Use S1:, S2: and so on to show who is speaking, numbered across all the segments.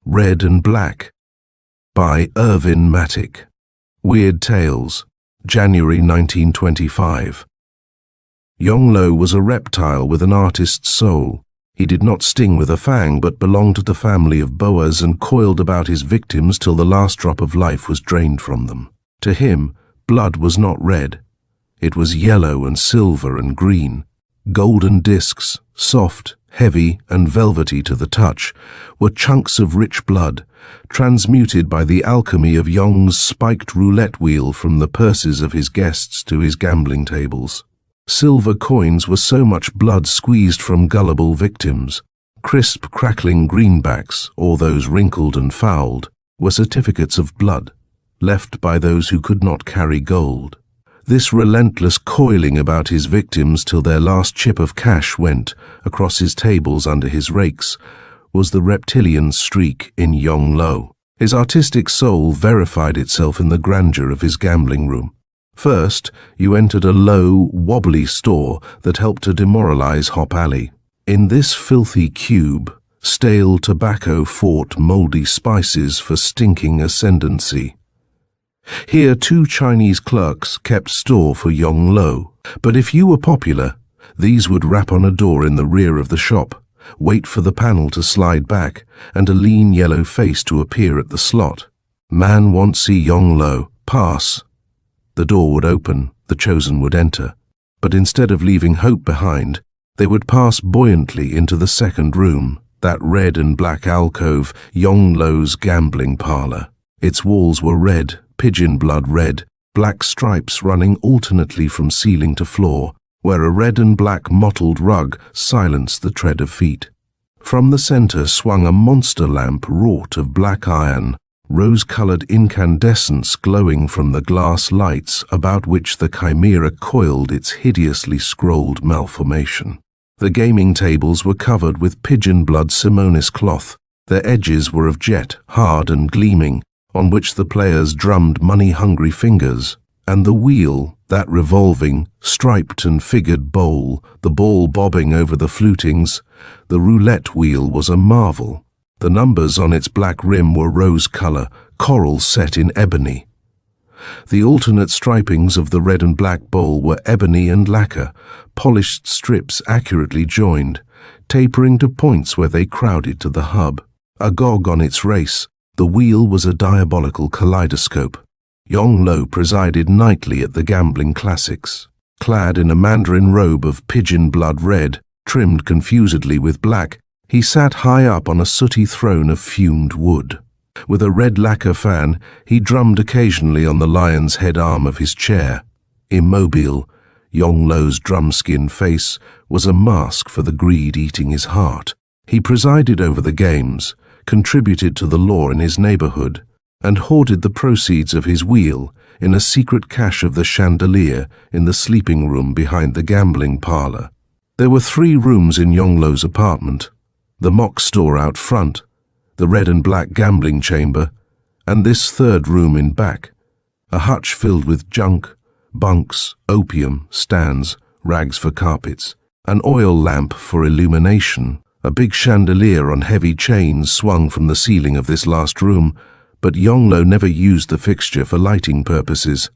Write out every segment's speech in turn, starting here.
S1: Red and Black by Irvin Mattick. Weird Tales, January 1925. Yong Lo was a reptile with an artist's soul. He did not sting with a fang, but belonged to the family of boas and coiled about his victims till the last drop of life was drained from them. To him, blood was not red. It was yellow and silver and green. Golden discs, soft, heavy and velvety to the touch, were chunks of rich blood, transmuted by the alchemy of Yong's spiked roulette wheel from the purses of his guests to his gambling tables. Silver coins were so much blood squeezed from gullible victims. Crisp, crackling greenbacks, or those wrinkled and fouled, were certificates of blood, left by those who could not carry gold. This relentless coiling about his victims till their last chip of cash went across his tables under his rakes was the reptilian streak in Yong Lo. His artistic soul verified itself in the grandeur of his gambling room. First, you entered a low, wobbly store that helped to demoralize Hop Alley. In this filthy cube, stale tobacco fought moldy spices for stinking ascendancy. Here 2 Chinese clerks kept store for Yong Lo, but if you were popular, these would rap on a door in the rear of the shop, wait for the panel to slide back and a lean yellow face to appear at the slot. Man want see Yong Lo, pass. The door would open, the chosen would enter, but instead of leaving hope behind, they would pass buoyantly into the second room, that red and black alcove, Yong Lo's gambling parlor. Its walls were red, pigeon blood red, black stripes running alternately from ceiling to floor, where a red and black mottled rug silenced the tread of feet. From the center swung a monster lamp wrought of black iron, rose-colored incandescence glowing from the glass lights about which the chimera coiled its hideously scrolled malformation. The gaming tables were covered with pigeon blood Simonis cloth. Their edges were of jet, hard and gleaming, on which the players drummed money-hungry fingers, and the wheel, that revolving, striped and figured bowl, the ball bobbing over the flutings, the roulette wheel was a marvel. The numbers on its black rim were rose-color, coral set in ebony. The alternate stripings of the red and black bowl were ebony and lacquer, polished strips accurately joined, tapering to points where they crowded to the hub. Agog on its race, the wheel was a diabolical kaleidoscope. Yong Lo presided nightly at the gambling classics. Clad in a mandarin robe of pigeon blood red, trimmed confusedly with black, he sat high up on a sooty throne of fumed wood. With a red lacquer fan, he drummed occasionally on the lion's head arm of his chair. Immobile, Yong Lo's drum-skin face was a mask for the greed eating his heart. He presided over the games, contributed to the law in his neighborhood, and hoarded the proceeds of his wheel in a secret cache of the chandelier in the sleeping room behind the gambling parlor. There were 3 rooms in Yong Lo's apartment: the mock store out front, the red and black gambling chamber, and this 3rd room in back, a hutch filled with junk, bunks, opium, stands, rags for carpets, an oil lamp for illumination. A big chandelier on heavy chains swung from the ceiling of this last room, but Yong Lo never used the fixture for lighting purposes.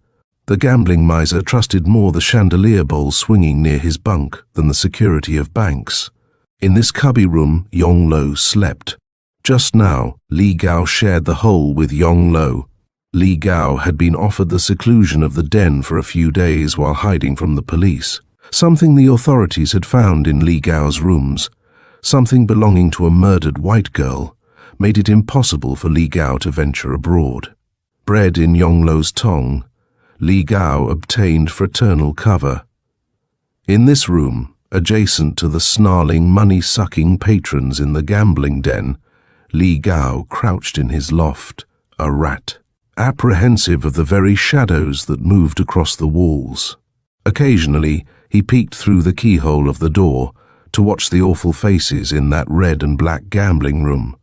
S1: The gambling miser trusted more the chandelier bowl swinging near his bunk than the security of banks. In this cubby room, Yong Lo slept. Just now, Li Gao shared the hole with Yong Lo. Li Gao had been offered the seclusion of the den for a few days while hiding from the police, something the authorities had found in Li Gao's rooms. Something belonging to a murdered white girl made it impossible for Li Gao to venture abroad. Bred in Yong Lo's tongue, Li Gao obtained fraternal cover. In this room, adjacent to the snarling, money-sucking patrons in the gambling den, Li Gao crouched in his loft, a rat, apprehensive of the very shadows that moved across the walls. Occasionally, he peeked through the keyhole of the door to watch the awful faces in that red and black gambling room.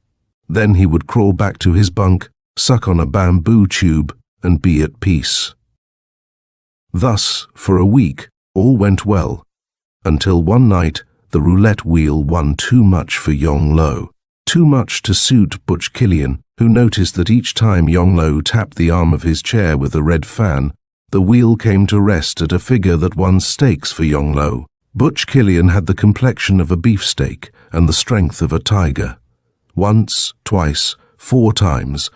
S1: Then he would crawl back to his bunk, suck on a bamboo tube, and be at peace. Thus, for a week, all went well, until one night the roulette wheel won too much for Yong Lo. too much to suit Butch Killian, who noticed that each time Yong-Lo tapped the arm of his chair with a red fan, the wheel came to rest at a figure that won stakes for Yong-Lo. Butch Killian had the complexion of a beefsteak and the strength of a tiger. Once, twice, 4 times,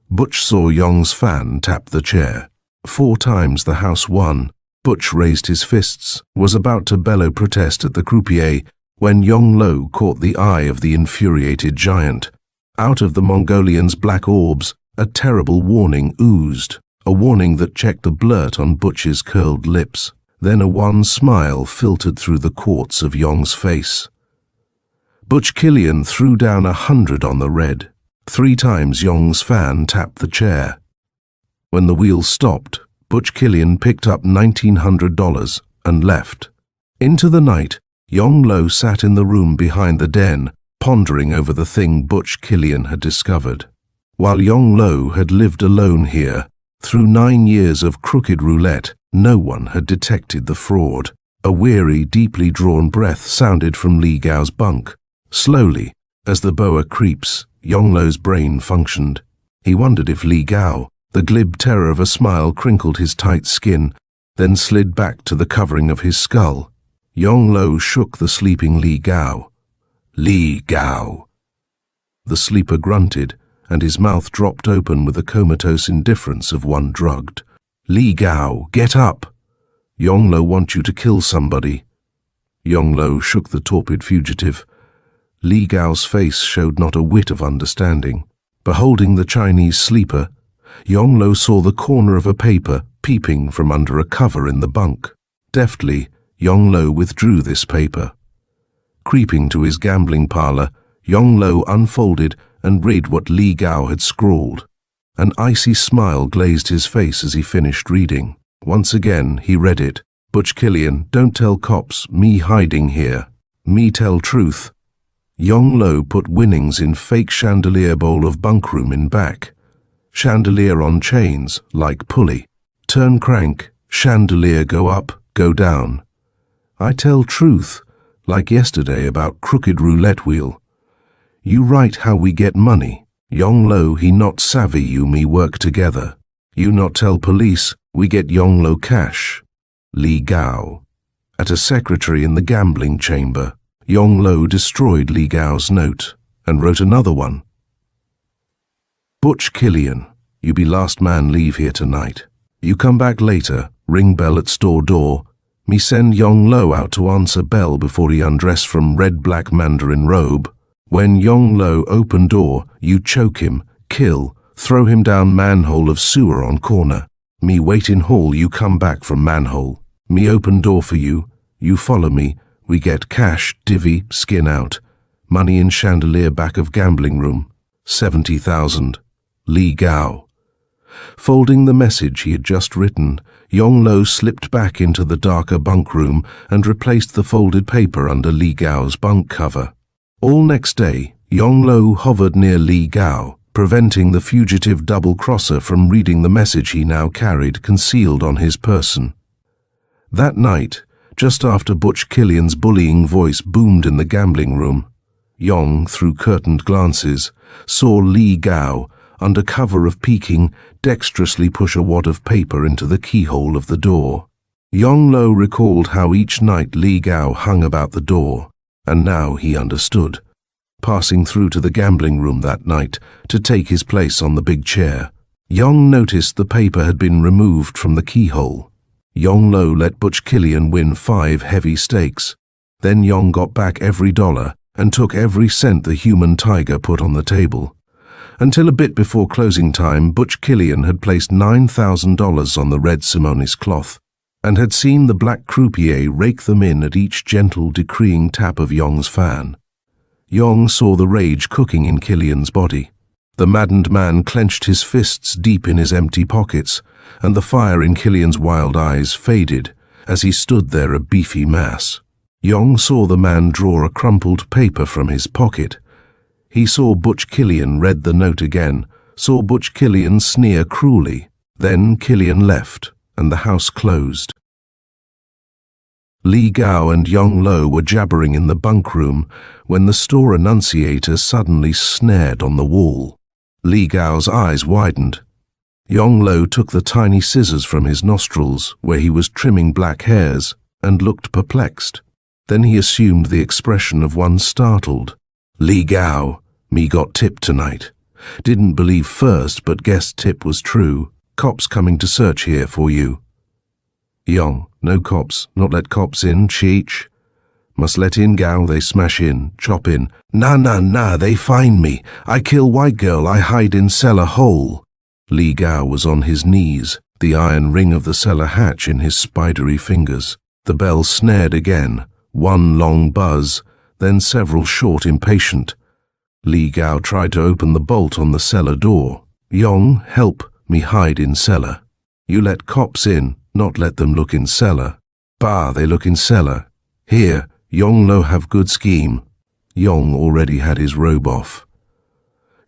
S1: Butch saw Yong's fan tap the chair. 4 times the house won. Butch raised his fists, was about to bellow protest at the croupier, when Yong-Lo caught the eye of the infuriated giant. Out of the Mongolian's black orbs, a terrible warning oozed, a warning that checked the blurt on Butch's curled lips. Then a wan smile filtered through the quartz of Yong's face. Butch Killian threw down 100 on the red. 3 times Yong's fan tapped the chair. When the wheel stopped, Butch Killian picked up $1,900 and left. Into the night, Yong-Lo sat in the room behind the den, pondering over the thing Butch Killian had discovered. While Yong-Lo had lived alone here, through 9 years of crooked roulette, no one had detected the fraud. A weary, deeply drawn breath sounded from Li Gao's bunk. Slowly, as the boa creeps, Yong-Lo's brain functioned. He wondered if Li Gao, the glib terror of a smile, crinkled his tight skin, then slid back to the covering of his skull. Yong-Lo shook the sleeping Li Gao. Li Gao. The sleeper grunted, and his mouth dropped open with the comatose indifference of one drugged. Li Gao, get up! Yong-Lo wants you to kill somebody. Yong-Lo shook the torpid fugitive. Li Gao's face showed not a whit of understanding. Beholding the Chinese sleeper, Yong-Lo saw the corner of a paper peeping from under a cover in the bunk. Deftly, Yong-Lo withdrew this paper. Creeping to his gambling parlor, Yong-Lo unfolded and read what Li Gao had scrawled. An icy smile glazed his face as he finished reading. Once again, he read it. Butch Killian, don't tell cops, me hiding here. Me tell truth. Yong-Lo put winnings in fake chandelier bowl of bunk room in back. Chandelier on chains, like pulley. Turn crank, chandelier go up, go down. I tell truth, like yesterday about crooked roulette wheel. You write how we get money. Yong-Lo he not savvy you me work together. You not tell police, we get Yong-Lo cash. Li Gao. At a secretary in the gambling chamber, Yong-Lo destroyed Li Gao's note and wrote another one. Butch Killian, you be last man leave here tonight. You come back later, ring bell at store door. Me send Yong-Lo out to answer bell before he undress from red-black mandarin robe. When Yong-Lo open door, you choke him, kill, throw him down manhole of sewer on corner. Me wait in hall, you come back from manhole. Me open door for you, you follow me, we get cash, divvy, skin out. Money in chandelier back of gambling room. 70,000. Li Gao. Folding the message he had just written, Yong-Lo slipped back into the darker bunk room and replaced the folded paper under Li Gao's bunk cover. All next day, Yong-Lo hovered near Li Gao, preventing the fugitive double-crosser from reading the message he now carried concealed on his person. That night, just after Butch Killian's bullying voice boomed in the gambling room, Yong, through curtained glances, saw Li Gao, under cover of peeking, dexterously push a wad of paper into the keyhole of the door. Yong-Lo recalled how each night Li Gao hung about the door, and now he understood, passing through to the gambling room that night to take his place on the big chair. Yong noticed the paper had been removed from the keyhole. Yong-Lo let Butch Killian win 5 heavy stakes. Then Yong got back every dollar and took every cent the human tiger put on the table. Until a bit before closing time, Butch Killian had placed $9,000 on the red Simonis cloth, and had seen the black croupier rake them in at each gentle, decreeing tap of Yong's fan. Yong saw the rage cooking in Killian's body. The maddened man clenched his fists deep in his empty pockets, and the fire in Killian's wild eyes faded as he stood there a beefy mass. Yong saw the man draw a crumpled paper from his pocket. He saw Butch Killian read the note again, saw Butch Killian sneer cruelly. Then Killian left, and the house closed. Li Gao and Yong Lo were jabbering in the bunk room when the store annunciator suddenly snared on the wall. Li Gao's eyes widened. Yong Lo took the tiny scissors from his nostrils, where he was trimming black hairs, and looked perplexed. Then he assumed the expression of one startled. Li Gao, me got tip tonight. Didn't believe first, but guessed tip was true. Cops coming to search here for you. Yong, no cops, not let cops in, Cheech. Must let in Gao, they smash in, chop in. Nah, they find me. I kill white girl, I hide in cellar hole. Li Gao was on his knees, the iron ring of the cellar hatch in his spidery fingers. The bell snared again, one long buzz, then several short impatient. Li Gao tried to open the bolt on the cellar door. Yong, help me hide in cellar. You let cops in, not let them look in cellar. Bah, they look in cellar. Here, Yong Lo have good scheme. Yong already had his robe off.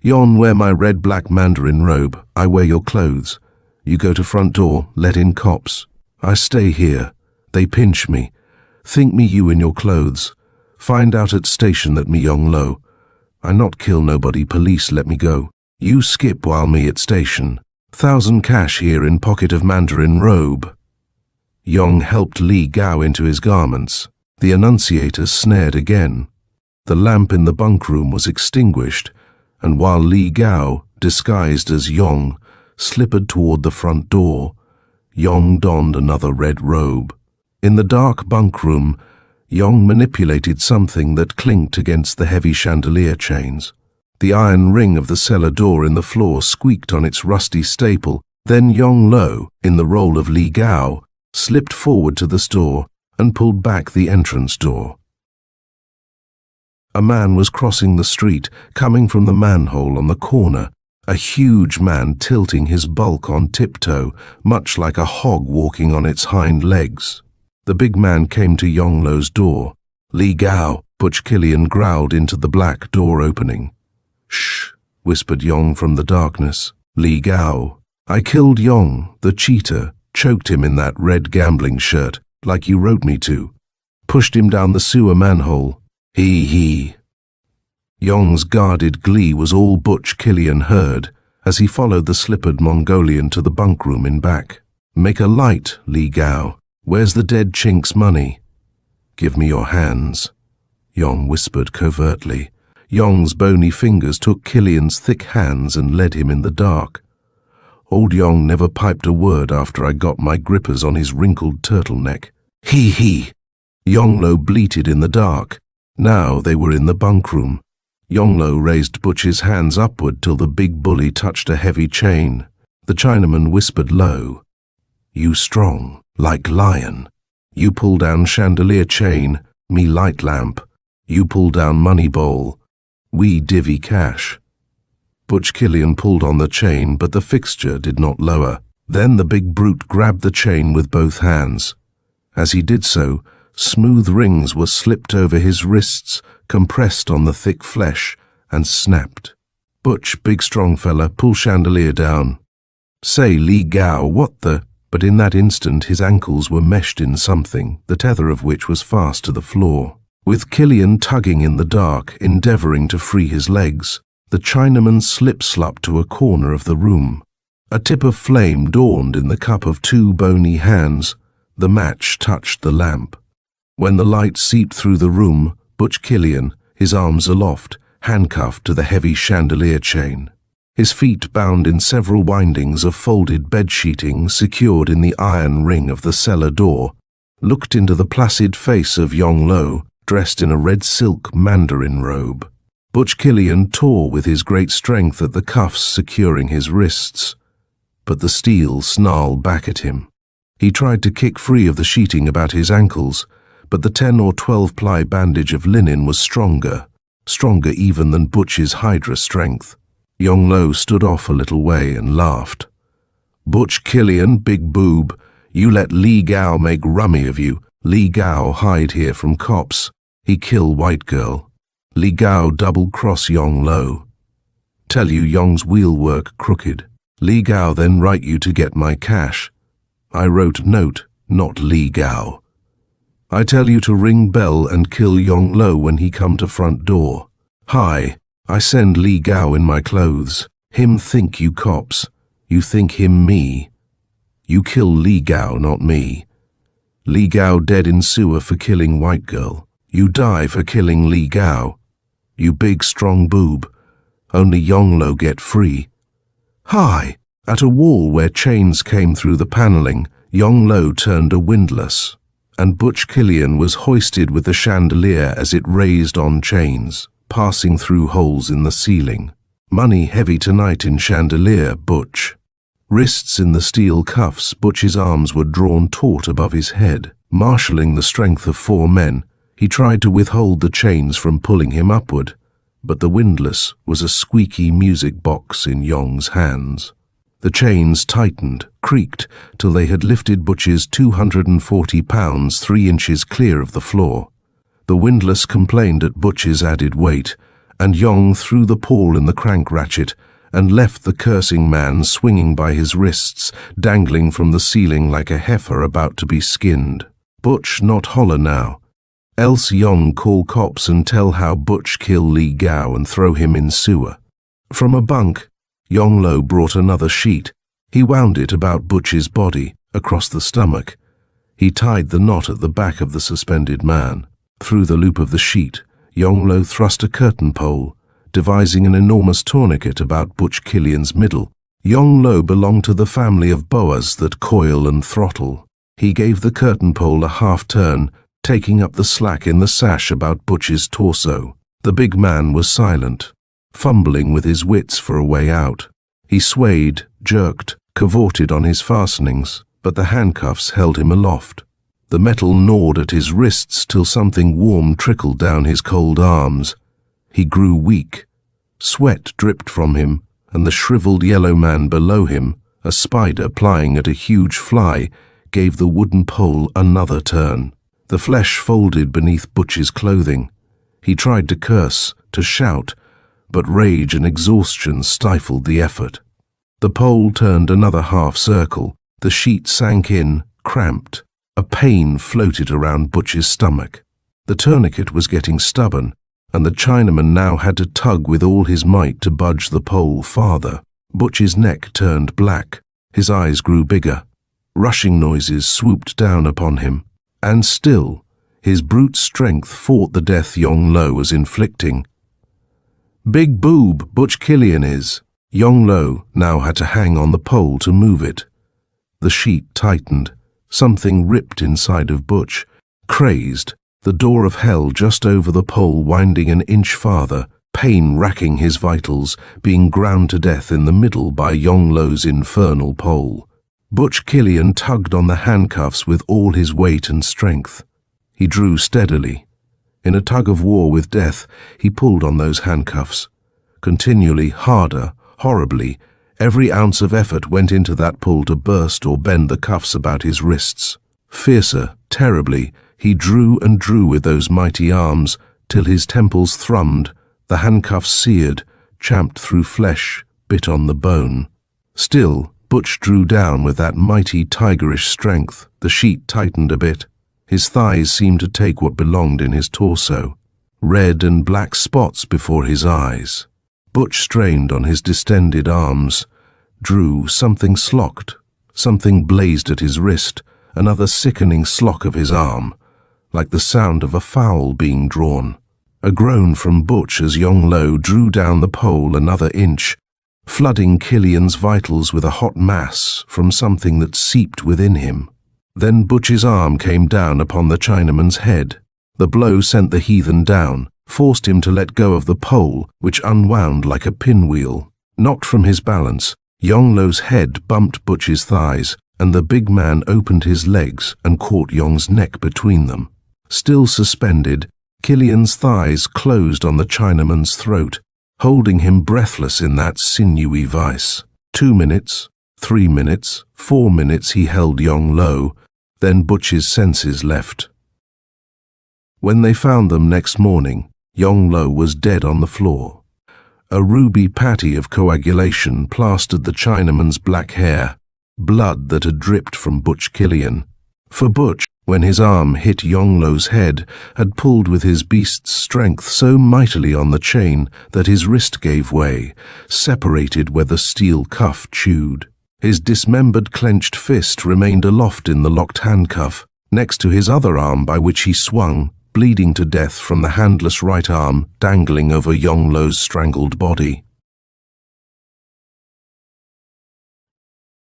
S1: Yon wear my red-black mandarin robe, I wear your clothes. You go to front door, let in cops. I stay here. They pinch me. Think me you in your clothes. Find out at station that me Yong Lo. I not kill nobody, police let me go. You skip while me at station. 1,000 cash here in pocket of mandarin robe. Yong helped Li Gao into his garments. The annunciator snared again. The lamp in the bunk room was extinguished, and while Li Gao, disguised as Yong, slippered toward the front door, Yong donned another red robe. In the dark bunk room, Yong manipulated something that clinked against the heavy chandelier chains. The iron ring of the cellar door in the floor squeaked on its rusty staple. Then Yong Lo, in the role of Li Gao, slipped forward to the store and pulled back the entrance door. A man was crossing the street, coming from the manhole on the corner, a huge man tilting his bulk on tiptoe, much like a hog walking on its hind legs. The big man came to Yong Lo's door. Li Gao, Butch Killian growled into the black door opening. Shh, whispered Yong from the darkness. Li Gao, I killed Yong, the cheater, choked him in that red gambling shirt, like you wrote me to. Pushed him down the sewer manhole. He. Yong's guarded glee was all Butch Killian heard as he followed the slippered Mongolian to the bunk room in back. Make a light, Li Gao. Where's the dead chink's money? Give me your hands, Yong whispered covertly. Yong's bony fingers took Killian's thick hands and led him in the dark. Old Yong never piped a word after I got my grippers on his wrinkled turtleneck. He. Yong Lo bleated in the dark. Now they were in the bunk room. Yong Lo raised Butch's hands upward till the big bully touched a heavy chain. The Chinaman whispered low, You strong, like lion. You pull down chandelier chain, me light lamp. You pull down money bowl. We divvy cash. Butch Killian pulled on the chain, but the fixture did not lower. Then the big brute grabbed the chain with both hands. As he did so, smooth rings were slipped over his wrists, compressed on the thick flesh, and snapped. Butch, big strong fella, pull chandelier down. Say, Li Gao, what the... But in that instant his ankles were meshed in something, the tether of which was fast to the floor. With Killian tugging in the dark, endeavoring to free his legs, the Chinaman slip-slopped to a corner of the room. A tip of flame dawned in the cup of two bony hands. The match touched the lamp. When the light seeped through the room, Butch Killian, his arms aloft, handcuffed to the heavy chandelier chain. His feet bound in several windings of folded bedsheeting secured in the iron ring of the cellar door, looked into the placid face of Yong Lo, dressed in a red silk mandarin robe. Butch Killian tore with his great strength at the cuffs securing his wrists, but the steel snarled back at him. He tried to kick free of the sheeting about his ankles, but the 10 or 12-ply bandage of linen was stronger even than Butch's hydra strength. Yong Lo stood off a little way and laughed. Butch Killian, big boob, you let Li Gao make rummy of you. Li Gao hide here from cops. He kill white girl. Li Gao double-cross Yong Lo. Tell you Yong's wheel work crooked. Li Gao then write you to get my cash. I wrote note, not Li Gao. I tell you to ring bell and kill Yong Lo when he come to front door. Hi, I send Li Gao in my clothes. Him think you cops. You think him me. You kill Li Gao, not me. Li Gao dead in sewer for killing white girl. You die for killing Li Gao. You big strong boob. Only Yong Lo get free. Hi! At a wall where chains came through the panelling, Yong Lo turned a windlass, and Butch Killian was hoisted with the chandelier as it raised on chains, passing through holes in the ceiling. Money heavy tonight in chandelier, Butch. Wrists in the steel cuffs, Butch's arms were drawn taut above his head. Marshalling the strength of 4 men, he tried to withhold the chains from pulling him upward, but the windlass was a squeaky music box in Yong's hands. The chains tightened, creaked, till they had lifted Butch's 240 pounds 3 inches clear of the floor. The windlass complained at Butch's added weight, and Yong threw the pawl in the crank ratchet and left the cursing man swinging by his wrists, dangling from the ceiling like a heifer about to be skinned. Butch not holler now. Else Yong call cops and tell how Butch kill Li Gao and throw him in sewer. From a bunk, Yong Lo brought another sheet. He wound it about Butch's body, across the stomach. He tied the knot at the back of the suspended man. Through the loop of the sheet, Yong Lo thrust a curtain pole, devising an enormous tourniquet about Butch Killian's middle. Yong Lo belonged to the family of boas that coil and throttle. He gave the curtain pole a half-turn, taking up the slack in the sash about Butch's torso. The big man was silent, fumbling with his wits for a way out. He swayed, jerked, cavorted on his fastenings, but the handcuffs held him aloft. The metal gnawed at his wrists till something warm trickled down his cold arms. He grew weak. Sweat dripped from him, and the shriveled yellow man below him, a spider plying at a huge fly, gave the wooden pole another turn. The flesh folded beneath Butch's clothing. He tried to curse, to shout, but rage and exhaustion stifled the effort. The pole turned another half-circle. The sheet sank in, cramped. A pain floated around Butch's stomach. The tourniquet was getting stubborn, and the Chinaman now had to tug with all his might to budge the pole farther. Butch's neck turned black. His eyes grew bigger. Rushing noises swooped down upon him. And still, his brute strength fought the death Yong Lo was inflicting. Big boob, Butch Killian is. Yong Lo now had to hang on the pole to move it. The sheet tightened. Something ripped inside of Butch. Crazed, the door of hell just over the pole winding an inch farther, pain racking his vitals, being ground to death in the middle by Yong Lo's infernal pole. Butch Killian tugged on the handcuffs with all his weight and strength. He drew steadily. In a tug of war with death, he pulled on those handcuffs. Continually, harder, horribly, every ounce of effort went into that pull to burst or bend the cuffs about his wrists. Fiercer, terribly, he drew and drew with those mighty arms, till his temples thrummed, the handcuffs seared, champed through flesh, bit on the bone. Still, Butch drew down with that mighty tigerish strength. The sheet tightened a bit. His thighs seemed to take what belonged in his torso. Red and black spots before his eyes. Butch strained on his distended arms. Drew, something slocked. Something blazed at his wrist, another sickening slock of his arm, like the sound of a fowl being drawn. A groan from Butch as Yong Lo drew down the pole another inch, flooding Killian's vitals with a hot mass from something that seeped within him. Then Butch's arm came down upon the Chinaman's head. The blow sent the heathen down, forced him to let go of the pole, which unwound like a pinwheel. Knocked from his balance, Yong Lo's head bumped Butch's thighs, and the big man opened his legs and caught Yong's neck between them. Still suspended, Killian's thighs closed on the Chinaman's throat, holding him breathless in that sinewy vice. 2 minutes, 3 minutes, 4 minutes he held Yong Lo, then Butch's senses left. When they found them next morning, Yong Lo was dead on the floor. A ruby patty of coagulation plastered the Chinaman's black hair, blood that had dripped from Butch Killian. For Butch, when his arm hit Yonglo's head, had pulled with his beast's strength so mightily on the chain that his wrist gave way, separated where the steel cuff chewed. His dismembered clenched fist remained aloft in the locked handcuff, next to his other arm by which he swung, bleeding to death from the handless right arm dangling over Yonglo's strangled body.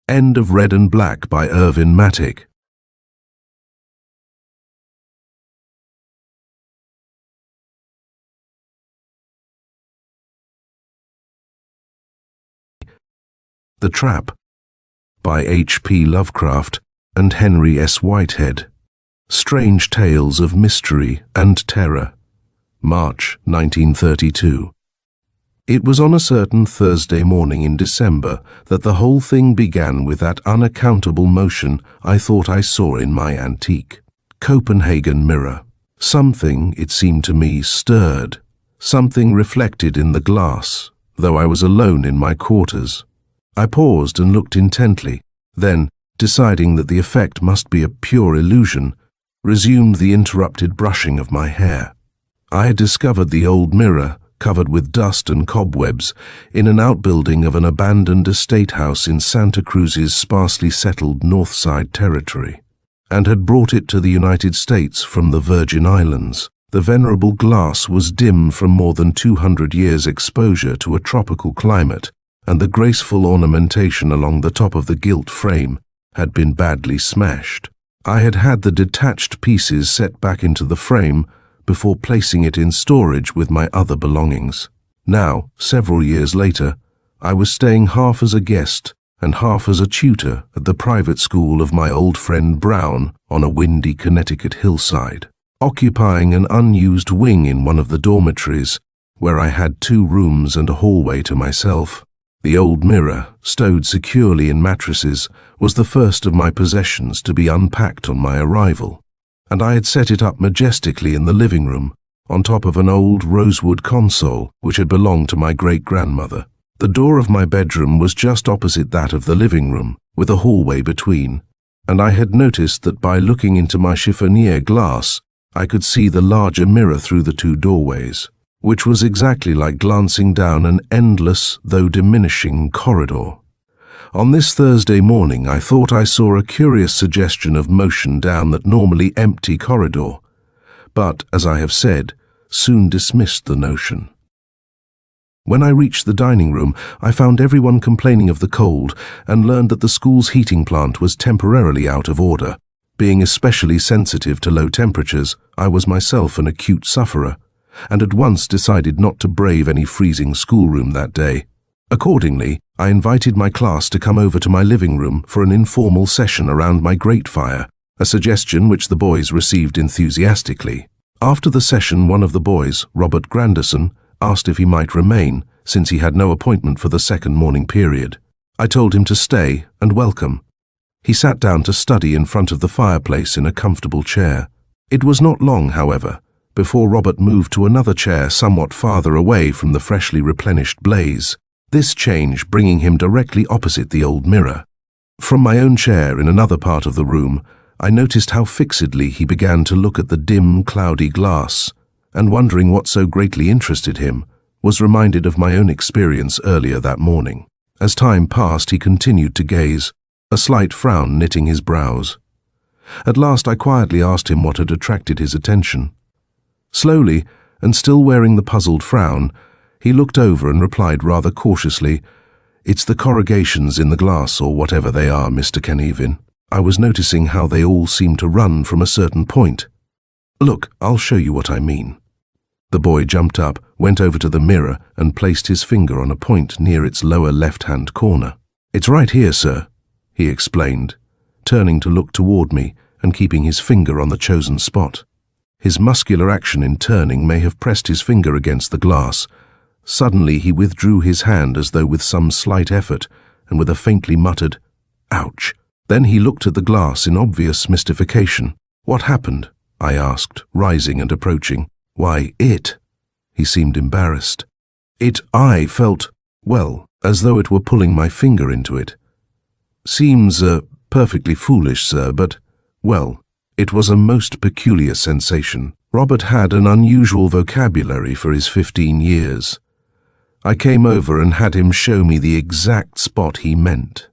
S1: End of Red and Black by Irvin Matick. The Trap by H.P. Lovecraft and Henry S. Whitehead. Strange Tales of Mystery and Terror. March 1932. It was on a certain Thursday morning in December that the whole thing began with that unaccountable motion I thought I saw in my antique Copenhagen mirror. Something, it seemed to me, stirred. Something reflected in the glass, though I was alone in my quarters. I paused and looked intently, then, deciding that the effect must be a pure illusion, resumed the interrupted brushing of my hair. I had discovered the old mirror, covered with dust and cobwebs, in an outbuilding of an abandoned estate house in Santa Cruz's sparsely settled North Side territory, and had brought it to the United States from the Virgin Islands. The venerable glass was dim from more than 200 years' exposure to a tropical climate, and the graceful ornamentation along the top of the gilt frame had been badly smashed. I had had the detached pieces set back into the frame before placing it in storage with my other belongings. Now, several years later, I was staying half as a guest and half as a tutor at the private school of my old friend Brown on a windy Connecticut hillside, occupying an unused wing in one of the dormitories, where I had 2 rooms and a hallway to myself. The old mirror, stowed securely in mattresses, was the first of my possessions to be unpacked on my arrival, and I had set it up majestically in the living room, on top of an old rosewood console which had belonged to my great-grandmother. The door of my bedroom was just opposite that of the living room, with a hallway between, and I had noticed that by looking into my chiffonier glass, I could see the larger mirror through the 2 doorways, which was exactly like glancing down an endless, though diminishing, corridor. On this Thursday morning I thought I saw a curious suggestion of motion down that normally empty corridor, but, as I have said, soon dismissed the notion. When I reached the dining room, I found everyone complaining of the cold and learned that the school's heating plant was temporarily out of order. Being especially sensitive to low temperatures, I was myself an acute sufferer, and at once decided not to brave any freezing schoolroom that day. Accordingly, I invited my class to come over to my living room for an informal session around my grate fire, a suggestion which the boys received enthusiastically. After the session, one of the boys, Robert Granderson, asked if he might remain, since he had no appointment for the second morning period. I told him to stay and welcome. He sat down to study in front of the fireplace in a comfortable chair. It was not long, however, before Robert moved to another chair somewhat farther away from the freshly replenished blaze, this change bringing him directly opposite the old mirror. From my own chair in another part of the room, I noticed how fixedly he began to look at the dim, cloudy glass, and wondering what so greatly interested him, was reminded of my own experience earlier that morning. As time passed, he continued to gaze, a slight frown knitting his brows. At last I quietly asked him what had attracted his attention. Slowly, and still wearing the puzzled frown, he looked over and replied rather cautiously, "It's the corrugations in the glass, or whatever they are, Mr. Kenevin. I was noticing how they all seem to run from a certain point. Look, I'll show you what I mean." The boy jumped up, went over to the mirror, and placed his finger on a point near its lower left-hand corner. "It's right here, sir," he explained, turning to look toward me and keeping his finger on the chosen spot. His muscular action in turning may have pressed his finger against the glass. Suddenly he withdrew his hand as though with some slight effort, and with a faintly muttered, "Ouch." Then he looked at the glass in obvious mystification. "What happened?" I asked, rising and approaching. "Why, he seemed embarrassed. I felt, well, as though it were pulling my finger into it. Seems, perfectly foolish, sir, but, well, It was a most peculiar sensation. Robert had an unusual vocabulary for his 15 years. I came over and had him show me the exact spot he meant.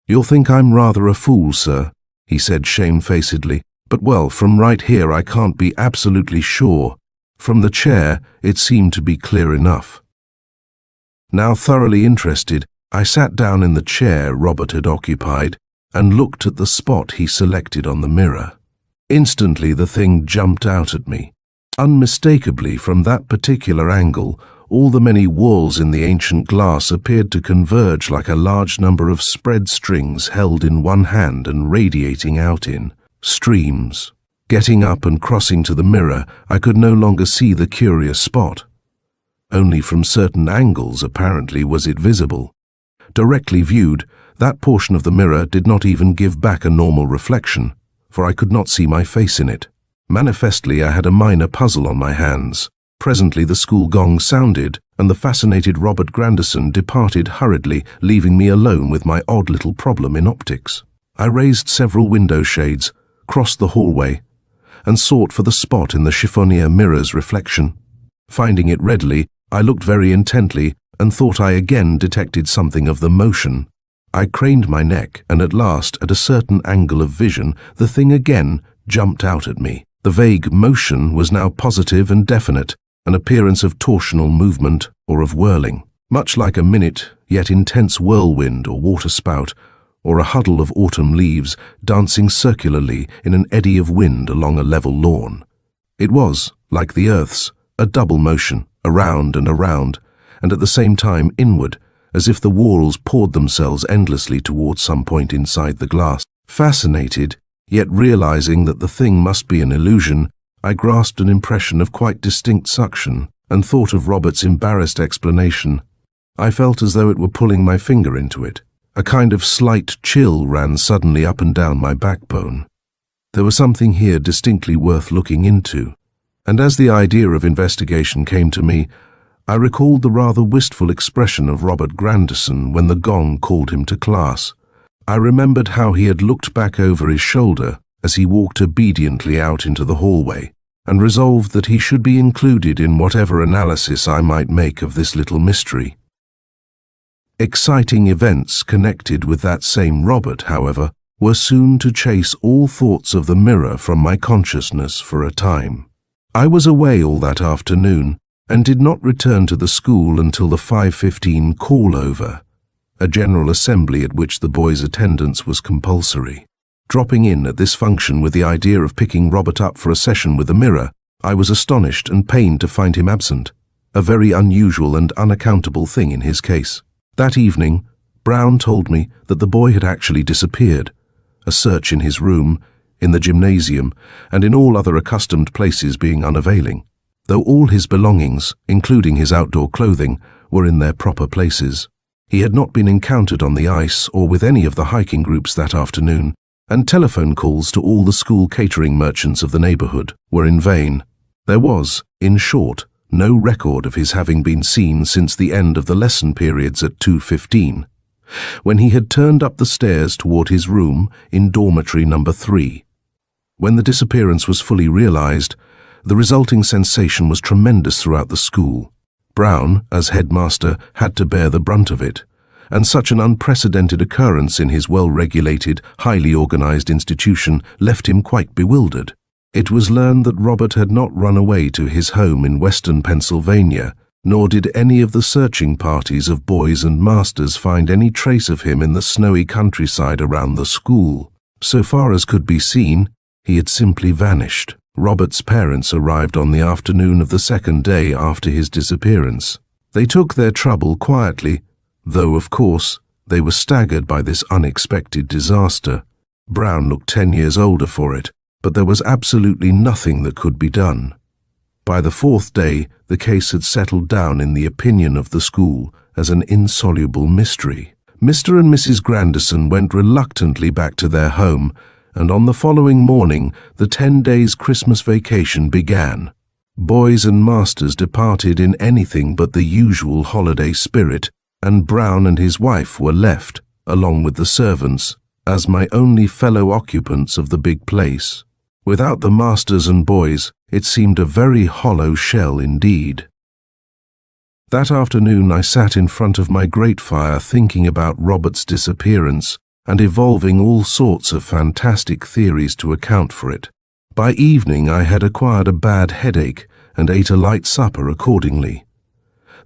S1: "You'll think I'm rather a fool, sir," he said shamefacedly, "but well, from right here I can't be absolutely sure. From the chair, it seemed to be clear enough." Now thoroughly interested, I sat down in the chair Robert had occupied and looked at the spot he selected on the mirror. Instantly the thing jumped out at me. Unmistakably, from that particular angle, all the many walls in the ancient glass appeared to converge like a large number of spread strings held in one hand and radiating out in streams. Getting up and crossing to the mirror, I could no longer see the curious spot. Only from certain angles, apparently, was it visible. Directly viewed, that portion of the mirror did not even give back a normal reflection, for I could not see my face in it. Manifestly, I had a minor puzzle on my hands. Presently the school gong sounded, and the fascinated Robert Grandison departed hurriedly, leaving me alone with my odd little problem in optics. I raised several window shades, crossed the hallway, and sought for the spot in the chiffonier mirror's reflection. Finding it readily, I looked very intently and thought I again detected something of the motion. I craned my neck, and at last, at a certain angle of vision, the thing again jumped out at me. The vague motion was now positive and definite, an appearance of torsional movement or of whirling, much like a minute yet intense whirlwind or waterspout, or a huddle of autumn leaves dancing circularly in an eddy of wind along a level lawn. It was, like the Earth's, a double motion, around, and at the same time inward, as if the walls poured themselves endlessly towards some point inside the glass. Fascinated, yet realizing that the thing must be an illusion, I grasped an impression of quite distinct suction and thought of Robert's embarrassed explanation. I felt as though it were pulling my finger into it. A kind of slight chill ran suddenly up and down my backbone. There was something here distinctly worth looking into, and as the idea of investigation came to me, I recalled the rather wistful expression of Robert Grandison when the gong called him to class. I remembered how he had looked back over his shoulder as he walked obediently out into the hallway, and resolved that he should be included in whatever analysis I might make of this little mystery. Exciting events connected with that same Robert, however, were soon to chase all thoughts of the mirror from my consciousness for a time. I was away all that afternoon, and did not return to the school until the 5:15 call-over, a general assembly at which the boys' attendance was compulsory. Dropping in at this function with the idea of picking Robert up for a session with the mirror, I was astonished and pained to find him absent, a very unusual and unaccountable thing in his case. That evening, Brown told me that the boy had actually disappeared, a search in his room, in the gymnasium, and in all other accustomed places being unavailing, though all his belongings, including his outdoor clothing, were in their proper places. He had not been encountered on the ice or with any of the hiking groups that afternoon, and telephone calls to all the school catering merchants of the neighborhood were in vain. There was, in short, no record of his having been seen since the end of the lesson periods at 2:15, when he had turned up the stairs toward his room in dormitory number 3. When the disappearance was fully realized, the resulting sensation was tremendous throughout the school. Brown, as headmaster, had to bear the brunt of it, and such an unprecedented occurrence in his well-regulated, highly organized institution left him quite bewildered. It was learned that Robert had not run away to his home in western Pennsylvania, nor did any of the searching parties of boys and masters find any trace of him in the snowy countryside around the school. So far as could be seen, he had simply vanished. Robert's parents arrived on the afternoon of the second day after his disappearance. They took their trouble quietly, though, of course, they were staggered by this unexpected disaster. Brown looked 10 years older for it, but there was absolutely nothing that could be done. By the 4th day, the case had settled down in the opinion of the school as an insoluble mystery. Mr. and Mrs. Grandison went reluctantly back to their home, and on the following morning the 10 days' Christmas vacation began. Boys and masters departed in anything but the usual holiday spirit, and Brown and his wife were left, along with the servants, as my only fellow occupants of the big place. Without the masters and boys, it seemed a very hollow shell indeed. That afternoon I sat in front of my grate fire thinking about Robert's disappearance and evolving all sorts of fantastic theories to account for it. By evening I had acquired a bad headache and ate a light supper accordingly.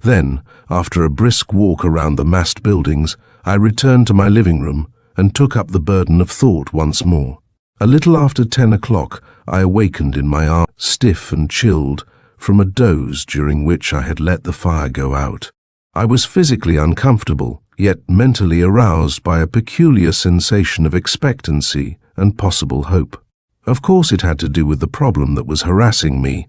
S1: Then, after a brisk walk around the massed buildings, I returned to my living room and took up the burden of thought once more. A little after 10 o'clock, I awakened in my arm, stiff and chilled, from a doze during which I had let the fire go out. I was physically uncomfortable, yet mentally aroused by a peculiar sensation of expectancy and possible hope. Of course it had to do with the problem that was harassing me,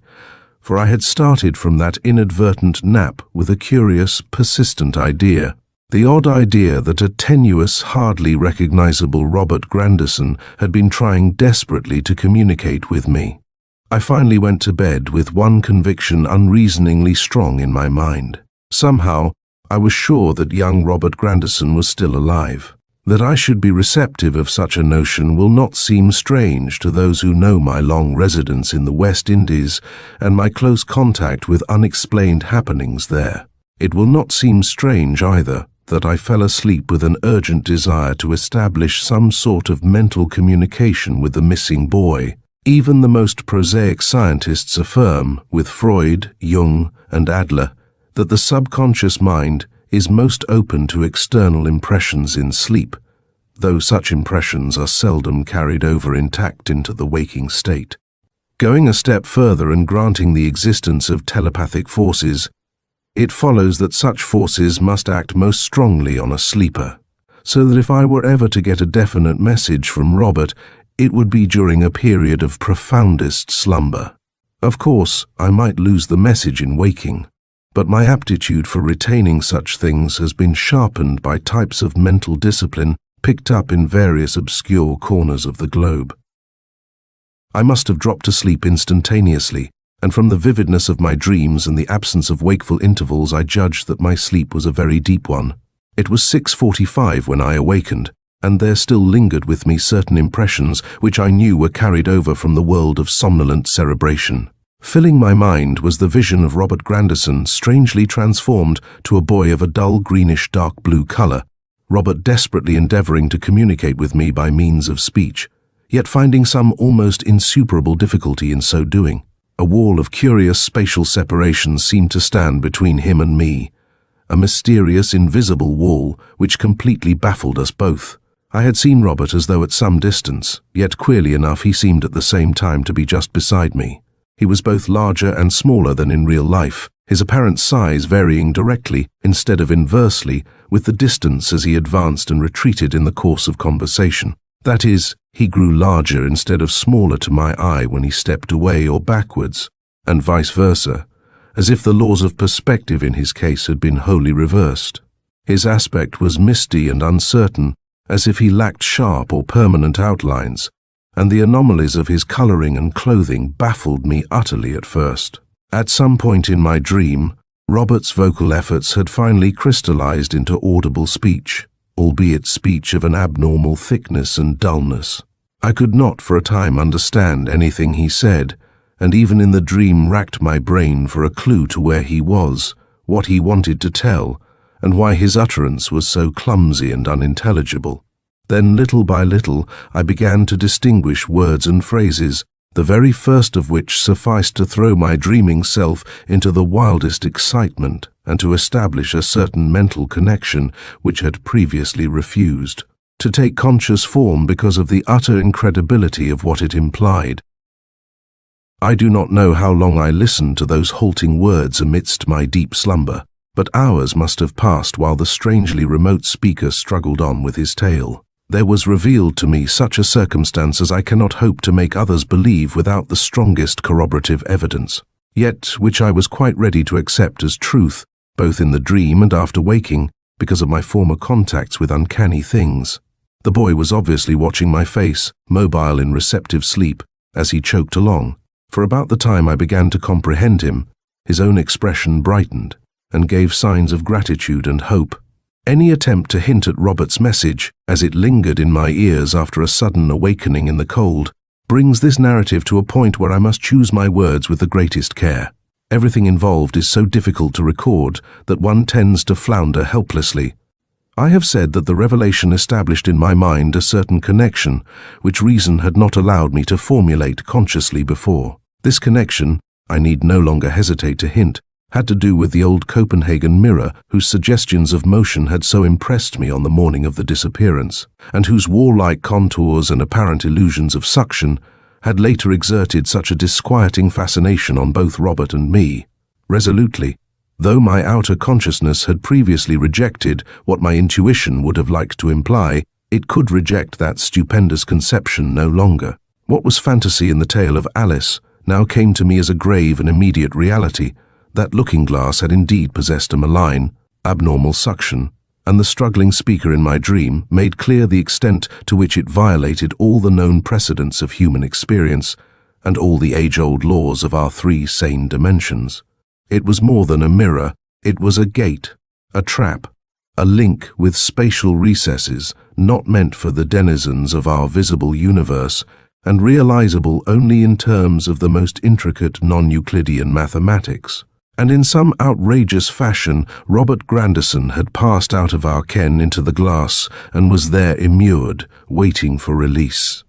S1: for I had started from that inadvertent nap with a curious, persistent idea. The odd idea that a tenuous, hardly recognizable Robert Grandison had been trying desperately to communicate with me. I finally went to bed with one conviction unreasoningly strong in my mind. Somehow, I was sure that young Robert Grandison was still alive. That I should be receptive of such a notion will not seem strange to those who know my long residence in the West Indies and my close contact with unexplained happenings there. It will not seem strange either that I fell asleep with an urgent desire to establish some sort of mental communication with the missing boy. Even the most prosaic scientists affirm, with Freud, Jung, and Adler, that the subconscious mind is most open to external impressions in sleep, though such impressions are seldom carried over intact into the waking state. Going a step further and granting the existence of telepathic forces, it follows that such forces must act most strongly on a sleeper, so that if I were ever to get a definite message from Robert, it would be during a period of profoundest slumber. Of course, I might lose the message in waking, but my aptitude for retaining such things has been sharpened by types of mental discipline picked up in various obscure corners of the globe. I must have dropped asleep instantaneously, and from the vividness of my dreams and the absence of wakeful intervals I judged that my sleep was a very deep one. It was 6:45 when I awakened, and there still lingered with me certain impressions which I knew were carried over from the world of somnolent cerebration. Filling my mind was the vision of Robert Grandison strangely transformed to a boy of a dull greenish dark blue color, Robert desperately endeavoring to communicate with me by means of speech, yet finding some almost insuperable difficulty in so doing. A wall of curious spatial separation seemed to stand between him and me, a mysterious invisible wall which completely baffled us both. I had seen Robert as though at some distance, yet queerly enough he seemed at the same time to be just beside me. He was both larger and smaller than in real life, his apparent size varying directly, instead of inversely, with the distance as he advanced and retreated in the course of conversation. That is, he grew larger instead of smaller to my eye when he stepped away or backwards, and vice versa, as if the laws of perspective in his case had been wholly reversed. His aspect was misty and uncertain, as if he lacked sharp or permanent outlines, and the anomalies of his coloring and clothing baffled me utterly at first. At some point in my dream, Robert's vocal efforts had finally crystallized into audible speech, albeit speech of an abnormal thickness and dullness. I could not for a time understand anything he said, and even in the dream racked my brain for a clue to where he was, what he wanted to tell, and why his utterance was so clumsy and unintelligible. Then, little by little, I began to distinguish words and phrases, the very first of which sufficed to throw my dreaming self into the wildest excitement and to establish a certain mental connection which had previously refused to take conscious form because of the utter incredibility of what it implied. I do not know how long I listened to those halting words amidst my deep slumber, but hours must have passed while the strangely remote speaker struggled on with his tale. There was revealed to me such a circumstance as I cannot hope to make others believe without the strongest corroborative evidence, yet which I was quite ready to accept as truth, both in the dream and after waking, because of my former contacts with uncanny things. The boy was obviously watching my face, mobile in receptive sleep, as he choked along. For about the time I began to comprehend him, his own expression brightened and gave signs of gratitude and hope. Any attempt to hint at Robert's message, as it lingered in my ears after a sudden awakening in the cold, brings this narrative to a point where I must choose my words with the greatest care. Everything involved is so difficult to record that one tends to flounder helplessly. I have said that the revelation established in my mind a certain connection, which reason had not allowed me to formulate consciously before. This connection, I need no longer hesitate to hint, had to do with the old Copenhagen mirror whose suggestions of motion had so impressed me on the morning of the disappearance, and whose wall-like contours and apparent illusions of suction had later exerted such a disquieting fascination on both Robert and me. Resolutely, though my outer consciousness had previously rejected what my intuition would have liked to imply, it could reject that stupendous conception no longer. What was fantasy in the tale of Alice now came to me as a grave and immediate reality. That looking-glass had indeed possessed a malign, abnormal suction, and the struggling speaker in my dream made clear the extent to which it violated all the known precedents of human experience and all the age-old laws of our three sane dimensions. It was more than a mirror, it was a gate, a trap, a link with spatial recesses not meant for the denizens of our visible universe and realizable only in terms of the most intricate non-Euclidean mathematics. And in some outrageous fashion, Robert Grandison had passed out of our ken into the glass and was there immured, waiting for release.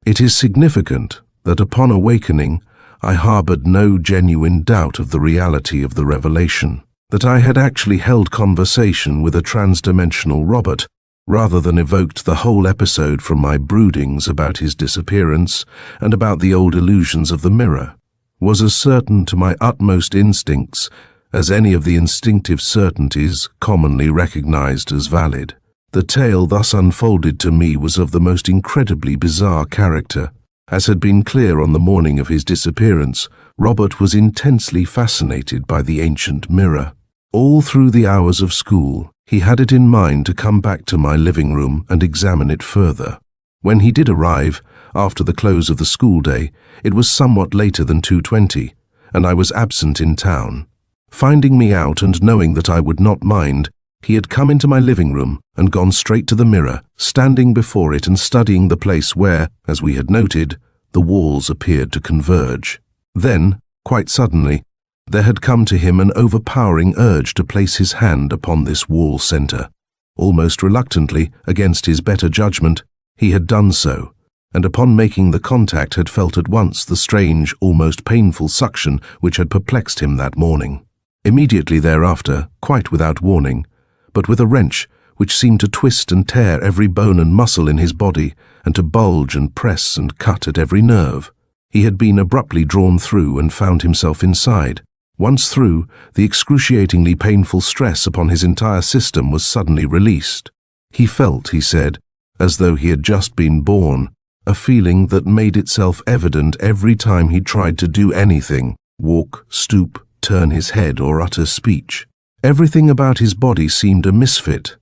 S1: It is significant that upon awakening, I harbored no genuine doubt of the reality of the revelation, that I had actually held conversation with a transdimensional Robert, rather than evoked the whole episode from my broodings about his disappearance and about the old illusions of the mirror, was as certain to my utmost instincts as any of the instinctive certainties commonly recognized as valid. The tale thus unfolded to me was of the most incredibly bizarre character. As had been clear on the morning of his disappearance, Robert was intensely fascinated by the ancient mirror. All through the hours of school, he had it in mind to come back to my living room and examine it further. When he did arrive, after the close of the school day, it was somewhat later than 2:20, and I was absent in town. Finding me out and knowing that I would not mind, he had come into my living room and gone straight to the mirror, standing before it and studying the place where, as we had noted, the walls appeared to converge. Then, quite suddenly, there had come to him an overpowering urge to place his hand upon this wall center. Almost reluctantly, against his better judgment, he had done so, and upon making the contact had felt at once the strange, almost painful suction which had perplexed him that morning. Immediately thereafter, quite without warning, but with a wrench which seemed to twist and tear every bone and muscle in his body and to bulge and press and cut at every nerve, he had been abruptly drawn through and found himself inside. Once through, the excruciatingly painful stress upon his entire system was suddenly released. He felt, he said, as though he had just been born, a feeling that made itself evident every time he tried to do anything, walk, stoop, turn his head, or utter speech. Everything about his body seemed a misfit.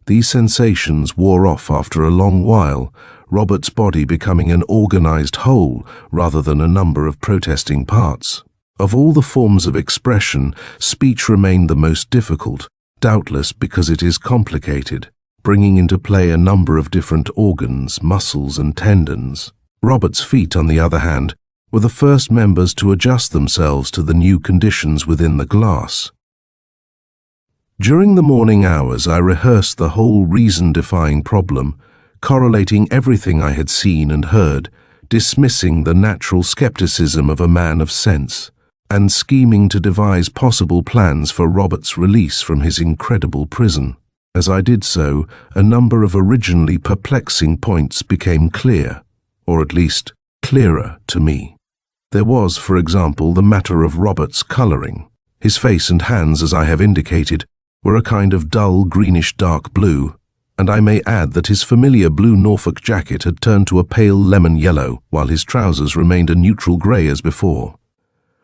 S1: These sensations wore off after a long while, Robert's body becoming an organized whole rather than a number of protesting parts. Of all the forms of expression, speech remained the most difficult, doubtless because it is complicated, bringing into play a number of different organs, muscles, and tendons. Robert's feet, on the other hand, were the first members to adjust themselves to the new conditions within the glass. During the morning hours, I rehearsed the whole reason-defying problem, correlating everything I had seen and heard, dismissing the natural skepticism of a man of sense, and scheming to devise possible plans for Robert's release from his incredible prison. As I did so, a number of originally perplexing points became clear, or at least clearer to me. There was, for example, the matter of Robert's coloring. His face and hands, as I have indicated, were a kind of dull greenish-dark blue, and I may add that his familiar blue Norfolk jacket had turned to a pale lemon yellow, while his trousers remained a neutral grey as before.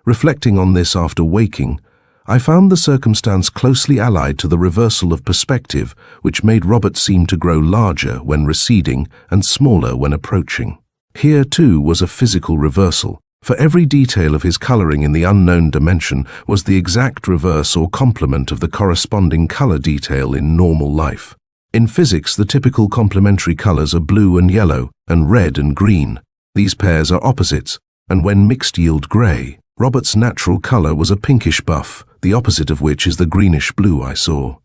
S1: Reflecting on this after waking, I found the circumstance closely allied to the reversal of perspective which made Robert seem to grow larger when receding and smaller when approaching. Here, too, was a physical reversal, for every detail of his colouring in the unknown dimension was the exact reverse or complement of the corresponding colour detail in normal life. In physics, the typical complementary colors are blue and yellow, and red and green. These pairs are opposites, and when mixed yield gray. Robert's natural color was a pinkish buff, the opposite of which is the greenish blue I saw.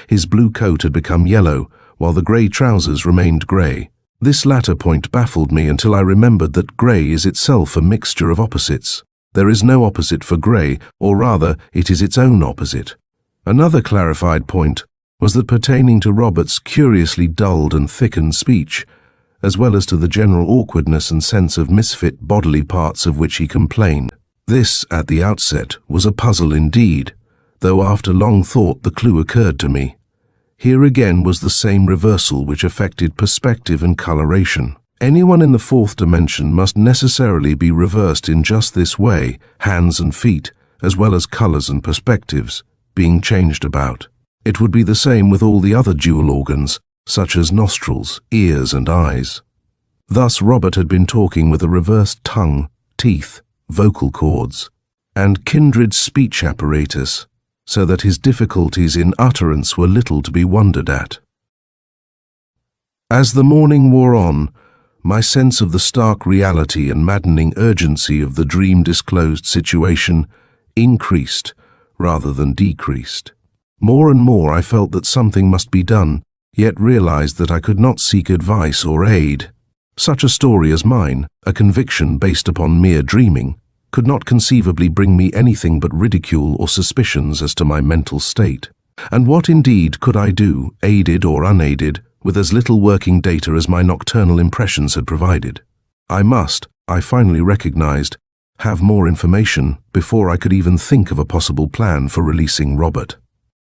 S1: His blue coat had become yellow, while the gray trousers remained gray. This latter point baffled me until I remembered that gray is itself a mixture of opposites. There is no opposite for gray, or rather, it is its own opposite. Another clarified point was that pertaining to Robert's curiously dulled and thickened speech, as well as to the general awkwardness and sense of misfit bodily parts of which he complained. This, at the outset, was a puzzle indeed, though after long thought the clue occurred to me. Here again was the same reversal which affected perspective and coloration. Anyone in the fourth dimension must necessarily be reversed in just this way, hands and feet, as well as colors and perspectives, being changed about. It would be the same with all the other dual organs, such as nostrils, ears, and eyes. Thus Robert had been talking with a reversed tongue, teeth, vocal cords, and kindred speech apparatus, so that his difficulties in utterance were little to be wondered at. As the morning wore on, my sense of the stark reality and maddening urgency of the dream-disclosed situation increased rather than decreased. More and more I felt that something must be done, yet realized that I could not seek advice or aid. Such a story as mine, a conviction based upon mere dreaming, could not conceivably bring me anything but ridicule or suspicions as to my mental state. And what indeed could I do, aided or unaided, with as little working data as my nocturnal impressions had provided? I must, I finally recognized, have more information before I could even think of a possible plan for releasing Robert.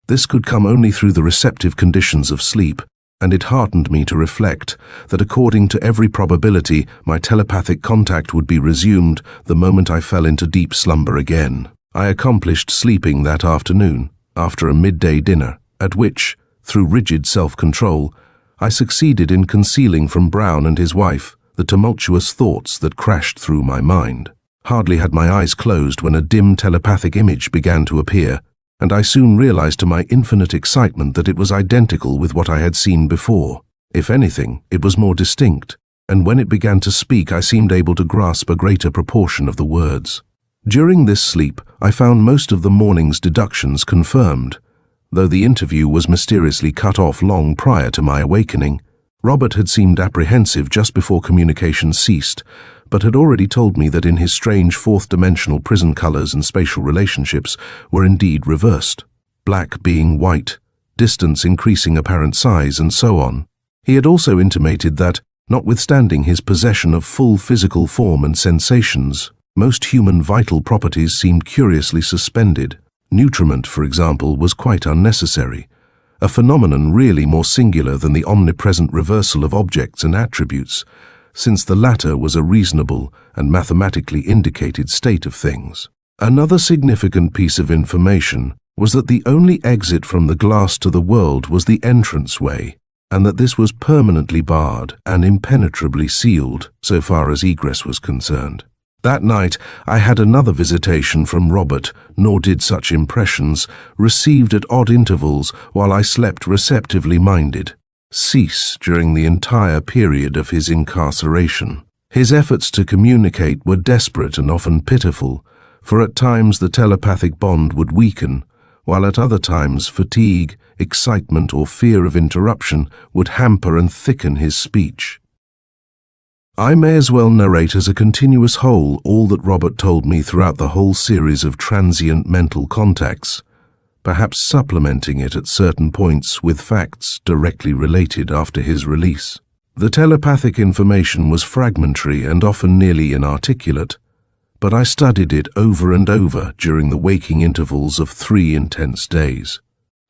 S1: This could come only through the receptive conditions of sleep, and it heartened me to reflect that according to every probability my telepathic contact would be resumed the moment I fell into deep slumber again. I accomplished sleeping that afternoon, after a midday dinner, at which, through rigid self-control, I succeeded in concealing from Brown and his wife the tumultuous thoughts that crashed through my mind. Hardly had my eyes closed when a dim telepathic image began to appear, and I soon realized to my infinite excitement that it was identical with what I had seen before. If anything, it was more distinct, and when it began to speak I seemed able to grasp a greater proportion of the words. During this sleep, I found most of the morning's deductions confirmed, though the interview was mysteriously cut off long prior to my awakening. Robert had seemed apprehensive just before communication ceased, but had already told me that in his strange fourth-dimensional prison colors and spatial relationships were indeed reversed, black being white, distance increasing apparent size, and so on. He had also intimated that, notwithstanding his possession of full physical form and sensations, most human vital properties seemed curiously suspended. Nutriment, for example, was quite unnecessary, a phenomenon really more singular than the omnipresent reversal of objects and attributes, since the latter was a reasonable and mathematically indicated state of things. Another significant piece of information was that the only exit from the glass to the world was the entranceway, and that this was permanently barred and impenetrably sealed so far as egress was concerned. That night I had another visitation from Robert, nor did such impressions, received at odd intervals while I slept receptively minded, cease during the entire period of his incarceration. His efforts to communicate were desperate and often pitiful, for at times the telepathic bond would weaken, while at other times fatigue, excitement, or fear of interruption would hamper and thicken his speech. I may as well narrate as a continuous whole all that Robert told me throughout the whole series of transient mental contacts, perhaps supplementing it at certain points with facts directly related after his release. The telepathic information was fragmentary and often nearly inarticulate, but I studied it over and over during the waking intervals of 3 intense days,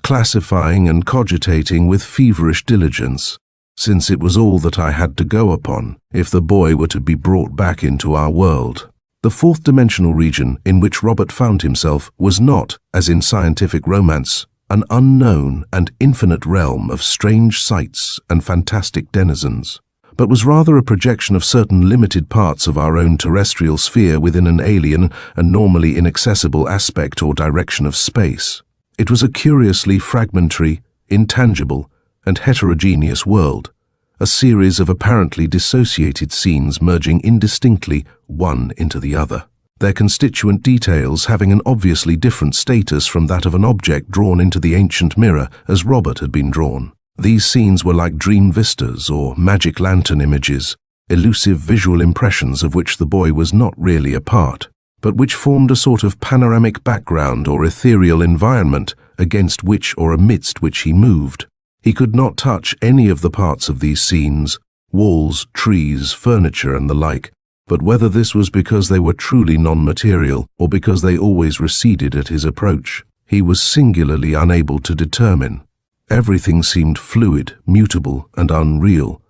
S1: classifying and cogitating with feverish diligence, since it was all that I had to go upon if the boy were to be brought back into our world. The fourth-dimensional region in which Robert found himself was not, as in scientific romance, an unknown and infinite realm of strange sights and fantastic denizens, but was rather a projection of certain limited parts of our own terrestrial sphere within an alien and normally inaccessible aspect or direction of space. It was a curiously fragmentary, intangible, and heterogeneous world, a series of apparently dissociated scenes merging indistinctly one into the other, their constituent details having an obviously different status from that of an object drawn into the ancient mirror as Robert had been drawn. These scenes were like dream vistas or magic lantern images, elusive visual impressions of which the boy was not really a part, but which formed a sort of panoramic background or ethereal environment against which or amidst which he moved. He could not touch any of the parts of these scenes, walls, trees, furniture, and the like, but whether this was because they were truly non-material or because they always receded at his approach, he was singularly unable to determine. Everything seemed fluid, mutable, and unreal.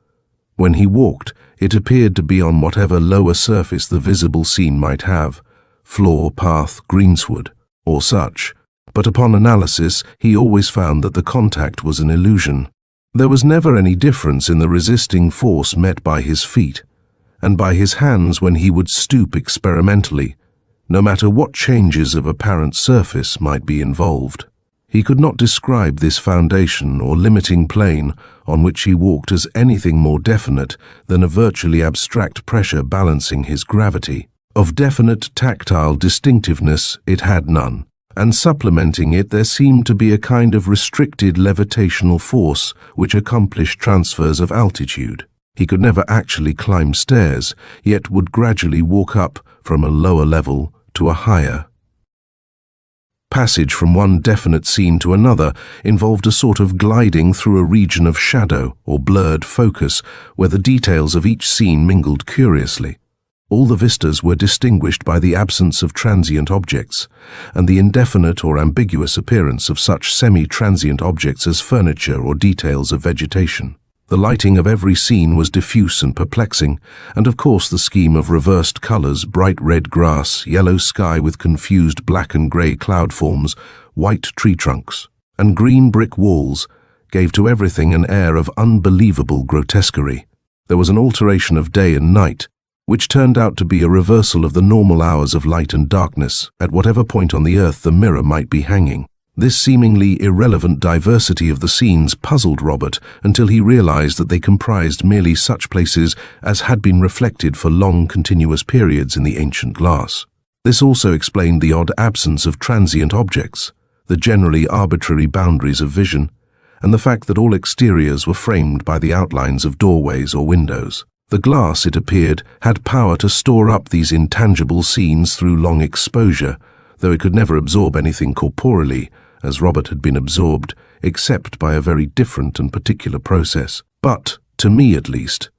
S1: When he walked, it appeared to be on whatever lower surface the visible scene might have, floor, path, greensward, or such, but upon analysis he always found that the contact was an illusion. There was never any difference in the resisting force met by his feet, and by his hands when he would stoop experimentally, no matter what changes of apparent surface might be involved. He could not describe this foundation or limiting plane on which he walked as anything more definite than a virtually abstract pressure balancing his gravity. Of definite tactile distinctiveness it had none, and supplementing it there seemed to be a kind of restricted levitational force which accomplished transfers of altitude. He could never actually climb stairs, yet would gradually walk up from a lower level to a higher. Passage from one definite scene to another involved a sort of gliding through a region of shadow or blurred focus where the details of each scene mingled curiously. All the vistas were distinguished by the absence of transient objects, and the indefinite or ambiguous appearance of such semi-transient objects as furniture or details of vegetation. The lighting of every scene was diffuse and perplexing, and of course the scheme of reversed colors, bright red grass, yellow sky with confused black and grey cloud forms, white tree trunks, and green brick walls gave to everything an air of unbelievable grotesquerie. There was an alteration of day and night, which turned out to be a reversal of the normal hours of light and darkness at whatever point on the earth the mirror might be hanging. This seemingly irrelevant diversity of the scenes puzzled Robert until he realized that they comprised merely such places as had been reflected for long continuous periods in the ancient glass. This also explained the odd absence of transient objects, the generally arbitrary boundaries of vision, and the fact that all exteriors were framed by the outlines of doorways or windows. The glass, it appeared, had power to store up these intangible scenes through long exposure, though it could never absorb anything corporeally, as Robert had been absorbed, except by a very different and particular process. But, to me at least,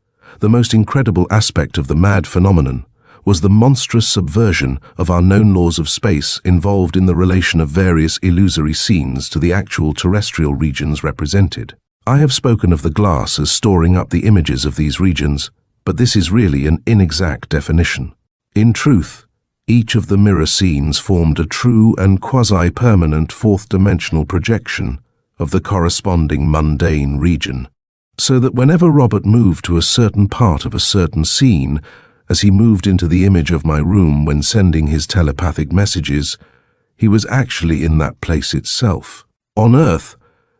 S1: the most incredible aspect of the mad phenomenon was the monstrous subversion of our known laws of space involved in the relation of various illusory scenes to the actual terrestrial regions represented. I have spoken of the glass as storing up the images of these regions, but this is really an inexact definition. In truth, each of the mirror scenes formed a true and quasi-permanent fourth-dimensional projection of the corresponding mundane region, so that whenever Robert moved to a certain part of a certain scene, as he moved into the image of my room when sending his telepathic messages, he was actually in that place itself. On Earth,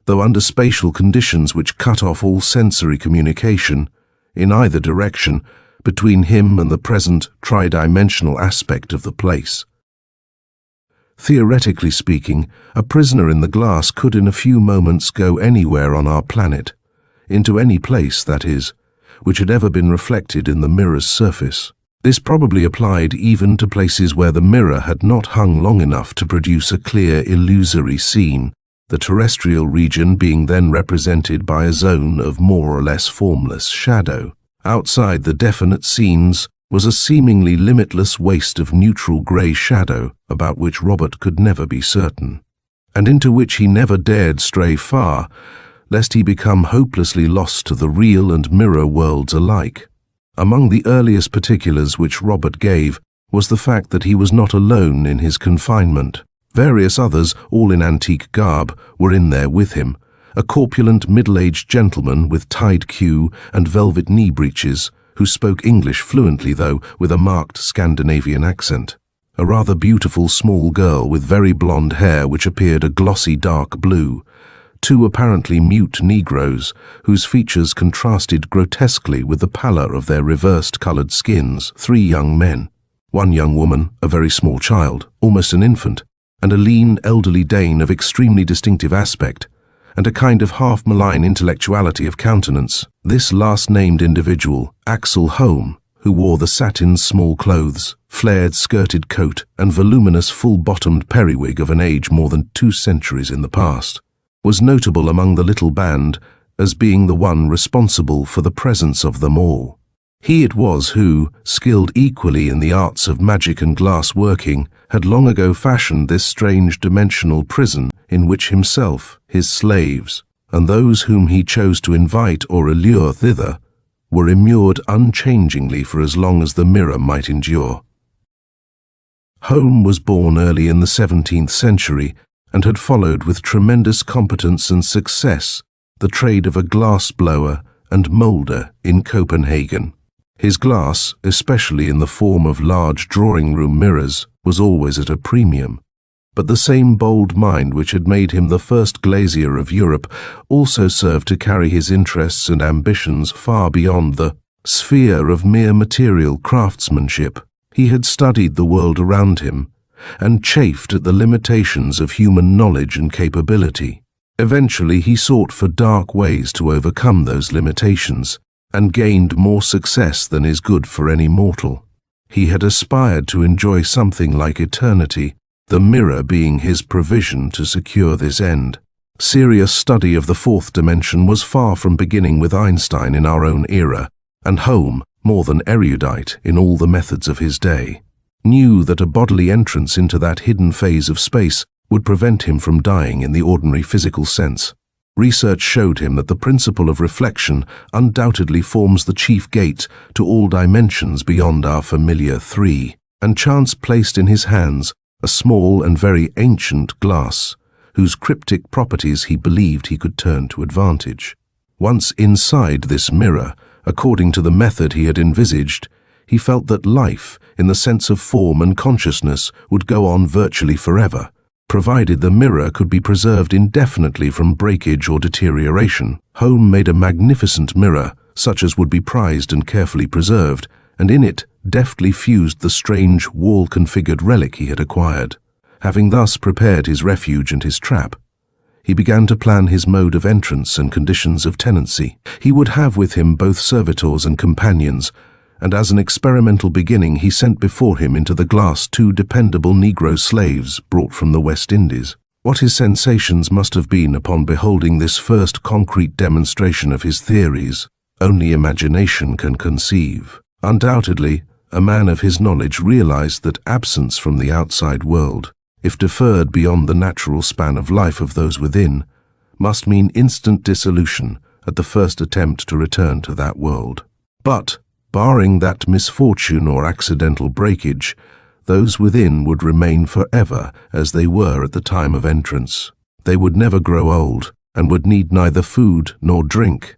S1: though under spatial conditions which cut off all sensory communication, in either direction, between him and the present tri-dimensional aspect of the place. Theoretically speaking, a prisoner in the glass could in a few moments go anywhere on our planet, into any place, that is, which had ever been reflected in the mirror's surface. This probably applied even to places where the mirror had not hung long enough to produce a clear illusory scene, the terrestrial region being then represented by a zone of more or less formless shadow. Outside the definite scenes was a seemingly limitless waste of neutral grey shadow about which Robert could never be certain, and into which he never dared stray far, lest he become hopelessly lost to the real and mirror worlds alike. Among the earliest particulars which Robert gave was the fact that he was not alone in his confinement. Various others, all in antique garb, were in there with him. A corpulent middle-aged gentleman with tied queue and velvet knee breeches, who spoke English fluently though with a marked Scandinavian accent. A rather beautiful small girl with very blonde hair which appeared a glossy dark blue. two apparently mute Negroes whose features contrasted grotesquely with the pallor of their reversed-colored skins, three young men, one young woman, a very small child, almost an infant, and a lean, elderly Dane of extremely distinctive aspect, and a kind of half-malign intellectuality of countenance. This last-named individual, Axel Home, who wore the satin small clothes, flared skirted coat, and voluminous full-bottomed periwig of an age more than 2 centuries in the past, was notable among the little band as being the one responsible for the presence of them all. He it was who, skilled equally in the arts of magic and glass working, had long ago fashioned this strange dimensional prison in which himself, his slaves, and those whom he chose to invite or allure thither, were immured unchangingly for as long as the mirror might endure. Home was born early in the 17th century and had followed with tremendous competence and success the trade of a glass blower and moulder in Copenhagen. His glass, especially in the form of large drawing-room mirrors, was always at a premium, but the same bold mind which had made him the first glazier of Europe also served to carry his interests and ambitions far beyond the sphere of mere material craftsmanship. He had studied the world around him and chafed at the limitations of human knowledge and capability. Eventually he sought for dark ways to overcome those limitations, and gained more success than is good for any mortal. He had aspired to enjoy something like eternity, the mirror being his provision to secure this end. Serious study of the fourth dimension was far from beginning with Einstein in our own era, and Home, more than erudite in all the methods of his day, knew that a bodily entrance into that hidden phase of space would prevent him from dying in the ordinary physical sense. Research showed him that the principle of reflection undoubtedly forms the chief gate to all dimensions beyond our familiar 3, and chance placed in his hands a small and very ancient glass, whose cryptic properties he believed he could turn to advantage. Once inside this mirror, according to the method he had envisaged, he felt that life, in the sense of form and consciousness, would go on virtually forever, provided the mirror could be preserved indefinitely from breakage or deterioration. Home made a magnificent mirror, such as would be prized and carefully preserved, and in it deftly fused the strange wall-configured relic he had acquired. Having thus prepared his refuge and his trap, he began to plan his mode of entrance and conditions of tenancy. He would have with him both servitors and companions, and as an experimental beginning he sent before him into the glass 2 dependable Negro slaves brought from the West Indies. What his sensations must have been upon beholding this first concrete demonstration of his theories, only imagination can conceive. Undoubtedly, a man of his knowledge realized that absence from the outside world, if deferred beyond the natural span of life of those within, must mean instant dissolution at the first attempt to return to that world. But, barring that misfortune or accidental breakage, those within would remain forever as they were at the time of entrance. They would never grow old, and would need neither food nor drink.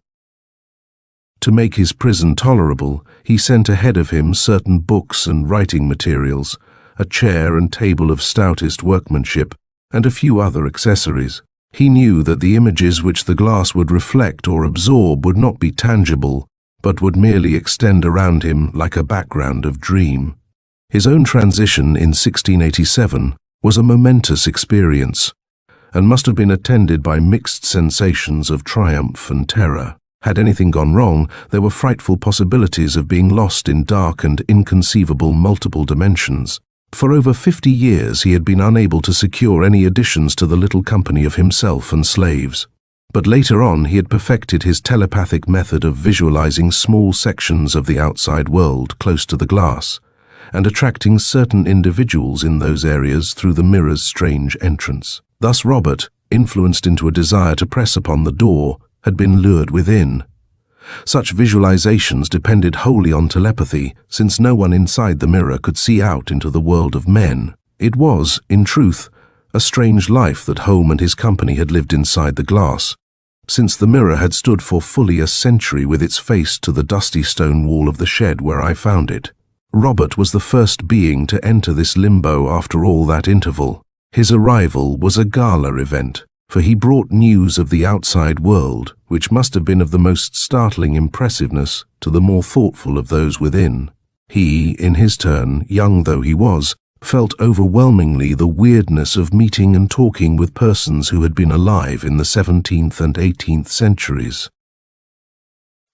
S1: To make his prison tolerable, he sent ahead of him certain books and writing materials, a chair and table of stoutest workmanship, and a few other accessories. He knew that the images which the glass would reflect or absorb would not be tangible, but would merely extend around him like a background of dream. His own transition in 1687 was a momentous experience, and must have been attended by mixed sensations of triumph and terror. Had anything gone wrong, there were frightful possibilities of being lost in dark and inconceivable multiple dimensions. For over 50 years he had been unable to secure any additions to the little company of himself and slaves. But later on he had perfected his telepathic method of visualizing small sections of the outside world close to the glass, and attracting certain individuals in those areas through the mirror's strange entrance. Thus Robert, influenced into a desire to press upon the door, had been lured within. Such visualizations depended wholly on telepathy, since no one inside the mirror could see out into the world of men. It was, in truth, a strange life that Home and his company had lived inside the glass, since the mirror had stood for fully a century with its face to the dusty stone wall of the shed where I found it. Robert was the first being to enter this limbo after all that interval. His arrival was a gala event, for he brought news of the outside world, which must have been of the most startling impressiveness to the more thoughtful of those within. He, in his turn, young though he was, felt overwhelmingly the weirdness of meeting and talking with persons who had been alive in the 17th and 18th centuries.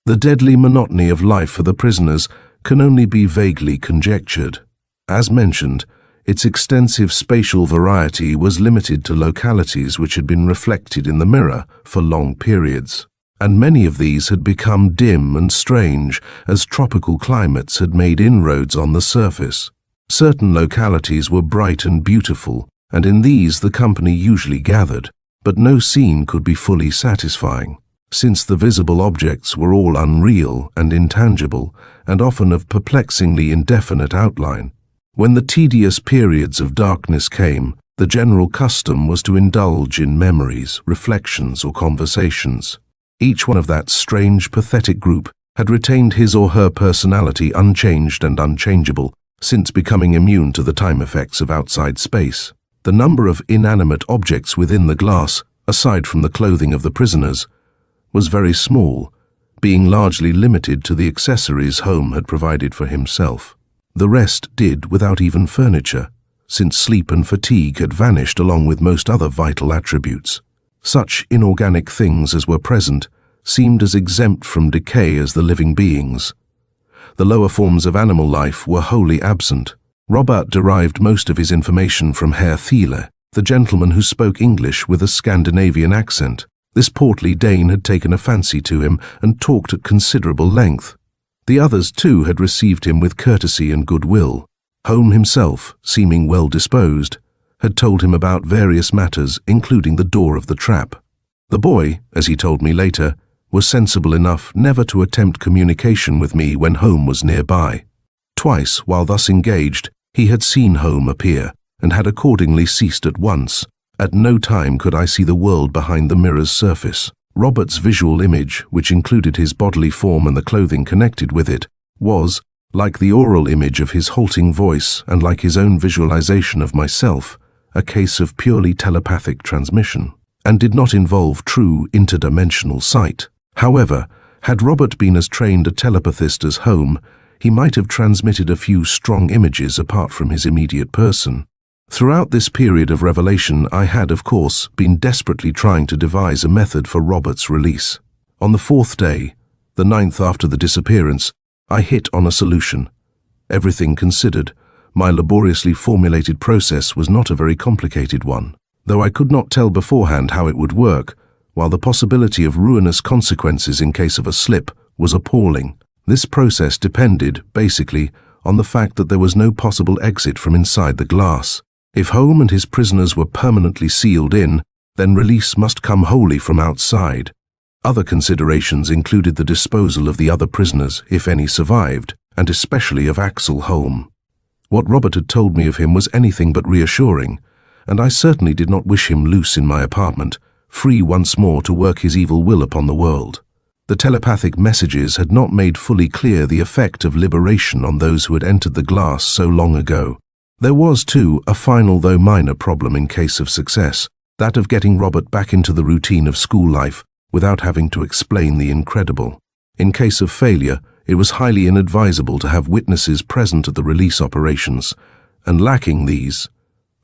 S1: The deadly monotony of life for the prisoners can only be vaguely conjectured. As mentioned, its extensive spatial variety was limited to localities which had been reflected in the mirror for long periods, and many of these had become dim and strange as tropical climates had made inroads on the surface. Certain localities were bright and beautiful, and in these the company usually gathered, but no scene could be fully satisfying, since the visible objects were all unreal and intangible, and often of perplexingly indefinite outline. When the tedious periods of darkness came, the general custom was to indulge in memories, reflections, or conversations. Each one of that strange, pathetic group had retained his or her personality unchanged and unchangeable since becoming immune to the time effects of outside space. The number of inanimate objects within the glass, aside from the clothing of the prisoners, was very small, being largely limited to the accessories Holmes had provided for himself. The rest did without even furniture, since sleep and fatigue had vanished along with most other vital attributes. Such inorganic things as were present seemed as exempt from decay as the living beings. The lower forms of animal life were wholly absent. Robert derived most of his information from Herr Thiele, the gentleman who spoke English with a Scandinavian accent. This portly Dane had taken a fancy to him and talked at considerable length. The others, too, had received him with courtesy and goodwill. Holmes himself, seeming well-disposed, had told him about various matters, including the door of the trap. The boy, as he told me later, was sensible enough never to attempt communication with me when Holmes was nearby. Twice, while thus engaged, he had seen Holmes appear, and had accordingly ceased at once. At no time could I see the world behind the mirror's surface. Robert's visual image, which included his bodily form and the clothing connected with it, was, like the oral image of his halting voice and like his own visualization of myself, a case of purely telepathic transmission, and did not involve true interdimensional sight. However, had Robert been as trained a telepathist as Holmes, he might have transmitted a few strong images apart from his immediate person. Throughout this period of revelation, I had, of course, been desperately trying to devise a method for Robert's release. On the 4th day, the 9th after the disappearance, I hit on a solution. Everything considered, my laboriously formulated process was not a very complicated one, though I could not tell beforehand how it would work, while the possibility of ruinous consequences in case of a slip was appalling. This process depended, basically, on the fact that there was no possible exit from inside the glass. If Holmes and his prisoners were permanently sealed in, then release must come wholly from outside. Other considerations included the disposal of the other prisoners, if any survived, and especially of Axel Holmes. What Robert had told me of him was anything but reassuring, and I certainly did not wish him loose in my apartment, free once more to work his evil will upon the world. The telepathic messages had not made fully clear the effect of liberation on those who had entered the glass so long ago. There was, too, a final though minor problem in case of success, that of getting Robert back into the routine of school life without having to explain the incredible. In case of failure, it was highly inadvisable to have witnesses present at the release operations, and lacking these,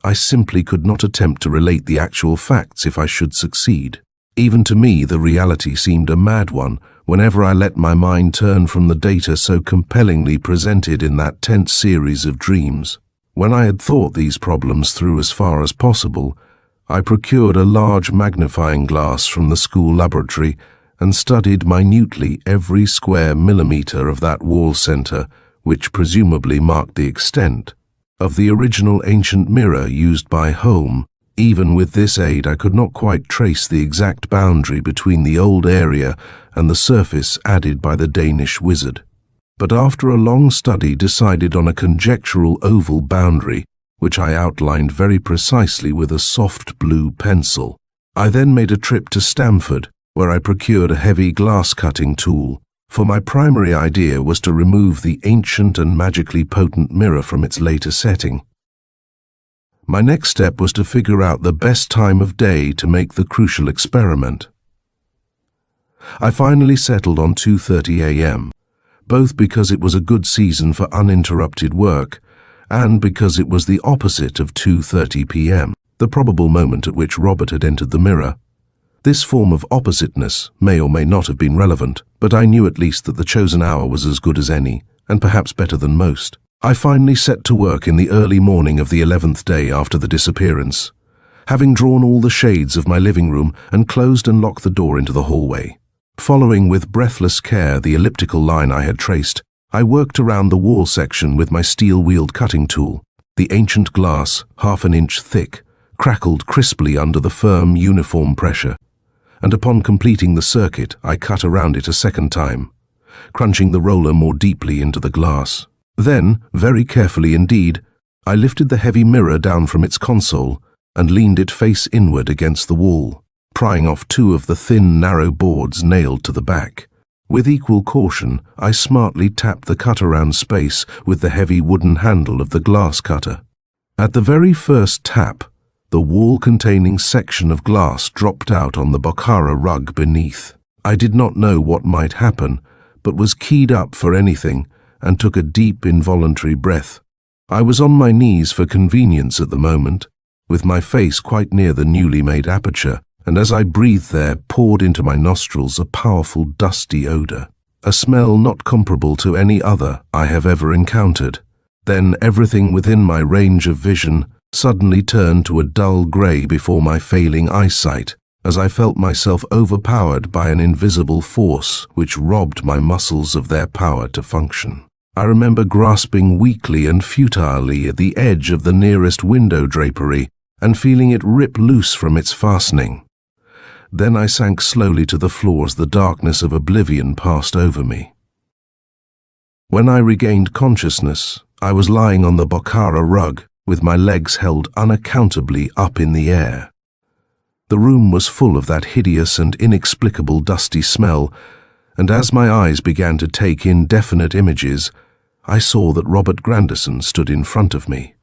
S1: I simply could not attempt to relate the actual facts if I should succeed. Even to me, the reality seemed a mad one whenever I let my mind turn from the data so compellingly presented in that tense series of dreams. When I had thought these problems through as far as possible, I procured a large magnifying glass from the school laboratory and studied minutely every square millimeter of that wall center, which presumably marked the extent of the original ancient mirror used by Holmes. Even with this aid, I could not quite trace the exact boundary between the old area and the surface added by the Danish wizard. But after a long study decided on a conjectural oval boundary, which I outlined very precisely with a soft blue pencil. I then made a trip to Stamford, where I procured a heavy glass-cutting tool, for my primary idea was to remove the ancient and magically potent mirror from its later setting. My next step was to figure out the best time of day to make the crucial experiment. I finally settled on 2:30 a.m., both because it was a good season for uninterrupted work and because it was the opposite of 2:30 p.m., the probable moment at which Robert had entered the mirror. This form of oppositeness may or may not have been relevant, but I knew at least that the chosen hour was as good as any, and perhaps better than most. I finally set to work in the early morning of the 11th day after the disappearance, having drawn all the shades of my living room and closed and locked the door into the hallway. Following with breathless care the elliptical line I had traced, I worked around the wall section with my steel-wheeled cutting tool. The ancient glass, half an inch thick, crackled crisply under the firm, uniform pressure, and upon completing the circuit, I cut around it a second time, crunching the roller more deeply into the glass. Then, very carefully indeed, I lifted the heavy mirror down from its console and leaned it face inward against the wall, prying off two of the thin, narrow boards nailed to the back. With equal caution, I smartly tapped the cut-around space with the heavy wooden handle of the glass cutter. At the very first tap, the wall-containing section of glass dropped out on the Bokhara rug beneath. I did not know what might happen, but was keyed up for anything and took a deep, involuntary breath. I was on my knees for convenience at the moment, with my face quite near the newly made aperture, and as I breathed there poured into my nostrils a powerful dusty odor, a smell not comparable to any other I have ever encountered. Then everything within my range of vision suddenly turned to a dull grey before my failing eyesight, as I felt myself overpowered by an invisible force which robbed my muscles of their power to function. I remember grasping weakly and futilely at the edge of the nearest window drapery and feeling it rip loose from its fastening. Then I sank slowly to the floor as the darkness of oblivion passed over me. When I regained consciousness, I was lying on the Bokhara rug, with my legs held unaccountably up in the air. The room was full of that hideous and inexplicable dusty smell, and as my eyes began to take in definite images, I saw that Robert Grandison stood in front of me.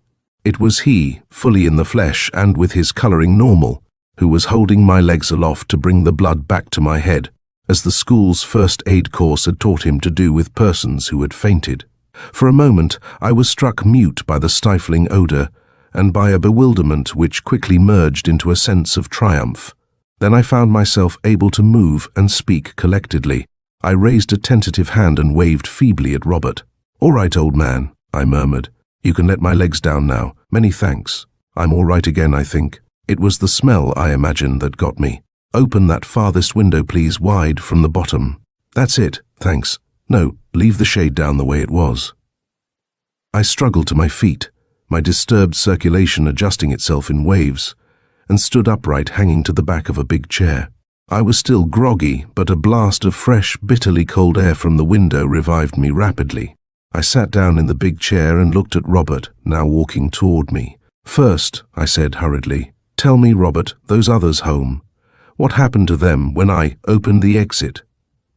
S1: It was he, fully in the flesh and with his colouring normal, who was holding my legs aloft to bring the blood back to my head, as the school's first aid course had taught him to do with persons who had fainted. For a moment, I was struck mute by the stifling odour and by a bewilderment which quickly merged into a sense of triumph. Then I found myself able to move and speak collectedly. I raised a tentative hand and waved feebly at Robert. "All right, old man," I murmured. "You can let my legs down now. Many thanks. I'm all right again, I think. It was the smell, I imagine, that got me. Open that farthest window, please, wide from the bottom. That's it, thanks. No, leave the shade down the way it was." I struggled to my feet, my disturbed circulation adjusting itself in waves, and stood upright, hanging to the back of a big chair. I was still groggy, but a blast of fresh, bitterly cold air from the window revived me rapidly. I sat down in the big chair and looked at Robert, now walking toward me. "First," I said hurriedly, "tell me, Robert, those others home. What happened to them when I opened the exit?"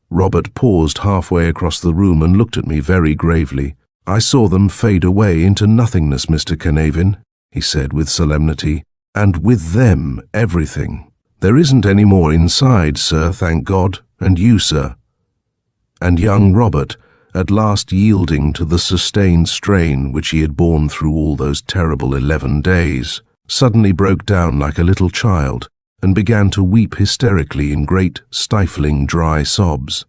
S1: Robert paused halfway across the room and looked at me very gravely. "I saw them fade away into nothingness, Mr. Carnavin," he said with solemnity, "and with them everything. There isn't any more inside, sir, thank God, and you, sir." And young Robert, at last yielding to the sustained strain which he had borne through all those terrible 11 days, suddenly broke down like a little child and began to weep hysterically in great, stifling, dry sobs.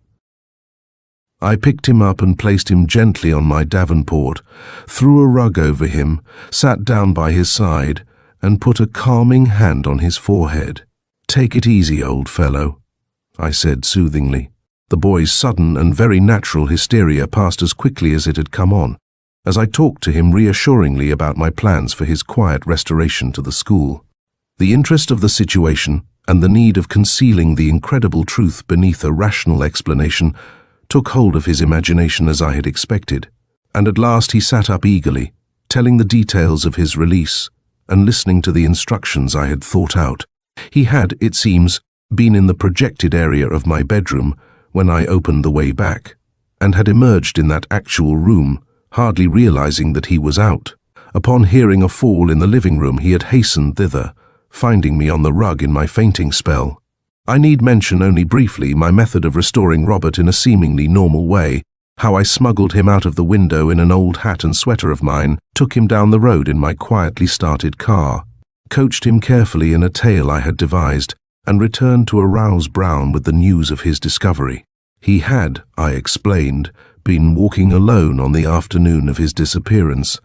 S1: I picked him up and placed him gently on my davenport, threw a rug over him, sat down by his side, and put a calming hand on his forehead. "Take it easy, old fellow," I said soothingly. The boy's sudden and very natural hysteria passed as quickly as it had come on, as I talked to him reassuringly about my plans for his quiet restoration to the school. The interest of the situation and the need of concealing the incredible truth beneath a rational explanation took hold of his imagination as I had expected, and at last he sat up eagerly, telling the details of his release and listening to the instructions I had thought out. He had, it seems, been in the projected area of my bedroom when I opened the way back, and had emerged in that actual room, hardly realizing that he was out. Upon hearing a fall in the living room, he had hastened thither, finding me on the rug in my fainting spell. I need mention only briefly my method of restoring Robert in a seemingly normal way, how I smuggled him out of the window in an old hat and sweater of mine, took him down the road in my quietly started car, coached him carefully in a tale I had devised, and returned to arouse Brown with the news of his discovery. He had, I explained, been walking alone on the afternoon of his disappearance,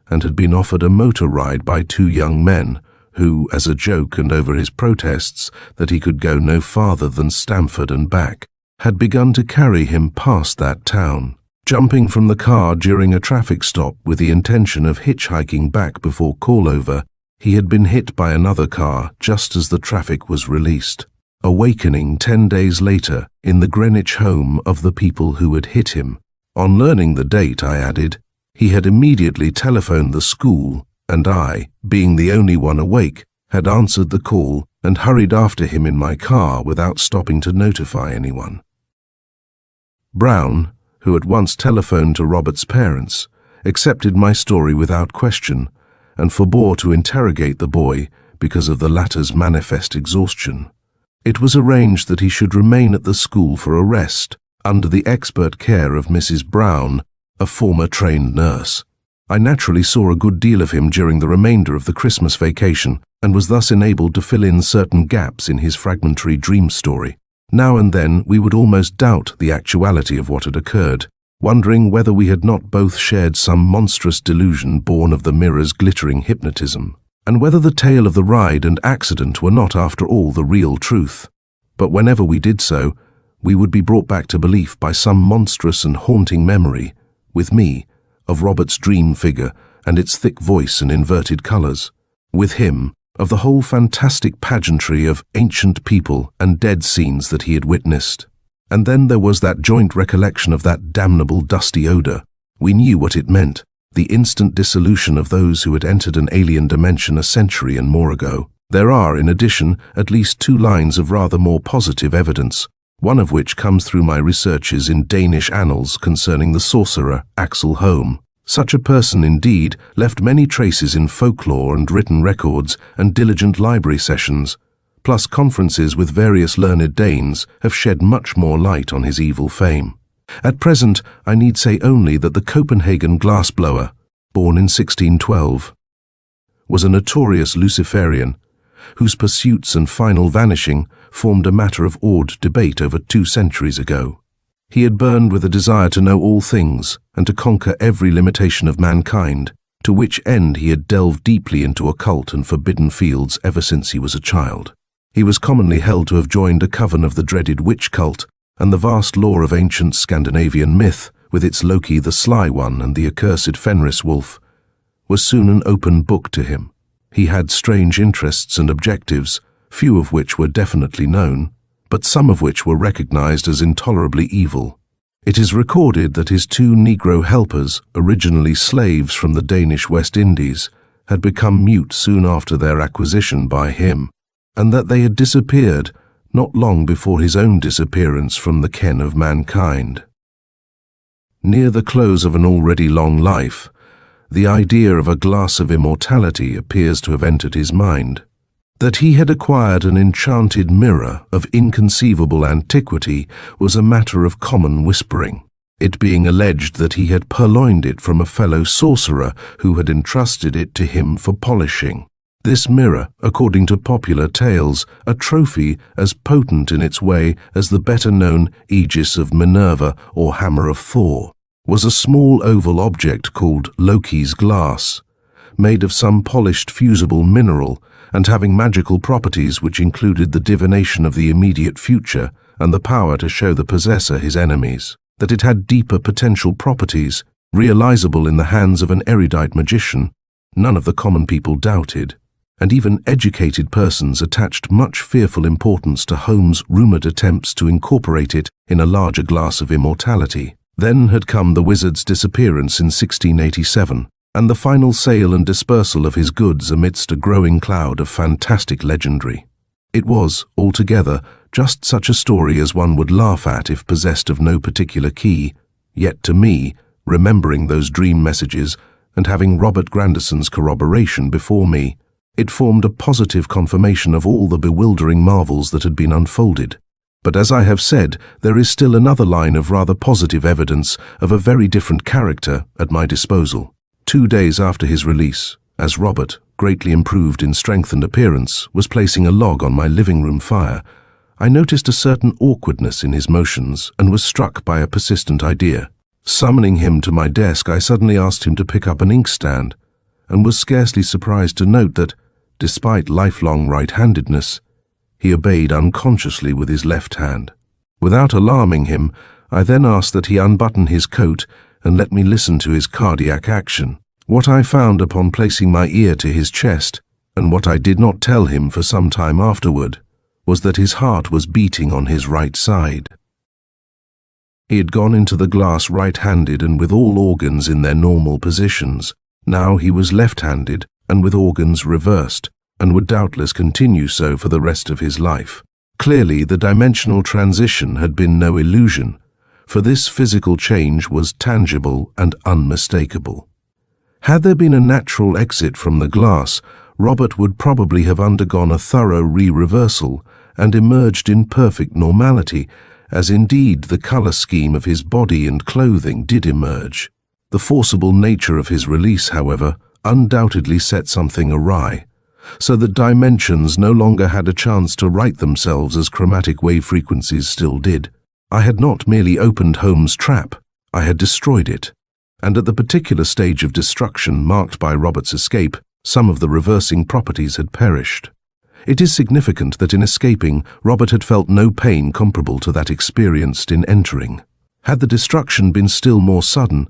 S1: and had been offered a motor ride by two young men, who, as a joke and over his protests that he could go no farther than Stamford and back, had begun to carry him past that town. Jumping from the car during a traffic stop with the intention of hitchhiking back before call-over, he had been hit by another car just as the traffic was released, awakening 10 days later in the Greenwich home of the people who had hit him. On learning the date, I added, he had immediately telephoned the school, and I, being the only one awake, had answered the call and hurried after him in my car without stopping to notify anyone. Brown, who at once telephoned to Robert's parents, accepted my story without question and forbore to interrogate the boy because of the latter's manifest exhaustion. It was arranged that he should remain at the school for a rest under the expert care of Mrs. Brown, a former trained nurse. I naturally saw a good deal of him during the remainder of the Christmas vacation and was thus enabled to fill in certain gaps in his fragmentary dream story. Now and then we would almost doubt the actuality of what had occurred, wondering whether we had not both shared some monstrous delusion born of the mirror's glittering hypnotism, and whether the tale of the ride and accident were not after all the real truth. But whenever we did so, we would be brought back to belief by some monstrous and haunting memory, with me, of Robert's dream figure and its thick voice and inverted colours, with him, of the whole fantastic pageantry of ancient people and dead scenes that he had witnessed. And then there was that joint recollection of that damnable dusty odour. We knew what it meant, the instant dissolution of those who had entered an alien dimension a century and more ago. There are, in addition, at least 2 lines of rather more positive evidence, one of which comes through my researches in Danish annals concerning the sorcerer Axel Holm. Such a person, indeed, left many traces in folklore and written records and diligent library sessions, plus conferences with various learned Danes have shed much more light on his evil fame. At present, I need say only that the Copenhagen glassblower, born in 1612, was a notorious Luciferian, whose pursuits and final vanishing formed a matter of awed debate over 2 centuries ago. He had burned with a desire to know all things and to conquer every limitation of mankind, to which end he had delved deeply into occult and forbidden fields ever since he was a child. He was commonly held to have joined a coven of the dreaded witch cult, and the vast lore of ancient Scandinavian myth, with its Loki the Sly One and the accursed Fenris wolf, was soon an open book to him. He had strange interests and objectives, few of which were definitely known, but some of which were recognized as intolerably evil. It is recorded that his 2 Negro helpers, originally slaves from the Danish West Indies, had become mute soon after their acquisition by him, and that they had disappeared not long before his own disappearance from the ken of mankind. Near the close of an already long life, the idea of a glass of immortality appears to have entered his mind. That he had acquired an enchanted mirror of inconceivable antiquity was a matter of common whispering, it being alleged that he had purloined it from a fellow sorcerer who had entrusted it to him for polishing. This mirror, according to popular tales, a trophy as potent in its way as the better-known Aegis of Minerva or Hammer of Thor, was a small oval object called Loki's glass, made of some polished fusible mineral and having magical properties which included the divination of the immediate future and the power to show the possessor his enemies. That it had deeper potential properties, realizable in the hands of an erudite magician, none of the common people doubted, and even educated persons attached much fearful importance to Holmes' rumoured attempts to incorporate it in a larger glass of immortality. Then had come the wizard's disappearance in 1687, and the final sale and dispersal of his goods amidst a growing cloud of fantastic legendary. It was, altogether, just such a story as one would laugh at if possessed of no particular key, yet to me, remembering those dream messages, and having Robert Grandison's corroboration before me, it formed a positive confirmation of all the bewildering marvels that had been unfolded. But as I have said, there is still another line of rather positive evidence of a very different character at my disposal. 2 days after his release, as Robert, greatly improved in strength and appearance, was placing a log on my living room fire, I noticed a certain awkwardness in his motions and was struck by a persistent idea. Summoning him to my desk, I suddenly asked him to pick up an inkstand, and was scarcely surprised to note that, despite lifelong right-handedness, he obeyed unconsciously with his left hand. Without alarming him, I then asked that he unbutton his coat and let me listen to his cardiac action. What I found upon placing my ear to his chest, and what I did not tell him for some time afterward, was that his heart was beating on his right side. He had gone into the glass right-handed and with all organs in their normal positions. Now he was left-handed and with organs reversed, and would doubtless continue so for the rest of his life. Clearly, the dimensional transition had been no illusion, for this physical change was tangible and unmistakable. Had there been a natural exit from the glass, Robert would probably have undergone a thorough re-reversal and emerged in perfect normality, as indeed the color scheme of his body and clothing did emerge. The forcible nature of his release, however, undoubtedly set something awry, so that dimensions no longer had a chance to right themselves as chromatic wave frequencies still did. I had not merely opened Holmes' trap, I had destroyed it, and at the particular stage of destruction marked by Robert's escape, some of the reversing properties had perished. It is significant that in escaping, Robert had felt no pain comparable to that experienced in entering. Had the destruction been still more sudden,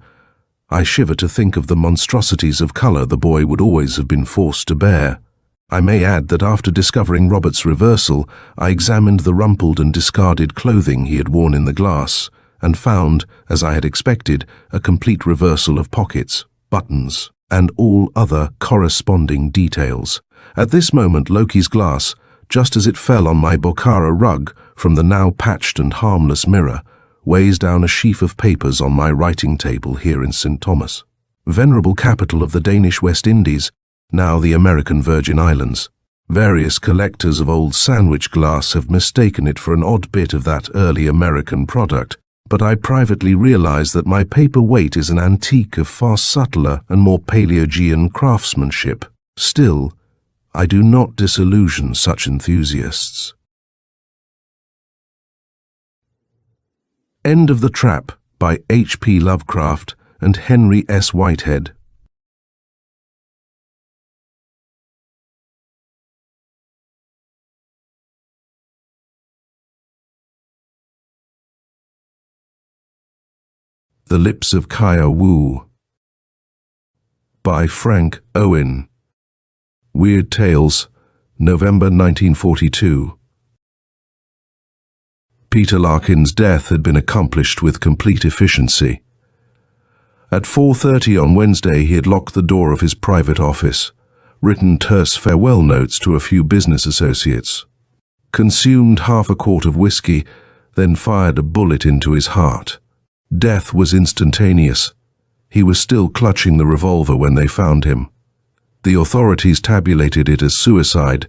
S1: I shiver to think of the monstrosities of color the boy would always have been forced to bear. I may add that after discovering Robert's reversal, I examined the rumpled and discarded clothing he had worn in the glass, and found, as I had expected, a complete reversal of pockets, buttons, and all other corresponding details. At this moment, Loki's glass, just as it fell on my Bokhara rug from the now patched and harmless mirror, weighs down a sheaf of papers on my writing table here in St. Thomas, venerable capital of the Danish West Indies, now the American Virgin Islands. Various collectors of old sandwich glass have mistaken it for an odd bit of that early American product, but I privately realize that my paper weight is an antique of far subtler and more Paleogean craftsmanship. Still, I do not disillusion such enthusiasts. End of the Trap by H.P. Lovecraft and Henry S. Whitehead. The Lips of Kaya Wu by Frank Owen. Weird Tales, November 1942. Peter Larkin's death had been accomplished with complete efficiency. At 4:30 on Wednesday, he had locked the door of his private office, written terse farewell notes to a few business associates, consumed half a quart of whiskey, then fired a bullet into his heart. Death was instantaneous. He was still clutching the revolver when they found him. The authorities tabulated it as suicide,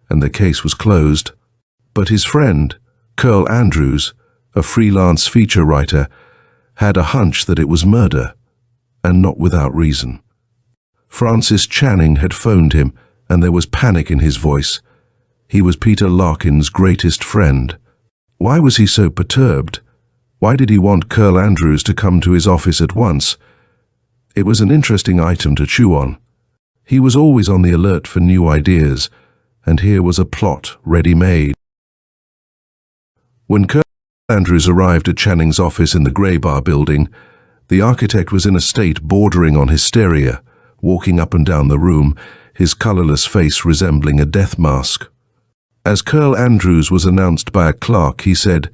S1: and the case was closed. But his friend, Curl Andrews, a freelance feature writer, had a hunch that it was murder, and not without reason. Francis Channing had phoned him, and there was panic in his voice. He was Peter Larkin's greatest friend. Why was he so perturbed? Why did he want Curl Andrews to come to his office at once? It was an interesting item to chew on. He was always on the alert for new ideas, and here was a plot ready-made. When Curl Andrews arrived at Channing's office in the Grey Bar building, the architect was in a state bordering on hysteria, walking up and down the room, his colorless face resembling a death mask. As Curl Andrews was announced by a clerk, he said,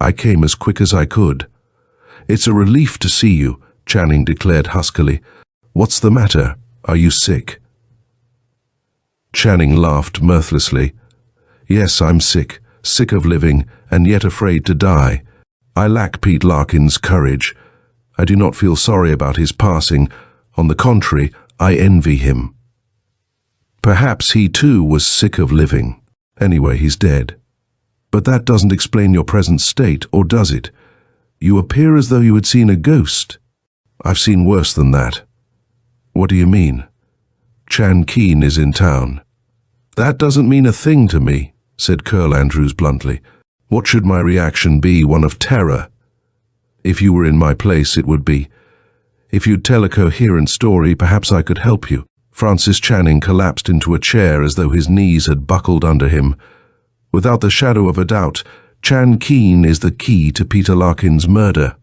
S1: "I came as quick as I could." "It's a relief to see you," Channing declared huskily. "What's the matter? Are you sick?" Channing laughed mirthlessly. "Yes, I'm sick of living, and yet afraid to die. I lack Pete Larkin's courage. I do not feel sorry about his passing, On the contrary, I envy him. Perhaps he too was sick of living. Anyway, he's dead. But that doesn't explain your present state, or does it? You appear as though you had seen a ghost. I've seen worse than that. What do you mean? Chan Keen is in town. That doesn't mean a thing to me, said Curl Andrews bluntly. What should my reaction be? One of terror? If you were in my place, it would be. If you'd tell a coherent story, perhaps I could help you. Francis Channing collapsed into a chair as though his knees had buckled under him. Without the shadow of a doubt, Chan Keen is the key to Peter Larkin's murder.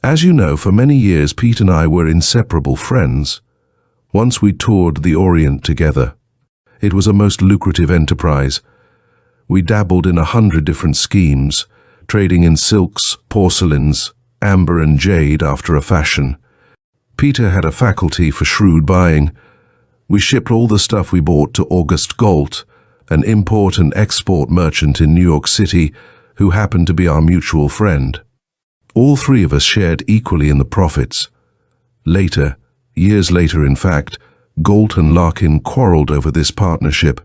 S1: As you know, for many years Pete and I were inseparable friends. Once we toured the Orient together. It was a most lucrative enterprise. We dabbled in 100 different schemes, trading in silks, porcelains, amber and jade after a fashion. Peter had a faculty for shrewd buying. We shipped all the stuff we bought to August Galt, an import and export merchant in New York City who happened to be our mutual friend. All three of us shared equally in the profits. Later, years later in fact, Galt and Larkin quarreled over this partnership.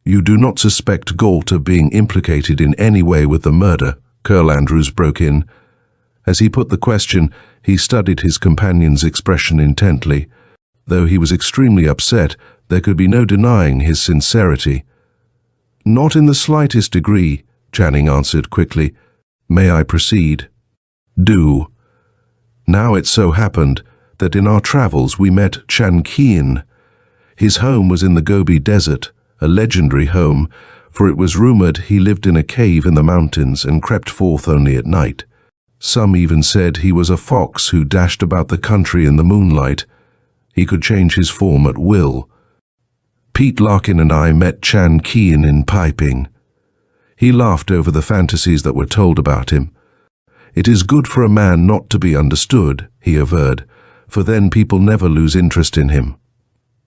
S1: You do not suspect Galt of being implicated in any way with the murder, Curl Andrews broke in. As he put the question, he studied his companion's expression intently. Though he was extremely upset, there could be no denying his sincerity. Not in the slightest degree, Channing answered quickly. May I proceed? Do. Now it so happened that in our travels we met Chan Keen. His home was in the Gobi Desert, a legendary home, for it was rumored he lived in a cave in the mountains and crept forth only at night. Some even said he was a fox who dashed about the country in the moonlight. He could change his form at will. Pete Larkin and I met Chan Keen in Piping. He laughed over the fantasies that were told about him. It is good for a man not to be understood, he averred, for then people never lose interest in him.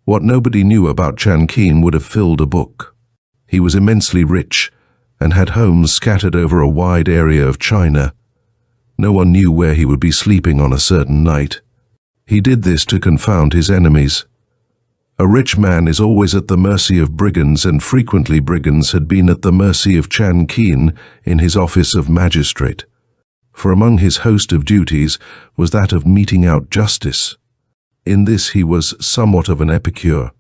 S1: What nobody knew about Chan Keen would have filled a book. He was immensely rich and had homes scattered over a wide area of China. No one knew where he would be sleeping on a certain night. He did this to confound his enemies. A rich man is always at the mercy of brigands, and frequently brigands had been at the mercy of Chan Keen in his office of magistrate. For among his host of duties was that of meting out justice. In this he was somewhat of an epicure.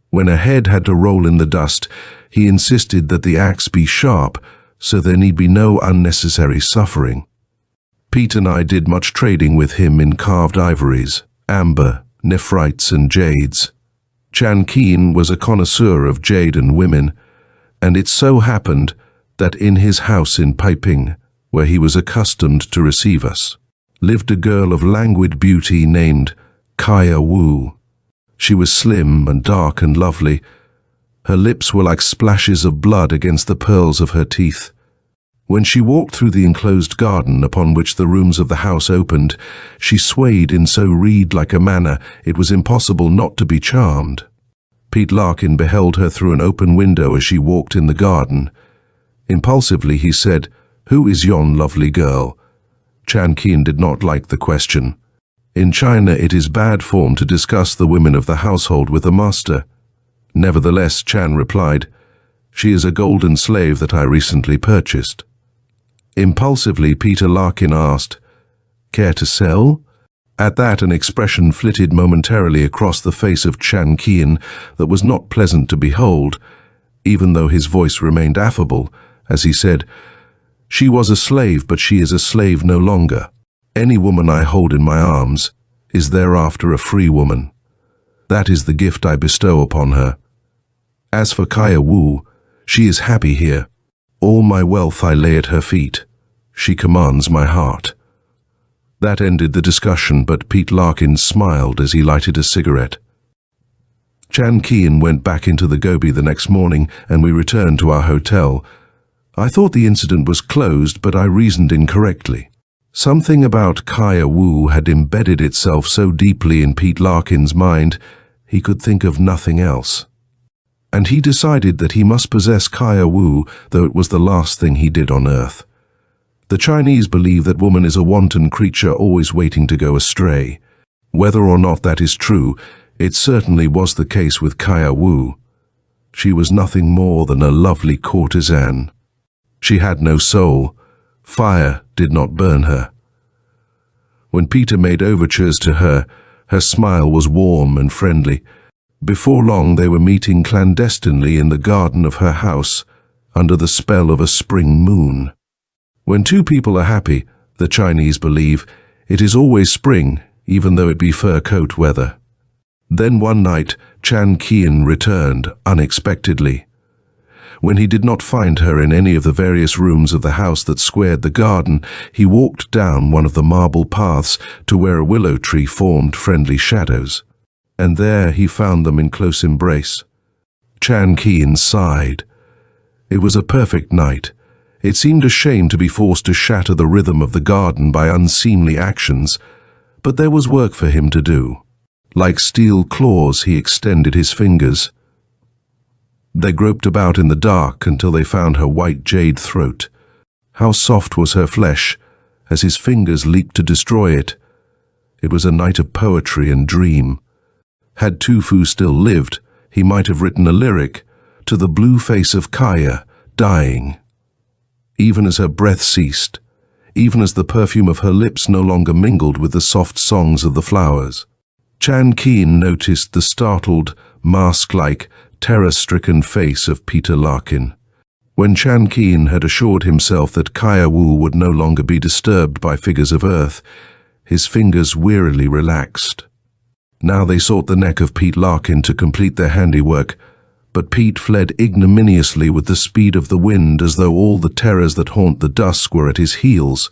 S1: When a head had to roll in the dust, he insisted that the axe be sharp, so there need be no unnecessary suffering. Pete and I did much trading with him in carved ivories, amber, nephrites and jades. Chan Keen was a connoisseur of jade and women, and it so happened that in his house in Piping, where he was accustomed to receive us, lived a girl of languid beauty named Kaya Wu. She was slim and dark and lovely. Her lips were like splashes of blood against the pearls of her teeth. When she walked through the enclosed garden upon which the rooms of the house opened, she swayed in so reed-like a manner it was impossible not to be charmed. Pete Larkin beheld her through an open window as she walked in the garden. Impulsively he said, "Who is yon lovely girl?" Chan Keen did not like the question. In China it is bad form to discuss the women of the household with a master. Nevertheless, Chan replied, "She is a golden slave that I recently purchased." Impulsively, Peter Larkin asked, "Care to sell?" At that, an expression flitted momentarily across the face of Chan Keen that was not pleasant to behold, even though his voice remained affable, as he said, "She was a slave, but she is a slave no longer. Any woman I hold in my arms is thereafter a free woman. That is the gift I bestow upon her. As for Kaya Wu, she is happy here. All my wealth I lay at her feet. She commands my heart." That ended the discussion, but Pete Larkin smiled as he lighted a cigarette. Chan Keen went back into the Gobi the next morning, and we returned to our hotel. I thought the incident was closed, but I reasoned incorrectly. Something about Kaya Wu had embedded itself so deeply in Pete Larkin's mind, he could think of nothing else. And he decided that he must possess Kaya Wu, though it was the last thing he did on earth. The Chinese believe that woman is a wanton creature always waiting to go astray. Whether or not that is true, it certainly was the case with Kaya Wu. She was nothing more than a lovely courtesan. She had no soul. Fire did not burn her. When Peter made overtures to her, her smile was warm and friendly. Before long they were meeting clandestinely in the garden of her house, under the spell of a spring moon. When two people are happy, the Chinese believe, it is always spring, even though it be fur coat weather. Then one night, Chan Qian returned unexpectedly. When he did not find her in any of the various rooms of the house that squared the garden, he walked down one of the marble paths to where a willow tree formed friendly shadows. And there he found them in close embrace. Chan Qian sighed. It was a perfect night. It seemed a shame to be forced to shatter the rhythm of the garden by unseemly actions, but there was work for him to do. Like steel claws, he extended his fingers. They groped about in the dark until they found her white jade throat. How soft was her flesh, as his fingers leaped to destroy it. It was a night of poetry and dream. Had Tu Fu still lived, he might have written a lyric to the blue face of Kaya, dying. Even as her breath ceased, even as the perfume of her lips no longer mingled with the soft songs of the flowers. Chan Qian noticed the startled, mask-like, terror-stricken face of Peter Larkin. When Chan Qian had assured himself that Kaya Wu would no longer be disturbed by figures of earth, his fingers wearily relaxed. Now they sought the neck of Pete Larkin to complete their handiwork, but Pete fled ignominiously with the speed of the wind as though all the terrors that haunt the dusk were at his heels.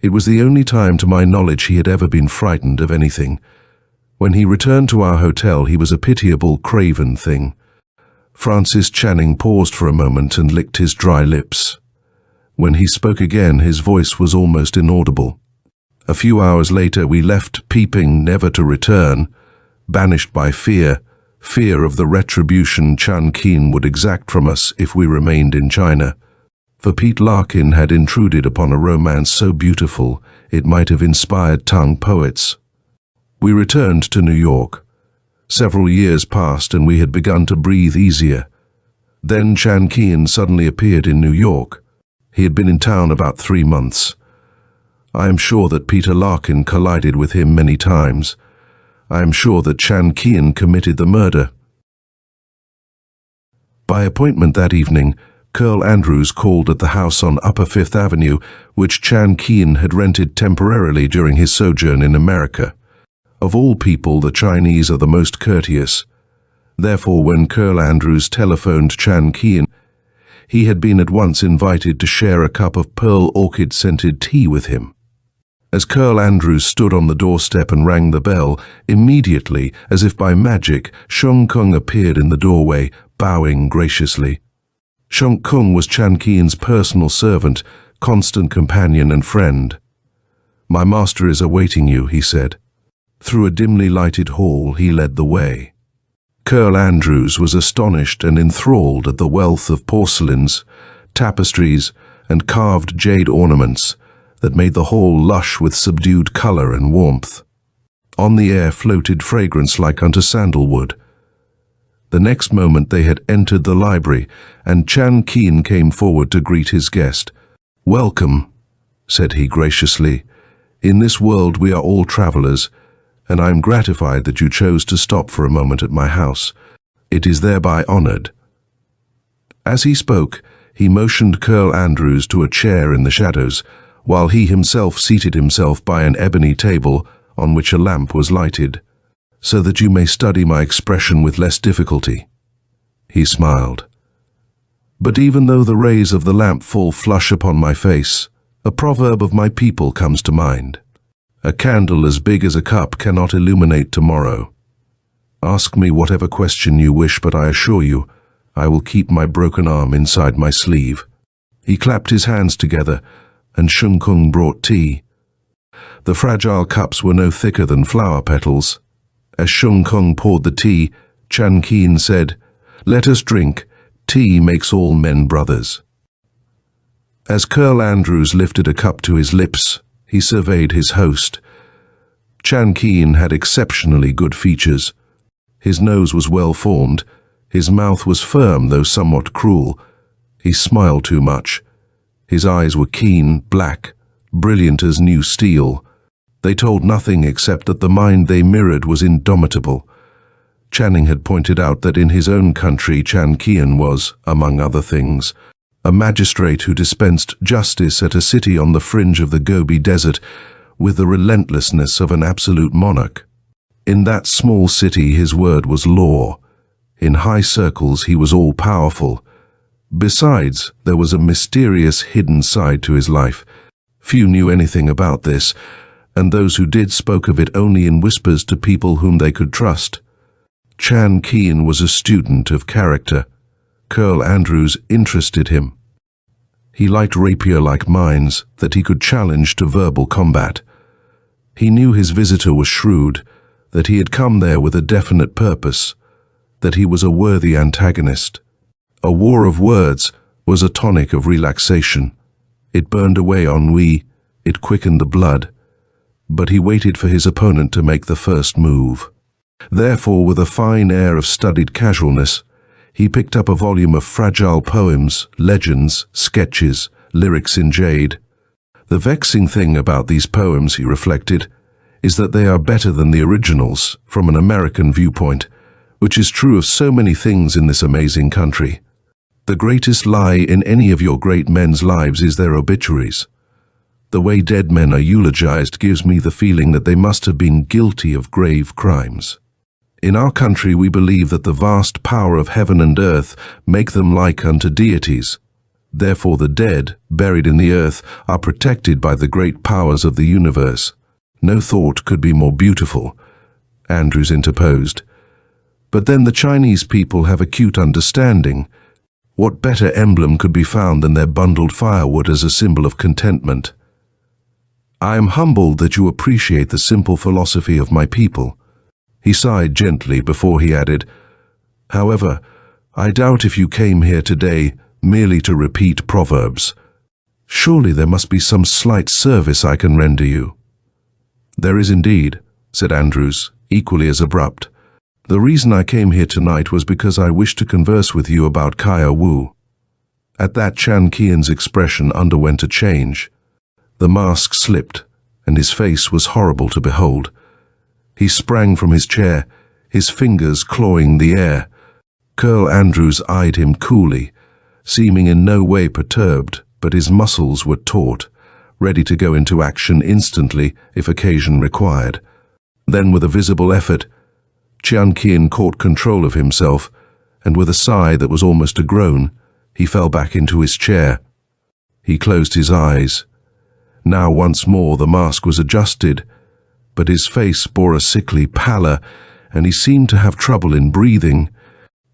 S1: It was the only time to my knowledge he had ever been frightened of anything. When he returned to our hotel, he was a pitiable, craven thing. Francis Channing paused for a moment and licked his dry lips. When he spoke again, his voice was almost inaudible. A few hours later, we left Peeping, never to return, banished by fear of the retribution Chan Qian would exact from us if we remained in China. For Pete Larkin had intruded upon a romance so beautiful it might have inspired tongue poets. We returned to New York. Several years passed and we had begun to breathe easier. Then Chan Qian suddenly appeared in New York. He had been in town about 3 months. I am sure that Peter Larkin collided with him many times. I am sure that Chan Qian committed the murder. By appointment that evening, Curl Andrews called at the house on Upper Fifth Avenue, which Chan Qian had rented temporarily during his sojourn in America. Of all people, the Chinese are the most courteous. Therefore, when Curl Andrews telephoned Chan Qian, he had been at once invited to share a cup of pearl orchid-scented tea with him. As Curl Andrews stood on the doorstep and rang the bell, immediately, as if by magic, Sheng Kung appeared in the doorway, bowing graciously. Sheng Kung was Chan Qian's personal servant, constant companion and friend. "My master is awaiting you," he said. Through a dimly lighted hall, he led the way. Curl Andrews was astonished and enthralled at the wealth of porcelains, tapestries, and carved jade ornaments that made the hall lush with subdued color and warmth. On the air floated fragrance like unto sandalwood. The next moment they had entered the library, and Chan Qian came forward to greet his guest. "Welcome," said he graciously. "In this world we are all travelers, and I am gratified that you chose to stop for a moment at my house. It is thereby honored." As he spoke, he motioned Curl Andrews to a chair in the shadows, while he himself seated himself by an ebony table on which a lamp was lighted, "so that you may study my expression with less difficulty." He smiled. "But even though the rays of the lamp fall flush upon my face, a proverb of my people comes to mind. A candle as big as a cup cannot illuminate tomorrow. Ask me whatever question you wish, but I assure you, I will keep my broken arm inside my sleeve." He clapped his hands together, and Sheng Kung brought tea. The fragile cups were no thicker than flower petals. As Sheng Kung poured the tea, Chan Qian said, "Let us drink. Tea makes all men brothers." As Curl Andrews lifted a cup to his lips, he surveyed his host. Chan Keen had exceptionally good features. His nose was well formed, his mouth was firm though somewhat cruel. He smiled too much. His eyes were keen, black, brilliant as new steel. They told nothing except that the mind they mirrored was indomitable. Channing had pointed out that in his own country Chan Keen was, among other things, a magistrate who dispensed justice at a city on the fringe of the Gobi Desert with the relentlessness of an absolute monarch. In that small city his word was law. In high circles he was all-powerful. Besides, there was a mysterious hidden side to his life. Few knew anything about this, and those who did spoke of it only in whispers to people whom they could trust. Chan Keen was a student of character. Colonel Andrews interested him. He liked rapier-like minds that he could challenge to verbal combat. He knew his visitor was shrewd, that he had come there with a definite purpose, that he was a worthy antagonist. A war of words was a tonic of relaxation. It burned away ennui, it quickened the blood, but he waited for his opponent to make the first move. Therefore, with a fine air of studied casualness, he picked up a volume of fragile poems, legends, sketches, lyrics in jade. The vexing thing about these poems, he reflected, is that they are better than the originals from an American viewpoint, which is true of so many things in this amazing country. The greatest lie in any of your great men's lives is their obituaries. The way dead men are eulogized gives me the feeling that they must have been guilty of grave crimes. In our country we believe that the vast power of heaven and earth make them like unto deities. Therefore the dead, buried in the earth, are protected by the great powers of the universe. No thought could be more beautiful, Andrews interposed. But then the Chinese people have acute understanding. What better emblem could be found than their bundled firewood as a symbol of contentment? I am humbled that you appreciate the simple philosophy of my people. He sighed gently before he added, however, I doubt if you came here today merely to repeat proverbs. Surely there must be some slight service I can render you. There is indeed, said Andrews, equally as abrupt. The reason I came here tonight was because I wished to converse with you about Kaya Wu. At that, Chan Keen's expression underwent a change. The mask slipped, and his face was horrible to behold. He sprang from his chair, his fingers clawing the air. Colonel Andrews eyed him coolly, seeming in no way perturbed, but his muscles were taut, ready to go into action instantly if occasion required. Then, with a visible effort, Chan Keen caught control of himself, and with a sigh that was almost a groan, he fell back into his chair. He closed his eyes. Now once more the mask was adjusted, but his face bore a sickly pallor, and he seemed to have trouble in breathing.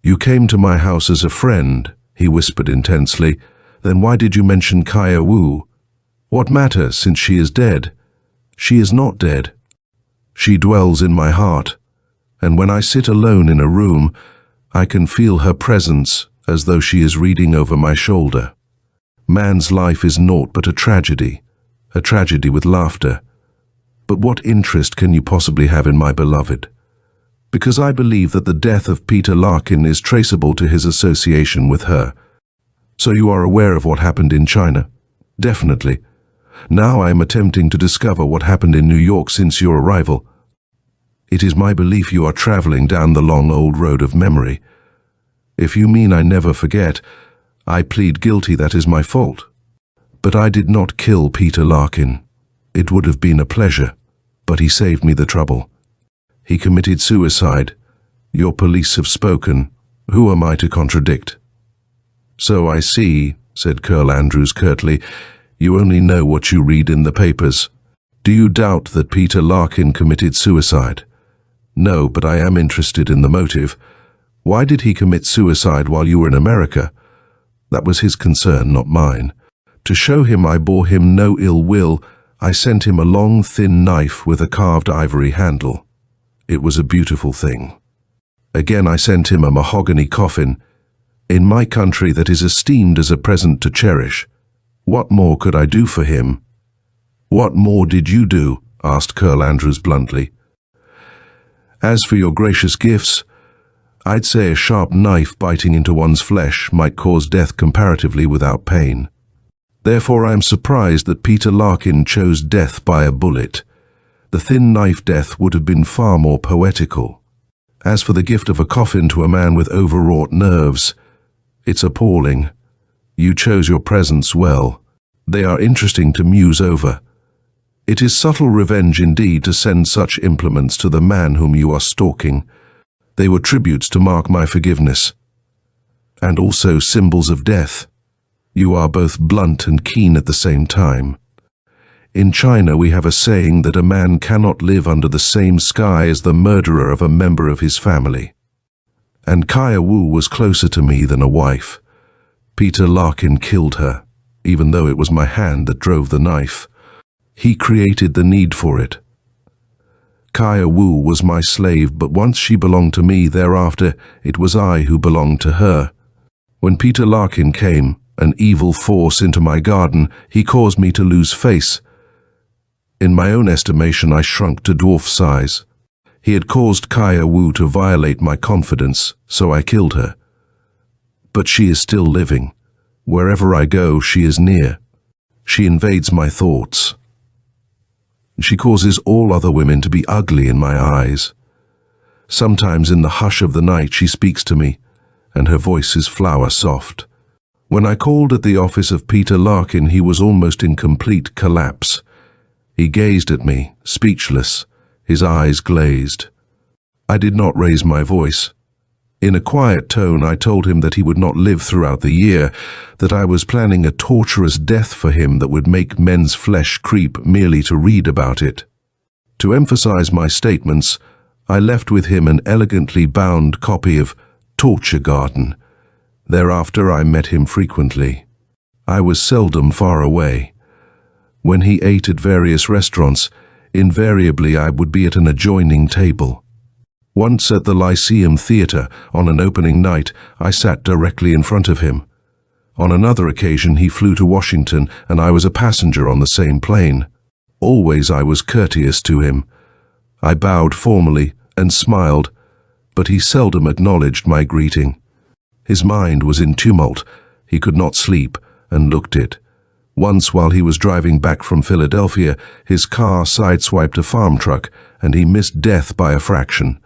S1: You came to my house as a friend, he whispered intensely. Then why did you mention Kaya Wu? What matter, since she is dead? She is not dead. She dwells in my heart, and when I sit alone in a room, I can feel her presence as though she is reading over my shoulder. Man's life is naught but a tragedy with laughter. But what interest can you possibly have in my beloved? Because I believe that the death of Peter Larkin is traceable to his association with her. So you are aware of what happened in China? Definitely. Now I am attempting to discover what happened in New York since your arrival. It is my belief you are traveling down the long old road of memory. If you mean I never forget, I plead guilty, that is my fault. But I did not kill Peter Larkin. It would have been a pleasure, but he saved me the trouble. He committed suicide. Your police have spoken. Who am I to contradict? So I see, said Colonel Andrews curtly, you only know what you read in the papers. Do you doubt that Peter Larkin committed suicide? No, but I am interested in the motive. Why did he commit suicide while you were in America? That was his concern, not mine. To show him I bore him no ill will, I sent him a long, thin knife with a carved ivory handle. It was a beautiful thing. Again I sent him a mahogany coffin. In my country that is esteemed as a present to cherish. What more could I do for him? What more did you do? asked Colonel Andrews bluntly. As for your gracious gifts, I'd say a sharp knife biting into one's flesh might cause death comparatively without pain. Therefore I am surprised that Peter Larkin chose death by a bullet. The thin knife death would have been far more poetical. As for the gift of a coffin to a man with overwrought nerves, it's appalling. You chose your presents well. They are interesting to muse over. It is subtle revenge indeed to send such implements to the man whom you are stalking. They were tributes to mark my forgiveness, and also symbols of death. You are both blunt and keen at the same time. In China we have a saying that a man cannot live under the same sky as the murderer of a member of his family. And Kaya Wu was closer to me than a wife. Peter Larkin killed her, even though it was my hand that drove the knife. He created the need for it. Kaya Wu was my slave, but once she belonged to me, thereafter it was I who belonged to her. When Peter Larkin came, an evil force, into my garden, he caused me to lose face. In my own estimation, I shrunk to dwarf size. He had caused Kaya Wu to violate my confidence, so I killed her. But she is still living. Wherever I go, she is near. She invades my thoughts. She causes all other women to be ugly in my eyes. Sometimes in the hush of the night she speaks to me, and her voice is flower soft. When I called at the office of Peter Larkin, he was almost in complete collapse. He gazed at me, speechless, his eyes glazed. I did not raise my voice. In a quiet tone, I told him that he would not live throughout the year, that I was planning a torturous death for him that would make men's flesh creep merely to read about it. To emphasize my statements, I left with him an elegantly bound copy of Torture Garden. Thereafter I met him frequently. I was seldom far away. When he ate at various restaurants, invariably I would be at an adjoining table. Once at the Lyceum Theatre, on an opening night, I sat directly in front of him. On another occasion he flew to Washington, and I was a passenger on the same plane. Always I was courteous to him. I bowed formally and smiled, but he seldom acknowledged my greeting. His mind was in tumult. He could not sleep, and looked it. Once, while he was driving back from Philadelphia, his car sideswiped a farm truck, and he missed death by a fraction.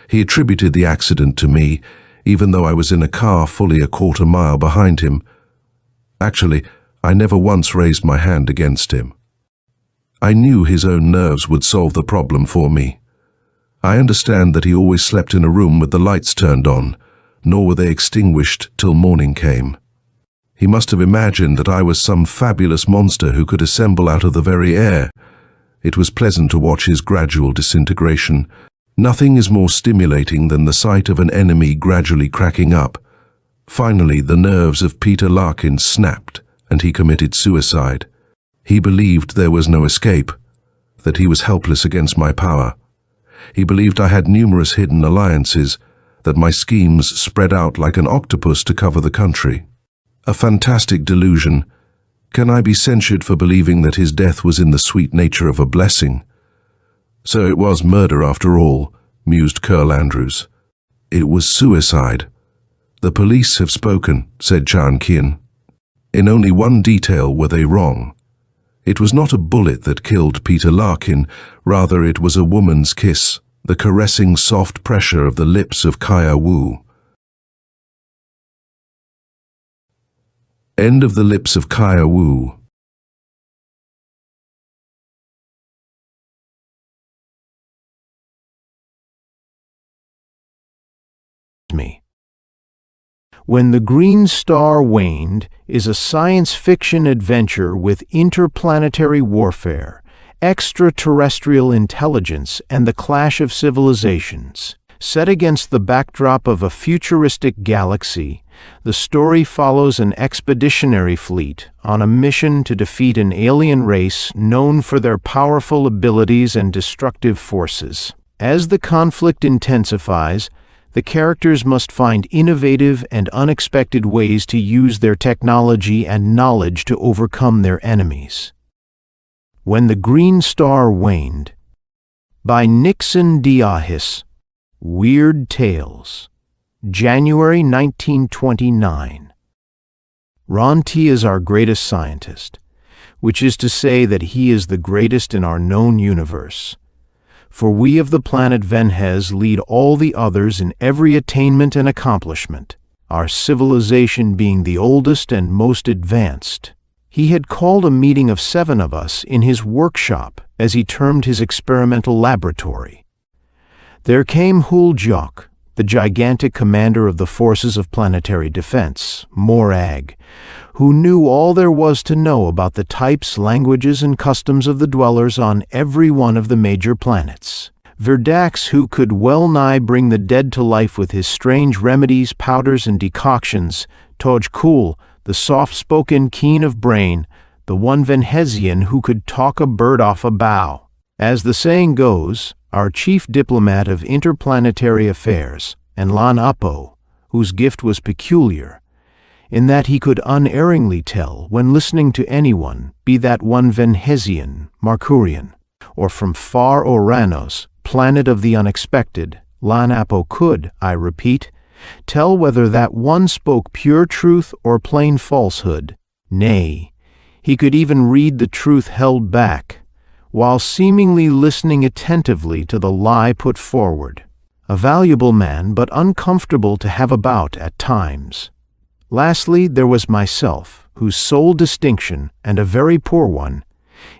S1: He attributed the accident to me, even though I was in a car fully a quarter mile behind him. Actually, I never once raised my hand against him. I knew his own nerves would solve the problem for me. I understand that he always slept in a room with the lights turned on, nor were they extinguished till morning came. He must have imagined that I was some fabulous monster who could assemble out of the very air. It was pleasant to watch his gradual disintegration. Nothing is more stimulating than the sight of an enemy gradually cracking up. Finally, the nerves of Peter Larkin snapped, and he committed suicide. He believed there was no escape, that he was helpless against my power. He believed I had numerous hidden alliances, that my schemes spread out like an octopus to cover the country. A fantastic delusion. Can I be censured for believing that his death was in the sweet nature of a blessing? So it was murder after all, mused Colonel Andrews. It was suicide. The police have spoken, said Chan Kin. In only one detail were they wrong. It was not a bullet that killed Peter Larkin, rather it was a woman's kiss, the caressing soft pressure of the lips of Kaya Wu. End of The Lips of Kaya Wu.
S2: When the Green Star Waned is a science fiction adventure with interplanetary warfare, extraterrestrial intelligence, and the clash of civilizations. Set against the backdrop of a futuristic galaxy, the story follows an expeditionary fleet on a mission to defeat an alien race known for their powerful abilities and destructive forces. As the conflict intensifies, the characters must find innovative and unexpected ways to use their technology and knowledge to overcome their enemies. When the Green Star Waned, by Nixon Diahis. Weird Tales. January 1929. Ron T is our greatest scientist, which is to say that he is the greatest in our known universe. For we of the planet Venhez lead all the others in every attainment and accomplishment, our civilization being the oldest and most advanced. He had called a meeting of 7 of us in his workshop, as he termed his experimental laboratory. There came Huljok, the gigantic commander of the Forces of Planetary Defense, Morag, who knew all there was to know about the types, languages, and customs of the dwellers on every one of the major planets. Verdax, who could well nigh bring the dead to life with his strange remedies, powders, and decoctions. Tojkul, the soft-spoken, keen of brain, the one Venhezian who could talk a bird off a bough. As the saying goes, our chief diplomat of interplanetary affairs, and Lan Apo, whose gift was peculiar, in that he could unerringly tell when listening to anyone, be that one Venhezian, Markurian, or from far Oranos, planet of the unexpected. Lan Apo could, I repeat, tell whether that one spoke pure truth or plain falsehood. Nay, he could even read the truth held back, while seemingly listening attentively to the lie put forward. A valuable man, but uncomfortable to have about at times. Lastly, there was myself, whose sole distinction, and a very poor one,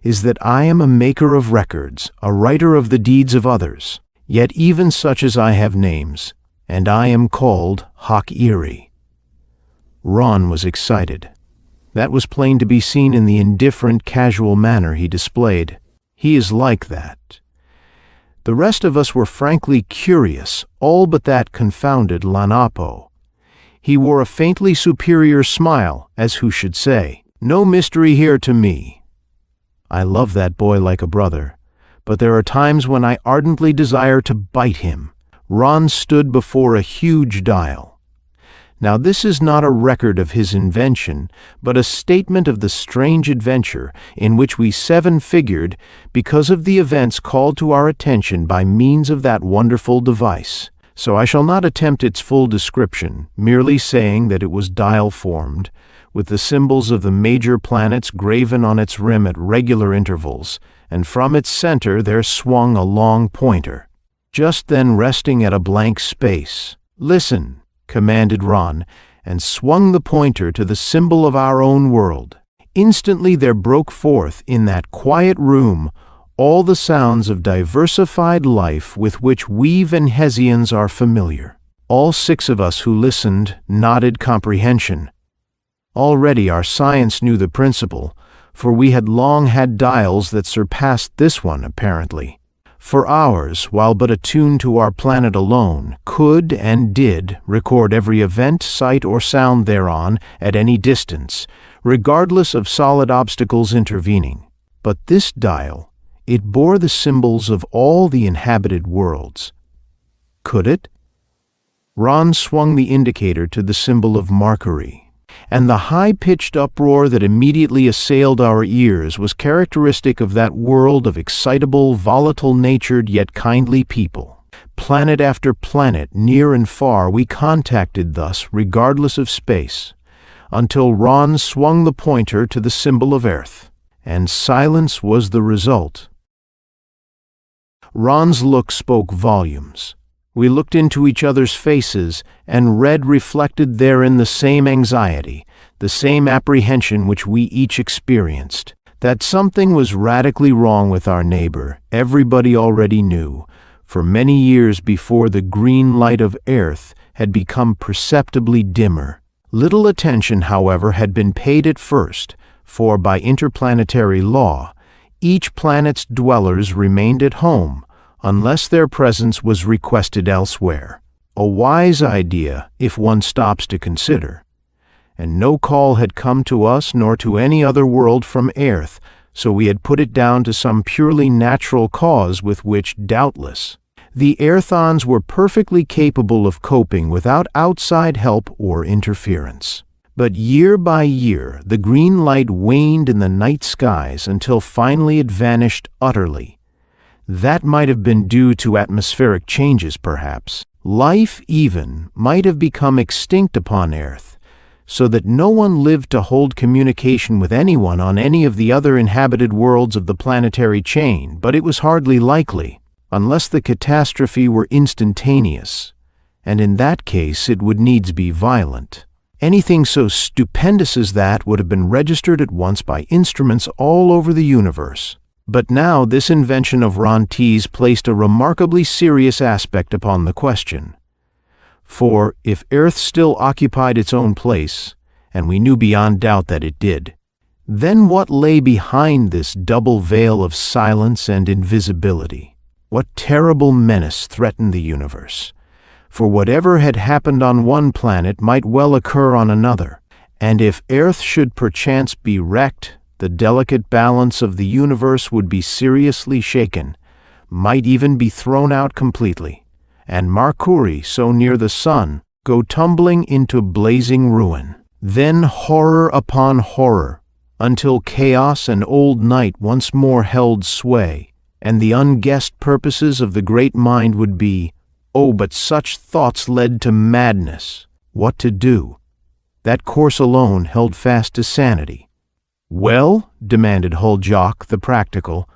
S2: is that I am a maker of records, a writer of the deeds of others, yet even such as I have names, and I am called Eerie. Ron was excited. That was plain to be seen in the indifferent, casual manner he displayed. He is like that. The rest of us were frankly curious, all but that confounded Lan Apo. He wore a faintly superior smile, as who should say, "No mystery here to me." I love that boy like a brother, but there are times when I ardently desire to bite him. Ron stood before a huge dial. Now this is not a record of his invention, but a statement of the strange adventure in which we 7 figured because of the events called to our attention by means of that wonderful device. So I shall not attempt its full description, merely saying that it was dial-formed, with the symbols of the major planets graven on its rim at regular intervals, and from its center there swung a long pointer, just then resting at a blank space. "Listen," commanded Ron, and swung the pointer to the symbol of our own world. Instantly there broke forth in that quiet room all the sounds of diversified life with which we Venhezians are familiar. All 6 of us who listened nodded comprehension. Already our science knew the principle, for we had long had dials that surpassed this one, apparently. For ours, while but attuned to our planet alone, could and did record every event, sight, or sound thereon at any distance, regardless of solid obstacles intervening. But this dial, it bore the symbols of all the inhabited worlds. Could it? Ron swung the indicator to the symbol of Mercury, and the high-pitched uproar that immediately assailed our ears was characteristic of that world of excitable, volatile-natured yet kindly people. Planet after planet, near and far, we contacted thus, regardless of space, until Ron swung the pointer to the symbol of Earth, and silence was the result. Ron's look spoke volumes. We looked into each other's faces and read reflected therein the same anxiety, the same apprehension which we each experienced. That something was radically wrong with our neighbor, everybody already knew, for many years before the green light of Earth had become perceptibly dimmer. Little attention, however, had been paid at first, for by interplanetary law, each planet's dwellers remained at home, unless their presence was requested elsewhere. A wise idea, if one stops to consider. And no call had come to us nor to any other world from Earth, so we had put it down to some purely natural cause with which, doubtless, the Earthons were perfectly capable of coping without outside help or interference. But year by year, the green light waned in the night skies until finally it vanished utterly. That might have been due to atmospheric changes, perhaps. Life, even, might have become extinct upon Earth, so that no one lived to hold communication with anyone on any of the other inhabited worlds of the planetary chain, but it was hardly likely, unless the catastrophe were instantaneous, and in that case it would needs be violent. Anything so stupendous as that would have been registered at once by instruments all over the universe. But now this invention of Ron T's placed a remarkably serious aspect upon the question. For if Earth still occupied its own place, and we knew beyond doubt that it did, then what lay behind this double veil of silence and invisibility? What terrible menace threatened the universe? For whatever had happened on one planet might well occur on another, and if Earth should perchance be wrecked, the delicate balance of the universe would be seriously shaken, might even be thrown out completely, and Mercury, so near the sun, go tumbling into blazing ruin. Then horror upon horror, until chaos and old night once more held sway, and the unguessed purposes of the great mind would be, oh, but such thoughts led to madness. What to do? That course alone held fast to sanity. "Well," demanded Hull-Jock, the practical,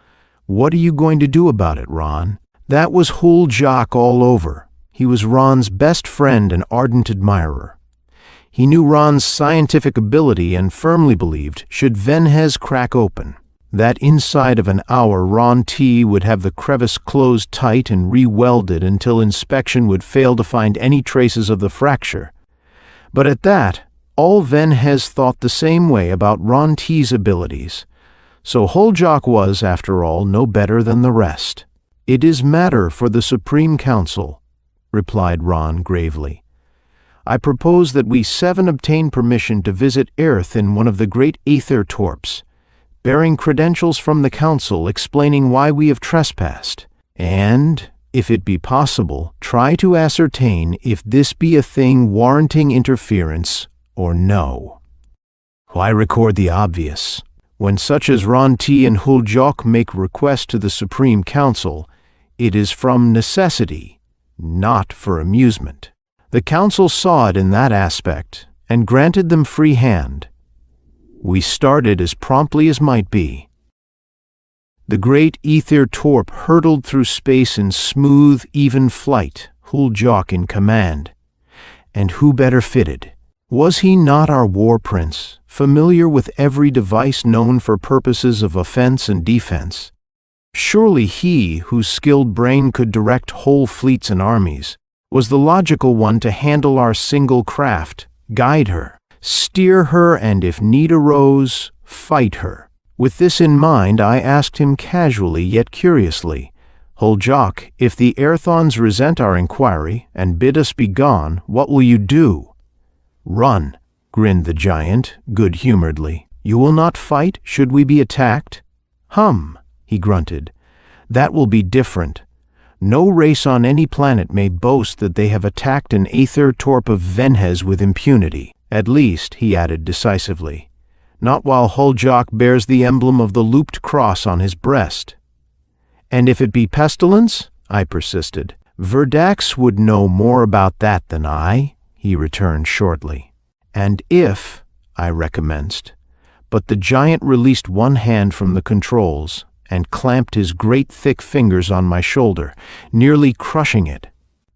S2: "what are you going to do about it, Ron?" That was Hull-Jock all over. He was Ron's best friend and ardent admirer. He knew Ron's scientific ability and firmly believed, should Venhez crack open, that inside of an hour Ron T would have the crevice closed tight and re-welded until inspection would fail to find any traces of the fracture. But at that, all Venhez thought the same way about Ron T's abilities, so Hull-Jock was, after all, no better than the rest. "It is matter for the Supreme Council," replied Ron gravely. "I propose that we 7 obtain permission to visit Earth in one of the great aether torps, bearing credentials from the Council explaining why we have trespassed, and, if it be possible, try to ascertain if this be a thing warranting interference or no. Why record the obvious? When such as Ron T and Hull-Jock make request to the Supreme Council, it is from necessity, not for amusement. The Council saw it in that aspect, and granted them free hand. We started as promptly as might be. The great ether torp hurtled through space in smooth, even flight, Hull-Jock in command. And who better fitted? Was he not our war prince, familiar with every device known for purposes of offense and defense? Surely he, whose skilled brain could direct whole fleets and armies, was the logical one to handle our single craft, guide her, steer her, and if need arose, fight her. With this in mind, I asked him casually yet curiously, "Hull-Jock, if the Airthons resent our inquiry and bid us be gone, what will you do?" "Run," grinned the giant, good-humoredly. "You will not fight, should we be attacked?" "Hum," he grunted. "That will be different. No race on any planet may boast that they have attacked an aether torp of Venhez with impunity. At least," he added decisively, "not while Hull-Jock bears the emblem of the looped cross on his breast." "And if it be pestilence?" I persisted. "Verdax would know more about that than I," he returned shortly. "And if," I recommenced, but the giant released one hand from the controls and clamped his great thick fingers on my shoulder, nearly crushing it.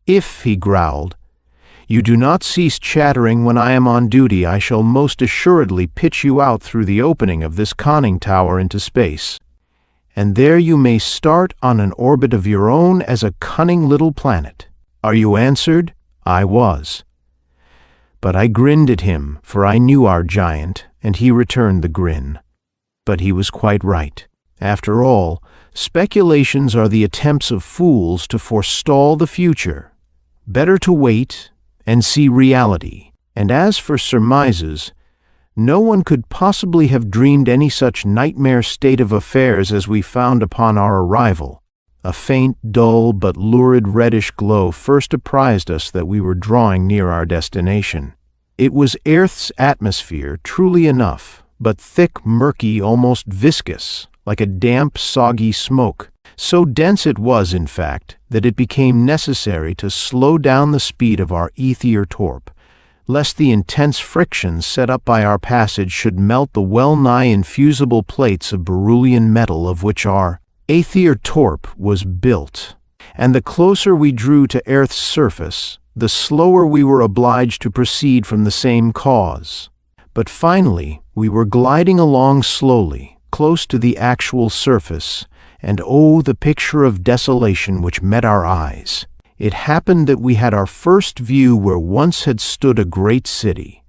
S2: "If," he growled, "you do not cease chattering when I am on duty, I shall most assuredly pitch you out through the opening of this conning tower into space. And there you may start on an orbit of your own as a cunning little planet. Are you answered?" I was. But I grinned at him, for I knew our giant, and he returned the grin. But he was quite right. After all, speculations are the attempts of fools to forestall the future. Better to wait and see reality. And as for surmises, no one could possibly have dreamed any such nightmare state of affairs as we found upon our arrival. A faint, dull, but lurid reddish glow first apprised us that we were drawing near our destination. It was Earth's atmosphere, truly enough, but thick, murky, almost viscous, like a damp, soggy smoke. So dense it was, in fact, that it became necessary to slow down the speed of our Aether torp, lest the intense friction set up by our passage should melt the well-nigh infusible plates of beryllium metal of which our Aether torp was built. And the closer we drew to Earth's surface, the slower we were obliged to proceed from the same cause. But finally, we were gliding along slowly, close to the actual surface, and oh, the picture of desolation which met our eyes. It happened that we had our first view where once had stood a great city.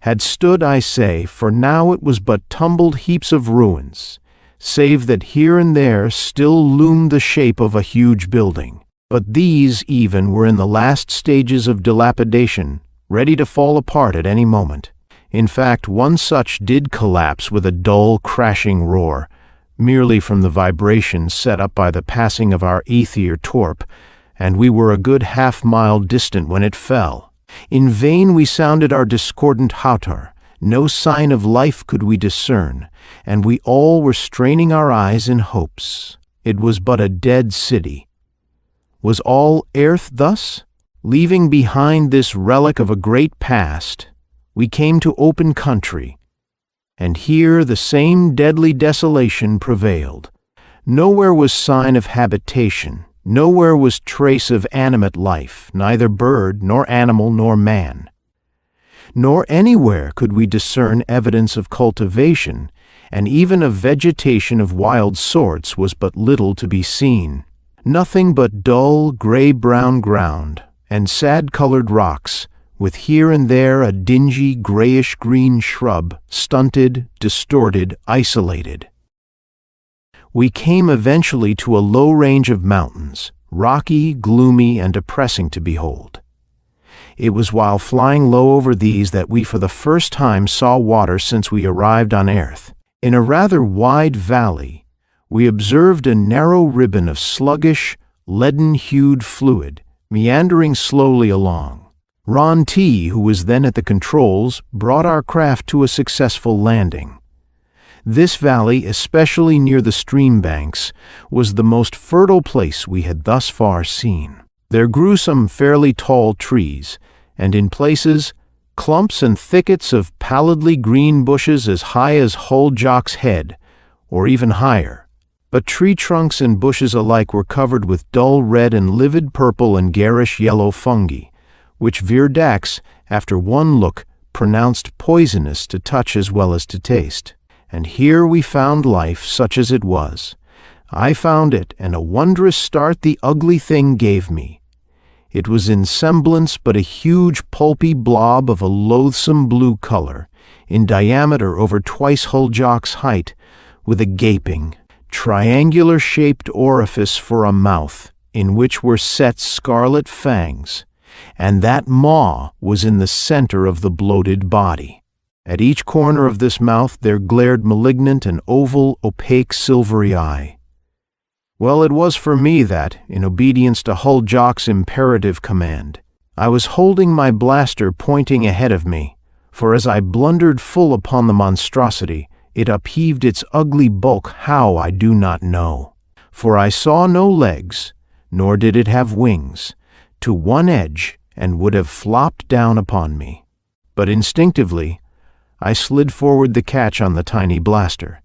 S2: Had stood, I say, for now it was but tumbled heaps of ruins, save that here and there still loomed the shape of a huge building. But these, even, were in the last stages of dilapidation, ready to fall apart at any moment. In fact, one such did collapse with a dull, crashing roar, merely from the vibration set up by the passing of our Aether torp, and we were a good half-mile distant when it fell. In vain we sounded our discordant hautor. No sign of life could we discern, and we all were straining our eyes in hopes. It was but a dead city. Was all Earth thus? Leaving behind this relic of a great past, we came to open country, and here the same deadly desolation prevailed. Nowhere was sign of habitation, nowhere was trace of animate life, neither bird, nor animal, nor man. Nor anywhere could we discern evidence of cultivation, and even of vegetation of wild sorts was but little to be seen. Nothing but dull, gray-brown ground, and sad-colored rocks, with here and there a dingy grayish-green shrub, stunted, distorted, isolated. We came eventually to a low range of mountains, rocky, gloomy, and depressing to behold. It was while flying low over these that we for the first time saw water since we arrived on Earth. In a rather wide valley, we observed a narrow ribbon of sluggish, leaden-hued fluid, meandering slowly along. Ron T., who was then at the controls, brought our craft to a successful landing. This valley, especially near the stream banks, was the most fertile place we had thus far seen. There grew some fairly tall trees, and in places, clumps and thickets of pallidly green bushes as high as Hull Jock's head, or even higher. But tree trunks and bushes alike were covered with dull red and livid purple and garish yellow fungi, which Virdax, after one look, pronounced poisonous to touch as well as to taste. And here we found life such as it was. I found it, and a wondrous start the ugly thing gave me. It was in semblance but a huge pulpy blob of a loathsome blue color, in diameter over twice Hull Jock's height, with a gaping, triangular-shaped orifice for a mouth, in which were set scarlet fangs, and that maw was in the center of the bloated body. At each corner of this mouth there glared malignant and oval, opaque, silvery eye. Well, it was for me that, in obedience to Hull Jock's imperative command, I was holding my blaster pointing ahead of me, for as I blundered full upon the monstrosity, it upheaved its ugly bulk how I do not know. For I saw no legs, nor did it have wings, to one edge, and would have flopped down upon me. But instinctively, I slid forward the catch on the tiny blaster,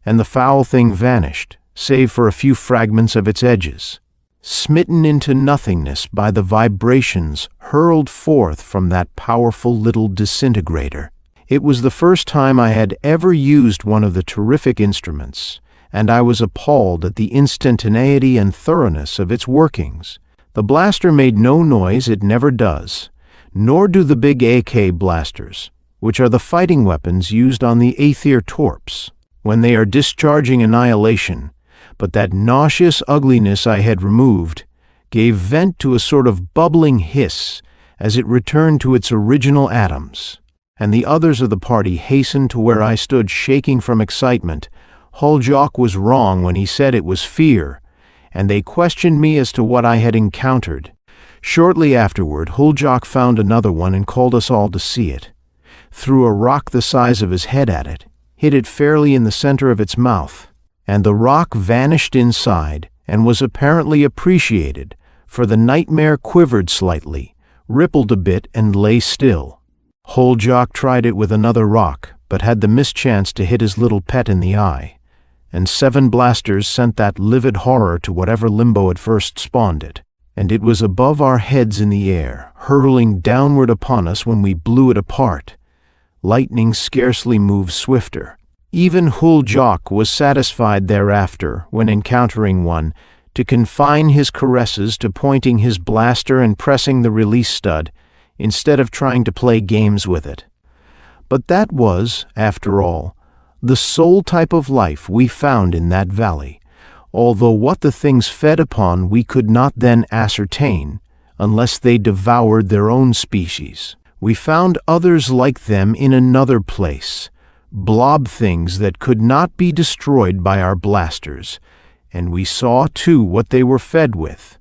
S2: and the foul thing vanished, save for a few fragments of its edges, smitten into nothingness by the vibrations hurled forth from that powerful little disintegrator. It was the first time I had ever used one of the terrific instruments, and I was appalled at the instantaneity and thoroughness of its workings. The blaster made no noise, it never does, nor do the big AK blasters, which are the fighting weapons used on the Aether torps, when they are discharging annihilation, but that nauseous ugliness I had removed gave vent to a sort of bubbling hiss as it returned to its original atoms, and the others of the party hastened to where I stood shaking from excitement. Hull Jock was wrong when he said it was fear, and they questioned me as to what I had encountered. Shortly afterward, Huljok found another one and called us all to see it. Threw a rock the size of his head at it, hit it fairly in the center of its mouth, and the rock vanished inside and was apparently appreciated, for the nightmare quivered slightly, rippled a bit, and lay still. Huljok tried it with another rock, but had the mischance to hit his little pet in the eye, and 7 blasters sent that livid horror to whatever limbo had first spawned it, and it was above our heads in the air, hurtling downward upon us when we blew it apart. Lightning scarcely moves swifter. Even Huljok was satisfied thereafter, when encountering one, to confine his caresses to pointing his blaster and pressing the release stud, instead of trying to play games with it. But that was, after all, the sole type of life we found in that valley, although what the things fed upon we could not then ascertain, unless they devoured their own species. We found others like them in another place, blob things that could not be destroyed by our blasters, and we saw too what they were fed with.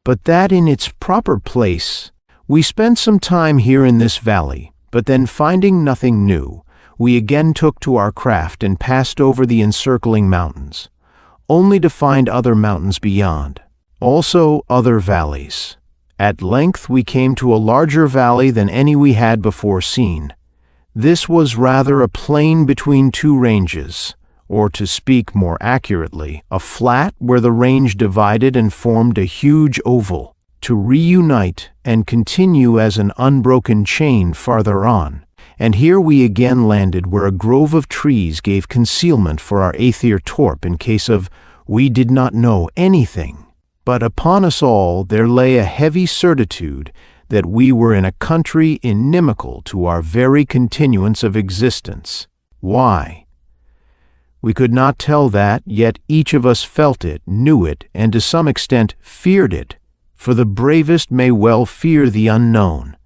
S2: But that in its proper place. We spent some time here in this valley, but then finding nothing new, we again took to our craft and passed over the encircling mountains, only to find other mountains beyond, also other valleys. At length we came to a larger valley than any we had before seen. This was rather a plain between 2 ranges, or to speak more accurately, a flat where the range divided and formed a huge oval, to reunite and continue as an unbroken chain farther on. And here we again landed where a grove of trees gave concealment for our Aether Torp in case of we did not know anything. But upon us all there lay a heavy certitude that we were in a country inimical to our very continuance of existence. Why? We could not tell that, yet each of us felt it, knew it, and to some extent feared it, for the bravest may well fear the unknown.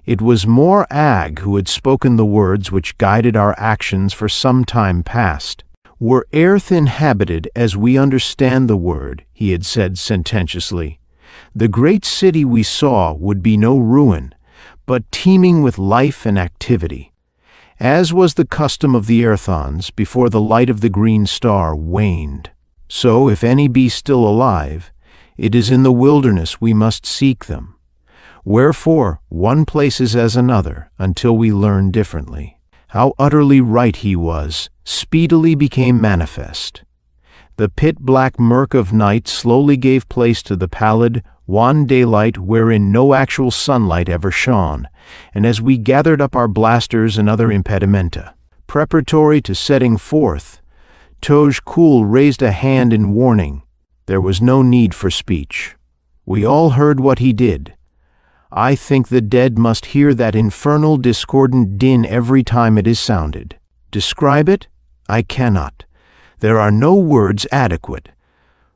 S2: It was more Ag who had spoken the words which guided our actions for some time past. Were earth inhabited as we understand the word, he had said sententiously, the great city we saw would be no ruin, but teeming with life and activity, as was the custom of the Earthons before the light of the green star waned. So if any be still alive, it is in the wilderness we must seek them. Wherefore, one place is as another, until we learn differently. How utterly right he was, speedily became manifest. The pit-black murk of night slowly gave place to the pallid, wan daylight wherein no actual sunlight ever shone, and as we gathered up our blasters and other impedimenta, preparatory to setting forth, Toj Kul raised a hand in warning. There was no need for speech. We all heard what he did. I think the dead must hear that infernal discordant din every time it is sounded. Describe it? I cannot. There are no words adequate.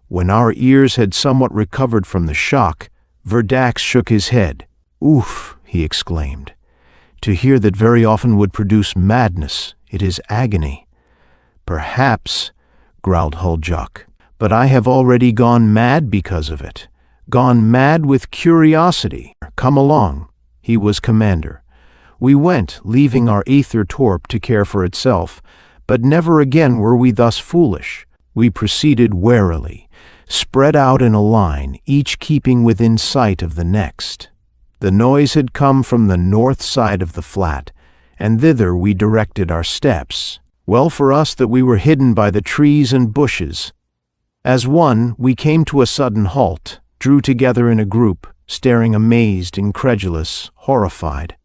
S2: When our ears had somewhat recovered from the shock, Verdax shook his head. Oof, he exclaimed. To hear that very often would produce madness. It is agony. Perhaps, growled Huljok, but I have already gone mad because of it. Gone mad with curiosity. Come along. He was commander. We went, leaving our Aether Torp to care for itself, but never again were we thus foolish. We proceeded warily, spread out in a line, each keeping within sight of the next. The noise had come from the north side of the flat, and thither we directed our steps. Well for us that we were hidden by the trees and bushes. As one, we came to a sudden halt, drew together in a group, staring amazed, incredulous, horrified.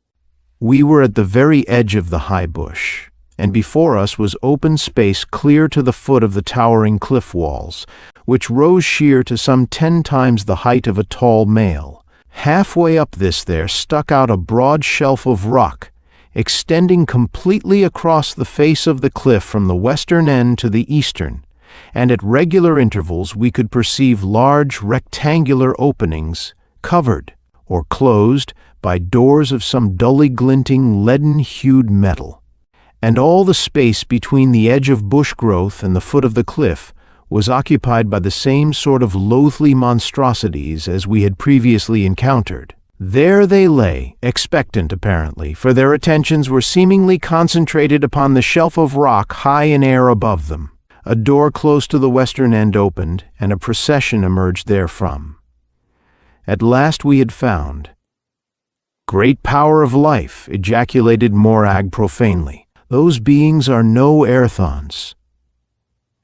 S2: We were at the very edge of the high bush, and before us was open space clear to the foot of the towering cliff walls, which rose sheer to some 10 times the height of a tall male. Halfway up this there stuck out a broad shelf of rock, extending completely across the face of the cliff from the western end to the eastern, and at regular intervals we could perceive large rectangular openings, covered or closed by doors of some dully glinting leaden-hued metal. And all the space between the edge of bush growth and the foot of the cliff was occupied by the same sort of loathly monstrosities as we had previously encountered. There they lay, expectant apparently, for their attentions were seemingly concentrated upon the shelf of rock high in air above them. A door close to the western end opened, and a procession emerged therefrom. At last we had found. "Great power of life," ejaculated Morag profanely. "Those beings are no Aerthons."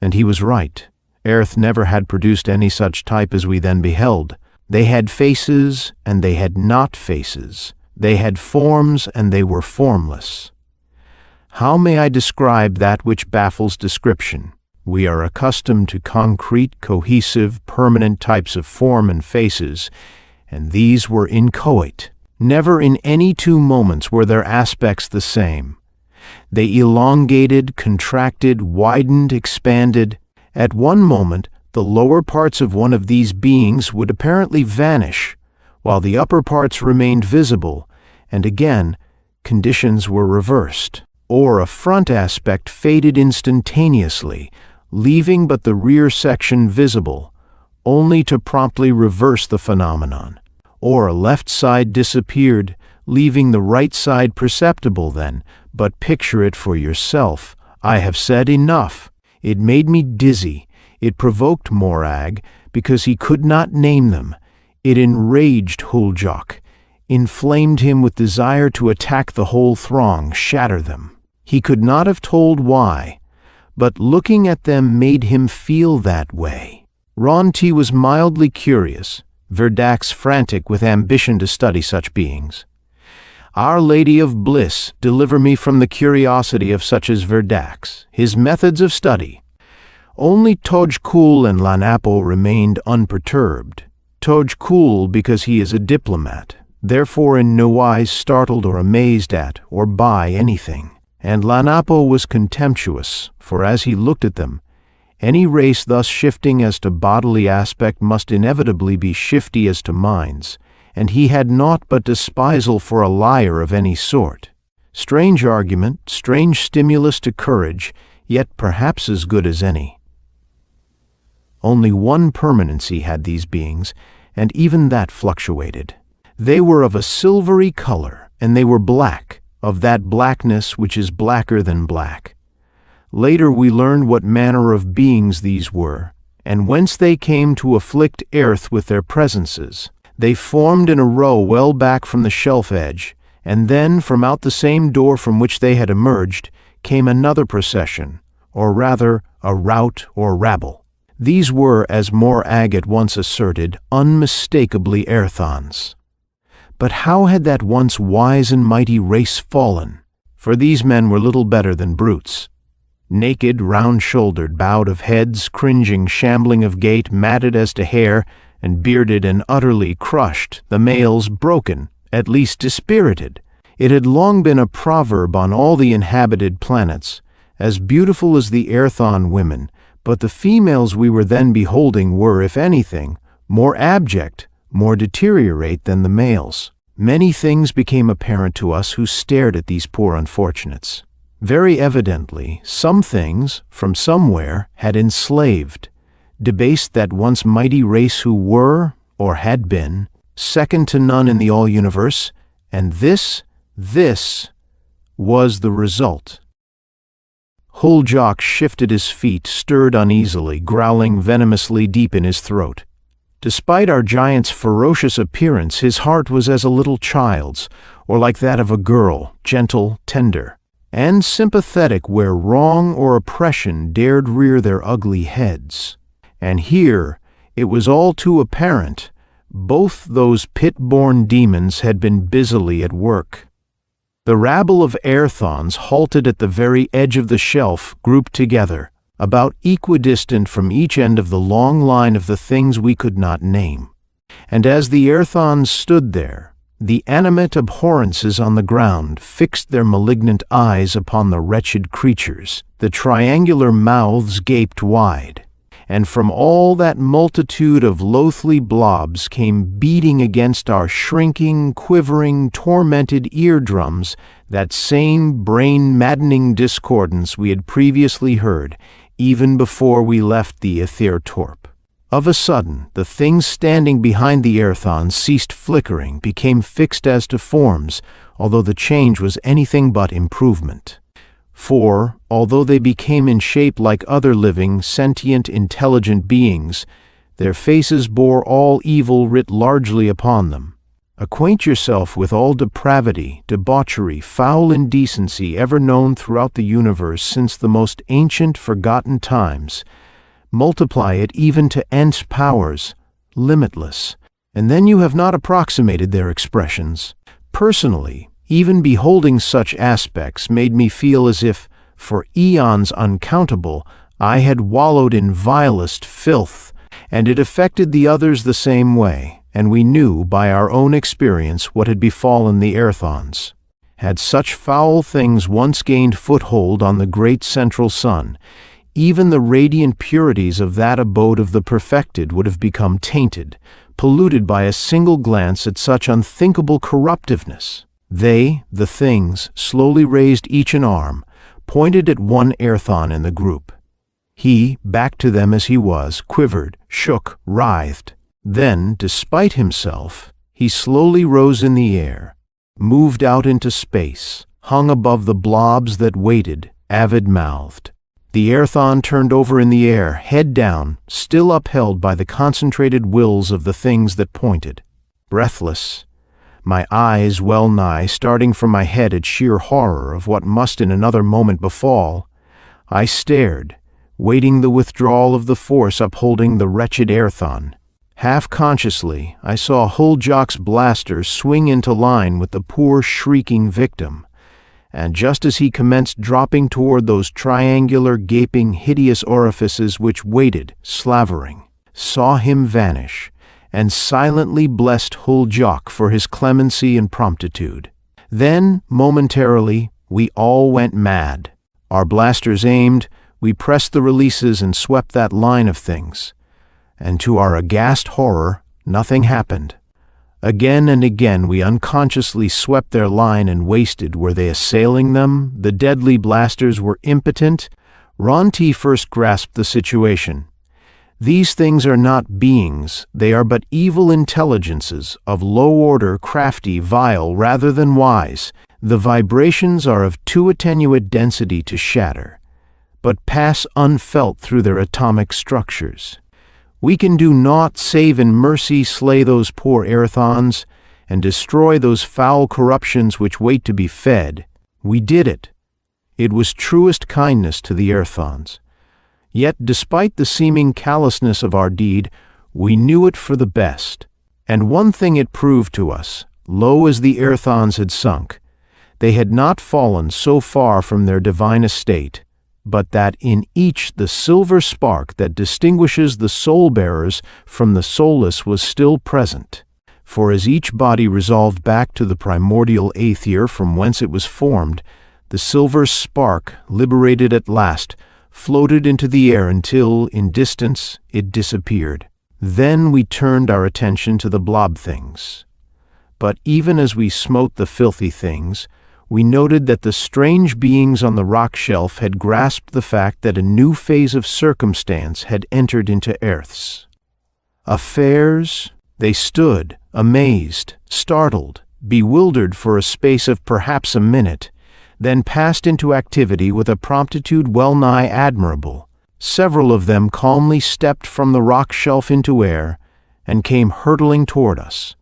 S2: And he was right. Aerth never had produced any such type as we then beheld. They had faces, and they had not faces. They had forms, and they were formless. How may I describe that which baffles description? We are accustomed to concrete, cohesive, permanent types of form and faces, and these were inchoate. Never in any two moments were their aspects the same. They elongated, contracted, widened, expanded. At one moment, the lower parts of one of these beings would apparently vanish, while the upper parts remained visible, and again, conditions were reversed. Or a front aspect faded instantaneously, leaving but the rear section visible, only to promptly reverse the phenomenon. Or a left side disappeared, leaving the right side perceptible then, but picture it for yourself. I have said enough. It made me dizzy. It provoked Morag, because he could not name them. It enraged Huljok, inflamed him with desire to attack the whole throng, shatter them. He could not have told why, but looking at them made him feel that way. Ronti was mildly curious, Verdax frantic with ambition to study such beings. Our Lady of Bliss, deliver me from the curiosity of such as Verdax, his methods of study. Only Tojkul and Lanapo remained unperturbed. Tojkul because he is a diplomat, therefore in no wise startled or amazed at or by anything. And Lanapo was contemptuous, for as he looked at them, any race thus shifting as to bodily aspect must inevitably be shifty as to minds, and he had naught but despisal for a liar of any sort. Strange argument, strange stimulus to courage, yet perhaps as good as any. Only one permanency had these beings, and even that fluctuated. They were of a silvery color, and they were black, of that blackness which is blacker than black. Later we learned what manner of beings these were, and whence they came to afflict Earth with their presences. They formed in a row well back from the shelf edge, and then from out the same door from which they had emerged came another procession, or rather a rout or rabble. These were, as Morag at once asserted, unmistakably Aerthons. But how had that once wise and mighty race fallen? For these men were little better than brutes. Naked, round-shouldered, bowed of heads, cringing, shambling of gait, matted as to hair, and bearded and utterly crushed, the males broken, at least dispirited. It had long been a proverb on all the inhabited planets, as beautiful as the Aerthon women, but the females we were then beholding were, if anything, more abject, more deteriorate than the males. Many things became apparent to us who stared at these poor unfortunates. Very evidently, some things, from somewhere, had enslaved, debased that once mighty race who were, or had been, second to none in the all-universe, and this was the result. Huljok shifted his feet, stirred uneasily, growling venomously deep in his throat. Despite our giant's ferocious appearance, his heart was as a little child's, or like that of a girl, gentle, tender, and sympathetic where wrong or oppression dared rear their ugly heads. And here, it was all too apparent, both those pit-born demons had been busily at work. The rabble of Aerthons halted at the very edge of the shelf, grouped together, about equidistant from each end of the long line of the things we could not name. And as the Aerthons stood there, the animate abhorrences on the ground fixed their malignant eyes upon the wretched creatures. The triangular mouths gaped wide, and from all that multitude of loathly blobs came beating against our shrinking, quivering, tormented eardrums that same brain-maddening discordance we had previously heard, even before we left the Aethertorp. Of a sudden, the things standing behind the Aerthons ceased flickering, became fixed as to forms, although the change was anything but improvement. For, although they became in shape like other living, sentient, intelligent beings, their faces bore all evil writ largely upon them. Acquaint yourself with all depravity, debauchery, foul indecency ever known throughout the universe since the most ancient forgotten times. Multiply it even to nth powers, limitless, and then you have not approximated their expressions. Personally, even beholding such aspects made me feel as if, for eons uncountable, I had wallowed in vilest filth, and it affected the others the same way, and we knew by our own experience what had befallen the Aerthons. Had such foul things once gained foothold on the great central sun, even the radiant purities of that abode of the perfected would have become tainted, polluted by a single glance at such unthinkable corruptiveness. They, the things, slowly raised each an arm, pointed at one Aerthon in the group. He, back to them as he was, quivered, shook, writhed. Then, despite himself, he slowly rose in the air, moved out into space, hung above the blobs that waited, avid-mouthed. The Aerthon turned over in the air, head down, still upheld by the concentrated wills of the things that pointed. Breathless, my eyes well nigh starting from my head at sheer horror of what must in another moment befall, I stared, waiting the withdrawal of the force upholding the wretched Aerthon. Half-consciously, I saw Huldjok's blaster swing into line with the poor shrieking victim, and just as he commenced dropping toward those triangular, gaping, hideous orifices which waited, slavering, saw him vanish, and silently blessed Huldjok for his clemency and promptitude. Then, momentarily, we all went mad. Our blasters aimed, we pressed the releases and swept that line of things. And to our aghast horror, nothing happened. Again and again we unconsciously swept their line and wasted. Were they assailing them? The deadly blasters were impotent? Ronti first grasped the situation. These things are not beings, they are but evil intelligences, of low order, crafty, vile, rather than wise. The vibrations are of too attenuate density to shatter, but pass unfelt through their atomic structures. We can do naught save in mercy slay those poor Aerthons, and destroy those foul corruptions which wait to be fed. We did it. It was truest kindness to the Aerthons. Yet, despite the seeming callousness of our deed, we knew it for the best. And one thing it proved to us, low as the Aerthons had sunk, they had not fallen so far from their divine estate, but that in each the silver spark that distinguishes the soul-bearers from the soulless was still present. For as each body resolved back to the primordial aether from whence it was formed, the silver spark, liberated at last, floated into the air until, in distance, it disappeared. Then we turned our attention to the blob things. But even as we smote the filthy things, we noted that the strange beings on the rock shelf had grasped the fact that a new phase of circumstance had entered into Earth's affairs. They stood, amazed, startled, bewildered for a space of perhaps a minute, then passed into activity with a promptitude well-nigh admirable. Several of them calmly stepped from the rock shelf into air and came hurtling toward us.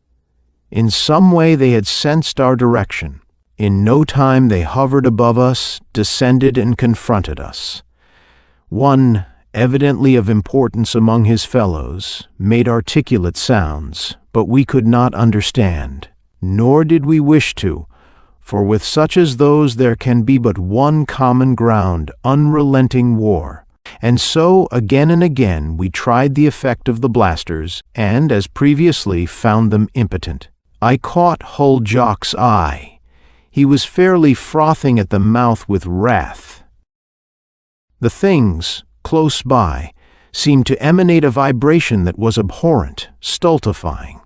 S2: In some way they had sensed our direction. In no time they hovered above us, descended, and confronted us. One, evidently of importance among his fellows, made articulate sounds, but we could not understand, nor did we wish to, for with such as those there can be but one common ground, unrelenting war. And so, again and again, we tried the effect of the blasters, and, as previously, found them impotent. I caught Huldjok's eye. He was fairly frothing at the mouth with wrath. The things, close by, seemed to emanate a vibration that was abhorrent, stultifying.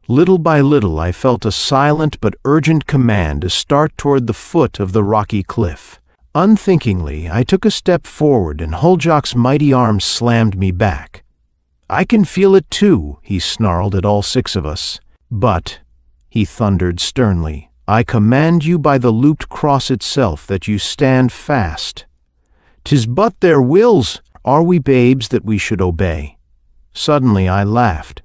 S2: Little by little I felt a silent but urgent command to start toward the foot of the rocky cliff. Unthinkingly, I took a step forward and Holjock's mighty arm slammed me back. "I can feel it too," he snarled at all 6 of us. "But," he thundered sternly, "I command you by the looped cross itself that you stand fast. 'Tis but their wills. Are we babes that we should obey?" Suddenly I laughed.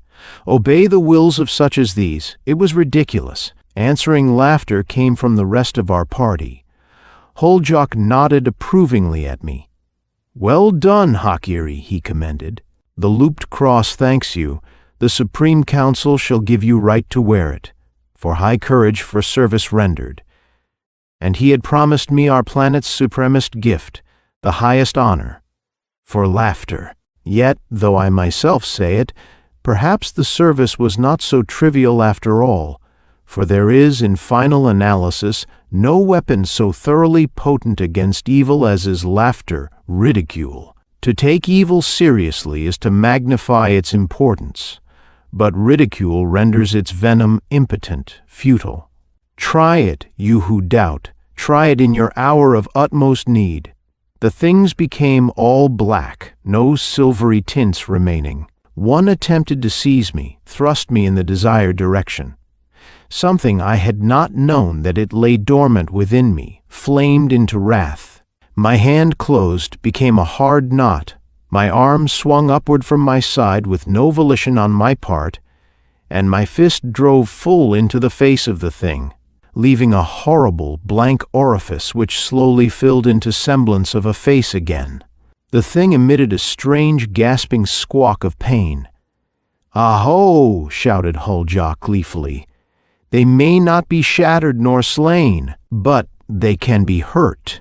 S2: Obey the wills of such as these? It was ridiculous. Answering laughter came from the rest of our party. Holjock nodded approvingly at me. "Well done, Eerie," he commended. "The looped cross thanks you. The Supreme Council shall give you right to wear it, for high courage for service rendered." And he had promised me our planet's supremest gift, the highest honor, for laughter. Yet, though I myself say it, perhaps the service was not so trivial after all, for there is, in final analysis, no weapon so thoroughly potent against evil as is laughter, ridicule. To take evil seriously is to magnify its importance, but ridicule renders its venom impotent, futile. Try it, you who doubt. Try it in your hour of utmost need. The things became all black, no silvery tints remaining. One attempted to seize me, thrust me in the desired direction. Something I had not known that it lay dormant within me, flamed into wrath. My hand closed, became a hard knot. My arm swung upward from my side with no volition on my part, and my fist drove full into the face of the thing, leaving a horrible blank orifice which slowly filled into semblance of a face again. The thing emitted a strange gasping squawk of pain. "Aho!" shouted Holjock gleefully. "They may not be shattered nor slain, but they can be hurt."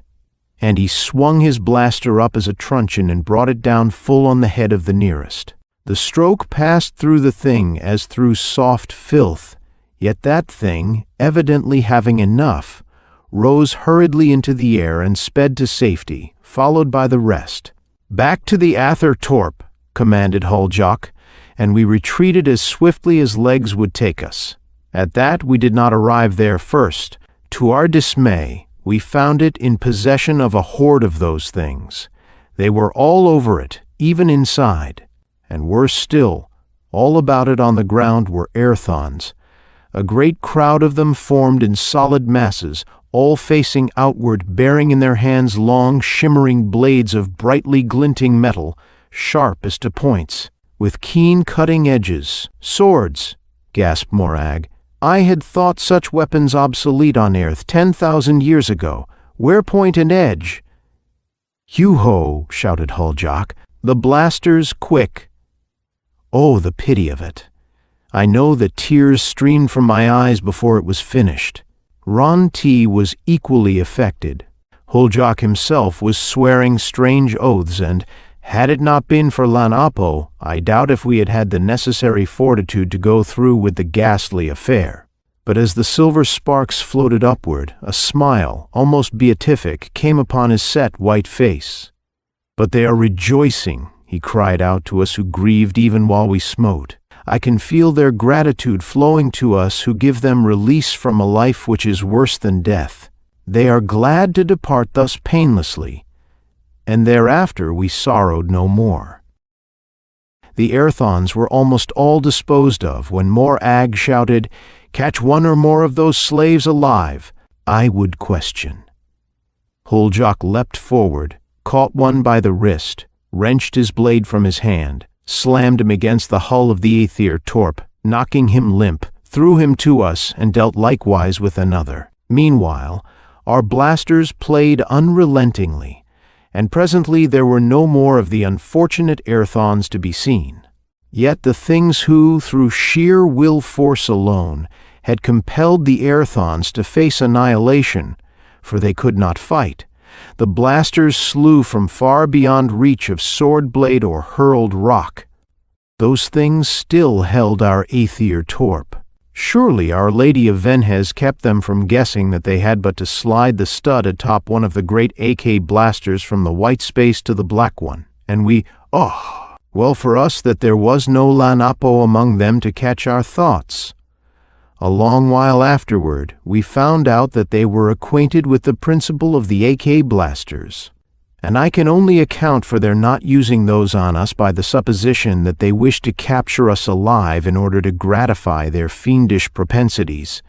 S2: And he swung his blaster up as a truncheon and brought it down full on the head of the nearest. The stroke passed through the thing as through soft filth, yet that thing, evidently having enough, rose hurriedly into the air and sped to safety, followed by the rest. "Back to the Ather Torp," commanded Holjock, and we retreated as swiftly as legs would take us. At that, we did not arrive there first. To our dismay, we found it in possession of a horde of those things. They were all over it, even inside. And worse still, all about it on the ground were airthons. A great crowd of them formed in solid masses, all facing outward, bearing in their hands long, shimmering blades of brightly glinting metal, sharp as to points, with keen cutting edges. "Swords," gasped Morag. "I had thought such weapons obsolete on Earth 10,000 years ago. Where point and edge?" "Hugh-ho!" shouted Holjock. "The blasters, quick!" Oh, the pity of it! I know that tears streamed from my eyes before it was finished. Ron T. was equally affected. Holjock himself was swearing strange oaths, and, had it not been for Lanapo, I doubt if we had had the necessary fortitude to go through with the ghastly affair. But as the silver sparks floated upward, a smile, almost beatific, came upon his set white face. "But they are rejoicing," he cried out to us who grieved even while we smote. "I can feel their gratitude flowing to us who give them release from a life which is worse than death. They are glad to depart thus painlessly." And thereafter we sorrowed no more. The airthons were almost all disposed of when Morag shouted, "Catch one or more of those slaves alive." I would question. Holjock leapt forward, caught one by the wrist, wrenched his blade from his hand, slammed him against the hull of the Aether Torp, knocking him limp, threw him to us, and dealt likewise with another. Meanwhile, our blasters played unrelentingly, and presently there were no more of the unfortunate airthons to be seen. Yet the things who, through sheer will force alone, had compelled the airthons to face annihilation, for they could not fight, the blasters slew from far beyond reach of sword blade or hurled rock. Those things still held our Aether Torp. Surely Our Lady of Venhez kept them from guessing that they had but to slide the stud atop one of the great AK blasters from the white space to the black one, and well for us that there was no Lanapo among them to catch our thoughts. A long while afterward, we found out that they were acquainted with the principle of the AK blasters, and I can only account for their not using those on us by the supposition that they wished to capture us alive in order to gratify their fiendish propensities,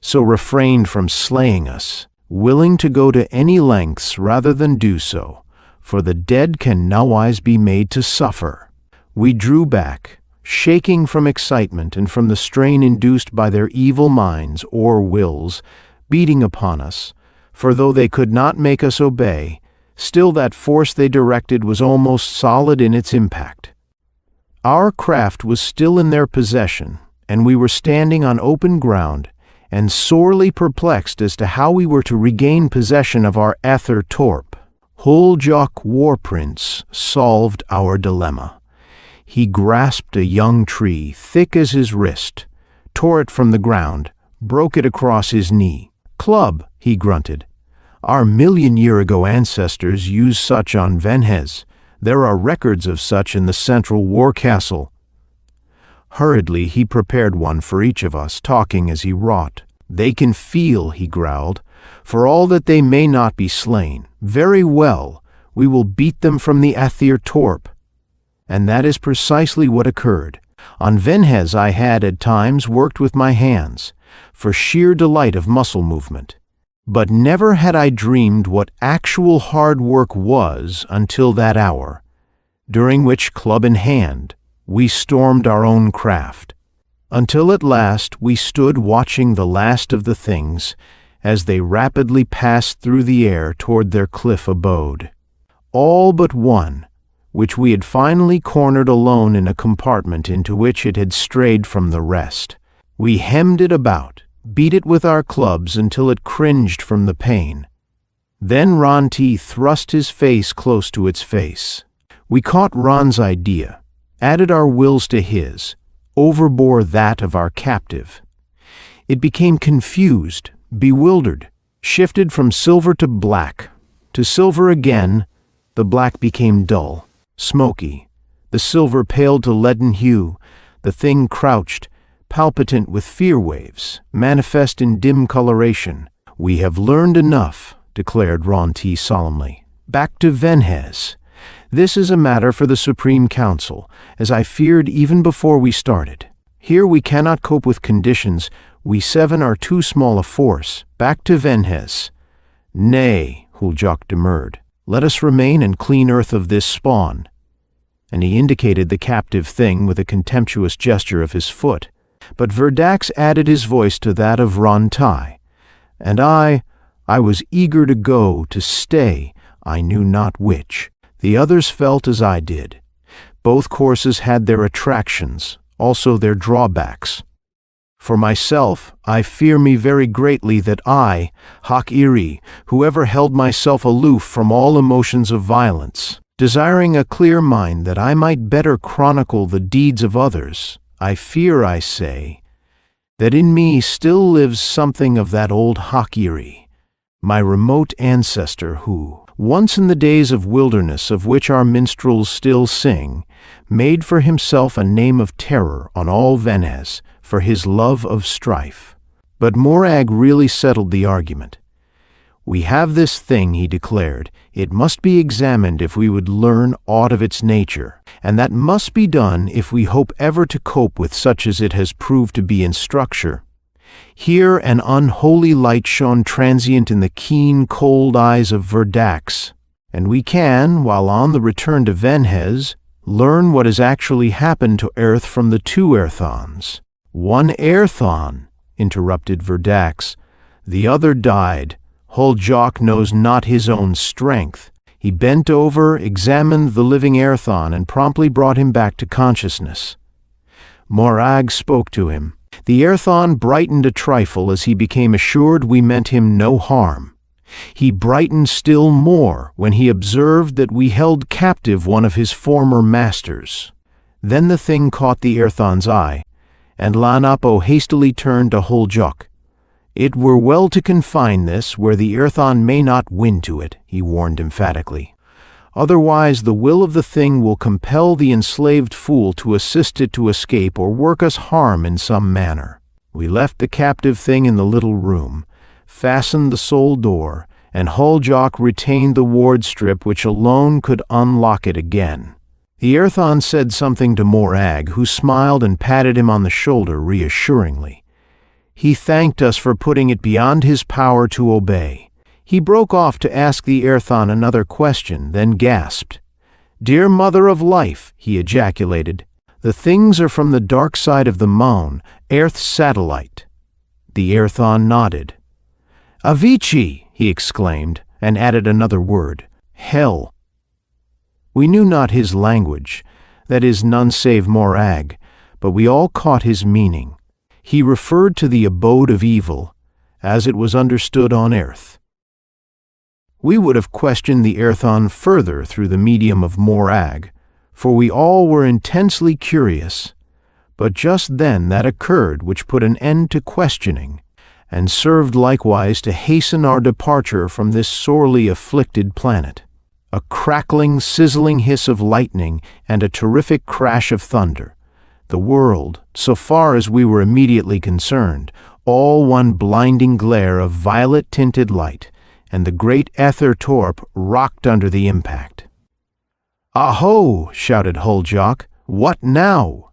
S2: so refrained from slaying us, willing to go to any lengths rather than do so, for the dead can nowise be made to suffer. We drew back, shaking from excitement and from the strain induced by their evil minds or wills beating upon us, for though they could not make us obey, still that force they directed was almost solid in its impact. Our craft was still in their possession, and we were standing on open ground, and sorely perplexed as to how we were to regain possession of our Ether Torp. Huljok War Prince solved our dilemma. He grasped a young tree, thick as his wrist, tore it from the ground, broke it across his knee. "Club," he grunted. "Our million-year-ago ancestors used such on Venhez. There are records of such in the central war castle." Hurriedly he prepared one for each of us, talking as he wrought. "They can feel," he growled, "for all that they may not be slain. Very well, we will beat them from the Ether Torp." And that is precisely what occurred. On Venhez I had at times worked with my hands, for sheer delight of muscle movement. But never had I dreamed what actual hard work was until that hour, during which, club in hand, we stormed our own craft, until at last we stood watching the last of the things as they rapidly passed through the air toward their cliff abode. All but one, which we had finally cornered alone in a compartment into which it had strayed from the rest. We hemmed it about, beat it with our clubs until it cringed from the pain. Then Ronti thrust his face close to its face. We caught Ron's idea, added our wills to his, overbore that of our captive. It became confused, bewildered, shifted from silver to black, to silver again. The black became dull, smoky. The silver paled to leaden hue. The thing crouched, palpitant with fear waves, manifest in dim coloration. "We have learned enough," declared Ronti solemnly. "Back to Venhez. This is a matter for the Supreme Council, as I feared even before we started. Here we cannot cope with conditions. We seven are too small a force. Back to Venhez." "Nay," Huljok demurred. "Let us remain and clean earth of this spawn." And he indicated the captive thing with a contemptuous gesture of his foot. But Verdax added his voice to that of Ronti, and I was eager to go, to stay, I knew not which. The others felt as I did. Both courses had their attractions, also their drawbacks. For myself, I fear me very greatly that I, Eerie, who ever held myself aloof from all emotions of violence, desiring a clear mind that I might better chronicle the deeds of others, I fear, I say, that in me still lives something of that old Eerie, my remote ancestor who, once in the days of wilderness of which our minstrels still sing, made for himself a name of terror on all Venhez for his love of strife. But Morag really settled the argument. "We have this thing," he declared. "It must be examined if we would learn aught of its nature, and that must be done if we hope ever to cope with such as it has proved to be in structure." Here an unholy light shone transient in the keen, cold eyes of Verdax, and we can, while on the return to Venhez, learn what has actually happened to Earth from the two Airthons. "One Airthon," interrupted Verdax. "The other died. Huljok knows not his own strength." He bent over, examined the living Airthon, and promptly brought him back to consciousness. Morag spoke to him. The Airthon brightened a trifle as he became assured we meant him no harm. He brightened still more when he observed that we held captive one of his former masters. Then the thing caught the Airthon's eye, and Lanapo hastily turned to Huljok. "It were well to confine this where the Airthon may not win to it," he warned emphatically. "Otherwise the will of the thing will compel the enslaved fool to assist it to escape or work us harm in some manner." We left the captive thing in the little room, fastened the sole door, and Huljock retained the ward strip which alone could unlock it again. The Earthon said something to Morag, who smiled and patted him on the shoulder reassuringly. He thanked us for putting it beyond his power to obey. He broke off to ask the Earthon another question, then gasped. "Dear Mother of Life," he ejaculated, "the things are from the dark side of the moon, Earth's satellite." The Earthon nodded. "Avicii!" he exclaimed, and added another word, "hell." We knew not his language, that is, none save Morag, but we all caught his meaning. He referred to the abode of evil, as it was understood on earth. We would have questioned the Earthon further through the medium of Morag, for we all were intensely curious, but just then that occurred which put an end to questioning, and served likewise to hasten our departure from this sorely afflicted planet. A crackling, sizzling hiss of lightning and a terrific crash of thunder. The world, so far as we were immediately concerned, all one blinding glare of violet-tinted light, and the great Ether Torp rocked under the impact. "Aho!" shouted Huljock. "What now?"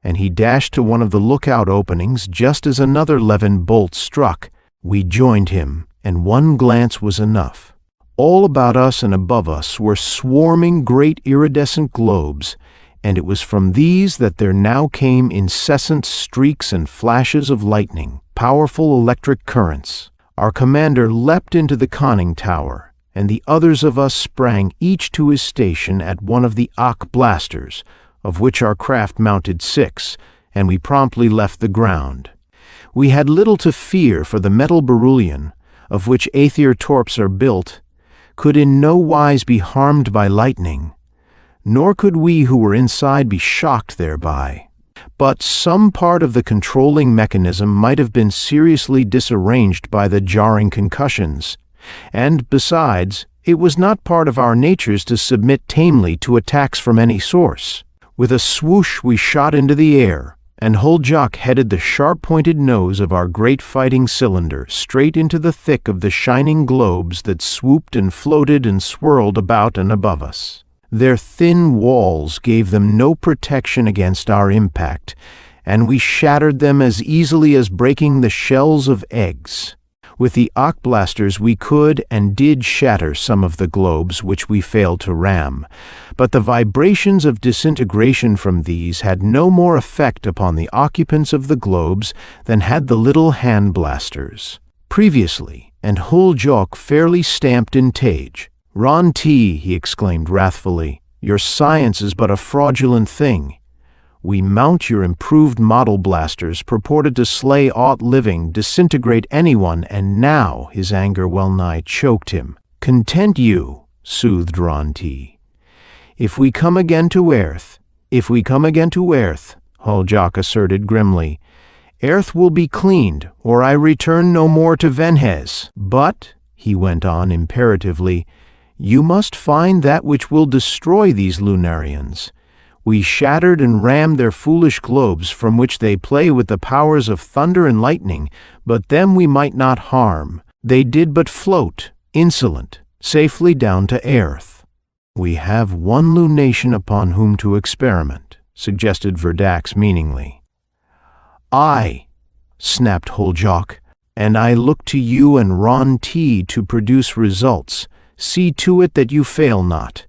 S2: And he dashed to one of the lookout openings just as another levin bolt struck. We joined him, and one glance was enough. All about us and above us were swarming great iridescent globes, and it was from these that there now came incessant streaks and flashes of lightning, powerful electric currents. Our commander leapt into the conning tower, and the others of us sprang each to his station at one of the Ak blasters, of which our craft mounted 6, and we promptly left the ground. We had little to fear, for the metal beryllium, of which Aether Torps are built, could in no wise be harmed by lightning, nor could we who were inside be shocked thereby. But some part of the controlling mechanism might have been seriously disarranged by the jarring concussions, and, besides, it was not part of our natures to submit tamely to attacks from any source. With a swoosh we shot into the air, and Huljock headed the sharp-pointed nose of our great fighting cylinder straight into the thick of the shining globes that swooped and floated and swirled about and above us. Their thin walls gave them no protection against our impact, and we shattered them as easily as breaking the shells of eggs. With the Ak blasters we could and did shatter some of the globes which we failed to ram, but the vibrations of disintegration from these had no more effect upon the occupants of the globes than had the little hand blasters. Previously, and Huljock fairly stamped in Tage. "Ron T," he exclaimed wrathfully, "your science is but a fraudulent thing. We mount your improved model blasters purported to slay aught living, disintegrate anyone, and now," his anger well-nigh choked him. "Content you," soothed Ron T. If we come again to Earth," Huljock asserted grimly, "Earth will be cleaned, or I return no more to Venhez. But," he went on imperatively, "you must find that which will destroy these Lunarians. We shattered and rammed their foolish globes from which they play with the powers of thunder and lightning, but them we might not harm. They did but float, insolent, safely down to earth." "We have one lunation upon whom to experiment," suggested Verdax meaningly. "Aye," snapped Huljock, "and I look to you and Ron T to produce results. See to it that you fail not.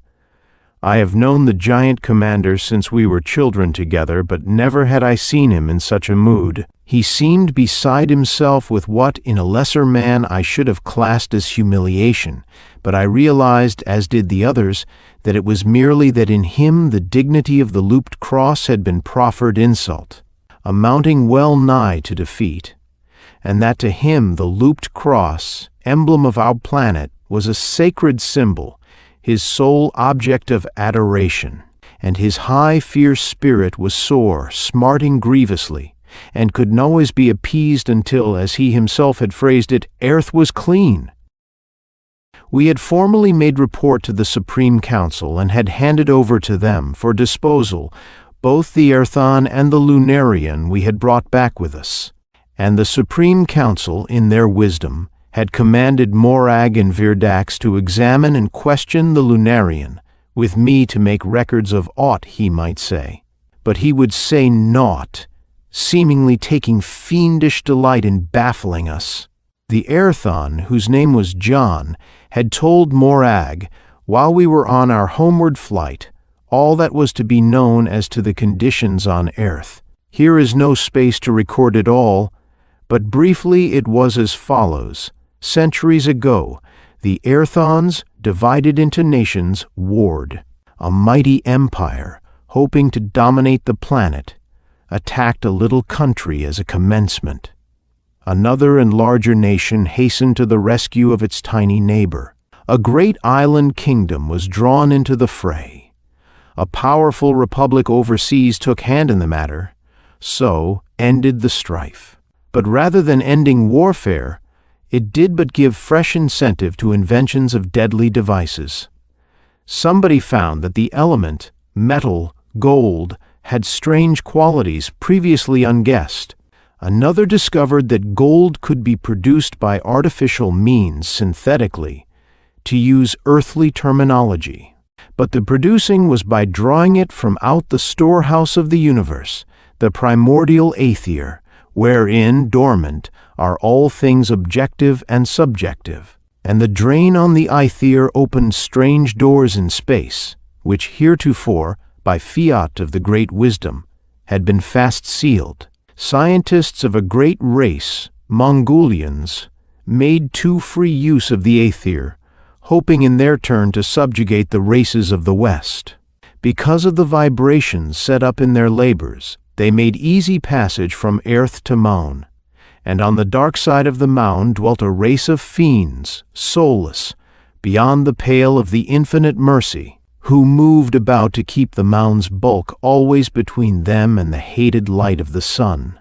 S2: I have known the giant commander since we were children together, but never had I seen him in such a mood. He seemed beside himself with what, in a lesser man, I should have classed as humiliation, but I realized, as did the others, that it was merely that in him the dignity of the looped cross had been proffered insult, amounting well nigh to defeat, and that to him the looped cross, emblem of our planet, was a sacred symbol, his sole object of adoration, and his high, fierce spirit was sore, smarting grievously, and could always be appeased until, as he himself had phrased it, earth was clean. We had formally made report to the Supreme Council and had handed over to them for disposal both the Earthon and the Lunarian we had brought back with us. And the Supreme Council, in their wisdom, had commanded Morag and Virdax to examine and question the Lunarian, with me to make records of aught he might say. But he would say naught, seemingly taking fiendish delight in baffling us. The Airthon, whose name was John, had told Morag, while we were on our homeward flight, all that was to be known as to the conditions on Earth. Here is no space to record it all, but briefly it was as follows. Centuries ago, the Airthons, divided into nations, warred. A mighty empire, hoping to dominate the planet, attacked a little country as a commencement. Another and larger nation hastened to the rescue of its tiny neighbor. A great island kingdom was drawn into the fray. A powerful republic overseas took hand in the matter, so ended the strife. But rather than ending warfare, it did but give fresh incentive to inventions of deadly devices. Somebody found that the element, metal, gold, had strange qualities previously unguessed. Another discovered that gold could be produced by artificial means synthetically, to use earthly terminology. But the producing was by drawing it from out the storehouse of the universe, the primordial aether, wherein, dormant, are all things objective and subjective. And the drain on the aether opened strange doors in space, which heretofore, by fiat of the great wisdom, had been fast sealed. Scientists of a great race, Mongolians, made too free use of the aether, hoping in their turn to subjugate the races of the West. Because of the vibrations set up in their labors, they made easy passage from Earth to Maun, and on the dark side of the Maun dwelt a race of fiends, soulless, beyond the pale of the infinite mercy, who moved about to keep the Maun's bulk always between them and the hated light of the sun.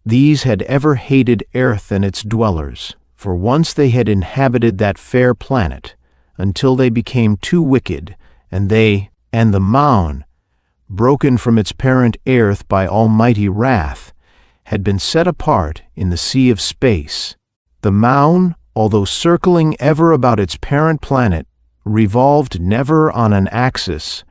S2: These had ever hated Earth and its dwellers, for once they had inhabited that fair planet, until they became too wicked, and they, and the Maun, broken from its parent Earth by almighty wrath, had been set apart in the sea of space. The Maun, although circling ever about its parent planet, revolved never on an axis,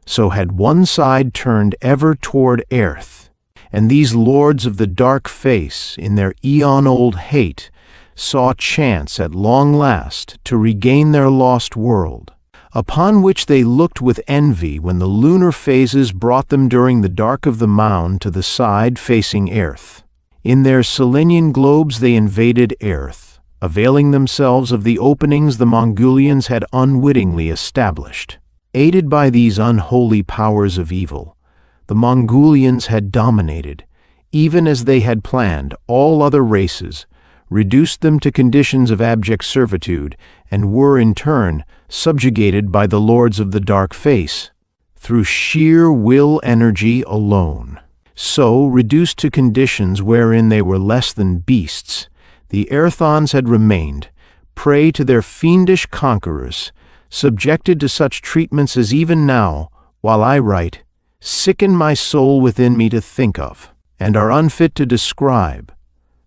S2: so had one side turned ever toward Earth. And these lords of the dark face, in their eon-old hate, saw chance at long last to regain their lost world, upon which they looked with envy when the lunar phases brought them during the dark of the Maun to the side facing Earth. In their Selenian globes they invaded Earth, availing themselves of the openings the Mongolians had unwittingly established. Aided by these unholy powers of evil, the Mongolians had dominated, even as they had planned, all other races, reduced them to conditions of abject servitude, and were in turn subjugated by the lords of the dark face, through sheer will energy alone. So, reduced to conditions wherein they were less than beasts, the Airthons had remained, prey to their fiendish conquerors, subjected to such treatments as even now, while I write, sicken my soul within me to think of, and are unfit to describe.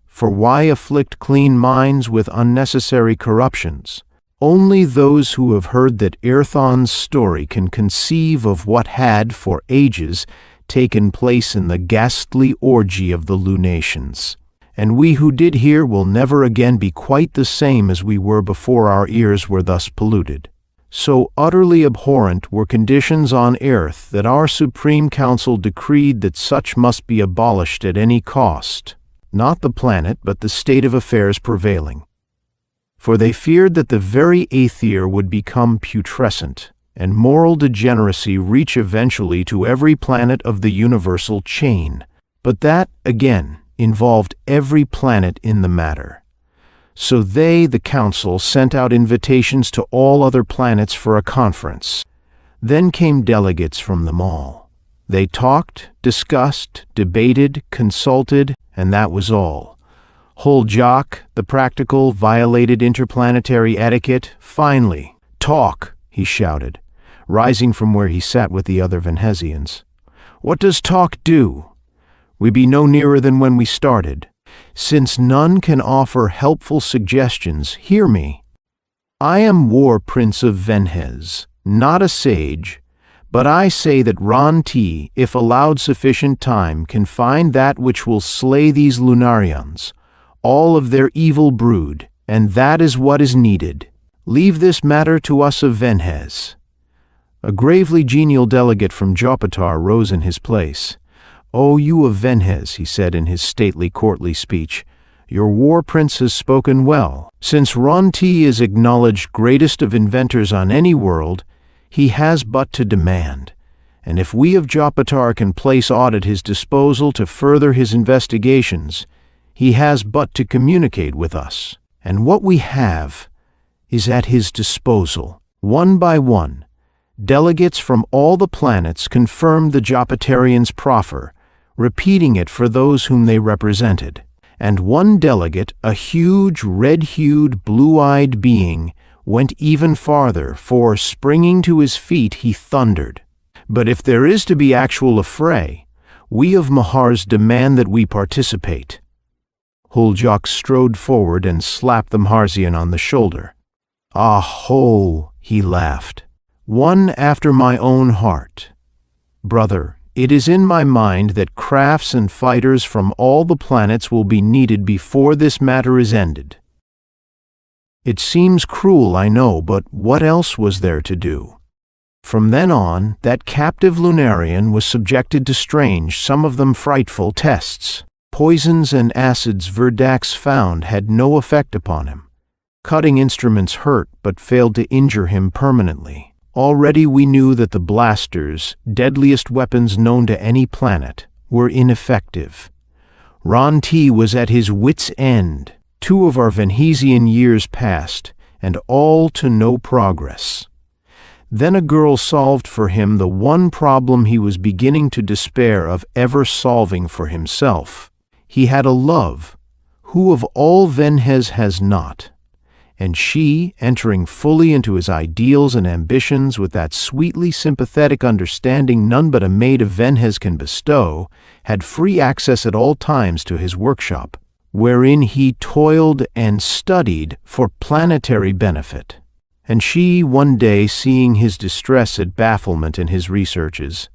S2: For why afflict clean minds with unnecessary corruptions? Only those who have heard that Airthon's story can conceive of what had, for ages, taken place in the ghastly orgy of the lunations. And we who did hear will never again be quite the same as we were before our ears were thus polluted. So utterly abhorrent were conditions on Earth that our Supreme Council decreed that such must be abolished at any cost. Not the planet, but the state of affairs prevailing. For they feared that the very aether would become putrescent, and moral degeneracy reach eventually to every planet of the universal chain. But that, again, involved every planet in the matter. So they, the Council, sent out invitations to all other planets for a conference. Then came delegates from them all. They talked, discussed, debated, consulted, and that was all. Whole Jock, the practical, violated interplanetary etiquette. Finally, talk, he shouted, rising from where he sat with the other Venhesians. What does talk do? We be no nearer than when we started. Since none can offer helpful suggestions, hear me. I am War Prince of Venhez, not a sage, but I say that Ron-T, if allowed sufficient time, can find that which will slay these Lunarians, all of their evil brood, and that is what is needed. Leave this matter to us of Venhez." A gravely genial delegate from Jopatar rose in his place. "O you of Venhez," he said in his stately courtly speech, "your war prince has spoken well. Since Ron-T is acknowledged greatest of inventors on any world, he has but to demand, and if we of Jopatar can place aught at his disposal to further his investigations, he has but to communicate with us, and what we have is at his disposal." One by one, delegates from all the planets confirmed the Jopatarians' proffer, repeating it for those whom they represented. And one delegate, a huge, red-hued, blue-eyed being, went even farther, for, springing to his feet, he thundered, "But if there is to be actual affray, we of Mahars demand that we participate." Huljok strode forward and slapped the Maharzian on the shoulder. "Ah ho," he laughed. "One after my own heart. Brother, it is in my mind that crafts and fighters from all the planets will be needed before this matter is ended. It seems cruel, I know, but what else was there to do?" From then on, that captive Lunarian was subjected to strange, some of them frightful, tests. Poisons and acids Verdax found had no effect upon him. Cutting instruments hurt, but failed to injure him permanently. Already we knew that the blasters, deadliest weapons known to any planet, were ineffective. Ron-T was at his wit's end. 2 of our Venhesian years passed, and all to no progress. Then a girl solved for him the one problem he was beginning to despair of ever solving for himself. He had a love, who of all Venhez has not, and she, entering fully into his ideals and ambitions with that sweetly sympathetic understanding none but a maid of Venhez can bestow, had free access at all times to his workshop, wherein he toiled and studied for planetary benefit. And she, one day, seeing his distress at bafflement in his researches,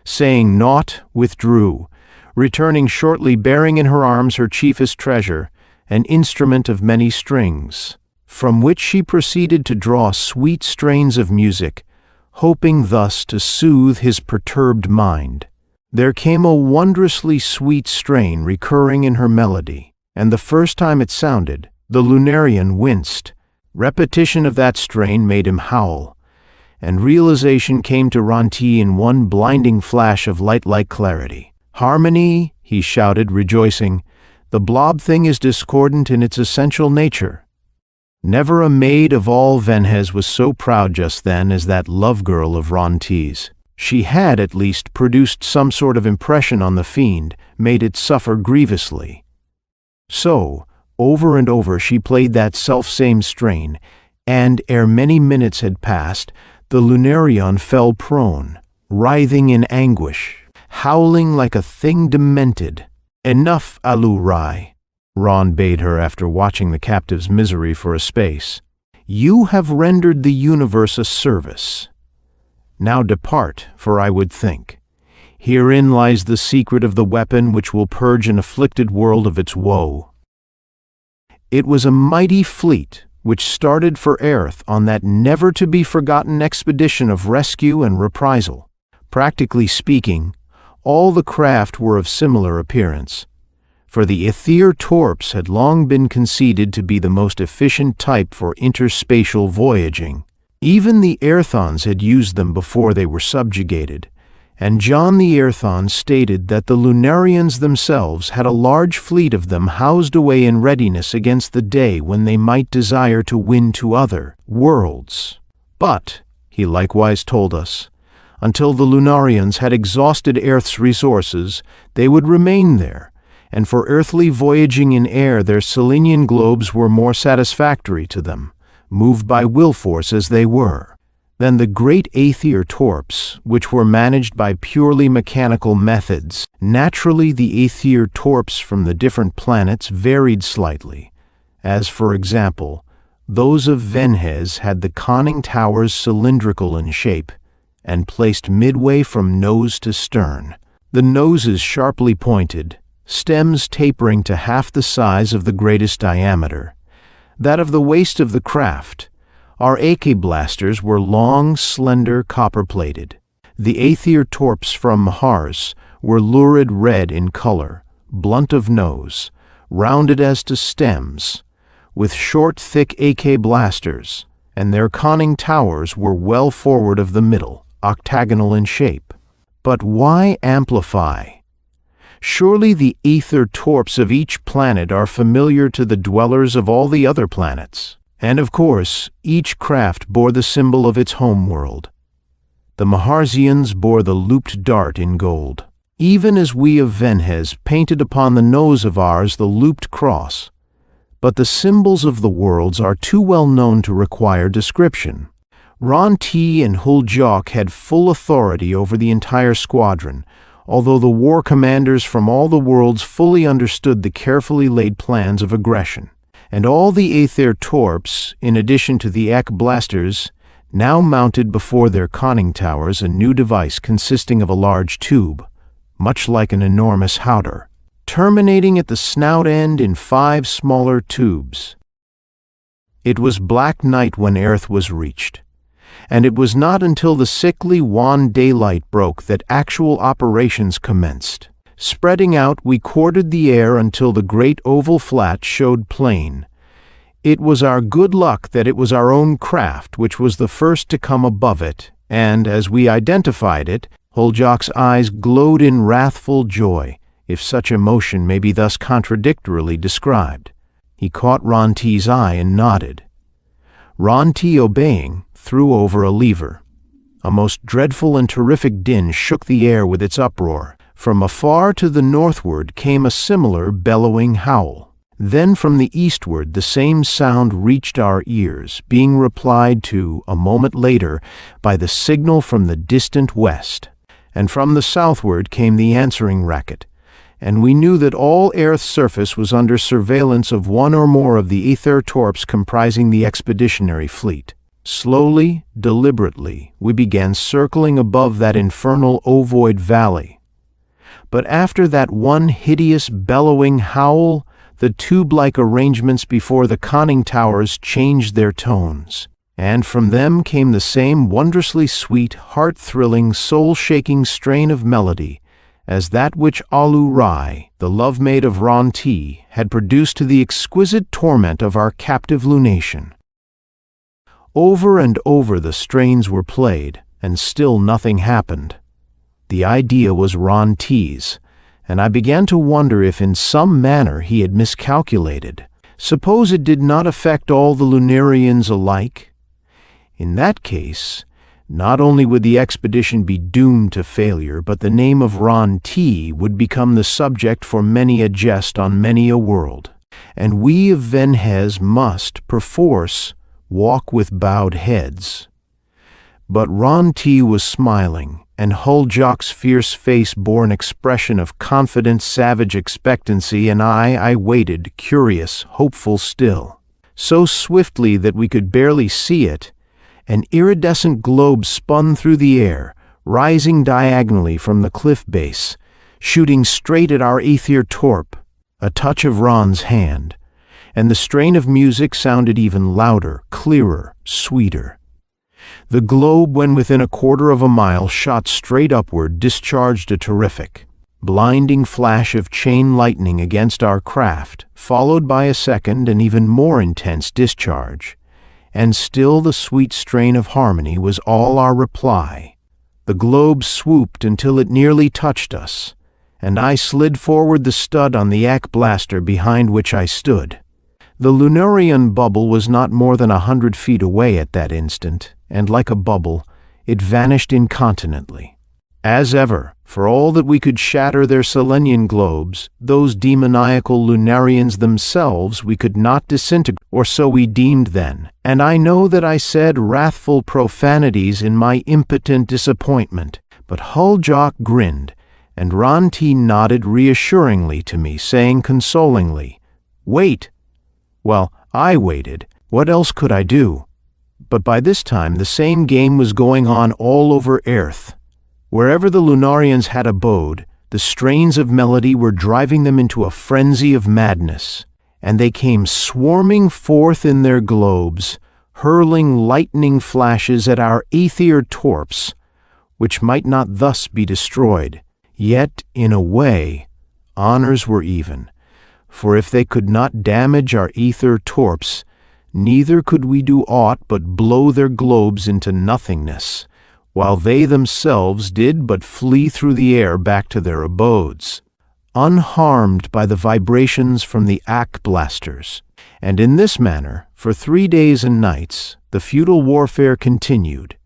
S2: saying naught, withdrew, returning shortly bearing in her arms her chiefest treasure, an instrument of many strings, from which she proceeded to draw sweet strains of music, hoping thus to soothe his perturbed mind. There came a wondrously sweet strain recurring in her melody, and the first time it sounded, the Lunarian winced. Repetition of that strain made him howl, and realization came to Ron-T in one blinding flash of light-like clarity. "Harmony," he shouted, rejoicing. "The blob thing is discordant in its essential nature." Never a maid of all Venhez was so proud just then as that love-girl of Ron-T's. She had, at least, produced some sort of impression on the fiend, made it suffer grievously. So, over and over she played that self-same strain, and, ere many minutes had passed, the Lunarian fell prone, writhing in anguish, howling like a thing demented. "Enough, Alu-Rai," Ron bade her after watching the captive's misery for a space. "You have rendered the universe a service. Now depart, for I would think. Herein lies the secret of the weapon which will purge an afflicted world of its woe." It was a mighty fleet which started for Earth on that never-to-be-forgotten expedition of rescue and reprisal. Practically speaking, all the craft were of similar appearance, for the Aether Torps had long been conceded to be the most efficient type for interspatial voyaging. Even the Aerthons had used them before they were subjugated, and John the Aerthon stated that the Lunarians themselves had a large fleet of them housed away in readiness against the day when they might desire to win to other worlds. But, he likewise told us, until the Lunarians had exhausted Earth's resources, they would remain there, and for earthly voyaging in air their Selenian globes were more satisfactory to them, moved by will force as they were. than the great Aether torps, which were managed by purely mechanical methods. Naturally, the Aether torps from the different planets varied slightly, as, for example, those of Venhez had the conning towers cylindrical in shape and placed midway from nose to stern, the noses sharply pointed, stems tapering to half the size of the greatest diameter. That of the waist of the craft, our AK blasters were long, slender, copper-plated. The Aether torps from Mars were lurid red in color, blunt of nose, rounded as to stems, with short, thick AK blasters, and their conning towers were well forward of the middle, octagonal in shape. But why amplify? Surely the Aether torps of each planet are familiar to the dwellers of all the other planets. And of course, each craft bore the symbol of its home world. The Maharsians bore the looped dart in gold, even as we of Venhez painted upon the nose of ours the looped cross. But the symbols of the worlds are too well known to require description. Ron T and Huljok had full authority over the entire squadron, although the war commanders from all the worlds fully understood the carefully laid plans of aggression. And all the Aether torps, in addition to the AK blasters, now mounted before their conning towers a new device consisting of a large tube, much like an enormous howdah, terminating at the snout end in 5 smaller tubes. It was black night when Earth was reached, and it was not until the sickly wan daylight broke that actual operations commenced. Spreading out, we courted the air until the great oval flat showed plain. It was our good luck that it was our own craft which was the first to come above it, and as we identified it, Huljok's eyes glowed in wrathful joy, if such emotion may be thus contradictorily described. He caught Ron T's eye and nodded. Ron T, obeying, threw over a lever. A most dreadful and terrific din shook the air with its uproar. From afar to the northward came a similar bellowing howl. Then from the eastward the same sound reached our ears, being replied to, a moment later, by the signal from the distant west. And from the southward came the answering racket, and we knew that all Earth's surface was under surveillance of one or more of the Aether torps comprising the expeditionary fleet. Slowly, deliberately, we began circling above that infernal ovoid valley. But after that one hideous bellowing howl, the tube-like arrangements before the conning towers changed their tones, and from them came the same wondrously sweet, heart-thrilling, soul-shaking strain of melody as that which Alu Rai, the love-maid of Ron T, had produced to the exquisite torment of our captive lunation. Over and over the strains were played, and still nothing happened. The idea was Ron T's, and I began to wonder if in some manner he had miscalculated. Suppose it did not affect all the Lunarians alike? In that case, not only would the expedition be doomed to failure, but the name of Ron T would become the subject for many a jest on many a world, and we of Venhez must, perforce, walk with bowed heads. But Ron T was smiling, and Huljok's fierce face bore an expression of confident, savage expectancy, and I waited, curious, hopeful still. So swiftly that we could barely see it, an iridescent globe spun through the air, rising diagonally from the cliff base, shooting straight at our Aether torp. A touch of Ron's hand, and the strain of music sounded even louder, clearer, sweeter. The globe, when within a quarter of a mile, shot straight upward, discharged a terrific, blinding flash of chain lightning against our craft, followed by a second and even more intense discharge. And still the sweet strain of harmony was all our reply. The globe swooped until it nearly touched us, and I slid forward the stud on the AK blaster behind which I stood. The Lunarian bubble was not more than 100 feet away at that instant, and like a bubble, it vanished incontinently. As ever, for all that we could shatter their Selenian globes, those demoniacal Lunarians themselves we could not disintegrate, or so we deemed then, and I know that I said wrathful profanities in my impotent disappointment, but Hull-Jock grinned, and Ron-T nodded reassuringly to me, saying consolingly, "Wait." Well, I waited. What else could I do? But by this time the same game was going on all over Earth. Wherever the Lunarians had abode, the strains of melody were driving them into a frenzy of madness, and they came swarming forth in their globes, hurling lightning flashes at our aether torps, which might not thus be destroyed. Yet, in a way, honors were even, for if they could not damage our aether torps, neither could we do aught but blow their globes into nothingness, while they themselves did but flee through the air back to their abodes, unharmed by the vibrations from the arc blasters. And in this manner, for 3 days and nights, the futile warfare continued,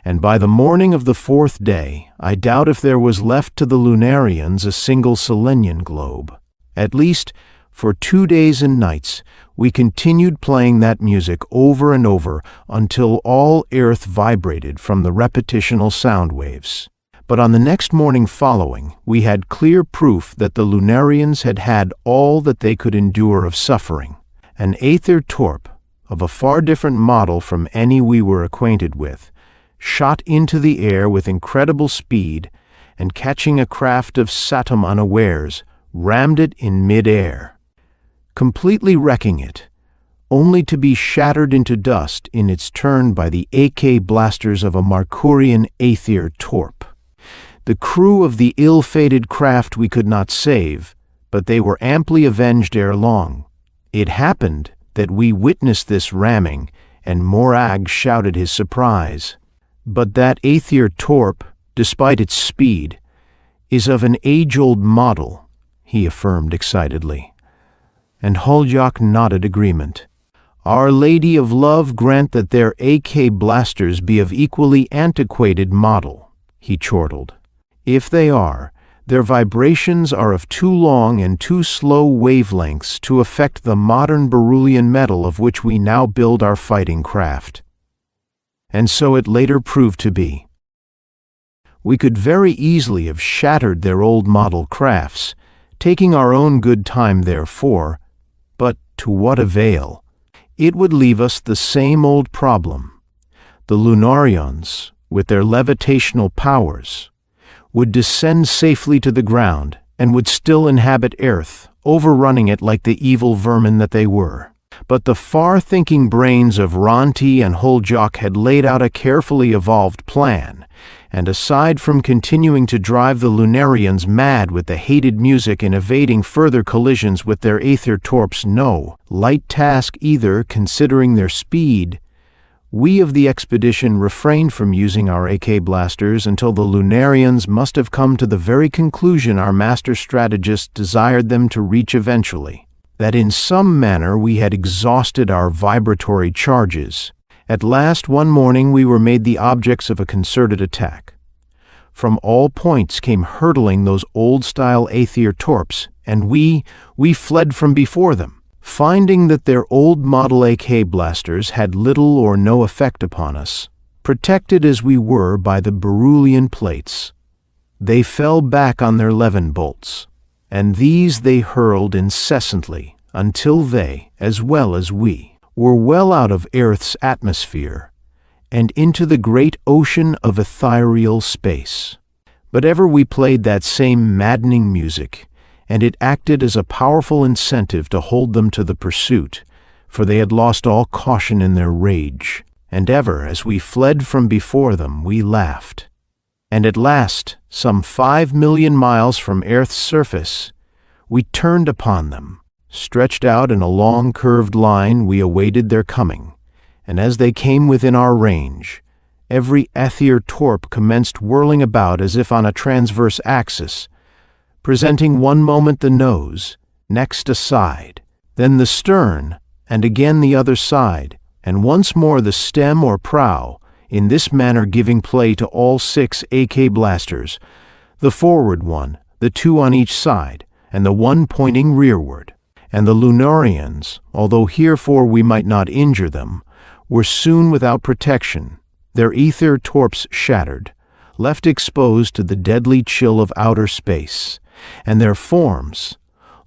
S2: and by the morning of the 4th day, I doubt if there was left to the Lunarians a single Selenian globe. At least, for 2 days and nights, we continued playing that music over and over until all Earth vibrated from the repetitional sound waves. But on the next morning following, we had clear proof that the Lunarians had had all that they could endure of suffering. An aether torp, of a far different model from any we were acquainted with, shot into the air with incredible speed, and catching a craft of Saturn unawares, rammed it in mid-air, completely wrecking it, only to be shattered into dust in its turn by the AK blasters of a Markurian aether torp. The crew of the ill-fated craft we could not save, but they were amply avenged ere long. It happened that we witnessed this ramming, and Morag shouted his surprise. But that aether torp, despite its speed, is of an age-old model, he affirmed excitedly. And Hull-Jock nodded agreement. Our Lady of Love grant that their AK blasters be of equally antiquated model, he chortled. If they are, their vibrations are of too long and too slow wavelengths to affect the modern beryllium metal of which we now build our fighting craft. And so it later proved to be. We could very easily have shattered their old model crafts, taking our own good time therefore, but to what avail? It would leave us the same old problem. The Lunarians, with their levitational powers, would descend safely to the ground and would still inhabit Earth, overrunning it like the evil vermin that they were. But the far-thinking brains of Ron-T and Hull-Jock had laid out a carefully evolved plan, and aside from continuing to drive the Lunarians mad with the hated music and evading further collisions with their aether torps, no light task either considering their speed, we of the expedition refrained from using our AK blasters until the Lunarians must have come to the very conclusion our master strategist desired them to reach eventually, that in some manner we had exhausted our vibratory charges. At last one morning we were made the objects of a concerted attack. From all points came hurtling those old-style aether torps, and we fled from before them, finding that their old model AK blasters had little or no effect upon us, protected as we were by the beryllium plates. They fell back on their levin bolts, and these they hurled incessantly until they, as well as we, were well out of Earth's atmosphere and into the great ocean of ethereal space. But ever we played that same maddening music, and it acted as a powerful incentive to hold them to the pursuit, for they had lost all caution in their rage, and ever as we fled from before them we laughed. And at last, some 5 million miles from Earth's surface, we turned upon them. Stretched out in a long curved line, we awaited their coming, and as they came within our range, every aether torp commenced whirling about as if on a transverse axis, presenting one moment the nose, next a side, then the stern, and again the other side, and once more the stem or prow, in this manner giving play to all 6 AK blasters, the forward one, the 2 on each side, and the one pointing rearward. And the Lunarians, although herefore we might not injure them, were soon without protection, their ether torps shattered, left exposed to the deadly chill of outer space, and their forms,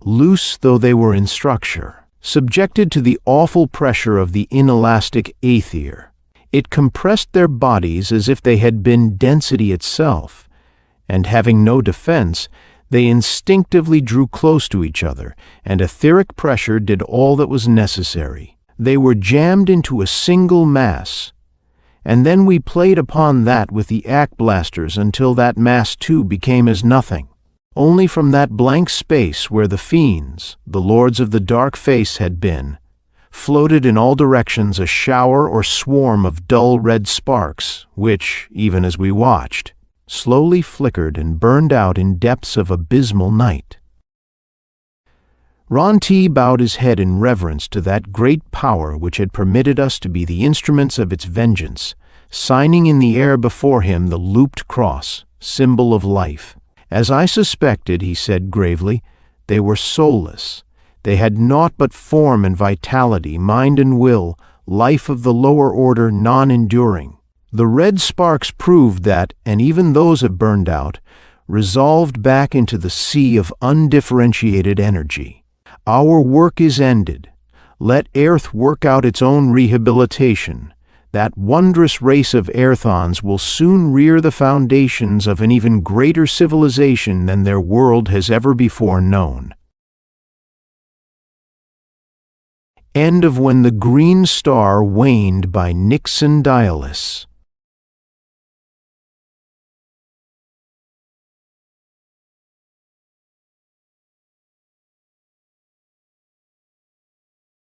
S2: loose though they were in structure, subjected to the awful pressure of the inelastic aether. It compressed their bodies as if they had been density itself, and having no defense, they instinctively drew close to each other, and etheric pressure did all that was necessary. They were jammed into a single mass, and then we played upon that with the AK blasters until that mass too became as nothing. Only from that blank space where the fiends, the lords of the dark face, had been, floated in all directions a shower or swarm of dull red sparks, which, even as we watched, slowly flickered and burned out in depths of abysmal night. Ron T. bowed his head in reverence to that great power which had permitted us to be the instruments of its vengeance, signing in the air before him the looped cross, symbol of life. As I suspected, he said gravely, they were soulless. They had naught but form and vitality, mind and will, life of the lower order, non-enduring. The red sparks proved that, and even those have burned out, resolved back into the sea of undifferentiated energy. Our work is ended. Let Earth work out its own rehabilitation. That wondrous race of Earthons will soon rear the foundations of an even greater civilization than their world has ever before known. End of When the Green Star Waned by Nixon Dialis.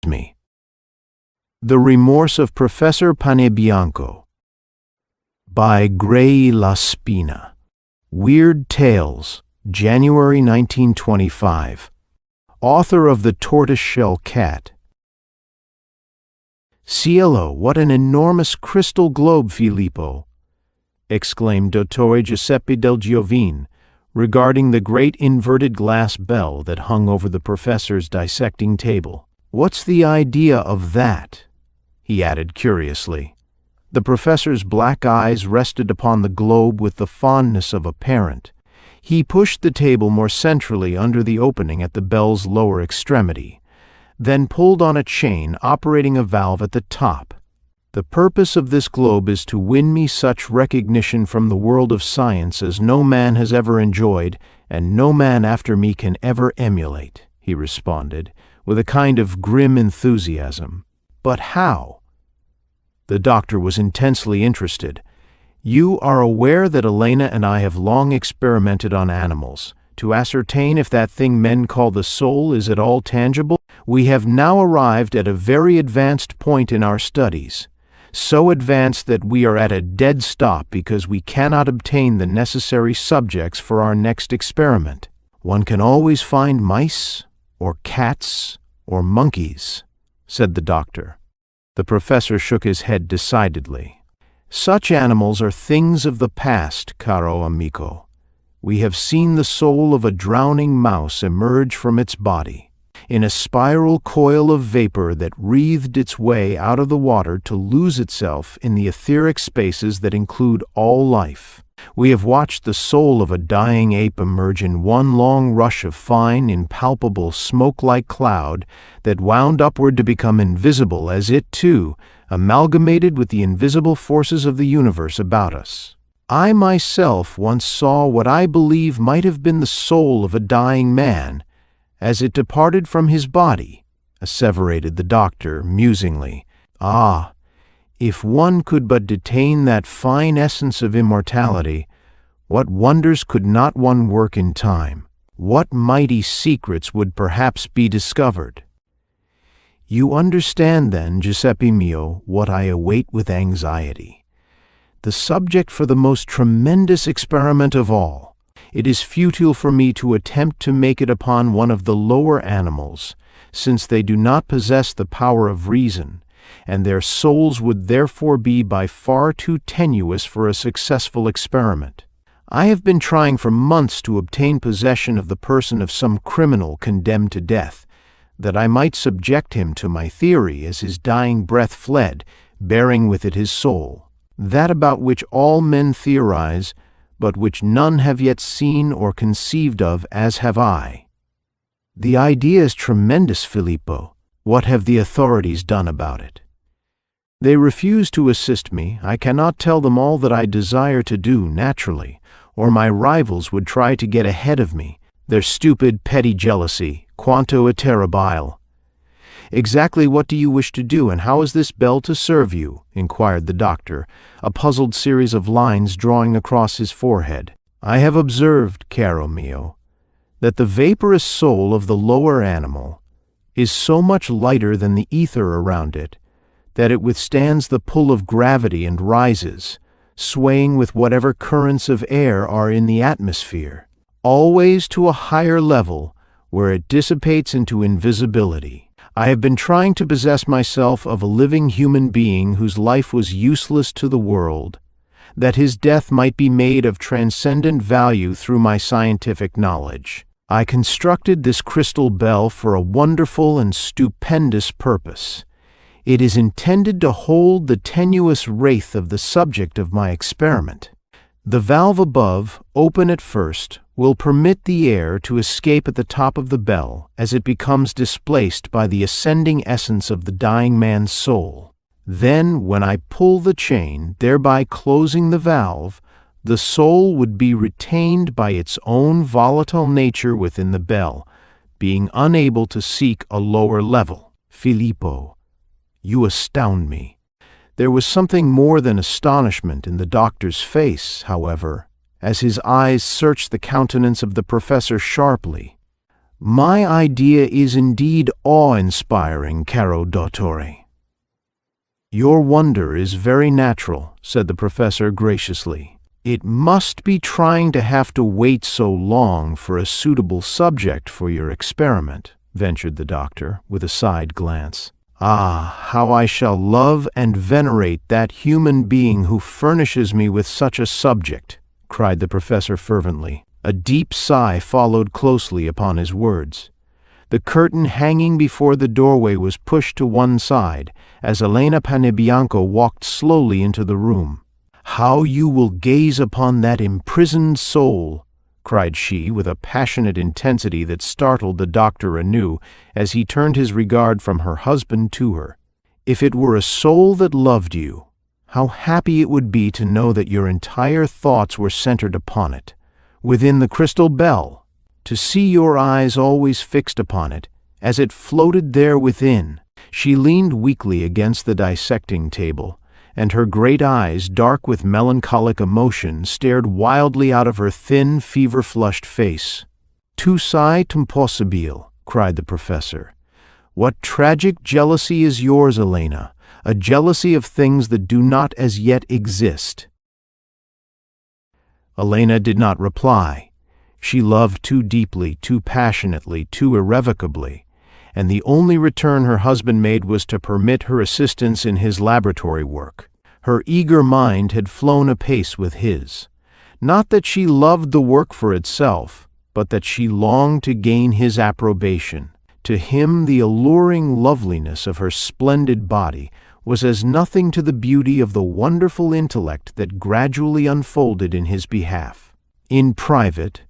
S2: Me. The Remorse of Professor Panebianco by Gray La Spina. Weird Tales, January 1925. Author of The Tortoise-Shell Cat. Cielo, what an enormous crystal globe, Filippo! Exclaimed Dottore Giuseppe del Giovine, regarding the great inverted glass bell that hung over the professor's dissecting table. What's the idea of that? He added curiously. The professor's black eyes rested upon the globe with the fondness of a parent. He pushed the table more centrally under the opening at the bell's lower extremity, then pulled on a chain operating a valve at the top. The purpose of this globe is to win me such recognition from the world of science as no man has ever enjoyed, and no man after me can ever emulate, he responded, with a kind of grim enthusiasm. But how? The doctor was intensely interested. You are aware that Elena and I have long experimented on animals, to ascertain if that thing men call the soul is at all tangible? We have now arrived at a very advanced point in our studies, so advanced that we are at a dead stop because we cannot obtain the necessary subjects for our next experiment. One can always find mice, or cats, or monkeys, said the doctor. The professor shook his head decidedly. Such animals are things of the past, caro amico. We have seen the soul of a drowning mouse emerge from its body, in a spiral coil of vapor that wreathed its way out of the water to lose itself in the etheric spaces that include all life. We have watched the soul of a dying ape emerge in one long rush of fine, impalpable, smoke-like cloud that wound upward to become invisible as it, too, amalgamated with the invisible forces of the universe about us. I myself once saw what I believe might have been the soul of a dying man as it departed from his body, asseverated the doctor musingly. Ah! If one could but detain that fine essence of immortality, what wonders could not one work in time? What mighty secrets would perhaps be discovered? You understand then, Giuseppe mio, what I await with anxiety. The subject for the most tremendous experiment of all. It is futile for me to attempt to make it upon one of the lower animals, since they do not possess the power of reason, and their souls would therefore be by far too tenuous for a successful experiment. I have been trying for months to obtain possession of the person of some criminal condemned to death, that I might subject him to my theory as his dying breath fled, bearing with it his soul, that about which all men theorize, but which none have yet seen or conceived of as have I. The idea is tremendous, Filippo. What have the authorities done about it? They refuse to assist me. I cannot tell them all that I desire to do, naturally, or my rivals would try to get ahead of me, their stupid, petty jealousy, quanto terribile. Exactly what do you wish to do, and how is this bell to serve you? Inquired the doctor, a puzzled series of lines drawing across his forehead. I have observed, caro mio, that the vaporous soul of the lower animal is so much lighter than the ether around it that it withstands the pull of gravity and rises, swaying with whatever currents of air are in the atmosphere, always to a higher level where it dissipates into invisibility. I have been trying to possess myself of a living human being whose life was useless to the world, that his death might be made of transcendent value through my scientific knowledge. I constructed this crystal bell for a wonderful and stupendous purpose. It is intended to hold the tenuous wraith of the subject of my experiment. The valve above, open at first, will permit the air to escape at the top of the bell as it becomes displaced by the ascending essence of the dying man's soul. Then, when I pull the chain, thereby closing the valve, the soul would be retained by its own volatile nature within the bell, being unable to seek a lower level. Filippo, you astound me. There was something more than astonishment in the doctor's face, however, as his eyes searched the countenance of the professor sharply. My idea is indeed awe-inspiring, caro dottore. Your wonder is very natural, said the professor graciously. It must be trying to have to wait so long for a suitable subject for your experiment, ventured the doctor, with a side glance. Ah, how I shall love and venerate that human being who furnishes me with such a subject, cried the professor fervently. A deep sigh followed closely upon his words. The curtain hanging before the doorway was pushed to one side as Elena Panebianco walked slowly into the room. How you will gaze upon that imprisoned soul, cried she with a passionate intensity that startled the doctor anew as he turned his regard from her husband to her. If it were a soul that loved you, how happy it would be to know that your entire thoughts were centered upon it, within the crystal bell, to see your eyes always fixed upon it, as it floated there within. She leaned weakly against the dissecting table, and her great eyes, dark with melancholic emotion, stared wildly out of her thin, fever-flushed face. Tu sei impossibile, cried the professor. What tragic jealousy is yours, Elena, a jealousy of things that do not as yet exist. Elena did not reply. She loved too deeply, too passionately, too irrevocably, and the only return her husband made was to permit her assistance in his laboratory work. Her eager mind had flown apace with his. Not that she loved the work for itself, but that she longed to gain his approbation. To him the alluring loveliness of her splendid body was as nothing to the beauty of the wonderful intellect that gradually unfolded in his behalf. In private,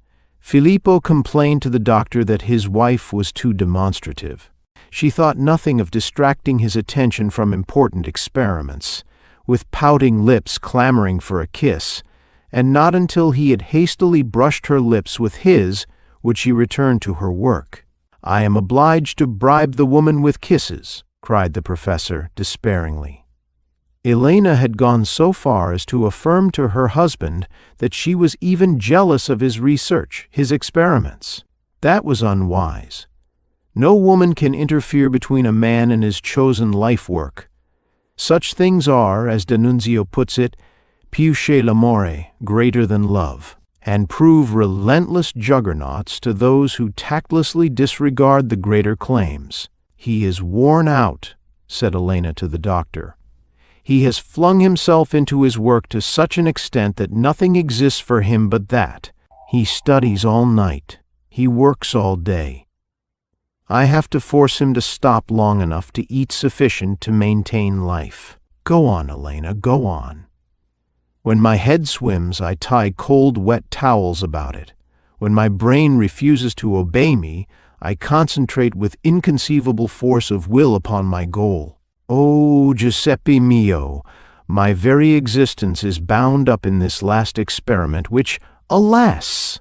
S2: Filippo complained to the doctor that his wife was too demonstrative. She thought nothing of distracting his attention from important experiments, with pouting lips clamoring for a kiss, and not until he had hastily brushed her lips with his would she return to her work. I am obliged to bribe the woman with kisses, cried the professor despairingly. Elena had gone so far as to affirm to her husband that she was even jealous of his research, his experiments. That was unwise. No woman can interfere between a man and his chosen life work. Such things are, as D'Annunzio puts it, più che l'amore, greater than love, and prove relentless juggernauts to those who tactlessly disregard the greater claims. He is worn out, said Elena to the doctor. "He has flung himself into his work to such an extent that nothing exists for him but that. He studies all night. He works all day. I have to force him to stop long enough to eat sufficient to maintain life. Go on, Elena, go on. When my head swims, I tie cold, wet towels about it. When my brain refuses to obey me, I concentrate with inconceivable force of will upon my goal. Oh, Giuseppe mio, my very existence is bound up in this last experiment, which, alas,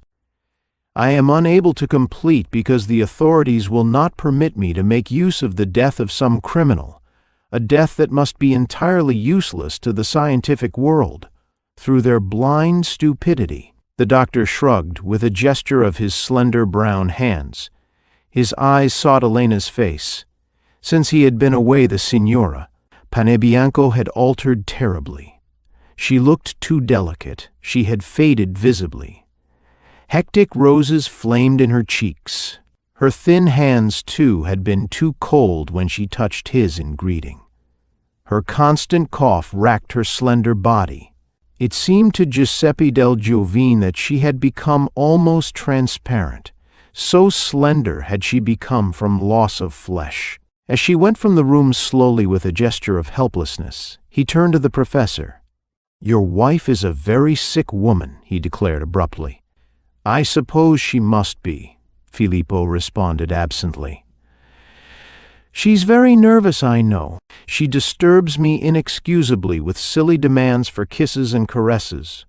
S2: I am unable to complete because the authorities will not permit me to make use of the death of some criminal, a death that must be entirely useless to the scientific world, through their blind stupidity." The doctor shrugged with a gesture of his slender brown hands. His eyes sought Elena's face. Since he had been away, the Signora Panebianco had altered terribly. She looked too delicate. She had faded visibly. Hectic roses flamed in her cheeks. Her thin hands, too, had been too cold when she touched his in greeting. Her constant cough racked her slender body. It seemed to Giuseppe del Giovine that she had become almost transparent. So slender had she become from loss of flesh. As she went from the room slowly with a gesture of helplessness, he turned to the professor. "Your wife is a very sick woman," he declared abruptly. "I suppose she must be," Filippo responded absently. "She's very nervous, I know. She disturbs me inexcusably with silly demands for kisses and caresses,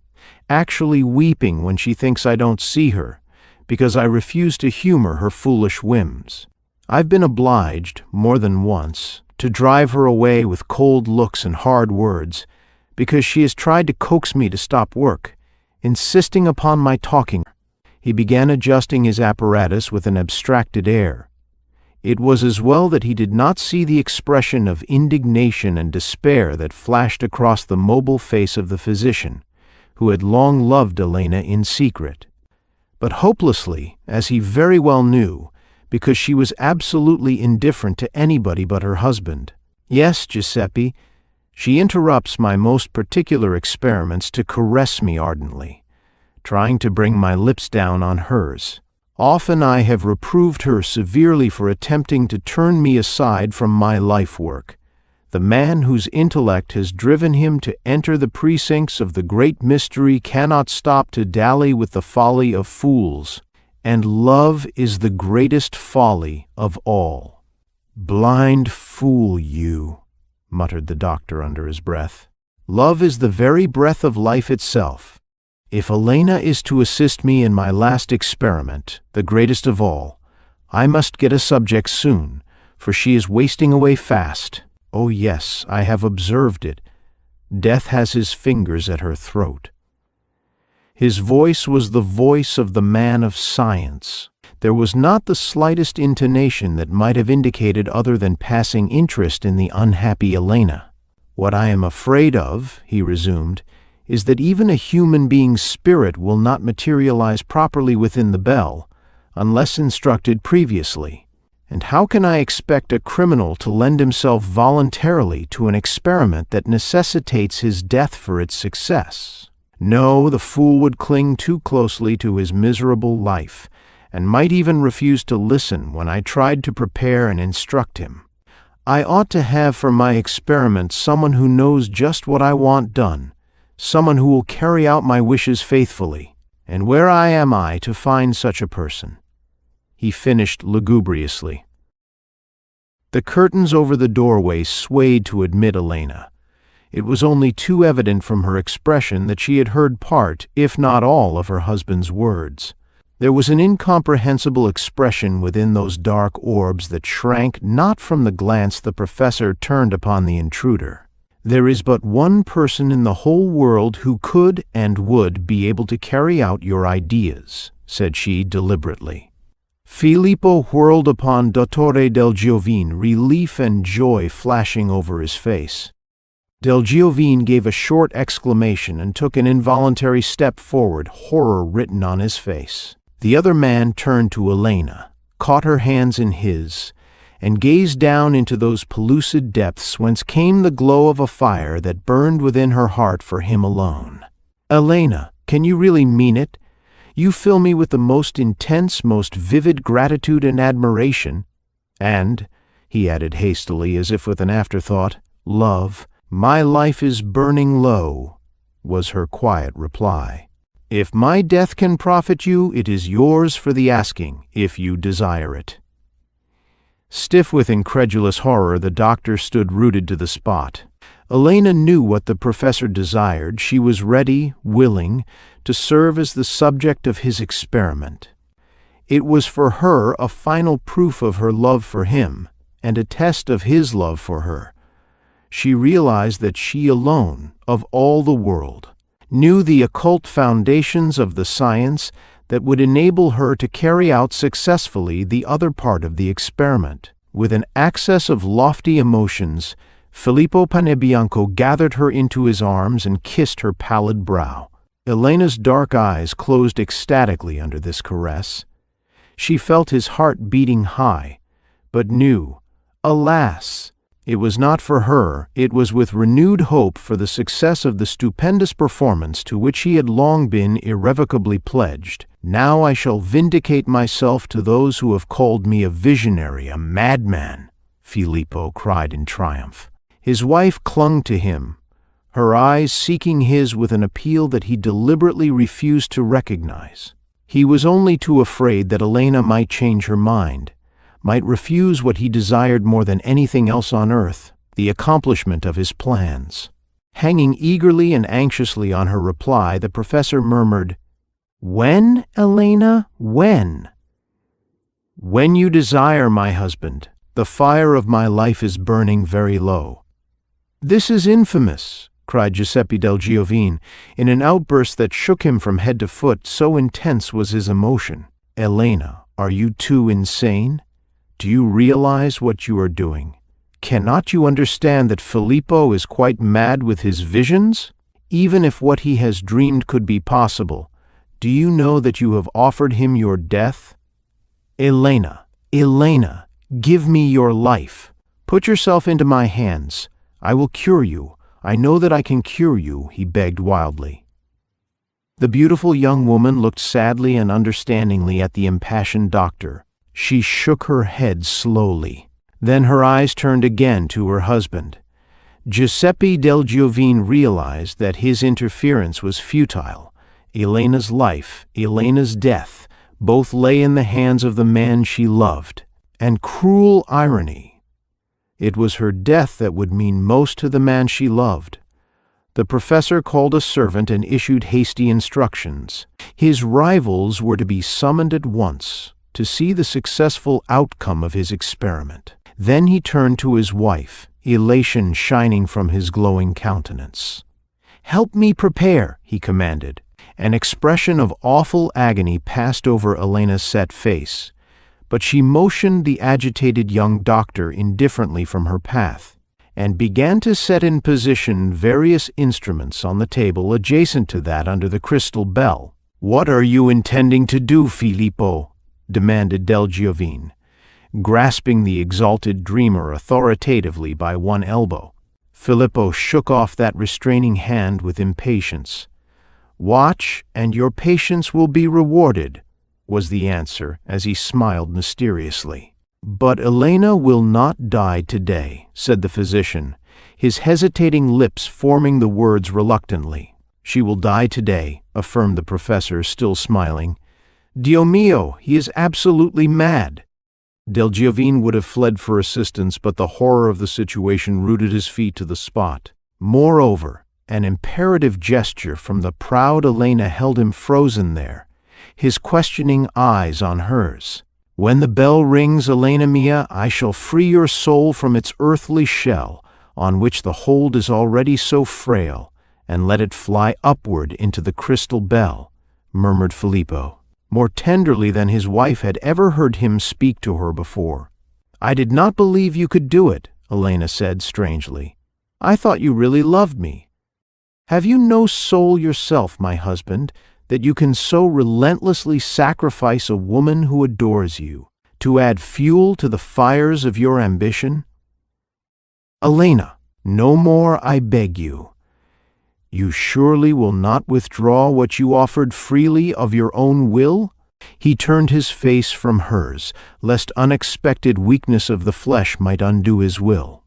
S2: actually weeping when she thinks I don't see her, because I refuse to humor her foolish whims. I've been obliged, more than once, to drive her away with cold looks and hard words, because she has tried to coax me to stop work, insisting upon my talking." He began adjusting his apparatus with an abstracted air. It was as well that he did not see the expression of indignation and despair that flashed across the mobile face of the physician, who had long loved Elena in secret, but hopelessly, as he very well knew, because she was absolutely indifferent to anybody but her husband. "Yes, Giuseppe, she interrupts my most particular experiments to caress me ardently, trying to bring my lips down on hers. Often I have reproved her severely for attempting to turn me aside from my life work, the man whose intellect has driven him to enter the precincts of the great mystery cannot stop to dally with the folly of fools, and love is the greatest folly of all." "Blind fool, you," muttered the doctor under his breath. "Love is the very breath of life itself. If Elena is to assist me in my last experiment, the greatest of all, I must get a subject soon, for she is wasting away fast. Oh yes, I have observed it. Death has his fingers at her throat." His voice was the voice of the man of science. There was not the slightest intonation that might have indicated other than passing interest in the unhappy Elena. "What I am afraid of," he resumed, "is that even a human being's spirit will not materialize properly within the bell, unless instructed previously. And how can I expect a criminal to lend himself voluntarily to an experiment that necessitates his death for its success? No, the fool would cling too closely to his miserable life, and might even refuse to listen when I tried to prepare and instruct him. I ought to have for my experiment someone who knows just what I want done, someone who will carry out my wishes faithfully. And where am I to find such a person?" He finished lugubriously. The curtains over the doorway swayed to admit Elena. It was only too evident from her expression that she had heard part, if not all, of her husband's words. There was an incomprehensible expression within those dark orbs that shrank not from the glance the professor turned upon the intruder. "There is but one person in the whole world who could and would be able to carry out your ideas," said she deliberately. Filippo whirled upon Dottore del Giovine, relief and joy flashing over his face. Del Giovine gave a short exclamation and took an involuntary step forward, horror written on his face. The other man turned to Elena, caught her hands in his, and gazed down into those pellucid depths whence came the glow of a fire that burned within her heart for him alone. "Elena, can you really mean it? You fill me with the most intense, most vivid gratitude and admiration. And," he added hastily, as if with an afterthought, "love, my life is burning low," was her quiet reply. "If my death can profit you, it is yours for the asking, if you desire it." Stiff with incredulous horror, the doctor stood rooted to the spot. Elena knew what the professor desired. She was ready, willing, to serve as the subject of his experiment. It was for her a final proof of her love for him, and a test of his love for her. She realized that she alone, of all the world, knew the occult foundations of the science that would enable her to carry out successfully the other part of the experiment. With an access of lofty emotions, Filippo Panebianco gathered her into his arms and kissed her pallid brow. Elena's dark eyes closed ecstatically under this caress. She felt his heart beating high, but knew, alas, it was not for her. It was with renewed hope for the success of the stupendous performance to which he had long been irrevocably pledged. "Now I shall vindicate myself to those who have called me a visionary, a madman," Filippo cried in triumph. His wife clung to him, her eyes seeking his with an appeal that he deliberately refused to recognize. He was only too afraid that Elena might change her mind, might refuse what he desired more than anything else on earth, the accomplishment of his plans. Hanging eagerly and anxiously on her reply, the professor murmured, "When, Elena, when?" "When you desire, my husband. The fire of my life is burning very low." "This is infamous," cried Giuseppe del Giovine, in an outburst that shook him from head to foot, so intense was his emotion. "Elena, are you too insane? Do you realize what you are doing? Cannot you understand that Filippo is quite mad with his visions? Even if what he has dreamed could be possible, do you know that you have offered him your death? Elena, Elena, give me your life. Put yourself into my hands. I will cure you. I know that I can cure you," he begged wildly. The beautiful young woman looked sadly and understandingly at the impassioned doctor. She shook her head slowly. Then her eyes turned again to her husband. Giuseppe del Giovine realized that his interference was futile. Elena's life, Elena's death, both lay in the hands of the man she loved. And cruel irony, it was her death that would mean most to the man she loved. The professor called a servant and issued hasty instructions. His rivals were to be summoned at once to see the successful outcome of his experiment. Then he turned to his wife, elation shining from his glowing countenance. "Help me prepare," he commanded. An expression of awful agony passed over Elena's set face, but she motioned the agitated young doctor indifferently from her path, and began to set in position various instruments on the table adjacent to that under the crystal bell. "What are you intending to do, Filippo?" demanded del Giovine, grasping the exalted dreamer authoritatively by one elbow. Filippo shook off that restraining hand with impatience. "Watch, and your patience will be rewarded," was the answer as he smiled mysteriously. "But Elena will not die today," said the physician, his hesitating lips forming the words reluctantly. "She will die today," affirmed the professor, still smiling. "Dio mio, he is absolutely mad." Del Giovine would have fled for assistance, but the horror of the situation rooted his feet to the spot. Moreover, an imperative gesture from the proud Elena held him frozen there, his questioning eyes on hers. "When the bell rings, Elena mia, I shall free your soul from its earthly shell, on which the hold is already so frail, and let it fly upward into the crystal bell," murmured Filippo, more tenderly than his wife had ever heard him speak to her before. "I did not believe you could do it," Elena said strangely. "I thought you really loved me. Have you no soul yourself, my husband, that you can so relentlessly sacrifice a woman who adores you, to add fuel to the fires of your ambition? Elena, no more, I beg you. You surely will not withdraw what you offered freely of your own will? He turned his face from hers, lest unexpected weakness of the flesh might undo his will.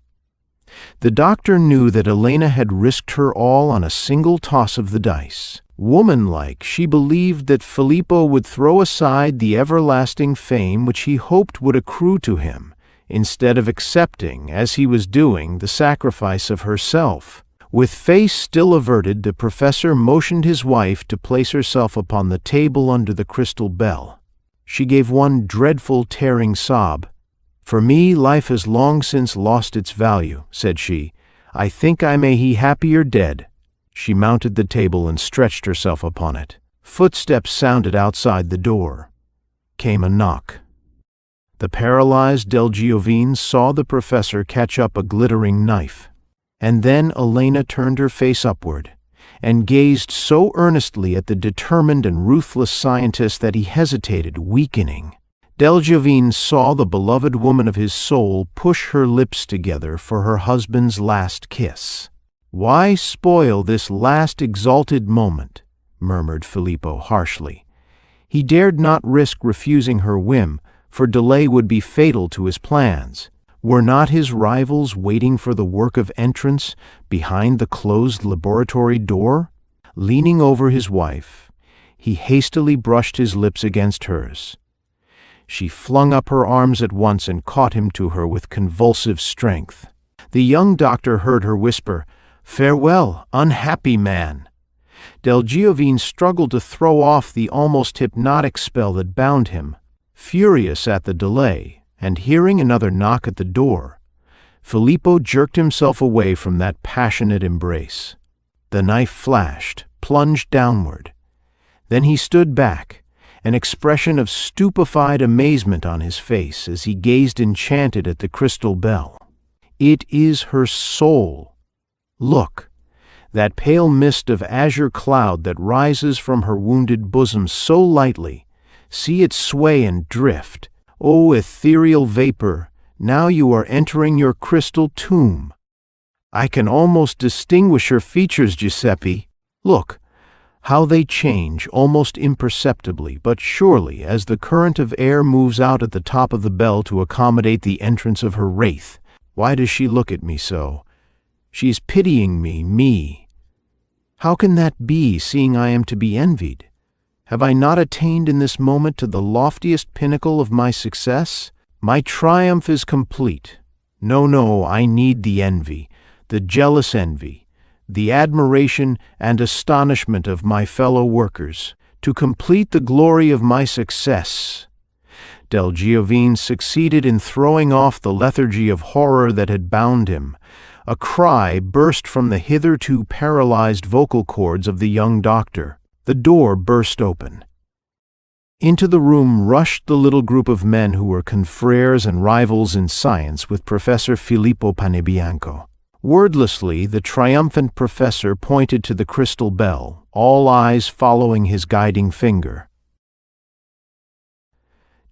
S2: The doctor knew that Elena had risked her all on a single toss of the dice. Womanlike, she believed that Filippo would throw aside the everlasting fame which he hoped would accrue to him, instead of accepting, as he was doing, the sacrifice of herself. With face still averted, the professor motioned his wife to place herself upon the table under the crystal bell. She gave one dreadful tearing sob. "For me, life has long since lost its value," said she. "I think I may be happier dead." She mounted the table and stretched herself upon it. Footsteps sounded outside the door. Came a knock. The paralyzed Del Giovine saw the professor catch up a glittering knife. And then Elena turned her face upward, and gazed so earnestly at the determined and ruthless scientist that he hesitated, weakening. Del Giovine saw the beloved woman of his soul push her lips together for her husband's last kiss. "Why spoil this last exalted moment?" murmured Filippo harshly. He dared not risk refusing her whim, for delay would be fatal to his plans. Were not his rivals waiting for the work of entrance behind the closed laboratory door? Leaning over his wife, he hastily brushed his lips against hers. She flung up her arms at once and caught him to her with convulsive strength. The young doctor heard her whisper, "Farewell, unhappy man." Del Giovine struggled to throw off the almost hypnotic spell that bound him. Furious at the delay, and hearing another knock at the door, Filippo jerked himself away from that passionate embrace. The knife flashed, plunged downward. Then he stood back, an expression of stupefied amazement on his face as he gazed enchanted at the crystal bell. "It is her soul. Look, that pale mist of azure cloud that rises from her wounded bosom so lightly. See it sway and drift. O ethereal vapor, now you are entering your crystal tomb. I can almost distinguish her features, Giuseppe. Look, how they change almost imperceptibly, but surely, as the current of air moves out at the top of the bell to accommodate the entrance of her wraith. Why does she look at me so? She is pitying me. How can that be, seeing I am to be envied? Have I not attained in this moment to the loftiest pinnacle of my success? My triumph is complete. No, I need the envy, the jealous envy, the admiration and astonishment of my fellow workers, to complete the glory of my success." Del Giovine succeeded in throwing off the lethargy of horror that had bound him. A cry burst from the hitherto paralyzed vocal cords of the young doctor. The door burst open. Into the room rushed the little group of men who were confreres and rivals in science with Professor Filippo Panebianco. Wordlessly, the triumphant professor pointed to the crystal bell, all eyes following his guiding finger.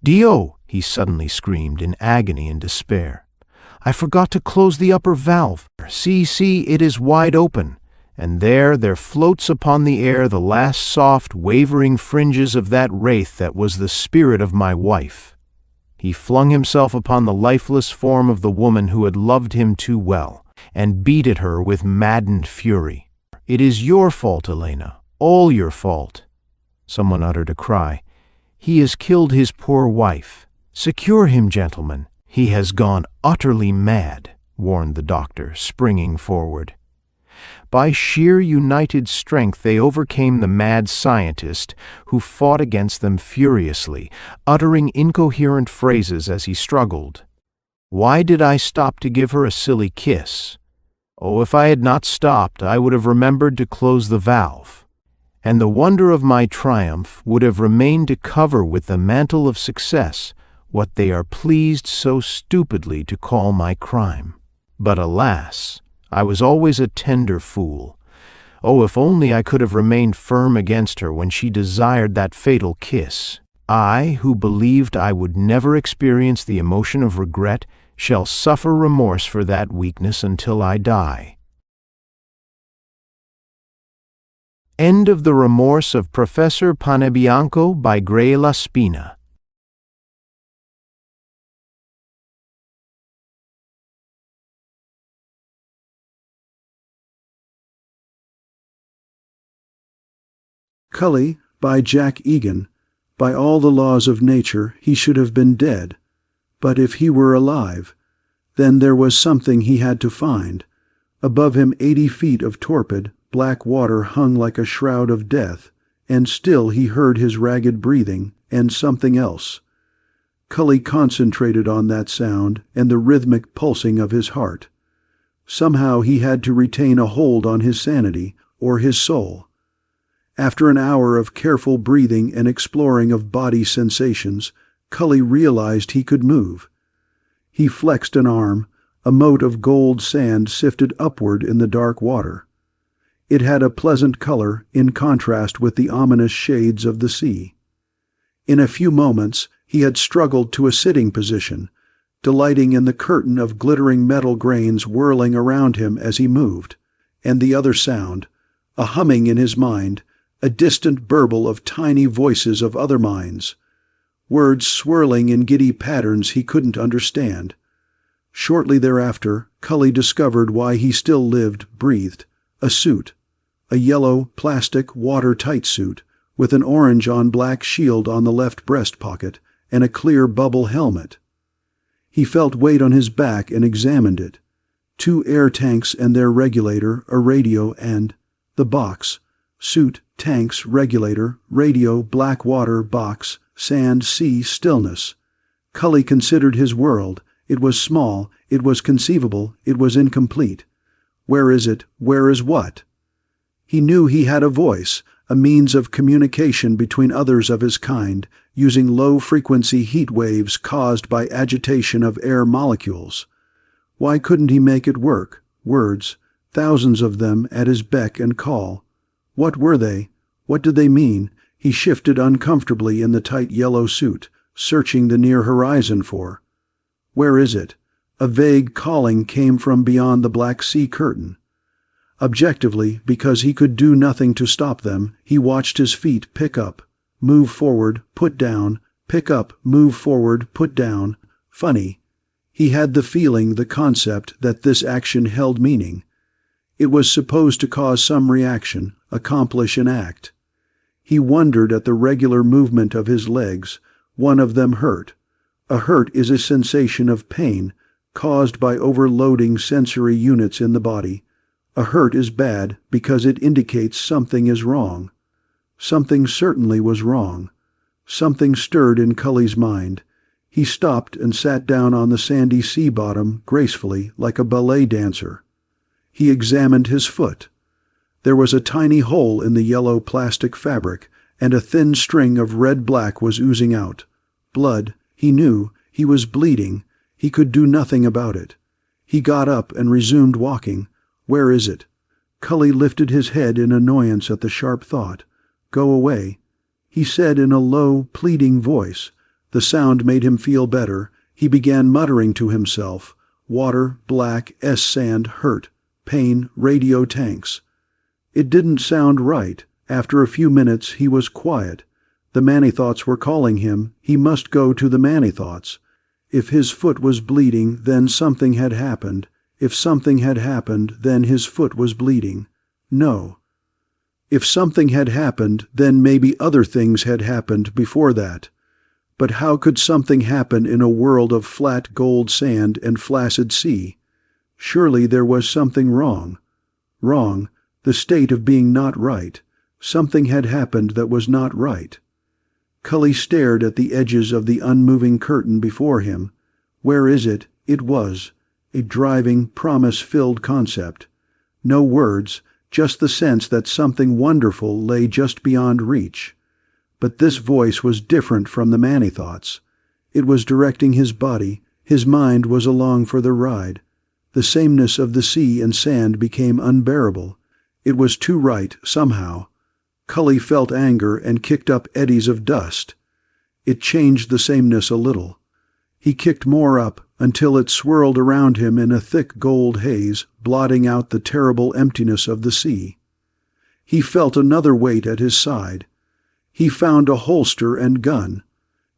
S2: "Dio!" he suddenly screamed in agony and despair. "I forgot to close the upper valve. See, it is wide open. And there floats upon the air the last soft, wavering fringes of that wraith that was the spirit of my wife." He flung himself upon the lifeless form of the woman who had loved him too well, and beat at her with maddened fury. "It is your fault, Elena, all your fault." Someone uttered a cry. "He has killed his poor wife. Secure him, gentlemen. He has gone utterly mad," warned the doctor, springing forward. By sheer united strength they overcame the mad scientist, who fought against them furiously, uttering incoherent phrases as he struggled. "Why did I stop to give her a silly kiss? Oh, if I had not stopped, I would have remembered to close the valve, and the wonder of my triumph would have remained to cover with the mantle of success what they are pleased so stupidly to call my crime. But alas, I was always a tender fool. Oh, if only I could have remained firm against her when she desired that fatal kiss. I, who believed I would never experience the emotion of regret, shall suffer remorse for that weakness until I die. End of The Remorse of Professor Panebianco by Gray La Spina.
S3: Cully by Jack Egan. By all the laws of nature he should have been dead. But if he were alive, then there was something he had to find. Above him 80 feet of torpid, black water hung like a shroud of death, and still he heard his ragged breathing, and something else. Cully concentrated on that sound and the rhythmic pulsing of his heart. Somehow he had to retain a hold on his sanity, or his soul. After an hour of careful breathing and exploring of body sensations, Cully realized he could move. He flexed an arm. A mote of gold sand sifted upward in the dark water. It had a pleasant color in contrast with the ominous shades of the sea. In a few moments he had struggled to a sitting position, delighting in the curtain of glittering metal grains whirling around him as he moved, and the other sound, a humming in his mind, a distant burble of tiny voices of other minds, words swirling in giddy patterns he couldn't understand. Shortly thereafter, Cully discovered why he still lived, breathed. A suit. A yellow, plastic, watertight suit, with an orange-on-black shield on the left breast pocket, and a clear bubble helmet. He felt weight on his back and examined it. 2 air tanks and their regulator, a radio, and the box. Suit, tanks, regulator, radio, black water, box, sand, sea, stillness. Cully considered his world. It was small, it was conceivable, it was incomplete. Where is it? Where is what? He knew he had a voice, a means of communication between others of his kind, using low-frequency heat waves caused by agitation of air molecules. Why couldn't he make it work? Words, thousands of them at his beck and call. What were they? What did they mean? He shifted uncomfortably in the tight yellow suit, searching the near horizon for. Where is it? A vague calling came from beyond the Black Sea curtain. Objectively, because he could do nothing to stop them, he watched his feet pick up, move forward, put down, pick up, move forward, put down. Funny. He had the feeling, the concept, that this action held meaning. It was supposed to cause some reaction, accomplish an act. He wondered at the regular movement of his legs. One of them hurt. A hurt is a sensation of pain caused by overloading sensory units in the body. A hurt is bad because it indicates something is wrong. Something certainly was wrong. Something stirred in Cully's mind. He stopped and sat down on the sandy sea bottom gracefully, like a ballet dancer. He examined his foot. There was a tiny hole in the yellow plastic fabric, and a thin string of red-black was oozing out. Blood. He knew. He was bleeding. He could do nothing about it. He got up and resumed walking. Where is it? Cully lifted his head in annoyance at the sharp thought. Go away. He said in a low, pleading voice. The sound made him feel better. He began muttering to himself. Water, black, sand, hurt, pain, radio tanks. It didn't sound right. After a few minutes he was quiet. The Manithoughts were calling him. He must go to the Manithoughts. If his foot was bleeding, then something had happened. If something had happened, then his foot was bleeding. No. If something had happened, then maybe other things had happened before that. But how could something happen in a world of flat gold sand and flaccid sea? Surely there was something wrong. Wrong, the state of being not right. Something had happened that was not right. Cully stared at the edges of the unmoving curtain before him. Where is it? It was. A driving, promise-filled concept. No words, just the sense that something wonderful lay just beyond reach. But this voice was different from the Manithoughts. It was directing his body. His mind was along for the ride. The sameness of the sea and sand became unbearable. It was too right, somehow. Cully felt anger and kicked up eddies of dust. It changed the sameness a little. He kicked more up until it swirled around him in a thick gold haze, blotting out the terrible emptiness of the sea. He felt another weight at his side. He found a holster and gun.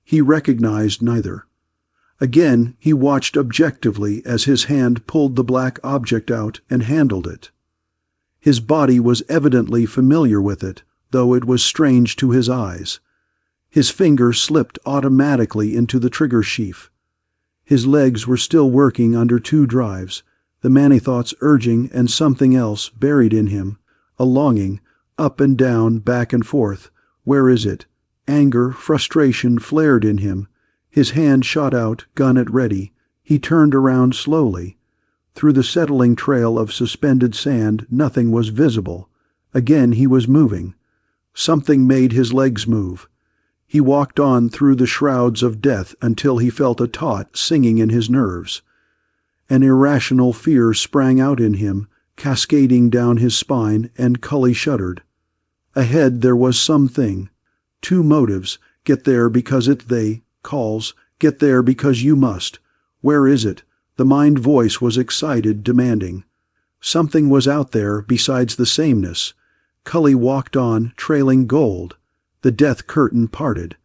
S3: He recognized neither. Again he watched objectively as his hand pulled the black object out and handled it. His body was evidently familiar with it, though it was strange to his eyes. His finger slipped automatically into the trigger sheath. His legs were still working under two drives, the many-thoughts urging and something else buried in him, a longing, up and down, back and forth. Where is it? Anger, frustration flared in him. His hand shot out, gun at ready. He turned around slowly. Through the settling trail of suspended sand, nothing was visible. Again he was moving. Something made his legs move. He walked on through the shrouds of death until he felt a taut singing in his nerves. An irrational fear sprang out in him, cascading down his spine, and Cully shuddered. Ahead there was something. Two motives: get there because it they calls, get there because you must. Where is it? The mind voice was excited, demanding. Something was out there besides the sameness. Cully walked on, trailing gold. The death curtain parted.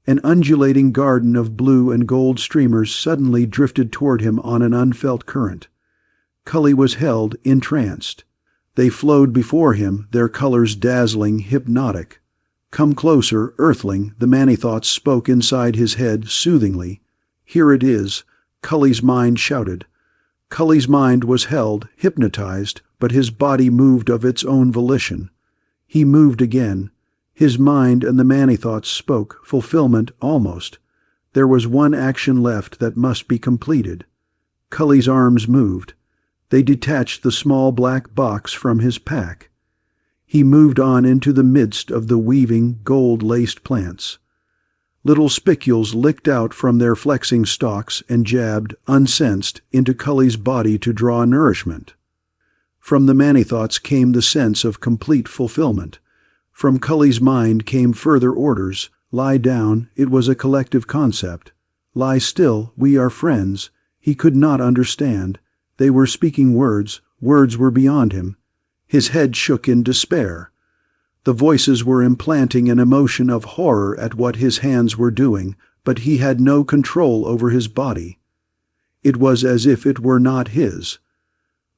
S3: An undulating garden of blue and gold streamers suddenly drifted toward him on an unfelt current. Cully was held, entranced. They flowed before him, their colors dazzling, hypnotic. Come closer, Earthling, the many-thoughts spoke inside his head soothingly. Here it is, Cully's mind shouted. Cully's mind was held, hypnotized, but his body moved of its own volition. He moved again. His mind and the many-thoughts spoke, fulfillment almost. There was one action left that must be completed. Cully's arms moved. They detached the small black box from his pack. He moved on into the midst of the weaving, gold-laced plants. Little spicules licked out from their flexing stalks and jabbed, unsensed, into Cully's body to draw nourishment. From the many-thoughts came the sense of complete fulfillment. From Cully's mind came further orders. Lie down, it was a collective concept. Lie still, we are friends. He could not understand. They were speaking words. Words were beyond him. His head shook in despair. The voices were implanting an emotion of horror at what his hands were doing, but he had no control over his body. It was as if it were not his.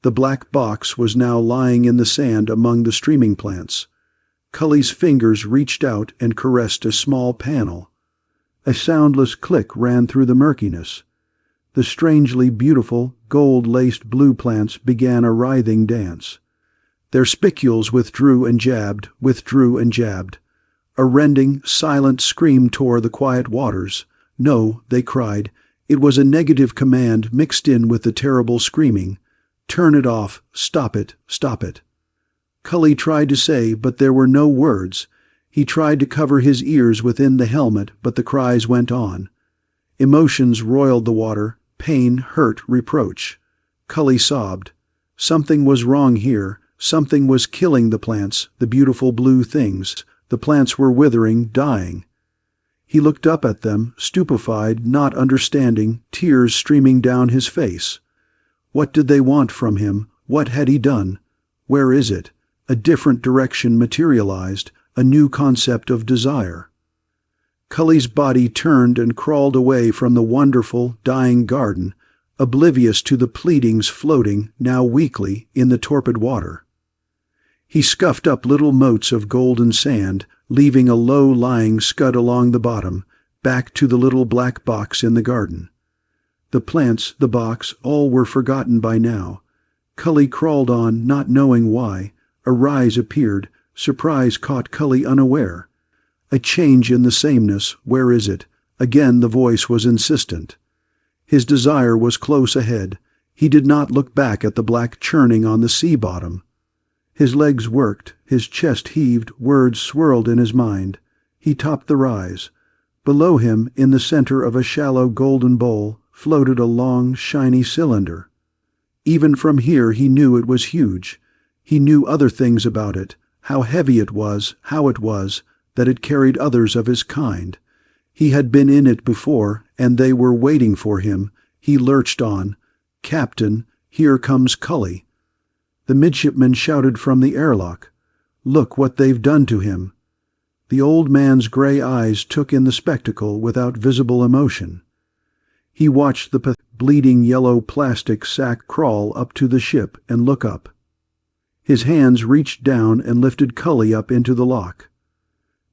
S3: The black box was now lying in the sand among the streaming plants. Cully's fingers reached out and caressed a small panel. A soundless click ran through the murkiness. The strangely beautiful, gold-laced blue plants began a writhing dance. Their spicules withdrew and jabbed, withdrew and jabbed. A rending, silent scream tore the quiet waters. No, they cried. It was a negative command mixed in with the terrible screaming. Turn it off, stop it, stop it. Cully tried to say, but there were no words. He tried to cover his ears within the helmet, but the cries went on. Emotions roiled the water, pain, hurt, reproach. Cully sobbed. Something was wrong here. Something was killing the plants, the beautiful blue things. The plants were withering, dying. He looked up at them, stupefied, not understanding, tears streaming down his face. What did they want from him? What had he done? Where is it? A different direction materialized, a new concept of desire. Cully's body turned and crawled away from the wonderful, dying garden, oblivious to the pleadings floating, now weakly, in the torpid water. He scuffed up little motes of golden sand, leaving a low-lying scud along the bottom, back to the little black box in the garden. The plants, the box, all were forgotten by now. Cully crawled on, not knowing why. A rise appeared. Surprise caught Cully unaware. A change in the sameness. Where is it? Again the voice was insistent. His desire was close ahead. He did not look back at the black churning on the sea bottom. His legs worked, his chest heaved, words swirled in his mind. He topped the rise. Below him, in the center of a shallow golden bowl, floated a long, shiny cylinder. Even from here he knew it was huge. He knew other things about it, how heavy it was, how it was, that it carried others of his kind. He had been in it before, and they were waiting for him. He lurched on. "Captain, here comes Cully." The midshipman shouted from the airlock, "Look what they've done to him." The old man's gray eyes took in the spectacle without visible emotion. He watched the bleeding yellow plastic sack crawl up to the ship and look up. His hands reached down and lifted Cully up into the lock.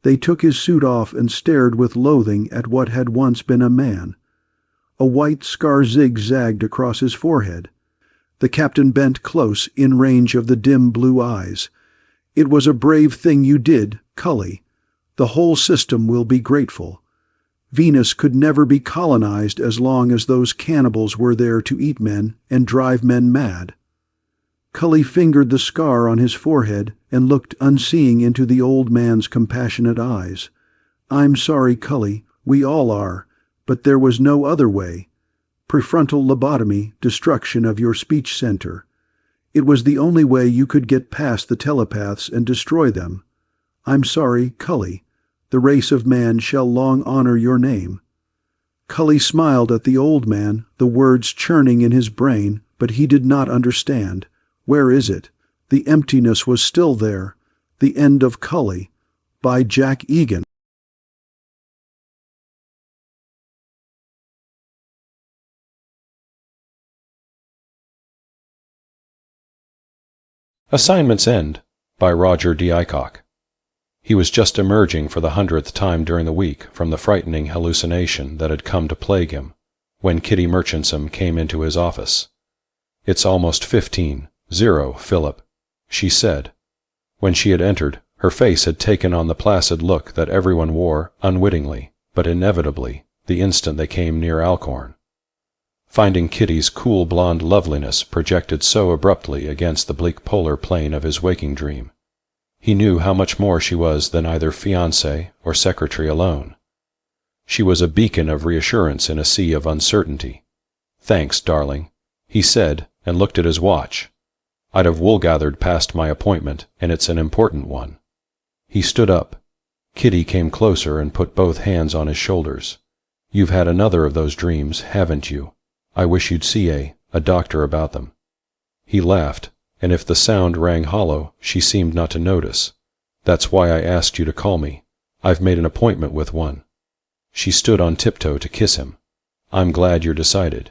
S3: They took his suit off and stared with loathing at what had once been a man. A white scar zigzagged across his forehead. The captain bent close, in range of the dim blue eyes. "It was a brave thing you did, Cully. The whole system will be grateful. Venus could never be colonized as long as those cannibals were there to eat men and drive men mad." Cully fingered the scar on his forehead and looked unseeing into the old man's compassionate eyes. "I'm sorry, Cully, we all are, but there was no other way. Prefrontal lobotomy, destruction of your speech center. It was the only way you could get past the telepaths and destroy them. I'm sorry, Cully. The race of man shall long honor your name." Cully smiled at the old man, the words churning in his brain, but he did not understand. Where is it? The emptiness was still there. The End of Cully, by Jack Egan.
S4: Assignment's End, by Roger D. Aycock. He was just emerging for the 100th time during the week from the frightening hallucination that had come to plague him, when Kitty Murchison came into his office. "It's almost 15, 0, Philip," she said. When she had entered, her face had taken on the placid look that everyone wore, unwittingly, but inevitably, the instant they came near Alcorn. Finding Kitty's cool blonde loveliness projected so abruptly against the bleak polar plane of his waking dream, he knew how much more she was than either fiancée or secretary alone. She was a beacon of reassurance in a sea of uncertainty. "Thanks, darling," he said, and looked at his watch. "I'd have wool-gathered past my appointment, and it's an important one." He stood up. Kitty came closer and put both hands on his shoulders. "You've had another of those dreams, haven't you? I wish you'd see a doctor about them." He laughed, and if the sound rang hollow, she seemed not to notice. "That's why I asked you to call me. I've made an appointment with one." She stood on tiptoe to kiss him. "I'm glad you're decided.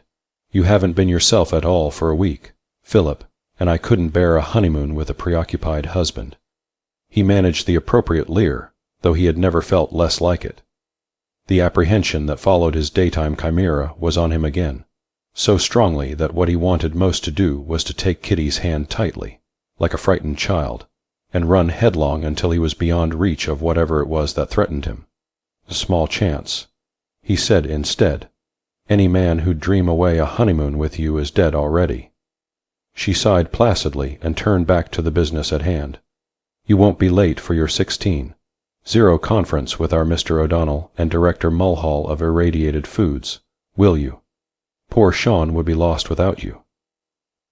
S4: You haven't been yourself at all for a week, Philip, and I couldn't bear a honeymoon with a preoccupied husband." He managed the appropriate leer, though he had never felt less like it. The apprehension that followed his daytime chimera was on him again, so strongly that what he wanted most to do was to take Kitty's hand tightly, like a frightened child, and run headlong until he was beyond reach of whatever it was that threatened him. A small chance. He said instead, "Any man who'd dream away a honeymoon with you is dead already." She sighed placidly and turned back to the business at hand. "You won't be late for your 16:0 conference with our Mr. O'Donnell and Director Mulhall of Irradiated Foods, will you? Poor Sean would be lost without you."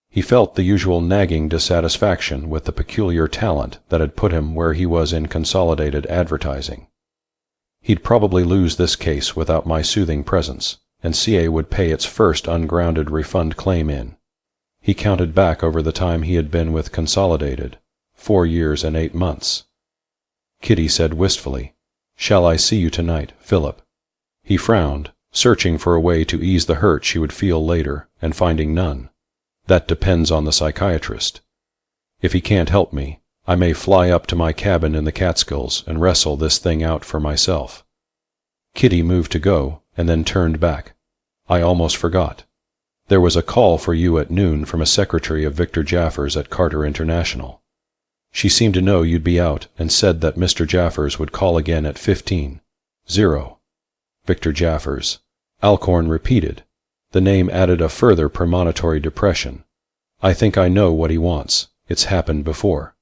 S4: He felt the usual nagging dissatisfaction with the peculiar talent that had put him where he was in consolidated advertising. He'd probably lose this case without my soothing presence, and CA would pay its first ungrounded refund claim in. He counted back over the time he had been with Consolidated, 4 years and 8 months. Kitty said wistfully, "Shall I see you tonight, Philip?" He frowned, searching for a way to ease the hurt she would feel later, and finding none. "That depends on the psychiatrist. If he can't help me, I may fly up to my cabin in the Catskills and wrestle this thing out for myself." Kitty moved to go, and then turned back. "I almost forgot. There was a call for you at noon from a secretary of Victor Jaffers at Carter International. She seemed to know you'd be out and said that Mr. Jaffers would call again at 15:0. Victor Jaffers. Alcorn repeated. The name added a further premonitory depression. "I think I know what he wants. It's happened before."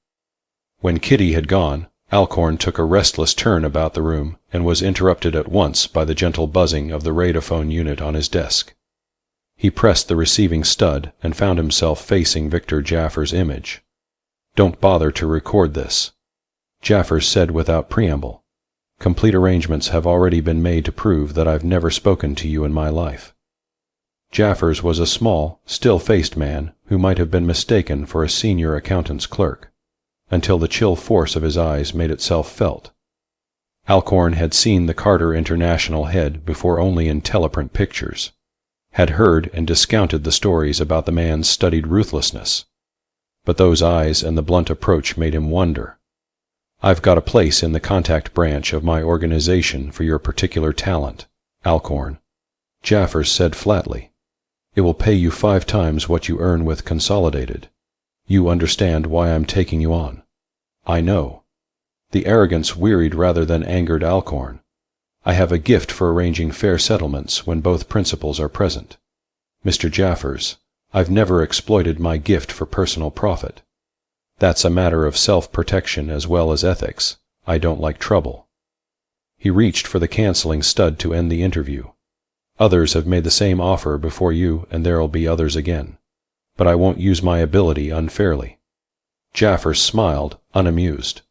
S4: When Kitty had gone, Alcorn took a restless turn about the room and was interrupted at once by the gentle buzzing of the radiophone unit on his desk. He pressed the receiving stud and found himself facing Victor Jaffers' image. "Don't bother to record this," Jaffers said without preamble. Complete arrangements have already been made to prove that I've never spoken to you in my life." Jaffers was a small, still-faced man who might have been mistaken for a senior accountant's clerk, until the chill force of his eyes made itself felt. Alcorn had seen the Carter International head before only in teleprint pictures, had heard and discounted the stories about the man's studied ruthlessness. But those eyes and the blunt approach made him wonder. "I've got a place in the contact branch of my organization for your particular talent, Alcorn," Jaffers said flatly. "It will pay you 5 times what you earn with Consolidated. You understand why I'm taking you on?" "I know." The arrogance wearied rather than angered Alcorn. "I have a gift for arranging fair settlements when both principals are present. Mr. Jaffers, I've never exploited my gift for personal profit. That's a matter of self-protection as well as ethics. I don't like trouble." He reached for the canceling stud to end the interview. "Others have made the same offer before you, and there'll be others again. But I won't use my ability unfairly." Jaffers smiled, unamused.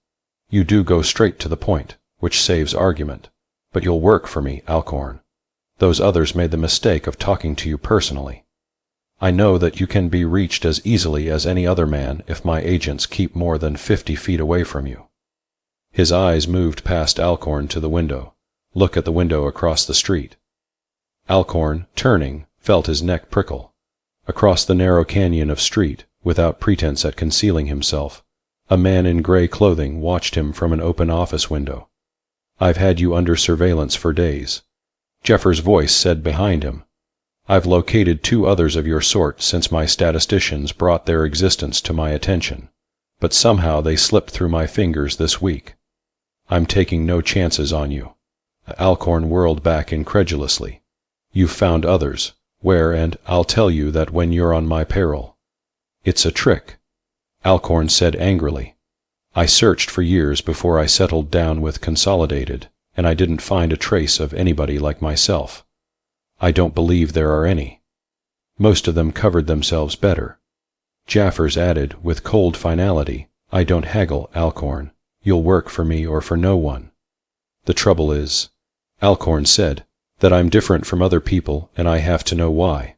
S4: "You do go straight to the point, which saves argument. But you'll work for me, Alcorn. Those others made the mistake of talking to you personally. I know that you can be reached as easily as any other man if my agents keep more than 50 feet away from you." His eyes moved past Alcorn to the window. Look at the window across the street. Alcorn, turning, felt his neck prickle. Across the narrow canyon of street, without pretense at concealing himself, a man in gray clothing watched him from an open office window. "I've had you under surveillance for days," Jeffers' voice said behind him. "I've located 2 others of your sort since my statisticians brought their existence to my attention, but somehow they slipped through my fingers this week. I'm taking no chances on you." Alcorn whirled back incredulously. "You've found others. Where? And I'll tell you that when you're on my payroll." "It's a trick," Alcorn said angrily. "I searched for years before I settled down with Consolidated, and I didn't find a trace of anybody like myself. I don't believe there are any. Most of them covered themselves better." Jaffers added, with cold finality, "I don't haggle, Alcorn. You'll work for me or for no one." "The trouble is," Alcorn said, "that I'm different from other people, and I have to know why.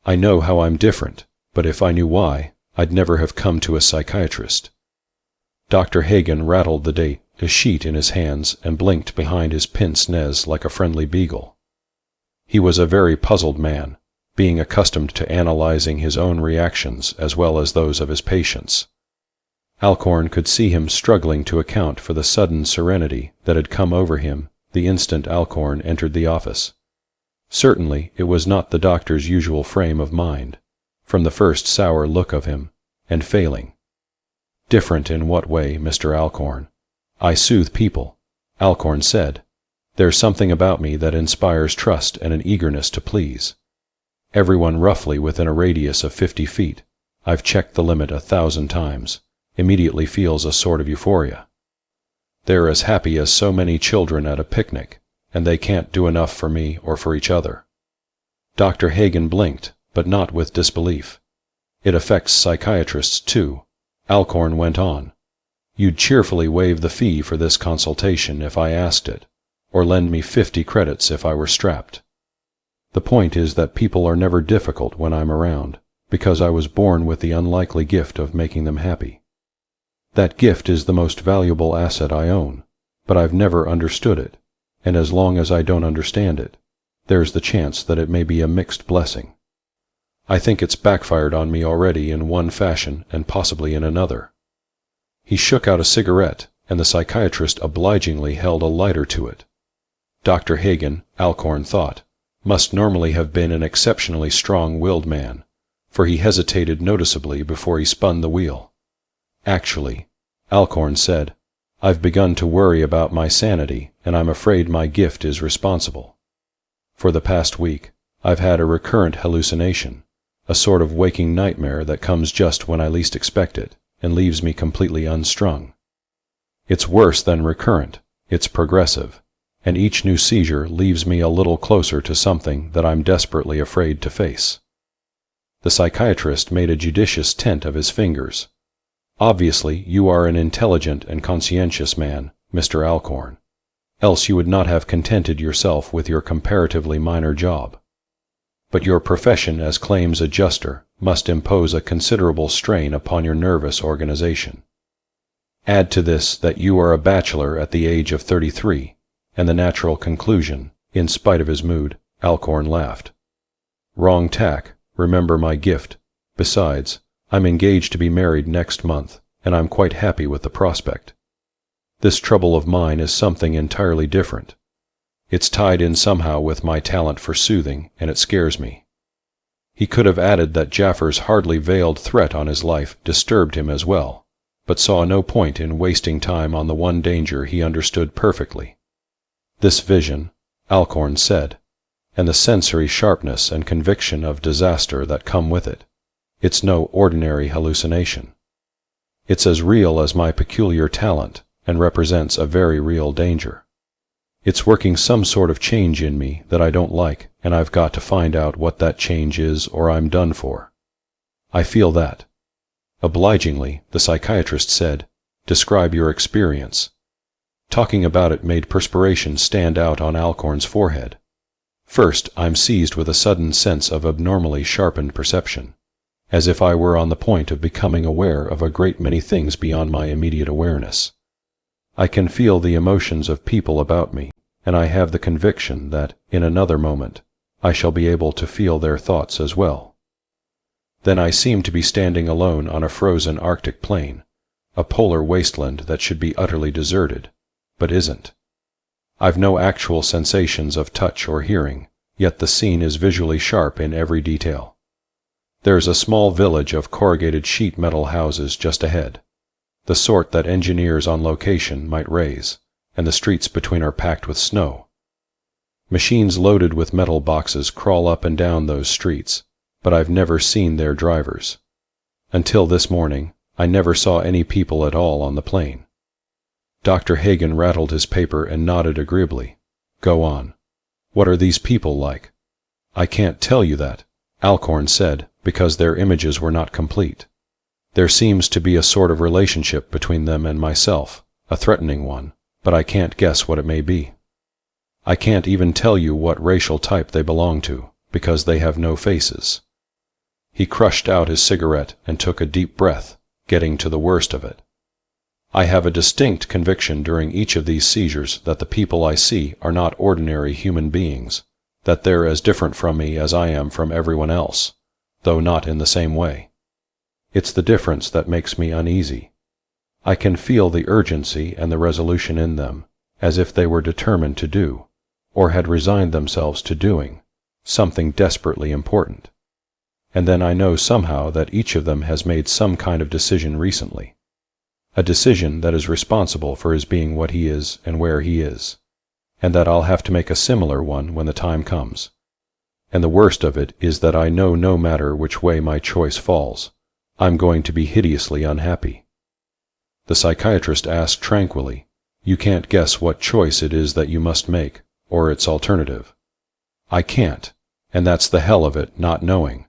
S4: I know how I'm different, but if I knew why, I'd never have come to a psychiatrist." Dr. Hagen rattled the date, a sheet in his hands, and blinked behind his pince-nez like a friendly beagle. He was a very puzzled man, being accustomed to analyzing his own reactions as well as those of his patients. Alcorn could see him struggling to account for the sudden serenity that had come over him the instant Alcorn entered the office. Certainly it was not the doctor's usual frame of mind, from the first sour look of him, and failing. "Different in what way, Mr. Alcorn?" "I soothe people," Alcorn said. "There's something about me that inspires trust and an eagerness to please. Everyone roughly within a radius of 50 feet, I've checked the limit 1,000 times, immediately feels a sort of euphoria. They're as happy as so many children at a picnic, and they can't do enough for me or for each other." Dr. Hagen blinked, but not with disbelief. "It affects psychiatrists, too," Alcorn went on. "You'd cheerfully waive the fee for this consultation if I asked it, or lend me 50 credits if I were strapped. The point is that people are never difficult when I'm around, because I was born with the unlikely gift of making them happy. That gift is the most valuable asset I own, but I've never understood it, and as long as I don't understand it, there's the chance that it may be a mixed blessing. I think it's backfired on me already in one fashion and possibly in another." He shook out a cigarette, and the psychiatrist obligingly held a lighter to it. Dr. Hagen, Alcorn thought, must normally have been an exceptionally strong-willed man, for he hesitated noticeably before he spun the wheel. "Actually," Alcorn said, "I've begun to worry about my sanity, and I'm afraid my gift is responsible. For the past week, I've had a recurrent hallucination, a sort of waking nightmare that comes just when I least expect it, and leaves me completely unstrung. It's worse than recurrent, it's progressive, and each new seizure leaves me a little closer to something that I'm desperately afraid to face." The psychiatrist made a judicious tent of his fingers. "Obviously, you are an intelligent and conscientious man, Mr. Alcorn. else you would not have contented yourself with your comparatively minor job. But your profession as claims adjuster must impose a considerable strain upon your nervous organization. Add to this that you are a bachelor at the age of 33, and the natural conclusion, in spite of his mood, Alcorn laughed. Wrong tack, remember my gift. Besides, I'm engaged to be married next month, and I'm quite happy with the prospect. This trouble of mine is something entirely different. It's tied in somehow with my talent for soothing, and it scares me. He could have added that Jaffer's hardly veiled threat on his life disturbed him as well, but saw no point in wasting time on the one danger he understood perfectly. This vision, Alcorn said, and the sensory sharpness and conviction of disaster that come with it, it's no ordinary hallucination. It's as real as my peculiar talent, and represents a very real danger. It's working some sort of change in me that I don't like, and I've got to find out what that change is or I'm done for. I feel that. Obligingly, the psychiatrist said, "Describe your experience." Talking about it made perspiration stand out on Alcorn's forehead. First, I'm seized with a sudden sense of abnormally sharpened perception, as if I were on the point of becoming aware of a great many things beyond my immediate awareness. I can feel the emotions of people about me, and I have the conviction that, in another moment, I shall be able to feel their thoughts as well. Then I seem to be standing alone on a frozen Arctic plain, a polar wasteland that should be utterly deserted, but isn't. I've no actual sensations of touch or hearing, yet the scene is visually sharp in every detail. There's a small village of corrugated sheet metal houses just ahead, the sort that engineers on location might raise, and the streets between are packed with snow. Machines loaded with metal boxes crawl up and down those streets, but I've never seen their drivers. Until this morning, I never saw any people at all on the plain. Dr. Hagen rattled his paper and nodded agreeably. Go on. What are these people like? I can't tell you that, Alcorn said, because their images were not complete. There seems to be a sort of relationship between them and myself, a threatening one, but I can't guess what it may be. I can't even tell you what racial type they belong to, because they have no faces. He crushed out his cigarette and took a deep breath, getting to the worst of it. I have a distinct conviction during each of these seizures that the people I see are not ordinary human beings, that they're as different from me as I am from everyone else, though not in the same way. It's the difference that makes me uneasy. I can feel the urgency and the resolution in them, as if they were determined to do, or had resigned themselves to doing, something desperately important. And then I know somehow that each of them has made some kind of decision recently, a decision that is responsible for his being what he is and where he is, and that I'll have to make a similar one when the time comes. And the worst of it is that I know no matter which way my choice falls, I'm going to be hideously unhappy. The psychiatrist asked tranquilly, You can't guess what choice it is that you must make, or its alternative. I can't, and that's the hell of it, not knowing.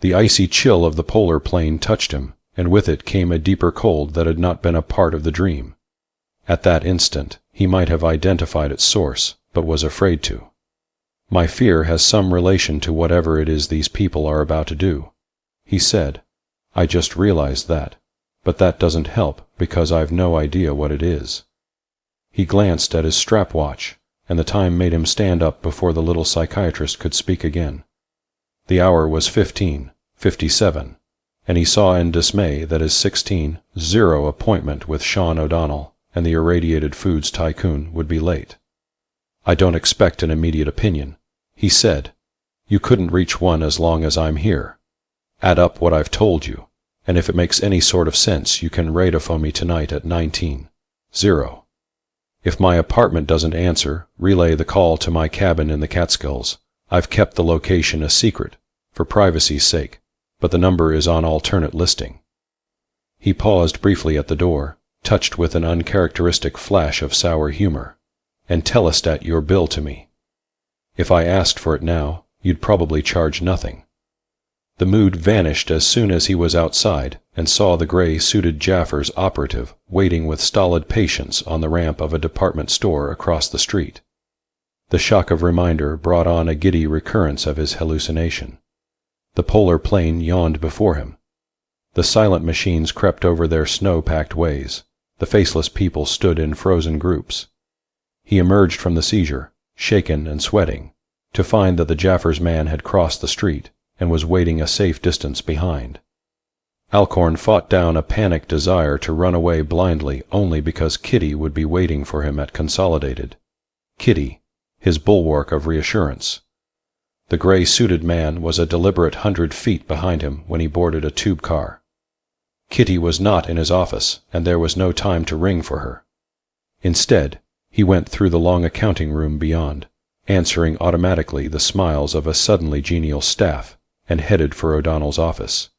S4: The icy chill of the polar plain touched him, and with it came a deeper cold that had not been a part of the dream. At that instant, he might have identified its source, but was afraid to. My fear has some relation to whatever it is these people are about to do, he said. I just realized that, but that doesn't help because I've no idea what it is. He glanced at his strap-watch, and the time made him stand up before the little psychiatrist could speak again. The hour was 15:57, and he saw in dismay that his 16:00 appointment with Sean O'Donnell and the irradiated foods tycoon would be late. I don't expect an immediate opinion, he said. You couldn't reach one as long as I'm here. Add up what I've told you, and if it makes any sort of sense you can radiophone me tonight at 19:00. If my apartment doesn't answer, relay the call to my cabin in the Catskills. I've kept the location a secret, for privacy's sake, but the number is on alternate listing. He paused briefly at the door, touched with an uncharacteristic flash of sour humor. And telestat your bill to me. If I asked for it now, you'd probably charge nothing. The mood vanished as soon as he was outside and saw the gray-suited Jaffers operative waiting with stolid patience on the ramp of a department store across the street. The shock of reminder brought on a giddy recurrence of his hallucination. The polar plane yawned before him. The silent machines crept over their snow-packed ways. The faceless people stood in frozen groups. He emerged from the seizure, shaken and sweating, to find that the Jaffers man had crossed the street and was waiting a safe distance behind. Alcorn fought down a panicked desire to run away blindly only because Kitty would be waiting for him at Consolidated. Kitty, his bulwark of reassurance. The gray-suited man was a deliberate 100 feet behind him when he boarded a tube car. Kitty was not in his office, and there was no time to ring for her. Instead, he went through the long accounting room beyond, answering automatically the smiles of a suddenly genial staff, and headed for O'Donnell's office.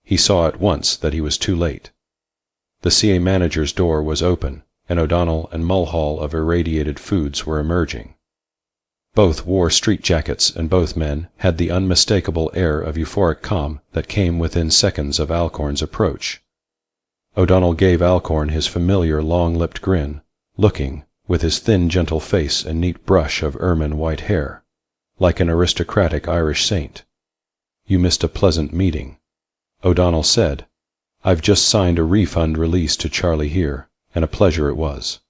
S4: He saw at once that he was too late. The CA manager's door was open, and O'Donnell and Mulhall of Irradiated Foods were emerging. Both wore straitjackets, and both men had the unmistakable air of euphoric calm that came within seconds of Alcorn's approach. O'Donnell gave Alcorn his familiar long-lipped grin, looking, with his thin gentle face and neat brush of ermine white hair, like an aristocratic Irish saint. "You missed a pleasant meeting," O'Donnell said. "I've just signed a refund release to Charlie here, and a pleasure it was."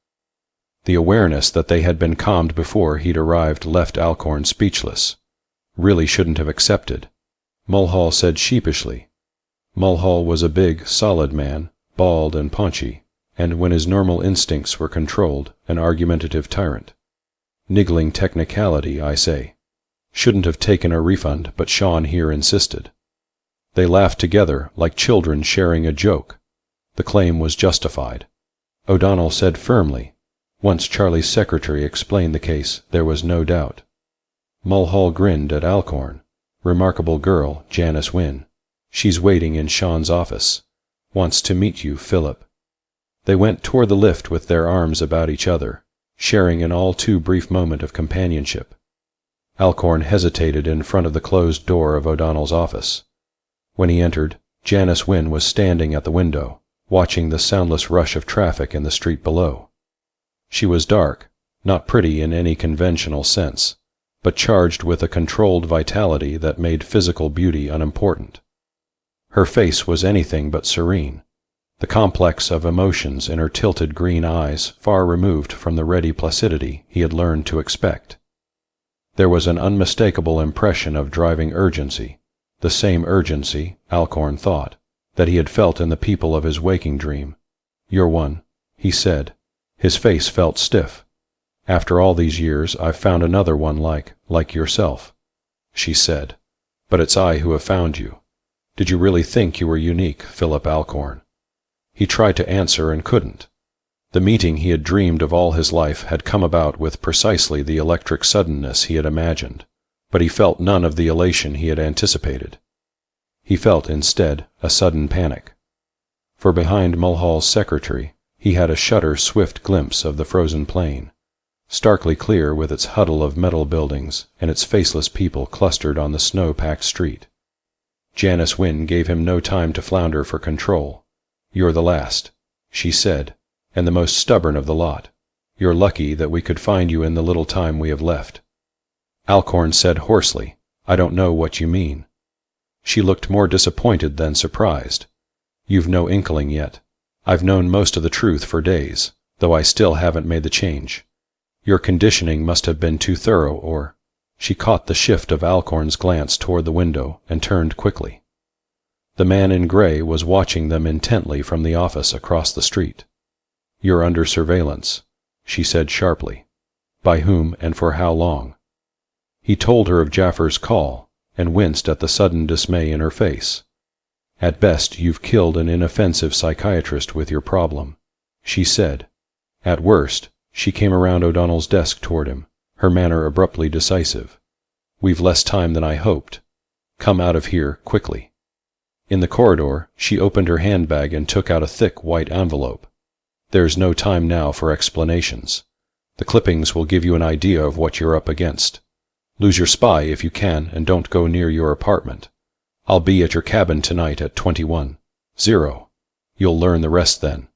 S4: The awareness that they had been calmed before he'd arrived left Alcorn speechless. Really shouldn't have accepted, Mulhall said sheepishly. Mulhall was a big, solid man, bald and paunchy, and when his normal instincts were controlled, an argumentative tyrant. "Niggling technicality, I say. Shouldn't have taken a refund, but Sean here insisted." They laughed together like children sharing a joke. The claim was justified. O'Donnell said firmly, once Charlie's secretary explained the case, there was no doubt. Mulhall grinned at Alcorn. "Remarkable girl, Janice Wynne. She's waiting in Sean's office. Wants to meet you, Philip." They went toward the lift with their arms about each other, sharing an all too brief moment of companionship. Alcorn hesitated in front of the closed door of O'Donnell's office. When he entered, Janice Wynne was standing at the window, watching the soundless rush of traffic in the street below. She was dark, not pretty in any conventional sense, but charged with a controlled vitality that made physical beauty unimportant. Her face was anything but serene, the complex of emotions in her tilted green eyes far removed from the ready placidity he had learned to expect. There was an unmistakable impression of driving urgency, the same urgency, Alcorn thought, that he had felt in the people of his waking dream. "You're one," he said. His face felt stiff. "After all these years, I've found another one like yourself," she said. "But it's I who have found you. Did you really think you were unique, Philip Alcorn?" He tried to answer and couldn't. The meeting he had dreamed of all his life had come about with precisely the electric suddenness he had imagined, but he felt none of the elation he had anticipated. He felt, instead, a sudden panic. For behind Mulhall's secretary, he had a shutter-swift glimpse of the frozen plain, starkly clear with its huddle of metal buildings and its faceless people clustered on the snow-packed street. Janice Wynne gave him no time to flounder for control. "You're the last," she said, "and the most stubborn of the lot. You're lucky that we could find you in the little time we have left." Alcorn said hoarsely, "I don't know what you mean." She looked more disappointed than surprised. "You've no inkling yet. I've known most of the truth for days, though I still haven't made the change. Your conditioning must have been too thorough, or—" She caught the shift of Alcorn's glance toward the window and turned quickly. The man in gray was watching them intently from the office across the street. "You're under surveillance," she said sharply. "By whom and for how long?" He told her of Jaffer's call, and winced at the sudden dismay in her face. "At best, you've killed an inoffensive psychiatrist with your problem," she said. At worst, she came around O'Donnell's desk toward him, her manner abruptly decisive. "We've less time than I hoped. Come out of here, quickly." In the corridor, she opened her handbag and took out a thick white envelope. "There's no time now for explanations. The clippings will give you an idea of what you're up against. Lose your spy if you can, and don't go near your apartment. I'll be at your cabin tonight at 21:00. You'll learn the rest then."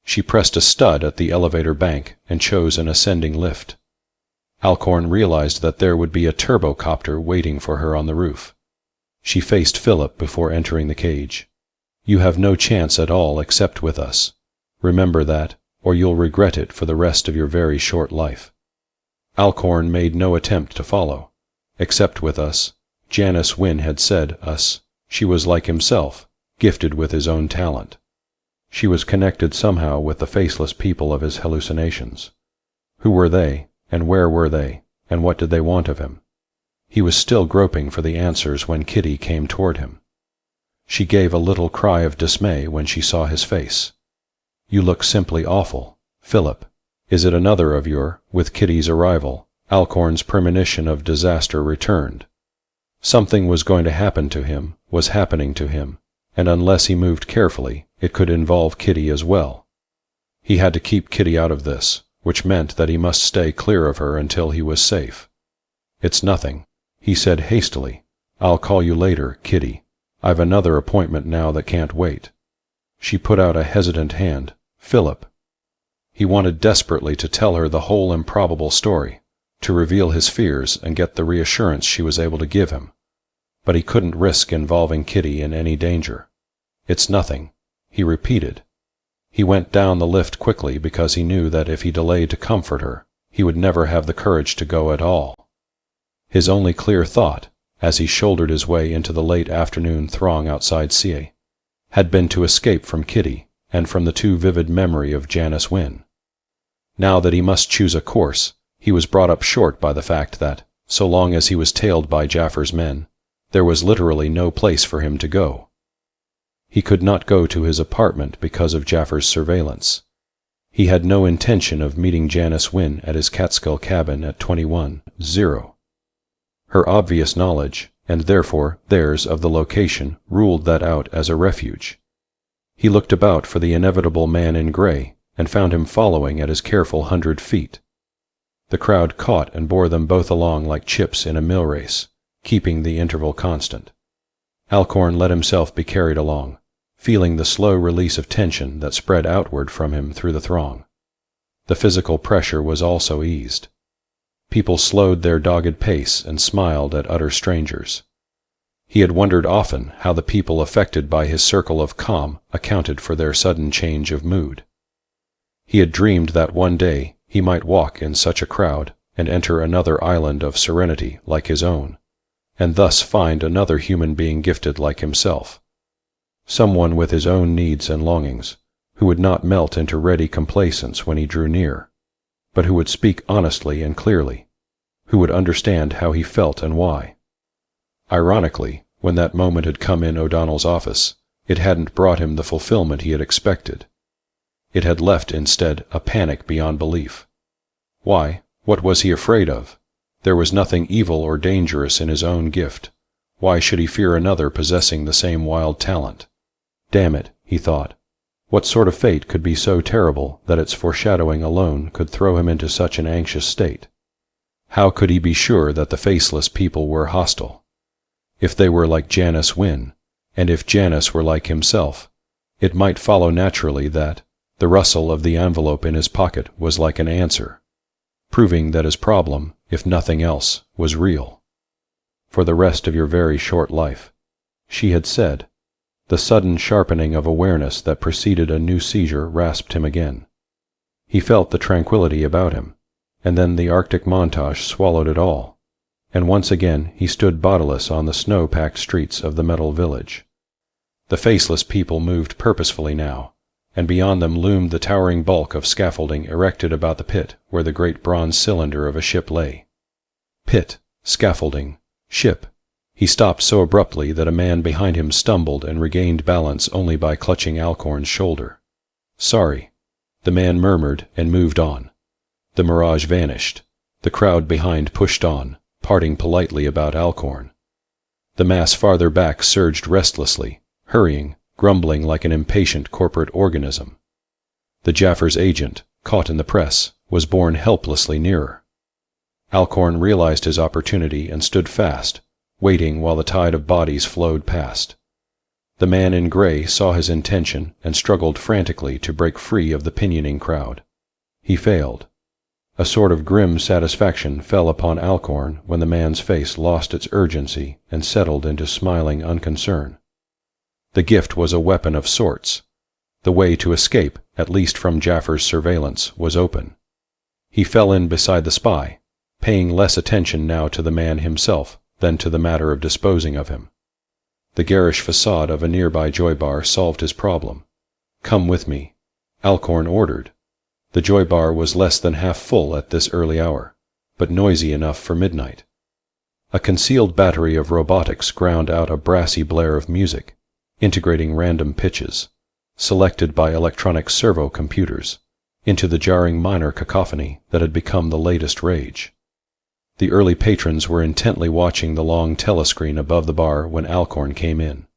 S4: She pressed a stud at the elevator bank and chose an ascending lift. Alcorn realized that there would be a turbocopter waiting for her on the roof. She faced Philip before entering the cage. "You have no chance at all except with us. Remember that, or you'll regret it for the rest of your very short life." Alcorn made no attempt to follow. Except with us. Janice Wynne had said us. She was like himself, gifted with his own talent. She was connected somehow with the faceless people of his hallucinations. Who were they, and where were they, and what did they want of him? He was still groping for the answers when Kitty came toward him. She gave a little cry of dismay when she saw his face. "You look simply awful, Philip. Is it another of your?" With Kitty's arrival, Alcorn's premonition of disaster returned. Something was going to happen to him, was happening to him, and unless he moved carefully, it could involve Kitty as well. He had to keep Kitty out of this, which meant that he must stay clear of her until he was safe. "It's nothing," he said hastily. "I'll call you later, Kitty. I've another appointment now that can't wait." She put out a hesitant hand. "Philip." He wanted desperately to tell her the whole improbable story, to reveal his fears and get the reassurance she was able to give him. But he couldn't risk involving Kitty in any danger. "It's nothing," he repeated. He went down the lift quickly because he knew that if he delayed to comfort her, he would never have the courage to go at all. His only clear thought, as he shouldered his way into the late afternoon throng outside Seabury, had been to escape from Kitty and from the too vivid memory of Janice Wynne. Now that he must choose a course, he was brought up short by the fact that, so long as he was tailed by Jaffer's men, there was literally no place for him to go. He could not go to his apartment because of Jaffer's surveillance. He had no intention of meeting Janice Wynne at his Catskill cabin at 21:00. Her obvious knowledge, and therefore theirs, of the location ruled that out as a refuge. He looked about for the inevitable man in gray and found him following at his careful 100 feet. The crowd caught and bore them both along like chips in a mill race, keeping the interval constant. Alcorn let himself be carried along, feeling the slow release of tension that spread outward from him through the throng. The physical pressure was also eased. People slowed their dogged pace and smiled at utter strangers. He had wondered often how the people affected by his circle of calm accounted for their sudden change of mood. He had dreamed that one day he might walk in such a crowd and enter another island of serenity like his own, and thus find another human being gifted like himself, someone with his own needs and longings, who would not melt into ready complacence when he drew near, but who would speak honestly and clearly, who would understand how he felt and why. Ironically, when that moment had come in O'Donnell's office, it hadn't brought him the fulfillment he had expected. It had left instead a panic beyond belief. Why? What was he afraid of? There was nothing evil or dangerous in his own gift. Why should he fear another possessing the same wild talent? Damn it, he thought. What sort of fate could be so terrible that its foreshadowing alone could throw him into such an anxious state? How could he be sure that the faceless people were hostile? If they were like Janice Wynne, and if Janice were like himself, it might follow naturally that the rustle of the envelope in his pocket was like an answer, proving that his problem, if nothing else, was real. "For the rest of your very short life," she had said. The sudden sharpening of awareness that preceded a new seizure rasped him again. He felt the tranquility about him, and then the Arctic montage swallowed it all, and once again he stood bodiless on the snow-packed streets of the metal village. The faceless people moved purposefully now, and beyond them loomed the towering bulk of scaffolding erected about the pit where the great bronze cylinder of a ship lay. Pit, scaffolding, ship. He stopped so abruptly that a man behind him stumbled and regained balance only by clutching Alcorn's shoulder. "Sorry," the man murmured and moved on. The mirage vanished. The crowd behind pushed on, parting politely about Alcorn. The mass farther back surged restlessly, hurrying, grumbling like an impatient corporate organism. The Jaffer's agent, caught in the press, was borne helplessly nearer. Alcorn realized his opportunity and stood fast, waiting while the tide of bodies flowed past. The man in gray saw his intention and struggled frantically to break free of the pinioning crowd. He failed. A sort of grim satisfaction fell upon Alcorn when the man's face lost its urgency and settled into smiling unconcern. The gift was a weapon of sorts. The way to escape, at least from Jaffer's surveillance, was open. He fell in beside the spy, paying less attention now to the man himself than to the matter of disposing of him. The garish facade of a nearby joy bar solved his problem. "Come with me," Alcorn ordered. The joy bar was less than half full at this early hour, but noisy enough for midnight. A concealed battery of robotics ground out a brassy blare of music, integrating random pitches, selected by electronic servo computers, into the jarring minor cacophony that had become the latest rage. The early patrons were intently watching the long telescreen above the bar when Alcorn came in.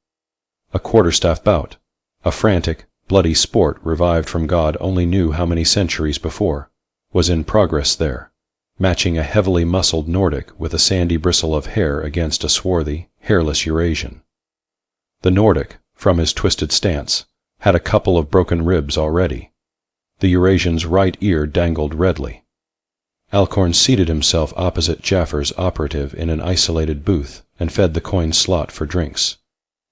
S4: A quarterstaff bout, a frantic, bloody sport revived from God only knew how many centuries before, was in progress there, matching a heavily muscled Nordic with a sandy bristle of hair against a swarthy, hairless Eurasian. The Nordic, from his twisted stance, had a couple of broken ribs already. The Eurasian's right ear dangled redly. Alcorn seated himself opposite Jaffer's operative in an isolated booth and fed the coin slot for drinks.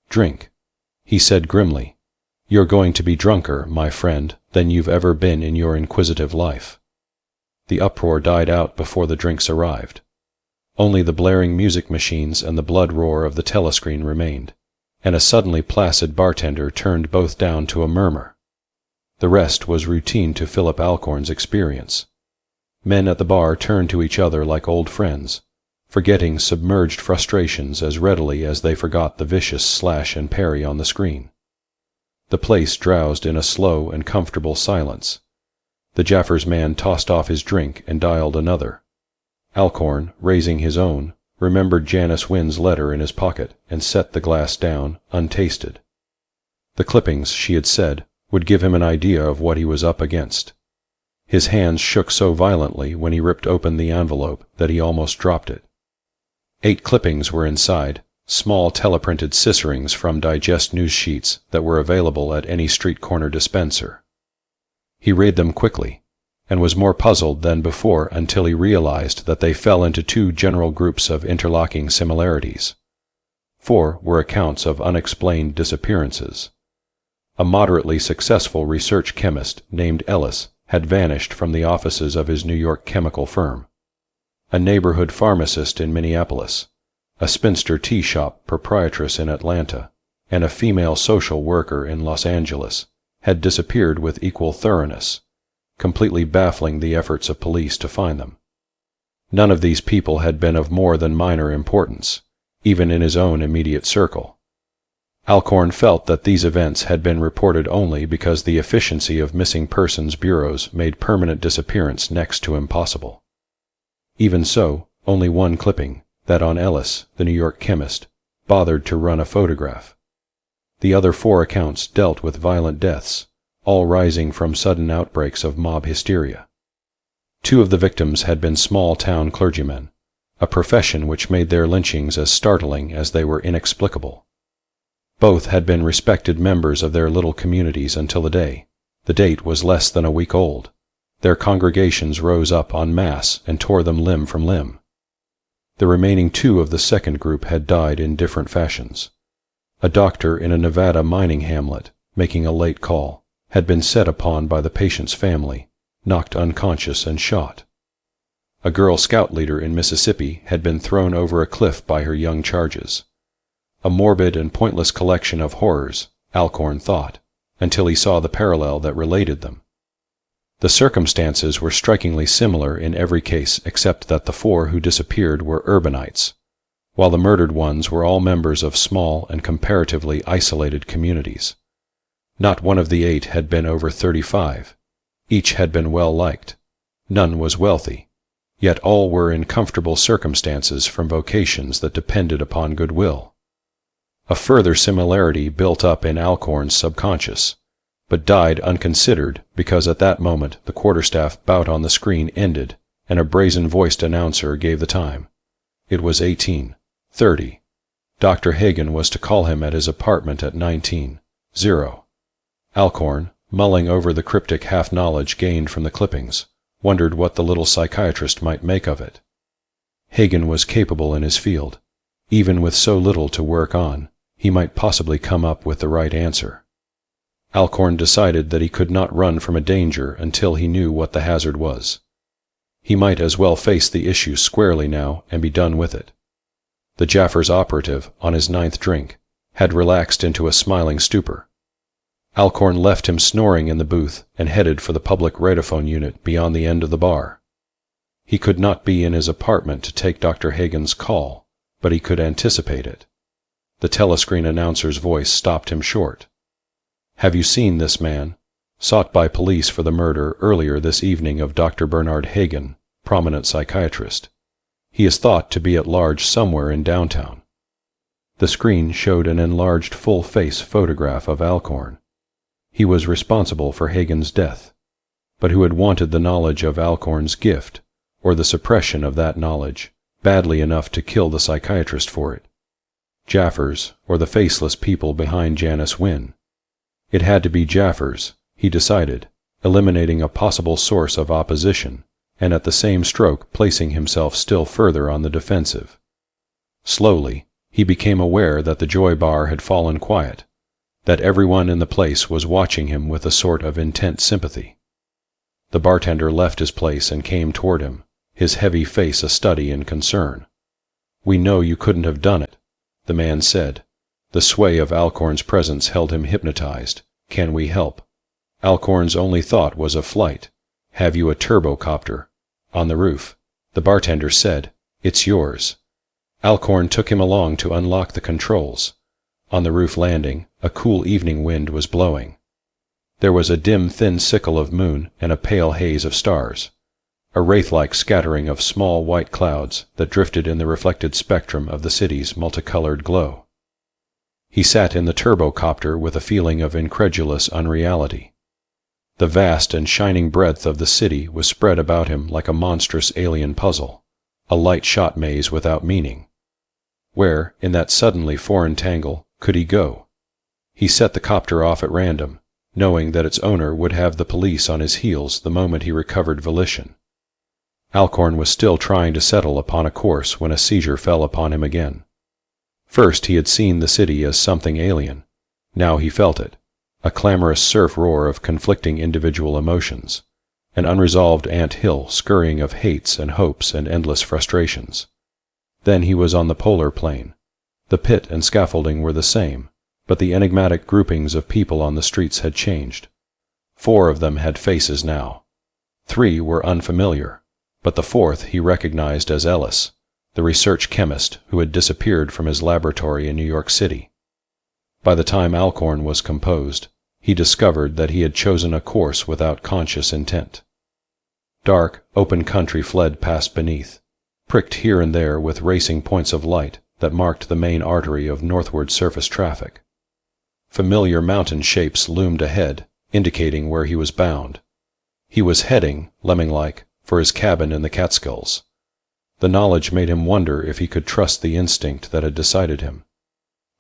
S4: "Drink," he said grimly. "You're going to be drunker, my friend, than you've ever been in your inquisitive life." The uproar died out before the drinks arrived. Only the blaring music machines and the blood roar of the telescreen remained, and a suddenly placid bartender turned both down to a murmur. The rest was routine to Philip Alcorn's experience. Men at the bar turned to each other like old friends, forgetting submerged frustrations as readily as they forgot the vicious slash and parry on the screen. The place drowsed in a slow and comfortable silence. The Jaffer's man tossed off his drink and dialed another. Alcorn, raising his own, remembered Janice Wynn's letter in his pocket and set the glass down, untasted. The clippings, she had said, would give him an idea of what he was up against. His hands shook so violently when he ripped open the envelope that he almost dropped it. 8 clippings were inside, small teleprinted scissorings from digest news sheets that were available at any street corner dispenser. He read them quickly, and was more puzzled than before until he realized that they fell into 2 general groups of interlocking similarities. 4 were accounts of unexplained disappearances. A moderately successful research chemist named Ellis had vanished from the offices of his New York chemical firm. A neighborhood pharmacist in Minneapolis, a spinster tea shop proprietress in Atlanta, and a female social worker in Los Angeles had disappeared with equal thoroughness, completely baffling the efforts of police to find them. None of these people had been of more than minor importance, even in his own immediate circle. Alcorn felt that these events had been reported only because the efficiency of missing persons bureaus made permanent disappearance next to impossible. Even so, only one clipping, that on Ellis, the New York chemist, bothered to run a photograph. The other 4 accounts dealt with violent deaths, all rising from sudden outbreaks of mob hysteria. 2 of the victims had been small-town clergymen, a profession which made their lynchings as startling as they were inexplicable. Both had been respected members of their little communities until the date was less than a week old. Their congregations rose up en masse and tore them limb from limb. The remaining 2 of the second group had died in different fashions. A doctor in a Nevada mining hamlet, making a late call, had been set upon by the patient's family, knocked unconscious and shot. A Girl Scout leader in Mississippi had been thrown over a cliff by her young charges. A morbid and pointless collection of horrors, Alcorn thought, until he saw the parallel that related them. The circumstances were strikingly similar in every case except that the 4 who disappeared were urbanites, while the murdered ones were all members of small and comparatively isolated communities. Not one of the 8 had been over 35. Each had been well liked. None was wealthy. Yet all were in comfortable circumstances from vocations that depended upon goodwill. A further similarity built up in Alcorn's subconscious, but died unconsidered because at that moment the quarterstaff bout on the screen ended and a brazen-voiced announcer gave the time. It was 18:30. Dr. Hagen was to call him at his apartment at 19:0. Alcorn, mulling over the cryptic half-knowledge gained from the clippings, wondered what the little psychiatrist might make of it. Hagen was capable in his field. Even with so little to work on, he might possibly come up with the right answer. Alcorn decided that he could not run from a danger until he knew what the hazard was. He might as well face the issue squarely now and be done with it. The Jaffers operative, on his 9th drink, had relaxed into a smiling stupor. Alcorn left him snoring in the booth and headed for the public radiophone unit beyond the end of the bar. He could not be in his apartment to take Dr. Hagen's call, but he could anticipate it. The telescreen announcer's voice stopped him short. "Have you seen this man? Sought by police for the murder earlier this evening of Dr. Bernard Hagen, prominent psychiatrist. He is thought to be at large somewhere in downtown." The screen showed an enlarged full-face photograph of Alcorn. He was responsible for Hagen's death, but who had wanted the knowledge of Alcorn's gift, or the suppression of that knowledge, badly enough to kill the psychiatrist for it? Jaffers, or the faceless people behind Janice Wynne? It had to be Jaffers, he decided, eliminating a possible source of opposition, and at the same stroke placing himself still further on the defensive. Slowly, he became aware that the Joy Bar had fallen quiet, that everyone in the place was watching him with a sort of intense sympathy. The bartender left his place and came toward him, his heavy face a study in concern. "We know you couldn't have done it," the man said. The sway of Alcorn's presence held him hypnotized. "Can we help?" Alcorn's only thought was of flight. "Have you a turbocopter?" "On the roof." The bartender said, "It's yours." Alcorn took him along to unlock the controls. On the roof landing, a cool evening wind was blowing. There was a dim, thin sickle of moon and a pale haze of stars, a wraith-like scattering of small white clouds that drifted in the reflected spectrum of the city's multicolored glow. He sat in the turbocopter with a feeling of incredulous unreality. The vast and shining breadth of the city was spread about him like a monstrous alien puzzle, a light-shot maze without meaning. Where, in that suddenly foreign tangle, could he go? He set the copter off at random, knowing that its owner would have the police on his heels the moment he recovered volition. Alcorn was still trying to settle upon a course when a seizure fell upon him again. First he had seen the city as something alien. Now he felt it, a clamorous surf roar of conflicting individual emotions, an unresolved ant hill scurrying of hates and hopes and endless frustrations. Then he was on the polar plane. The pit and scaffolding were the same, but the enigmatic groupings of people on the streets had changed. 4 of them had faces now. 3 were unfamiliar, but the 4th he recognized as Ellis, the research chemist who had disappeared from his laboratory in New York City. By the time Alcorn was composed, he discovered that he had chosen a course without conscious intent. Dark, open country fled past beneath, pricked here and there with racing points of light that marked the main artery of northward surface traffic. Familiar mountain shapes loomed ahead, indicating where he was bound. He was heading, lemming-like, for his cabin in the Catskills. The knowledge made him wonder if he could trust the instinct that had decided him.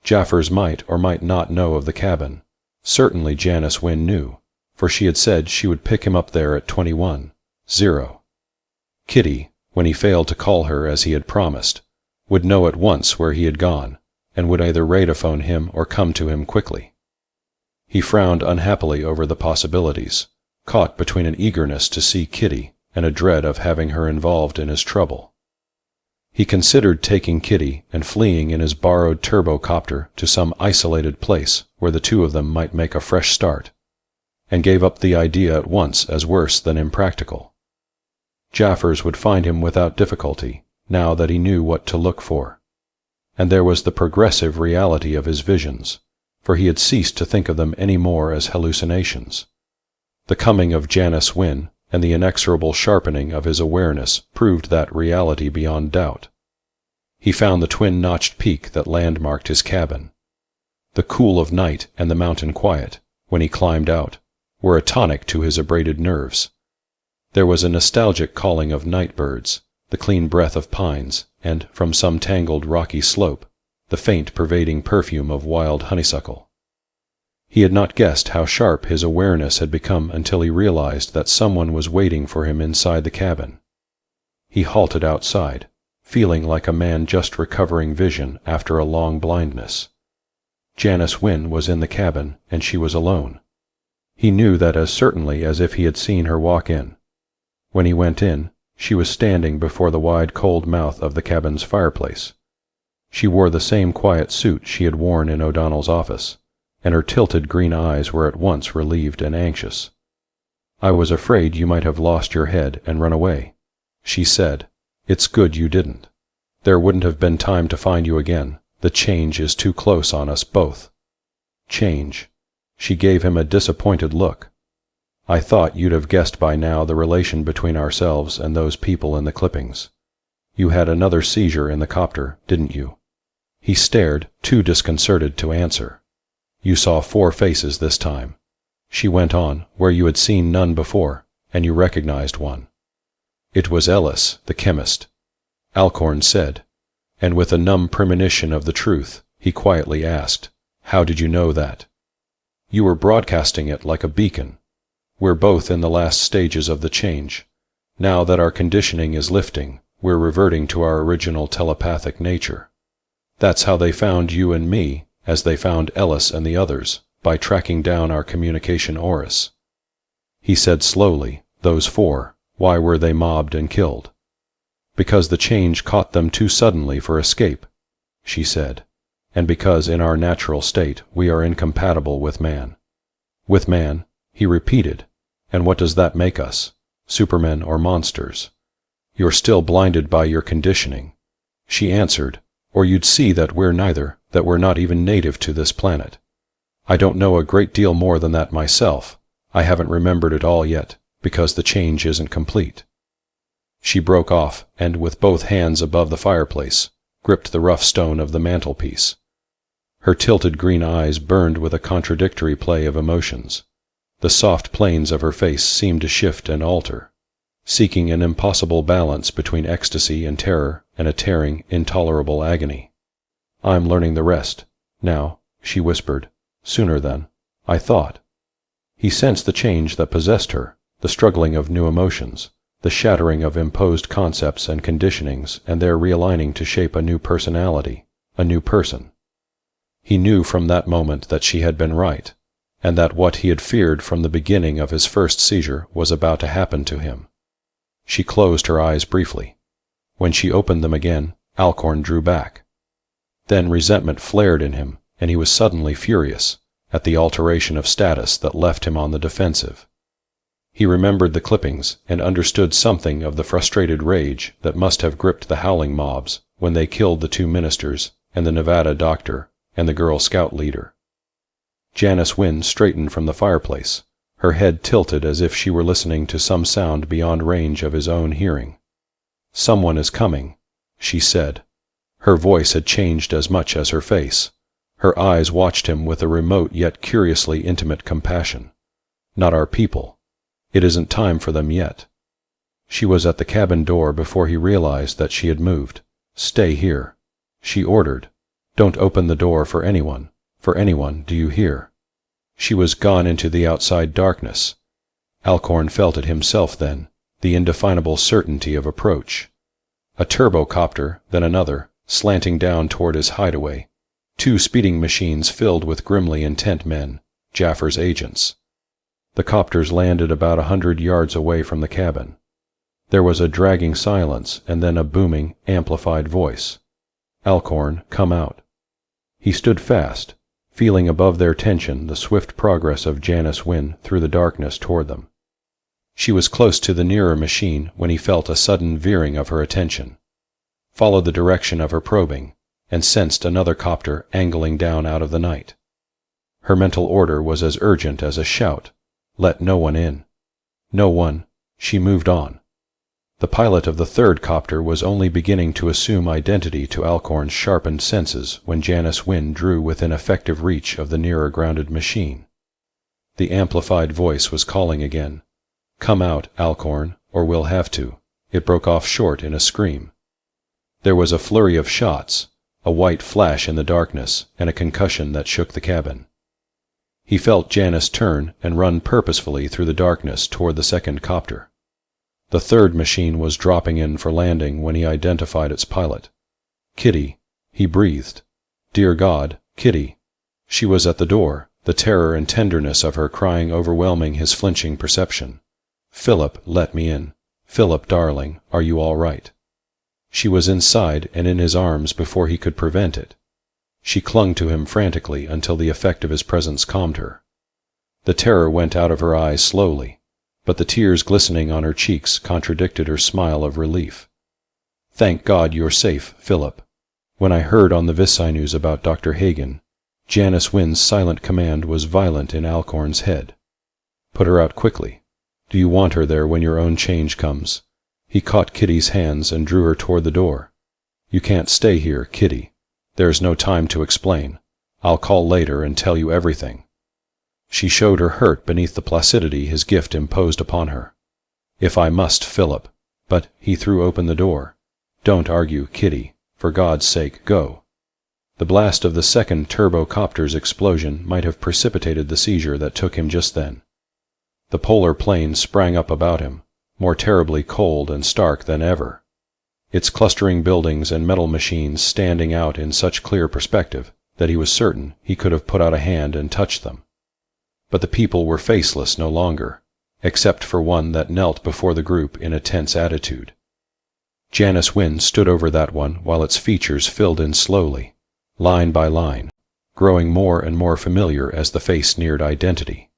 S4: Jaffers might or might not know of the cabin. Certainly Janice Wynne knew, for she had said she would pick him up there at 21:0. Kitty, when he failed to call her as he had promised, would know at once where he had gone, and would either radiophone him or come to him quickly. He frowned unhappily over the possibilities, caught between an eagerness to see Kitty and a dread of having her involved in his trouble. He considered taking Kitty and fleeing in his borrowed turbocopter to some isolated place where the 2 of them might make a fresh start, and gave up the idea at once as worse than impractical. Jaffers would find him without difficulty, now that he knew what to look for. And there was the progressive reality of his visions, for he had ceased to think of them any more as hallucinations. The coming of Janice Wynne and the inexorable sharpening of his awareness proved that reality beyond doubt. He found the twin-notched peak that landmarked his cabin. The cool of night and the mountain quiet, when he climbed out, were a tonic to his abraded nerves. There was a nostalgic calling of night birds, the clean breath of pines, and, from some tangled rocky slope, the faint pervading perfume of wild honeysuckle. He had not guessed how sharp his awareness had become until he realized that someone was waiting for him inside the cabin. He halted outside, feeling like a man just recovering vision after a long blindness. Janice Wynne was in the cabin, and she was alone. He knew that as certainly as if he had seen her walk in. When he went in, she was standing before the wide cold mouth of the cabin's fireplace. She wore the same quiet suit she had worn in O'Donnell's office, and her tilted green eyes were at once relieved and anxious. "I was afraid you might have lost your head and run away," she said. "It's good you didn't. There wouldn't have been time to find you again. The change is too close on us both." Change. She gave him a disappointed look. "I thought you'd have guessed by now the relation between ourselves and those people in the clippings. You had another seizure in the copter, didn't you?" He stared, too disconcerted to answer. "You saw 4 faces this time," she went on, "where you had seen none before, and you recognized one." "It was Ellis, the chemist," Alcorn said, and with a numb premonition of the truth, he quietly asked, "How did you know that?" "You were broadcasting it like a beacon. We're both in the last stages of the change. Now that our conditioning is lifting, we're reverting to our original telepathic nature. That's how they found you and me, as they found Ellis and the others, by tracking down our communication auras." He said slowly, "Those 4, why were they mobbed and killed?" "Because the change caught them too suddenly for escape," she said, "and because in our natural state we are incompatible with man." "With man," he repeated, "and what does that make us? Supermen or monsters?" "You're still blinded by your conditioning," she answered, "or you'd see that we're neither, that we're not even native to this planet. I don't know a great deal more than that myself. I haven't remembered it all yet, because the change isn't complete." She broke off, and with both hands above the fireplace, gripped the rough stone of the mantelpiece. Her tilted green eyes burned with a contradictory play of emotions. The soft planes of her face seemed to shift and alter, seeking an impossible balance between ecstasy and terror and a tearing, intolerable agony. "I'm learning the rest, now," she whispered, "sooner than I thought." He sensed the change that possessed her, the struggling of new emotions, the shattering of imposed concepts and conditionings and their realigning to shape a new personality, a new person. He knew from that moment that she had been right, and that what he had feared from the beginning of his first seizure was about to happen to him. She closed her eyes briefly. When she opened them again, Alcorn drew back. Then resentment flared in him, and he was suddenly furious at the alteration of status that left him on the defensive. He remembered the clippings and understood something of the frustrated rage that must have gripped the howling mobs when they killed the 2 ministers and the Nevada doctor and the Girl Scout leader. Janice Wynne straightened from the fireplace, her head tilted as if she were listening to some sound beyond range of his own hearing. "Someone is coming," she said. Her voice had changed as much as her face. Her eyes watched him with a remote yet curiously intimate compassion. "Not our people. It isn't time for them yet." She was at the cabin door before he realized that she had moved. "Stay here," she ordered. "Don't open the door for anyone, do you hear?" She was gone into the outside darkness. Alcorn felt it himself then, the indefinable certainty of approach. A turbocopter, then another, slanting down toward his hideaway. 2 speeding machines filled with grimly intent men, Jaffer's agents. The copters landed about 100 yards away from the cabin. There was a dragging silence and then a booming, amplified voice. "Alcorn, come out." He stood fast, feeling above their tension the swift progress of Janice Wynne through the darkness toward them. She was close to the nearer machine when he felt a sudden veering of her attention, followed the direction of her probing, and sensed another copter angling down out of the night. Her mental order was as urgent as a shout. Let no one in. No one. She moved on. The pilot of the 3rd copter was only beginning to assume identity to Alcorn's sharpened senses when Janice Wynne drew within effective reach of the nearer grounded machine. The amplified voice was calling again. "Come out, Alcorn, or we'll have to." It broke off short in a scream. There was a flurry of shots, a white flash in the darkness, and a concussion that shook the cabin. He felt Janice turn and run purposefully through the darkness toward the second copter. The third machine was dropping in for landing when he identified its pilot. "Kitty," he breathed. "Dear God, Kitty." She was at the door, the terror and tenderness of her crying overwhelming his flinching perception. "Philip, let me in. Philip, darling, are you all right?" She was inside and in his arms before he could prevent it. She clung to him frantically until the effect of his presence calmed her. The terror went out of her eyes slowly, but the tears glistening on her cheeks contradicted her smile of relief. "Thank God you're safe, Philip. When I heard on the Visay news about Dr. Hagen, Janice Wynn's silent command was violent in Alcorn's head. Put her out quickly. Do you want her there when your own change comes?" He caught Kitty's hands and drew her toward the door. "You can't stay here, Kitty. There's no time to explain. I'll call later and tell you everything." She showed her hurt beneath the placidity his gift imposed upon her. "If I must, Philip." But he threw open the door. "Don't argue, Kitty. For God's sake, go." The blast of the second turbocopter's explosion might have precipitated the seizure that took him just then. The polar plane sprang up about him, more terribly cold and stark than ever, its clustering buildings and metal machines standing out in such clear perspective that he was certain he could have put out a hand and touched them. But the people were faceless no longer, except for one that knelt before the group in a tense attitude. Janice Wynn stood over that one while its features filled in slowly, line by line, growing more and more familiar as the face neared identity.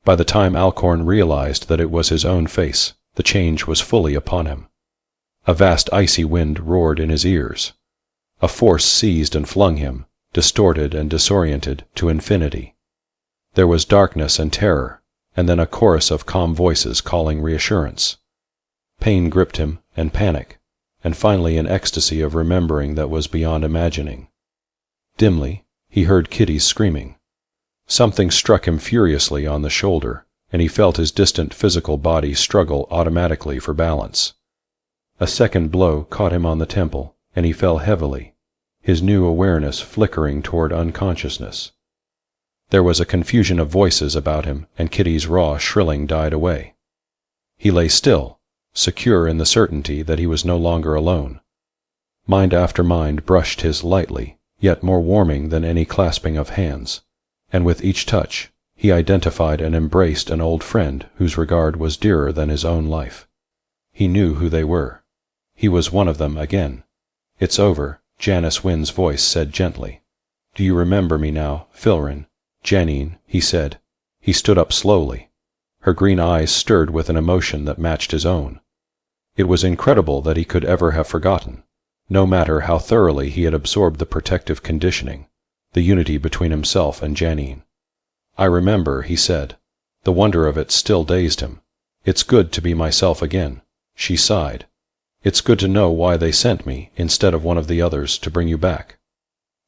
S4: By the time Alcorn realized that it was his own face, the change was fully upon him. A vast icy wind roared in his ears. A force seized and flung him, distorted and disoriented, to infinity. There was darkness and terror, and then a chorus of calm voices calling reassurance. Pain gripped him, and panic, and finally an ecstasy of remembering that was beyond imagining. Dimly, he heard Kitty's screaming. Something struck him furiously on the shoulder, and he felt his distant physical body struggle automatically for balance. A second blow caught him on the temple, and he fell heavily, his new awareness flickering toward unconsciousness. There was a confusion of voices about him, and Kitty's raw shrilling died away. He lay still, secure in the certainty that he was no longer alone. Mind after mind brushed his lightly, yet more warming than any clasping of hands, and with each touch he identified and embraced an old friend whose regard was dearer than his own life. He knew who they were. He was one of them again. "It's over," Janice Wynn's voice said gently. "Do you remember me now, Philrin?" "Janine," he said. He stood up slowly. Her green eyes stirred with an emotion that matched his own. It was incredible that he could ever have forgotten, no matter how thoroughly he had absorbed the protective conditioning, the unity between himself and Janine. "I remember," he said. The wonder of it still dazed him. "It's good to be myself again." She sighed. "It's good to know why they sent me, instead of one of the others, to bring you back."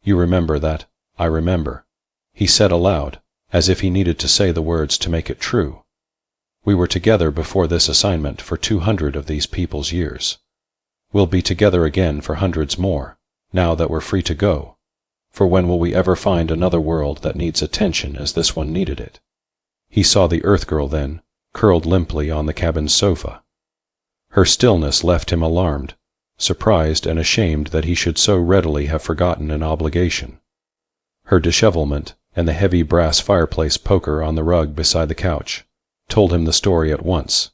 S4: "You remember that?" "I remember," he said aloud, as if he needed to say the words to make it true. "We were together before this assignment for 200 of these people's years. We'll be together again for hundreds more, now that we're free to go. For when will we ever find another world that needs attention as this one needed it?" He saw the Earth Girl then, curled limply on the cabin's sofa. Her stillness left him alarmed, surprised and ashamed that he should so readily have forgotten an obligation. Her dishevelment, and the heavy brass fireplace poker on the rug beside the couch, told him the story at once.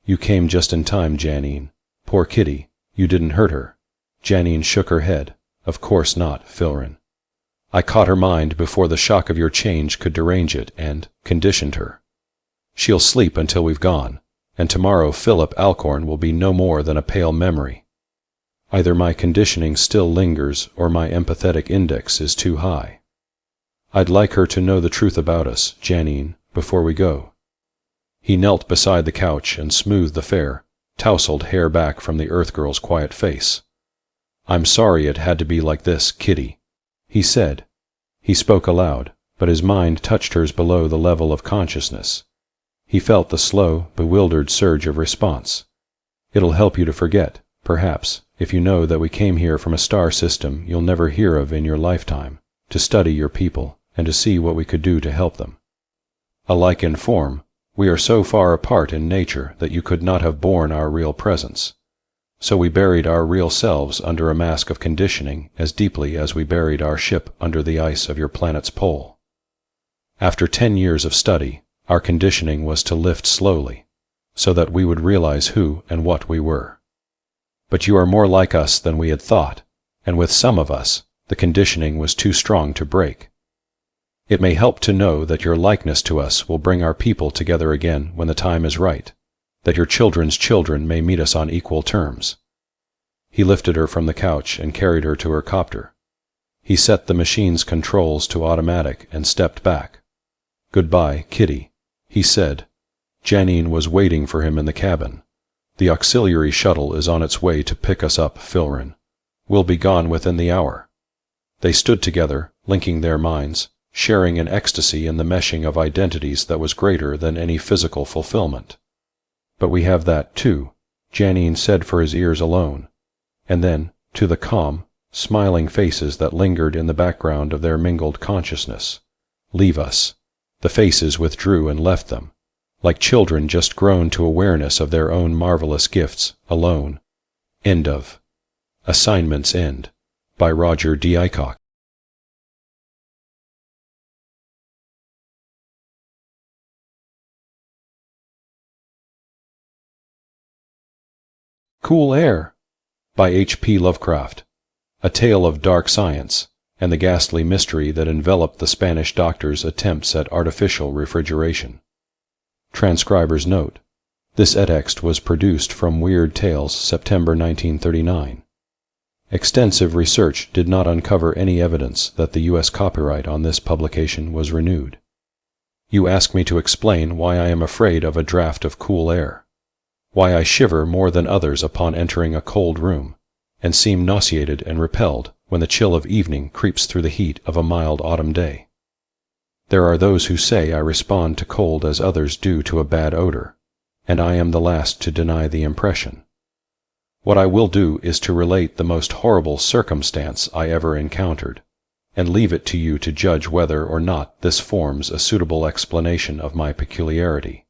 S4: "You came just in time, Janine. Poor Kitty, you didn't hurt her." Janine shook her head. "Of course not, Philrin. I caught her mind before the shock of your change could derange it, and conditioned her. She'll sleep until we've gone, and tomorrow Philip Alcorn will be no more than a pale memory. Either my conditioning still lingers or my empathetic index is too high. I'd like her to know the truth about us, Janine, before we go." He knelt beside the couch and smoothed the fair, tousled hair back from the Earth Girl's quiet face. "I'm sorry it had to be like this, Kitty," he said. He spoke aloud, but his mind touched hers below the level of consciousness. He felt the slow, bewildered surge of response. "It'll help you to forget, perhaps, if you know that we came here from a star system you'll never hear of in your lifetime, to study your people and to see what we could do to help them. Alike in form, we are so far apart in nature that you could not have borne our real presence. So we buried our real selves under a mask of conditioning as deeply as we buried our ship under the ice of your planet's pole. After 10 years of study, our conditioning was to lift slowly, so that we would realize who and what we were. But you are more like us than we had thought, and with some of us, the conditioning was too strong to break. It may help to know that your likeness to us will bring our people together again when the time is right, that your children's children may meet us on equal terms. He lifted her from the couch and carried her to her copter. He set the machine's controls to automatic and stepped back. "Goodbye, Kitty," he said. Janine was waiting for him in the cabin. "The auxiliary shuttle is on its way to pick us up, Filrin. We'll be gone within the hour." They stood together, linking their minds, sharing an ecstasy in the meshing of identities that was greater than any physical fulfillment. "But we have that, too," Janine said for his ears alone, and then, to the calm, smiling faces that lingered in the background of their mingled consciousness, "Leave us." The faces withdrew and left them, like children just grown to awareness of their own marvelous gifts, alone. End of Assignment's End by Roger D. Aycock. Cool Air by H.P. Lovecraft, a tale of dark science and the ghastly mystery that enveloped the Spanish doctor's attempts at artificial refrigeration. Transcriber's note: this etext was produced from Weird Tales, September 1939. Extensive research did not uncover any evidence that the U.S. copyright on this publication was renewed. You ask me to explain why I am afraid of a draft of cool air, why I shiver more than others upon entering a cold room, and seem nauseated and repelled when the chill of evening creeps through the heat of a mild autumn day. There are those who say I respond to cold as others do to a bad odor, and I am the last to deny the impression. What I will do is to relate the most horrible circumstance I ever encountered, and leave it to you to judge whether or not this forms a suitable explanation of my peculiarity.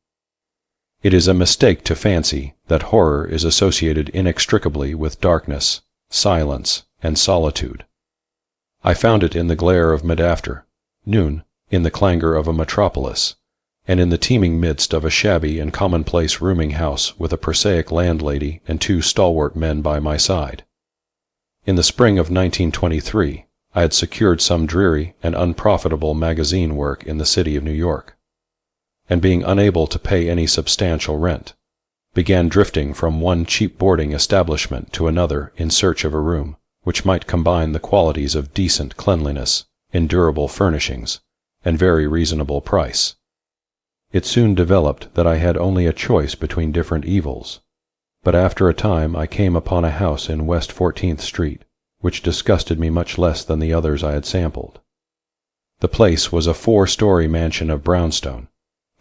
S4: It is a mistake to fancy that horror is associated inextricably with darkness, silence, and solitude. I found it in the glare of mid-after, noon, in the clangor of a metropolis, and in the teeming midst of a shabby and commonplace rooming house with a prosaic landlady and 2 stalwart men by my side. In the spring of 1923, I had secured some dreary and unprofitable magazine work in the city of New York, and being unable to pay any substantial rent, began drifting from one cheap boarding establishment to another in search of a room which might combine the qualities of decent cleanliness, endurable furnishings, and very reasonable price. It soon developed that I had only a choice between different evils, but after a time I came upon a house in West 14th Street, which disgusted me much less than the others I had sampled. The place was a 4-story mansion of brownstone,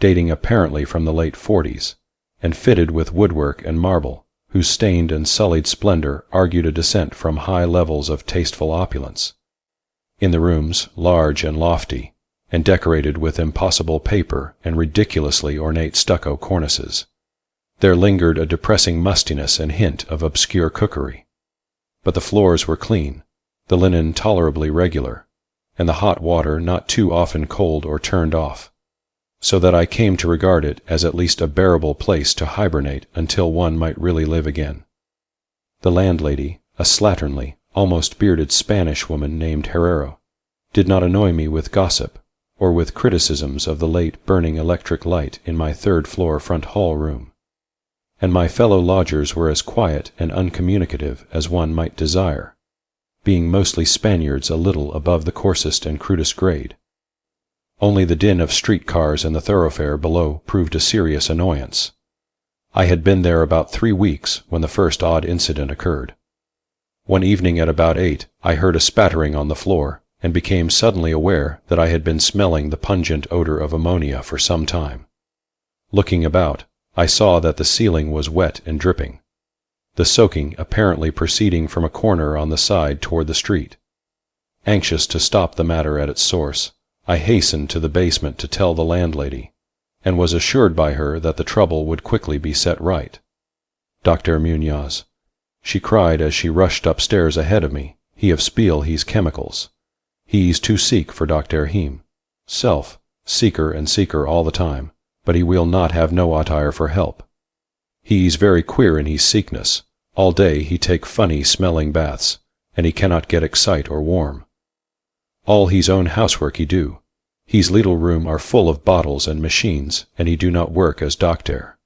S4: dating apparently from the late 40s, and fitted with woodwork and marble, whose stained and sullied splendor argued a descent from high levels of tasteful opulence. In the rooms, large and lofty, and decorated with impossible paper and ridiculously ornate stucco cornices, there lingered a depressing mustiness and hint of obscure cookery. But the floors were clean, the linen tolerably regular, and the hot water not too often cold or turned off, so that I came to regard it as at least a bearable place to hibernate until one might really live again. The landlady, a slatternly, almost bearded Spanish woman named Herrero, did not annoy me with gossip, or with criticisms of the late burning electric light in my 3rd-floor front hall room, and my fellow lodgers were as quiet and uncommunicative as one might desire, being mostly Spaniards a little above the coarsest and crudest grade. Only the din of street cars in the thoroughfare below proved a serious annoyance. I had been there about 3 weeks when the first odd incident occurred. One evening at about 8, I heard a spattering on the floor, and became suddenly aware that I had been smelling the pungent odor of ammonia for some time. Looking about, I saw that the ceiling was wet and dripping. the soaking apparently proceeding from a corner on the side toward the street. Anxious to stop the matter at its source, I hastened to the basement to tell the landlady, and was assured by her that the trouble would quickly be set right. "Dr. Munoz," she cried as she rushed upstairs ahead of me, "he of spiel he's chemicals. He's too seek for Dr. him. Self, seeker and seeker all the time, but he will not have no attire for help. He's very queer in his sickness. All day he take funny smelling baths, and he cannot get excite or warm. All his own housework he do. His little room are full of bottles and machines, and he do not work as doctor.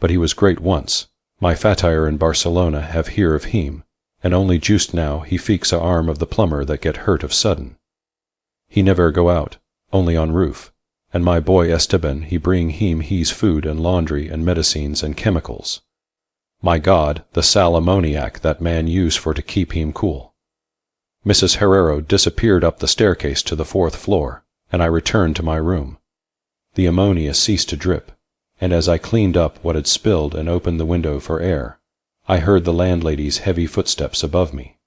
S4: But he was great once. My fatire in Barcelona have hear of him, and only just now he feeks a arm of the plumber that get hurt of sudden. He never go out, only on roof, and my boy Esteban he bring him his food and laundry and medicines and chemicals. My God, the sal ammoniac that man use for to keep him cool. Mrs. Herrero disappeared up the staircase to the 4th floor, and I returned to my room. The ammonia ceased to drip, and as I cleaned up what had spilled and opened the window for air, I heard the landlady's heavy footsteps above me.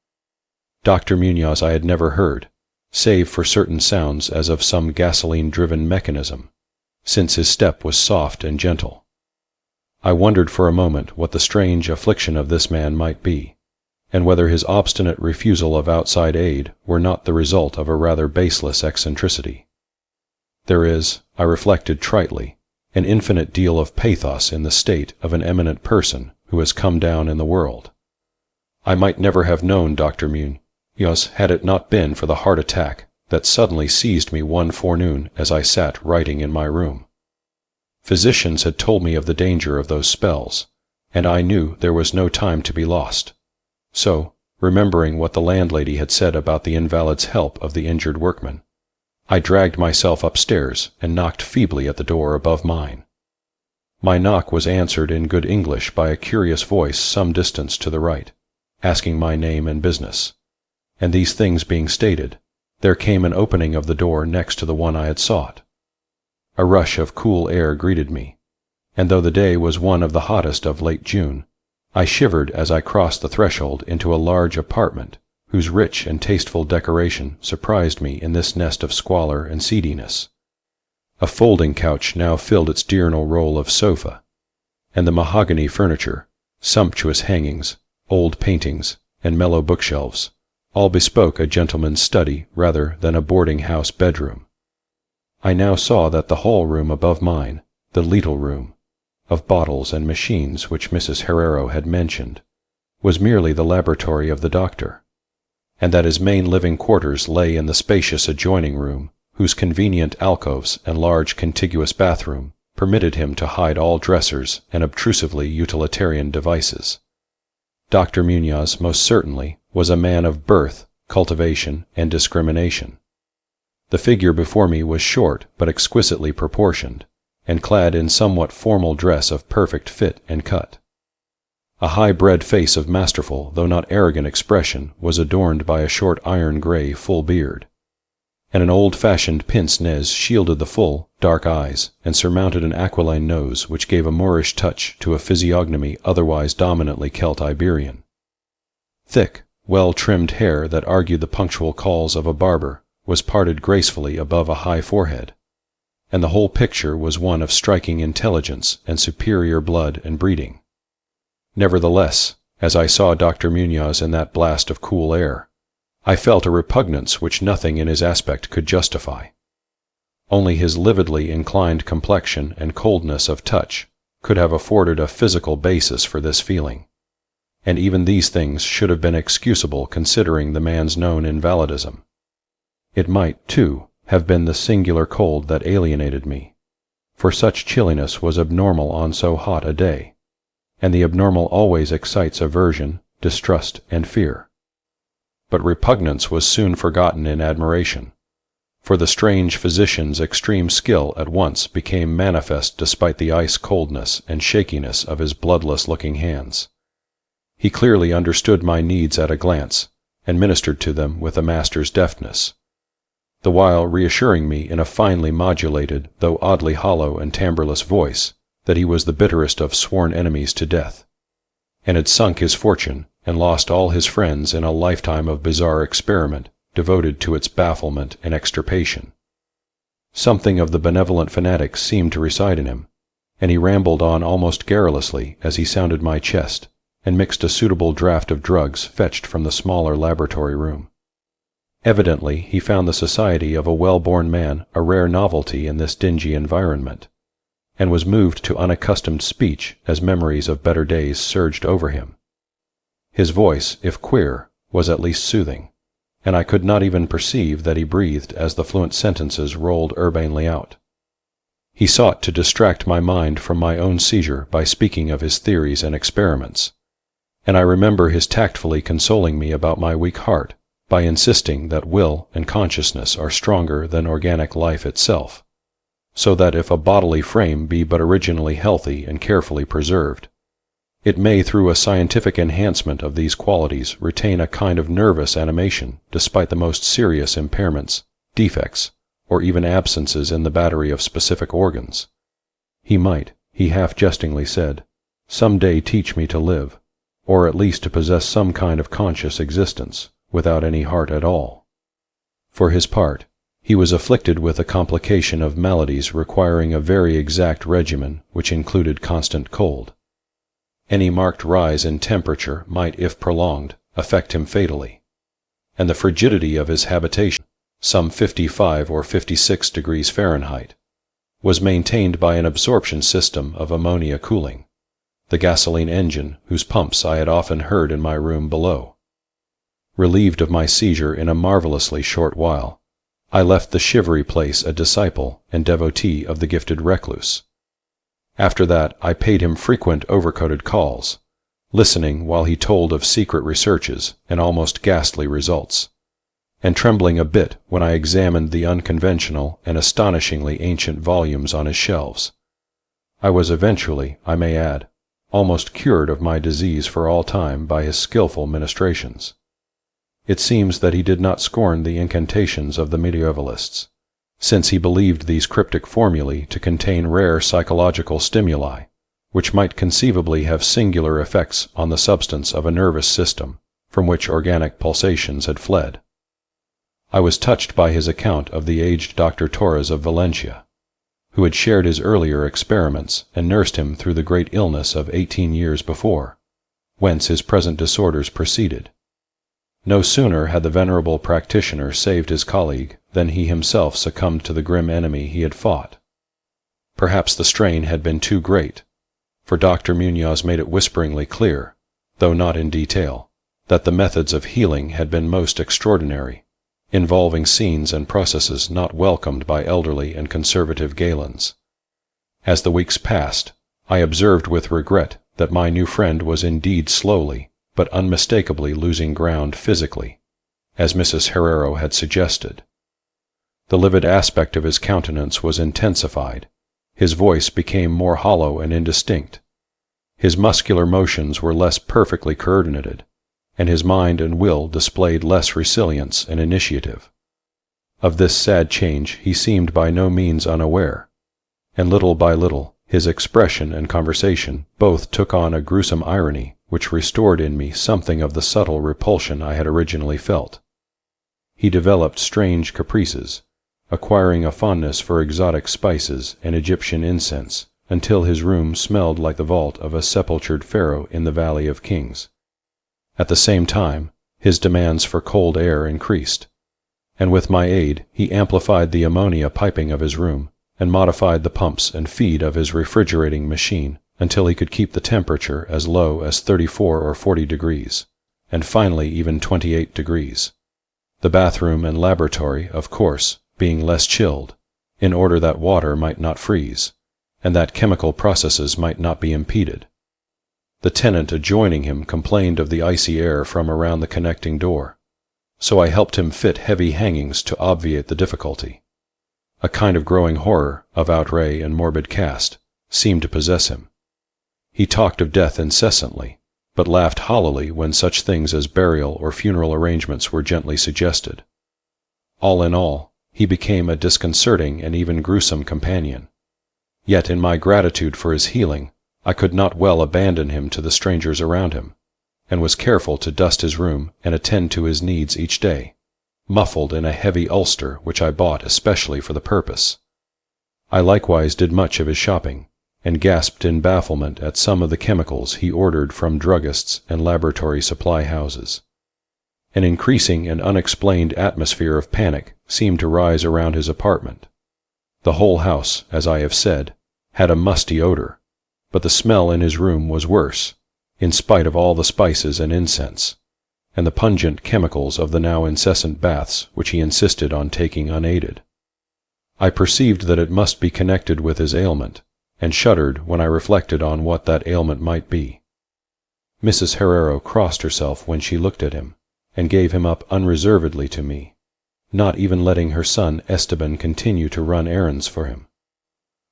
S4: Dr. Munoz I had never heard, save for certain sounds as of some gasoline-driven mechanism, since his step was soft and gentle. I wondered for a moment what the strange affliction of this man might be, and whether his obstinate refusal of outside aid were not the result of a rather baseless eccentricity. There is, I reflected tritely, an infinite deal of pathos in the state of an eminent person who has come down in the world. I might never have known Dr. Munoz had it not been for the heart attack that suddenly seized me one forenoon as I sat writing in my room. Physicians had told me of the danger of those spells, and I knew there was no time to be lost. So, remembering what the landlady had said about the invalid's help of the injured workman, I dragged myself upstairs and knocked feebly at the door above mine. My knock was answered in good English by a curious voice some distance to the right, asking my name and business, and these things being stated, there came an opening of the door next to the one I had sought. A rush of cool air greeted me, and though the day was one of the hottest of late June, I shivered as I crossed the threshold into a large apartment whose rich and tasteful decoration surprised me in this nest of squalor and seediness. A folding couch now filled its diurnal role of sofa, and the mahogany furniture, sumptuous hangings, old paintings, and mellow bookshelves, all bespoke a gentleman's study rather than a boarding-house bedroom. I now saw that the hall room above mine, the little room, of bottles and machines which Mrs. Herrero had mentioned, was merely the laboratory of the doctor, and that his main living quarters lay in the spacious adjoining room, whose convenient alcoves and large contiguous bathroom permitted him to hide all dressers and obtrusively utilitarian devices. Dr. Munoz most certainly was a man of birth, cultivation, and discrimination. The figure before me was short but exquisitely proportioned, and clad in somewhat formal dress of perfect fit and cut. A high-bred face of masterful, though not arrogant expression was adorned by a short iron-gray full beard, and an old-fashioned pince-nez shielded the full, dark eyes and surmounted an aquiline nose which gave a Moorish touch to a physiognomy otherwise dominantly Celt-Iberian. Thick, well-trimmed hair that argued the punctual calls of a barber was parted gracefully above a high forehead, and the whole picture was one of striking intelligence and superior blood and breeding. Nevertheless, as I saw Dr. Munoz in that blast of cool air, I felt a repugnance which nothing in his aspect could justify. Only his lividly inclined complexion and coldness of touch could have afforded a physical basis for this feeling, and even these things should have been excusable considering the man's known invalidism. It might, too, have been the singular cold that alienated me, for such chilliness was abnormal on so hot a day, and the abnormal always excites aversion, distrust, and fear. But repugnance was soon forgotten in admiration, for the strange physician's extreme skill at once became manifest despite the ice-coldness and shakiness of his bloodless-looking hands. He clearly understood my needs at a glance, and ministered to them with a master's deftness, the while reassuring me in a finely modulated, though oddly hollow and timbreless voice, that he was the bitterest of sworn enemies to death, and had sunk his fortune and lost all his friends in a lifetime of bizarre experiment devoted to its bafflement and extirpation. Something of the benevolent fanatic seemed to reside in him, and he rambled on almost garrulously as he sounded my chest and mixed a suitable draught of drugs fetched from the smaller laboratory room. Evidently he found the society of a well-born man a rare novelty in this dingy environment, and was moved to unaccustomed speech as memories of better days surged over him. His voice, if queer, was at least soothing, and I could not even perceive that he breathed as the fluent sentences rolled urbanely out. He sought to distract my mind from my own seizure by speaking of his theories and experiments, and I remember his tactfully consoling me about my weak heart by insisting that will and consciousness are stronger than organic life itself, so that if a bodily frame be but originally healthy and carefully preserved, it may through a scientific enhancement of these qualities retain a kind of nervous animation despite the most serious impairments, defects, or even absences in the battery of specific organs. He might, he half-jestingly said, some day teach me to live, or at least to possess some kind of conscious existence, without any heart at all. For his part, he was afflicted with a complication of maladies requiring a very exact regimen which included constant cold. Any marked rise in temperature might, if prolonged, affect him fatally, and the frigidity of his habitation, some 55 or 56 degrees Fahrenheit, was maintained by an absorption system of ammonia cooling, the gasoline engine whose pumps I had often heard in my room below. Relieved of my seizure in a marvelously short while, I left the shivery place a disciple and devotee of the gifted recluse. After that I paid him frequent overcoated calls, listening while he told of secret researches and almost ghastly results, and trembling a bit when I examined the unconventional and astonishingly ancient volumes on his shelves. I was eventually, I may add, almost cured of my disease for all time by his skillful ministrations. It seems that he did not scorn the incantations of the medievalists, since he believed these cryptic formulae to contain rare psychological stimuli, which might conceivably have singular effects on the substance of a nervous system from which organic pulsations had fled. I was touched by his account of the aged Dr. Torres of Valencia, who had shared his earlier experiments and nursed him through the great illness of 18 years before, whence his present disorders proceeded. No sooner had the venerable practitioner saved his colleague than he himself succumbed to the grim enemy he had fought. Perhaps the strain had been too great, for Dr. Munoz made it whisperingly clear, though not in detail, that the methods of healing had been most extraordinary, involving scenes and processes not welcomed by elderly and conservative Galens. As the weeks passed, I observed with regret that my new friend was indeed slowly, but unmistakably losing ground physically, as Mrs. Herrero had suggested. The livid aspect of his countenance was intensified, his voice became more hollow and indistinct, his muscular motions were less perfectly coordinated, and his mind and will displayed less resilience and initiative. Of this sad change he seemed by no means unaware, and little by little his expression and conversation both took on a gruesome irony which restored in me something of the subtle repulsion I had originally felt. He developed strange caprices, acquiring a fondness for exotic spices and Egyptian incense, until his room smelled like the vault of a sepultured pharaoh in the Valley of Kings. At the same time, his demands for cold air increased, and with my aid he amplified the ammonia piping of his room and modified the pumps and feed of his refrigerating machine until he could keep the temperature as low as 34 or 40 degrees, and finally even 28 degrees. The bathroom and laboratory, of course, being less chilled, in order that water might not freeze, and that chemical processes might not be impeded. The tenant adjoining him complained of the icy air from around the connecting door, so I helped him fit heavy hangings to obviate the difficulty. A kind of growing horror of outre and morbid cast seemed to possess him. He talked of death incessantly, but laughed hollowly when such things as burial or funeral arrangements were gently suggested. All in all, he became a disconcerting and even gruesome companion. Yet in my gratitude for his healing, I could not well abandon him to the strangers around him, and was careful to dust his room and attend to his needs each day, muffled in a heavy ulster which I bought especially for the purpose. I likewise did much of his shopping, and gasped in bafflement at some of the chemicals he ordered from druggists and laboratory supply houses. An increasing and unexplained atmosphere of panic seemed to rise around his apartment. The whole house, as I have said, had a musty odor, but the smell in his room was worse, in spite of all the spices and incense, and the pungent chemicals of the now incessant baths which he insisted on taking unaided. I perceived that it must be connected with his ailment, and shuddered when I reflected on what that ailment might be. Mrs. Herrero crossed herself when she looked at him, and gave him up unreservedly to me, not even letting her son Esteban continue to run errands for him.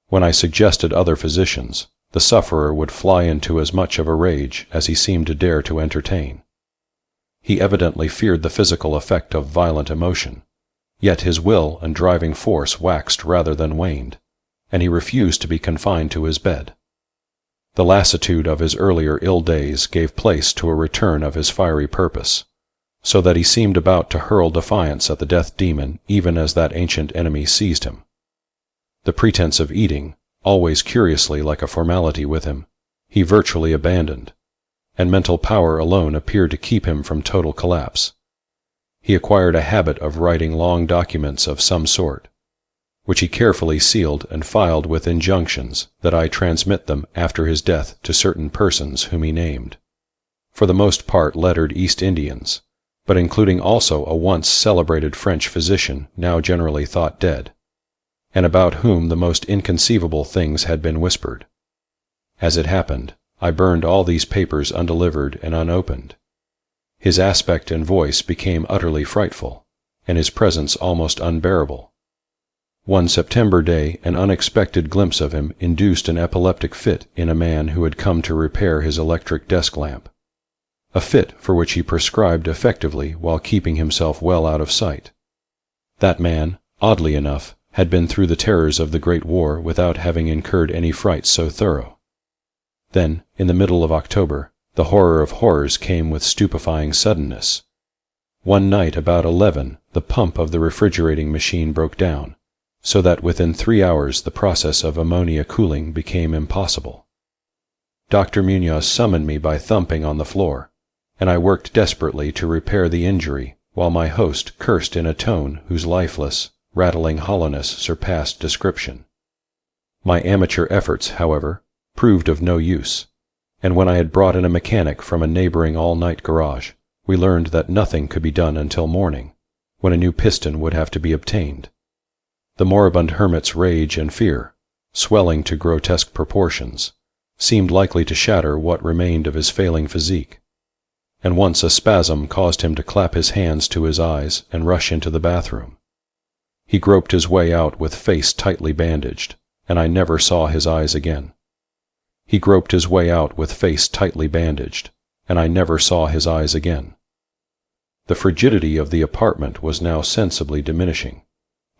S4: When I suggested other physicians, the sufferer would fly into as much of a rage as he seemed to dare to entertain. He evidently feared the physical effect of violent emotion, yet his will and driving force waxed rather than waned, and he refused to be confined to his bed. The lassitude of his earlier ill days gave place to a return of his fiery purpose, so that he seemed about to hurl defiance at the death demon even as that ancient enemy seized him. The pretense of eating, always curiously like a formality with him, he virtually abandoned, and mental power alone appeared to keep him from total collapse. He acquired a habit of writing long documents of some sort, which he carefully sealed and filed with injunctions that I transmit them after his death to certain persons whom he named, for the most part lettered East Indians, but including also a once celebrated French physician now generally thought dead, and about whom the most inconceivable things had been whispered. As it happened, I burned all these papers undelivered and unopened. His aspect and voice became utterly frightful, and his presence almost unbearable. One September day an unexpected glimpse of him induced an epileptic fit in a man who had come to repair his electric desk lamp, a fit for which he prescribed effectively while keeping himself well out of sight. That man, oddly enough, had been through the terrors of the Great War without having incurred any fright so thorough. Then, in the middle of October, the horror of horrors came with stupefying suddenness. One night about 11, the pump of the refrigerating machine broke down, so that within 3 hours the process of ammonia cooling became impossible. Dr. Munoz summoned me by thumping on the floor, and I worked desperately to repair the injury while my host cursed in a tone whose lifeless, rattling hollowness surpassed description. My amateur efforts, however, proved of no use, and when I had brought in a mechanic from a neighboring all-night garage, we learned that nothing could be done until morning, when a new piston would have to be obtained. The moribund hermit's rage and fear, swelling to grotesque proportions, seemed likely to shatter what remained of his failing physique, and once a spasm caused him to clap his hands to his eyes and rush into the bathroom. He groped his way out with face tightly bandaged, and I never saw his eyes again. He groped his way out with face tightly bandaged, and I never saw his eyes again. The frigidity of the apartment was now sensibly diminishing,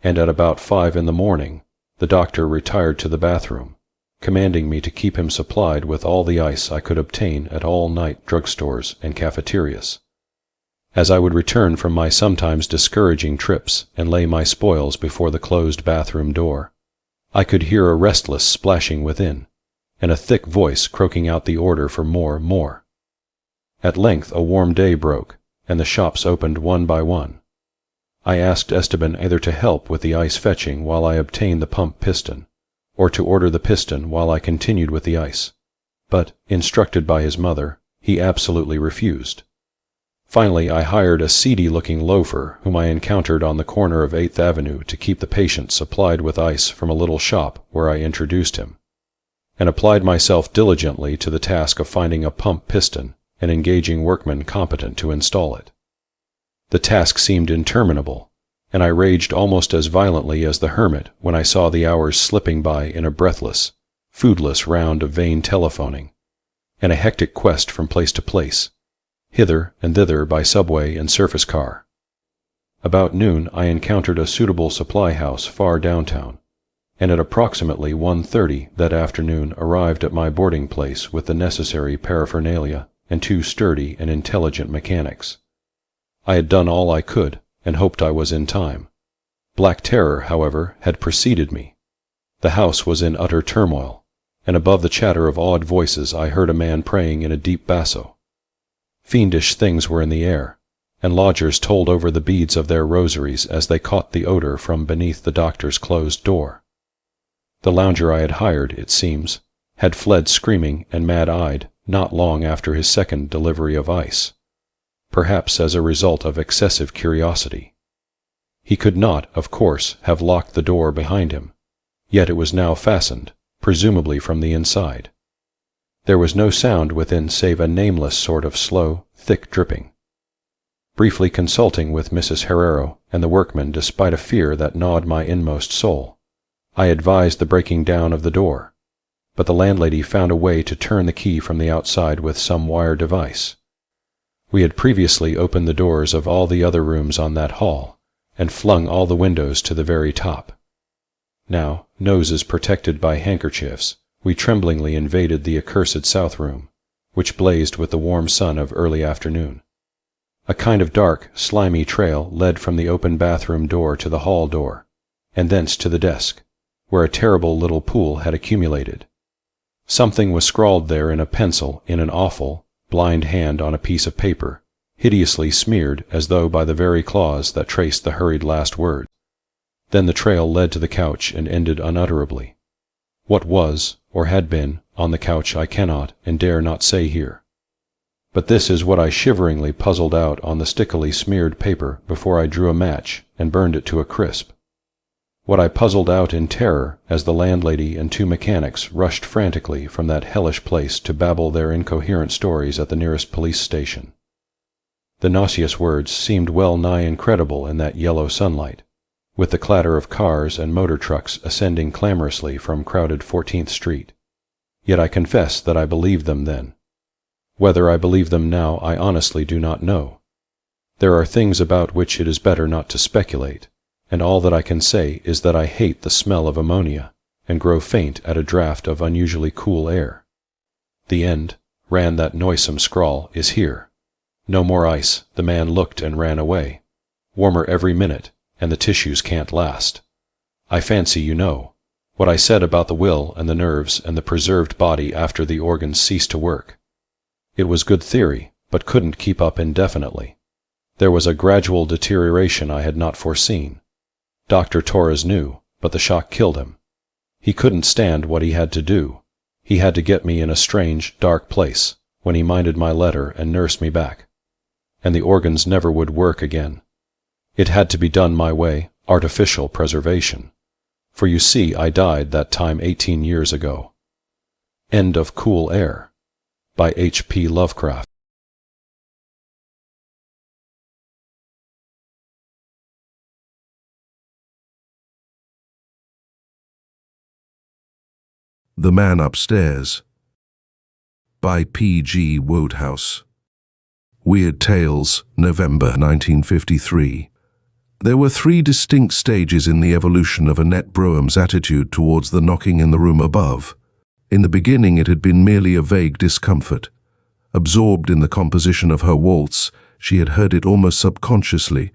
S4: and at about 5 in the morning, the doctor retired to the bathroom, commanding me to keep him supplied with all the ice I could obtain at all-night drugstores and cafeterias. As I would return from my sometimes discouraging trips and lay my spoils before the closed bathroom door, I could hear a restless splashing within, and a thick voice croaking out the order for more. At length a warm day broke, and the shops opened one by one. I asked Esteban either to help with the ice fetching while I obtained the pump piston, or to order the piston while I continued with the ice, but, instructed by his mother, he absolutely refused. Finally I hired a seedy-looking loafer whom I encountered on the corner of 8th Avenue to keep the patient supplied with ice from a little shop where I introduced him, and applied myself diligently to the task of finding a pump piston and engaging workmen competent to install it. The task seemed interminable, and I raged almost as violently as the hermit when I saw the hours slipping by in a breathless, foodless round of vain telephoning, and a hectic quest from place to place, hither and thither by subway and surface car. About noon I encountered a suitable supply house far downtown, and at approximately 1:30 that afternoon arrived at my boarding place with the necessary paraphernalia and 2 sturdy and intelligent mechanics. I had done all I could, and hoped I was in time. Black terror, however, had preceded me. The house was in utter turmoil, and above the chatter of awed voices I heard a man praying in a deep basso. Fiendish things were in the air, and lodgers told over the beads of their rosaries as they caught the odor from beneath the doctor's closed door. The lounger I had hired, it seems, had fled screaming and mad-eyed not long after his second delivery of ice, perhaps as a result of excessive curiosity. He could not, of course, have locked the door behind him, yet it was now fastened, presumably from the inside. There was no sound within save a nameless sort of slow, thick dripping. Briefly consulting with Mrs. Herrero and the workmen despite a fear that gnawed my inmost soul, I advised the breaking down of the door, but the landlady found a way to turn the key from the outside with some wire device. We had previously opened the doors of all the other rooms on that hall, and flung all the windows to the very top. Now, noses protected by handkerchiefs, we tremblingly invaded the accursed south room, which blazed with the warm sun of early afternoon. A kind of dark, slimy trail led from the open bathroom door to the hall door, and thence to the desk, where a terrible little pool had accumulated. Something was scrawled there in a pencil in an awful, blind hand on a piece of paper, hideously smeared as though by the very claws that traced the hurried last words. Then the trail led to the couch and ended unutterably. What was, or had been, on the couch I cannot and dare not say here. But this is what I shiveringly puzzled out on the stickily smeared paper before I drew a match and burned it to a crisp. What I puzzled out in terror as the landlady and 2 mechanics rushed frantically from that hellish place to babble their incoherent stories at the nearest police station. The nauseous words seemed well nigh incredible in that yellow sunlight, with the clatter of cars and motor trucks ascending clamorously from crowded 14th Street. Yet I confess that I believed them then. Whether I believe them now I honestly do not know. There are things about which it is better not to speculate, and all that I can say is that I hate the smell of ammonia, and grow faint at a draught of unusually cool air. The end, ran that noisome scrawl, is here. No more ice, the man looked and ran away. Warmer every minute, and the tissues can't last. I fancy you know what I said about the will and the nerves and the preserved body after the organs ceased to work. It was good theory, but couldn't keep up indefinitely. There was a gradual deterioration I had not foreseen. Dr. Torres knew, but the shock killed him. He couldn't stand what he had to do. He had to get me in a strange, dark place, when he minded my letter and nursed me back. And the organs never would work again. It had to be done my way, artificial preservation. For you see I died that time 18 years ago. End of Cool Air, by H.P. Lovecraft.
S1: The Man Upstairs, by P.G. Wodehouse. Weird Tales, November 1953. There were 3 distinct stages in the evolution of Annette Broham's attitude towards the knocking in the room above. In the beginning it had been merely a vague discomfort. Absorbed in the composition of her waltz, she had heard it almost subconsciously.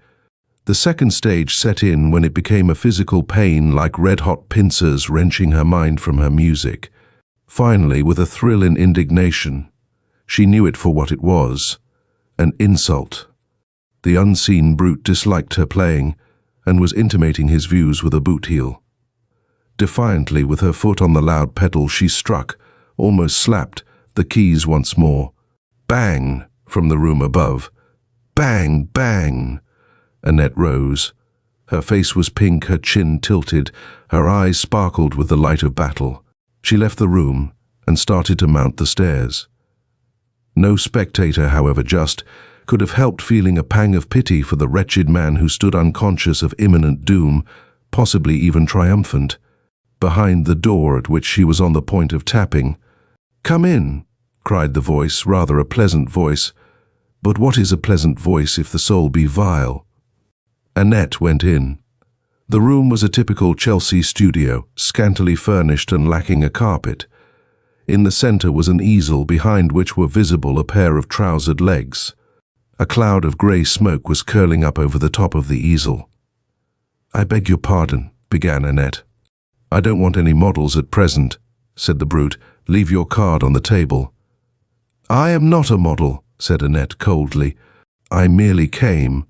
S1: The second stage set in when it became a physical pain like red-hot pincers wrenching her mind from her music. Finally, with a thrill in indignation, she knew it for what it was, an insult. The unseen brute disliked her playing and was intimating his views with a boot heel. Defiantly, with her foot on the loud pedal, she struck, almost slapped, the keys once more. Bang! From the room above. Bang! Bang! Annette rose. Her face was pink, her chin tilted, her eyes sparkled with the light of battle. She left the room and started to mount the stairs. No spectator, however just, could have helped feeling a pang of pity for the wretched man who stood unconscious of imminent doom, possibly even triumphant, behind the door at which she was on the point of tapping. "Come in," cried the voice, rather a pleasant voice. But what is a pleasant voice if the soul be vile? Annette went in. The room was a typical Chelsea studio, scantily furnished and lacking a carpet. In the center was an easel behind which were visible a pair of trousered legs. A cloud of grey smoke was curling up over the top of the easel. "I beg your pardon," began Annette. "I don't want any models at present," said the brute. "Leave your card on the table." "I am not a model," said Annette coldly. "I merely came."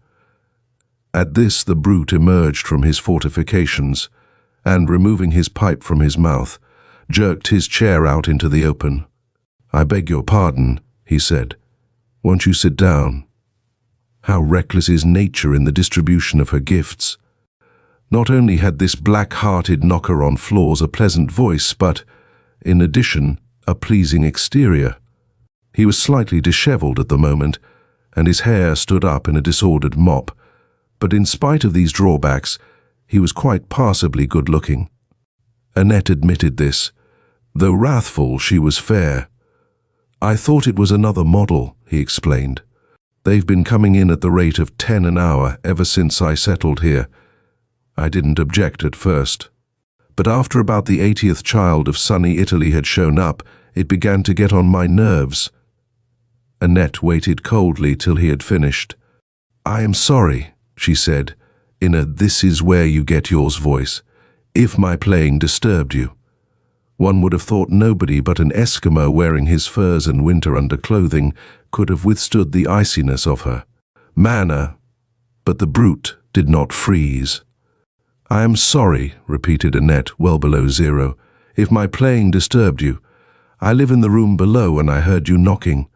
S1: At this the brute emerged from his fortifications, and, removing his pipe from his mouth, jerked his chair out into the open. "I beg your pardon," he said. "Won't you sit down?" How reckless is nature in the distribution of her gifts. Not only had this black-hearted knocker on floors a pleasant voice, but, in addition, a pleasing exterior. He was slightly dishevelled at the moment, and his hair stood up in a disordered mop, but in spite of these drawbacks, he was quite passably good-looking. Annette admitted this. Though wrathful, she was fair. "I thought it was another model," he explained. "They've been coming in at the rate of 10 an hour ever since I settled here. I didn't object at first. But after about the 80th child of sunny Italy had shown up, it began to get on my nerves." Annette waited coldly till he had finished. "I am sorry," she said, in a this-is-where-you-get-yours voice, "if my playing disturbed you." One would have thought nobody but an Eskimo wearing his furs and winter underclothing could have withstood the iciness of her manner, but the brute did not freeze. "I am sorry," repeated Annette, well below zero, "if my playing disturbed you. I live in the room below and I heard you knocking."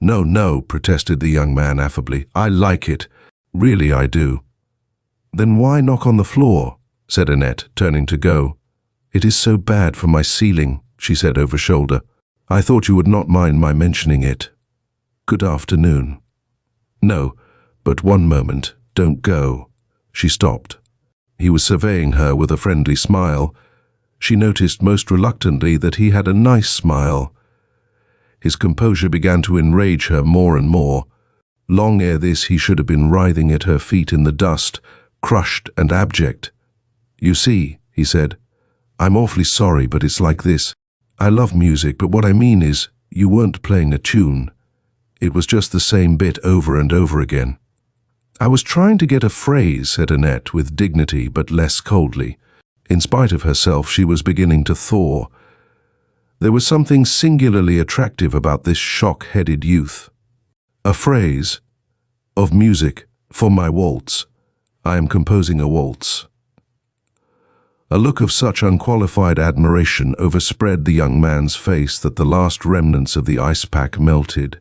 S1: "No, no," protested the young man affably. "I like it. Really I do." "Then why knock on the floor?" said Annette, turning to go. "It is so bad for my ceiling," she said over shoulder. "I thought you would not mind my mentioning it. Good afternoon." "No, but one moment, don't go." She stopped. He was surveying her with a friendly smile. She noticed most reluctantly that he had a nice smile. His composure began to enrage her more and more. Long ere this he should have been writhing at her feet in the dust, crushed and abject. "You see," he said, "I'm awfully sorry, but it's like this. I love music, but what I mean is, you weren't playing a tune. It was just the same bit over and over again." "I was trying to get a phrase," said Annette with dignity but less coldly. In spite of herself, she was beginning to thaw. There was something singularly attractive about this shock-headed youth. "A phrase of music for my waltz. I am composing a waltz." A look of such unqualified admiration overspread the young man's face that the last remnants of the ice pack melted.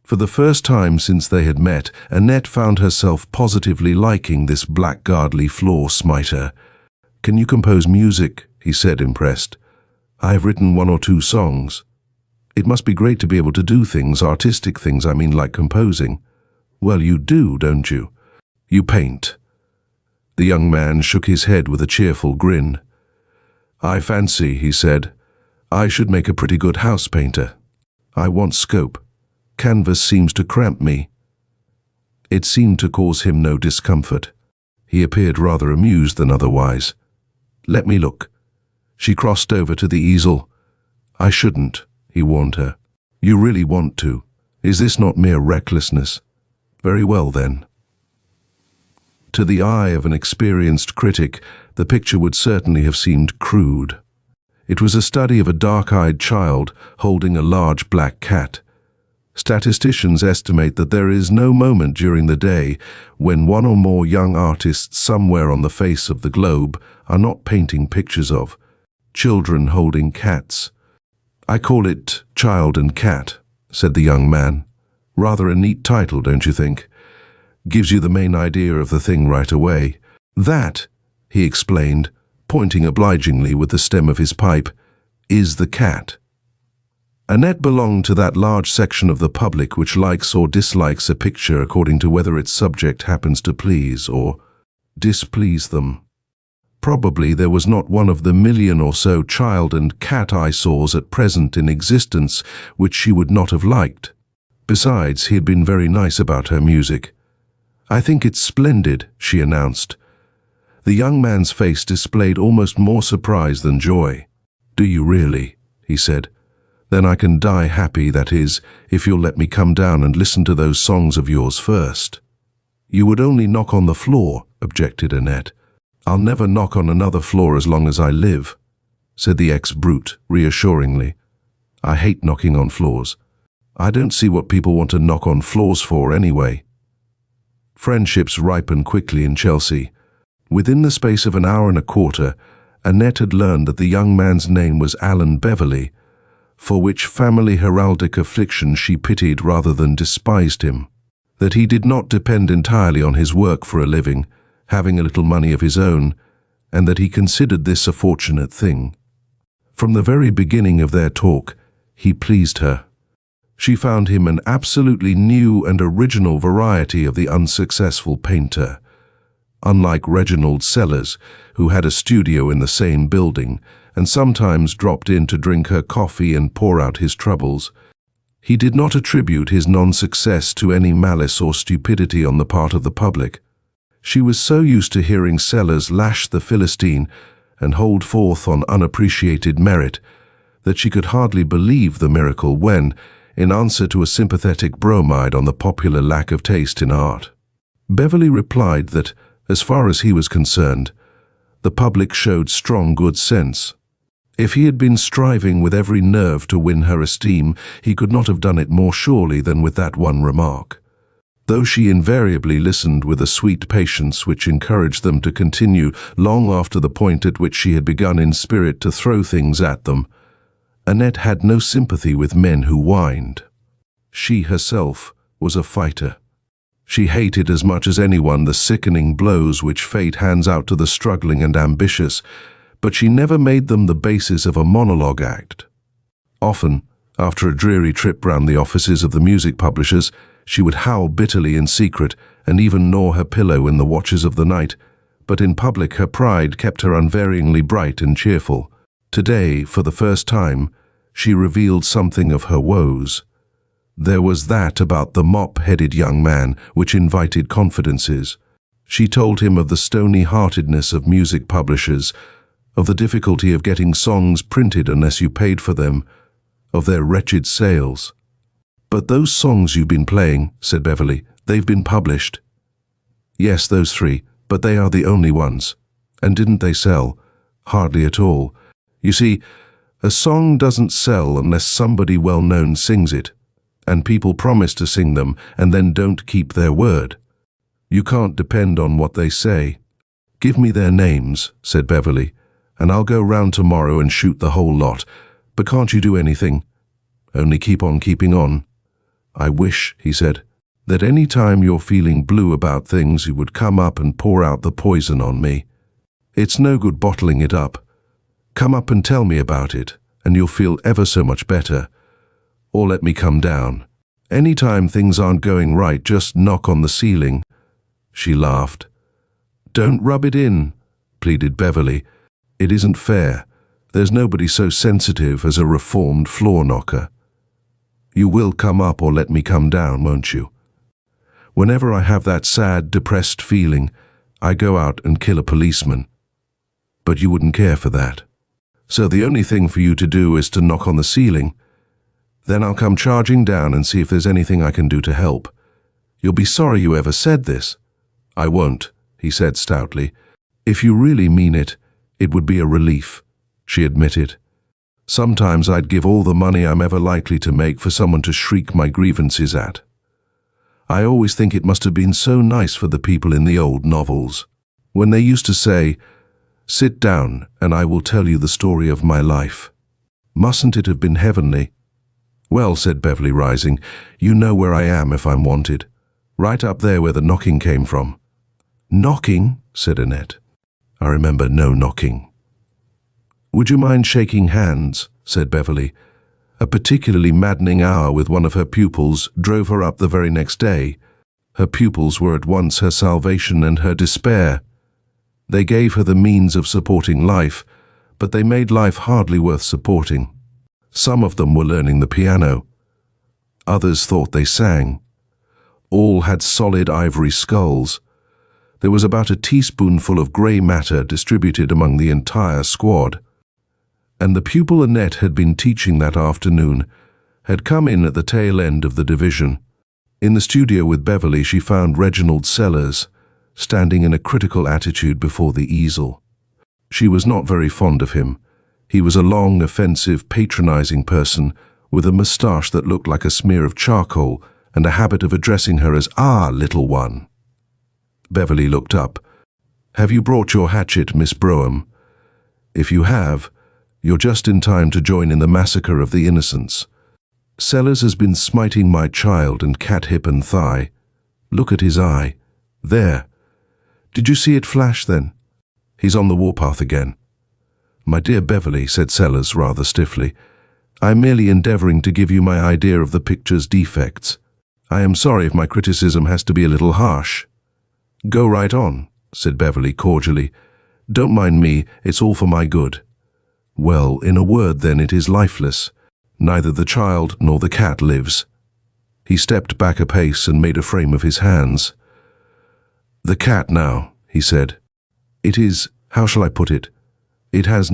S1: For the first time since they had met, Annette found herself positively liking this blackguardly floor smiter. "Can you compose music?" he said, impressed. "I have written 1 or 2 songs. It must be great to be able to do things, artistic things, I mean, like composing." "Well, you do, don't you? You paint." The young man shook his head with a cheerful grin. "I fancy," he said, "I should make a pretty good house painter. I want scope. Canvas seems to cramp me." It seemed to cause him no discomfort. He appeared rather amused than otherwise. "Let me look." She crossed over to the easel. "I shouldn't," he warned her. "You really want to. Is this not mere recklessness? Very well, then." To the eye of an experienced critic, the picture would certainly have seemed crude. It was a study of a dark-eyed child holding a large black cat. Statisticians estimate that there is no moment during the day when one or more young artists somewhere on the face of the globe are not painting pictures of children holding cats. "I call it Child and Cat," said the young man. "Rather a neat title, don't you think? Gives you the main idea of the thing right away." "That," he explained, pointing obligingly with the stem of his pipe, "is the cat." Annette belonged to that large section of the public which likes or dislikes a picture according to whether its subject happens to please or displease them. Probably there was not one of the 1,000,000 or so child and cat eyesores at present in existence which she would not have liked. Besides, he had been very nice about her music. "I think it's splendid," she announced. The young man's face displayed almost more surprise than joy. "Do you really?" he said. "Then I can die happy, that is, if you'll let me come down and listen to those songs of yours first." "You would only knock on the floor," objected Annette. "I'll never knock on another floor as long as I live," said the ex-brute reassuringly. "I hate knocking on floors. I don't see what people want to knock on floors for anyway." Friendships ripen quickly in Chelsea. Within the space of an hour and a quarter, Annette had learned that the young man's name was Alan Beverley, for which family heraldic affliction she pitied rather than despised him. That he did not depend entirely on his work for a living, having a little money of his own, and that he considered this a fortunate thing. From the very beginning of their talk, he pleased her. She found him an absolutely new and original variety of the unsuccessful painter. Unlike Reginald Sellers, who had a studio in the same building and sometimes dropped in to drink her coffee and pour out his troubles, he did not attribute his non-success to any malice or stupidity on the part of the public. She was so used to hearing Sellers lash the Philistine and hold forth on unappreciated merit that she could hardly believe the miracle when, in answer to a sympathetic bromide on the popular lack of taste in art, Beverley replied that, as far as he was concerned, the public showed strong good sense. If he had been striving with every nerve to win her esteem, he could not have done it more surely than with that one remark. Though she invariably listened with a sweet patience which encouraged them to continue long after the point at which she had begun in spirit to throw things at them, Annette had no sympathy with men who whined. She herself was a fighter. She hated as much as anyone the sickening blows which fate hands out to the struggling and ambitious, but she never made them the basis of a monologue act. Often, after a dreary trip round the offices of the music publishers, she would howl bitterly in secret and even gnaw her pillow in the watches of the night, but in public her pride kept her unvaryingly bright and cheerful. Today, for the first time, she revealed something of her woes. There was that about the mop-headed young man which invited confidences. She told him of the stony-heartedness of music publishers, of the difficulty of getting songs printed unless you paid for them, of their wretched sales. "But those songs you've been playing," said Beverley, "they've been published." "Yes, those 3, but they are the only ones." "And didn't they sell?" "Hardly at all. You see, a song doesn't sell unless somebody well-known sings it, and people promise to sing them and then don't keep their word. You can't depend on what they say." "Give me their names," said Beverley, "and I'll go round tomorrow and shoot the whole lot. But can't you do anything?" "Only keep on keeping on." "I wish," he said, "that any time you're feeling blue about things you would come up and pour out the poison on me. It's no good bottling it up. Come up and tell me about it, and you'll feel ever so much better. Or let me come down. Any time things aren't going right, just knock on the ceiling." She laughed. "Don't rub it in," pleaded Beverley. "It isn't fair. There's nobody so sensitive as a reformed floor knocker. You will come up or let me come down, won't you? Whenever I have that sad, depressed feeling, I go out and kill a policeman. But you wouldn't care for that. So the only thing for you to do is to knock on the ceiling. Then I'll come charging down and see if there's anything I can do to help. You'll be sorry you ever said this." "I won't," he said stoutly. "If you really mean it, it would be a relief," she admitted. "Sometimes I'd give all the money I'm ever likely to make for someone to shriek my grievances at. I always think it must have been so nice for the people in the old novels, when they used to say, 'Sit down and I will tell you the story of my life.' Mustn't it have been heavenly?" "Well," said Beverley, rising, "you know where I am if I'm wanted. Right up there where the knocking came from." "Knocking?" said Annette. "I remember no knocking." "Would you mind shaking hands?" said Beverley. A particularly maddening hour with one of her pupils drove her up the very next day. Her pupils were at once her salvation and her despair. They gave her the means of supporting life, but they made life hardly worth supporting. Some of them were learning the piano. Others thought they sang. All had solid ivory skulls. There was about a teaspoonful of grey matter distributed among the entire squad. And the pupil Annette had been teaching that afternoon had come in at the tail end of the division. In the studio with Beverly, she found Reginald Sellers, standing in a critical attitude before the easel. She was not very fond of him. He was a long, offensive, patronizing person with a moustache that looked like a smear of charcoal and a habit of addressing her as, "Ah, little one." Beverly looked up. "Have you brought your hatchet, Miss Brougham? If you have, you're just in time to join in the massacre of the innocents. Sellers has been smiting my child and cat hip and thigh. Look at his eye. There. Did you see it flash then? He's on the warpath again." "My dear Beverly," said Sellers rather stiffly, "I'm merely endeavoring to give you my idea of the picture's defects. I am sorry if my criticism has to be a little harsh." "Go right on," said Beverly cordially. "Don't mind me, it's all for my good." "Well, in a word then, it is lifeless. Neither the child nor the cat lives." He stepped back a pace and made a frame of his hands. "The cat now," he said. "It is, how shall I put it? It has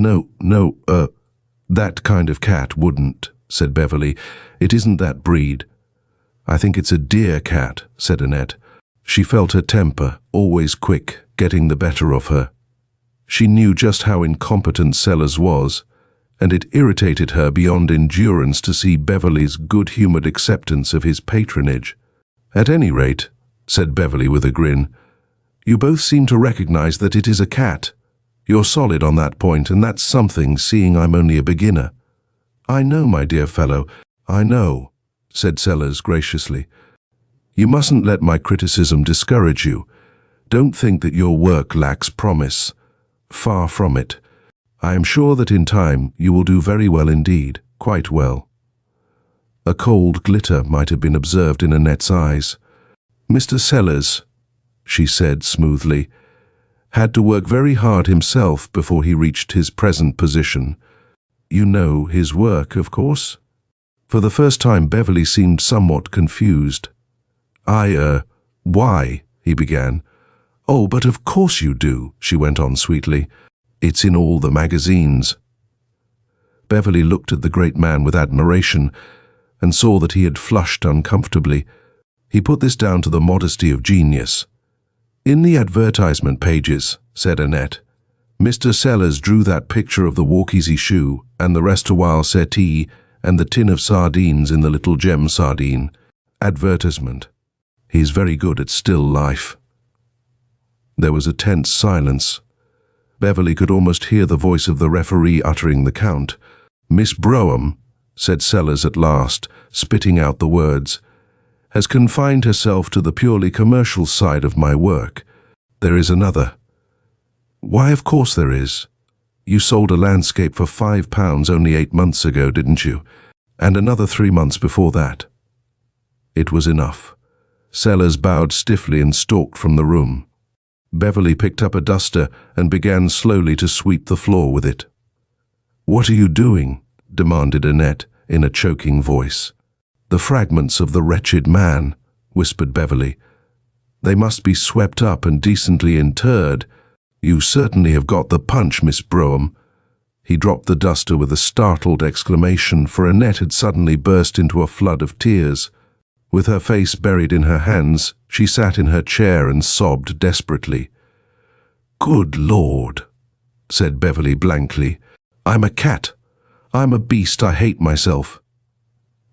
S1: that kind of cat wouldn't," said Beverly. "It isn't that breed." "I think it's a dear cat," said Annette. She felt her temper, always quick, getting the better of her. She knew just how incompetent Sellers was, and it irritated her beyond endurance to see Beverly's good-humored acceptance of his patronage. "At any rate," said Beverly with a grin, "you both seem to recognize that it is a cat. You're solid on that point, and that's something, seeing I'm only a beginner." "I know, my dear fellow, I know," said Sellers graciously. "You mustn't let my criticism discourage you. Don't think that your work lacks promise. Far from it. I am sure that in time you will do very well indeed, quite well." A cold glitter might have been observed in Annette's eyes. "Mr. Sellers," she said smoothly, "had to work very hard himself before he reached his present position. You know his work, of course?" For the first time Beverly seemed somewhat confused. Why?" he began. "Oh, but of course you do," she went on sweetly. "It's in all the magazines." Beverly looked at the great man with admiration and saw that he had flushed uncomfortably. He put this down to the modesty of genius. "In the advertisement pages," said Annette, "Mr. Sellers drew that picture of the walk-easy shoe and the rest-a-while settee and the tin of sardines in the little gem sardine. Advertisement. He's very good at still life." There was a tense silence. Beverly could almost hear the voice of the referee uttering the count. "Miss Brougham," said Sellers at last, spitting out the words, "has confined herself to the purely commercial side of my work. There is another." "Why, of course there is. You sold a landscape for £5 only 8 months ago, didn't you? And another 3 months before that." It was enough. Sellers bowed stiffly and stalked from the room. Beverly picked up a duster and began slowly to sweep the floor with it. "What are you doing?" demanded Annette in a choking voice. "The fragments of the wretched man," whispered Beverly. "They must be swept up and decently interred. You certainly have got the punch, Miss Brougham." He dropped the duster with a startled exclamation, for Annette had suddenly burst into a flood of tears. With her face buried in her hands, she sat in her chair and sobbed desperately. "Good Lord," said Beverly blankly. "I'm a cat. I'm a beast. I hate myself."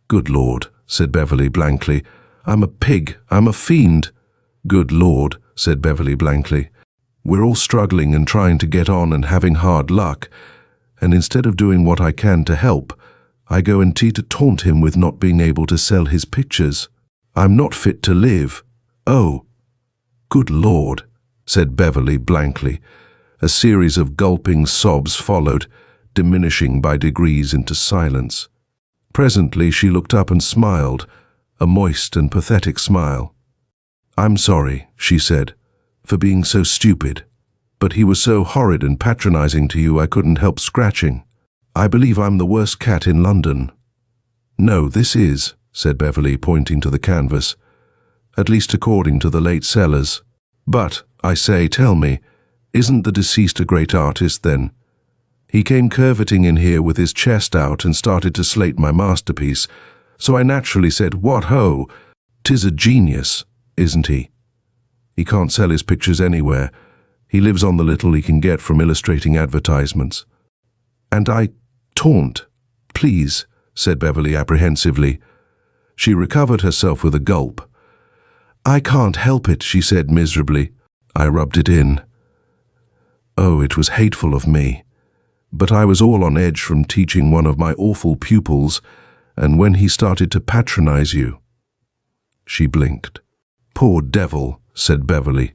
S1: "Good Lord," said Beverly blankly. "I'm a pig. I'm a fiend." "Good Lord," said Beverly blankly. "We're all struggling and trying to get on and having hard luck, and instead of doing what I can to help, I go and to taunt him with not being able to sell his pictures. I'm not fit to live. Oh." "Good Lord," said Beverly blankly. A series of gulping sobs followed, diminishing by degrees into silence. Presently she looked up and smiled, a moist and pathetic smile. "I'm sorry," she said, "for being so stupid. But he was so horrid and patronizing to you I couldn't help scratching. I believe I'm the worst cat in London." "No, this is," said Beverly, pointing to the canvas. "At least according to the late Sellers. But I say, tell me, isn't the deceased a great artist then? He came curveting in here with his chest out and started to slate my masterpiece, so I naturally said, what ho, 'tis a genius, isn't he? He can't sell his pictures anywhere. He lives on the little he can get from illustrating advertisements. And I taunt, please, said Beverly apprehensively. She recovered herself with a gulp. I can't help it, she said miserably. I rubbed it in. Oh, it was hateful of me. But I was all on edge from teaching one of my awful pupils, and when he started to patronize you. She blinked. Poor devil, said Beverly.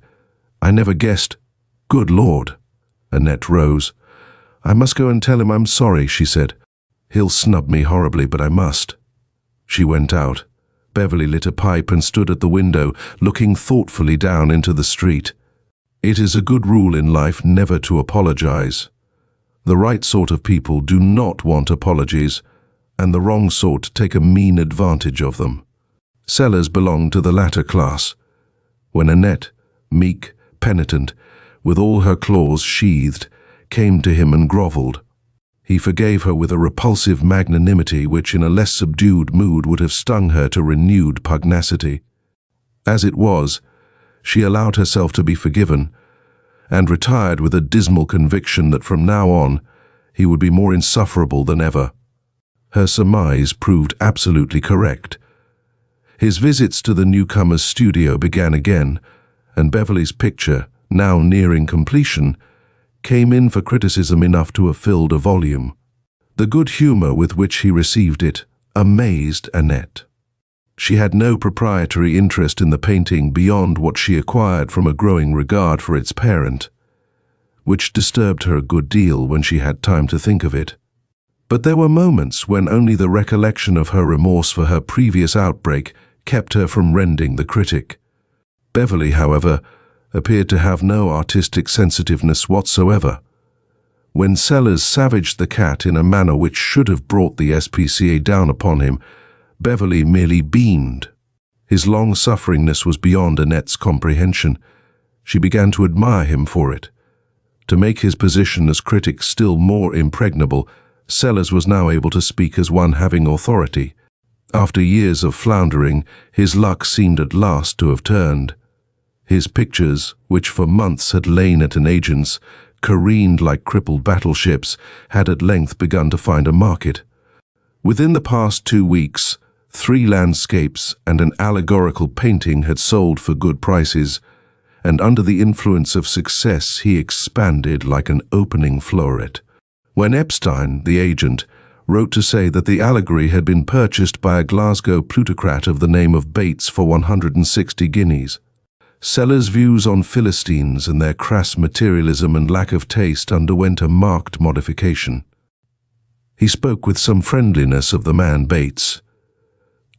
S1: I never guessed. Good Lord. Annette rose. I must go and tell him I'm sorry, she said. He'll snub me horribly, but I must. She went out. Beverly lit a pipe and stood at the window, looking thoughtfully down into the street. It is a good rule in life never to apologize. The right sort of people do not want apologies, and the wrong sort take a mean advantage of them. Sellers belonged to the latter class. When Annette, meek, penitent, with all her claws sheathed, came to him and grovelled, he forgave her with a repulsive magnanimity which in a less subdued mood would have stung her to renewed pugnacity. As it was, she allowed herself to be forgiven, and retired with a dismal conviction that from now on he would be more insufferable than ever. Her surmise proved absolutely correct. His visits to the newcomer's studio began again, and Beverly's picture, now nearing completion, came in for criticism enough to have filled a volume. The good humor with which he received it amazed Annette. She had no proprietary interest in the painting beyond what she acquired from a growing regard for its parent, which disturbed her a good deal when she had time to think of it. But there were moments when only the recollection of her remorse for her previous outbreak kept her from rending the critic. Beverly, however, appeared to have no artistic sensitiveness whatsoever. When Sellers savaged the cat in a manner which should have brought the SPCA down upon him, Beverly merely beamed. His long-sufferingness was beyond Annette's comprehension. She began to admire him for it. To make his position as critic still more impregnable, Sellers was now able to speak as one having authority. After years of floundering, his luck seemed at last to have turned. His pictures, which for months had lain at an agent's, careened like crippled battleships, had at length begun to find a market. Within the past 2 weeks, 3 landscapes and an allegorical painting had sold for good prices, and under the influence of success he expanded like an opening floret. When Epstein, the agent, wrote to say that the allegory had been purchased by a Glasgow plutocrat of the name of Bates for 160 guineas, Sellers' views on Philistines and their crass materialism and lack of taste underwent a marked modification. He spoke with some friendliness of the man Bates.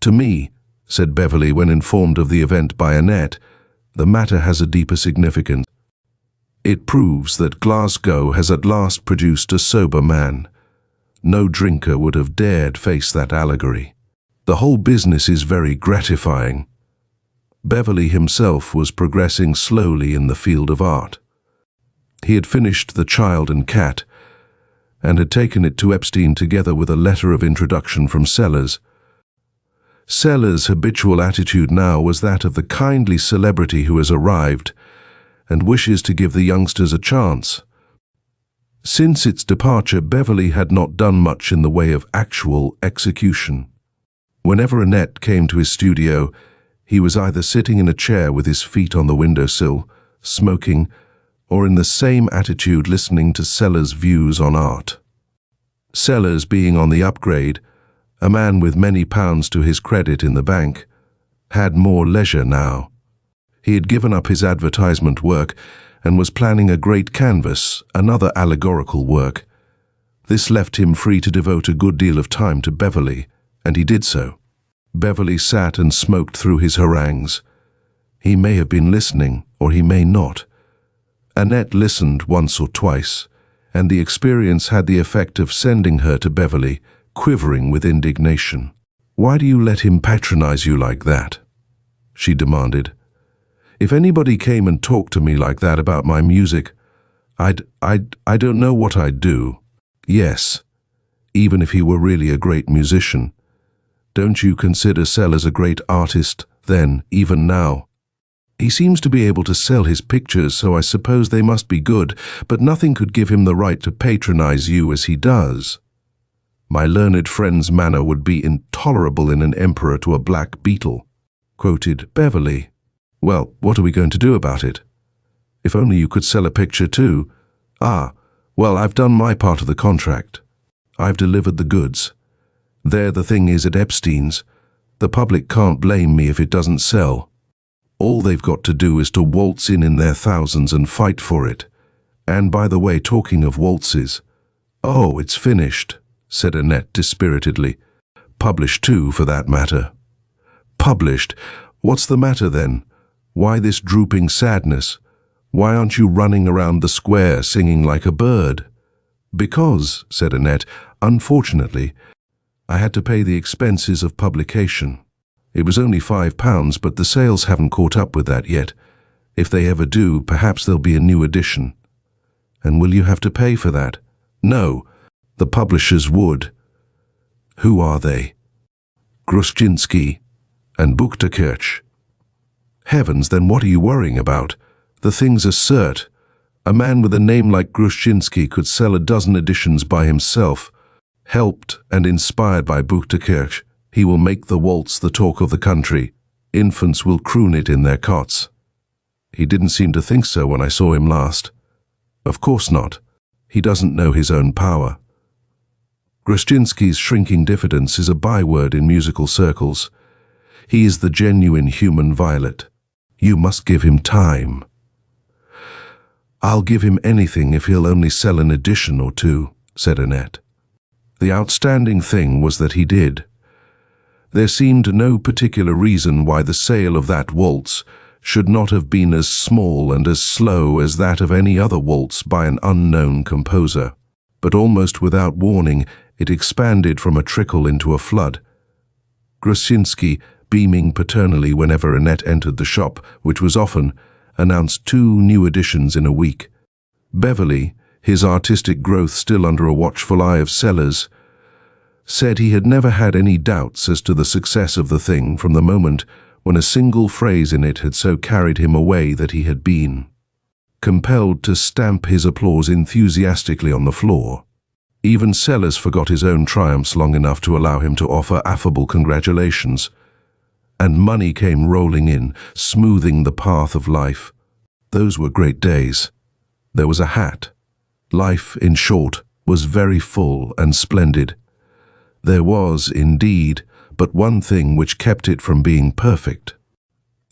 S1: To me, said Beverly when informed of the event by Annette, the matter has a deeper significance. It proves that Glasgow has at last produced a sober man. No drinker would have dared face that allegory. The whole business is very gratifying. Beverly himself was progressing slowly in the field of art. He had finished The Child and Cat, and had taken it to Epstein together with a letter of introduction from Sellers. Sellers' habitual attitude now was that of the kindly celebrity who has arrived and wishes to give the youngsters a chance. Since its departure, Beverly had not done much in the way of actual execution. Whenever Annette came to his studio, he was either sitting in a chair with his feet on the windowsill, smoking, or in the same attitude listening to Sellers' views on art. Sellers, being on the upgrade, a man with many pounds to his credit in the bank, had more leisure now. He had given up his advertisement work and was planning a great canvas, another allegorical work. This left him free to devote a good deal of time to Beverly, and he did so. Beverly sat and smoked through his harangues. He may have been listening, or he may not. Annette listened once or twice, and the experience had the effect of sending her to Beverly, quivering with indignation. "Why do you let him patronize you like that?" she demanded. If anybody came and talked to me like that about my music, I don't know what I'd do. Yes, even if he were really a great musician. Don't you consider Sellers a great artist, then, even now? He seems to be able to sell his pictures, so I suppose they must be good, but nothing could give him the right to patronize you as he does. My learned friend's manner would be intolerable in an emperor to a black beetle, quoted Beverly. Well, what are we going to do about it? If only you could sell a picture too. Ah, well, I've done my part of the contract. I've delivered the goods. There the thing is at Epstein's. The public can't blame me if it doesn't sell. All they've got to do is to waltz in their thousands and fight for it. And by the way, talking of waltzes, oh, it's finished, said Annette dispiritedly. Published too, for that matter. Published? What's the matter then? Why this drooping sadness? Why aren't you running around the square singing like a bird? Because, said Annette, unfortunately, I had to pay the expenses of publication. It was only £5, but the sales haven't caught up with that yet. If they ever do, perhaps there'll be a new edition. And will you have to pay for that? No, the publishers would. Who are they? Gruszczynski and Buchterkirch. Heavens, then what are you worrying about? The thing's a cert. A man with a name like Gruszczynski could sell a dozen editions by himself. Helped and inspired by Buchterkirch, he will make the waltz the talk of the country. Infants will croon it in their cots. He didn't seem to think so when I saw him last. Of course not. He doesn't know his own power. Gruszczynski's shrinking diffidence is a byword in musical circles. He is the genuine human violet. You must give him time. I'll give him anything if he'll only sell an edition or two, said Annette. The outstanding thing was that he did. There seemed no particular reason why the sale of that waltz should not have been as small and as slow as that of any other waltz by an unknown composer. But almost without warning, it expanded from a trickle into a flood. Gruszczynski, beaming paternally whenever Annette entered the shop, which was often, announced 2 new editions in a week. Beverly, his artistic growth still under a watchful eye of Sellers, said he had never had any doubts as to the success of the thing from the moment when a single phrase in it had so carried him away that he had been compelled to stamp his applause enthusiastically on the floor. Even Sellers forgot his own triumphs long enough to allow him to offer affable congratulations. And money came rolling in, smoothing the path of life. Those were great days. There was a hat. Life, in short, was very full and splendid. There was, indeed, but one thing which kept it from being perfect.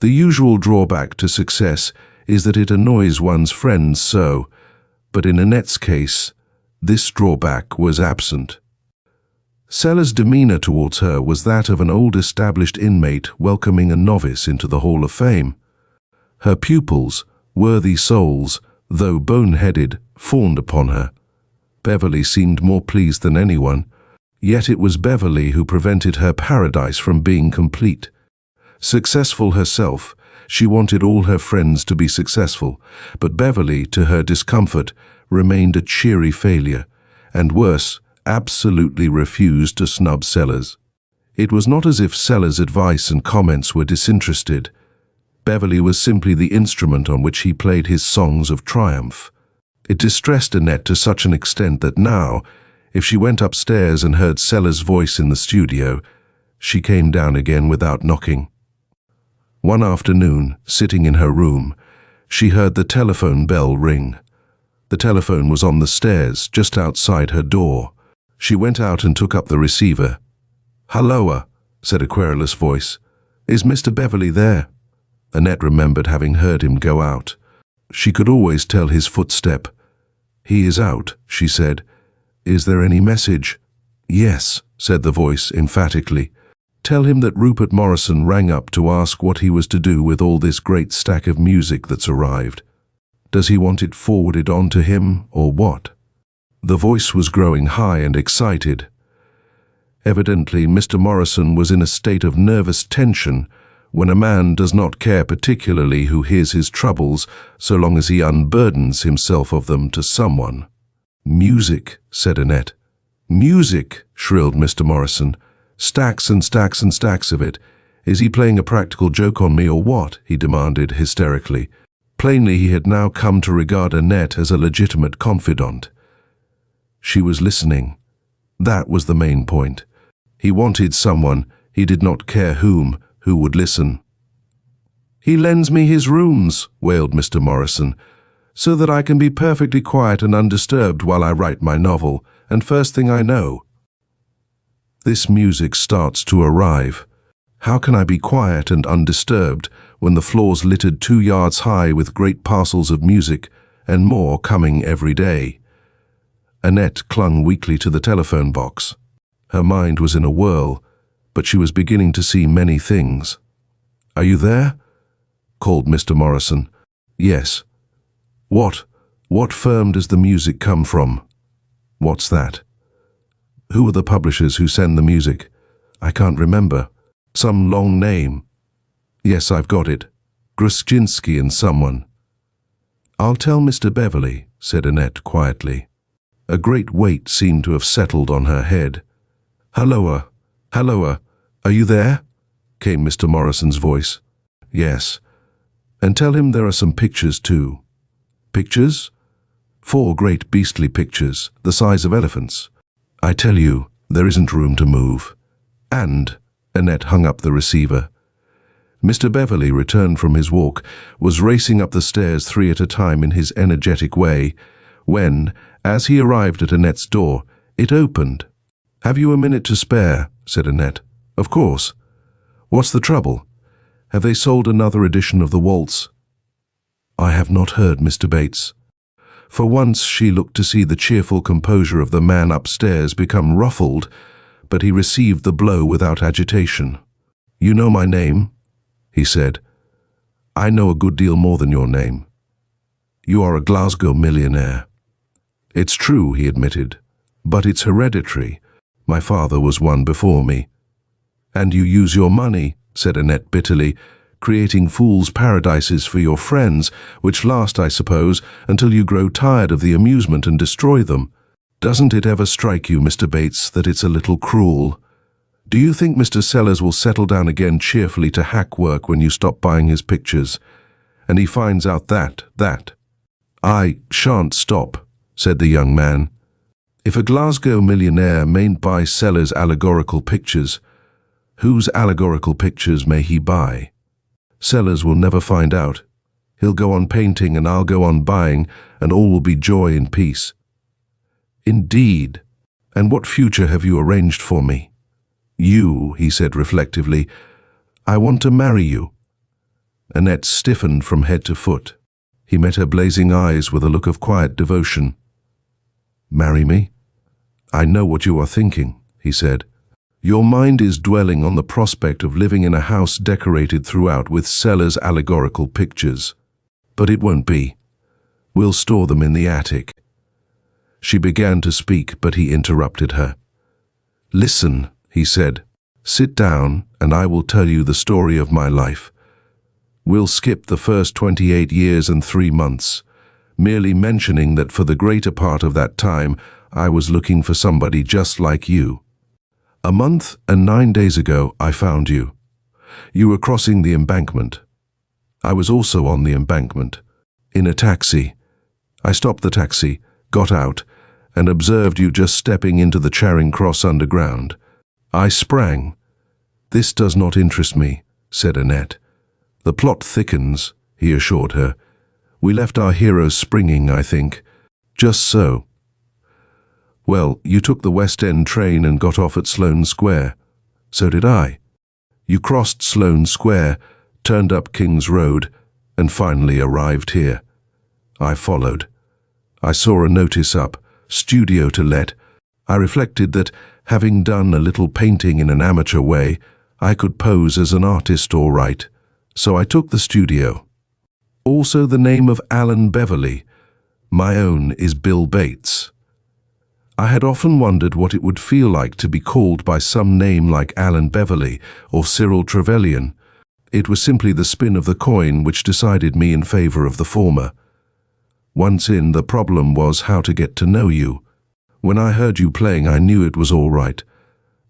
S1: The usual drawback to success is that it annoys one's friends so, but in Annette's case, this drawback was absent. Sellers' demeanor towards her was that of an old established inmate welcoming a novice into the Hall of Fame. Her pupils, worthy souls, though bone-headed, fawned upon her. Beverly seemed more pleased than anyone, yet it was Beverly who prevented her paradise from being complete. Successful herself, she wanted all her friends to be successful, but Beverly, to her discomfort, remained a cheery failure, and worse, absolutely refused to snub Sellers. It was not as if Sellers' advice and comments were disinterested. Beverly was simply the instrument on which he played his songs of triumph. It distressed Annette to such an extent that now, if she went upstairs and heard Sellers' voice in the studio, she came down again without knocking. One afternoon, sitting in her room, she heard the telephone bell ring. The telephone was on the stairs, just outside her door. She went out and took up the receiver. "Halloa," said a querulous voice. "Is Mr. Beverly there?" Annette remembered having heard him go out. She could always tell his footstep. "He is out," she said. "Is there any message?" "Yes," said the voice emphatically. "Tell him that Rupert Morrison rang up to ask what he was to do with all this great stack of music that's arrived. Does he want it forwarded on to him, or what?" The voice was growing high and excited. Evidently, Mr. Morrison was in a state of nervous tension when a man does not care particularly who hears his troubles, so long as he unburdens himself of them to someone. "Music," said Annette. "Music," shrilled Mr. Morrison. "Stacks and stacks and stacks of it. Is he playing a practical joke on me or what?" he demanded hysterically. Plainly he had now come to regard Annette as a legitimate confidant. She was listening. That was the main point. He wanted someone, he did not care whom, who would listen. "He lends me his rooms," wailed Mr. Morrison, "so that I can be perfectly quiet and undisturbed while I write my novel, and first thing I know, this music starts to arrive. How can I be quiet and undisturbed when the floor's littered 2 yards high with great parcels of music, and more coming every day?" Annette clung weakly to the telephone box. Her mind was in a whirl, but she was beginning to see many things. "Are you there?" called Mr. Morrison. "Yes." What firm does the music come from?" "What's that?" "Who are the publishers who send the music?" "I can't remember. Some long name." "Yes, I've got it. Gruschinsky and someone." "I'll tell Mr. Beverley," said Annette quietly. A great weight seemed to have settled on her head. "Halloa, halloa, are you there?" came Mr. Morrison's voice. "Yes. And tell him there are some pictures too." "Pictures?" "4 great beastly pictures, the size of elephants. I tell you, there isn't room to move." And Annette hung up the receiver. Mr. Beverley, returned from his walk, was racing up the stairs 3 at a time in his energetic way, when, as he arrived at Annette's door, it opened. "Have you a minute to spare?" said Annette. "Of course. What's the trouble? Have they sold another edition of the waltz?" "I have not heard, Mr. Bates." For once she looked to see the cheerful composure of the man upstairs become ruffled, but he received the blow without agitation. "You know my name?" he said. "I know a good deal more than your name. You are a Glasgow millionaire." "It's true," he admitted, "but it's hereditary. My father was one before me." "And you use your money," said Annette bitterly, "creating fool's paradises for your friends, which last, I suppose, until you grow tired of the amusement and destroy them. Doesn't it ever strike you, Mr. Bates, that it's a little cruel? Do you think Mr. Sellers will settle down again cheerfully to hack work when you stop buying his pictures? And he finds out that. "I shan't stop," said the young man. "If a Glasgow millionaire mayn't buy Sellers' allegorical pictures, whose allegorical pictures may he buy? Sellers will never find out. He'll go on painting and I'll go on buying, and all will be joy and peace." "Indeed. And what future have you arranged for me?" "You," he said reflectively. "I want to marry you." Annette stiffened from head to foot. He met her blazing eyes with a look of quiet devotion. "Marry me? I know what you are thinking," he said. "Your mind is dwelling on the prospect of living in a house decorated throughout with Sellers' allegorical pictures. But it won't be. We'll store them in the attic." She began to speak, but he interrupted her. "Listen," he said. "Sit down, and I will tell you the story of my life. We'll skip the first 28 years and 3 months, merely mentioning that for the greater part of that time I was looking for somebody just like you. A month and 9 days ago I found you. You were crossing the embankment. I was also on the embankment, in a taxi. I stopped the taxi, got out, and observed you just stepping into the Charing Cross Underground. I sprang. "This does not interest me," said Annette. "The plot thickens," he assured her. "We left our heroes springing, I think. Just so. Well, you took the West End train and got off at Sloane Square. So did I. You crossed Sloane Square, turned up King's Road, and finally arrived here. I followed. I saw a notice up, studio to let. I reflected that, having done a little painting in an amateur way, I could pose as an artist all right. So I took the studio. Also the name of Alan Beverley. My own is Bill Bates. I had often wondered what it would feel like to be called by some name like Alan Beverley or Cyril Trevelyan. It was simply the spin of the coin which decided me in favor of the former. Once in, the problem was how to get to know you. When I heard you playing, I knew it was all right.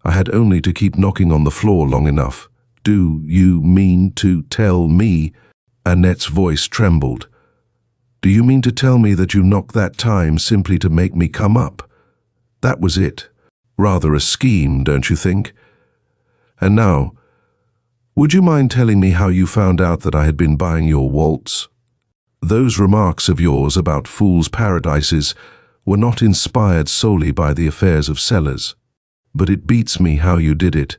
S1: I had only to keep knocking on the floor long enough. Do you mean to tell me? Annette's voice trembled. Do you mean to tell me that you knocked that time simply to make me come up? That was it. Rather a scheme, don't you think? And now, would you mind telling me how you found out that I had been buying your waltz? Those remarks of yours about fools' paradises were not inspired solely by the affairs of Sellers, but it beats me how you did it.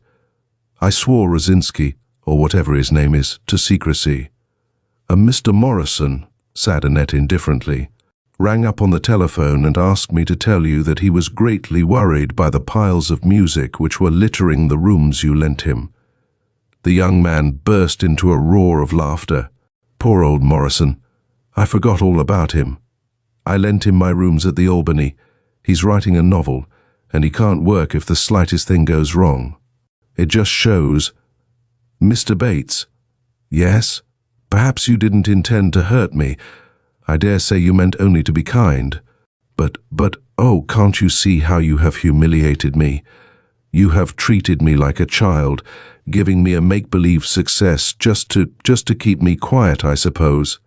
S1: I swore Rosinski, or whatever his name is, to secrecy. A Mr. Morrison, said Annette indifferently, rang up on the telephone and asked me to tell you that he was greatly worried by the piles of music which were littering the rooms you lent him. The young man burst into a roar of laughter. Poor old Morrison. I forgot all about him. I lent him my rooms at the Albany. He's writing a novel, and he can't work if the slightest thing goes wrong. It just shows. Mr. Bates. Yes? Perhaps you didn't intend to hurt me. I dare say you meant only to be kind. But, oh, can't you see how you have humiliated me? You have treated me like a child, giving me a make-believe success just to keep me quiet, I suppose.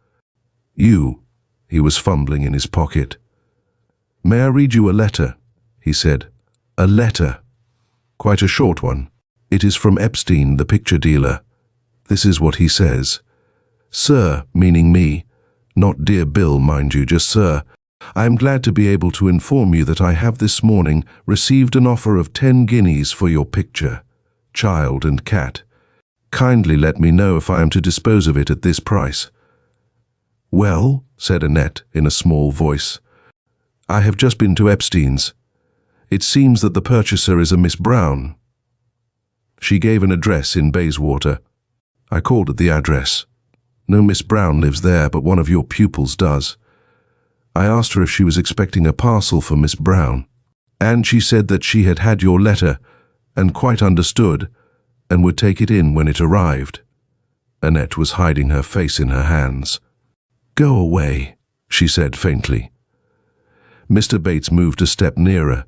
S1: He was fumbling in his pocket. May I read you a letter? He said. A letter. Quite a short one. It is from Epstein, the picture dealer. This is what he says. Sir, meaning me, not dear Bill, mind you, just sir, I am glad to be able to inform you that I have this morning received an offer of 10 guineas for your picture, Child and Cat. Kindly let me know if I am to dispose of it at this price. Well, said Annette in a small voice, I have just been to Epstein's. It seems that the purchaser is a Miss Brown. She gave an address in Bayswater. I called at the address. No Miss Brown lives there, but one of your pupils does. I asked her if she was expecting a parcel for Miss Brown, and she said that she had had your letter, and quite understood, and would take it in when it arrived. Annette was hiding her face in her hands. Go away, she said faintly. Mr. Bates moved a step nearer.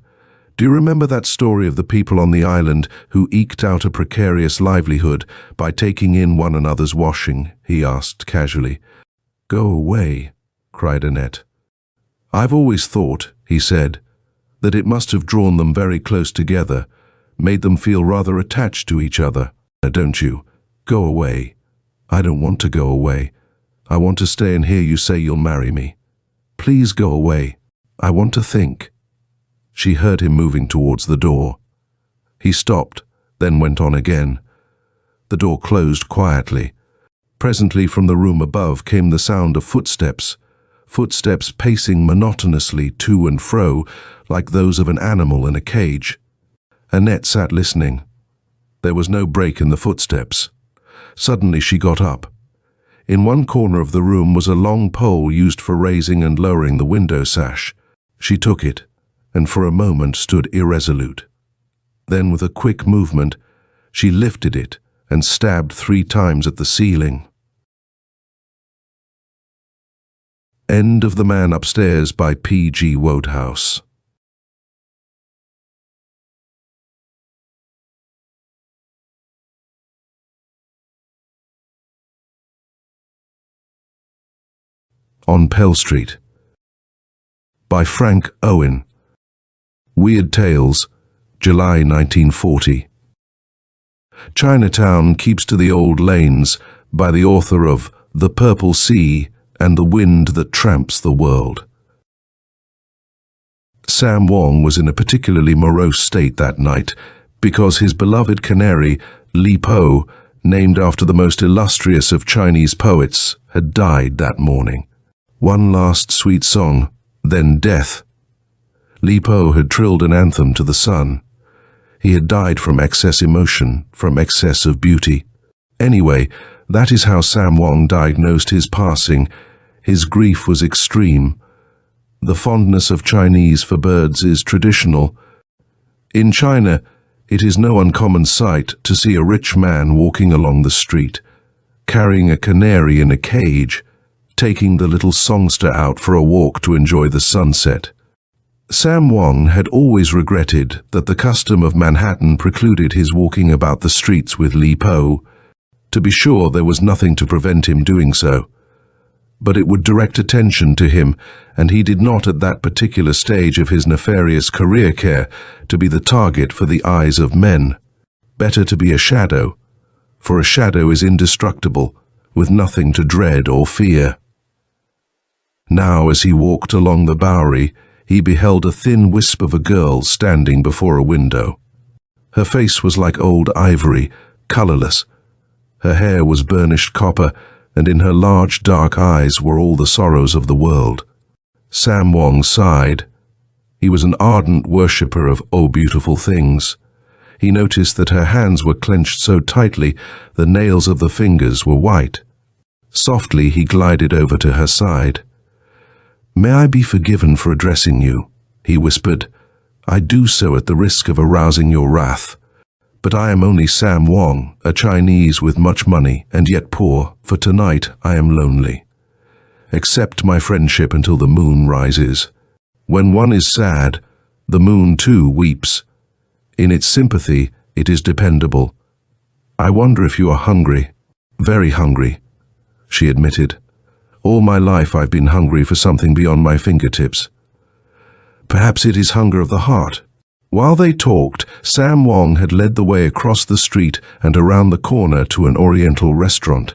S1: Do you remember that story of the people on the island who eked out a precarious livelihood by taking in one another's washing? He asked casually. Go away, cried Annette. I've always thought, he said, that it must have drawn them very close together, made them feel rather attached to each other. Don't you? Go away. I don't want to go away. I want to stay and hear you say you'll marry me. Please go away. I want to think. She heard him moving towards the door. He stopped, then went on again. The door closed quietly. Presently from the room above came the sound of footsteps, footsteps pacing monotonously to and fro like those of an animal in a cage. Annette sat listening. There was no break in the footsteps. Suddenly she got up. In one corner of the room was a long pole used for raising and lowering the window sash. She took it, and for a moment stood irresolute. Then, with a quick movement, she lifted it and stabbed 3 times at the ceiling. End of The Man Upstairs by P.G. Wodehouse. On Pell Street by Frank Owen. Weird Tales, July 1940. Chinatown Keeps to the Old Lanes by the author of The Purple Sea and the Wind That Tramps the World. Sam Wong was in a particularly morose state that night because his beloved canary, Li Po, named after the most illustrious of Chinese poets, had died that morning. One last sweet song, then death. Li Po had trilled an anthem to the sun. He had died from excess emotion, from excess of beauty. Anyway, that is how Sam Wong diagnosed his passing. His grief was extreme. The fondness of Chinese for birds is traditional. In China, it is no uncommon sight to see a rich man walking along the street, carrying a canary in a cage, taking the little songster out for a walk to enjoy the sunset. Sam Wong had always regretted that the custom of Manhattan precluded his walking about the streets with Li Po. To be sure, there was nothing to prevent him doing so, but it would direct attention to him, and he did not at that particular stage of his nefarious career care to be the target for the eyes of men. Better to be a shadow, for a shadow is indestructible, with nothing to dread or fear. Now, as he walked along the Bowery, he beheld a thin wisp of a girl standing before a window. Her face was like old ivory, colorless. Her hair was burnished copper, and in her large dark eyes were all the sorrows of the world. Sam Wong sighed. He was an ardent worshipper of beautiful things. He noticed that her hands were clenched so tightly the nails of the fingers were white. Softly he glided over to her side. "May I be forgiven for addressing you?" he whispered. "I do so at the risk of arousing your wrath. But I am only Sam Wong, a Chinese with much money and yet poor, for tonight I am lonely. Accept my friendship until the moon rises. When one is sad, the moon too weeps. In its sympathy, it is dependable. I wonder if you are hungry." "Very hungry," she admitted. "All my life I've been hungry for something beyond my fingertips." "Perhaps it is hunger of the heart." While they talked, Sam Wong had led the way across the street and around the corner to an oriental restaurant,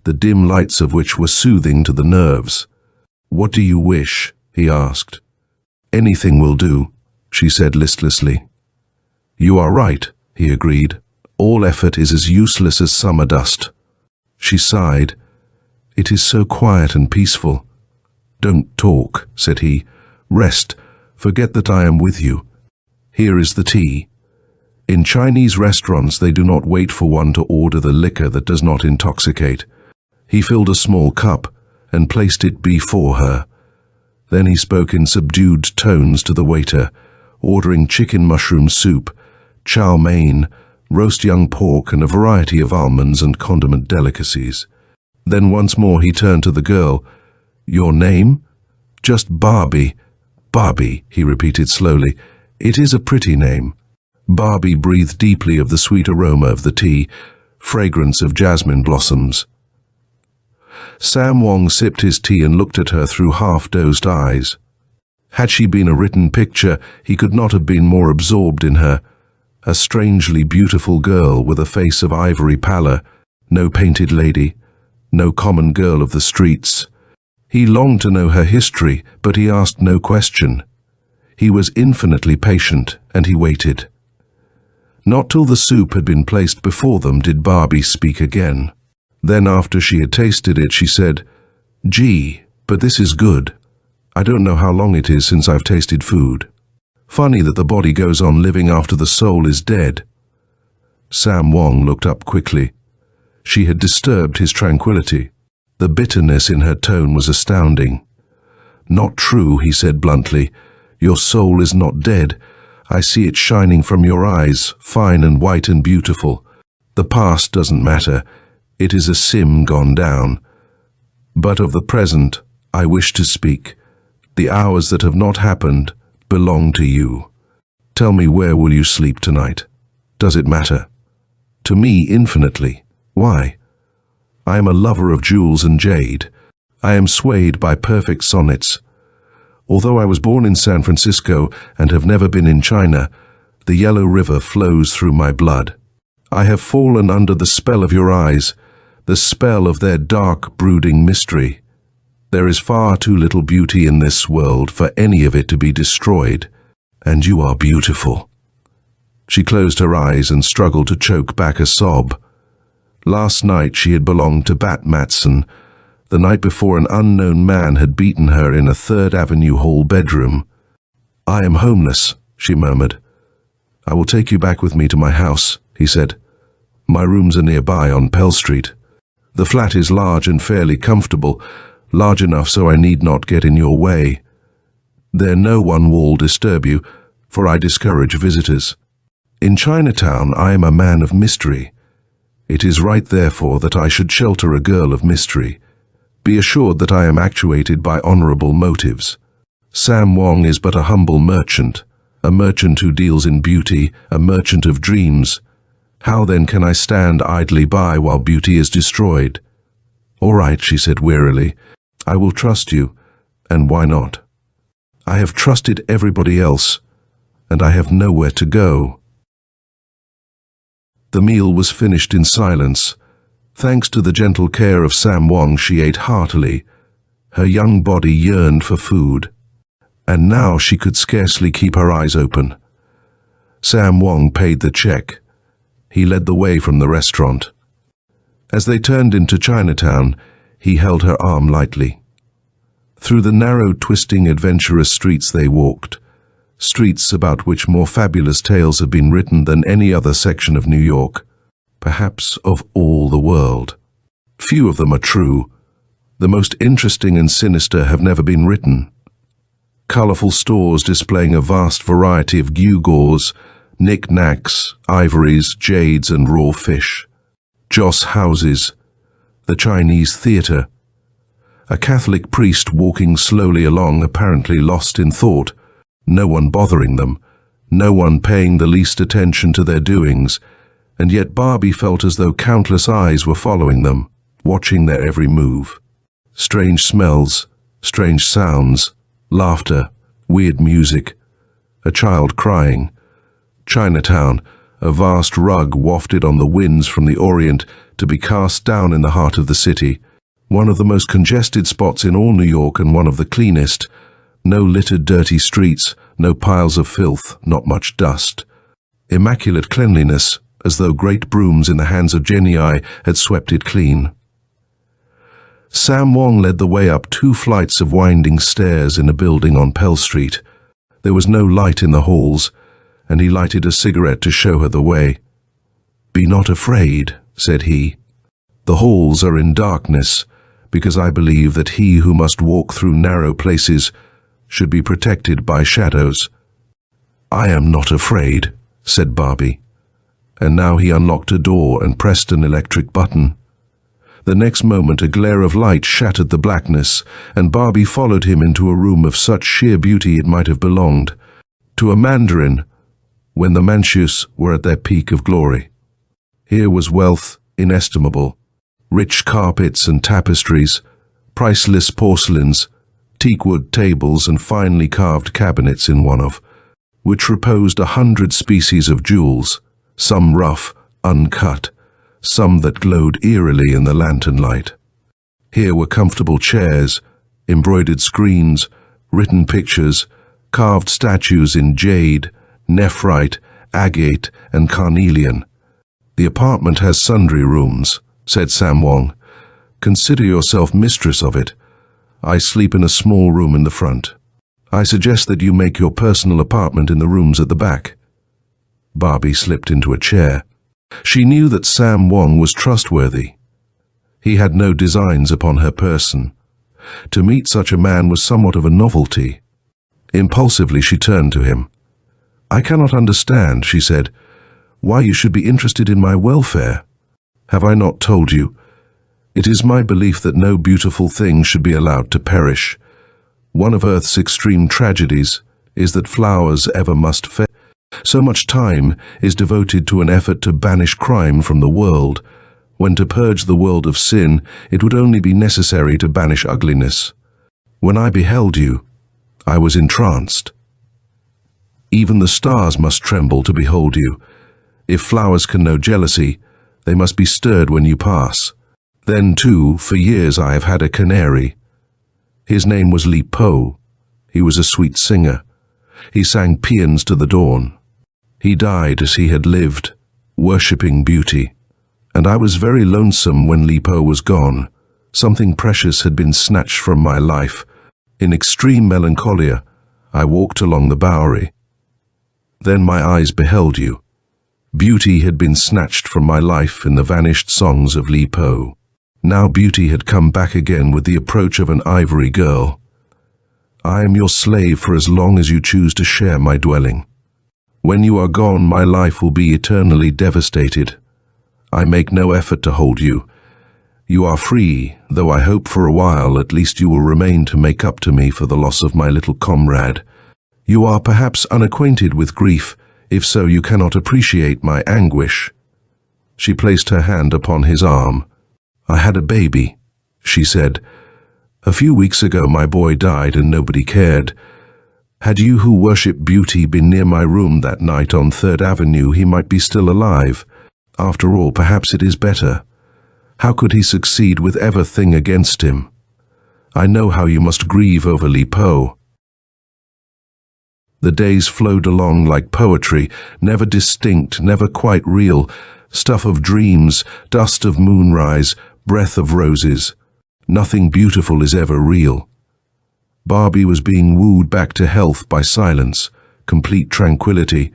S1: the dim lights of which were soothing to the nerves. "What do you wish?" he asked. "Anything will do," she said listlessly. "You are right," he agreed. "All effort is as useless as summer dust." She sighed. "It is so quiet and peaceful." "Don't talk," said he. "Rest. Forget that I am with you. Here is the tea." In Chinese restaurants they do not wait for one to order the liquor that does not intoxicate. He filled a small cup and placed it before her. Then he spoke in subdued tones to the waiter, ordering chicken mushroom soup, chow mein, roast young pork, and a variety of almonds and condiment delicacies. Then once more he turned to the girl. "Your name?" "Just Barbie." "Barbie," he repeated slowly. "It is a pretty name." Barbie breathed deeply of the sweet aroma of the tea, fragrance of jasmine blossoms. Sam Wong sipped his tea and looked at her through half-dozed eyes. Had she been a written picture, he could not have been more absorbed in her. A strangely beautiful girl with a face of ivory pallor, no painted lady, no common girl of the streets. He longed to know her history, but he asked no question. He was infinitely patient, and he waited. Not till the soup had been placed before them did Barbie speak again. Then, after she had tasted it, she said, "Gee, but this is good. I don't know how long it is since I've tasted food. Funny that the body goes on living after the soul is dead." Sam Wong looked up quickly. She had disturbed his tranquility. The bitterness in her tone was astounding. "Not true," he said bluntly. "Your soul is not dead. I see it shining from your eyes, fine and white and beautiful. The past doesn't matter. It is a sim gone down. But of the present, I wish to speak. The hours that have not happened belong to you. Tell me, where will you sleep tonight? Does it matter?" "To me, infinitely. Why?" "I am a lover of jewels and jade. I am swayed by perfect sonnets. Although I was born in San Francisco and have never been in China, the Yellow River flows through my blood. I have fallen under the spell of your eyes, the spell of their dark, brooding mystery. There is far too little beauty in this world for any of it to be destroyed, and you are beautiful." She closed her eyes and struggled to choke back a sob. Last night she had belonged to Bat Matson. The night before, an unknown man had beaten her in a 3rd Avenue hall bedroom. "I am homeless," she murmured. "I will take you back with me to my house," he said. "My rooms are nearby on Pell Street. The flat is large and fairly comfortable, large enough so I need not get in your way. There no one will disturb you, for I discourage visitors. In Chinatown I am a man of mystery. It is right, therefore, that I should shelter a girl of mystery. Be assured that I am actuated by honorable motives. Sam Wong is but a humble merchant, a merchant who deals in beauty, a merchant of dreams. How then can I stand idly by while beauty is destroyed? All right, she said wearily. I will trust you, and why not? I have trusted everybody else, and I have nowhere to go. The meal was finished in silence. Thanks to the gentle care of Sam Wong, she ate heartily. Her young body yearned for food, and now she could scarcely keep her eyes open. Sam Wong paid the check. He led the way from the restaurant. As they turned into Chinatown, he held her arm lightly. Through the narrow, twisting, adventurous streets they walked, streets about which more fabulous tales have been written than any other section of New York, perhaps of all the world. Few of them are true. The most interesting and sinister have never been written. Colorful stores displaying a vast variety of gewgaws, knick-knacks, ivories, jades and raw fish. Joss houses, the Chinese theater. A Catholic priest walking slowly along, apparently lost in thought, no one bothering them, no one paying the least attention to their doings, and yet Barbie felt as though countless eyes were following them, watching their every move. Strange smells, strange sounds, laughter, weird music, a child crying. Chinatown, a vast rug wafted on the winds from the Orient to be cast down in the heart of the city, one of the most congested spots in all New York and one of the cleanest. No littered, dirty streets, no piles of filth, not much dust. Immaculate cleanliness, as though great brooms in the hands of genii had swept it clean. Sam Wong led the way up 2 flights of winding stairs in a building on Pell Street. There was no light in the halls, and he lighted a cigarette to show her the way. "Be not afraid," said he. "The halls are in darkness, because I believe that he who must walk through narrow places should be protected by shadows." "I am not afraid," said Barbie. And now he unlocked a door and pressed an electric button. The next moment a glare of light shattered the blackness, and Barbie followed him into a room of such sheer beauty it might have belonged to a mandarin when the Manchus were at their peak of glory. Here was wealth inestimable, rich carpets and tapestries, priceless porcelains, teakwood tables and finely carved cabinets in one of which reposed 100 species of jewels, some rough, uncut, some that glowed eerily in the lantern light. Here were comfortable chairs, embroidered screens, written pictures, carved statues in jade, nephrite, agate, and carnelian. "The apartment has sundry rooms," said Sam Wong. "Consider yourself mistress of it. I sleep in a small room in the front. I suggest that you make your personal apartment in the rooms at the back." Barbie slipped into a chair. She knew that Sam Wong was trustworthy. He had no designs upon her person. To meet such a man was somewhat of a novelty. Impulsively she turned to him. "I cannot understand," she said, "why you should be interested in my welfare. Have I not told you? It is my belief that no beautiful thing should be allowed to perish. One of Earth's extreme tragedies is that flowers ever must fade. So much time is devoted to an effort to banish crime from the world, when to purge the world of sin it would only be necessary to banish ugliness. When I beheld you, I was entranced. Even the stars must tremble to behold you. If flowers can know jealousy, they must be stirred when you pass. Then, too, for years I have had a canary. His name was Li Po. He was a sweet singer. He sang paeans to the dawn. He died as he had lived, worshipping beauty. And I was very lonesome when Li Po was gone. Something precious had been snatched from my life. In extreme melancholia, I walked along the Bowery. Then my eyes beheld you. Beauty had been snatched from my life in the vanished songs of Li Po. Now beauty had come back again with the approach of an ivory girl. I am your slave for as long as you choose to share my dwelling. When you are gone, my life will be eternally devastated. I make no effort to hold you. You are free, though I hope for a while at least you will remain to make up to me for the loss of my little comrade. You are perhaps unacquainted with grief. If so, you cannot appreciate my anguish." She placed her hand upon his arm. "I had a baby," she said. "A few weeks ago my boy died and nobody cared. Had you who worship beauty been near my room that night on 3rd Avenue, he might be still alive. After all, perhaps it is better. How could he succeed with everything against him? I know how you must grieve over Li Po." The days flowed along like poetry, never distinct, never quite real, stuff of dreams, dust of moonrise, breath of roses. Nothing beautiful is ever real. Barbie was being wooed back to health by silence, complete tranquility.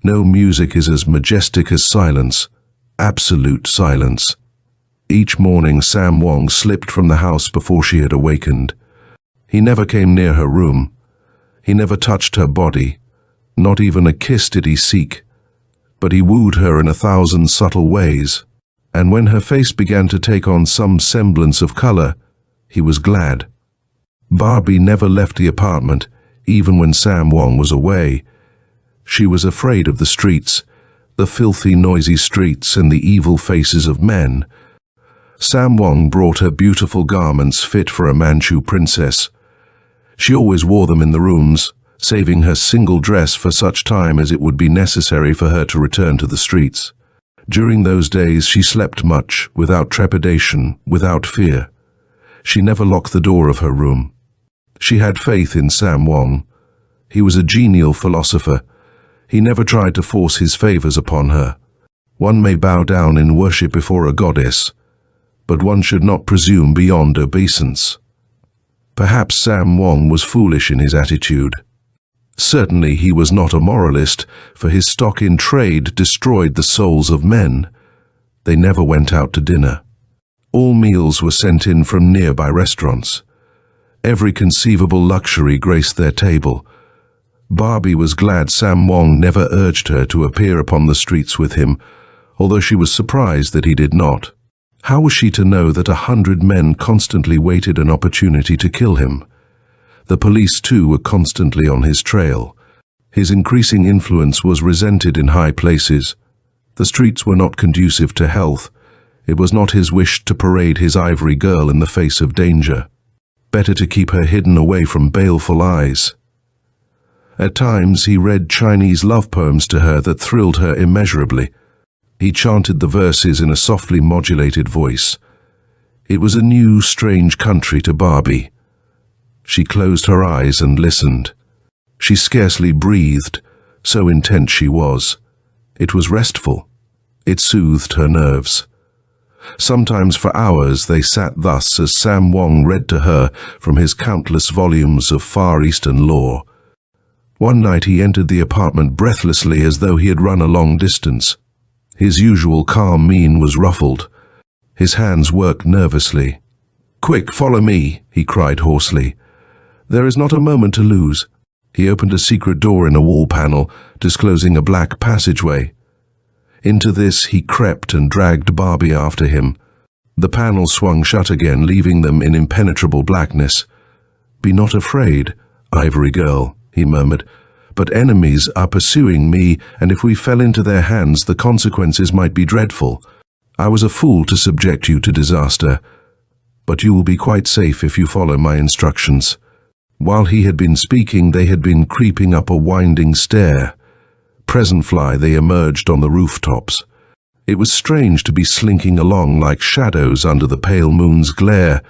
S1: No music is as majestic as silence, absolute silence. Each morning Sam Wong slipped from the house before she had awakened. He never came near her room. He never touched her body. Not even a kiss did he seek. But he wooed her in 1,000 subtle ways. And when her face began to take on some semblance of color, he was glad. Barbie never left the apartment, even when Sam Wong was away. She was afraid of the streets, the filthy, noisy streets and the evil faces of men. Sam Wong brought her beautiful garments fit for a Manchu princess. She always wore them in the rooms, saving her single dress for such time as it would be necessary for her to return to the streets. During those days she slept much, without trepidation, without fear. She never locked the door of her room. She had faith in Sam Wong. He was a genial philosopher. He never tried to force his favors upon her. One may bow down in worship before a goddess, but one should not presume beyond obeisance. Perhaps Sam Wong was foolish in his attitude. Certainly he was not a moralist, for his stock in trade destroyed the souls of men. They never went out to dinner. All meals were sent in from nearby restaurants. Every conceivable luxury graced their table. Barbie was glad Sam Wong never urged her to appear upon the streets with him, although she was surprised that he did not. How was she to know that 100 men constantly waited an opportunity to kill him? The police, too, were constantly on his trail. His increasing influence was resented in high places. The streets were not conducive to health. It was not his wish to parade his ivory girl in the face of danger. Better to keep her hidden away from baleful eyes. At times he read Chinese love poems to her that thrilled her immeasurably. He chanted the verses in a softly modulated voice. It was a new, strange country to Barbie. She closed her eyes and listened. She scarcely breathed, so intent she was. It was restful. It soothed her nerves. Sometimes for hours they sat thus as Sam Wong read to her from his countless volumes of Far Eastern lore. One night he entered the apartment breathlessly as though he had run a long distance. His usual calm mien was ruffled. His hands worked nervously. "Quick, follow me," he cried hoarsely. "There is not a moment to lose." He opened a secret door in a wall panel, disclosing a black passageway. Into this he crept and dragged Barbie after him. The panel swung shut again, leaving them in impenetrable blackness. "Be not afraid, ivory girl," he murmured. "But enemies are pursuing me, and if we fell into their hands, the consequences might be dreadful. I was a fool to subject you to disaster, but you will be quite safe if you follow my instructions." While he had been speaking, they had been creeping up a winding stair. Presently they emerged on the rooftops. It was strange to be slinking along like shadows under the pale moon's glare.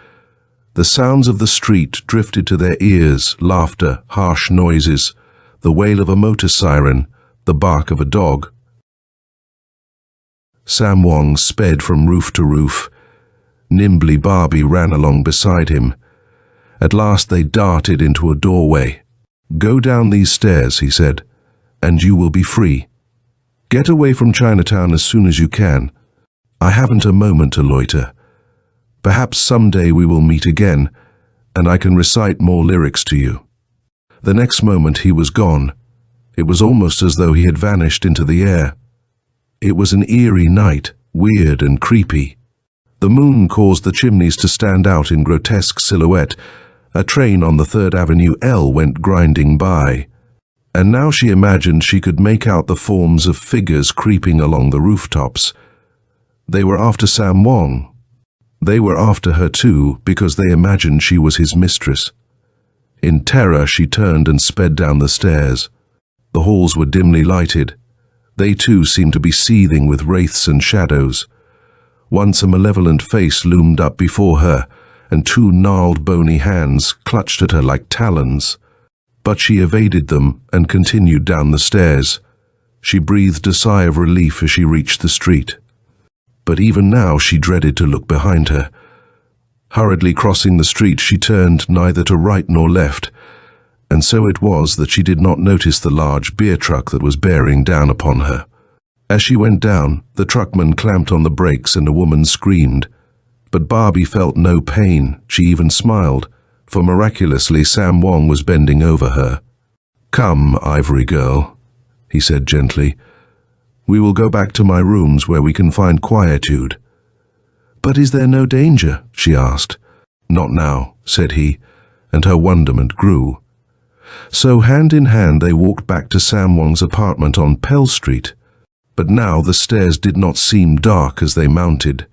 S1: The sounds of the street drifted to their ears, laughter, harsh noises, the wail of a motor siren, the bark of a dog. Sam Wong sped from roof to roof. Nimbly Barbie ran along beside him. At last they darted into a doorway. "Go down these stairs," he said, "and you will be free. Get away from Chinatown as soon as you can. I haven't a moment to loiter. Perhaps someday we will meet again, and I can recite more lyrics to you." The next moment he was gone. It was almost as though he had vanished into the air. It was an eerie night, weird and creepy. The moon caused the chimneys to stand out in grotesque silhouette. A train on the 3rd Avenue L went grinding by, and now she imagined she could make out the forms of figures creeping along the rooftops. They were after Sam Wong. They were after her too, because they imagined she was his mistress. In terror, she turned and sped down the stairs. The halls were dimly lighted. They too seemed to be seething with wraiths and shadows. Once a malevolent face loomed up before her, and 2 gnarled bony hands clutched at her like talons. But she evaded them and continued down the stairs. She breathed a sigh of relief as she reached the street. But even now she dreaded to look behind her. Hurriedly crossing the street, she turned neither to right nor left, and so it was that she did not notice the large beer truck that was bearing down upon her. As she went down, the truckman clamped on the brakes and a woman screamed. But Barbie felt no pain. She even smiled, for miraculously Sam Wong was bending over her. "Come, Ivory Girl," he said gently. "We will go back to my rooms where we can find quietude." "But is there no danger?" she asked. "Not now," said he, and her wonderment grew. So hand in hand they walked back to Sam Wong's apartment on Pell Street. But now the stairs did not seem dark as they mounted.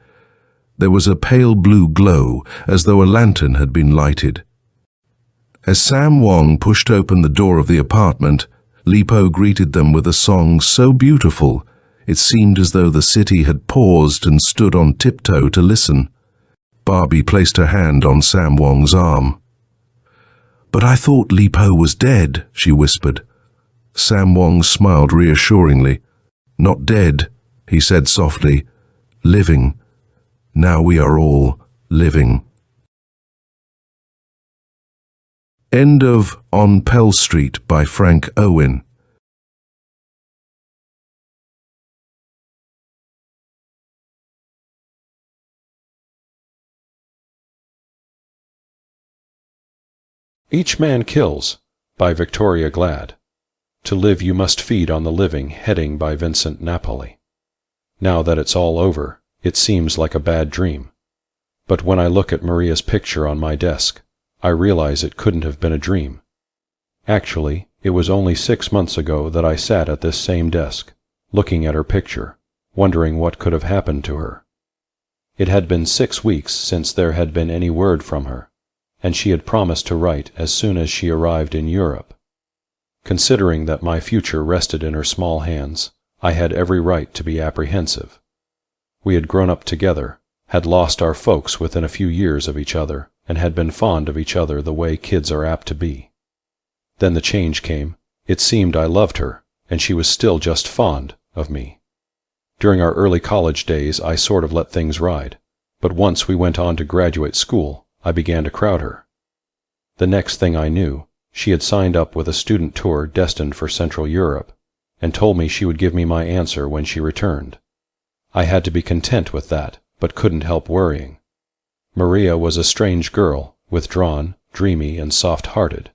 S1: There was a pale blue glow, as though a lantern had been lighted. As Sam Wong pushed open the door of the apartment, Lipo greeted them with a song so beautiful it seemed as though the city had paused and stood on tiptoe to listen. Barbie placed her hand on Sam Wong's arm. "But I thought Lipo was dead," she whispered. Sam Wong smiled reassuringly. "Not dead," he said softly. "Living. Now we are all living." End of On Pell Street by Frank Owen.
S4: Each Man Kills by Victoria Glad. To Live You Must Feed on the Living, heading by Vincent Napoli. Now that it's all over, it seems like a bad dream. But when I look at Maria's picture on my desk, I realize it couldn't have been a dream. Actually, it was only 6 months ago that I sat at this same desk, looking at her picture, wondering what could have happened to her. It had been 6 weeks since there had been any word from her, and she had promised to write as soon as she arrived in Europe. Considering that my future rested in her small hands, I had every right to be apprehensive. We had grown up together, had lost our folks within a few years of each other, and had been fond of each other the way kids are apt to be. Then the change came. It seemed I loved her, and she was still just fond of me. During our early college days I sort of let things ride, but once we went on to graduate school, I began to crowd her. The next thing I knew, she had signed up with a student tour destined for Central Europe, and told me she would give me my answer when she returned. I had to be content with that, but couldn't help worrying. Maria was a strange girl, withdrawn, dreamy, and soft-hearted.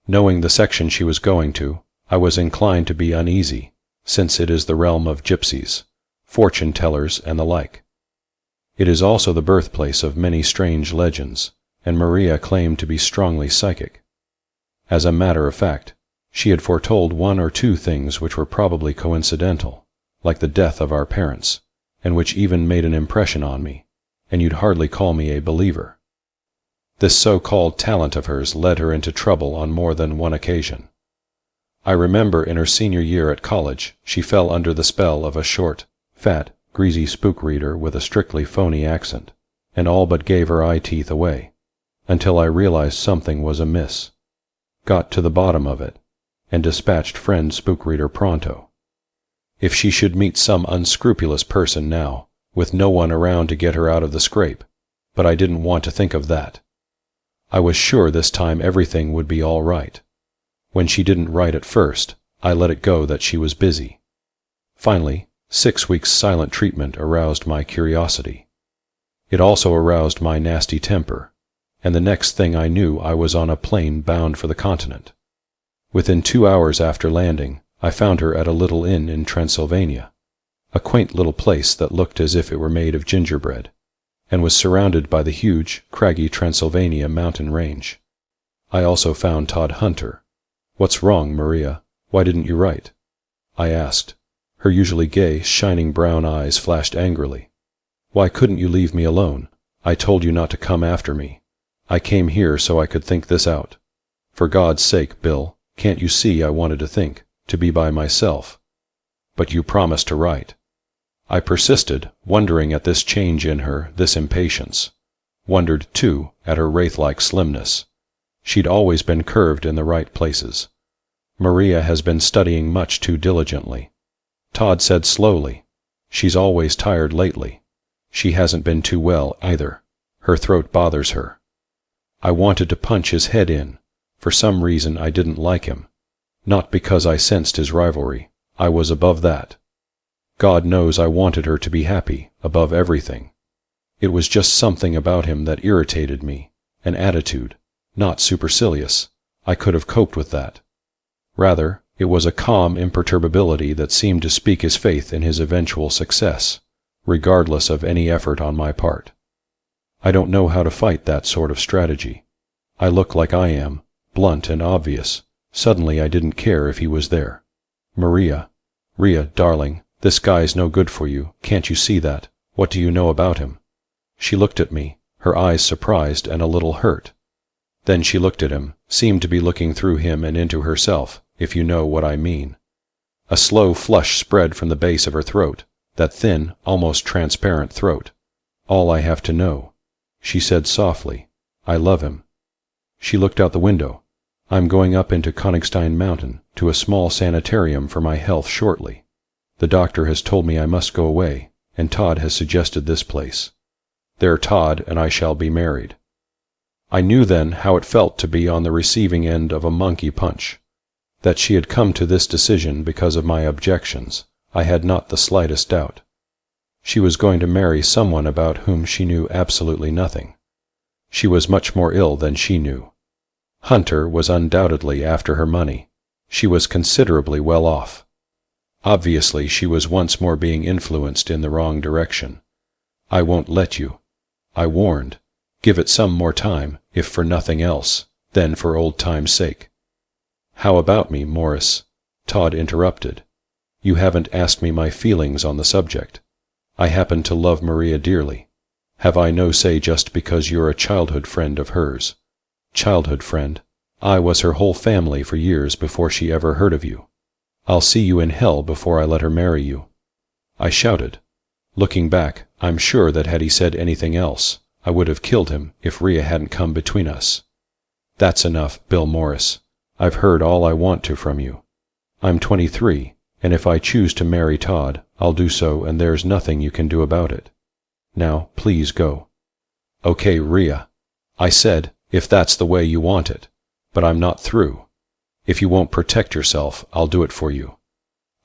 S4: Knowing the section she was going to, I was inclined to be uneasy, since it is the realm of gypsies, fortune-tellers, and the like. It is also the birthplace of many strange legends, and Maria claimed to be strongly psychic. As a matter of fact, she had foretold 1 or 2 things which were probably coincidental, like the death of our parents, and which even made an impression on me, and you'd hardly call me a believer. This so-called talent of hers led her into trouble on more than one occasion. I remember in her senior year at college she fell under the spell of a short, fat, greasy spook reader with a strictly phony accent, and all but gave her eye teeth away, until I realized something was amiss, got to the bottom of it, and dispatched friend spook reader pronto. If she should meet some unscrupulous person now, with no one around to get her out of the scrape, but I didn't want to think of that. I was sure this time everything would be all right. When she didn't write at first, I let it go that she was busy. Finally, 6 weeks' silent treatment aroused my curiosity. It also aroused my nasty temper, and the next thing I knew I was on a plane bound for the continent. Within 2 hours after landing, I found her at a little inn in Transylvania. a quaint little place that looked as if it were made of gingerbread, and was surrounded by the huge, craggy Transylvania mountain range. I also found Todd Hunter. "What's wrong, Maria? Why didn't you write?" I asked. Her usually gay, shining brown eyes flashed angrily. "Why couldn't you leave me alone? I told you not to come after me. I came here so I could think this out. For God's sake, Bill, can't you see I wanted to think, to be by myself? But you promised to write." I persisted, wondering at this change in her, this impatience. Wondered, too, at her wraith-like slimness. She'd always been curved in the right places. "Maria has been studying much too diligently." Todd said slowly, "She's always tired lately. She hasn't been too well, either. Her throat bothers her." I wanted to punch his head in. For some reason I didn't like him. Not because I sensed his rivalry. I was above that. God knows I wanted her to be happy, above everything. It was just something about him that irritated me, an attitude, not supercilious. I could have coped with that. Rather, it was a calm imperturbability that seemed to speak his faith in his eventual success, regardless of any effort on my part. I don't know how to fight that sort of strategy. I look like I am, blunt and obvious. Suddenly I didn't care if he was there. "Maria, darling, this guy's no good for you, can't you see that? What do you know about him?" She looked at me, her eyes surprised and a little hurt. Then she looked at him, seemed to be looking through him and into herself, if you know what I mean. A slow flush spread from the base of her throat, that thin, almost transparent throat. "All I have to know." She said softly, "I love him." She looked out the window. "I'm going up into Konigstein Mountain, to a small sanitarium for my health shortly. The doctor has told me I must go away, and Todd has suggested this place. There Todd and I shall be married." I knew then how it felt to be on the receiving end of a monkey punch. That she had come to this decision because of my objections, I had not the slightest doubt. She was going to marry someone about whom she knew absolutely nothing. She was much more ill than she knew. Hunter was undoubtedly after her money. She was considerably well off. Obviously she was once more being influenced in the wrong direction. "I won't let you," I warned. "Give it some more time, if for nothing else, then for old time's sake." "How about me, Morris?" Todd interrupted. "You haven't asked me my feelings on the subject. I happen to love Maria dearly. Have I no say just because you're a childhood friend of hers?" "Childhood friend? I was her whole family for years before she ever heard of you. I'll see you in hell before I let her marry you," I shouted. Looking back, I'm sure that had he said anything else, I would have killed him if Rhea hadn't come between us. "That's enough, Bill Morris. I've heard all I want to from you. I'm 23, and if I choose to marry Todd, I'll do so, and there's nothing you can do about it. Now, please go." "Okay, Rhea," I said, "if that's the way you want it. But I'm not through. If you won't protect yourself, I'll do it for you.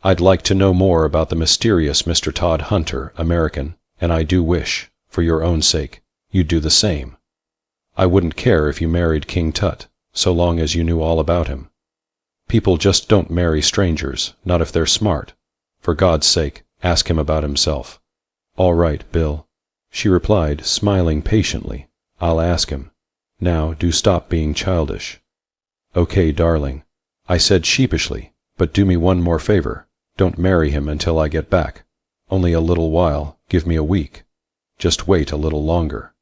S4: I'd like to know more about the mysterious Mr. Todd Hunter, American, and I do wish, for your own sake, you'd do the same. I wouldn't care if you married King Tut, so long as you knew all about him. People just don't marry strangers, not if they're smart. For God's sake, ask him about himself." "All right, Bill," she replied, smiling patiently. "I'll ask him. Now, do stop being childish." "Okay, darling," I said sheepishly, "but do me one more favor. Don't marry him until I get back. Only a little while, give me a week. Just wait a little longer."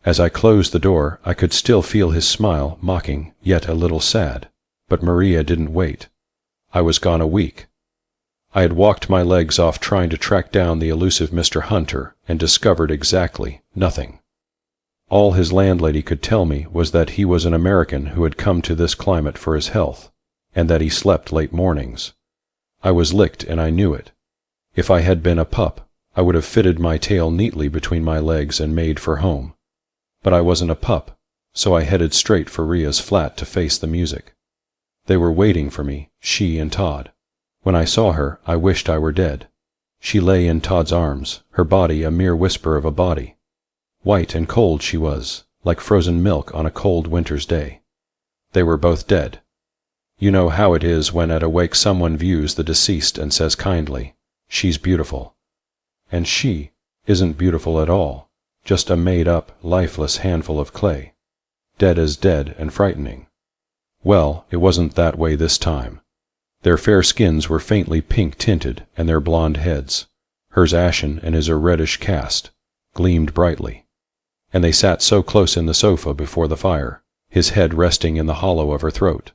S4: As I closed the door, I could still feel his smile, mocking, yet a little sad. But Maria didn't wait. I was gone a week. I had walked my legs off trying to track down the elusive Mr. Hunter and discovered exactly nothing. All his landlady could tell me was that he was an American who had come to this climate for his health, and that he slept late mornings. I was licked and I knew it. If I had been a pup, I would have fitted my tail neatly between my legs and made for home. But I wasn't a pup, so I headed straight for Rhea's flat to face the music. They were waiting for me, she and Todd. When I saw her, I wished I were dead. She lay in Todd's arms, her body a mere whisper of a body. White and cold she was, like frozen milk on a cold winter's day. They were both dead. You know how it is when at a wake someone views the deceased and says kindly, She's beautiful. And she isn't beautiful at all, just a made-up, lifeless handful of clay. Dead as dead and frightening. Well, it wasn't that way this time. Their fair skins were faintly pink-tinted, and their blonde heads, hers ashen and his a reddish cast, gleamed brightly. And they sat so close in the sofa before the fire, his head resting in the hollow of her throat.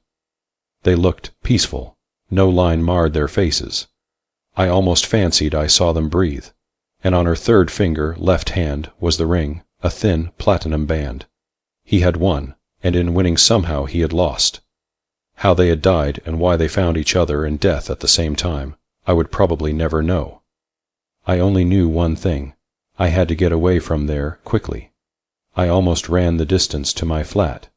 S4: They looked peaceful. No line marred their faces. I almost fancied I saw them breathe. And on her third finger, left hand, was the ring, a thin platinum band. He had won, and in winning somehow he had lost. How they had died and why they found each other and death at the same time, I would probably never know. I only knew one thing. I had to get away from there quickly. I almost ran the distance to my flat,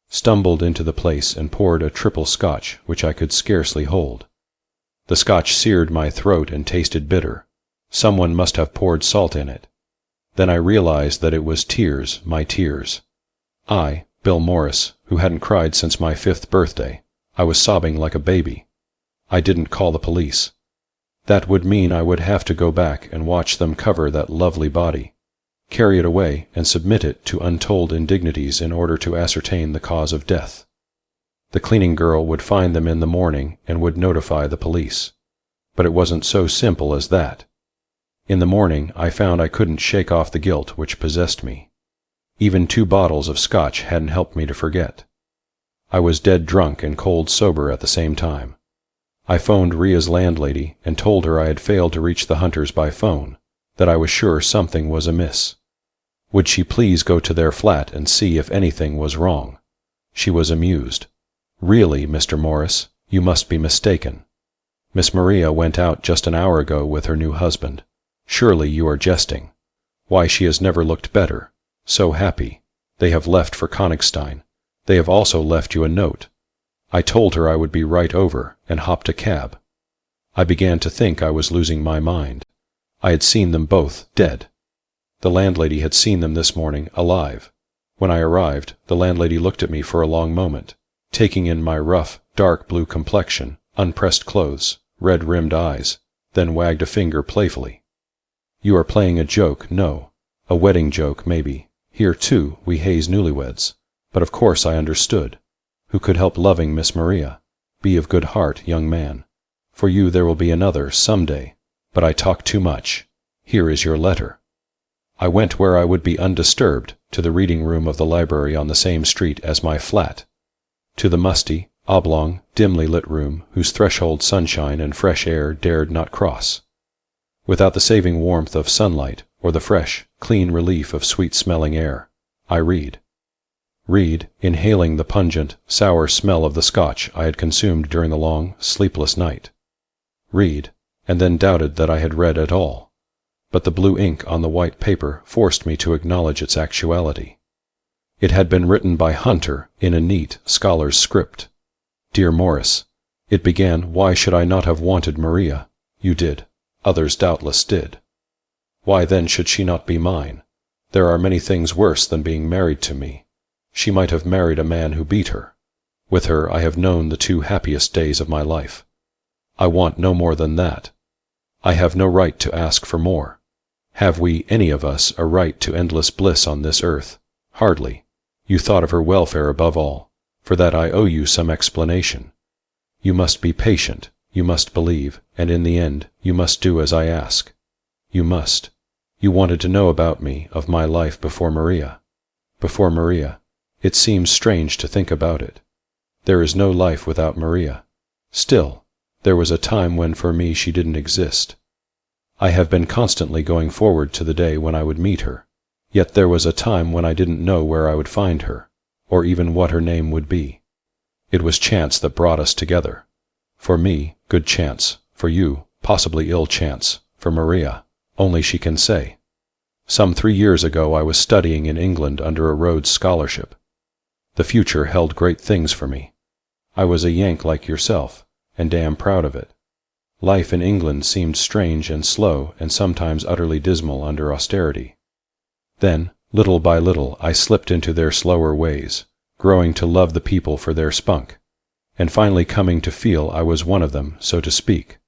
S4: stumbled into the place and poured a triple scotch which I could scarcely hold. The scotch seared my throat and tasted bitter. Someone must have poured salt in it. Then I realized that it was tears, my tears. I, Bill Morris, who hadn't cried since my 5th birthday, I was sobbing like a baby. I didn't call the police. That would mean I would have to go back and watch them cover that lovely body, carry it away and submit it to untold indignities in order to ascertain the cause of death. The cleaning girl would find them in the morning and would notify the police. But it wasn't so simple as that. In the morning I found I couldn't shake off the guilt which possessed me. Even 2 bottles of scotch hadn't helped me to forget. I was dead drunk and cold sober at the same time. I phoned Ria's landlady and told her I had failed to reach the Hunters by phone, that I was sure something was amiss. Would she please go to their flat and see if anything was wrong? She was amused. Really, Mr. Morris, you must be mistaken. Miss Maria went out just an hour ago with her new husband. Surely you are jesting. Why, she has never looked better. So happy. They have left for Konigstein. They have also left you a note. I told her I would be right over, and hopped a cab. I began to think I was losing my mind. I had seen them both dead. The landlady had seen them this morning alive. When I arrived, the landlady looked at me for a long moment, taking in my rough, dark blue complexion, unpressed clothes, red-rimmed eyes, then wagged a finger playfully. You are playing a joke, no. A wedding joke, maybe. Here, too, we haze newlyweds. But of course I understood. Who could help loving Miss Maria? Be of good heart, young man. For you there will be another, some day. But I talk too much. Here is your letter. I went where I would be undisturbed, to the reading room of the library on the same street as my flat. To the musty, oblong, dimly lit room whose threshold sunshine and fresh air dared not cross. Without the saving warmth of sunlight, or the fresh, clean relief of sweet-smelling air, I read. Read, inhaling the pungent, sour smell of the scotch I had consumed during the long, sleepless night. Read, and then doubted that I had read at all. But the blue ink on the white paper forced me to acknowledge its actuality. It had been written by Hunter in a neat, scholar's script. Dear Morris, it began, why should I not have wanted Maria? You did. Others doubtless did. Why then should she not be mine? There are many things worse than being married to me. She might have married a man who beat her. With her I have known the 2 happiest days of my life. I want no more than that. I have no right to ask for more. Have we, any of us, a right to endless bliss on this earth? Hardly. You thought of her welfare above all. For that I owe you some explanation. You must be patient, you must believe, and in the end you must do as I ask. You must. You wanted to know about me, of my life before Maria. Before Maria. It seems strange to think about it. There is no life without Maria. Still, there was a time when for me she didn't exist. I have been constantly going forward to the day when I would meet her. Yet there was a time when I didn't know where I would find her, or even what her name would be. It was chance that brought us together. For me, good chance. For you, possibly ill chance. For Maria, only she can say. Some 3 years ago I was studying in England under a Rhodes Scholarship. The future held great things for me. I was a Yank like yourself, and damn proud of it. Life in England seemed strange and slow and sometimes utterly dismal under austerity. Then, little by little, I slipped into their slower ways, growing to love the people for their spunk, and finally coming to feel I was one of them, so to speak.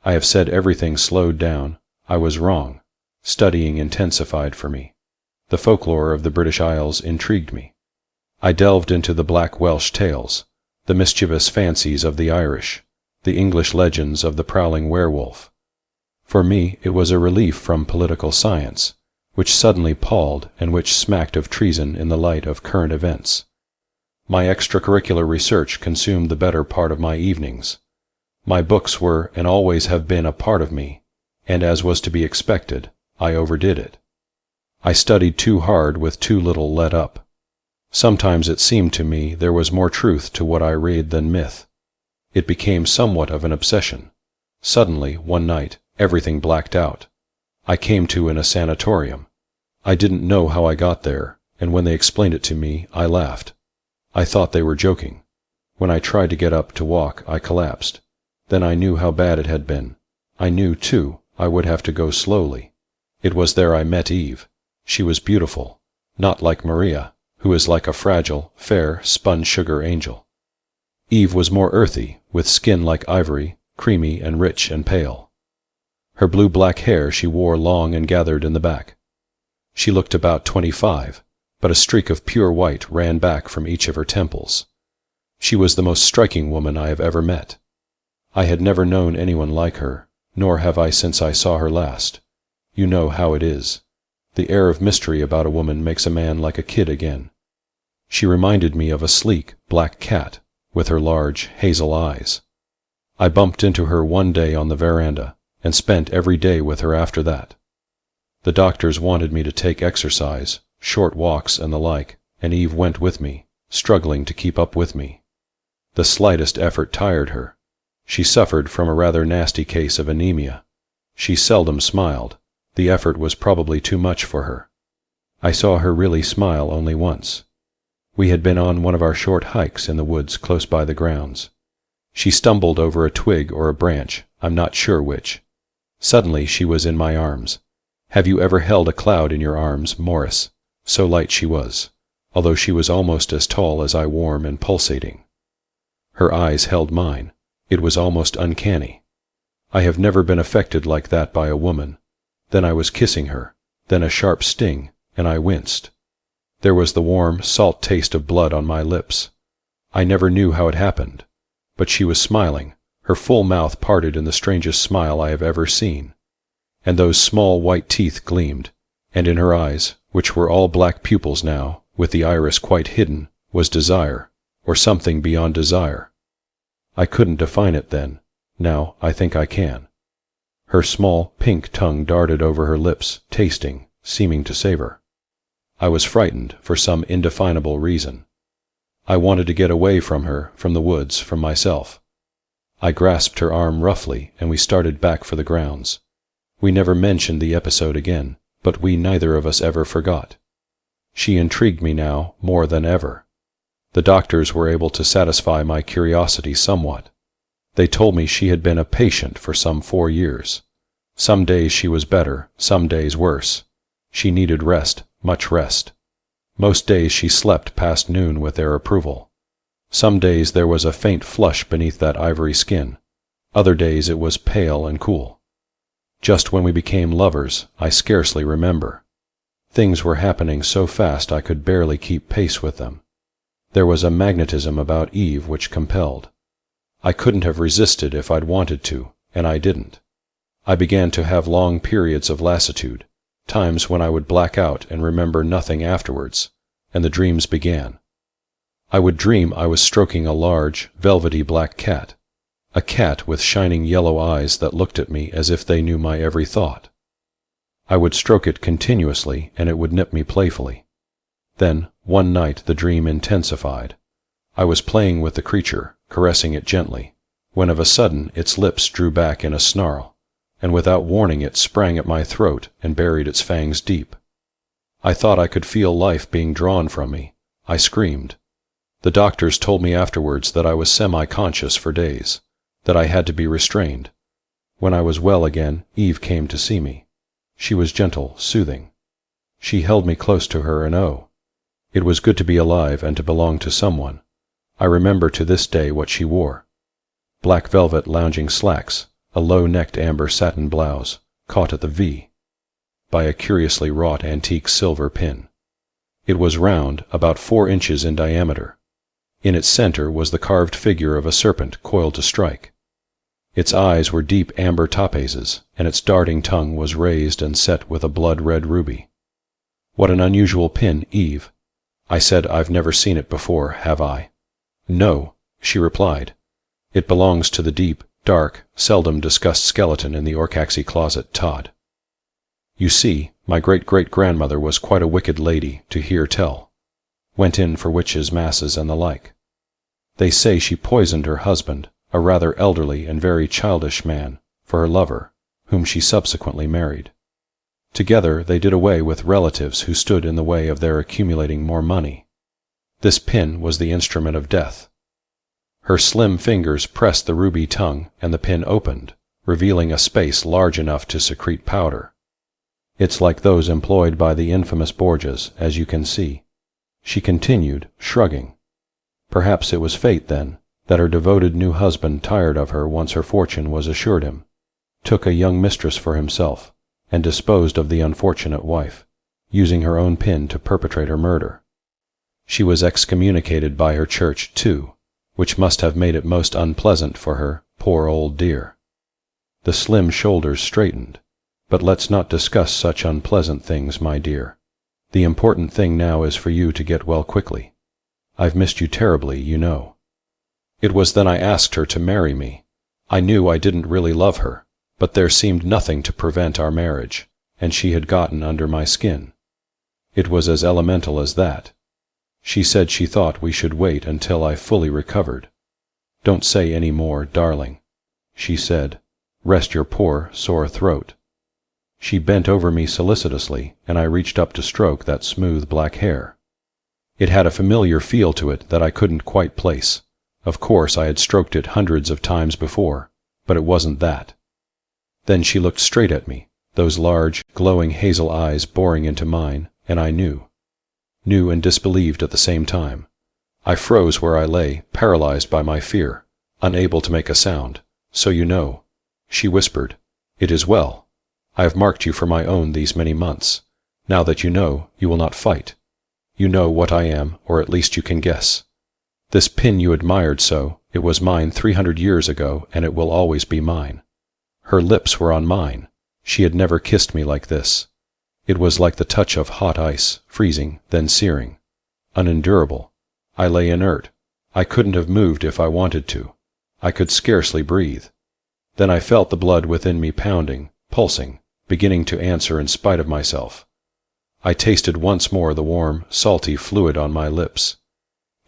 S4: I have said everything slowed down. I was wrong. Studying intensified for me. The folklore of the British Isles intrigued me. I delved into the black Welsh tales, the mischievous fancies of the Irish, the English legends of the prowling werewolf. For me, it was a relief from political science, which suddenly palled and which smacked of treason in the light of current events. My extracurricular research consumed the better part of my evenings. My books were and always have been a part of me, and as was to be expected, I overdid it. I studied too hard with too little let up. Sometimes it seemed to me there was more truth to what I read than myth. It became somewhat of an obsession. Suddenly, one night, everything blacked out. I came to in a sanatorium. I didn't know how I got there, and when they explained it to me, I laughed. I thought they were joking. When I tried to get up to walk, I collapsed. Then I knew how bad it had been. I knew, too, I would have to go slowly. It was there I met Eve. She was beautiful, not like Maria, who is like a fragile, fair, spun sugar angel. Eve was more earthy, with skin like ivory, creamy and rich and pale. Her blue-black hair she wore long and gathered in the back. She looked about 25, but a streak of pure white ran back from each of her temples. She was the most striking woman I have ever met. I had never known anyone like her, nor have I since I saw her last. You know how it is. The air of mystery about a woman makes a man like a kid again. She reminded me of a sleek, black cat, with her large, hazel eyes. I bumped into her one day on the veranda, and spent every day with her after that. The doctors wanted me to take exercise, short walks and the like, and Eve went with me, struggling to keep up with me. The slightest effort tired her. She suffered from a rather nasty case of anemia. She seldom smiled. The effort was probably too much for her. I saw her really smile only once. We had been on one of our short hikes in the woods close by the grounds. She stumbled over a twig or a branch, I'm not sure which. Suddenly she was in my arms. Have you ever held a cloud in your arms, Morris? So light she was, although she was almost as tall as I, warm and pulsating. Her eyes held mine. It was almost uncanny. I have never been affected like that by a woman. Then I was kissing her, then a sharp sting, and I winced. There was the warm, salt taste of blood on my lips. I never knew how it happened, but she was smiling, her full mouth parted in the strangest smile I have ever seen. And those small white teeth gleamed, and in her eyes, which were all black pupils now, with the iris quite hidden, was desire, or something beyond desire. I couldn't define it then. Now I think I can. Her small, pink tongue darted over her lips, tasting, seeming to savor. I was frightened for some indefinable reason. I wanted to get away from her, from the woods, from myself. I grasped her arm roughly, and we started back for the grounds. We never mentioned the episode again, but we neither of us ever forgot. She intrigued me now more than ever. The doctors were able to satisfy my curiosity somewhat. They told me she had been a patient for some 4 years. Some days she was better, some days worse. She needed rest, much rest. Most days she slept past noon with their approval. Some days there was a faint flush beneath that ivory skin. Other days it was pale and cool. Just when we became lovers, I scarcely remember. Things were happening so fast I could barely keep pace with them. There was a magnetism about Eve which compelled. I couldn't have resisted if I'd wanted to, and I didn't. I began to have long periods of lassitude, times when I would black out and remember nothing afterwards, and the dreams began. I would dream I was stroking a large, velvety black cat, a cat with shining yellow eyes that looked at me as if they knew my every thought. I would stroke it continuously, and it would nip me playfully. Then, one night the dream intensified. I was playing with the creature, caressing it gently, when of a sudden its lips drew back in a snarl, and without warning it sprang at my throat and buried its fangs deep. I thought I could feel life being drawn from me. I screamed. The doctors told me afterwards that I was semi-conscious for days, that I had to be restrained. When I was well again, Eve came to see me. She was gentle, soothing. She held me close to her, and oh, it was good to be alive and to belong to someone. I remember to this day what she wore. Black velvet lounging slacks, a low-necked amber satin blouse, caught at the V by a curiously wrought antique silver pin. It was round, about 4 inches in diameter. In its center was the carved figure of a serpent coiled to strike. Its eyes were deep amber topazes, and its darting tongue was raised and set with a blood-red ruby. "What an unusual pin, Eve," I said. "I've never seen it before, have I?" "No," she replied. "It belongs to the deep, dark, seldom discussed skeleton in the Orcaxy closet, Todd. You see, my great-great-grandmother was quite a wicked lady, to hear tell. Went in for witches' masses and the like. They say she poisoned her husband, a rather elderly and very childish man, for her lover, whom she subsequently married. Together they did away with relatives who stood in the way of their accumulating more money. This pin was the instrument of death." Her slim fingers pressed the ruby tongue, and the pin opened, revealing a space large enough to secrete powder. "It's like those employed by the infamous Borgias, as you can see," she continued, shrugging. "Perhaps it was fate, then, that her devoted new husband tired of her once her fortune was assured him, took a young mistress for himself, and disposed of the unfortunate wife, using her own pin to perpetrate her murder. She was excommunicated by her church, too, which must have made it most unpleasant for her, poor old dear." The slim shoulders straightened. "But let's not discuss such unpleasant things, my dear. The important thing now is for you to get well quickly. I've missed you terribly, you know." It was then I asked her to marry me. I knew I didn't really love her, but there seemed nothing to prevent our marriage, and she had gotten under my skin. It was as elemental as that. She said she thought we should wait until I fully recovered. "Don't say any more, darling," she said. "Rest your poor, sore throat." She bent over me solicitously, and I reached up to stroke that smooth black hair. It had a familiar feel to it that I couldn't quite place. Of course I had stroked it hundreds of times before, but it wasn't that. Then she looked straight at me, those large, glowing hazel eyes boring into mine, and I knew and disbelieved at the same time. I froze where I lay, paralyzed by my fear, unable to make a sound. "So you know," she whispered. "It is well. I have marked you for my own these many months. Now that you know, you will not fight. You know what I am, or at least you can guess. This pin you admired so, it was mine 300 years ago, and it will always be mine." Her lips were on mine. She had never kissed me like this. It was like the touch of hot ice, freezing, then searing. Unendurable. I lay inert. I couldn't have moved if I wanted to. I could scarcely breathe. Then I felt the blood within me pounding, pulsing, beginning to answer in spite of myself. I tasted once more the warm, salty fluid on my lips.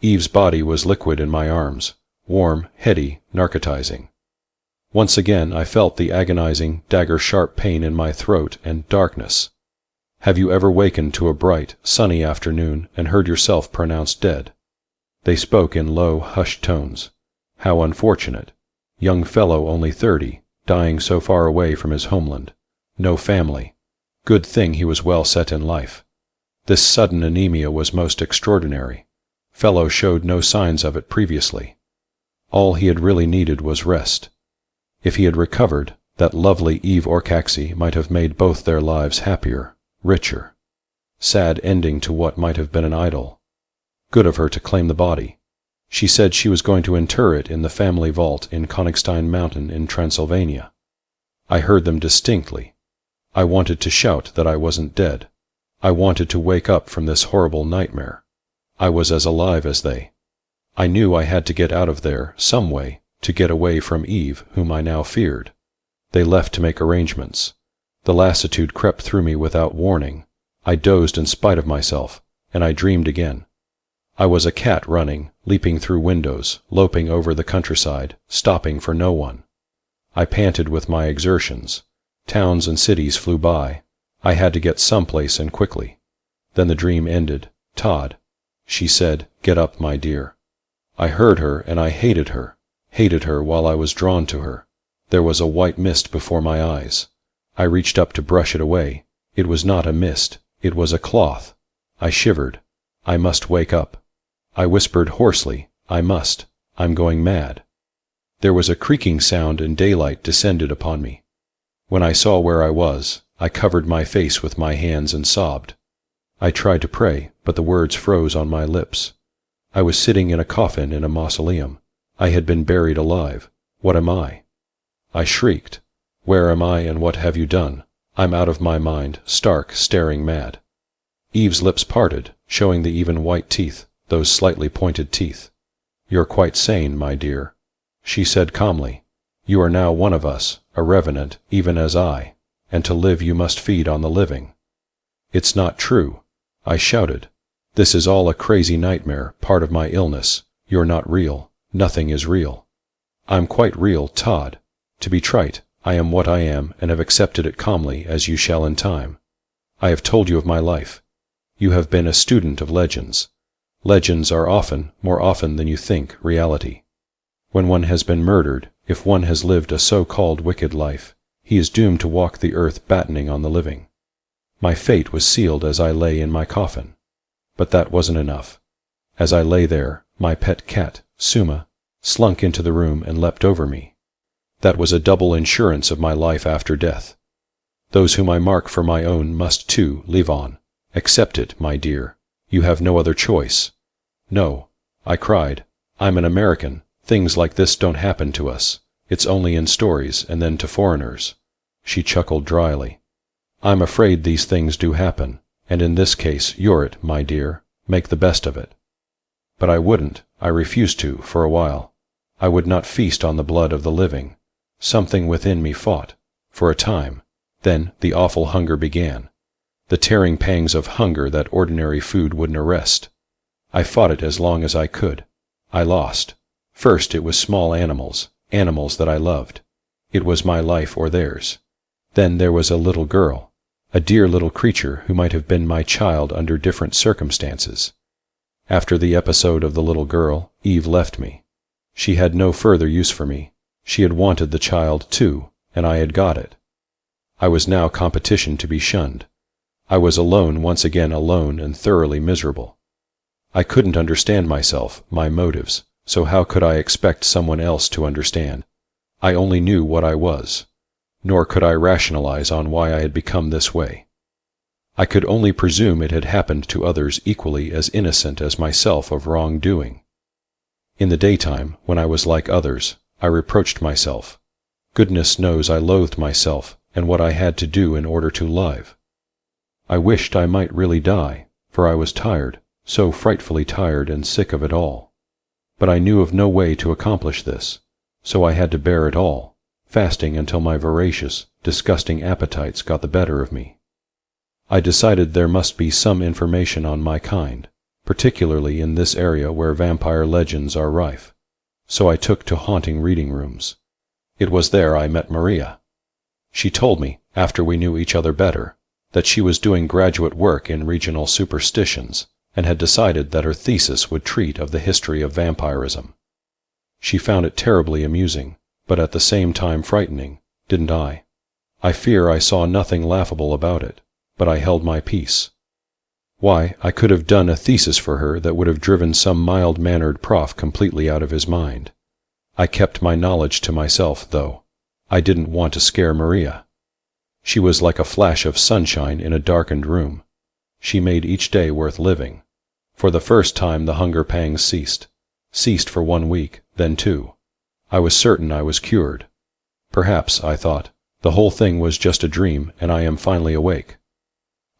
S4: Eve's body was liquid in my arms, warm, heady, narcotizing. Once again I felt the agonizing, dagger-sharp pain in my throat and darkness. Have you ever wakened to a bright, sunny afternoon and heard yourself pronounced dead? They spoke in low, hushed tones. How unfortunate. Young fellow only 30, dying so far away from his homeland. No family. Good thing he was well set in life. This sudden anemia was most extraordinary. Fellow showed no signs of it previously. All he had really needed was rest. If he had recovered, that lovely Eve Orcaxy might have made both their lives happier, richer. Sad ending to what might have been an idyll. Good of her to claim the body. She said she was going to inter it in the family vault in Königstein Mountain in Transylvania. I heard them distinctly. I wanted to shout that I wasn't dead. I wanted to wake up from this horrible nightmare. I was as alive as they. I knew I had to get out of there, some way, to get away from Eve, whom I now feared. They left to make arrangements. The lassitude crept through me without warning. I dozed in spite of myself, and I dreamed again. I was a cat running, leaping through windows, loping over the countryside, stopping for no one. I panted with my exertions. Towns and cities flew by. I had to get someplace and quickly. Then the dream ended. "Todd," she said, "get up, my dear." I heard her, and I hated her while I was drawn to her. There was a white mist before my eyes. I reached up to brush it away. It was not a mist, it was a cloth. I shivered. I must wake up. I whispered hoarsely, "I must. I'm going mad." There was a creaking sound and daylight descended upon me. When I saw where I was, I covered my face with my hands and sobbed. I tried to pray, but the words froze on my lips. I was sitting in a coffin in a mausoleum. I had been buried alive. What am I? I shrieked. Where am I and what have you done? I'm out of my mind, stark, staring mad. Eve's lips parted, showing the even white teeth, those slightly pointed teeth. You're quite sane, my dear, she said calmly. You are now one of us, a revenant, even as I, and to live you must feed on the living. It's not true, I shouted. This is all a crazy nightmare, part of my illness. You're not real. Nothing is real. I'm quite real, Todd. To be trite, I am what I am and have accepted it calmly, as you shall in time. I have told you of my life. You have been a student of legends. Legends are often, more often than you think, reality. When one has been murdered, if one has lived a so-called wicked life, he is doomed to walk the earth battening on the living. My fate was sealed as I lay in my coffin. But that wasn't enough. As I lay there, my pet cat, Suma, slunk into the room and leapt over me. That was a double insurance of my life after death. Those whom I mark for my own must, too, live on. Accept it, my dear. You have no other choice. No, I cried. I'm an American. Things like this don't happen to us. It's only in stories and then to foreigners. She chuckled dryly. I'm afraid these things do happen, and in this case you're it, my dear. Make the best of it. But I wouldn't. I refused to, for a while. I would not feast on the blood of the living. Something within me fought, for a time. Then the awful hunger began. The tearing pangs of hunger that ordinary food wouldn't arrest. I fought it as long as I could. I lost. First it was small animals, animals that I loved. It was my life or theirs. Then there was a little girl, a dear little creature who might have been my child under different circumstances. After the episode of the little girl, Eve left me. She had no further use for me. She had wanted the child too, and I had got it. I was now competition to be shunned. I was alone, once again alone and thoroughly miserable. I couldn't understand myself, my motives, so how could I expect someone else to understand? I only knew what I was. Nor could I rationalize on why I had become this way. I could only presume it had happened to others equally as innocent as myself of wrongdoing. In the daytime, when I was like others, I reproached myself. Goodness knows I loathed myself and what I had to do in order to live. I wished I might really die, for I was tired, so frightfully tired and sick of it all. But I knew of no way to accomplish this, so I had to bear it all, fasting until my voracious, disgusting appetites got the better of me. I decided there must be some information on my kind, particularly in this area where vampire legends are rife, so I took to haunting reading rooms. It was there I met Maria. She told me, after we knew each other better, that she was doing graduate work in regional superstitions, and had decided that her thesis would treat of the history of vampirism. She found it terribly amusing, but at the same time frightening, didn't I? I fear I saw nothing laughable about it, but I held my peace. Why, I could have done a thesis for her that would have driven some mild-mannered prof completely out of his mind. I kept my knowledge to myself, though. I didn't want to scare Maria. She was like a flash of sunshine in a darkened room. She made each day worth living. For the first time the hunger pangs ceased. Ceased for 1 week, then 2. I was certain I was cured. Perhaps, I thought, the whole thing was just a dream and I am finally awake.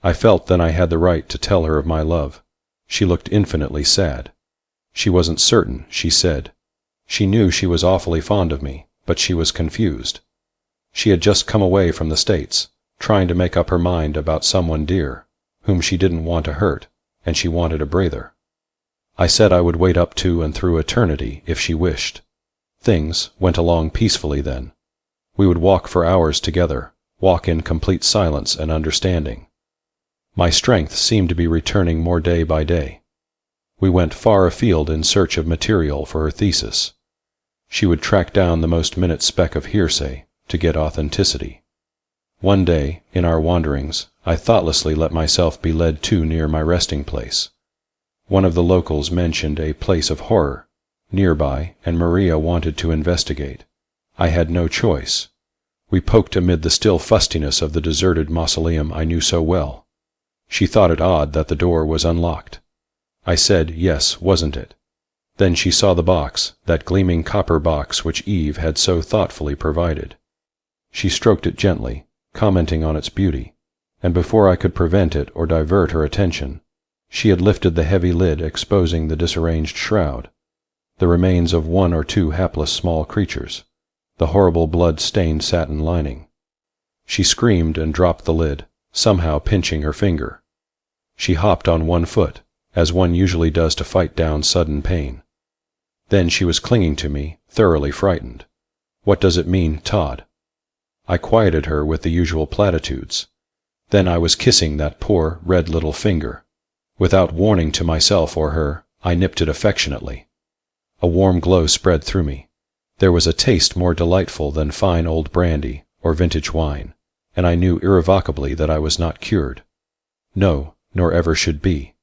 S4: I felt then I had the right to tell her of my love. She looked infinitely sad. She wasn't certain, she said. She knew she was awfully fond of me, but she was confused. She had just come away from the States, trying to make up her mind about someone dear, whom she didn't want to hurt, and she wanted a breather. I said I would wait up to and through eternity if she wished. Things went along peacefully then. We would walk for hours together, walk in complete silence and understanding. My strength seemed to be returning more day by day. We went far afield in search of material for her thesis. She would track down the most minute speck of hearsay to get authenticity. One day, in our wanderings, I thoughtlessly let myself be led too near my resting place. One of the locals mentioned a place of horror. nearby, and Maria wanted to investigate. I had no choice. We poked amid the still fustiness of the deserted mausoleum I knew so well. She thought it odd that the door was unlocked. I said, yes, wasn't it? Then she saw the box, that gleaming copper box which Eve had so thoughtfully provided. She stroked it gently, commenting on its beauty, and before I could prevent it or divert her attention, she had lifted the heavy lid, exposing the disarranged shroud, the remains of one or two hapless small creatures, the horrible blood-stained satin lining. She screamed and dropped the lid, somehow pinching her finger. She hopped on one foot, as one usually does to fight down sudden pain. Then she was clinging to me, thoroughly frightened. What does it mean, Todd? I quieted her with the usual platitudes. Then I was kissing that poor, red little finger. Without warning to myself or her, I nipped it affectionately. A warm glow spread through me. There was a taste more delightful than fine old brandy or vintage wine, and I knew irrevocably that I was not cured. No, nor ever should be.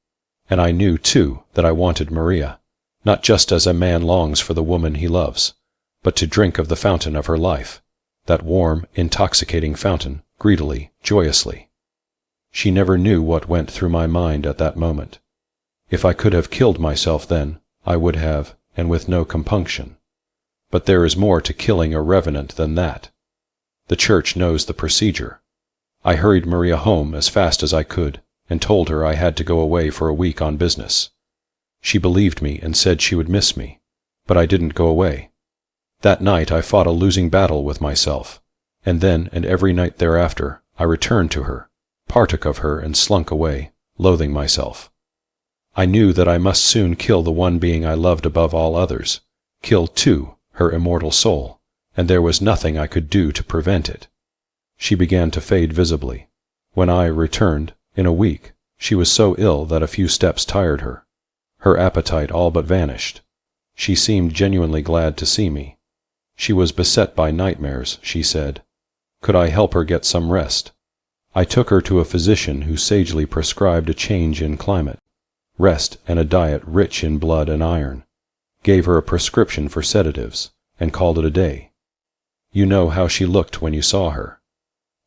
S4: And I knew, too, that I wanted Maria, not just as a man longs for the woman he loves, but to drink of the fountain of her life, that warm, intoxicating fountain, greedily, joyously. She never knew what went through my mind at that moment. If I could have killed myself then, I would have, and with no compunction. But there is more to killing a revenant than that. The church knows the procedure. I hurried Maria home as fast as I could, and told her I had to go away for a week on business. She believed me and said she would miss me, but I didn't go away. That night I fought a losing battle with myself, and then and every night thereafter I returned to her, partook of her, and slunk away, loathing myself. I knew that I must soon kill the one being I loved above all others, kill, too, her immortal soul, and there was nothing I could do to prevent it. She began to fade visibly. When I returned, in a week, she was so ill that a few steps tired her. Her appetite all but vanished. She seemed genuinely glad to see me. She was beset by nightmares, she said. Could I help her get some rest? I took her to a physician who sagely prescribed a change in climate, rest, and a diet rich in blood and iron, gave her a prescription for sedatives, and called it a day. You know how she looked when you saw her.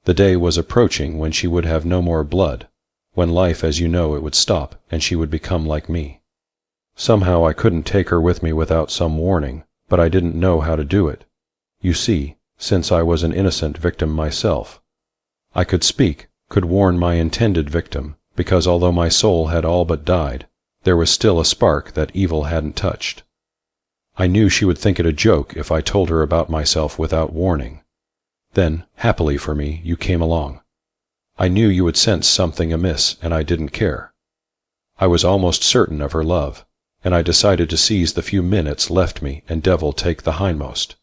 S4: The day was approaching when she would have no more blood, when life as you know it would stop and she would become like me. Somehow I couldn't take her with me without some warning, but I didn't know how to do it. You see, since I was an innocent victim myself, I could speak, could warn my intended victim, because although my soul had all but died, there was still a spark that evil hadn't touched. I knew she would think it a joke if I told her about myself without warning. Then, happily for me, you came along. I knew you would sense something amiss, and I didn't care. I was almost certain of her love, and I decided to seize the few minutes left me and devil take the hindmost.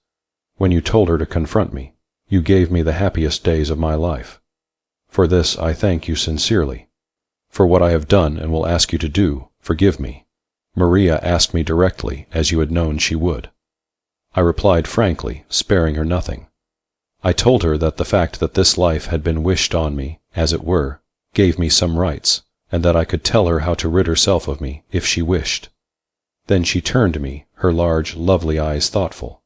S4: When you told her to confront me, you gave me the happiest days of my life. For this I thank you sincerely. For what I have done and will ask you to do, forgive me. Maria asked me directly, as you had known she would. I replied frankly, sparing her nothing. I told her that the fact that this life had been wished on me, as it were, gave me some rights, and that I could tell her how to rid herself of me, if she wished. Then she turned to me, her large, lovely eyes thoughtful.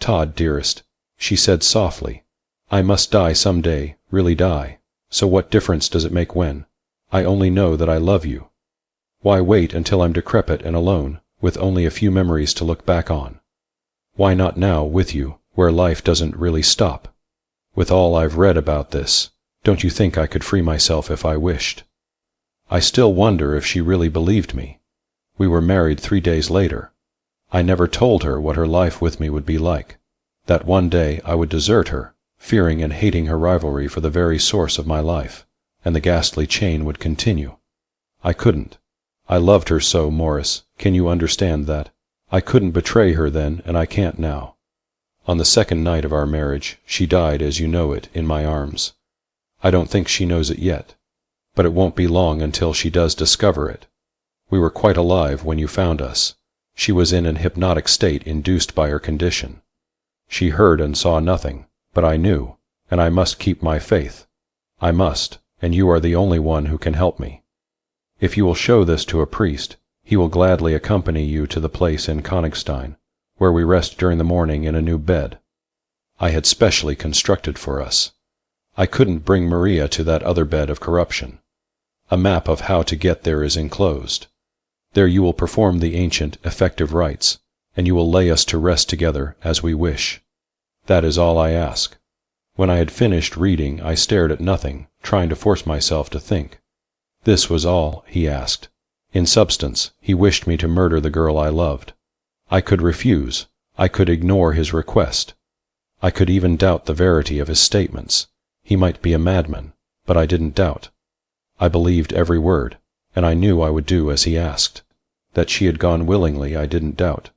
S4: Todd, dearest, she said softly, I must die some day, really die, so what difference does it make when? I only know that I love you. Why wait until I'm decrepit and alone, with only a few memories to look back on? Why not now, with you, where life doesn't really stop? With all I've read about this, don't you think I could free myself if I wished? I still wonder if she really believed me. We were married 3 days later. I never told her what her life with me would be like, that one day I would desert her, fearing and hating her rivalry for the very source of my life, and the ghastly chain would continue. I couldn't. I loved her so, Morris, can you understand that? I couldn't betray her then, and I can't now. On the second night of our marriage, she died as you know it, in my arms. I don't think she knows it yet, but it won't be long until she does discover it. We were quite alive when you found us. She was in an hypnotic state induced by her condition. She heard and saw nothing, but I knew, and I must keep my faith. I must, and you are the only one who can help me. If you will show this to a priest, He will gladly accompany you to the place in Königstein, where we rest during the morning in a new bed I had specially constructed for us. I couldn't bring Maria to that other bed of corruption. A map of how to get there is enclosed. There you will perform the ancient, effective rites, and you will lay us to rest together as we wish. That is all I ask. When I had finished reading, I stared at nothing, trying to force myself to think. This was all he asked. In substance, he wished me to murder the girl I loved. I could refuse. I could ignore his request. I could even doubt the verity of his statements. He might be a madman, but I didn't doubt. I believed every word, and I knew I would do as he asked. That she had gone willingly I didn't doubt.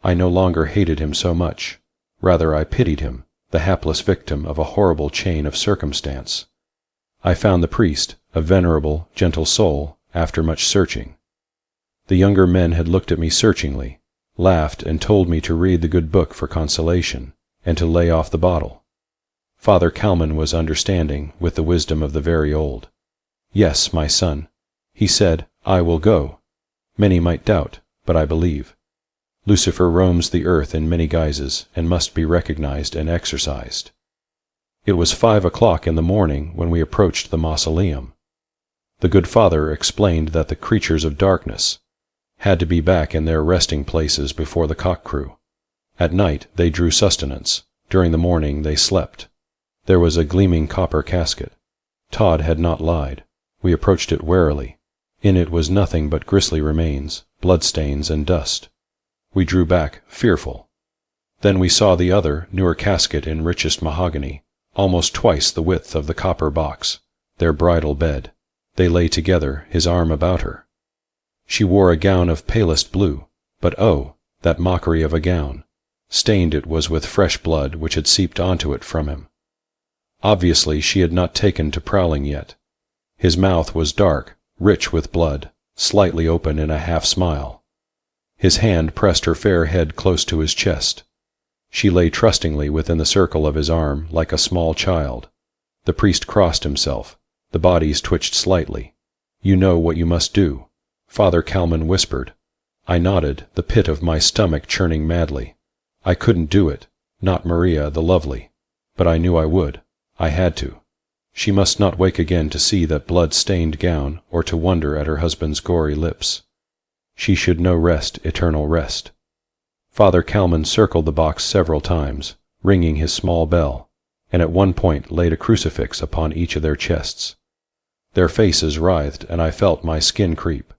S4: I no longer hated him so much. Rather, I pitied him, the hapless victim of a horrible chain of circumstance. I found the priest, a venerable, gentle soul, after much searching. The younger men had looked at me searchingly, laughed, and told me to read the good book for consolation, and to lay off the bottle. Father Counselman was understanding, with the wisdom of the very old. Yes, my son, he said, I will go. Many might doubt, but I believe. Lucifer roams the earth in many guises, and must be recognized and exorcised. It was 5 o'clock in the morning when we approached the mausoleum. The good father explained that the creatures of darkness had to be back in their resting places before the cock crew. At night they drew sustenance. During the morning they slept. There was a gleaming copper casket. Todd had not lied. We approached it warily. In it was nothing but grisly remains, bloodstains, and dust. We drew back, fearful. Then we saw the other, newer casket in richest mahogany, almost twice the width of the copper box, their bridal bed. They lay together, his arm about her. She wore a gown of palest blue, but oh, that mockery of a gown! Stained it was with fresh blood which had seeped onto it from him. Obviously she had not taken to prowling yet. His mouth was dark, rich with blood, slightly open in a half-smile. His hand pressed her fair head close to his chest. She lay trustingly within the circle of his arm like a small child. The priest crossed himself. The bodies twitched slightly. You know what you must do, Father Counselman whispered. I nodded, the pit of my stomach churning madly. I couldn't do it, not Maria the lovely. But I knew I would. I had to. She must not wake again to see that blood-stained gown or to wonder at her husband's gory lips. She should know rest, eternal rest. Father Counselman circled the box several times, ringing his small bell, and at one point laid a crucifix upon each of their chests. Their faces writhed, and I felt my skin creep.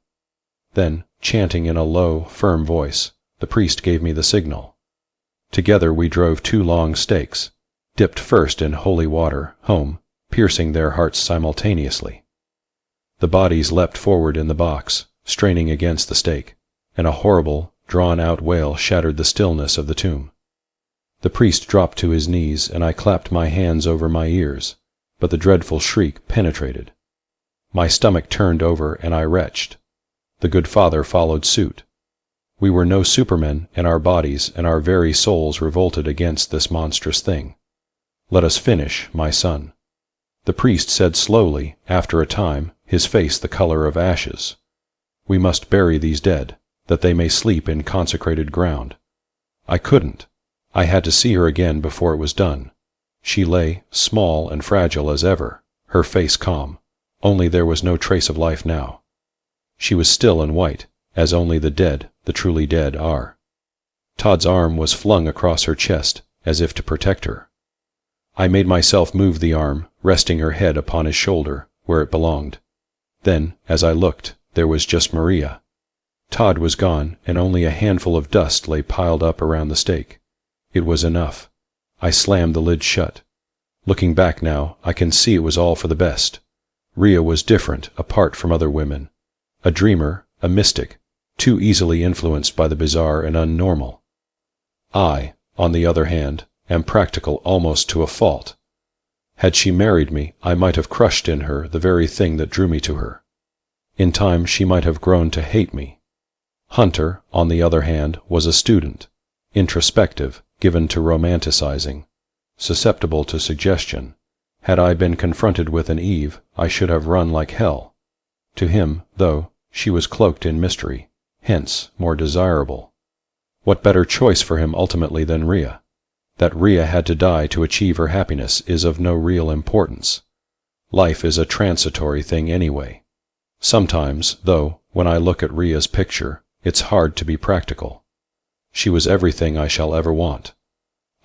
S4: Then, chanting in a low, firm voice, the priest gave me the signal. Together we drove 2 long stakes, dipped first in holy water, home, piercing their hearts simultaneously. The bodies leapt forward in the box, straining against the stake, and a horrible, drawn-out wail shattered the stillness of the tomb. The priest dropped to his knees, and I clapped my hands over my ears, but the dreadful shriek penetrated. My stomach turned over, and I retched. The good father followed suit. We were no supermen, and our bodies and our very souls revolted against this monstrous thing. Let us finish, my son. The priest said slowly, after a time, his face the color of ashes. We must bury these dead, that they may sleep in consecrated ground. I couldn't. I had to see her again before it was done. She lay, small and fragile as ever, her face calm, only there was no trace of life now. She was still and white, as only the dead, the truly dead, are. Todd's arm was flung across her chest, as if to protect her. I made myself move the arm, resting her head upon his shoulder, where it belonged. Then, as I looked, there was just Maria. Todd was gone, and only a handful of dust lay piled up around the stake. It was enough. I slammed the lid shut. Looking back now, I can see it was all for the best. Ria was different, apart from other women. A dreamer, a mystic, too easily influenced by the bizarre and unnormal. I, on the other hand, am practical almost to a fault. Had she married me, I might have crushed in her the very thing that drew me to her. In time she might have grown to hate me. Hunter, on the other hand, was a student, introspective, given to romanticizing, susceptible to suggestion. Had I been confronted with an Eve, I should have run like hell. To him, though, she was cloaked in mystery, hence more desirable. What better choice for him ultimately than Rhea? That Rhea had to die to achieve her happiness is of no real importance. Life is a transitory thing anyway. Sometimes, though, when I look at Rhea's picture, it's hard to be practical. She was everything I shall ever want.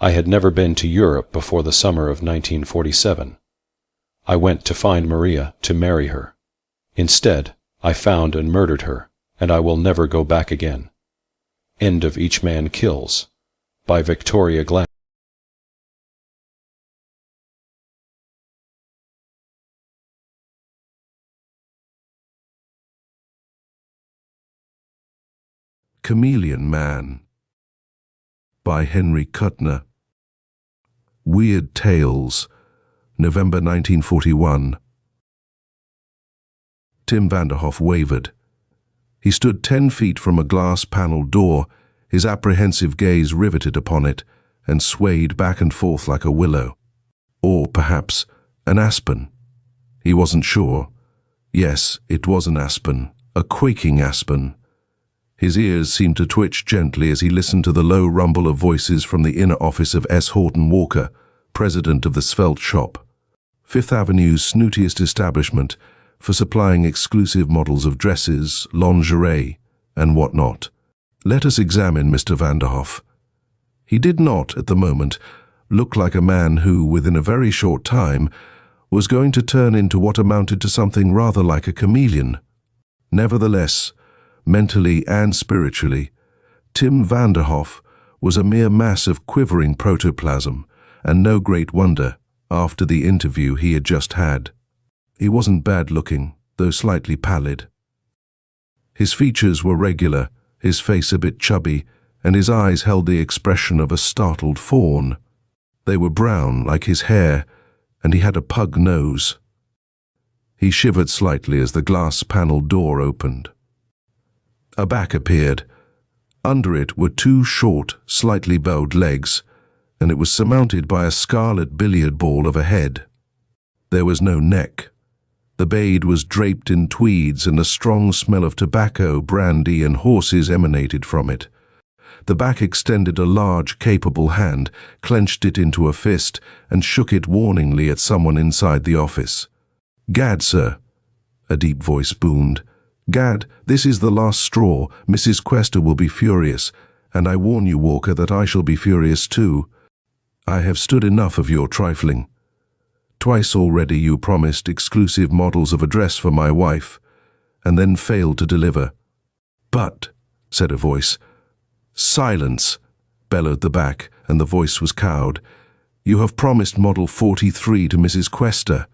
S4: I had never been to Europe before the summer of 1947. I went to find Maria to marry her. Instead, I found and murdered her, and I will never go back again. End of Each Man Kills, by Victoria Glenn.
S1: Chameleon Man, by Henry Kuttner. Weird Tales, November 1941. Tim Vanderhoff wavered. He stood 10 feet from a glass-paneled door, his apprehensive gaze riveted upon it, and swayed back and forth like a willow. Or, perhaps, an aspen. He wasn't sure. Yes, it was an aspen, a quaking aspen. His ears seemed to twitch gently as he listened to the low rumble of voices from the inner office of S. Horton Walker, president of the Svelte Shop, Fifth Avenue's snootiest establishment for supplying exclusive models of dresses, lingerie, and whatnot. Let us examine Mr. Vanderhoff. He did not, at the moment, look like a man who, within a very short time, was going to turn into what amounted to something rather like a chameleon. Nevertheless, mentally and spiritually, Tim Vanderhoff was a mere mass of quivering protoplasm, and no great wonder after the interview he had just had. He wasn't bad-looking, though slightly pallid. His features were regular, his face a bit chubby, and his eyes held the expression of a startled fawn. They were brown like his hair, and he had a pug nose. He shivered slightly as the glass-paneled door opened. A back appeared. Under it were 2 short, slightly bowed legs, and it was surmounted by a scarlet billiard ball of a head. There was no neck. The bade was draped in tweeds, and a strong smell of tobacco, brandy, and horses emanated from it. The back extended a large, capable hand, clenched it into a fist, and shook it warningly at someone inside the office. "Gad, sir," a deep voice boomed. "Gad, this is the last straw. Mrs. Quester will be furious, and I warn you, Walker, that I shall be furious too. I have stood enough of your trifling. Twice already you promised exclusive models of a dress for my wife, and then failed to deliver." "But," said a voice. "Silence," bellowed the back, and the voice was cowed. "You have promised model 43 to Mrs. Quester.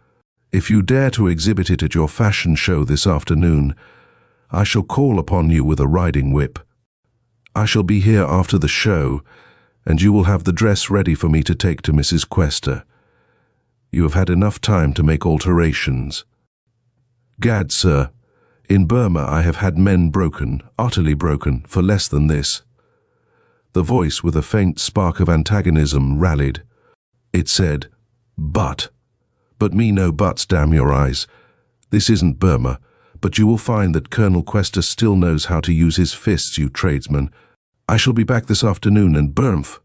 S1: If you dare to exhibit it at your fashion show this afternoon, I shall call upon you with a riding whip. I shall be here after the show, and you will have the dress ready for me to take to Mrs. Quester. You have had enough time to make alterations. Gad, sir, in Burma I have had men broken, utterly broken, for less than this." The voice, with a faint spark of antagonism, rallied. It said, "But me no buts, damn your eyes. This isn't Burma, but you will find that Colonel Quester still knows how to use his fists, you tradesman. I shall be back this afternoon, and Burnf."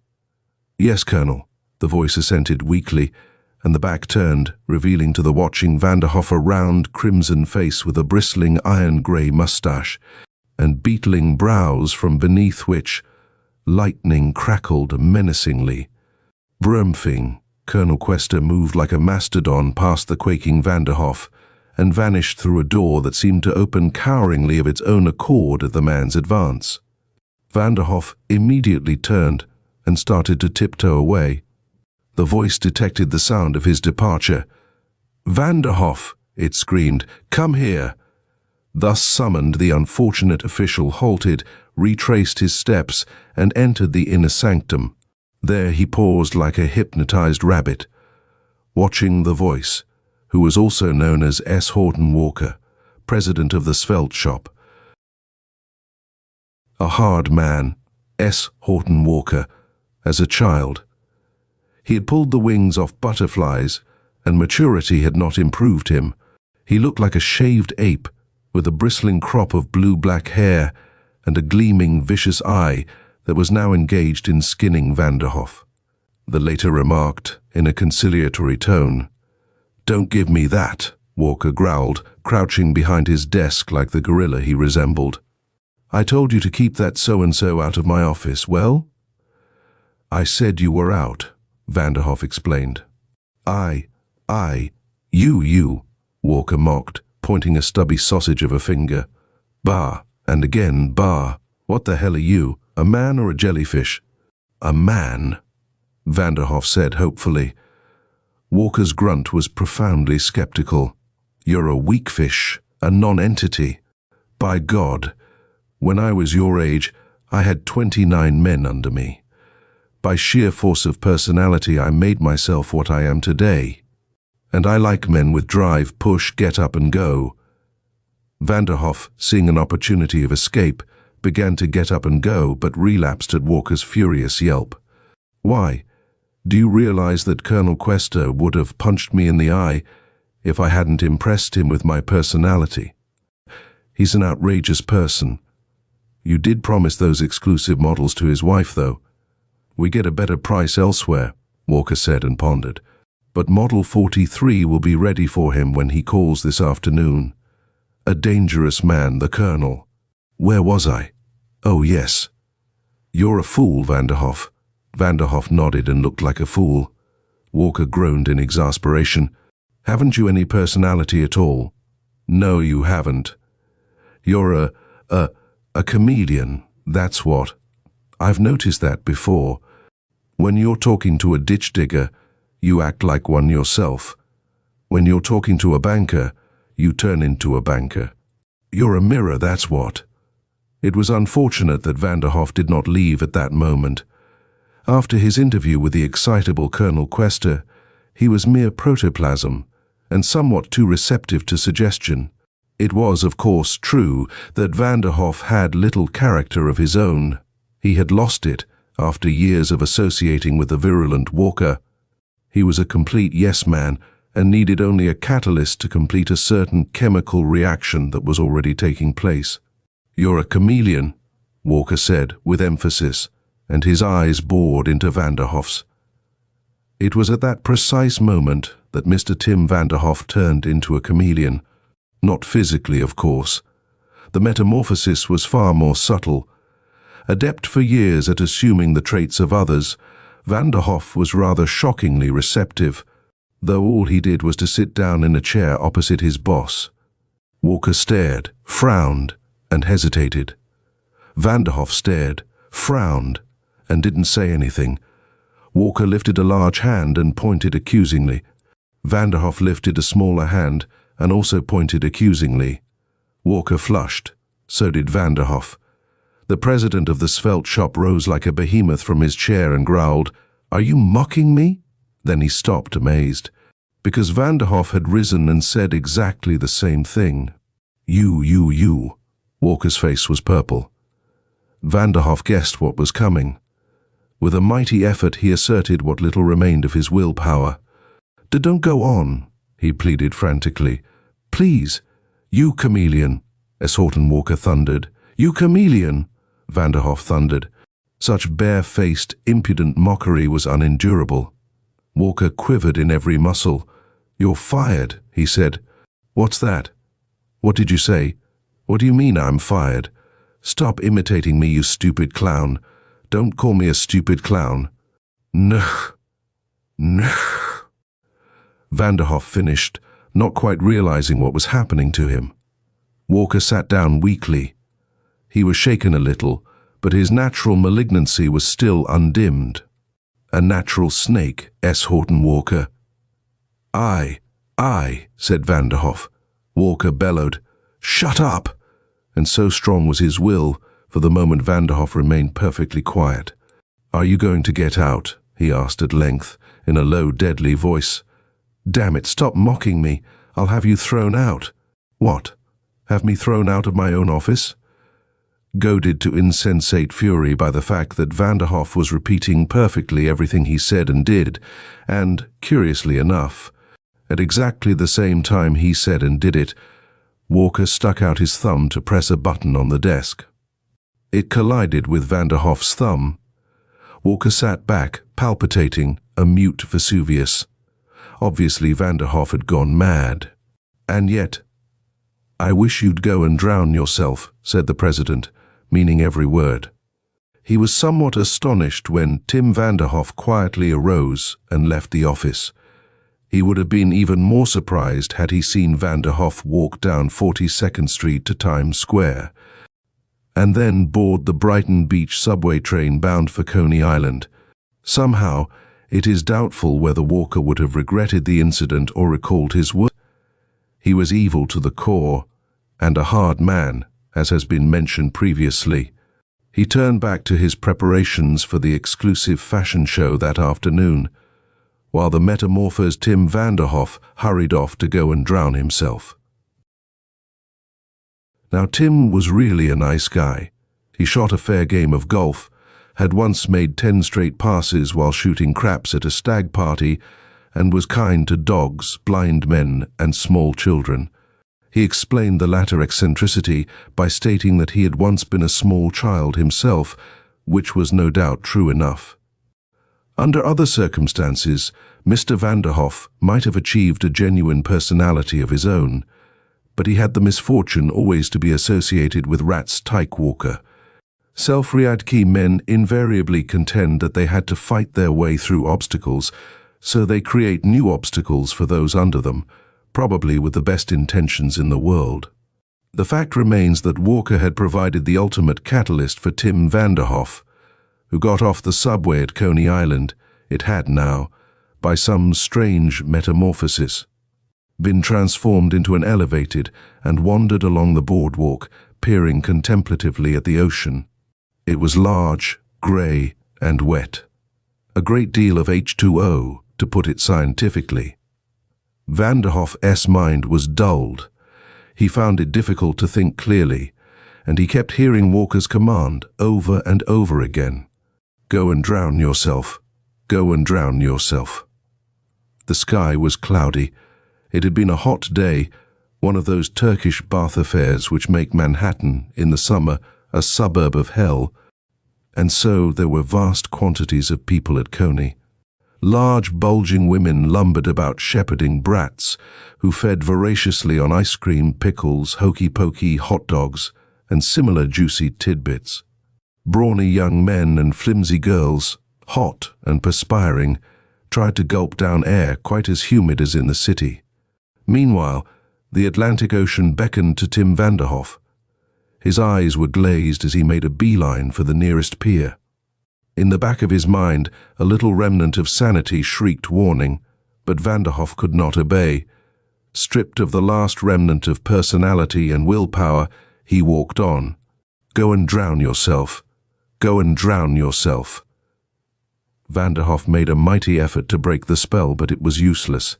S1: "Yes, Colonel," the voice assented weakly, and the back turned, revealing to the watching Vanderhoff a round, crimson face with a bristling iron-grey moustache, and beetling brows from beneath which lightning crackled menacingly. Brumfing, Colonel Quester moved like a mastodon past the quaking Vanderhoff, and vanished through a door that seemed to open coweringly of its own accord at the man's advance. Vanderhoff immediately turned and started to tiptoe away. The voice detected the sound of his departure. "Vanderhoff," it screamed, "come here." Thus summoned, the unfortunate official halted, retraced his steps, and entered the inner sanctum. There he paused like a hypnotized rabbit, watching the voice, who was also known as S. Horton Walker, president of the Svelte Shop. A hard man, S. Horton Walker, as a child. He had pulled the wings off butterflies, and maturity had not improved him. He looked like a shaved ape, with a bristling crop of blue-black hair, and a gleaming, vicious eye that was now engaged in skinning Vanderhoff. The later remarked, in a conciliatory tone, "Don't give me that," Walker growled, crouching behind his desk like the gorilla he resembled. "I told you to keep that so-and-so out of my office, well?" "I said you were out," Vanderhoff explained. You," Walker mocked, pointing a stubby sausage of a finger. "Bah, and again, bah. What the hell are you, a man or a jellyfish?" "A man," Vanderhoff said hopefully. Walker's grunt was profoundly skeptical. "You're a weak fish, a non-entity. By God, when I was your age, I had 29 men under me. By sheer force of personality, I made myself what I am today. And I like men with drive, push, get up and go." Vanderhoff, seeing an opportunity of escape, began to get up and go, but relapsed at Walker's furious yelp. "Why? Do you realize that Colonel Quester would have punched me in the eye if I hadn't impressed him with my personality? He's an outrageous person. You did promise those exclusive models to his wife, though." "We get a better price elsewhere," Walker said and pondered. "But Model 43 will be ready for him when he calls this afternoon. A dangerous man, the Colonel. Where was I? Oh, yes. You're a fool, Vanderhoff." Vanderhoff nodded and looked like a fool. Walker groaned in exasperation. "Haven't you any personality at all?" "No, you haven't. You're a chameleon, that's what. I've noticed that before. When you're talking to a ditch digger, you act like one yourself. When you're talking to a banker, you turn into a banker. You're a mirror, that's what." It was unfortunate that Vanderhoff did not leave at that moment. After his interview with the excitable Colonel Quester, he was mere protoplasm, and somewhat too receptive to suggestion. It was, of course, true that Vanderhoff had little character of his own. He had lost it after years of associating with the virulent Walker. He was a complete yes-man and needed only a catalyst to complete a certain chemical reaction that was already taking place. "You're a chameleon," Walker said with emphasis, and his eyes bored into Vanderhoff's. It was at that precise moment that Mr. Tim Vanderhoff turned into a chameleon. Not physically, of course. The metamorphosis was far more subtle. Adept for years at assuming the traits of others, Vanderhoff was rather shockingly receptive, though all he did was to sit down in a chair opposite his boss. Walker stared, frowned, and hesitated. Vanderhoff stared, frowned, and didn't say anything. Walker lifted a large hand and pointed accusingly. Vanderhoff lifted a smaller hand and also pointed accusingly. Walker flushed. So did Vanderhoff. The president of the svelte shop rose like a behemoth from his chair and growled, "Are you mocking me?" Then he stopped, amazed, because Vanderhoff had risen and said exactly the same thing. You. Walker's face was purple. Vanderhoff guessed what was coming. With a mighty effort, he asserted what little remained of his willpower. Don't go on," he pleaded frantically. "Please, you chameleon," S. Horton Walker thundered. "You chameleon," Vanderhoff thundered. Such bare-faced, impudent mockery was unendurable. Walker quivered in every muscle. "You're fired," he said. "What's that? What did you say? What do you mean I'm fired? Stop imitating me, you stupid clown. Don't call me a stupid clown." "No. Vanderhoff finished, not quite realizing what was happening to him. Walker sat down weakly. He was shaken a little, but his natural malignancy was still undimmed. "A natural snake, S. Horton Walker." I, said Vanderhoff. Walker bellowed, "Shut up!" And so strong was his will, for the moment Vanderhoff remained perfectly quiet. "Are you going to get out?" he asked at length, in a low, deadly voice. "Damn it, stop mocking me. I'll have you thrown out." "What? Have me thrown out of my own office?" Goaded to insensate fury by the fact that Vanderhoff was repeating perfectly everything he said and did, and, curiously enough, at exactly the same time he said and did it, Walker stuck out his thumb to press a button on the desk. It collided with Vanderhoff's thumb. Walker sat back, palpitating, a mute Vesuvius. Obviously Vanderhoff had gone mad. And yet, "I wish you'd go and drown yourself," said the president, meaning every word. He was somewhat astonished when Tim Vanderhoff quietly arose and left the office. He would have been even more surprised had he seen Vanderhoff walk down 42nd Street to Times Square, and then board the Brighton Beach subway train bound for Coney Island. Somehow, it is doubtful whether Walker would have regretted the incident or recalled his words. He was evil to the core, and a hard man, as has been mentioned previously. He turned back to his preparations for the exclusive fashion show that afternoon, while the metamorphosed Tim Vanderhoff hurried off to go and drown himself. Now Tim was really a nice guy. He shot a fair game of golf, had once made 10 straight passes while shooting craps at a stag party, and was kind to dogs, blind men, and small children. He explained the latter eccentricity by stating that he had once been a small child himself, which was no doubt true enough. Under other circumstances, Mr. Vanderhoff might have achieved a genuine personality of his own, but he had the misfortune always to be associated with Rat's Tyke Walker. Self-Riadki men invariably contend that they had to fight their way through obstacles, so they create new obstacles for those under them, probably with the best intentions in the world. The fact remains that Walker had provided the ultimate catalyst for Tim Vanderhoff, who got off the subway at Coney Island. It had now, by some strange metamorphosis, been transformed into an elevated and wandered along the boardwalk, peering contemplatively at the ocean. It was large, grey, and wet. A great deal of H2O, to put it scientifically. Vanderhoff's mind was dulled. He found it difficult to think clearly, and he kept hearing Walker's command over and over again. "Go and drown yourself. Go and drown yourself." The sky was cloudy. It had been a hot day, one of those Turkish bath affairs which make Manhattan, in the summer, a suburb of hell, and so there were vast quantities of people at Coney. Large, bulging women lumbered about shepherding brats, who fed voraciously on ice cream, pickles, hokey-pokey, hot dogs, and similar juicy tidbits. Brawny young men and flimsy girls, hot and perspiring, tried to gulp down air quite as humid as in the city. Meanwhile, the Atlantic Ocean beckoned to Tim Vanderhoff. His eyes were glazed as he made a beeline for the nearest pier. In the back of his mind, a little remnant of sanity shrieked warning, but Vanderhoff could not obey. Stripped of the last remnant of personality and willpower, he walked on. "Go and drown yourself. Go and drown yourself." Vanderhoff made a mighty effort to break the spell, but it was useless.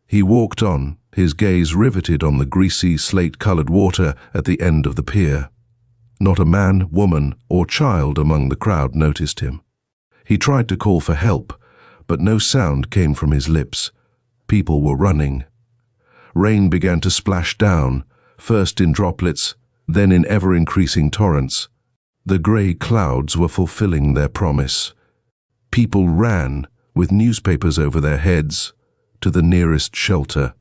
S1: He walked on, his gaze riveted on the greasy, slate-colored water at the end of the pier. Not a man, woman, or child among the crowd noticed him. He tried to call for help, but no sound came from his lips. People were running. Rain began to splash down, first in droplets, then in ever-increasing torrents. The grey clouds were fulfilling their promise. People ran, with newspapers over their heads, to the nearest shelter.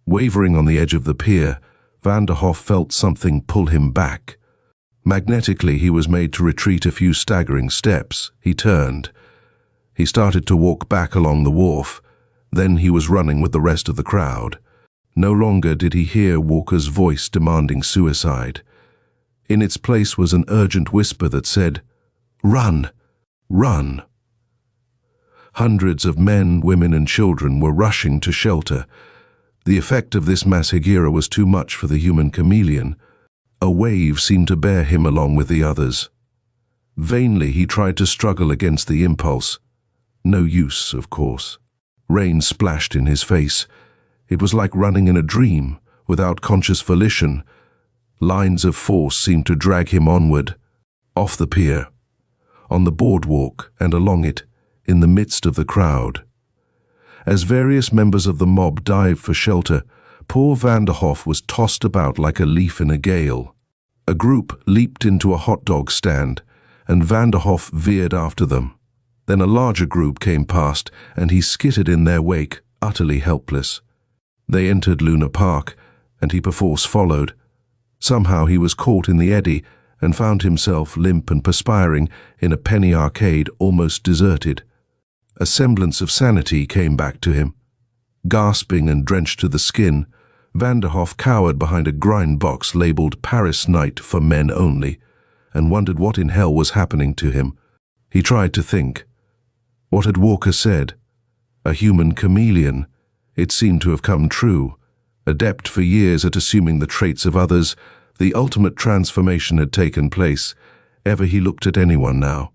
S1: Wavering on the edge of the pier, Vanderhoff felt something pull him back. Magnetically, he was made to retreat a few staggering steps. He turned. He started to walk back along the wharf. Then he was running with the rest of the crowd. No longer did he hear Walker's voice demanding suicide. In its place was an urgent whisper that said, "Run! Run!" Hundreds of men, women, and children were rushing to shelter. The effect of this mass hegira was too much for the human chameleon. A wave seemed to bear him along with the others. Vainly he tried to struggle against the impulse. No use, of course. Rain splashed in his face. It was like running in a dream, without conscious volition. Lines of force seemed to drag him onward, off the pier, on the boardwalk and along it, in the midst of the crowd. As various members of the mob dived for shelter, poor Vanderhoff was tossed about like a leaf in a gale. A group leaped into a hot dog stand, and Vanderhoff veered after them. Then a larger group came past, and he skittered in their wake, utterly helpless. They entered Luna Park, and he perforce followed. Somehow he was caught in the eddy, and found himself limp and perspiring in a penny arcade almost deserted. A semblance of sanity came back to him. Gasping and drenched to the skin, Vanderhoff cowered behind a grind box labeled Paris Night for Men Only, and wondered what in hell was happening to him. He tried to think. What had Walker said? A human chameleon. It seemed to have come true. Adept for years at assuming the traits of others, the ultimate transformation had taken place. Ever he looked at anyone now,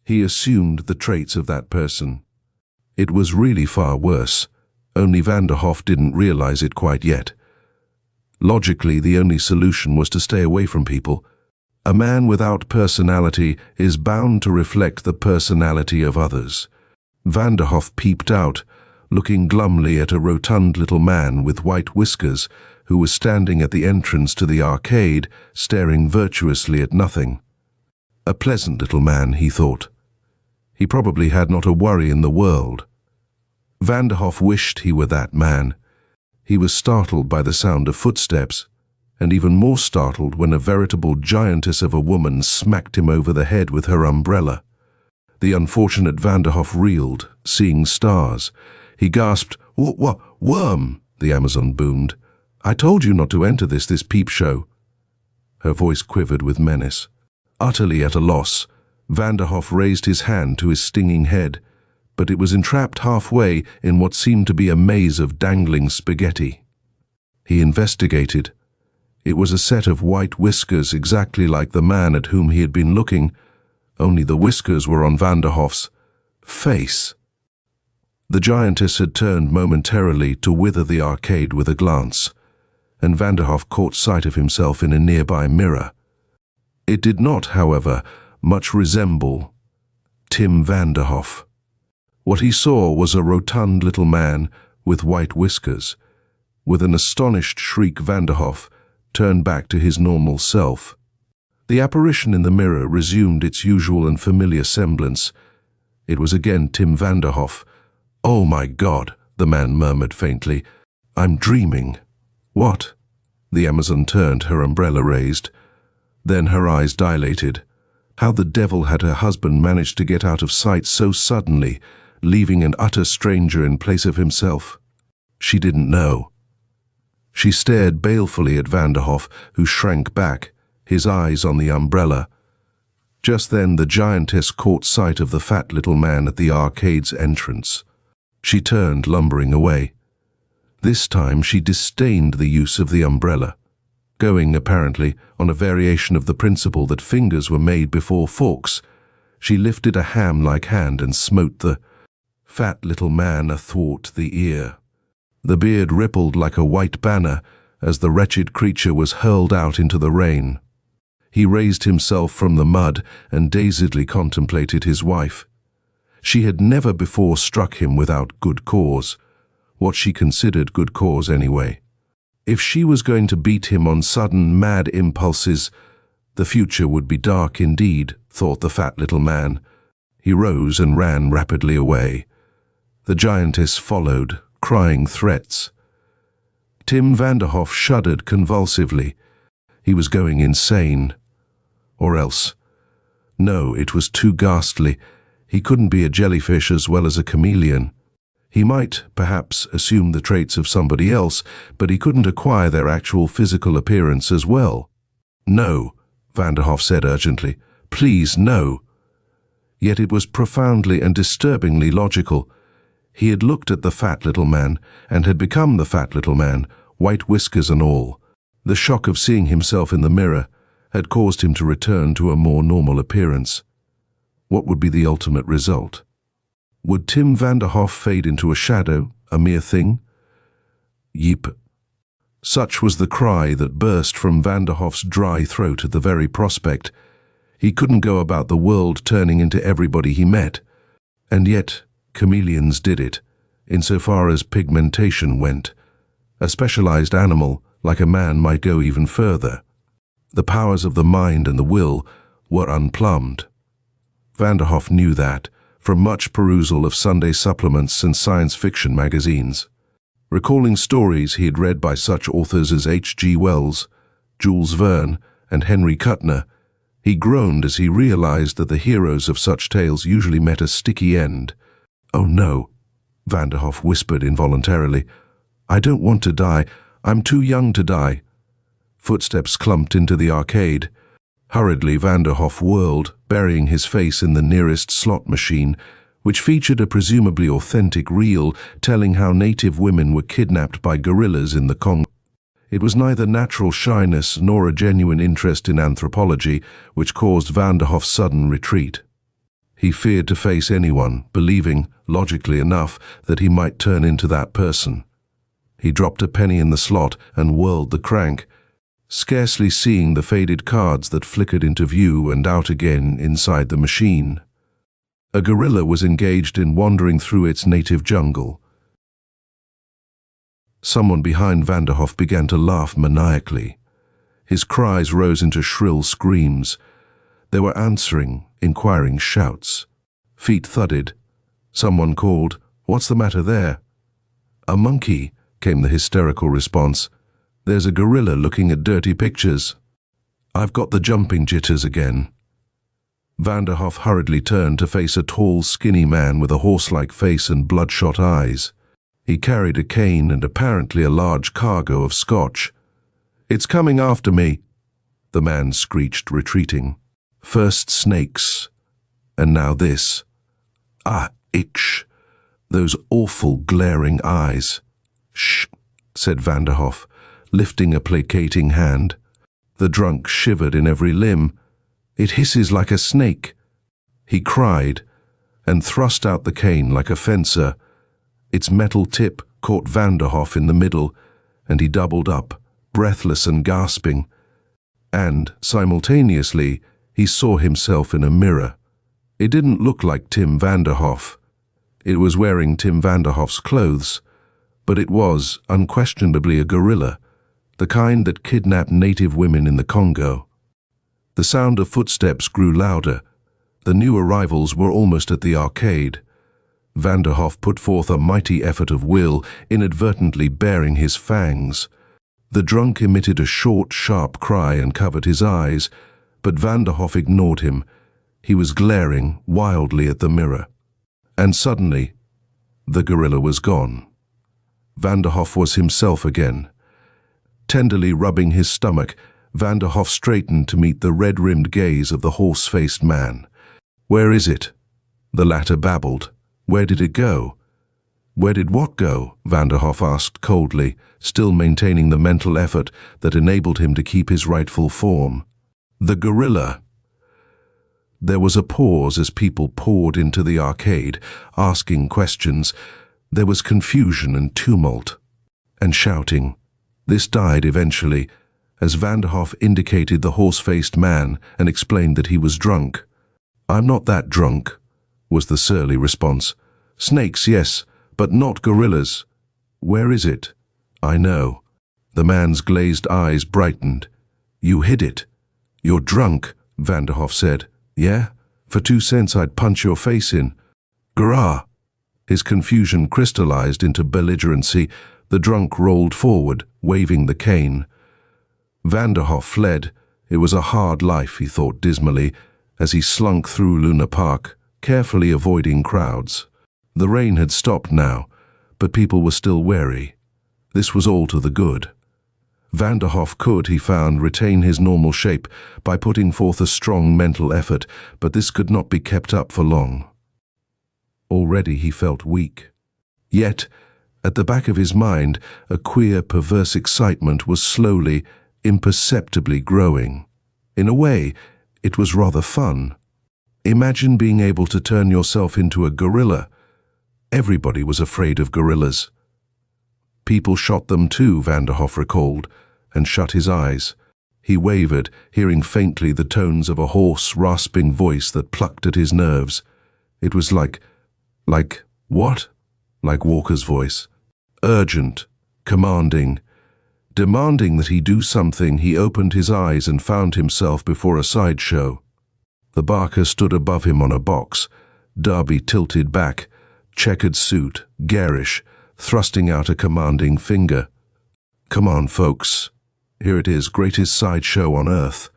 S1: he assumed the traits of that person. It was really far worse. Only Vanderhoff didn't realize it quite yet. Logically, the only solution was to stay away from people. A man without personality is bound to reflect the personality of others. Vanderhoff peeped out, looking glumly at a rotund little man with white whiskers who was standing at the entrance to the arcade, staring virtuously at nothing. A pleasant little man, he thought. He probably had not a worry in the world. Vanderhoff wished he were that man. He was startled by the sound of footsteps, and even more startled when a veritable giantess of a woman smacked him over the head with her umbrella. The unfortunate Vanderhoff reeled, seeing stars. He gasped, "Worm!" the Amazon boomed. "I told you not to enter this peep show." Her voice quivered with menace. Utterly at a loss, Vanderhoff raised his hand to his stinging head, but it was entrapped halfway in what seemed to be a maze of dangling spaghetti. He investigated. It was a set of white whiskers exactly like the man at whom he had been looking, only the whiskers were on Vanderhoff's face. The giantess had turned momentarily to wither the arcade with a glance, and Vanderhoff caught sight of himself in a nearby mirror. It did not, however, much resemble Tim Vanderhoff. What he saw was a rotund little man with white whiskers. With an astonished shriek, Vanderhoff turned back to his normal self. The apparition in the mirror resumed its usual and familiar semblance. It was again Tim Vanderhoff. "Oh my God," the man murmured faintly. "I'm dreaming." "What?" The Amazon turned, her umbrella raised. Then her eyes dilated. How the devil had her husband managed to get out of sight so suddenly, leaving an utter stranger in place of himself? She didn't know. She stared balefully at Vanderhoff, who shrank back, his eyes on the umbrella. Just then the giantess caught sight of the fat little man at the arcade's entrance. She turned, lumbering away. This time she disdained the use of the umbrella, going, apparently, on a variation of the principle that fingers were made before forks. She lifted a ham-like hand and smote the fat little man athwart the ear. The beard rippled like a white banner as the wretched creature was hurled out into the rain. He raised himself from the mud and dazedly contemplated his wife. She had never before struck him without good cause, what she considered good cause anyway. If she was going to beat him on sudden, mad impulses, the future would be dark indeed, thought the fat little man. He rose and ran rapidly away. The giantess followed, crying threats. Tim Vanderhoff shuddered convulsively. He was going insane. Or else. No, it was too ghastly. He couldn't be a jellyfish as well as a chameleon. He might, perhaps, assume the traits of somebody else, but he couldn't acquire their actual physical appearance as well. "No," Vanderhoff said urgently. "Please, no." Yet it was profoundly and disturbingly logical. He had looked at the fat little man, and had become the fat little man, white whiskers and all. The shock of seeing himself in the mirror had caused him to return to a more normal appearance. What would be the ultimate result? Would Tim Vanderhoff fade into a shadow, a mere thing? Yeep. Such was the cry that burst from Vanderhoff's dry throat at the very prospect. He couldn't go about the world turning into everybody he met. And yet, chameleons did it, insofar as pigmentation went. A specialized animal, like a man, might go even further. The powers of the mind and the will were unplumbed. Vanderhoff knew that from much perusal of Sunday supplements and science fiction magazines. Recalling stories he had read by such authors as H.G. Wells, Jules Verne, and Henry Kuttner, he groaned as he realized that the heroes of such tales usually met a sticky end. "Oh no," Vanderhoff whispered involuntarily. "I don't want to die. I'm too young to die." Footsteps clumped into the arcade. Hurriedly, Vanderhoff whirled, burying his face in the nearest slot machine, which featured a presumably authentic reel telling how native women were kidnapped by guerrillas in the Congo. It was neither natural shyness nor a genuine interest in anthropology which caused Vanderhoff's sudden retreat. He feared to face anyone, believing, logically enough, that he might turn into that person. He dropped a penny in the slot and whirled the crank, scarcely seeing the faded cards that flickered into view and out again inside the machine. A gorilla was engaged in wandering through its native jungle. Someone behind Vanderhoff began to laugh maniacally. His cries rose into shrill screams. There were answering, inquiring shouts. Feet thudded. Someone called, "What's the matter there?" "A monkey," came the hysterical response. "There's a gorilla looking at dirty pictures." "I've got the jumping jitters again." Vanderhoff hurriedly turned to face a tall, skinny man with a horse-like face and bloodshot eyes. He carried a cane and apparently a large cargo of scotch. "It's coming after me," the man screeched, retreating. "First snakes, and now this. Ah, itch. Those awful glaring eyes." "Shh," said Vanderhoff, lifting a placating hand. The drunk shivered in every limb. "It hisses like a snake." He cried, and thrust out the cane like a fencer. Its metal tip caught Vanderhoff in the middle, and he doubled up, breathless and gasping. And, simultaneously, he saw himself in a mirror. It didn't look like Tim Vanderhoff. It was wearing Tim Vanderhoff's clothes, but it was, unquestionably, a gorilla, the kind that kidnapped native women in the Congo. The sound of footsteps grew louder. The new arrivals were almost at the arcade. Vanderhoff put forth a mighty effort of will, inadvertently baring his fangs. The drunk emitted a short, sharp cry and covered his eyes, but Vanderhoff ignored him. He was glaring wildly at the mirror. And suddenly, the gorilla was gone. Vanderhoff was himself again. Tenderly rubbing his stomach, Vanderhoff straightened to meet the red-rimmed gaze of the horse-faced man. "Where is it?" the latter babbled. "Where did it go?" "Where did what go?" Vanderhoff asked coldly, still maintaining the mental effort that enabled him to keep his rightful form. "The gorilla." There was a pause as people poured into the arcade, asking questions. There was confusion and tumult, and shouting. This died eventually, as Vanderhoff indicated the horse-faced man and explained that he was drunk. "I'm not that drunk," was the surly response. "Snakes, yes, but not gorillas." "Where is it?" "I know." The man's glazed eyes brightened. "You hid it." "You're drunk," Vanderhoff said. "Yeah? For 2 cents I'd punch your face in." "Grah!" His confusion crystallized into belligerency. The drunk rolled forward, waving the cane. Vanderhoff fled. It was a hard life, he thought dismally, as he slunk through Luna Park, carefully avoiding crowds. The rain had stopped now, but people were still wary. This was all to the good. Vanderhoff could, he found, retain his normal shape by putting forth a strong mental effort, but this could not be kept up for long. Already he felt weak. Yet, at the back of his mind, a queer, perverse excitement was slowly, imperceptibly growing. In a way, it was rather fun. Imagine being able to turn yourself into a gorilla. Everybody was afraid of gorillas. People shot them too, Vanderhoff recalled, and shut his eyes. He wavered, hearing faintly the tones of a hoarse, rasping voice that plucked at his nerves. It was like what? Like Walker's voice. Urgent, commanding. Demanding that he do something, he opened his eyes and found himself before a sideshow. The barker stood above him on a box, derby tilted back, checkered suit, garish, thrusting out a commanding finger. "Come on, folks. Here it is, greatest sideshow on earth.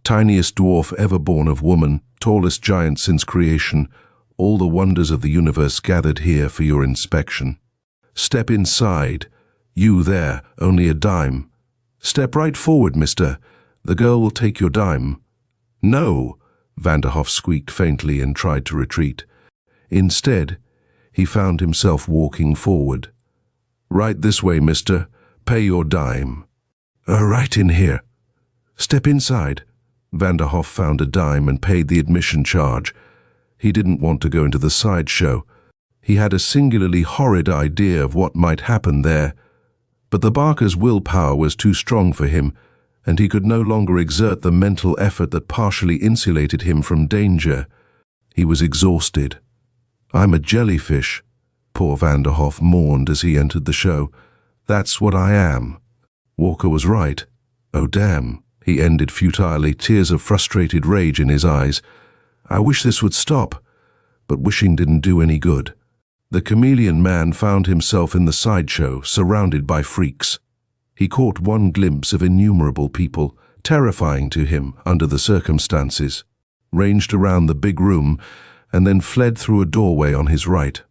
S1: Tiniest dwarf ever born of woman, tallest giant since creation, all the wonders of the universe gathered here for your inspection. Step inside. You there, only a dime. Step right forward, mister. The girl will take your dime." "No," Vanderhoff squeaked faintly and tried to retreat. Instead, he found himself walking forward. "Right this way, mister. Pay your dime." Right in here." "Step inside." Vanderhoff found a dime and paid the admission charge. He didn't want to go into the sideshow. He had a singularly horrid idea of what might happen there. But the barker's willpower was too strong for him, and he could no longer exert the mental effort that partially insulated him from danger. He was exhausted. "I'm a jellyfish," poor Vanderhoff mourned as he entered the show. "That's what I am." Walker was right. "Oh, damn," he ended futilely, tears of frustrated rage in his eyes. "I wish this would stop." But wishing didn't do any good. The chameleon man found himself in the sideshow, surrounded by freaks. He caught one glimpse of innumerable people, terrifying to him under the circumstances, ranged around the big room, and then fled through a doorway on his right.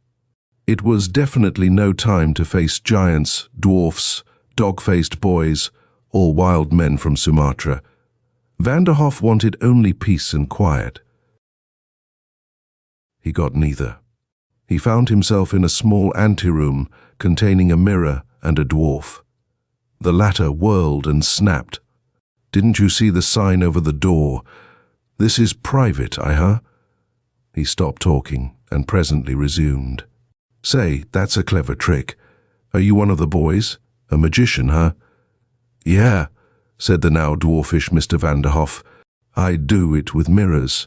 S1: It was definitely no time to face giants, dwarfs, dog-faced boys, all wild men from Sumatra. Vanderhoff wanted only peace and quiet. He got neither. He found himself in a small anteroom containing a mirror and a dwarf. The latter whirled and snapped. "Didn't you see the sign over the door? This is private, huh?" He stopped talking and presently resumed. "Say, that's a clever trick. Are you one of the boys? A magician, huh?" "Yeah," said the now dwarfish Mr. Vanderhoff. "I do it with mirrors."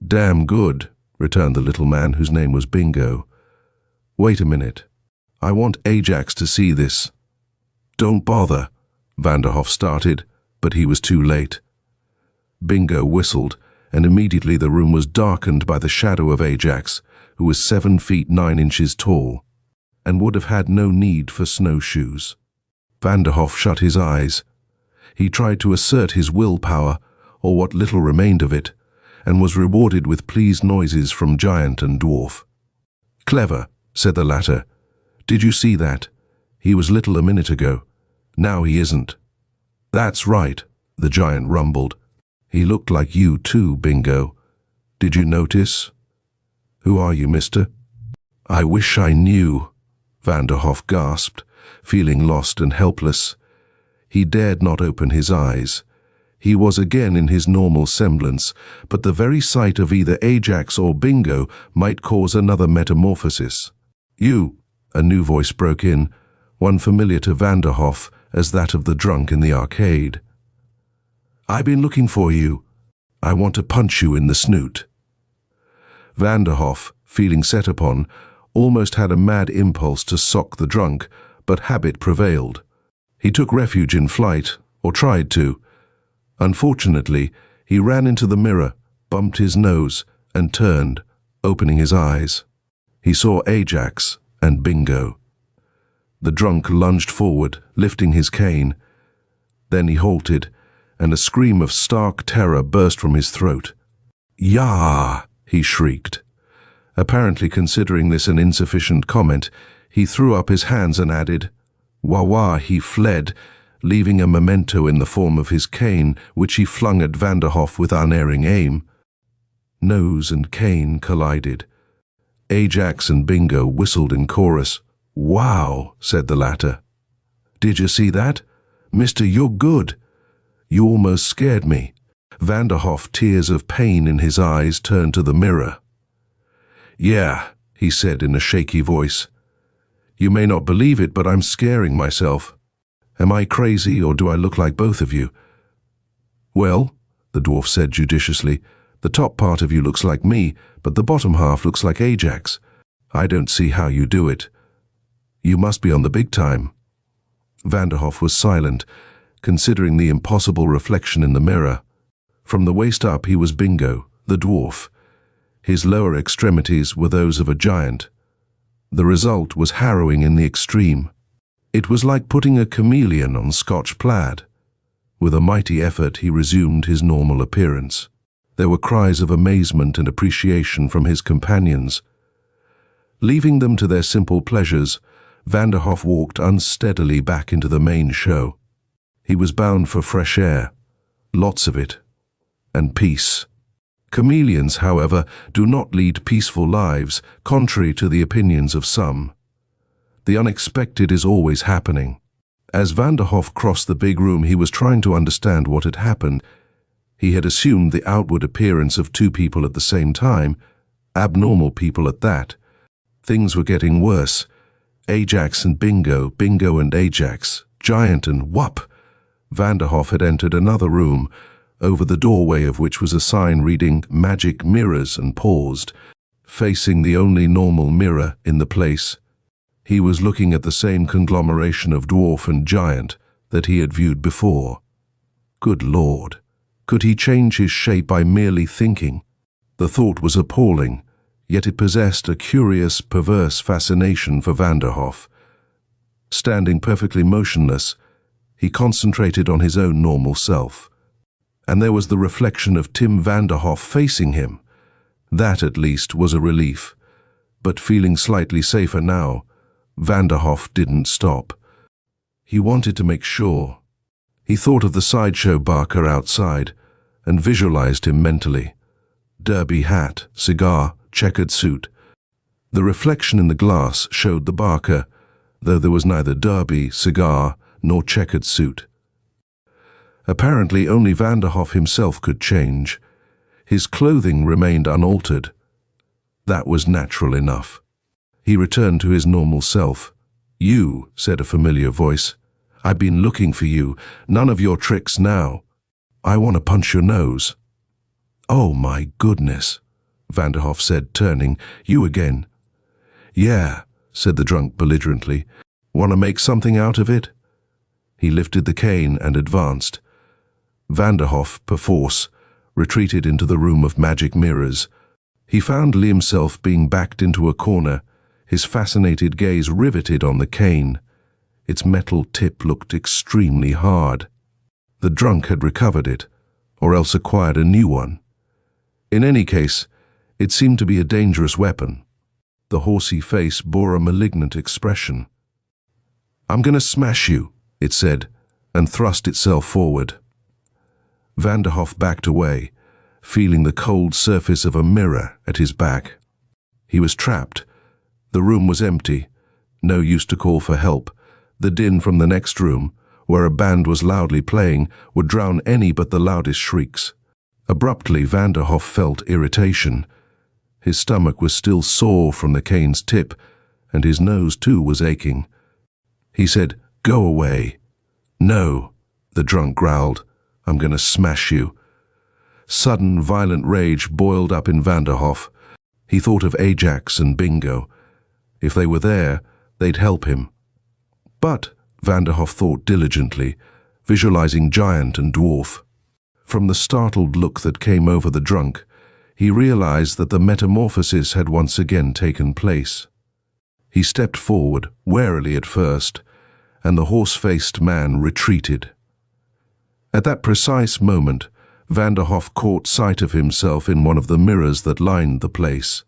S1: "Damn good," returned the little man whose name was Bingo. "Wait a minute. I want Ajax to see this." "Don't bother," Vanderhoff started, but he was too late. Bingo whistled, and immediately the room was darkened by the shadow of Ajax, who was 7 feet 9 inches tall, and would have had no need for snowshoes. Vanderhoff shut his eyes. He tried to assert his willpower, or what little remained of it, and was rewarded with pleased noises from giant and dwarf. "Clever," said the latter. "Did you see that? He was little a minute ago. Now he isn't." "That's right," the giant rumbled. "He looked like you too, Bingo. Did you notice?" "Who are you, mister?" "I wish I knew," Vanderhoff gasped, feeling lost and helpless. He dared not open his eyes. He was again in his normal semblance, but the very sight of either Ajax or Bingo might cause another metamorphosis. "You," a new voice broke in, one familiar to Vanderhoff as that of the drunk in the arcade. "I've been looking for you. I want to punch you in the snoot." Vanderhoff, feeling set upon, almost had a mad impulse to sock the drunk, but habit prevailed. He took refuge in flight, or tried to. Unfortunately, he ran into the mirror, bumped his nose, and turned, opening his eyes. He saw Ajax and Bingo. The drunk lunged forward, lifting his cane. Then he halted, and a scream of stark terror burst from his throat. "Yah!" he shrieked. Apparently considering this an insufficient comment, he threw up his hands and added, "Wah-wah," he fled, leaving a memento in the form of his cane, which he flung at Vanderhoff with unerring aim. Nose and cane collided. Ajax and Bingo whistled in chorus. "Wow," said the latter. "Did you see that? Mister, you're good. You almost scared me." Vanderhoff, tears of pain in his eyes, turned to the mirror. "Yeah," he said in a shaky voice. "You may not believe it, but I'm scaring myself. Am I crazy, or do I look like both of you?" "Well," the dwarf said judiciously, "the top part of you looks like me, but the bottom half looks like Ajax. I don't see how you do it. You must be on the big time." Vanderhoff was silent, considering the impossible reflection in the mirror. From the waist up he was Bingo, the dwarf. His lower extremities were those of a giant. The result was harrowing in the extreme. It was like putting a chameleon on Scotch plaid. With a mighty effort he resumed his normal appearance. There were cries of amazement and appreciation from his companions. Leaving them to their simple pleasures, Vanderhoff walked unsteadily back into the main show. He was bound for fresh air, lots of it, and peace. Chameleons, however, do not lead peaceful lives, contrary to the opinions of some. The unexpected is always happening. As Vanderhoff crossed the big room, he was trying to understand what had happened. He had assumed the outward appearance of two people at the same time, abnormal people at that. Things were getting worse. Ajax and Bingo, Bingo and Ajax, Giant and Whup. Vanderhoff had entered another room, over the doorway of which was a sign reading "Magic Mirrors," and paused, facing the only normal mirror in the place. He was looking at the same conglomeration of dwarf and giant that he had viewed before. Good Lord, could he change his shape by merely thinking? The thought was appalling, yet it possessed a curious, perverse fascination for Vanderhoff. Standing perfectly motionless, he concentrated on his own normal self. And there was the reflection of Tim Vanderhoff facing him. That, at least, was a relief. But feeling slightly safer now, Vanderhoff didn't stop. He wanted to make sure. He thought of the sideshow barker outside and visualized him mentally. Derby hat, cigar, checkered suit. The reflection in the glass showed the barker, though there was neither derby, cigar, nor checkered suit. Apparently only Vanderhoff himself could change. His clothing remained unaltered. That was natural enough. He returned to his normal self. "You," said a familiar voice. "I've been looking for you. None of your tricks now. I want to punch your nose." "Oh my goodness," Vanderhoff said, turning. "You again?" "Yeah," said the drunk belligerently. "Want to make something out of it?" He lifted the cane and advanced. Vanderhoff, perforce, retreated into the room of magic mirrors. He found himself being backed into a corner, his fascinated gaze riveted on the cane. Its metal tip looked extremely hard. The drunk had recovered it, or else acquired a new one. In any case, it seemed to be a dangerous weapon. The horsey face bore a malignant expression. "I'm going to smash you," it said, and thrust itself forward. Vanderhoff backed away, feeling the cold surface of a mirror at his back. He was trapped. The room was empty. No use to call for help. The din from the next room, where a band was loudly playing, would drown any but the loudest shrieks. Abruptly, Vanderhoff felt irritation. His stomach was still sore from the cane's tip, and his nose too was aching. He said, "Go away." "No," the drunk growled. "I'm going to smash you." Sudden, violent rage boiled up in Vanderhoff. He thought of Ajax and Bingo. If they were there, they'd help him. But, Vanderhoff thought diligently, visualizing giant and dwarf. From the startled look that came over the drunk, he realized that the metamorphosis had once again taken place. He stepped forward, warily at first, and the horse-faced man retreated. At that precise moment, Vanderhoff caught sight of himself in one of the mirrors that lined the place.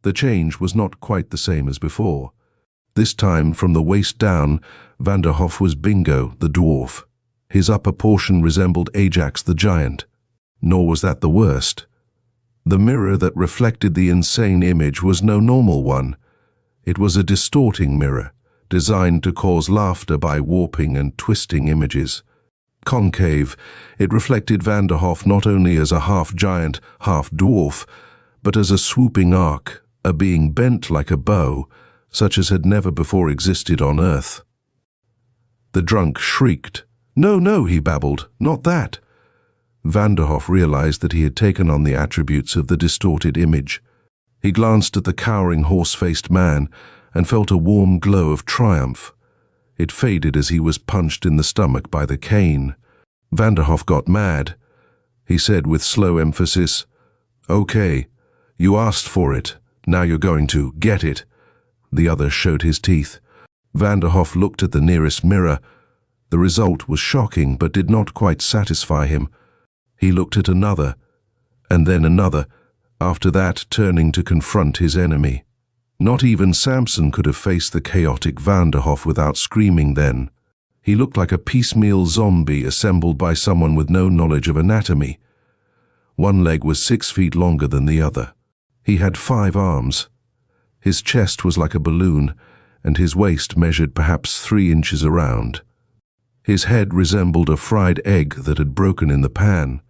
S1: The change was not quite the same as before. This time, from the waist down, Vanderhoff was Bingo, the dwarf. His upper portion resembled Ajax the giant. Nor was that the worst. The mirror that reflected the insane image was no normal one. It was a distorting mirror, designed to cause laughter by warping and twisting images. Concave, it reflected Vanderhoff not only as a half-giant, half-dwarf, but as a swooping arc, a being bent like a bow, such as had never before existed on Earth. The drunk shrieked. "No, no," he babbled, "not that." Vanderhoff realized that he had taken on the attributes of the distorted image. He glanced at the cowering horse-faced man and felt a warm glow of triumph. It faded as he was punched in the stomach by the cane. Vanderhoff got mad. He said with slow emphasis, "Okay, you asked for it. Now you're going to get it." The other showed his teeth. Vanderhoff looked at the nearest mirror. The result was shocking but did not quite satisfy him. He looked at another, and then another, after that turning to confront his enemy. Not even Samson could have faced the chaotic Vanderhoff without screaming then. He looked like a piecemeal zombie assembled by someone with no knowledge of anatomy. One leg was 6 feet longer than the other. He had 5 arms. His chest was like a balloon, and his waist measured perhaps 3 inches around. His head resembled a fried egg that had broken in the pan.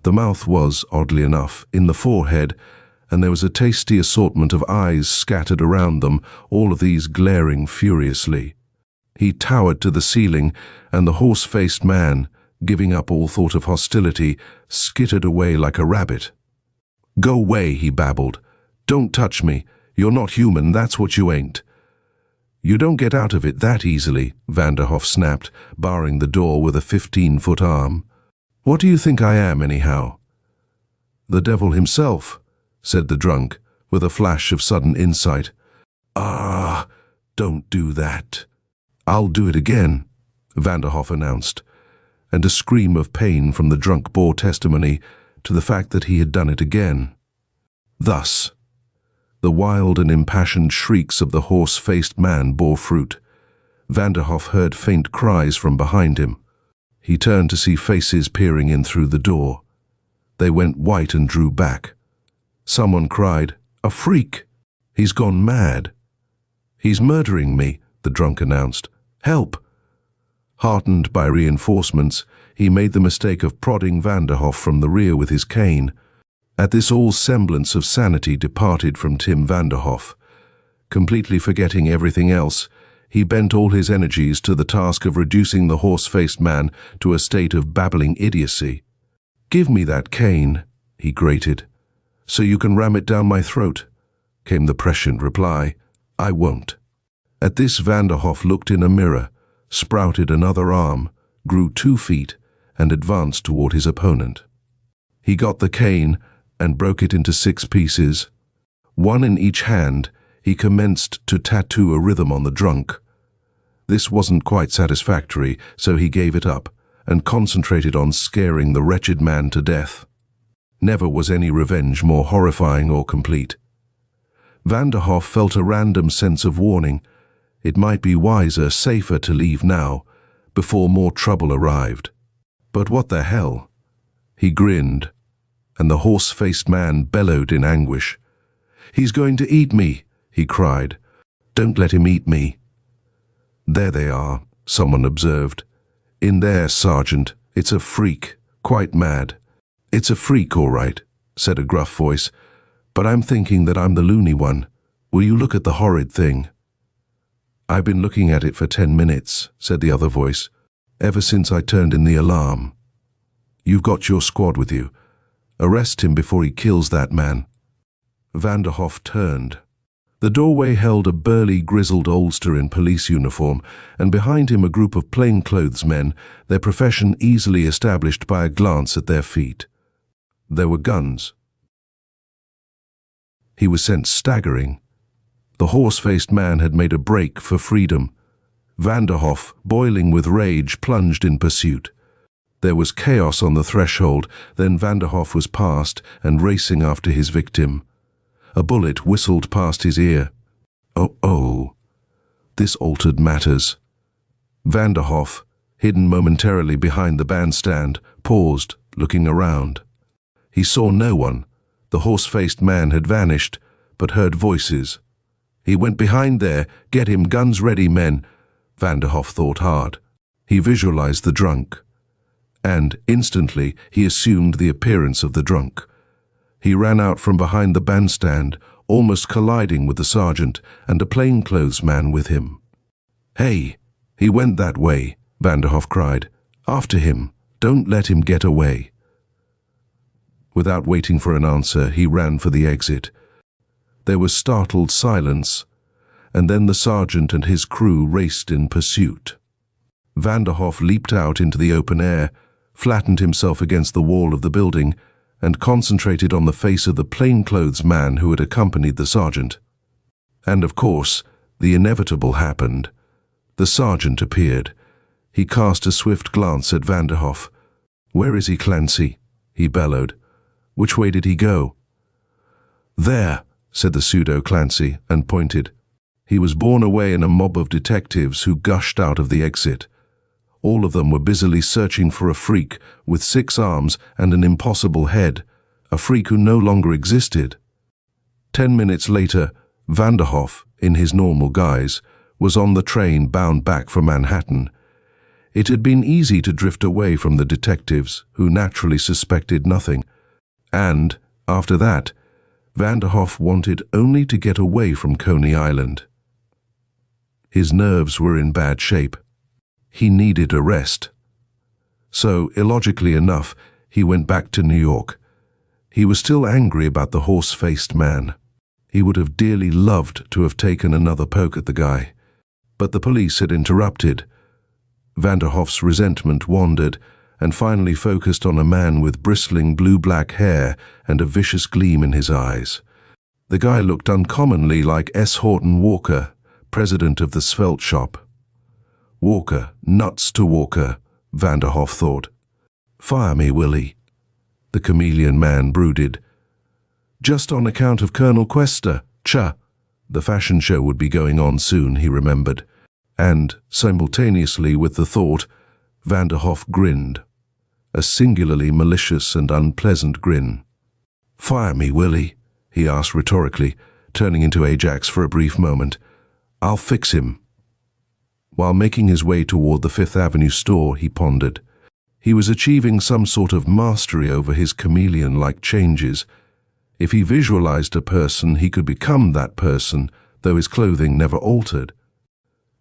S1: The mouth was, oddly enough, in the forehead, and there was a tasty assortment of eyes scattered around them, all of these glaring furiously. He towered to the ceiling, and the horse-faced man, giving up all thought of hostility, skittered away like a rabbit. "Go away," he babbled. "Don't touch me. You're not human, that's what you ain't." "You don't get out of it that easily," Vanderhoff snapped, barring the door with a 15-foot arm. "What do you think I am, anyhow?" "The devil himself," said the drunk, with a flash of sudden insight. "Ah, don't do that." "I'll do it again," Vanderhoff announced, and a scream of pain from the drunk bore testimony to the fact that he had done it again. Thus, the wild and impassioned shrieks of the horse-faced man bore fruit. Vanderhoff heard faint cries from behind him. He turned to see faces peering in through the door. They went white and drew back. Someone cried, "A freak! He's gone mad." "He's murdering me," the drunk announced. "Help!" Heartened by reinforcements, he made the mistake of prodding Vanderhoff from the rear with his cane. At this, all semblance of sanity departed from Tim Vanderhoff. Completely forgetting everything else, he bent all his energies to the task of reducing the horse-faced man to a state of babbling idiocy. "Give me that cane," he grated. "So you can ram it down my throat," came the prescient reply. "I won't." At this, Vanderhoff looked in a mirror, sprouted another arm, grew 2 feet, and advanced toward his opponent. He got the cane and broke it into 6 pieces. One in each hand, he commenced to tattoo a rhythm on the drunk. This wasn't quite satisfactory, so he gave it up and concentrated on scaring the wretched man to death. Never was any revenge more horrifying or complete. Vanderhoff felt a random sense of warning. It might be wiser, safer to leave now, before more trouble arrived. But what the hell? He grinned, and the horse-faced man bellowed in anguish. "He's going to eat me," he cried. "Don't let him eat me." "There they are," someone observed. "In there, Sergeant. It's a freak, quite mad." "It's a freak, all right," said a gruff voice, "but I'm thinking that I'm the loony one. Will you look at the horrid thing?" "I've been looking at it for 10 minutes, said the other voice, "ever since I turned in the alarm." "You've got your squad with you. Arrest him before he kills that man." Vanderhoff turned. The doorway held a burly, grizzled oldster in police uniform, and behind him a group of plainclothes men, their profession easily established by a glance at their feet. There were guns. He was sent staggering. The horse-faced man had made a break for freedom. Vanderhoff, boiling with rage, plunged in pursuit. There was chaos on the threshold, then Vanderhoff was past and racing after his victim. A bullet whistled past his ear. Oh. This altered matters. Vanderhoff, hidden momentarily behind the bandstand, paused, looking around. He saw no one. The horse-faced man had vanished, but heard voices. He went behind there. "Get him, guns ready, men." Vanderhoff thought hard. He visualized the drunk. And, instantly, he assumed the appearance of the drunk. He ran out from behind the bandstand, almost colliding with the sergeant and a plainclothes man with him. "Hey, he went that way," Vanderhoff cried. "After him. Don't let him get away." Without waiting for an answer, he ran for the exit. There was startled silence, and then the sergeant and his crew raced in pursuit. Vanderhoff leaped out into the open air, flattened himself against the wall of the building, and concentrated on the face of the plainclothes man who had accompanied the sergeant. And of course, the inevitable happened. The sergeant appeared. He cast a swift glance at Vanderhoff. "Where is he, Clancy?" he bellowed. "Which way did he go?" "There," said the pseudo-Clancy, and pointed. He was borne away in a mob of detectives who gushed out of the exit. All of them were busily searching for a freak with 6 arms and an impossible head, a freak who no longer existed. 10 minutes later, Vanderhoff, in his normal guise, was on the train bound back for Manhattan. It had been easy to drift away from the detectives, who naturally suspected nothing. And, after that, Vanderhoff wanted only to get away from Coney Island. His nerves were in bad shape. He needed a rest. So, illogically enough, he went back to New York. He was still angry about the horse-faced man. He would have dearly loved to have taken another poke at the guy. But the police had interrupted. Vanderhoff's resentment wandered and finally focused on a man with bristling blue-black hair and a vicious gleam in his eyes. The guy looked uncommonly like S. Horton Walker, president of the Svelte Shop. Walker, nuts to Walker, Vanderhoff thought. "Fire me, Willie," the chameleon man brooded. "Just on account of Colonel Quester, cha." The fashion show would be going on soon, he remembered. And, simultaneously with the thought, Vanderhoff grinned. A singularly malicious and unpleasant grin. "Fire me, Willie," he asked rhetorically, turning into Ajax for a brief moment. "I'll fix him." While making his way toward the Fifth Avenue store, he pondered. He was achieving some sort of mastery over his chameleon-like changes. If he visualized a person, he could become that person, though his clothing never altered.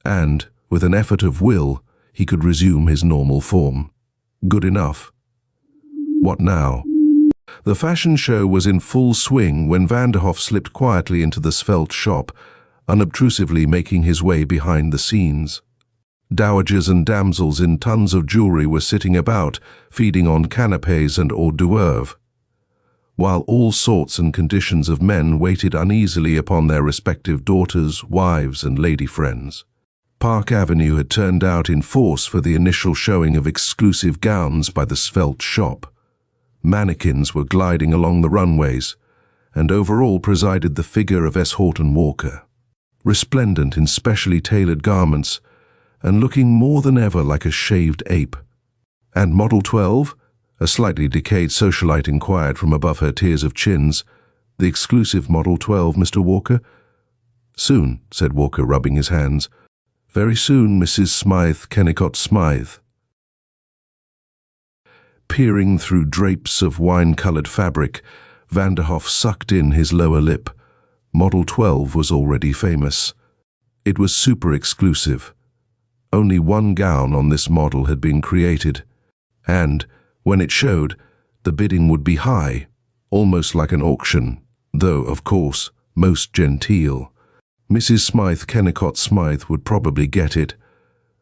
S1: And, with an effort of will, he could resume his normal form. Good enough. What now? The fashion show was in full swing when Vanderhoff slipped quietly into the Svelte Shop, unobtrusively making his way behind the scenes. Dowagers and damsels in tons of jewelry were sitting about, feeding on canapés and hors d'oeuvres, while all sorts and conditions of men waited uneasily upon their respective daughters, wives, and lady friends. Park Avenue had turned out in force for the initial showing of exclusive gowns by the Svelte Shop. Mannequins were gliding along the runways, and over all presided the figure of S. Horton Walker, resplendent in specially tailored garments, and looking more than ever like a shaved ape. "And Model 12? A slightly decayed socialite inquired from above her tiers of chins. "The exclusive Model 12, Mr. Walker?" "Soon," said Walker, rubbing his hands. "Very soon, Mrs. Smythe Kennicott Smythe." Peering through drapes of wine-colored fabric, Vanderhoff sucked in his lower lip. Model 12 was already famous. It was super exclusive. Only one gown on this model had been created, and, when it showed, the bidding would be high, almost like an auction, though, of course, most genteel. Mrs. Smythe Kennicott Smythe would probably get it.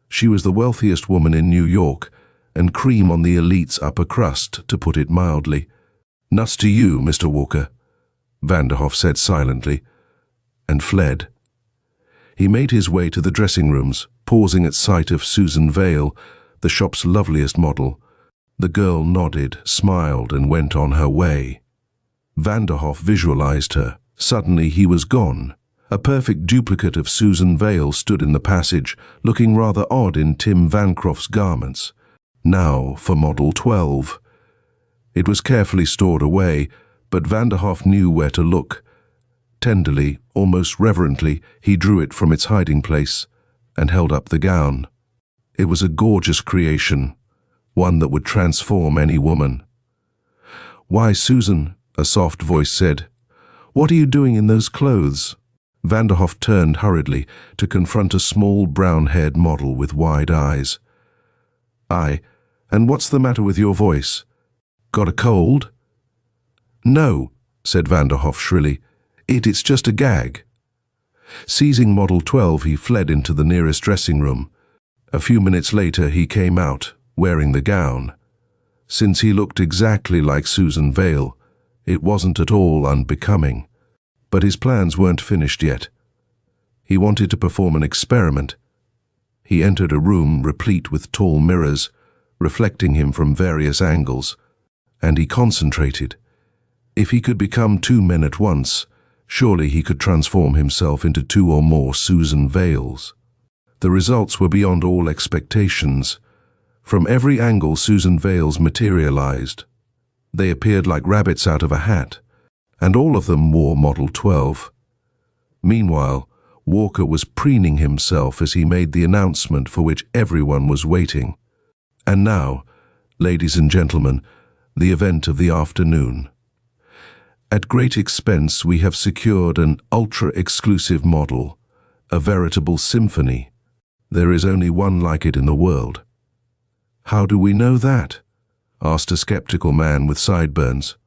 S1: She was the wealthiest woman in New York, and cream on the elite's upper crust, to put it mildly. "Nuts to you, Mr. Walker," Vanderhoff said silently, and fled. He made his way to the dressing rooms, pausing at sight of Susan Vale, the shop's loveliest model. The girl nodded, smiled, and went on her way. Vanderhoff visualized her. Suddenly he was gone. A perfect duplicate of Susan Vale stood in the passage, looking rather odd in Tim Vancroft's garments. Now for Model 12. It was carefully stored away, but Vanderhoff knew where to look. Tenderly, almost reverently, he drew it from its hiding place and held up the gown. It was a gorgeous creation, one that would transform any woman. "Why, Susan," a soft voice said, "what are you doing in those clothes?" Vanderhoff turned hurriedly to confront a small brown-haired model with wide eyes. And what's the matter with your voice? Got a cold?" "No," said Vanderhoff shrilly. It's just a gag." Seizing Model 12, he fled into the nearest dressing room. A few minutes later, he came out, wearing the gown. Since he looked exactly like Susan Vale, it wasn't at all unbecoming. But his plans weren't finished yet. He wanted to perform an experiment. He entered a room replete with tall mirrors, reflecting him from various angles, and he concentrated. If he could become two men at once, surely he could transform himself into two or more Susan Vales. The results were beyond all expectations. From every angle, Susan Vales materialized. They appeared like rabbits out of a hat, and all of them wore Model 12. Meanwhile, Walker was preening himself as he made the announcement for which everyone was waiting. And now, ladies and gentlemen, the event of the afternoon. At great expense, we have secured an ultra-exclusive model, a veritable symphony. There is only one like it in the world. How do we know that? Asked a skeptical man with sideburns.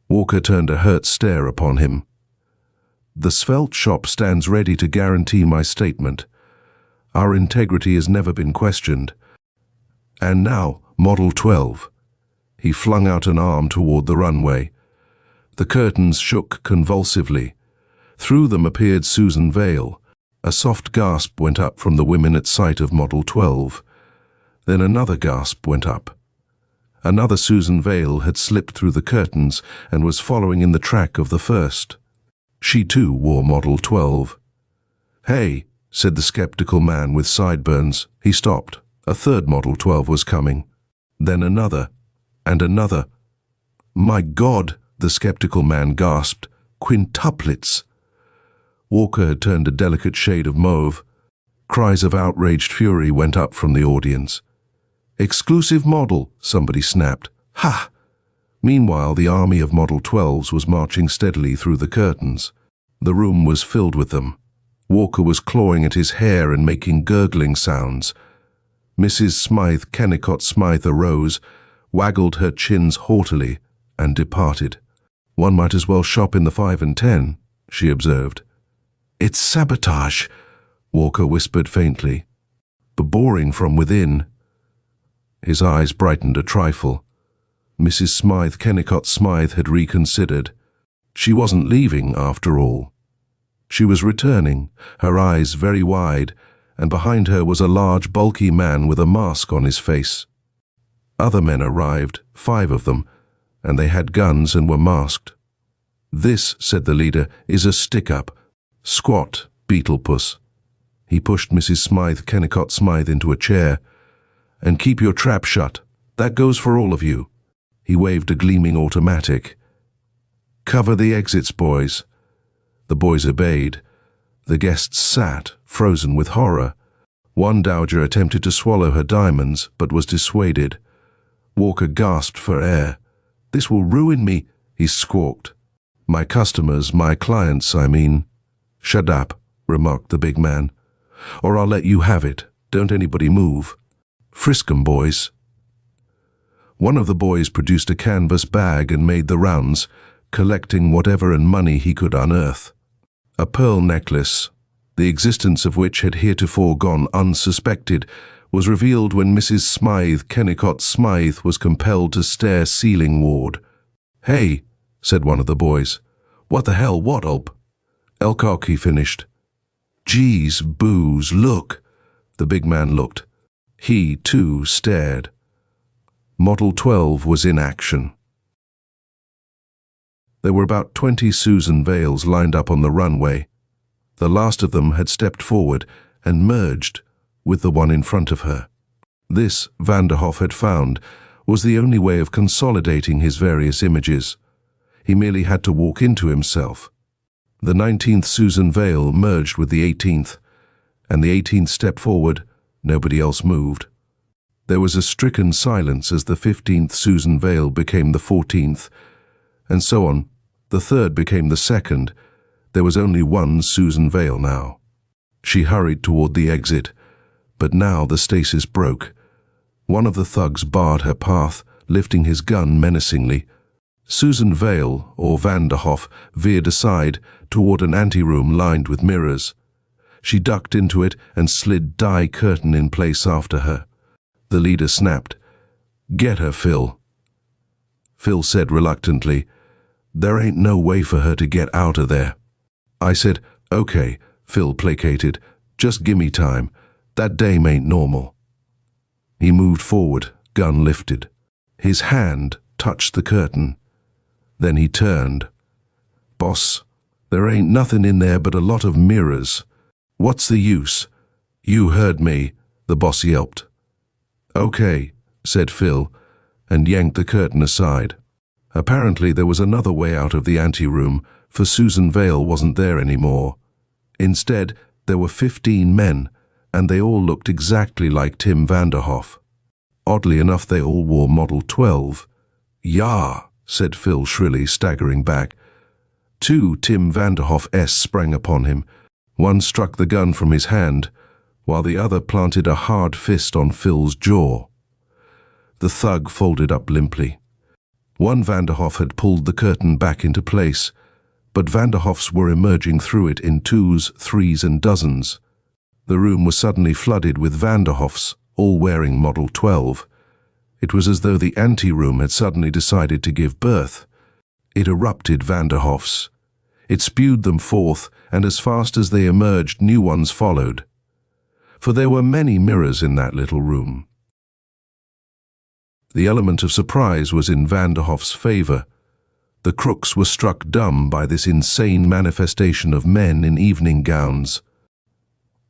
S1: Walker turned a hurt stare upon him. The svelte shop stands ready to guarantee my statement. Our integrity has never been questioned. And now, Model 12. He flung out an arm toward the runway. The curtains shook convulsively. Through them appeared Susan Vale. A soft gasp went up from the women at sight of Model 12. Then another gasp went up. Another Susan Vale had slipped through the curtains and was following in the track of the first. She too wore Model 12. "Hey," said the skeptical man with sideburns. He stopped. A third Model 12 was coming. Then another, and another. "My God," the skeptical man gasped. "Quintuplets." Walker had turned a delicate shade of mauve. Cries of outraged fury went up from the audience. "Exclusive model," somebody snapped. "Ha!" Meanwhile, the army of Model 12s was marching steadily through the curtains. The room was filled with them. Walker was clawing at his hair and making gurgling sounds. Mrs. Smythe Kennicott Smythe arose, waggled her chins haughtily, and departed. "One might as well shop in the 5 and 10, she observed. "It's sabotage," Walker whispered faintly. "But boring from within." His eyes brightened a trifle. Mrs. Smythe Kennicott Smythe had reconsidered. She wasn't leaving, after all. She was returning, her eyes very wide, and behind her was a large, bulky man with a mask on his face. Other men arrived, 5 of them, and they had guns and were masked. "This," said the leader, "is a stick-up. Squat, Beetlepuss." He pushed Mrs. Smythe Kennicott Smythe into a chair. "And keep your trap shut. That goes for all of you." He waved a gleaming automatic. "Cover the exits, boys." The boys obeyed. The guests sat, frozen with horror. One dowager attempted to swallow her diamonds, but was dissuaded. Walker gasped for air. "This will ruin me," he squawked. "My customers, my clients, I mean." "Shut up," remarked the big man. "Or I'll let you have it. Don't anybody move. Frisk 'em, boys." One of the boys produced a canvas bag and made the rounds, collecting whatever and money he could unearth. A pearl necklace, the existence of which had heretofore gone unsuspected, was revealed when Mrs. Smythe Kennicott Smythe was compelled to stare ceilingward. "Hey," said one of the boys. "What the hell, what up?" "Elcock," he finished. "Geez, booze, look." The big man looked. He, too, stared. Model 12 was in action. There were about 20 Susan Vales lined up on the runway. The last of them had stepped forward and merged with the one in front of her. This, Vanderhoff had found, was the only way of consolidating his various images. He merely had to walk into himself. The 19th Susan Vale merged with the 18th, and the 18th stepped forward. Nobody else moved. There was a stricken silence as the 15th Susan Vale became the 14th, and so on. The third became the second. There was only one Susan Vale now. She hurried toward the exit, but now the stasis broke. One of the thugs barred her path, lifting his gun menacingly. Susan Vale, or Vanderhoff, veered aside toward an anteroom lined with mirrors. She ducked into it and slid dye curtain in place after her. The leader snapped, "Get her, Phil." Phil said reluctantly, "There ain't no way for her to get out of there." I said, "Okay," Phil placated, "just gimme time. That dame ain't normal." He moved forward, gun lifted. His hand touched the curtain. Then he turned. "Boss, there ain't nothing in there but a lot of mirrors. What's the use?" "You heard me," the boss yelped. "Okay," said Phil, and yanked the curtain aside. Apparently there was another way out of the anteroom, for Susan Vale wasn't there anymore. Instead, there were 15 men, and they all looked exactly like Tim Vanderhoff. Oddly enough, they all wore Model 12. "Yah!" said Phil shrilly, staggering back. Two Tim Vanderhoff-s sprang upon him. One struck the gun from his hand, while the other planted a hard fist on Phil's jaw. The thug folded up limply. One Vanderhoff had pulled the curtain back into place, but Vanderhoffs were emerging through it in twos, threes, and dozens. The room was suddenly flooded with Vanderhoffs, all wearing Model 12. It was as though the anteroom had suddenly decided to give birth. It erupted Vanderhoffs. It spewed them forth, and as fast as they emerged, new ones followed. For there were many mirrors in that little room. The element of surprise was in Vanderhoff's favor. The crooks were struck dumb by this insane manifestation of men in evening gowns.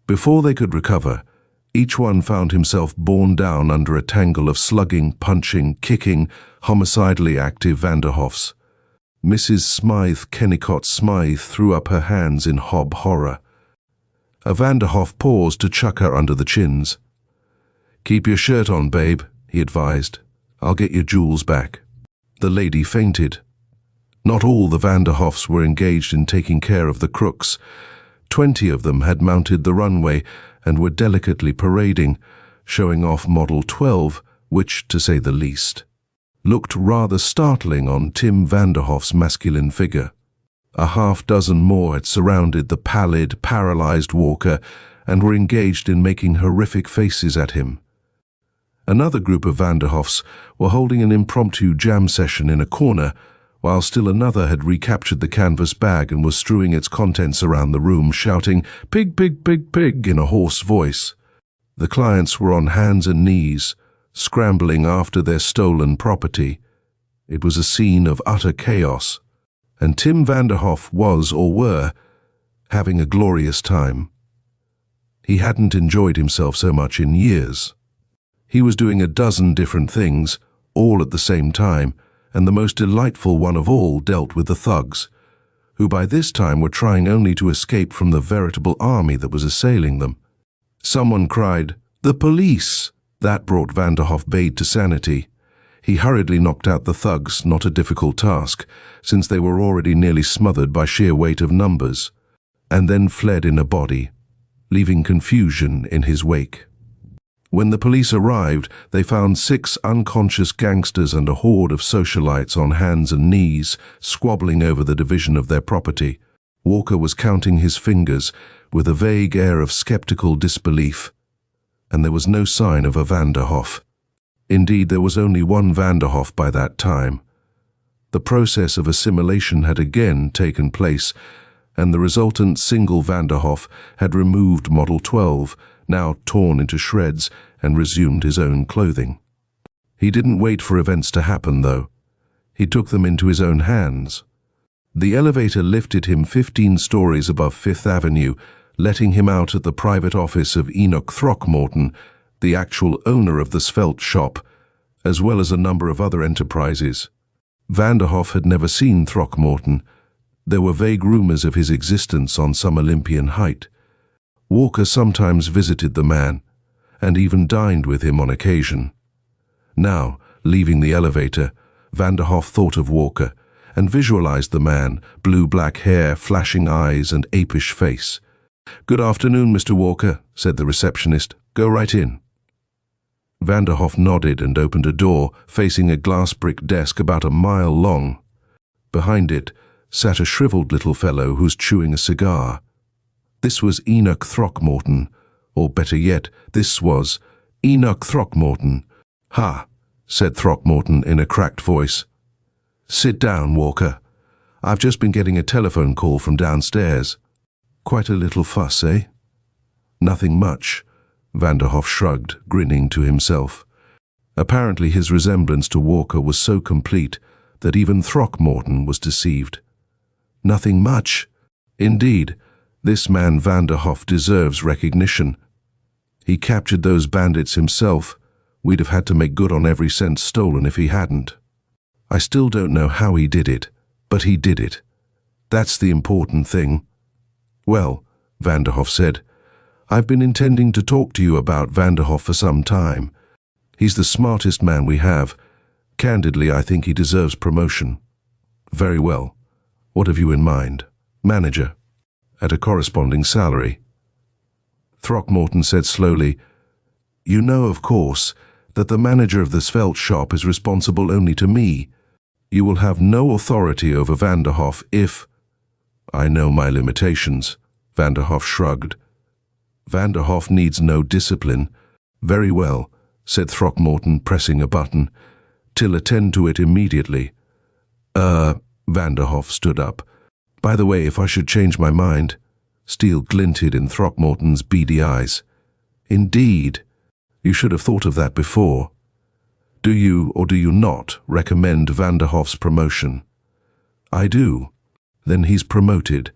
S1: Before they could recover, each one found himself borne down under a tangle of slugging, punching, kicking, homicidally active Vanderhoffs. Mrs. Smythe Kennicott Smythe threw up her hands in hob horror. A Vanderhoff paused to chuck her under the chins. "Keep your shirt on, babe," he advised. "I'll get your jewels back." The lady fainted. Not all the Vanderhoffs were engaged in taking care of the crooks. 20 of them had mounted the runway and were delicately parading, showing off Model 12, which, to say the least, looked rather startling on Tim Vanderhoff's masculine figure. A half-dozen more had surrounded the pallid, paralyzed Walker and were engaged in making horrific faces at him. Another group of Vanderhoffs were holding an impromptu jam session in a corner, while still another had recaptured the canvas bag and was strewing its contents around the room, shouting, "Pig, pig, pig, pig," in a hoarse voice. The clients were on hands and knees, scrambling after their stolen property. It was a scene of utter chaos, and Tim Vanderhoff was, or were, having a glorious time. He hadn't enjoyed himself so much in years. He was doing a dozen different things, all at the same time, and the most delightful one of all dealt with the thugs, who by this time were trying only to escape from the veritable army that was assailing them. Someone cried, "The police!" That brought Vanderhoff Bade to sanity. He hurriedly knocked out the thugs, not a difficult task, since they were already nearly smothered by sheer weight of numbers, and then fled in a body, leaving confusion in his wake. When the police arrived, they found 6 unconscious gangsters and a horde of socialites on hands and knees, squabbling over the division of their property. Walker was counting his fingers with a vague air of skeptical disbelief, and there was no sign of a Vanderhoff. Indeed, there was only one Vanderhoff by that time. The process of assimilation had again taken place, and the resultant single Vanderhoff had removed Model 12, now torn into shreds, and resumed his own clothing. He didn't wait for events to happen, though. He took them into his own hands. The elevator lifted him 15 stories above Fifth Avenue, letting him out at the private office of Enoch Throckmorton, the actual owner of the Svelte shop, as well as a number of other enterprises. Vanderhoff had never seen Throckmorton. There were vague rumors of his existence on some Olympian height. Walker sometimes visited the man, and even dined with him on occasion. Now, leaving the elevator, Vanderhoff thought of Walker, and visualized the man, blue-black hair, flashing eyes, and apish face. "Good afternoon, Mr. Walker," said the receptionist. "Go right in." Vanderhoff nodded and opened a door facing a glass brick desk about a mile long. Behind it sat a shriveled little fellow who was chewing a cigar. This was Enoch Throckmorton, or better yet, this was Enoch Throckmorton. "Ha," said Throckmorton in a cracked voice. "Sit down, Walker. I've just been getting a telephone call from downstairs." "Quite a little fuss, eh?" "Nothing much," Vanderhoff shrugged, grinning to himself. Apparently his resemblance to Walker was so complete that even Throckmorton was deceived. "Nothing much?" Indeed, this man Vanderhoff deserves recognition. He captured those bandits himself. We'd have had to make good on every cent stolen if he hadn't. I still don't know how he did it, but he did it. That's the important thing. "Well," Vanderhoff said, "I've been intending to talk to you about Vanderhoff for some time. He's the smartest man we have. Candidly, I think he deserves promotion." "Very well. What have you in mind?" "Manager. At a corresponding salary." Throckmorton said slowly, "You know, of course, that the manager of the Svelte shop is responsible only to me. You will have no authority over Vanderhoff if—" "I know my limitations," Vanderhoff shrugged. "Vanderhoff needs no discipline." "Very well," said Throckmorton, pressing a button. "Till attend to it immediately." Vanderhoff stood up. "By the way, if I should change my mind—" Steel glinted in Throckmorton's beady eyes. "Indeed. You should have thought of that before. Do you, or do you not, recommend Vanderhoff's promotion?" "I do." "Then he's promoted,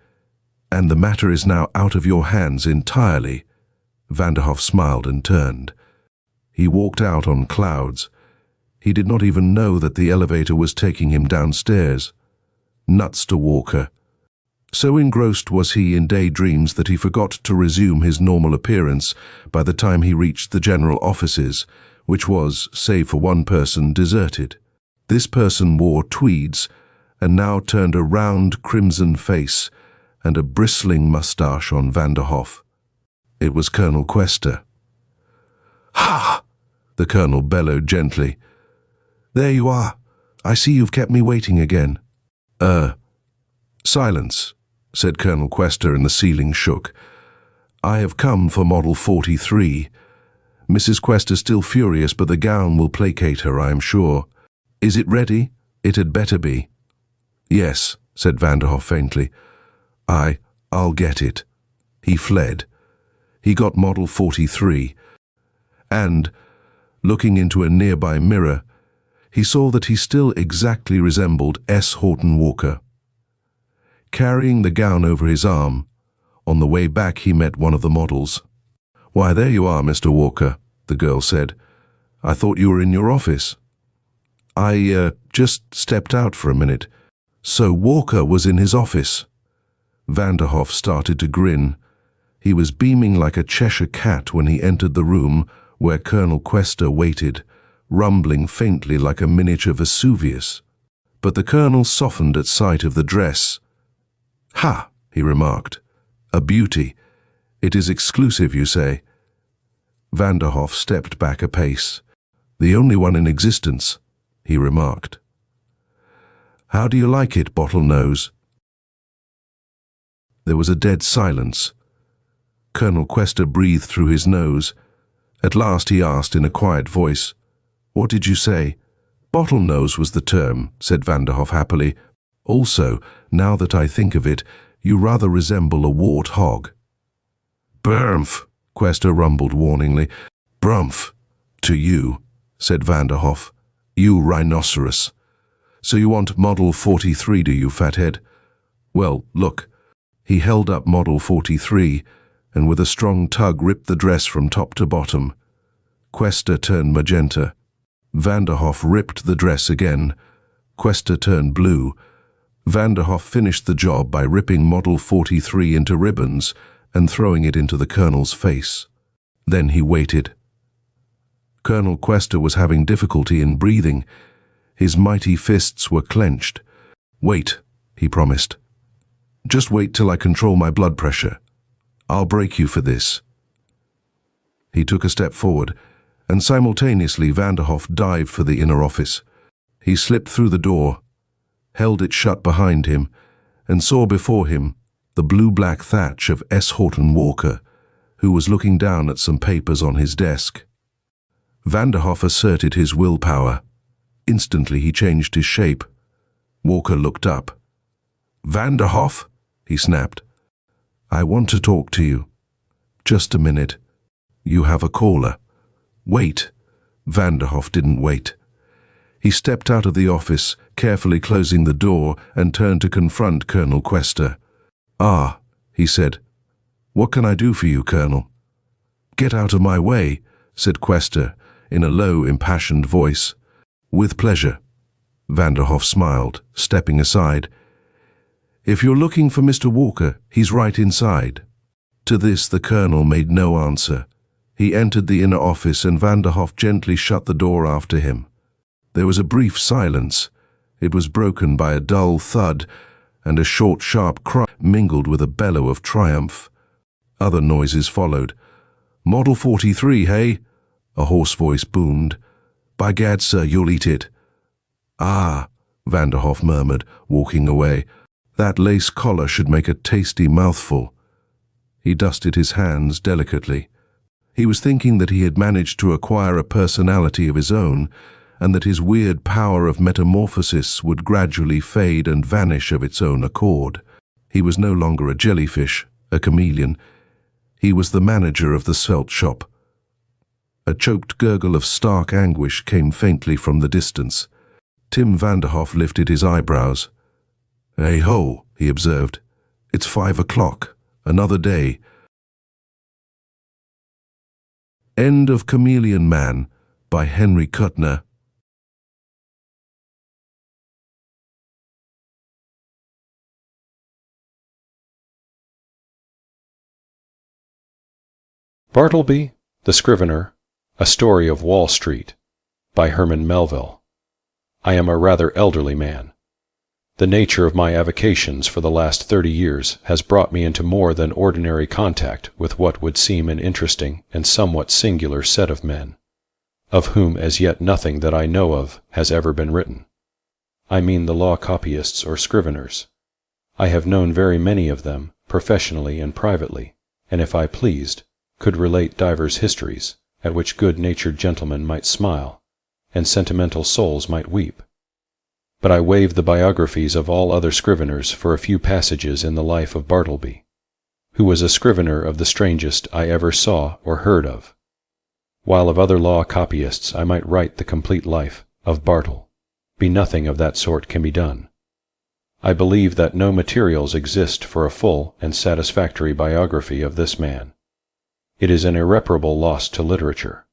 S1: and the matter is now out of your hands entirely." Vanderhoff smiled and turned. He walked out on clouds. He did not even know that the elevator was taking him downstairs. Nuts to Walker. So engrossed was he in daydreams that he forgot to resume his normal appearance by the time he reached the general offices, which was, save for one person, deserted. This person wore tweeds and now turned a round crimson face and a bristling moustache on Vanderhoff. It was Colonel Quester. "Ha!" the colonel bellowed gently. "There you are. I see you've kept me waiting again." Silence," said Colonel Quester, and the ceiling shook. "I have come for Model 43. Mrs. Quester's still furious, but the gown will placate her, I am sure. Is it ready? It had better be." "Yes," said Vanderhoff faintly. I'll get it." He fled. He got Model 43, and, looking into a nearby mirror, he saw that he still exactly resembled S. Horton Walker. Carrying the gown over his arm, on the way back he met one of the models. "Why, there you are, Mr. Walker," the girl said. "I thought you were in your office." "I just stepped out for a minute." So Walker was in his office. Vanderhoff started to grin. He was beaming like a Cheshire cat when he entered the room where Colonel Quester waited, rumbling faintly like a miniature Vesuvius. But the colonel softened at sight of the dress. "Ha," he remarked. "A beauty. It is exclusive, you say?" Vanderhoff stepped back a pace. "The only one in existence," he remarked. "How do you like it, Bottlenose?" There was a dead silence. Colonel Quester breathed through his nose. At last he asked in a quiet voice, "What did you say?" "Bottlenose was the term," said Vanderhoff happily. "Also, now that I think of it, you rather resemble a wart-hog." "Brmph," Quester rumbled warningly. "Brumph. To you," said Vanderhoff. "You rhinoceros. So you want Model 43, do you, fathead? Well, look." He held up Model 43, and with a strong tug ripped the dress from top to bottom. Quester turned magenta. Vanderhoff ripped the dress again. Quester turned blue. Vanderhoff finished the job by ripping Model 43 into ribbons and throwing it into the colonel's face. Then he waited. Colonel Quester was having difficulty in breathing. His mighty fists were clenched. "Wait," he promised. "Just wait till I control my blood pressure. I'll break you for this." He took a step forward, and simultaneously Vanderhoff dived for the inner office. He slipped through the door, held it shut behind him, and saw before him the blue-black thatch of S. Horton Walker, who was looking down at some papers on his desk. Vanderhoff asserted his willpower. Instantly he changed his shape. Walker looked up. "Vanderhoff," he snapped. "I want to talk to you. Just a minute. You have a caller." "Wait." Vanderhoff didn't wait. He stepped out of the office, carefully closing the door, and turned to confront Colonel Quester. "Ah," he said. "What can I do for you, Colonel?" "Get out of my way," said Quester, in a low, impassioned voice. "With pleasure." Vanderhoff smiled, stepping aside. "If you're looking for Mr. Walker, he's right inside." To this the Colonel made no answer. He entered the inner office and Vanderhoff gently shut the door after him. There was a brief silence. It was broken by a dull thud and a short, sharp cry mingled with a bellow of triumph. Other noises followed. "Model 43, hey?" a hoarse voice boomed. "By gad, sir, you'll eat it." "Ah," Vanderhoff murmured, walking away. "That lace collar should make a tasty mouthful." He dusted his hands delicately. He was thinking that he had managed to acquire a personality of his own, and that his weird power of metamorphosis would gradually fade and vanish of its own accord. He was no longer a jellyfish, a chameleon. He was the manager of the svelte shop. A choked gurgle of stark anguish came faintly from the distance. Tim Vanderhoff lifted his eyebrows. "Hey ho," he observed. "It's 5 o'clock. Another day." End of Chameleon Man by Henry Kuttner.
S4: Bartleby, the Scrivener, A Story of Wall Street, by Herman Melville. I am a rather elderly man. The nature of my avocations for the last 30 years has brought me into more than ordinary contact with what would seem an interesting and somewhat singular set of men, of whom as yet nothing that I know of has ever been written. I mean the law copyists or scriveners. I have known very many of them, professionally and privately, and if I pleased, could relate divers histories, at which good-natured gentlemen might smile, and sentimental souls might weep. But I waive the biographies of all other scriveners for a few passages in the life of Bartleby, who was a scrivener of the strangest I ever saw or heard of, while of other law copyists I might write the complete life of Bartle. Nothing of that sort can be done. I believe that no materials exist for a full and satisfactory biography of this man. It is an irreparable loss to literature.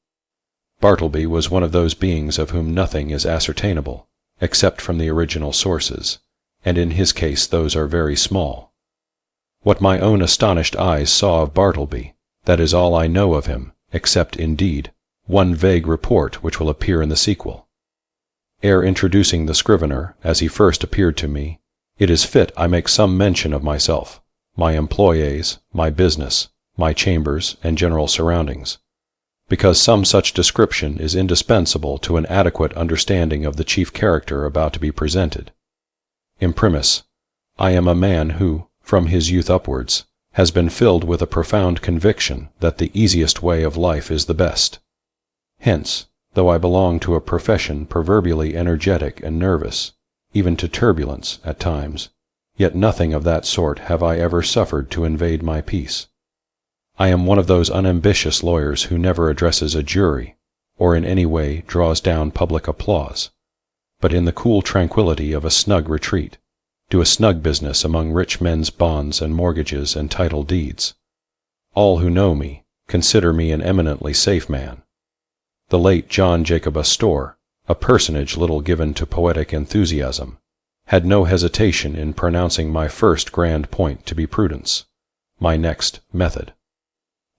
S4: Bartleby was one of those beings of whom nothing is ascertainable, except from the original sources, and in his case those are very small. What my own astonished eyes saw of Bartleby, that is all I know of him, except, indeed, one vague report which will appear in the sequel. Ere introducing the scrivener, as he first appeared to me, it is fit I make some mention of myself, my employés, my business, my chambers, and general surroundings, because some such description is indispensable to an adequate understanding of the chief character about to be presented. Imprimis, I am a man who, from his youth upwards, has been filled with a profound conviction that the easiest way of life is the best. Hence, though I belong to a profession proverbially energetic and nervous, even to turbulence at times, yet nothing of that sort have I ever suffered to invade my peace. I am one of those unambitious lawyers who never addresses a jury, or in any way draws down public applause, but in the cool tranquillity of a snug retreat, do a snug business among rich men's bonds and mortgages and title deeds. All who know me consider me an eminently safe man. The late John Jacob Astor, a personage little given to poetic enthusiasm, had no hesitation in pronouncing my first grand point to be prudence, my next method.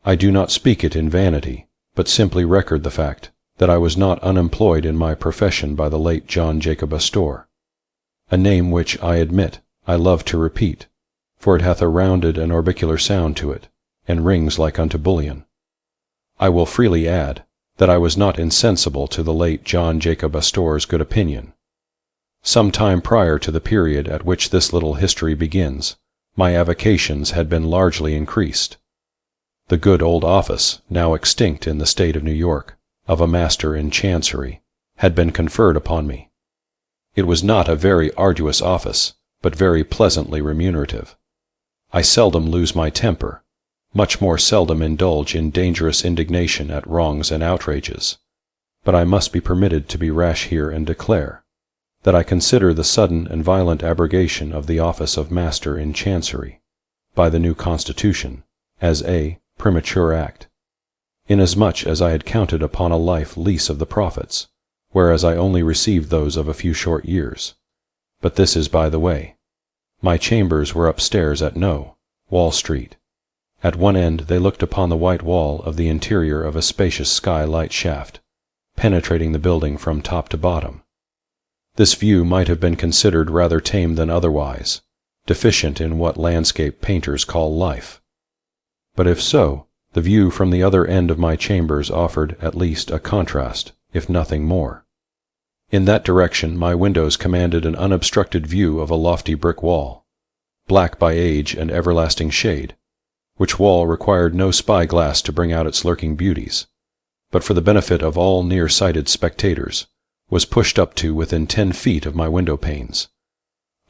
S4: I do not speak it in vanity, but simply record the fact that I was not unemployed in my profession by the late John Jacob Astor, a name which, I admit, I love to repeat, for it hath a rounded and orbicular sound to it, and rings like unto bullion. I will freely add that I was not insensible to the late John Jacob Astor's good opinion. Some time prior to the period at which this little history begins, my avocations had been largely increased. The good old office, now extinct in the state of New York, of a master in chancery, had been conferred upon me. It was not a very arduous office, but very pleasantly remunerative. I seldom lose my temper, much more seldom indulge in dangerous indignation at wrongs and outrages, but I must be permitted to be rash here and declare that I consider the sudden and violent abrogation of the office of Master in Chancery by the new Constitution as a premature act, inasmuch as I had counted upon a life lease of the profits, whereas I only received those of a few short years. But this is by the way. My chambers were upstairs at No. Wall Street. At one end they looked upon the white wall of the interior of a spacious sky-light shaft, penetrating the building from top to bottom. This view might have been considered rather tame than otherwise, deficient in what landscape painters call life. But if so, the view from the other end of my chambers offered at least a contrast, if nothing more. In that direction my windows commanded an unobstructed view of a lofty brick wall, black by age and everlasting shade, which wall required no spy-glass to bring out its lurking beauties, but for the benefit of all near-sighted spectators, was pushed up to within 10 feet of my window-panes.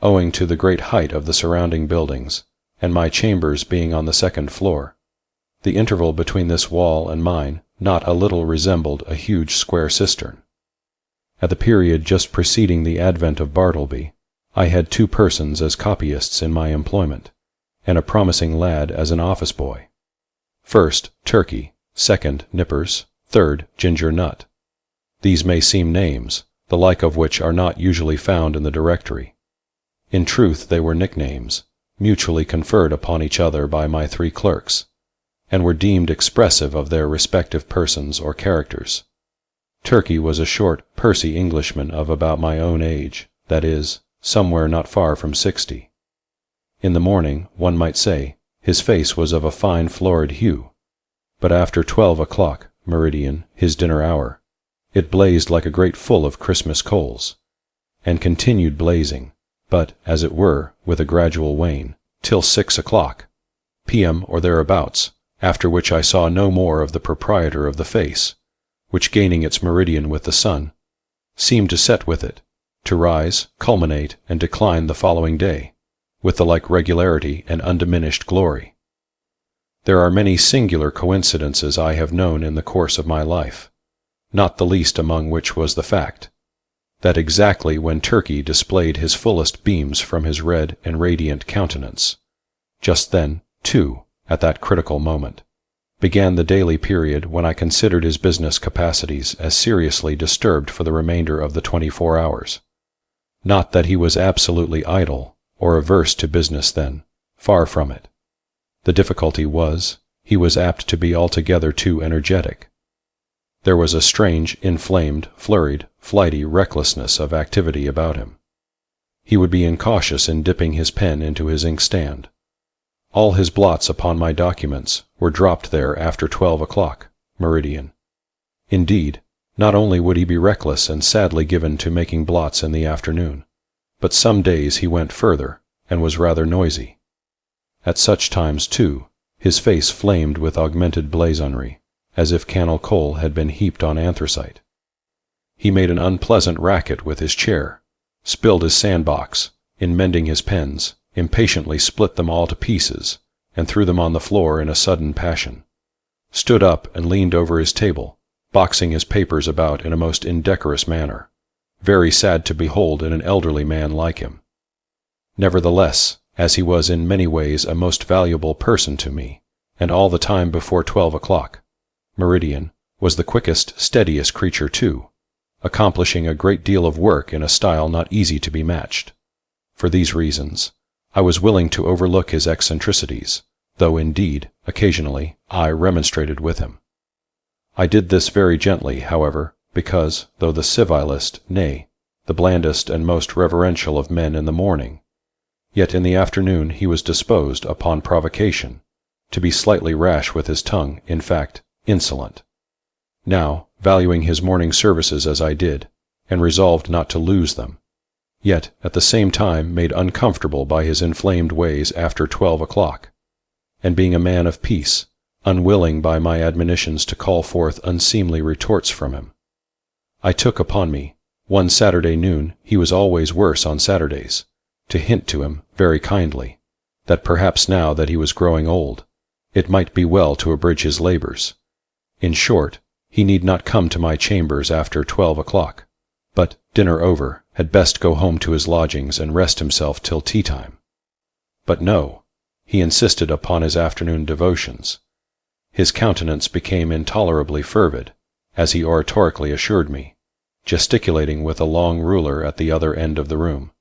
S4: Owing to the great height of the surrounding buildings, and my chambers being on the second floor, the interval between this wall and mine not a little resembled a huge square cistern. At the period just preceding the advent of Bartleby, I had 2 persons as copyists in my employment, and a promising lad as an office boy. First, Turkey; second, Nippers; third, Ginger Nut. These may seem names, the like of which are not usually found in the directory. In truth they were nicknames, mutually conferred upon each other by my 3 clerks, and were deemed expressive of their respective persons or characters. Turkey was a short, pursy Englishman of about my own age, that is, somewhere not far from 60. In the morning, one might say, his face was of a fine florid hue, but after 12 o'clock, meridian, his dinner hour, it blazed like a grate full of Christmas coals, and continued blazing, but, as it were, with a gradual wane, till 6 o'clock, p.m. or thereabouts, after which I saw no more of the proprietor of the face, which, gaining its meridian with the sun, seemed to set with it, to rise, culminate, and decline the following day, with the like regularity and undiminished glory. There are many singular coincidences I have known in the course of my life, not the least among which was the fact that exactly when Turkey displayed his fullest beams from his red and radiant countenance, just then, too, at that critical moment, began the daily period when I considered his business capacities as seriously disturbed for the remainder of the 24 hours. Not that he was absolutely idle or averse to business then, far from it. The difficulty was, he was apt to be altogether too energetic. There was a strange, inflamed, flurried, flighty recklessness of activity about him. He would be incautious in dipping his pen into his inkstand. All his blots upon my documents were dropped there after 12 o'clock, meridian. Indeed, not only would he be reckless and sadly given to making blots in the afternoon, but some days he went further, and was rather noisy. At such times, too, his face flamed with augmented blazonry, as if cannel coal had been heaped on anthracite. He made an unpleasant racket with his chair, spilled his sandbox, in mending his pens, impatiently split them all to pieces, and threw them on the floor in a sudden passion, stood up and leaned over his table, boxing his papers about in a most indecorous manner, very sad to behold in an elderly man like him. Nevertheless, as he was in many ways a most valuable person to me, and all the time before 12 o'clock, meridian, was the quickest, steadiest creature too, accomplishing a great deal of work in a style not easy to be matched. For these reasons, I was willing to overlook his eccentricities, though indeed, occasionally, I remonstrated with him. I did this very gently, however, because, though the civilest, nay, the blandest and most reverential of men in the morning, yet in the afternoon he was disposed, upon provocation, to be slightly rash with his tongue, in fact, insolent. Now, valuing his morning services as I did, and resolved not to lose them, yet at the same time made uncomfortable by his inflamed ways after 12 o'clock, and being a man of peace, unwilling by my admonitions to call forth unseemly retorts from him. I took upon me, one Saturday noon, he was always worse on Saturdays, to hint to him, very kindly, that perhaps now that he was growing old, it might be well to abridge his labors. In short, he need not come to my chambers after 12 o'clock, but, dinner over, had best go home to his lodgings and rest himself till tea-time. But no, he insisted upon his afternoon devotions. His countenance became intolerably fervid, as he oratorically assured me, gesticulating with a long ruler at the other end of the room,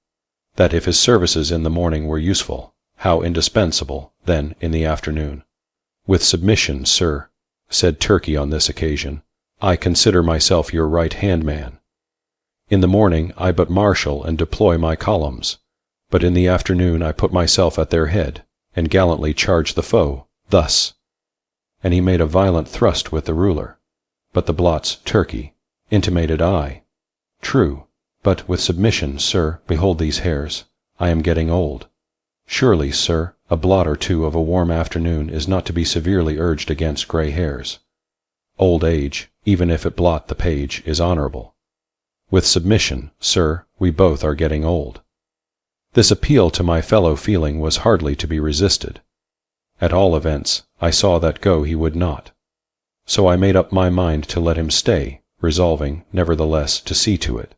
S4: that if his services in the morning were useful, how indispensable, then, in the afternoon. With submission, sir, said Turkey on this occasion, I consider myself your right-hand man. In the morning I but marshal and deploy my columns, but in the afternoon I put myself at their head, and gallantly charge the foe, thus. And he made a violent thrust with the ruler. But the blots, Turkey, intimated I. True, but with submission, sir, behold these hairs. I am getting old. Surely, sir, a blot or two of a warm afternoon is not to be severely urged against grey hairs. Old age, even if it blot the page, is honorable. With submission, sir, we both are getting old. This appeal to my fellow feeling was hardly to be resisted. At all events, I saw that go he would not. So I made up my mind to let him stay, resolving, nevertheless, to see to it,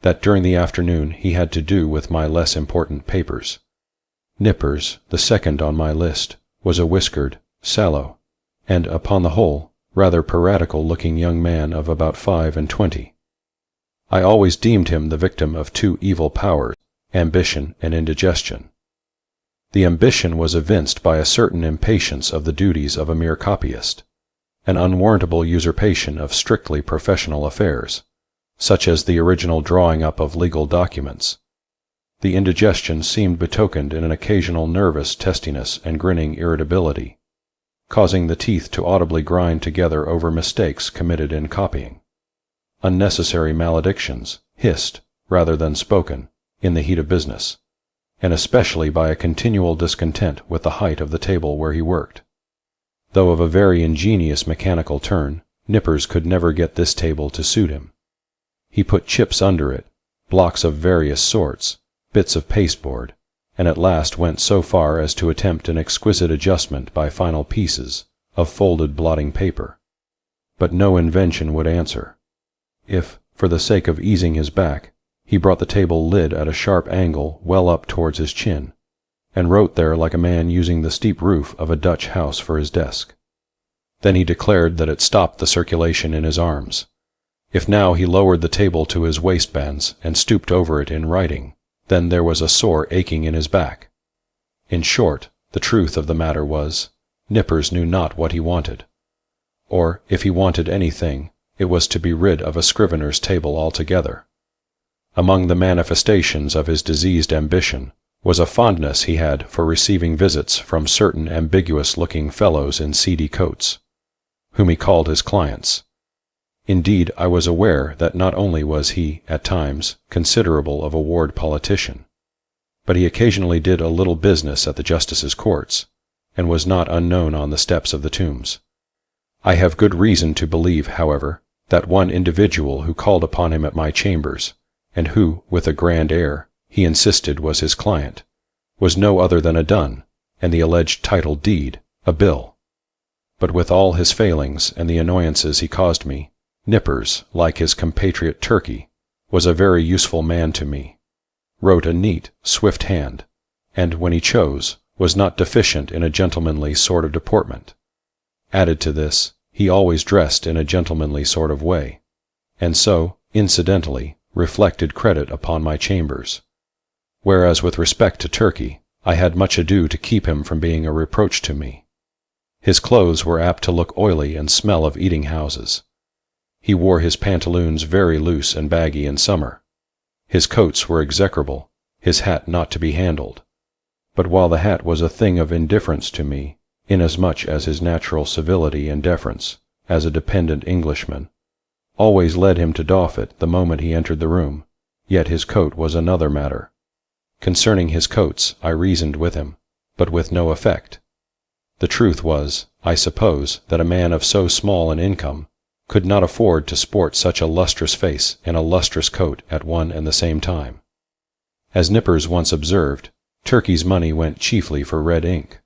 S4: that during the afternoon he had to do with my less important papers. Nippers, the second on my list, was a whiskered, sallow, and, upon the whole, rather piratical-looking young man of about 25. I always deemed him the victim of two evil powers, ambition and indigestion. The ambition was evinced by a certain impatience of the duties of a mere copyist, an unwarrantable usurpation of strictly professional affairs, such as the original drawing up of legal documents. The indigestion seemed betokened in an occasional nervous testiness and grinning irritability, causing the teeth to audibly grind together over mistakes committed in copying. Unnecessary maledictions, hissed, rather than spoken, in the heat of business, and especially by a continual discontent with the height of the table where he worked. Though of a very ingenious mechanical turn, Nippers could never get this table to suit him. He put chips under it, blocks of various sorts, bits of pasteboard, and at last went so far as to attempt an exquisite adjustment by final pieces of folded blotting paper. But no invention would answer. If, for the sake of easing his back, he brought the table lid at a sharp angle well up towards his chin, and wrote there like a man using the steep roof of a Dutch house for his desk. Then he declared that it stopped the circulation in his arms. If now he lowered the table to his waistbands and stooped over it in writing, then there was a sore aching in his back. In short, the truth of the matter was, Nippers knew not what he wanted. Or, if he wanted anything, it was to be rid of a scrivener's table altogether. Among the manifestations of his diseased ambition was a fondness he had for receiving visits from certain ambiguous-looking fellows in seedy coats, whom he called his clients. Indeed, I was aware that not only was he, at times, considerable of a ward politician, but he occasionally did a little business at the justices' courts, and was not unknown on the steps of the tombs. I have good reason to believe, however, that one individual who called upon him at my chambers, and who, with a grand air, he insisted was his client, was no other than a dun, and the alleged title deed, a bill. But with all his failings and the annoyances he caused me, Nippers, like his compatriot Turkey, was a very useful man to me, wrote a neat, swift hand, and, when he chose, was not deficient in a gentlemanly sort of deportment. Added to this, he always dressed in a gentlemanly sort of way, and so, incidentally, reflected credit upon my chambers, whereas with respect to Turkey, I had much ado to keep him from being a reproach to me. His clothes were apt to look oily and smell of eating-houses. He wore his pantaloons very loose and baggy in summer. His coats were execrable, his hat not to be handled. But while the hat was a thing of indifference to me, inasmuch as his natural civility and deference, as a dependent Englishman, always led him to doff it the moment he entered the room, Yet his coat was another matter. Concerning his coats I reasoned with him, but with no effect. The truth was, I suppose, that a man of so small an income could not afford to sport such a lustrous face and a lustrous coat at one and the same time. As Nippers once observed, Turkey's money went chiefly for red ink.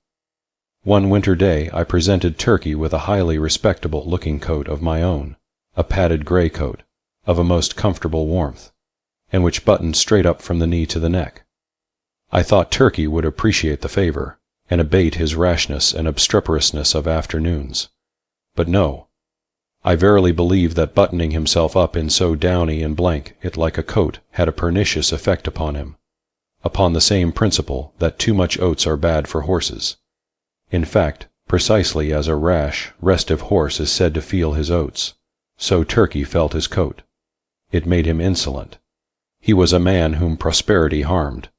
S4: One winter day I presented Turkey with a highly respectable-looking coat of my own, a padded gray coat, of a most comfortable warmth, and which buttoned straight up from the knee to the neck. I thought Turkey would appreciate the favor, and abate his rashness and obstreperousness of afternoons. But no. I verily believe that buttoning himself up in so downy and blank it like a coat had a pernicious effect upon him, upon the same principle that too much oats are bad for horses. In fact, precisely as a rash, restive horse is said to feel his oats, so Turkey felt his coat. It made him insolent. He was a man whom prosperity harmed.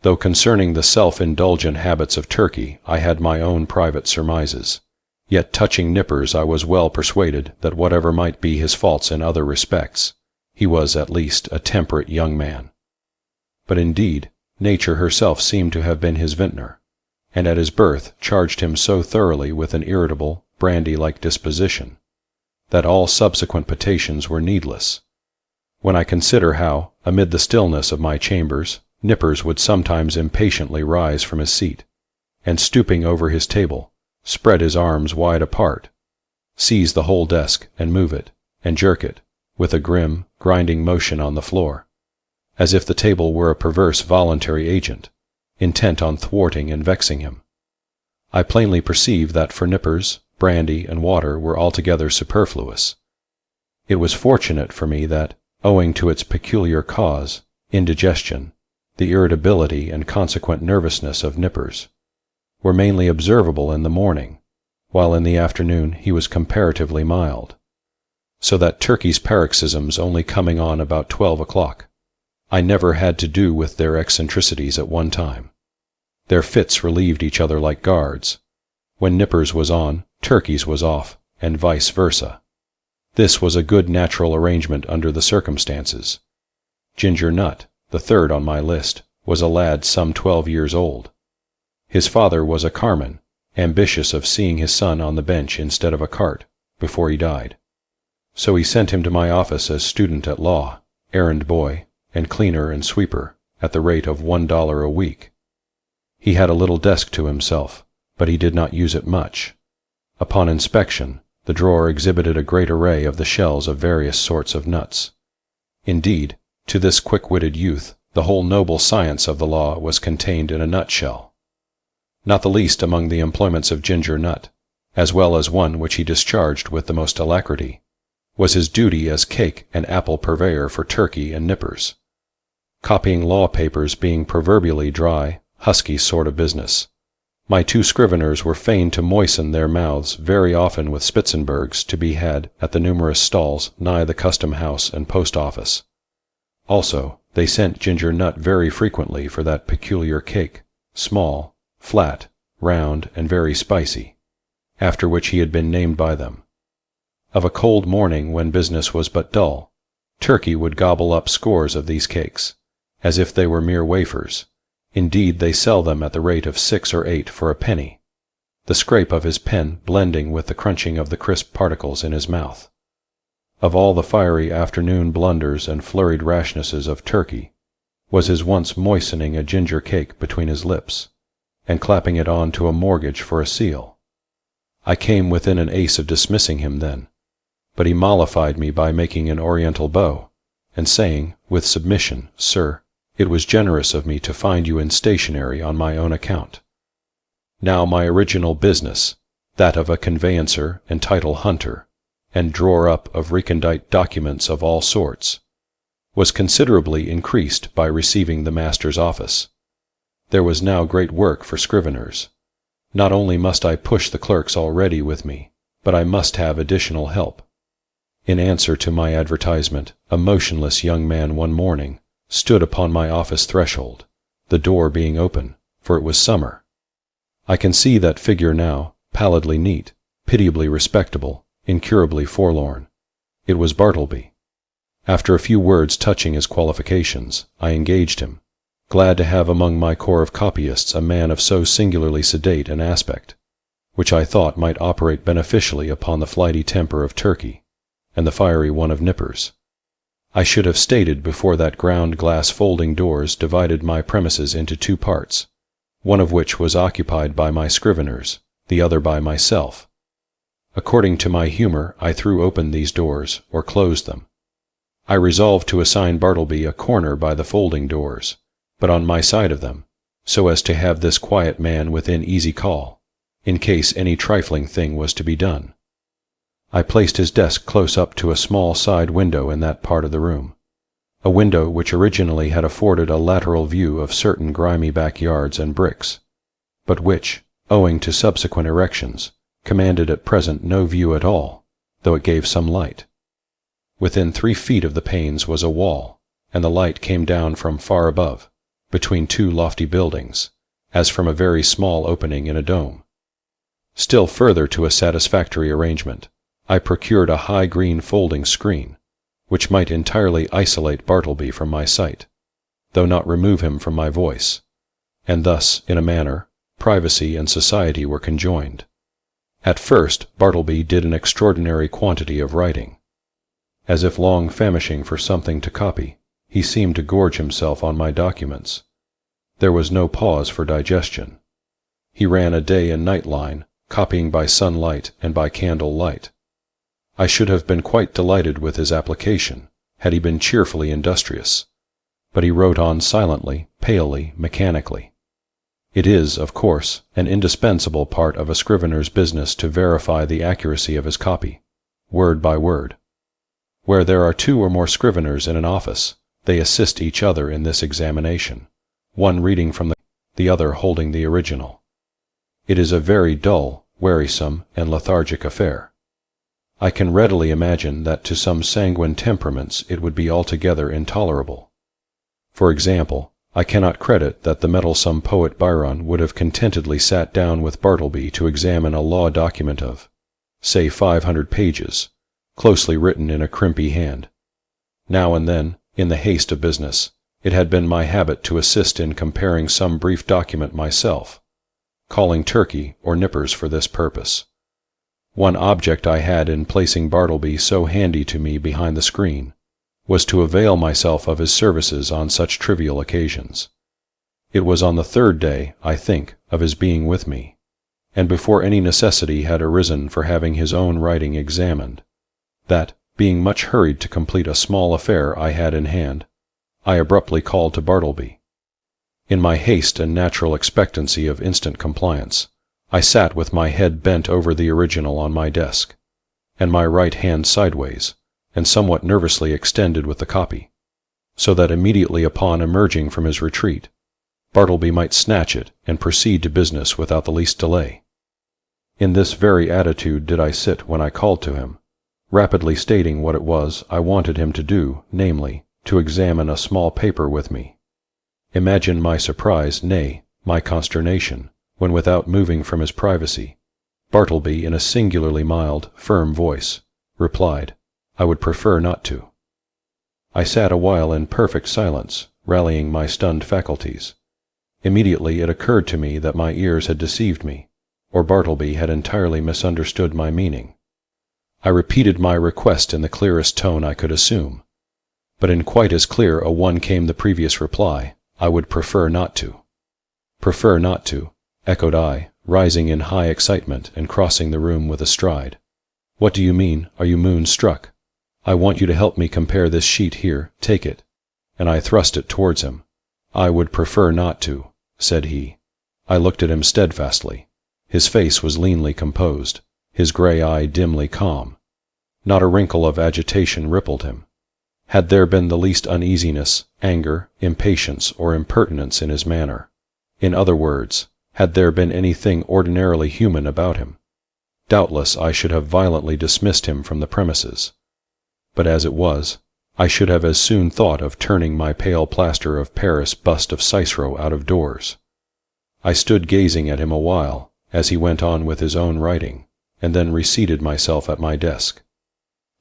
S4: Though concerning the self-indulgent habits of Turkey I had my own private surmises, yet touching Nippers I was well persuaded that whatever might be his faults in other respects, he was at least a temperate young man. But indeed, nature herself seemed to have been his vintner, and at his birth charged him so thoroughly with an irritable, brandy-like disposition, that all subsequent potations were needless. When I consider how, amid the stillness of my chambers, Nippers would sometimes impatiently rise from his seat, and stooping over his table, spread his arms wide apart, seize the whole desk and move it, and jerk it, with a grim, grinding motion on the floor, as if the table were a perverse voluntary agent, intent on thwarting and vexing him. I plainly perceived that for Nippers, brandy and water were altogether superfluous. It was fortunate for me that, owing to its peculiar cause, indigestion, the irritability and consequent nervousness of Nippers were mainly observable in the morning, while in the afternoon he was comparatively mild, so that Turkey's paroxysms only coming on about 12 o'clock, I never had to do with their eccentricities at one time. Their fits relieved each other like guards. When Nippers was on, Turkey's was off, and vice versa. This was a good natural arrangement under the circumstances. Ginger Nut, the third on my list, was a lad some 12 years old. His father was a carman, ambitious of seeing his son on the bench instead of a cart, before he died. So he sent him to my office as student at law, errand boy, and cleaner and sweeper, at the rate of $1 a week. He had a little desk to himself, but he did not use it much. Upon inspection, the drawer exhibited a great array of the shells of various sorts of nuts. Indeed, to this quick-witted youth, the whole noble science of the law was contained in a nutshell. Not the least among the employments of Ginger Nut, as well as one which he discharged with the most alacrity, was his duty as cake and apple purveyor for Turkey and Nippers. Copying law papers being proverbially dry, husky sort of business, my two scriveners were fain to moisten their mouths very often with Spitzenbergs to be had at the numerous stalls nigh the custom house and post office. Also, they sent Ginger Nut very frequently for that peculiar cake, small, flat, round, and very spicy, after which he had been named by them. Of a cold morning when business was but dull, Turkey would gobble up scores of these cakes, as if they were mere wafers. Indeed, they sell them at the rate of 6 or 8 for a penny, the scrape of his pen blending with the crunching of the crisp particles in his mouth. Of all the fiery afternoon blunders and flurried rashnesses of Turkey, was his once moistening a ginger cake between his lips, and clapping it on to a mortgage for a seal. I came within an ace of dismissing him then, but he mollified me by making an oriental bow, and saying, with submission, "Sir, it was generous of me to find you in stationery on my own account." Now my original business, that of a conveyancer and title hunter, and drawer-up of recondite documents of all sorts, was considerably increased by receiving the master's office. There was now great work for scriveners. Not only must I push the clerks already with me, but I must have additional help. In answer to my advertisement, a motionless young man one morning stood upon my office threshold, the door being open, for it was summer. I can see that figure now, pallidly neat, pitiably respectable, incurably forlorn. It was Bartleby. After a few words touching his qualifications, I engaged him, glad to have among my corps of copyists a man of so singularly sedate an aspect, which I thought might operate beneficially upon the flighty temper of Turkey, and the fiery one of Nippers. I should have stated before that ground-glass folding doors divided my premises into two parts, one of which was occupied by my scriveners, the other by myself. According to my humor, I threw open these doors, or closed them. I resolved to assign Bartleby a corner by the folding doors, but on my side of them, so as to have this quiet man within easy call, in case any trifling thing was to be done. I placed his desk close up to a small side window in that part of the room, a window which originally had afforded a lateral view of certain grimy backyards and bricks, but which, owing to subsequent erections, commanded at present no view at all, though it gave some light. Within 3 feet of the panes was a wall, and the light came down from far above, between two lofty buildings, as from a very small opening in a dome. Still further to a satisfactory arrangement, I procured a high green folding screen, which might entirely isolate Bartleby from my sight, though not remove him from my voice, and thus, in a manner, privacy and society were conjoined. At first, Bartleby did an extraordinary quantity of writing. As if long famishing for something to copy, he seemed to gorge himself on my documents. There was no pause for digestion. He ran a day and night line, copying by sunlight and by candle light. I should have been quite delighted with his application, had he been cheerfully industrious, but he wrote on silently, palely, mechanically. It is, of course, an indispensable part of a scrivener's business to verify the accuracy of his copy, word by word. Where there are 2 or more scriveners in an office, they assist each other in this examination, one reading from the other holding the original. It is a very dull, wearisome, and lethargic affair. I can readily imagine that to some sanguine temperaments it would be altogether intolerable. For example, I cannot credit that the meddlesome poet Byron would have contentedly sat down with Bartleby to examine a law document of, say, 500 pages, closely written in a crimpy hand. Now and then, in the haste of business, it had been my habit to assist in comparing some brief document myself, calling Turkey or Nippers for this purpose. One object I had in placing Bartleby so handy to me behind the screen was to avail myself of his services on such trivial occasions. It was on the 3rd day, I think, of his being with me, and before any necessity had arisen for having his own writing examined, that, being much hurried to complete a small affair I had in hand, I abruptly called to Bartleby. In my haste and natural expectancy of instant compliance, I sat with my head bent over the original on my desk, and my right hand sideways, and somewhat nervously extended with the copy, so that immediately upon emerging from his retreat, Bartleby might snatch it and proceed to business without the least delay. In this very attitude did I sit when I called to him, rapidly stating what it was I wanted him to do, namely, to examine a small paper with me. Imagine my surprise, nay, my consternation, when without moving from his privacy, Bartleby, in a singularly mild, firm voice, replied, "I would prefer not to." I sat a while in perfect silence, rallying my stunned faculties. Immediately it occurred to me that my ears had deceived me, or Bartleby had entirely misunderstood my meaning. I repeated my request in the clearest tone I could assume, but in quite as clear a one came the previous reply, "I would prefer not to." "Prefer not to," echoed I, rising in high excitement and crossing the room with a stride. "What do you mean? Are you moon-struck? I want you to help me compare this sheet here. Take it." And I thrust it towards him. "I would prefer not to," said he. I looked at him steadfastly. His face was leanly composed, his gray eye dimly calm. Not a wrinkle of agitation rippled him. Had there been the least uneasiness, anger, impatience, or impertinence in his manner, in other words, had there been anything ordinarily human about him, doubtless I should have violently dismissed him from the premises. But as it was, I should have as soon thought of turning my pale plaster of Paris bust of Cicero out of doors. I stood gazing at him a while, as he went on with his own writing, and then reseated myself at my desk.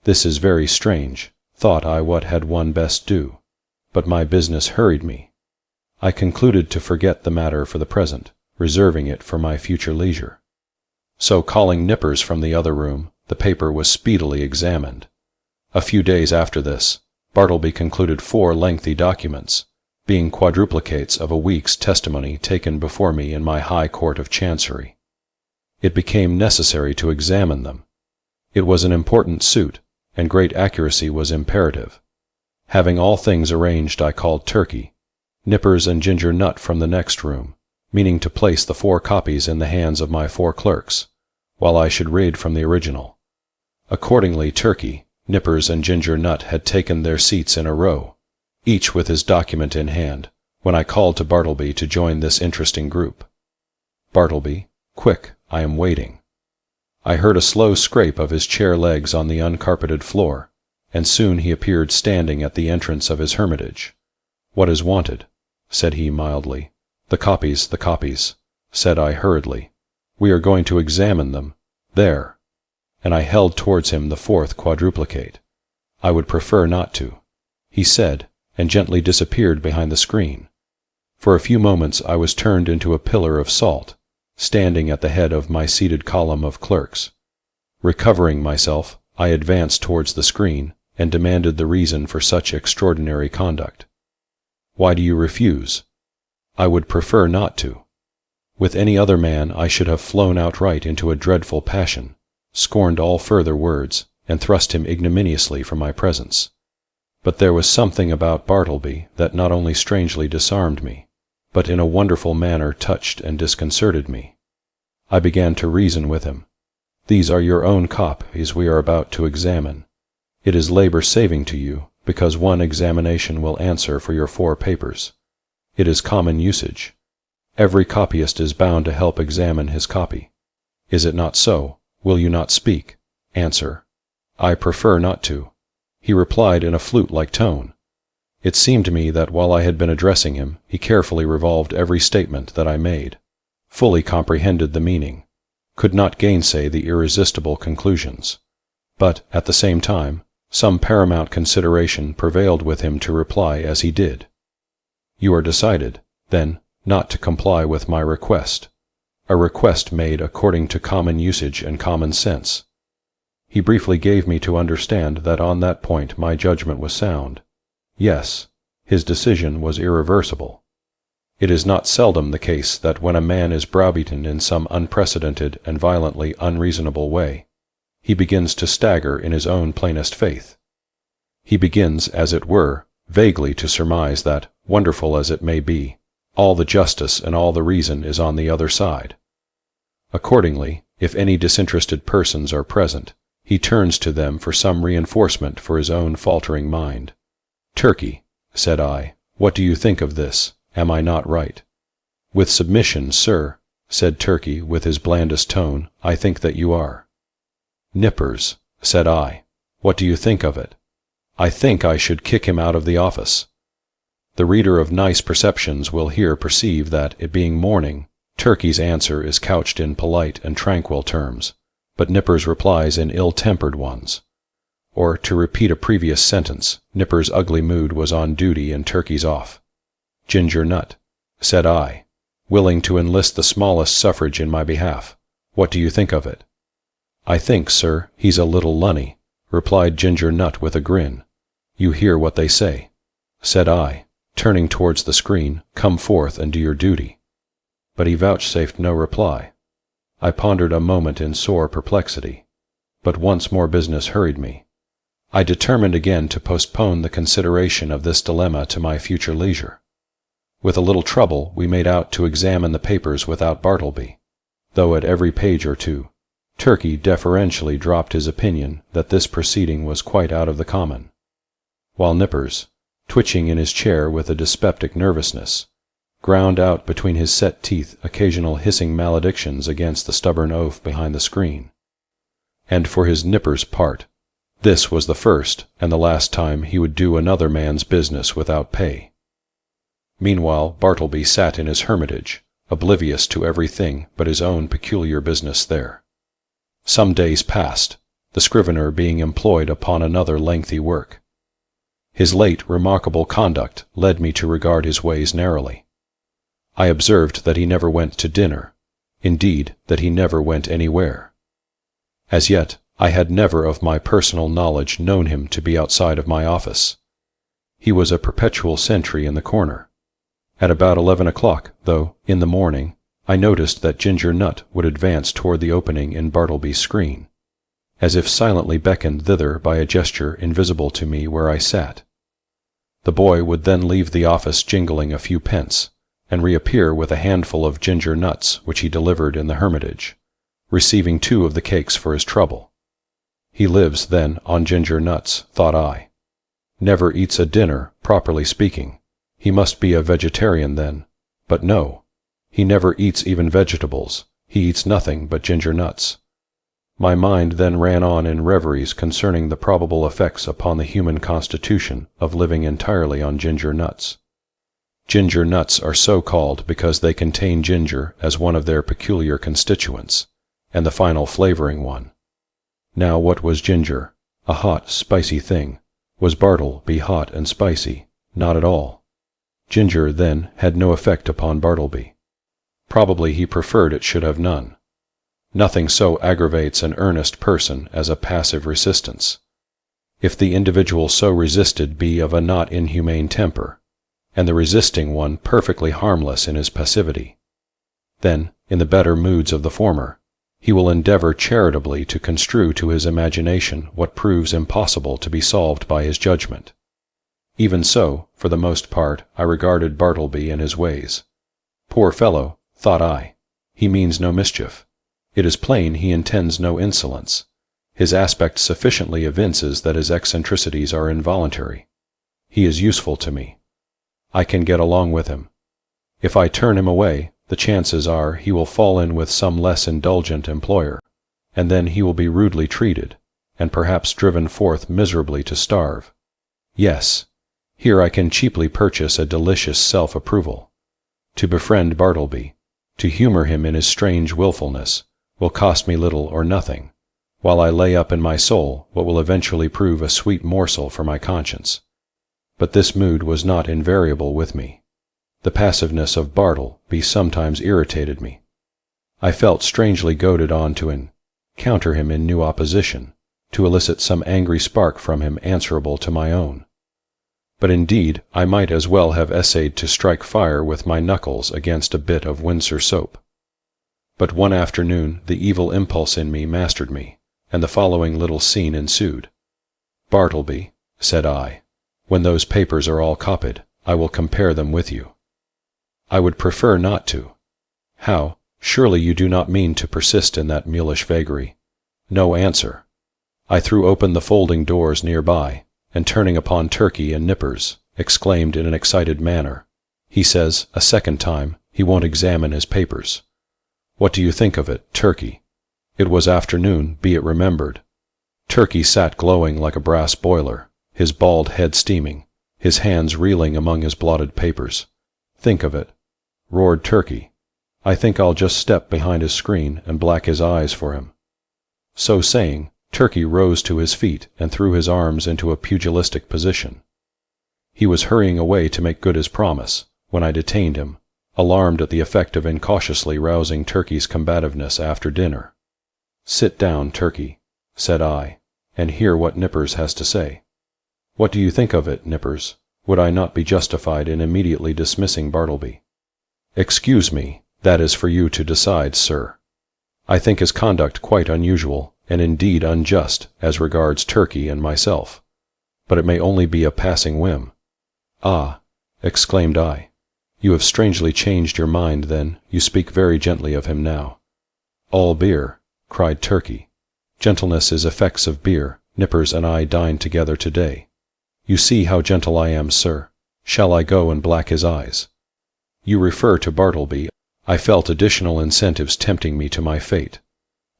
S4: "This is very strange," thought I what had one best do, but my business hurried me. I concluded to forget the matter for the present, reserving it for my future leisure. So calling Nippers from the other room, the paper was speedily examined. A few days after this, Bartleby concluded 4 lengthy documents, being quadruplicates of a week's testimony taken before me in my High Court of Chancery. It became necessary to examine them. It was an important suit, and great accuracy was imperative. Having all things arranged, I called Turkey, Nippers and Ginger Nut from the next room, meaning to place the 4 copies in the hands of my 4 clerks, while I should read from the original. Accordingly, Turkey, Nippers, and Ginger Nut had taken their seats in a row, each with his document in hand, when I called to Bartleby to join this interesting group. Bartleby, quick, I am waiting. I heard a slow scrape of his chair legs on the uncarpeted floor, and soon he appeared standing at the entrance of his hermitage. "What is wanted?" said he mildly. The copies, said I hurriedly. "We are going to examine them. There." And I held towards him the 4th quadruplicate. "I would prefer not to," he said, and gently disappeared behind the screen. For a few moments I was turned into a pillar of salt, standing at the head of my seated column of clerks. Recovering myself, I advanced towards the screen, and demanded the reason for such extraordinary conduct. "Why do you refuse?" "I would prefer not to." With any other man I should have flown outright into a dreadful passion, scorned all further words, and thrust him ignominiously from my presence. But there was something about Bartleby that not only strangely disarmed me, but in a wonderful manner touched and disconcerted me. I began to reason with him. "These are your own copies we are about to examine. It is labor-saving to you, because one examination will answer for your 4 papers. It is common usage. Every copyist is bound to help examine his copy. Is it not so? Will you not speak? Answer." "I prefer not to," he replied in a flute-like tone. It seemed to me that while I had been addressing him, he carefully revolved every statement that I made, fully comprehended the meaning, could not gainsay the irresistible conclusions. But, at the same time, some paramount consideration prevailed with him to reply as he did. "You are decided, then, not to comply with my request, a request made according to common usage and common sense." He briefly gave me to understand that on that point my judgment was sound. Yes, his decision was irreversible. It is not seldom the case that when a man is browbeaten in some unprecedented and violently unreasonable way, he begins to stagger in his own plainest faith. He begins, as it were, vaguely to surmise that, wonderful as it may be, all the justice and all the reason is on the other side. Accordingly, if any disinterested persons are present, he turns to them for some reinforcement for his own faltering mind. "Turkey," said I, "what do you think of this? Am I not right?" "With submission, sir," said Turkey with his blandest tone, "I think that you are." "Nippers," said I, "what do you think of it?" "I think I should kick him out of the office." The reader of nice perceptions will here perceive that, it being morning, Turkey's answer is couched in polite and tranquil terms, but Nippers replies in ill-tempered ones. Or, to repeat a previous sentence, Nipper's ugly mood was on duty and Turkey's off. "Ginger Nut," said I, willing to enlist the smallest suffrage in my behalf, "what do you think of it?" "I think, sir, he's a little lunny," replied Ginger Nut with a grin. "You hear what they say," said I, turning towards the screen. "Come forth and do your duty." But he vouchsafed no reply. I pondered a moment in sore perplexity, but once more business hurried me. I determined again to postpone the consideration of this dilemma to my future leisure. With a little trouble we made out to examine the papers without Bartleby, though at every page or two, Turkey deferentially dropped his opinion that this proceeding was quite out of the common, while Nippers, twitching in his chair with a dyspeptic nervousness, ground out between his set teeth occasional hissing maledictions against the stubborn oaf behind the screen. And for his Nippers' part, this was the first and the last time he would do another man's business without pay. Meanwhile Bartleby sat in his hermitage, oblivious to everything but his own peculiar business there. Some days passed, the scrivener being employed upon another lengthy work, His late remarkable conduct led me to regard his ways narrowly. I observed that he never went to dinner, indeed, that he never went anywhere. As yet, I had never of my personal knowledge known him to be outside of my office. He was a perpetual sentry in the corner. At about 11 o'clock, though, in the morning, I noticed that Ginger Nut would advance toward the opening in Bartleby's screen, as if silently beckoned thither by a gesture invisible to me where I sat. The boy would then leave the office jingling a few pence, and reappear with a handful of ginger nuts which he delivered in the Hermitage, receiving 2 of the cakes for his trouble. He lives, then, on ginger nuts, thought I. Never eats a dinner, properly speaking. He must be a vegetarian, then. But no, he never eats even vegetables. He eats nothing but ginger nuts. My mind then ran on in reveries concerning the probable effects upon the human constitution of living entirely on ginger nuts. Ginger nuts are so called because they contain ginger as one of their peculiar constituents, and the final flavoring one. Now what was ginger? A hot, spicy thing. Was Bartleby hot and spicy? Not at all. Ginger, then, had no effect upon Bartleby. Probably he preferred it should have none. Nothing so aggravates an earnest person as a passive resistance. If the individual so resisted be of a not inhumane temper, and the resisting one perfectly harmless in his passivity, then, in the better moods of the former, he will endeavor charitably to construe to his imagination what proves impossible to be solved by his judgment. Even so, for the most part, I regarded Bartleby and his ways. Poor fellow, thought I, he means no mischief. It is plain he intends no insolence. His aspect sufficiently evinces that his eccentricities are involuntary. He is useful to me. I can get along with him. If I turn him away, the chances are he will fall in with some less indulgent employer, and then he will be rudely treated, and perhaps driven forth miserably to starve. Yes, here I can cheaply purchase a delicious self-approval. To befriend Bartleby, to humor him in his strange willfulness, will cost me little or nothing, while I lay up in my soul what will eventually prove a sweet morsel for my conscience. But this mood was not invariable with me. The passiveness of Bartleby sometimes irritated me. I felt strangely goaded on to encounter him in new opposition, to elicit some angry spark from him answerable to my own. But indeed I might as well have essayed to strike fire with my knuckles against a bit of Windsor soap. But one afternoon the evil impulse in me mastered me, and the following little scene ensued. "Bartleby," said I, "when those papers are all copied, I will compare them with you." "I would prefer not to." "How? Surely you do not mean to persist in that mulish vagary." No answer. I threw open the folding doors near by, and turning upon Turkey and Nippers, exclaimed in an excited manner, "He says, a second time, he won't examine his papers. What do you think of it, Turkey?" It was afternoon, be it remembered. Turkey sat glowing like a brass boiler, his bald head steaming, his hands reeling among his blotted papers. "Think of it," roared Turkey. "I think I'll just step behind his screen and black his eyes for him." So saying, Turkey rose to his feet and threw his arms into a pugilistic position. He was hurrying away to make good his promise, when I detained him, alarmed at the effect of incautiously rousing Turkey's combativeness after dinner. "Sit down, Turkey," said I, "and hear what Nippers has to say. What do you think of it, Nippers? Would I not be justified in immediately dismissing Bartleby?" "Excuse me, that is for you to decide, sir. I think his conduct quite unusual, and indeed unjust, as regards Turkey and myself. But it may only be a passing whim." "Ah," exclaimed I, "you have strangely changed your mind, then. You speak very gently of him now." "All beer," cried Turkey. "Gentleness is effects of beer. Nippers and I dined together today. You see how gentle I am, sir. Shall I go and black his eyes?" "You refer to Bartleby." I felt additional incentives tempting me to my fate.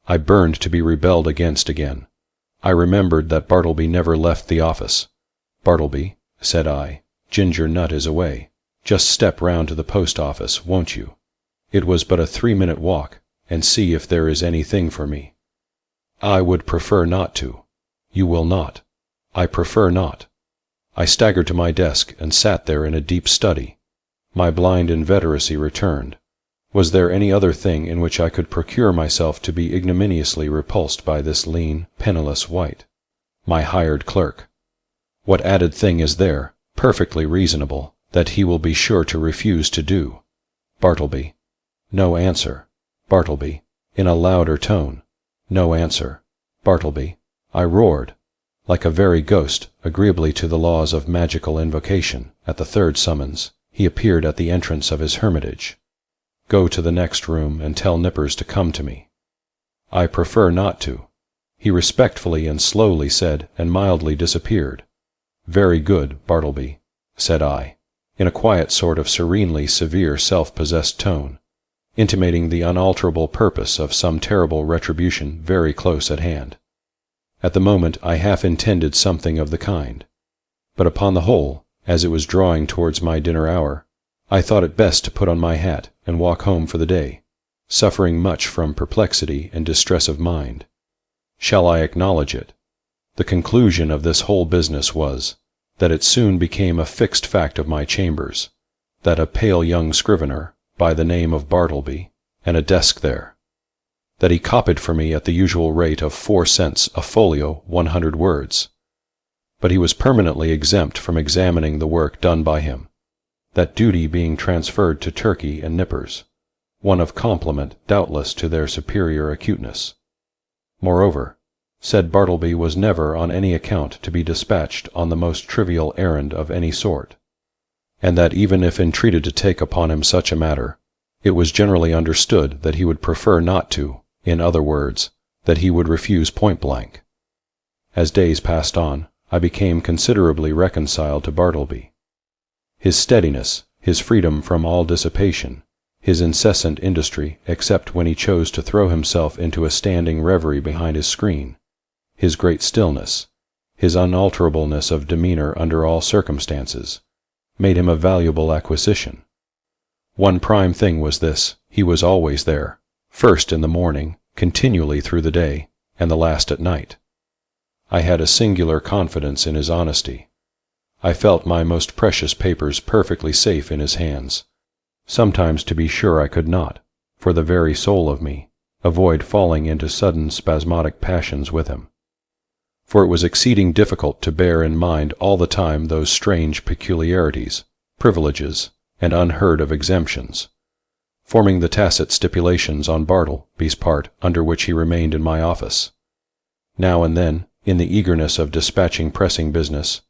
S4: I burned to be rebelled against again. I remembered that Bartleby never left the office. "Bartleby," said I, "Ginger Nut is away. Just step round to the post office, won't you? It was but a 3-minute walk, and see if there is anything for me." "I would prefer not to." "You will not." "I prefer not." I staggered to my desk and sat there in a deep study. My blind inveteracy returned. Was there any other thing in which I could procure myself to be ignominiously repulsed by this lean, penniless wight? My hired clerk. What added thing is there, perfectly reasonable, that he will be sure to refuse to do? Bartleby. No answer. Bartleby. In a louder tone. No answer. Bartleby. I roared. Like a very ghost, agreeably to the laws of magical invocation, at the third summons, he appeared at the entrance of his hermitage. Go to the next room and tell Nippers to come to me. I prefer not to. He respectfully and slowly said, and mildly disappeared. Very good, Bartleby, said I, in a quiet sort of serenely severe self-possessed tone, intimating the unalterable purpose of some terrible retribution very close at hand. At the moment I half intended something of the kind, but upon the whole, as it was drawing towards my dinner hour, I thought it best to put on my hat and walk home for the day, suffering much from perplexity and distress of mind. Shall I acknowledge it? The conclusion of this whole business was, that it soon became a fixed fact of my chambers, that a pale young scrivener, by the name of Bartleby, and a desk there, that he copied for me at the usual rate of 4 cents a folio 100 words, but he was permanently exempt from examining the work done by him, that duty being transferred to Turkey and Nippers, one of compliment doubtless to their superior acuteness. Moreover, said Bartleby was never on any account to be dispatched on the most trivial errand of any sort, and that even if entreated to take upon him such a matter, it was generally understood that he would prefer not to, in other words, that he would refuse point-blank. As days passed on, I became considerably reconciled to Bartleby. His steadiness, his freedom from all dissipation, his incessant industry except when he chose to throw himself into a standing reverie behind his screen, his great stillness, his unalterableness of demeanor under all circumstances, made him a valuable acquisition. One prime thing was this: he was always there, first in the morning, continually through the day, and the last at night. I had a singular confidence in his honesty. I felt my most precious papers perfectly safe in his hands. Sometimes, to be sure, I could not, for the very soul of me, avoid falling into sudden spasmodic passions with him, for it was exceeding difficult to bear in mind all the time those strange peculiarities, privileges, and unheard-of exemptions, forming the tacit stipulations on Bartleby's part under which he remained in my office. Now and then, in the eagerness of dispatching pressing business,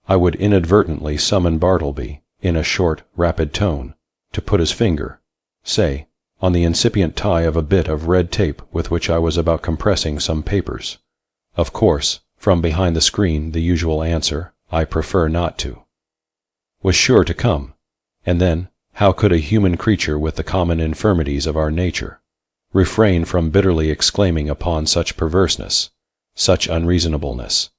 S4: I would inadvertently summon Bartleby, in a short, rapid tone, to put his finger, say, on the incipient tie of a bit of red tape with which I was about compressing some papers. Of course, from behind the screen the usual answer, I prefer not to, was sure to come, and then, how could a human creature with the common infirmities of our nature refrain from bitterly exclaiming upon such perverseness, such unreasonableness?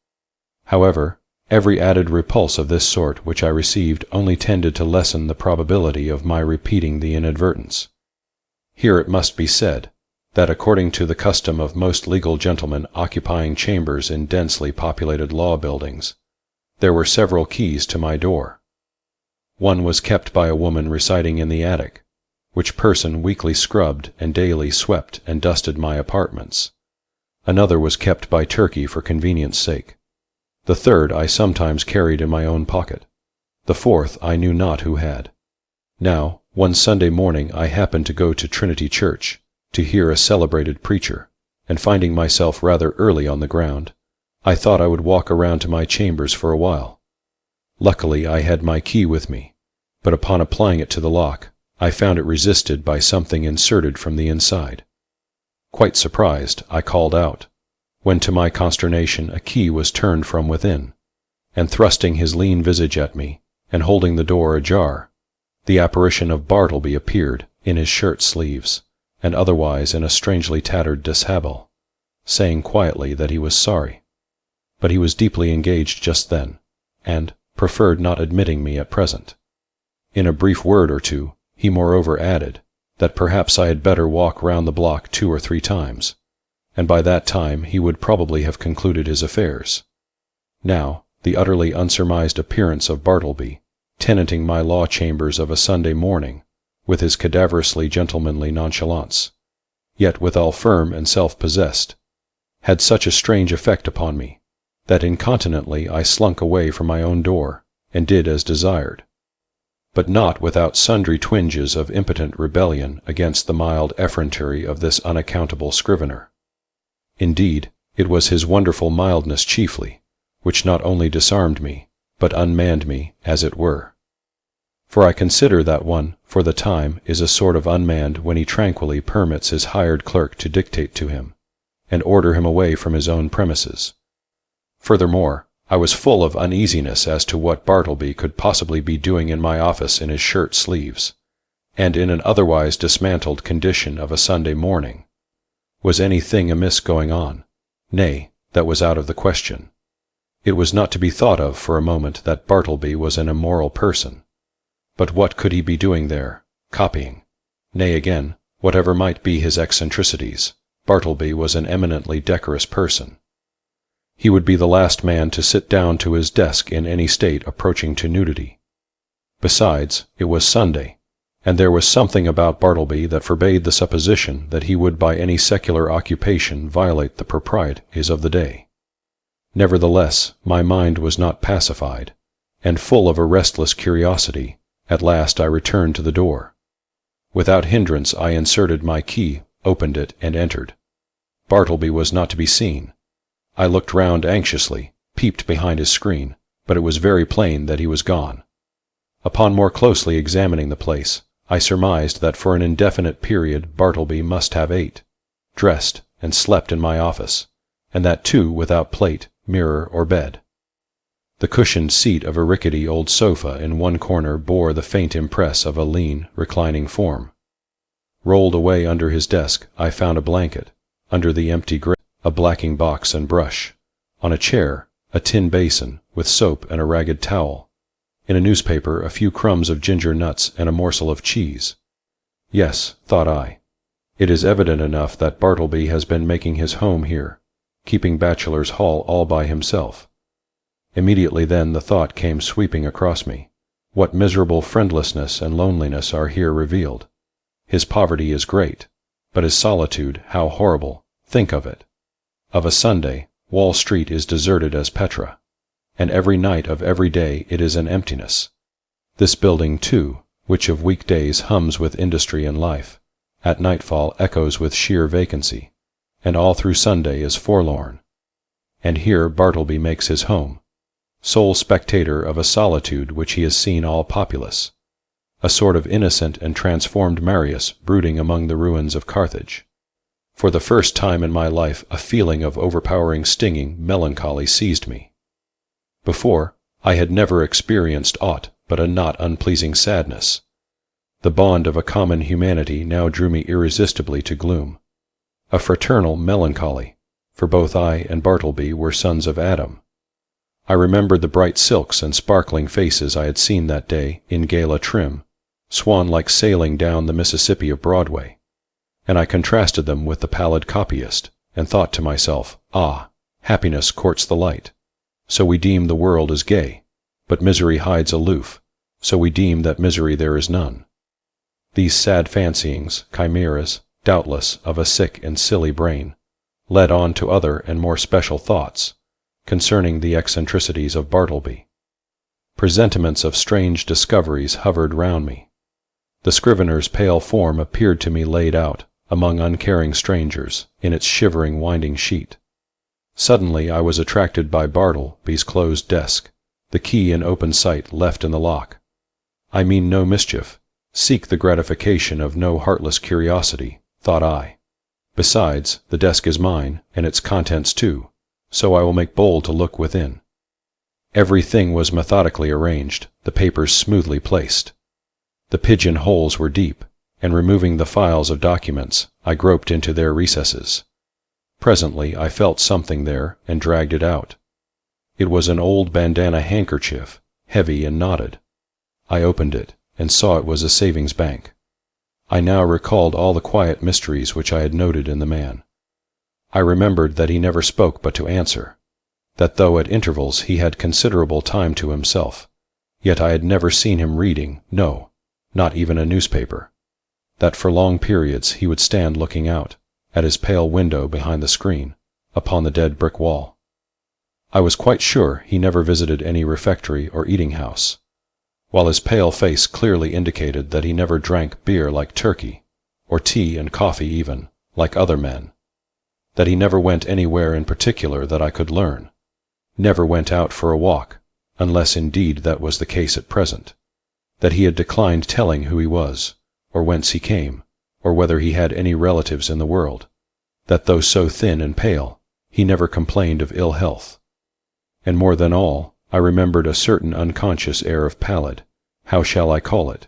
S4: However, every added repulse of this sort which I received only tended to lessen the probability of my repeating the inadvertence. Here it must be said, that according to the custom of most legal gentlemen occupying chambers in densely populated law buildings, there were several keys to my door. One was kept by a woman residing in the attic, which person weekly scrubbed and daily swept and dusted my apartments. Another was kept by Turkey for convenience sake. The third I sometimes carried in my own pocket. The fourth I knew not who had. Now, one Sunday morning I happened to go to Trinity Church, to hear a celebrated preacher, and finding myself rather early on the ground, I thought I would walk around to my chambers for a while. Luckily I had my key with me, but upon applying it to the lock, I found it resisted by something inserted from the inside. Quite surprised, I called out, when to my consternation a key was turned from within, and thrusting his lean visage at me, and holding the door ajar, the apparition of Bartleby appeared, in his shirt sleeves, and otherwise in a strangely tattered dishabille, saying quietly that he was sorry, but he was deeply engaged just then, and preferred not admitting me at present. In a brief word or two, he moreover added, that perhaps I had better walk round the block 2 or 3 times, and by that time he would probably have concluded his affairs. Now, the utterly unsurmised appearance of Bartleby, tenanting my law chambers of a Sunday morning, with his cadaverously gentlemanly nonchalance, yet withal firm and self-possessed, had such a strange effect upon me, that incontinently I slunk away from my own door, and did as desired, but not without sundry twinges of impotent rebellion against the mild effrontery of this unaccountable scrivener. Indeed, it was his wonderful mildness chiefly, which not only disarmed me, but unmanned me, as it were. For I consider that one, for the time, is a sort of unmanned when he tranquilly permits his hired clerk to dictate to him, and order him away from his own premises. Furthermore, I was full of uneasiness as to what Bartleby could possibly be doing in my office in his shirt sleeves, and in an otherwise dismantled condition of a Sunday morning. Was anything amiss going on? Nay, that was out of the question. It was not to be thought of for a moment that Bartleby was an immoral person. But what could he be doing there? Copying. Nay, again, whatever might be his eccentricities, Bartleby was an eminently decorous person. He would be the last man to sit down to his desk in any state approaching to nudity. Besides, it was Sunday, and there was something about Bartleby that forbade the supposition that he would by any secular occupation violate the proprieties of the day. Nevertheless, my mind was not pacified, and full of a restless curiosity, at last I returned to the door. Without hindrance I inserted my key, opened it, and entered. Bartleby was not to be seen. I looked round anxiously, peeped behind his screen, but it was very plain that he was gone. Upon more closely examining the place, I surmised that for an indefinite period Bartleby must have ate, dressed, and slept in my office, and that too without plate, mirror, or bed. The cushioned seat of a rickety old sofa in one corner bore the faint impress of a lean, reclining form. Rolled away under his desk, I found a blanket, under the empty grate, a blacking box and brush, on a chair, a tin basin, with soap and a ragged towel, in a newspaper a few crumbs of ginger nuts and a morsel of cheese. Yes, thought I, it is evident enough that Bartleby has been making his home here, keeping bachelor's hall all by himself. Immediately then the thought came sweeping across me, what miserable friendlessness and loneliness are here revealed. His poverty is great, but his solitude, how horrible! Think of it. Of a Sunday, Wall Street is deserted as Petra, and every night of every day it is an emptiness. This building, too, which of weekdays hums with industry and life, at nightfall echoes with sheer vacancy, and all through Sunday is forlorn. And here Bartleby makes his home, sole spectator of a solitude which he has seen all populous, a sort of innocent and transformed Marius brooding among the ruins of Carthage. For the first time in my life a feeling of overpowering stinging melancholy seized me. Before, I had never experienced aught but a not unpleasing sadness. The bond of a common humanity now drew me irresistibly to gloom. A fraternal melancholy, for both I and Bartleby were sons of Adam. I remembered the bright silks and sparkling faces I had seen that day in gala trim, swan-like sailing down the Mississippi of Broadway, and I contrasted them with the pallid copyist, and thought to myself, ah, happiness courts the light, so we deem the world is gay, but misery hides aloof, so we deem that misery there is none. These sad fancyings, chimeras, doubtless, of a sick and silly brain, led on to other and more special thoughts, concerning the eccentricities of Bartleby. Presentiments of strange discoveries hovered round me. The scrivener's pale form appeared to me laid out, among uncaring strangers, in its shivering winding sheet. Suddenly I was attracted by Bartleby's closed desk, the key in open sight left in the lock. I mean no mischief, seek the gratification of no heartless curiosity, thought I. Besides, the desk is mine, and its contents too, so I will make bold to look within. Everything was methodically arranged, the papers smoothly placed. The pigeon holes were deep, and removing the files of documents, I groped into their recesses. Presently I felt something there and dragged it out. It was an old bandana handkerchief, heavy and knotted. I opened it, and saw it was a savings bank. I now recalled all the quiet mysteries which I had noted in the man. I remembered that he never spoke but to answer, that though at intervals he had considerable time to himself, yet I had never seen him reading, no, not even a newspaper, that for long periods he would stand looking out, at his pale window behind the screen, upon the dead brick wall. I was quite sure he never visited any refectory or eating-house, while his pale face clearly indicated that he never drank beer like Turkey, or tea and coffee even, like other men, that he never went anywhere in particular that I could learn, never went out for a walk, unless indeed that was the case at present, that he had declined telling who he was, or whence he came, or whether he had any relatives in the world, that though so thin and pale, he never complained of ill health. And more than all, I remembered a certain unconscious air of pallid, how shall I call it?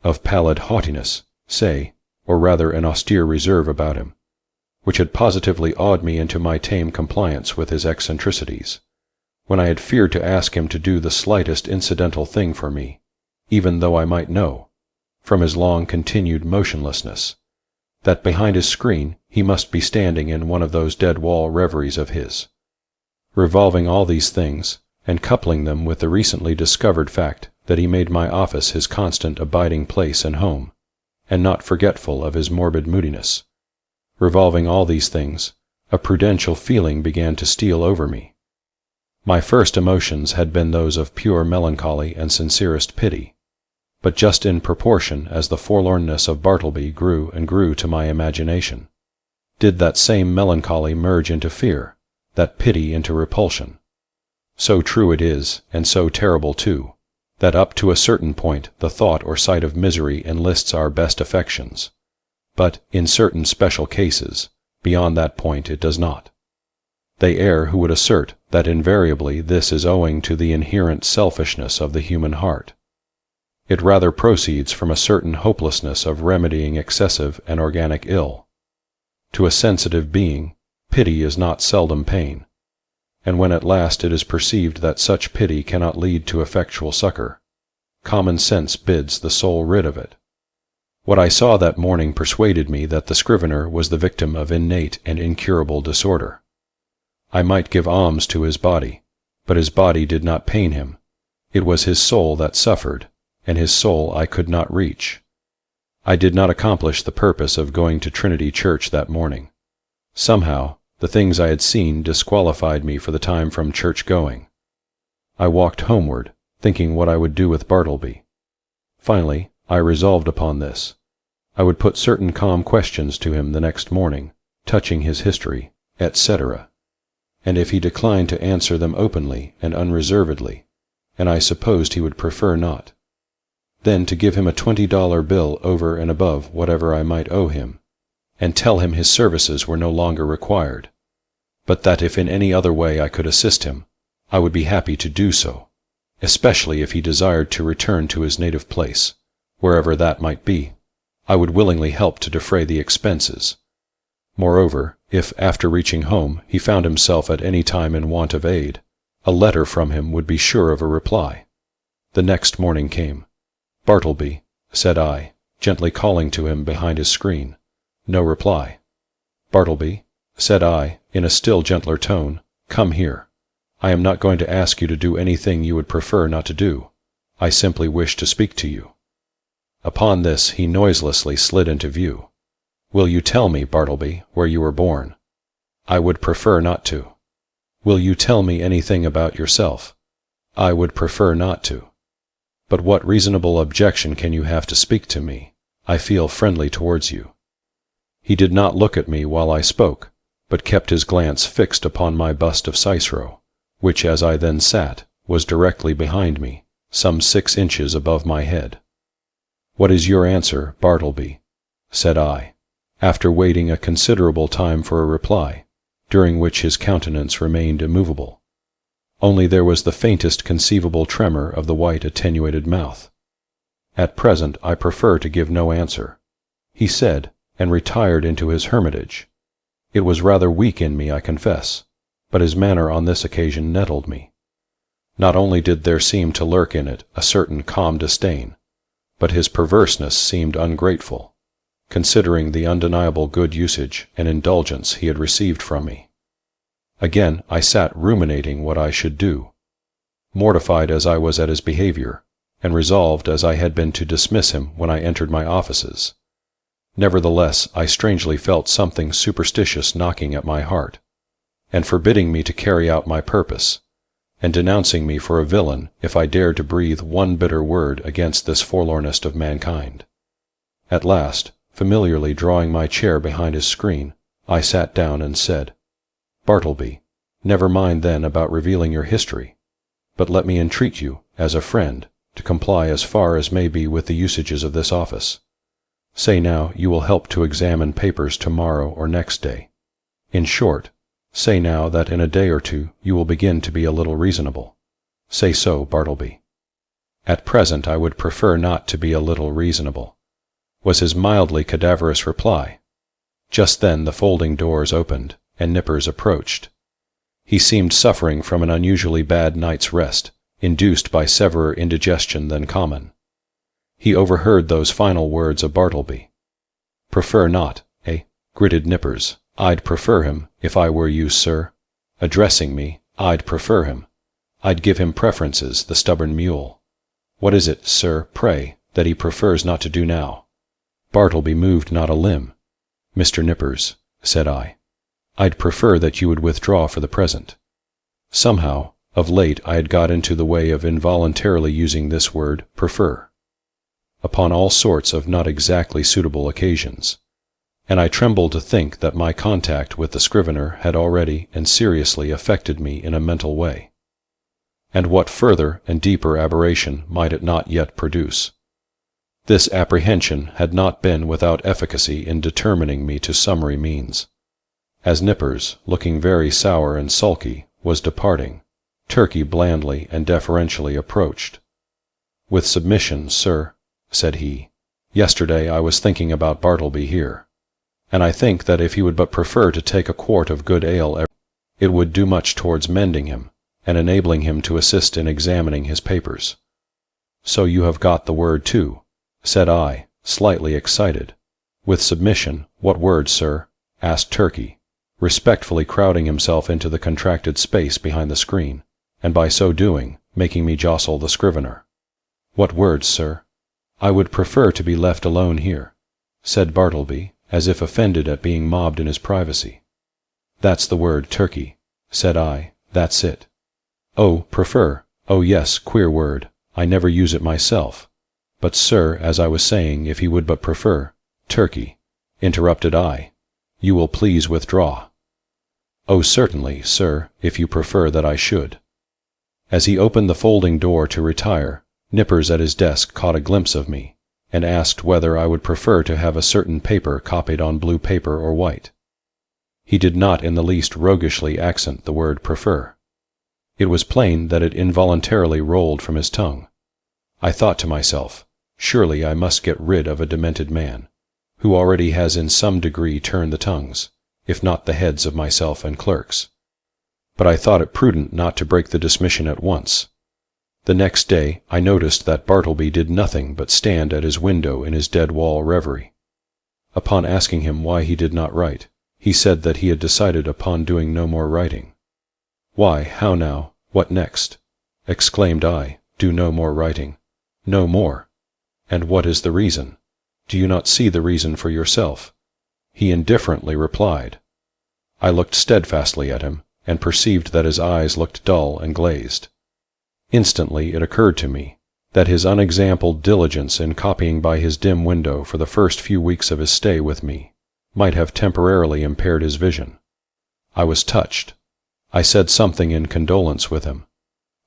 S4: Of pallid haughtiness, say, or rather an austere reserve about him, which had positively awed me into my tame compliance with his eccentricities, when I had feared to ask him to do the slightest incidental thing for me, even though I might know, from his long continued motionlessness, that behind his screen he must be standing in one of those dead-wall reveries of his. Revolving all these things, and coupling them with the recently discovered fact that he made my office his constant abiding place and home, and not forgetful of his morbid moodiness, revolving all these things, a prudential feeling began to steal over me. My first emotions had been those of pure melancholy and sincerest pity, but just in proportion as the forlornness of Bartleby grew and grew to my imagination, did that same melancholy merge into fear, that pity into repulsion. So true it is, and so terrible too, that up to a certain point the thought or sight of misery enlists our best affections, but, in certain special cases, beyond that point it does not. They err who would assert that invariably this is owing to the inherent selfishness of the human heart. It rather proceeds from a certain hopelessness of remedying excessive and organic ill. To a sensitive being, pity is not seldom pain, and when at last it is perceived that such pity cannot lead to effectual succor, common sense bids the soul rid of it. What I saw that morning persuaded me that the scrivener was the victim of innate and incurable disorder. I might give alms to his body, but his body did not pain him. It was his soul that suffered, and his soul I could not reach. I did not accomplish the purpose of going to Trinity Church that morning. Somehow, the things I had seen disqualified me for the time from church-going. I walked homeward, thinking what I would do with Bartleby. Finally, I resolved upon this. I would put certain calm questions to him the next morning, touching his history, etc., and if he declined to answer them openly and unreservedly, and I supposed he would prefer not, then to give him a $20 bill over and above whatever I might owe him, and tell him his services were no longer required, but that if in any other way I could assist him, I would be happy to do so, especially if he desired to return to his native place, wherever that might be. I would willingly help to defray the expenses. Moreover, if after reaching home he found himself at any time in want of aid, a letter from him would be sure of a reply. The next morning came. "Bartleby," said I, gently calling to him behind his screen. No reply. "Bartleby," said I, in a still gentler tone, "come here. I am not going to ask you to do anything you would prefer not to do. I simply wish to speak to you." Upon this he noiselessly slid into view. "Will you tell me, Bartleby, where you were born?" "I would prefer not to." "Will you tell me anything about yourself?" "I would prefer not to." "But what reasonable objection can you have to speak to me? I feel friendly towards you." He did not look at me while I spoke, but kept his glance fixed upon my bust of Cicero, which, as I then sat, was directly behind me, some 6 inches above my head. "What is your answer, Bartleby?" said I, after waiting a considerable time for a reply, during which his countenance remained immovable. Only there was the faintest conceivable tremor of the white attenuated mouth. "At present I prefer to give no answer," he said, and retired into his hermitage. It was rather weak in me, I confess, but his manner on this occasion nettled me. Not only did there seem to lurk in it a certain calm disdain, but his perverseness seemed ungrateful, considering the undeniable good usage and indulgence he had received from me. Again I sat ruminating what I should do, mortified as I was at his behavior, and resolved as I had been to dismiss him when I entered my offices. Nevertheless, I strangely felt something superstitious knocking at my heart, and forbidding me to carry out my purpose, and denouncing me for a villain if I dared to breathe one bitter word against this forlornest of mankind. At last, familiarly drawing my chair behind his screen, I sat down and said, "Bartleby, never mind then about revealing your history, but let me entreat you, as a friend, to comply as far as may be with the usages of this office. Say now you will help to examine papers tomorrow or next day. In short, say now that in a day or two you will begin to be a little reasonable. Say so, Bartleby." "At present I would prefer not to be a little reasonable," was his mildly cadaverous reply. Just then the folding doors opened, and Nippers approached. He seemed suffering from an unusually bad night's rest, induced by severer indigestion than common. He overheard those final words of Bartleby. "Prefer not, eh?" gritted Nippers. "I'd prefer him, if I were you, sir. Addressing me, I'd prefer him. I'd give him preferences, the stubborn mule. What is it, sir, pray, that he prefers not to do now?" Bartleby moved not a limb. "Mr. Nippers," said I, "I'd prefer that you would withdraw for the present." Somehow, of late I had got into the way of involuntarily using this word, prefer, upon all sorts of not exactly suitable occasions, and I trembled to think that my contact with the scrivener had already and seriously affected me in a mental way. And what further and deeper aberration might it not yet produce? This apprehension had not been without efficacy in determining me to summary means. As Nippers, looking very sour and sulky, was departing, Turkey blandly and deferentially approached. "With submission, sir," said he, "yesterday I was thinking about Bartleby here, and I think that if he would but prefer to take a quart of good ale, it would do much towards mending him, and enabling him to assist in examining his papers." "So you have got the word too," said I, slightly excited. "With submission, what word, sir?" asked Turkey, respectfully crowding himself into the contracted space behind the screen, and by so doing, making me jostle the scrivener. "What words, sir?" "I would prefer to be left alone here," said Bartleby, as if offended at being mobbed in his privacy. "That's the word, Turkey," said I, "that's it." "Oh, prefer, oh yes, queer word, I never use it myself. But, sir, as I was saying, if he would but prefer—" "Turkey," interrupted I, "you will please withdraw." "Oh, certainly, sir, if you prefer that I should." As he opened the folding door to retire, Nippers at his desk caught a glimpse of me, and asked whether I would prefer to have a certain paper copied on blue paper or white. He did not in the least roguishly accent the word prefer. It was plain that it involuntarily rolled from his tongue. I thought to myself, surely I must get rid of a demented man, who already has in some degree turned the tongues, if not the heads of myself and clerks. But I thought it prudent not to break the dismission at once. The next day I noticed that Bartleby did nothing but stand at his window in his dead-wall reverie. Upon asking him why he did not write, he said that he had decided upon doing no more writing. "Why, how now, what next?" exclaimed I. "Do no more writing? No more? And what is the reason? Do you not see the reason for yourself?" He indifferently replied. I looked steadfastly at him, and perceived that his eyes looked dull and glazed. Instantly it occurred to me that his unexampled diligence in copying by his dim window for the first few weeks of his stay with me might have temporarily impaired his vision. I was touched. I said something in condolence with him.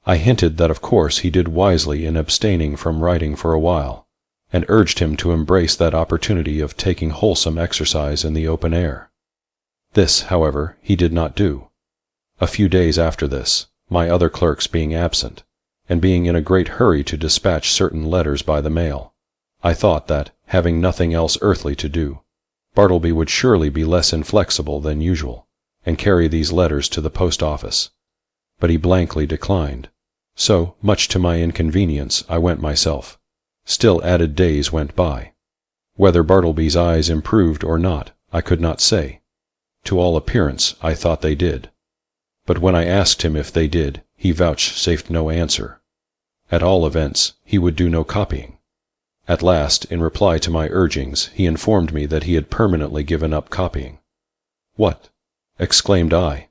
S4: I hinted that of course he did wisely in abstaining from writing for a while, and urged him to embrace that opportunity of taking wholesome exercise in the open air. This, however, he did not do. A few days after this, my other clerks being absent, and being in a great hurry to dispatch certain letters by the mail, I thought that, having nothing else earthly to do, Bartleby would surely be less inflexible than usual, and carry these letters to the post office. But he blankly declined. So, much to my inconvenience, I went myself. Still added days went by. Whether Bartleby's eyes improved or not, I could not say. To all appearance, I thought they did. but when I asked him if they did, he vouchsafed no answer. At all events, he would do no copying. At last, in reply to my urgings, he informed me that he had permanently given up copying. "What?" exclaimed I.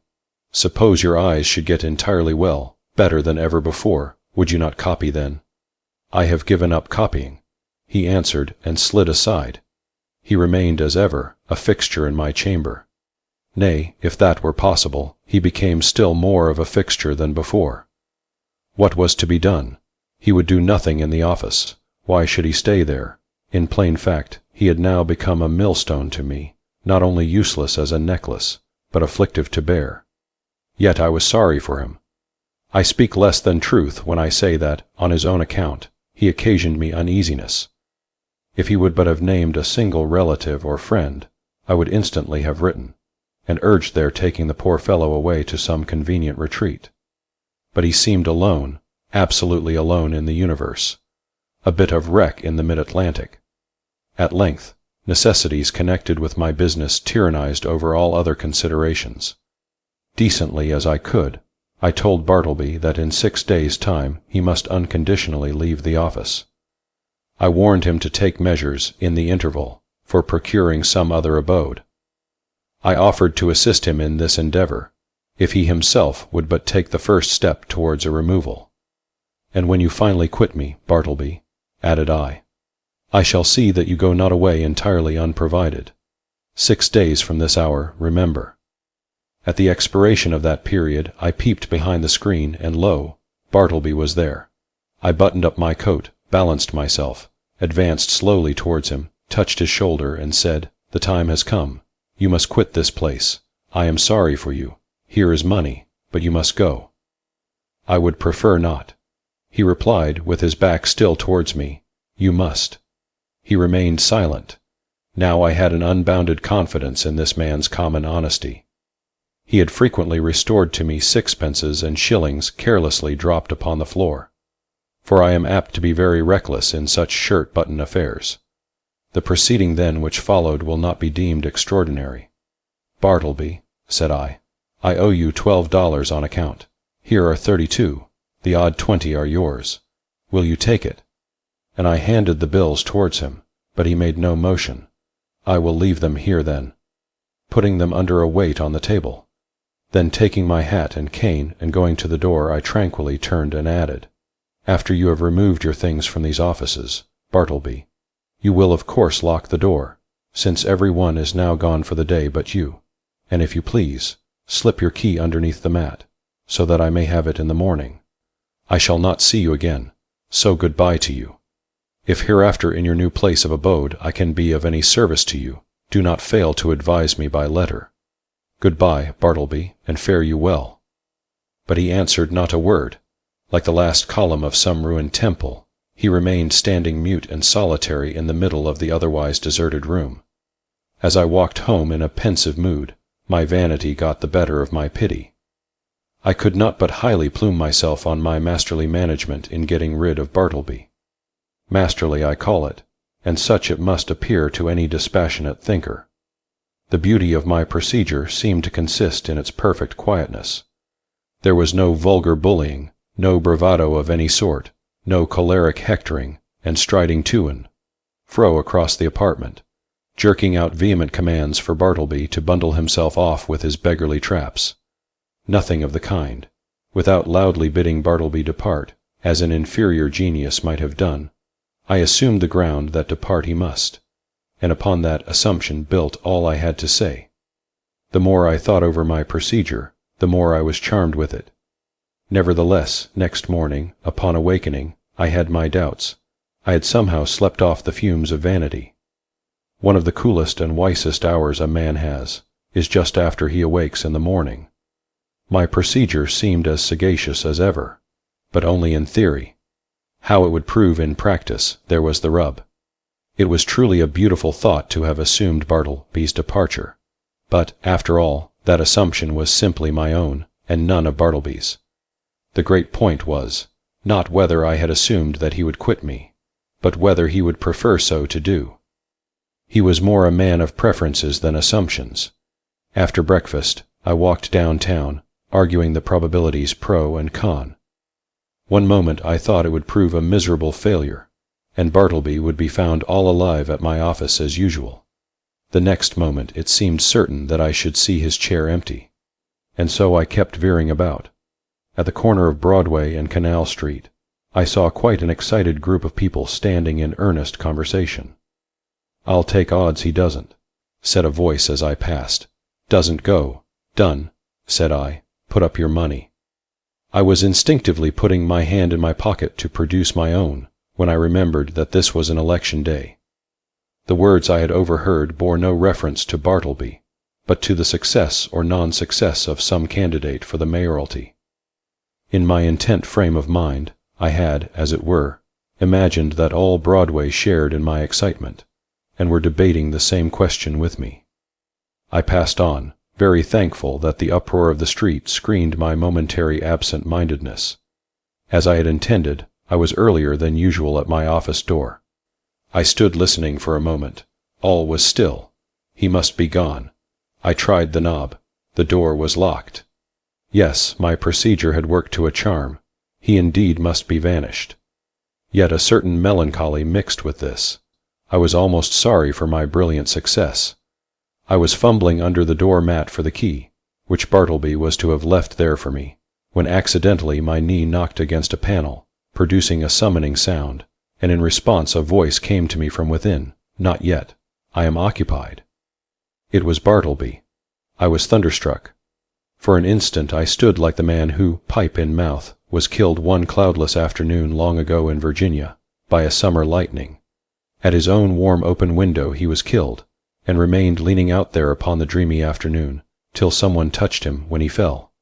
S4: "Suppose your eyes should get entirely well, better than ever before, would you not copy then?" "I have given up copying," he answered, and slid aside. He remained, as ever, a fixture in my chamber. Nay, if that were possible, he became still more of a fixture than before. What was to be done? He would do nothing in the office. Why should he stay there? In plain fact, he had now become a millstone to me, not only useless as a necklace, but afflictive to bear. Yet I was sorry for him. I speak less than truth when I say that, on his own account, he occasioned me uneasiness. If he would but have named a single relative or friend, I would instantly have written, and urged their taking the poor fellow away to some convenient retreat. But he seemed alone, absolutely alone in the universe, a bit of wreck in the mid-Atlantic. At length, necessities connected with my business tyrannized over all other considerations. Decently as I could, I told Bartleby that in 6 days' time he must unconditionally leave the office. I warned him to take measures, in the interval, for procuring some other abode. I offered to assist him in this endeavor, if he himself would but take the first step towards a removal. "And when you finally quit me, Bartleby," added I shall see that you go not away entirely unprovided. 6 days from this hour, remember." At the expiration of that period, I peeped behind the screen, and lo, Bartleby was there. I buttoned up my coat, balanced myself, advanced slowly towards him, touched his shoulder, and said, "The time has come. You must quit this place. I am sorry for you. Here is money, but you must go." "I would prefer not." He replied, with his back still towards me, "You must." He remained silent. Now I had an unbounded confidence in this man's common honesty. He had frequently restored to me sixpences and shillings carelessly dropped upon the floor, for I am apt to be very reckless in such shirt-button affairs. The proceeding then which followed will not be deemed extraordinary. "Bartleby," said I owe you $12 on account. Here are 32. The odd 20 are yours. Will you take it?" And I handed the bills towards him, but he made no motion. "I will leave them here then," putting them under a weight on the table. Then taking my hat and cane and going to the door, I tranquilly turned and added, "After you have removed your things from these offices, Bartleby, you will of course lock the door, since every one is now gone for the day but you, and if you please, slip your key underneath the mat, so that I may have it in the morning. I shall not see you again, so good-bye to you. If hereafter in your new place of abode I can be of any service to you, do not fail to advise me by letter. Good-bye, Bartleby, and fare you well." But he answered not a word. Like the last column of some ruined temple, he remained standing mute and solitary in the middle of the otherwise deserted room. As I walked home in a pensive mood, my vanity got the better of my pity. I could not but highly plume myself on my masterly management in getting rid of Bartleby. Masterly I call it, and such it must appear to any dispassionate thinker. The beauty of my procedure seemed to consist in its perfect quietness. There was no vulgar bullying, no bravado of any sort, no choleric hectoring and striding to and fro across the apartment, jerking out vehement commands for Bartleby to bundle himself off with his beggarly traps. Nothing of the kind. Without loudly bidding Bartleby depart, as an inferior genius might have done, I assumed the ground that depart he must, and upon that assumption built all I had to say. The more I thought over my procedure, the more I was charmed with it. Nevertheless, next morning, upon awakening, I had my doubts. I had somehow slept off the fumes of vanity. One of the coolest and wisest hours a man has is just after he awakes in the morning. My procedure seemed as sagacious as ever, but only in theory. How it would prove in practice, there was the rub. It was truly a beautiful thought to have assumed Bartleby's departure, but, after all, that assumption was simply my own, and none of Bartleby's. The great point was, not whether I had assumed that he would quit me, but whether he would prefer so to do. He was more a man of preferences than assumptions. After breakfast, I walked downtown, arguing the probabilities pro and con. One moment I thought it would prove a miserable failure, and Bartleby would be found all alive at my office as usual. The next moment it seemed certain that I should see his chair empty, and so I kept veering about. At the corner of Broadway and Canal Street, I saw quite an excited group of people standing in earnest conversation. "I'll take odds he doesn't," said a voice as I passed. "Doesn't go. Done," said I. "Put up your money." I was instinctively putting my hand in my pocket to produce my own, when I remembered that this was an election day. The words I had overheard bore no reference to Bartleby, but to the success or non-success of some candidate for the mayoralty. In my intent frame of mind, I had, as it were, imagined that all Broadway shared in my excitement, and were debating the same question with me. I passed on, very thankful that the uproar of the street screened my momentary absent-mindedness. As I had intended, I was earlier than usual at my office door. I stood listening for a moment. All was still. He must be gone. I tried the knob. The door was locked. Yes, my procedure had worked to a charm. He indeed must be vanished. Yet a certain melancholy mixed with this. I was almost sorry for my brilliant success. I was fumbling under the door mat for the key, which Bartleby was to have left there for me, when accidentally my knee knocked against a panel, producing a summoning sound, and in response a voice came to me from within. "Not yet. I am occupied." It was Bartleby. I was thunderstruck. For an instant I stood like the man who, pipe in mouth, was killed one cloudless afternoon long ago in Virginia, by a summer lightning. At his own warm open window he was killed, and remained leaning out there upon the dreamy afternoon, till someone touched him when he fell.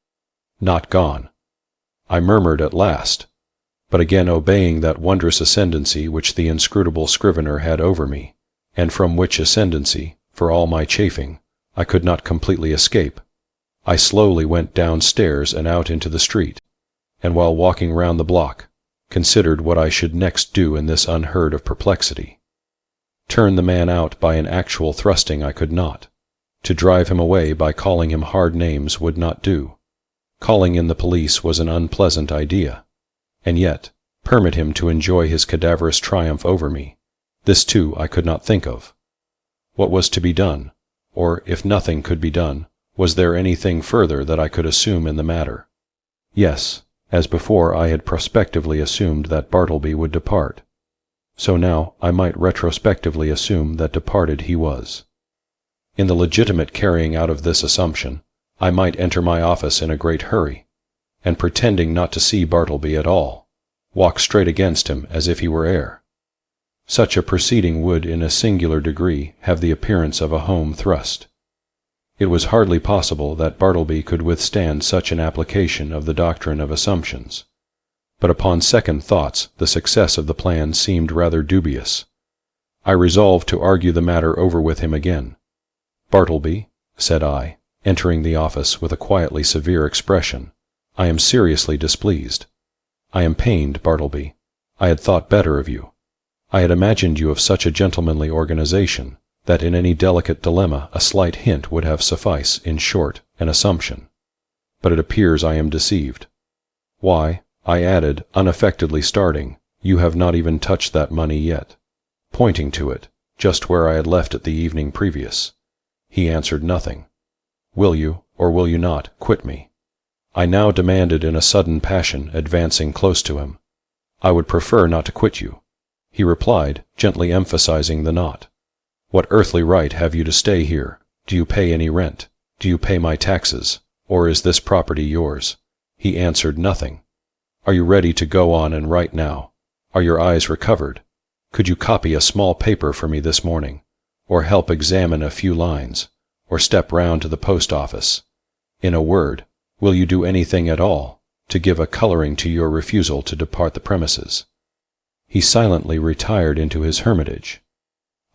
S4: Not gone. I murmured at last, but again obeying that wondrous ascendancy which the inscrutable scrivener had over me, and from which ascendancy, for all my chafing, I could not completely escape. I slowly went downstairs and out into the street, and while walking round the block, considered what I should next do in this unheard of perplexity. Turn the man out by an actual thrusting I could not. To drive him away by calling him hard names would not do. Calling in the police was an unpleasant idea. And yet, permit him to enjoy his cadaverous triumph over me. This too I could not think of. What was to be done? Or, if nothing could be done, was there anything further that I could assume in the matter? Yes, as before I had prospectively assumed that Bartleby would depart. So now I might retrospectively assume that departed he was. In the legitimate carrying out of this assumption, I might enter my office in a great hurry, and pretending not to see Bartleby at all, walk straight against him as if he were air. Such a proceeding would in a singular degree have the appearance of a home thrust. It was hardly possible that Bartleby could withstand such an application of the doctrine of assumptions. But upon second thoughts the success of the plan seemed rather dubious. I resolved to argue the matter over with him again. "Bartleby," said I, entering the office with a quietly severe expression, "I am seriously displeased. I am pained, Bartleby. I had thought better of you. I had imagined you of such a gentlemanly organization, that in any delicate dilemma a slight hint would have sufficed, in short, an assumption. But it appears I am deceived. Why," I added, unaffectedly starting, "you have not even touched that money yet," pointing to it, just where I had left it the evening previous. He answered nothing. "Will you, or will you not, quit me?" I now demanded in a sudden passion, advancing close to him. "I would prefer not to quit you," he replied, gently emphasizing the not. "What earthly right have you to stay here? Do you pay any rent? Do you pay my taxes? Or is this property yours?" He answered nothing. "Are you ready to go on and write now? Are your eyes recovered? Could you copy a small paper for me this morning, or help examine a few lines, or step round to the post office? In a word, will you do anything at all to give a coloring to your refusal to depart the premises?" He silently retired into his hermitage.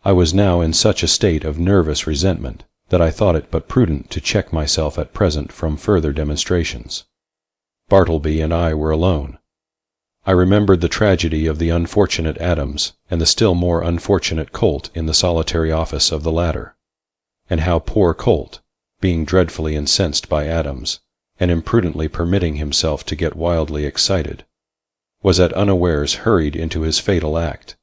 S4: I was now in such a state of nervous resentment that I thought it but prudent to check myself at present from further demonstrations. Bartleby and I were alone. I remembered the tragedy of the unfortunate Adams and the still more unfortunate Colt in the solitary office of the latter, and how poor Colt, being dreadfully incensed by Adams, and imprudently permitting himself to get wildly excited, was at unawares hurried into his fatal act,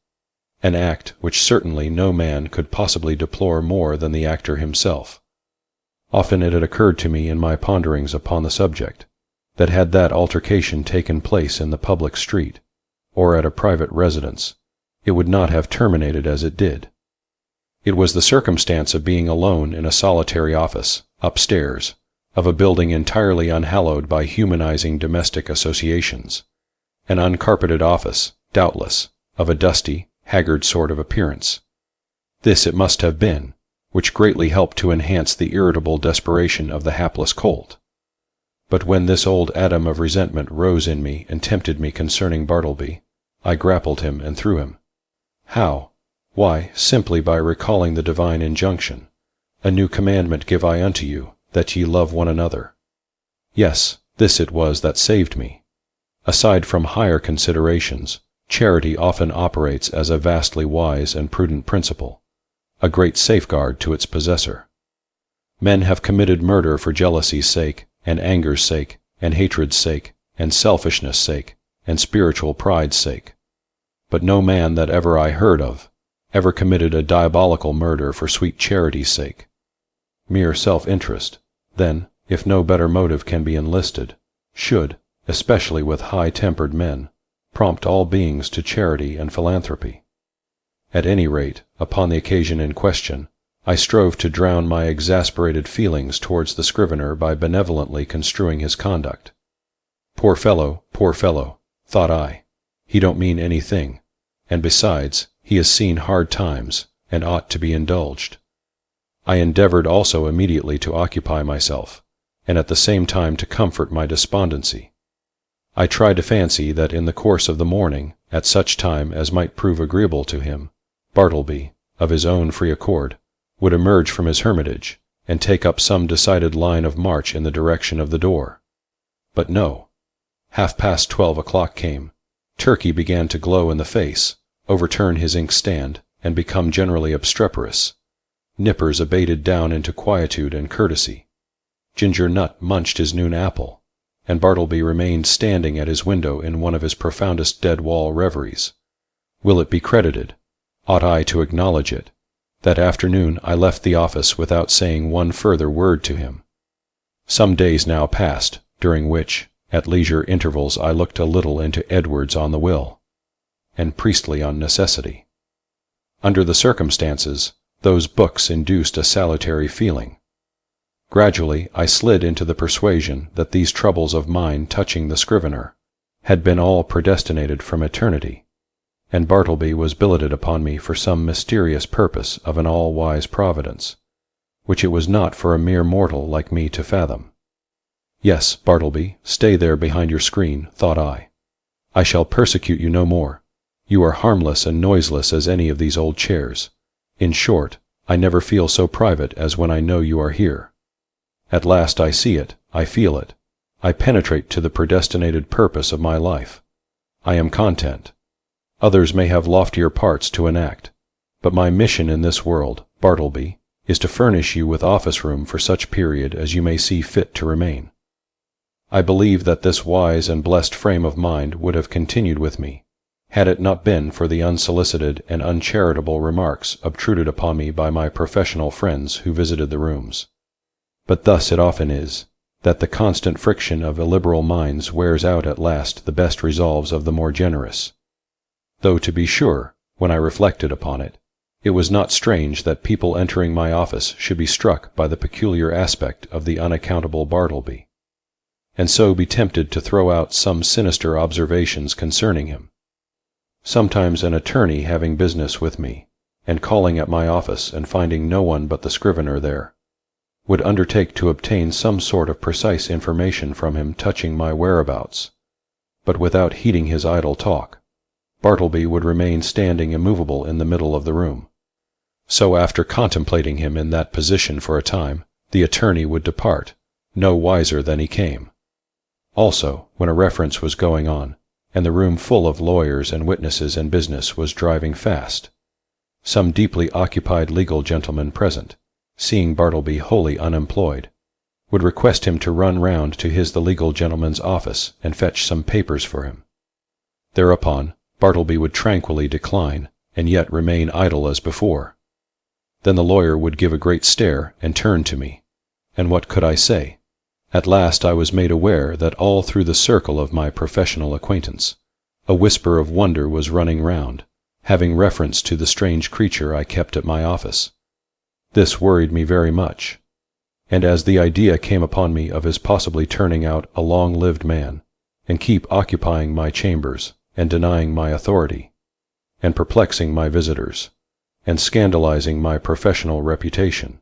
S4: an act which certainly no man could possibly deplore more than the actor himself. Often it had occurred to me in my ponderings upon the subject, that had that altercation taken place in the public street, or at a private residence, it would not have terminated as it did. It was the circumstance of being alone in a solitary office, upstairs, of a building entirely unhallowed by humanizing domestic associations, an uncarpeted office, doubtless, of a dusty, haggard sort of appearance. This it must have been, which greatly helped to enhance the irritable desperation of the hapless colt. But when this old atom of resentment rose in me and tempted me concerning Bartleby, I grappled him and threw him. How? Why, simply by recalling the divine injunction, "A new commandment give I unto you, that ye love one another." Yes, this it was that saved me. Aside from higher considerations, charity often operates as a vastly wise and prudent principle, a great safeguard to its possessor. Men have committed murder for jealousy's sake, and anger's sake, and hatred's sake, and selfishness' sake, and spiritual pride's sake. But no man that ever I heard of ever committed a diabolical murder for sweet charity's sake. Mere self-interest, then, if no better motive can be enlisted, should, especially with high-tempered men, prompt all beings to charity and philanthropy. At any rate, upon the occasion in question, I strove to drown my exasperated feelings towards the scrivener by benevolently construing his conduct. Poor fellow, thought I, he don't mean anything, and besides, he has seen hard times, and ought to be indulged. I endeavored also immediately to occupy myself, and at the same time to comfort my despondency. I tried to fancy that in the course of the morning, at such time as might prove agreeable to him, Bartleby, of his own free accord, would emerge from his hermitage, and take up some decided line of march in the direction of the door. But no. 12:30 o'clock came. Turkey began to glow in the face, overturn his inkstand, and become generally obstreperous. Nippers abated down into quietude and courtesy. Ginger Nut munched his noon apple, and Bartleby remained standing at his window in one of his profoundest dead-wall reveries. Will it be credited, ought I to acknowledge it, that afternoon I left the office without saying one further word to him? Some days now passed, during which, at leisure intervals, I looked a little into Edwards on the will, and Priestley on necessity. Under the circumstances, those books induced a salutary feeling. Gradually I slid into the persuasion that these troubles of mine touching the scrivener had been all predestinated from eternity, and Bartleby was billeted upon me for some mysterious purpose of an all-wise providence, which it was not for a mere mortal like me to fathom. Yes, Bartleby, stay there behind your screen, thought I. I shall persecute you no more. You are harmless and noiseless as any of these old chairs. In short, I never feel so private as when I know you are here. At last I see it, I feel it. I penetrate to the predestinated purpose of my life. I am content. Others may have loftier parts to enact, but my mission in this world, Bartleby, is to furnish you with office room for such period as you may see fit to remain. I believe that this wise and blessed frame of mind would have continued with me, had it not been for the unsolicited and uncharitable remarks obtruded upon me by my professional friends who visited the rooms. But thus it often is, that the constant friction of illiberal minds wears out at last the best resolves of the more generous. Though, to be sure, when I reflected upon it, it was not strange that people entering my office should be struck by the peculiar aspect of the unaccountable Bartleby, and so be tempted to throw out some sinister observations concerning him. Sometimes an attorney having business with me, and calling at my office and finding no one but the scrivener there, would undertake to obtain some sort of precise information from him touching my whereabouts, but without heeding his idle talk, Bartleby would remain standing immovable in the middle of the room. So after contemplating him in that position for a time, the attorney would depart, no wiser than he came. Also, when a reference was going on, and the room full of lawyers and witnesses and business was driving fast, some deeply occupied legal gentleman present, seeing Bartleby wholly unemployed, would request him to run round to the legal gentleman's office and fetch some papers for him. Thereupon, Bartleby would tranquilly decline, and yet remain idle as before. Then the lawyer would give a great stare and turn to me. And what could I say? At last I was made aware that all through the circle of my professional acquaintance, a whisper of wonder was running round, having reference to the strange creature I kept at my office. This worried me very much, and as the idea came upon me of his possibly turning out a long-lived man, and keep occupying my chambers, and denying my authority, and perplexing my visitors, and scandalizing my professional reputation,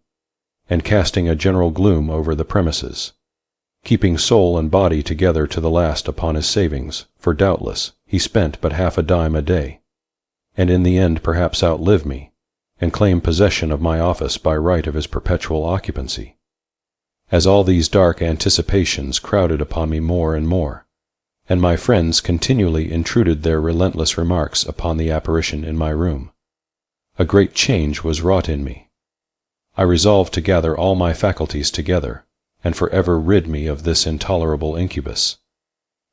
S4: and casting a general gloom over the premises, keeping soul and body together to the last upon his savings, for doubtless he spent but half a dime a day, and in the end perhaps outlive me, and claim possession of my office by right of his perpetual occupancy. As all these dark anticipations crowded upon me more and more, and my friends continually intruded their relentless remarks upon the apparition in my room, a great change was wrought in me. I resolved to gather all my faculties together, and for ever rid me of this intolerable incubus.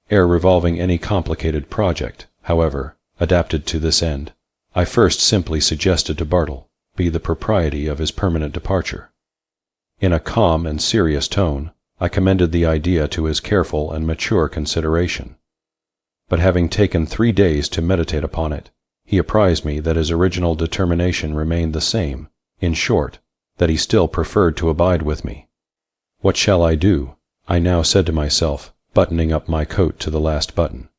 S4: Ere revolving any complicated project, however, adapted to this end, I first simply suggested to Bartleby the propriety of his permanent departure. In a calm and serious tone, I commended the idea to his careful and mature consideration. But having taken 3 days to meditate upon it, he apprised me that his original determination remained the same, in short, that he still preferred to abide with me. What shall I do? I now said to myself, buttoning up my coat to the last button.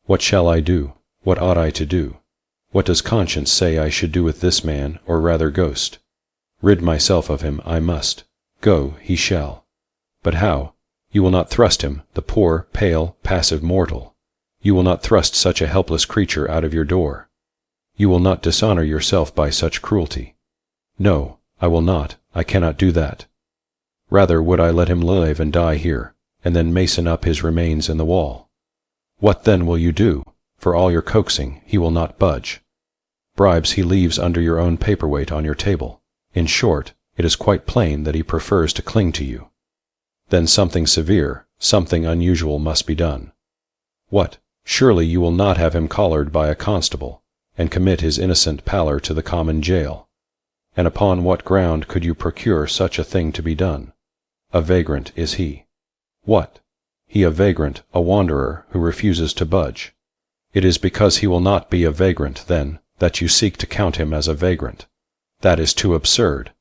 S4: What shall I do? What ought I to do? What does conscience say I should do with this man, or rather ghost? Rid myself of him I must. Go, he shall. But how? You will not thrust him, the poor, pale, passive mortal. You will not thrust such a helpless creature out of your door. You will not dishonor yourself by such cruelty. No, I will not, I cannot do that. Rather would I let him live and die here, and then mason up his remains in the wall. What then will you do? For all your coaxing, he will not budge. Bribes he leaves under your own paperweight on your table. In short, it is quite plain that he prefers to cling to you. Then something severe, something unusual must be done. What? Surely you will not have him collared by a constable, and commit his innocent pallor to the common jail. And upon what ground could you procure such a thing to be done? A vagrant is he. What? He a vagrant, a wanderer, who refuses to budge. It is because he will not be a vagrant, then, that you seek to count him as a vagrant. That is too absurd.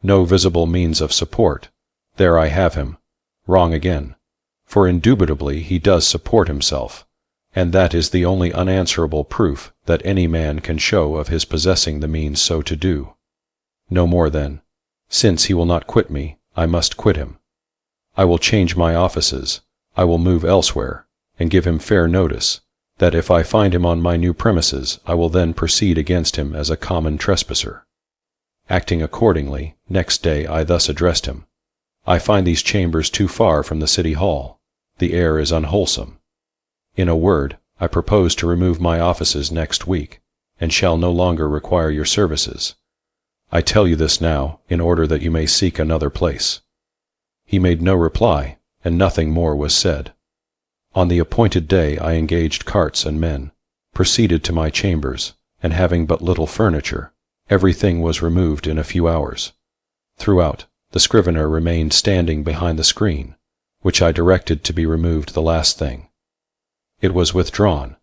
S4: No visible means of support. There I have him. Wrong again. For indubitably he does support himself, and that is the only unanswerable proof that any man can show of his possessing the means so to do. No more then. Since he will not quit me, I must quit him. I will change my offices, I will move elsewhere, and give him fair notice, that if I find him on my new premises, I will then proceed against him as a common trespasser. Acting accordingly, next day I thus addressed him. I find these chambers too far from the city hall. The air is unwholesome. In a word, I propose to remove my offices next week, and shall no longer require your services. I tell you this now, in order that you may seek another place. He made no reply, and nothing more was said. On the appointed day I engaged carts and men, proceeded to my chambers, and having but little furniture, everything was removed in a few hours. Throughout, the scrivener remained standing behind the screen, which I directed to be removed the last thing. It was withdrawn,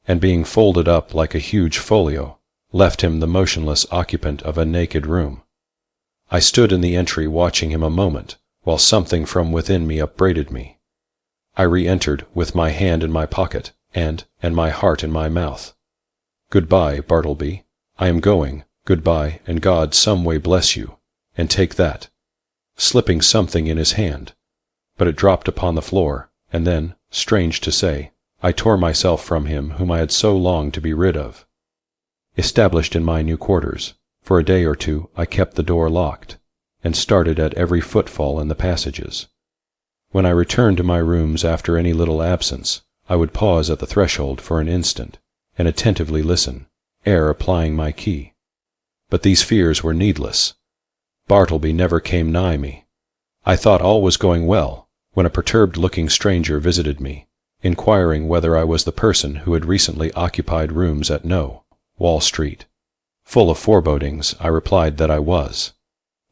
S4: and being folded up like a huge folio, left him the motionless occupant of a naked room. I stood in the entry watching him a moment, while something from within me upbraided me. I re-entered with my hand in my pocket, and my heart in my mouth. Good-bye, Bartleby. I am going. Good-bye, and God some way bless you, and take that, slipping something in his hand. But it dropped upon the floor, and then, strange to say, I tore myself from him whom I had so longed to be rid of. Established in my new quarters, for a day or two I kept the door locked, and started at every footfall in the passages. When I returned to my rooms after any little absence, I would pause at the threshold for an instant, and attentively listen, ere applying my key. But these fears were needless. Bartleby never came nigh me. I thought all was going well, when a perturbed-looking stranger visited me, inquiring whether I was the person who had recently occupied rooms at No. Wall Street. Full of forebodings, I replied that I was.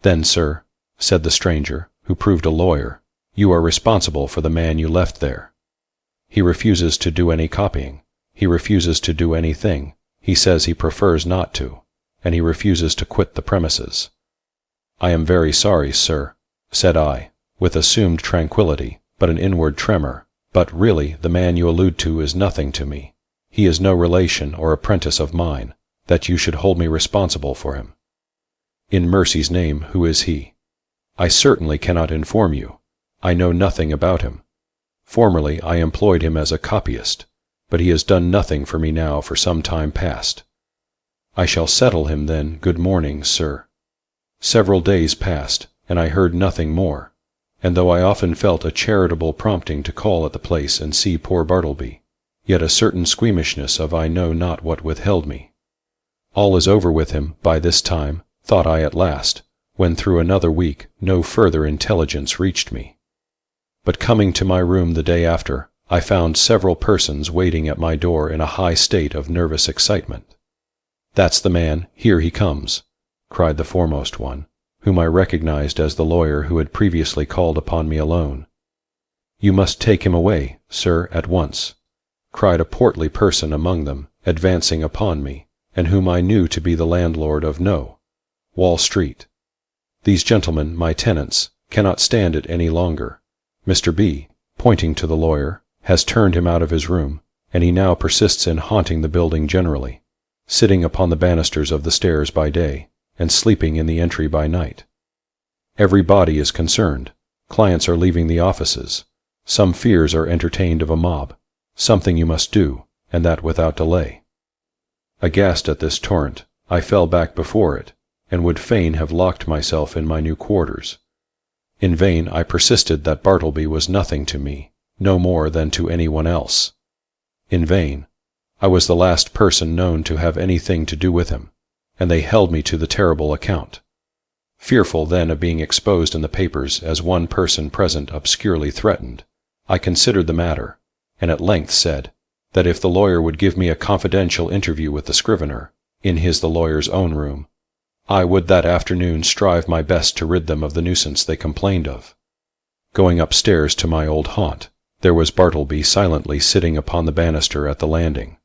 S4: "Then, sir," said the stranger, who proved a lawyer, "you are responsible for the man you left there. He refuses to do any copying. He refuses to do anything. He says he prefers not to, and he refuses to quit the premises." "I am very sorry, sir," said I, with assumed tranquillity, but an inward tremor, "but really the man you allude to is nothing to me. He is no relation or apprentice of mine, that you should hold me responsible for him." "In mercy's name, who is he?" "I certainly cannot inform you. I know nothing about him. Formerly I employed him as a copyist, but he has done nothing for me now for some time past." "I shall settle him then. Good morning, sir." Several days passed, and I heard nothing more, and though I often felt a charitable prompting to call at the place and see poor Bartleby, yet a certain squeamishness of I know not what withheld me. All is over with him by this time, thought I at last, when through another week no further intelligence reached me. But coming to my room the day after, I found several persons waiting at my door in a high state of nervous excitement. "That's the man, here he comes," cried the foremost one, whom I recognized as the lawyer who had previously called upon me alone. "You must take him away, sir, at once," cried a portly person among them, advancing upon me, and whom I knew to be the landlord of No. Wall Street. "These gentlemen, my tenants, cannot stand it any longer. Mr. B., pointing to the lawyer, has turned him out of his room, and he now persists in haunting the building generally, sitting upon the banisters of the stairs by day, and sleeping in the entry by night. Every body is concerned. Clients are leaving the offices. Some fears are entertained of a mob. Something you must do, and that without delay." Aghast at this torrent, I fell back before it, and would fain have locked myself in my new quarters. In vain I persisted that Bartleby was nothing to me, no more than to anyone else. In vain. I was the last person known to have anything to do with him, and they held me to the terrible account. Fearful then of being exposed in the papers as one person present obscurely threatened, I considered the matter, and at length said that if the lawyer would give me a confidential interview with the scrivener, in his the lawyer's own room, I would that afternoon strive my best to rid them of the nuisance they complained of. Going upstairs to my old haunt, there was Bartleby silently sitting upon the banister at the landing.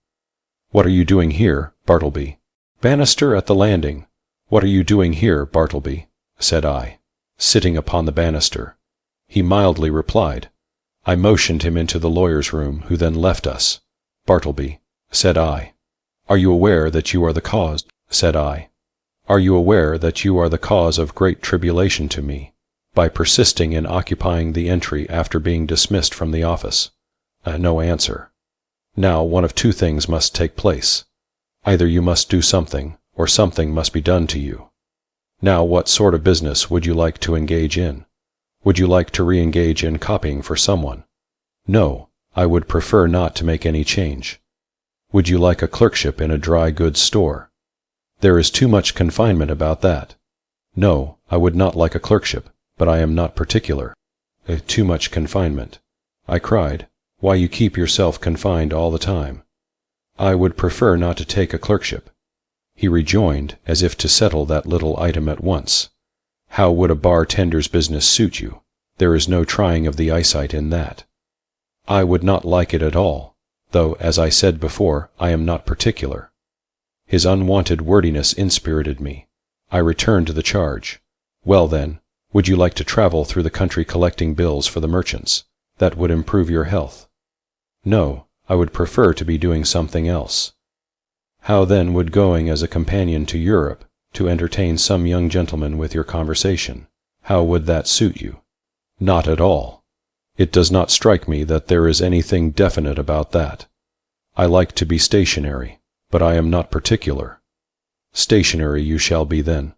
S4: "What are you doing here, Bartleby?" "Banister at the landing. What are you doing here, Bartleby?" said I, sitting upon the banister. He mildly replied. I motioned him into the lawyer's room, who then left us. "Bartleby," said I. "Are you aware that you are the cause?" said I. "Are you aware that you are the cause of great tribulation to me, by persisting in occupying the entry after being dismissed from the office?" No answer. "Now one of two things must take place. Either you must do something, or something must be done to you. Now what sort of business would you like to engage in? Would you like to re-engage in copying for someone? No, I would prefer not to make any change. Would you like a clerkship in a dry goods store? There is too much confinement about that. No, I would not like a clerkship, but I am not particular. Too much confinement. I cried. Why, you keep yourself confined all the time. I would prefer not to take a clerkship. He rejoined, as if to settle that little item at once. How would a bartender's business suit you? There is no trying of the eyesight in that. I would not like it at all, though, as I said before, I am not particular. His unwonted wordiness inspirited me. I returned to the charge. Well then, would you like to travel through the country collecting bills for the merchants? That would improve your health. No, I would prefer to be doing something else. How then would going as a companion to Europe, to entertain some young gentleman with your conversation, how would that suit you? Not at all. It does not strike me that there is anything definite about that. I like to be stationary, but I am not particular. Stationary you shall be then.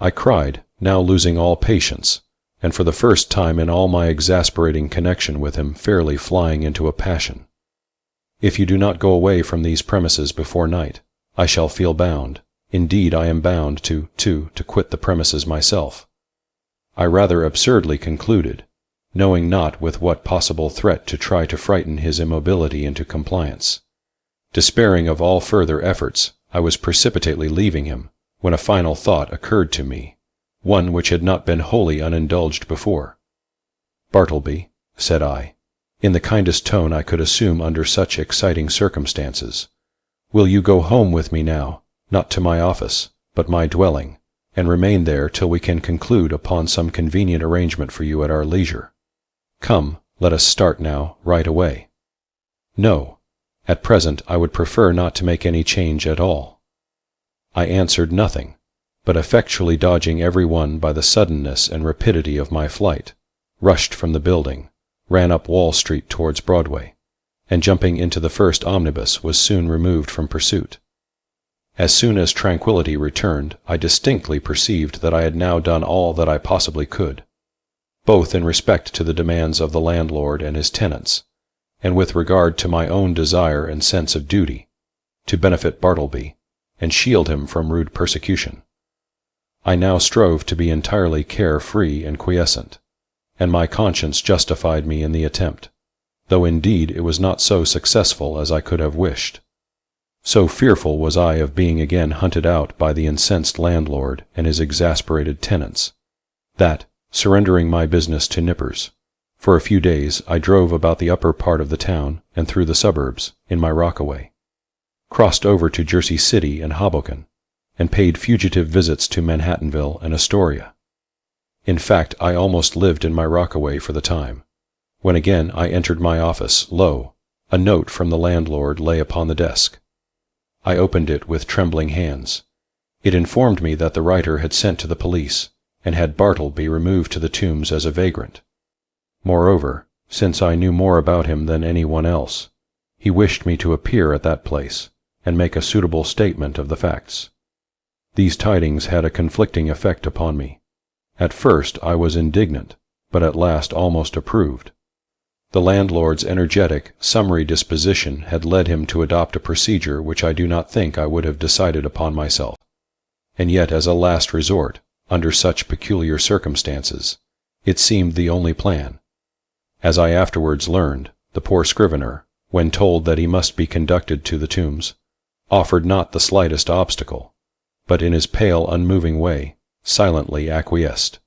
S4: I cried, now losing all patience, and for the first time in all my exasperating connection with him fairly flying into a passion. If you do not go away from these premises before night, I shall feel bound, indeed I am bound to quit the premises myself. I rather absurdly concluded, knowing not with what possible threat to try to frighten his immobility into compliance. Despairing of all further efforts, I was precipitately leaving him, when a final thought occurred to me, one which had not been wholly unindulged before. "Bartleby," said I, in the kindest tone I could assume under such exciting circumstances, "will you go home with me now, not to my office, but my dwelling, and remain there till we can conclude upon some convenient arrangement for you at our leisure? Come, let us start now, right away." "No. At present I would prefer not to make any change at all." I answered nothing, but effectually dodging every one by the suddenness and rapidity of my flight, rushed from the building, ran up Wall Street towards Broadway, and jumping into the first omnibus was soon removed from pursuit. As soon as tranquillity returned, I distinctly perceived that I had now done all that I possibly could, both in respect to the demands of the landlord and his tenants, and with regard to my own desire and sense of duty, to benefit Bartleby, and shield him from rude persecution. I now strove to be entirely care-free and quiescent, and my conscience justified me in the attempt, though indeed it was not so successful as I could have wished. So fearful was I of being again hunted out by the incensed landlord and his exasperated tenants, that, surrendering my business to Nippers, for a few days I drove about the upper part of the town and through the suburbs in my rockaway, crossed over to Jersey City and Hoboken, and paid fugitive visits to Manhattanville and Astoria. In fact, I almost lived in my rockaway for the time. When again I entered my office, lo, a note from the landlord lay upon the desk. I opened it with trembling hands. It informed me that the writer had sent to the police, and had Bartleby removed to the Tombs as a vagrant. Moreover, since I knew more about him than any one else, he wished me to appear at that place, and make a suitable statement of the facts. These tidings had a conflicting effect upon me. At first I was indignant, but at last almost approved. The landlord's energetic, summary disposition had led him to adopt a procedure which I do not think I would have decided upon myself, and yet as a last resort, under such peculiar circumstances, it seemed the only plan. As I afterwards learned, the poor scrivener, when told that he must be conducted to the Tombs, offered not the slightest obstacle, but in his pale, unmoving way, silently acquiesced.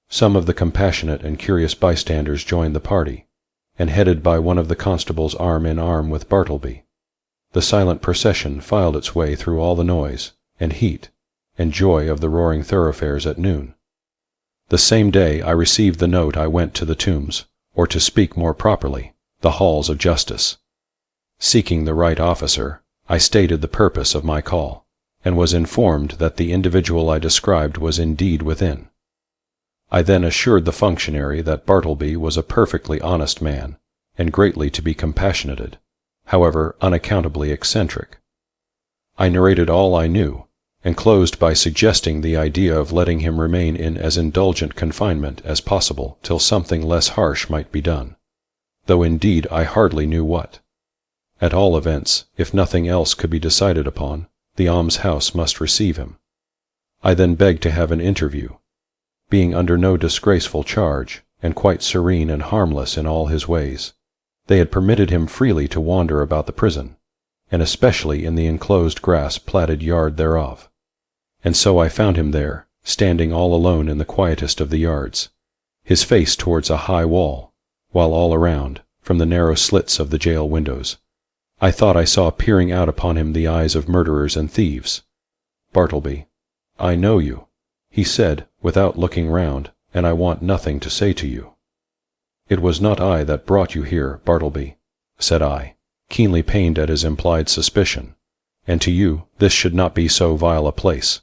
S4: Some of the compassionate and curious bystanders joined the party, and headed by one of the constables arm in arm with Bartleby, the silent procession filed its way through all the noise, and heat, and joy of the roaring thoroughfares at noon. The same day I received the note I went to the Tombs, or to speak more properly, the halls of justice. Seeking the right officer, I stated the purpose of my call, and was informed that the individual I described was indeed within. I then assured the functionary that Bartleby was a perfectly honest man, and greatly to be compassionated, however unaccountably eccentric. I narrated all I knew, and closed by suggesting the idea of letting him remain in as indulgent confinement as possible till something less harsh might be done, though indeed I hardly knew what. At all events, if nothing else could be decided upon, the almshouse must receive him. I then begged to have an interview. Being under no disgraceful charge, and quite serene and harmless in all his ways, they had permitted him freely to wander about the prison, and especially in the enclosed grass-platted yard thereof. And so I found him there, standing all alone in the quietest of the yards, his face towards a high wall, while all around, from the narrow slits of the jail windows, I thought I saw peering out upon him the eyes of murderers and thieves. "Bartleby, I know you," he said, without looking round, "and I want nothing to say to you." "It was not I that brought you here, Bartleby," said I, keenly pained at his implied suspicion, "and to you this should not be so vile a place.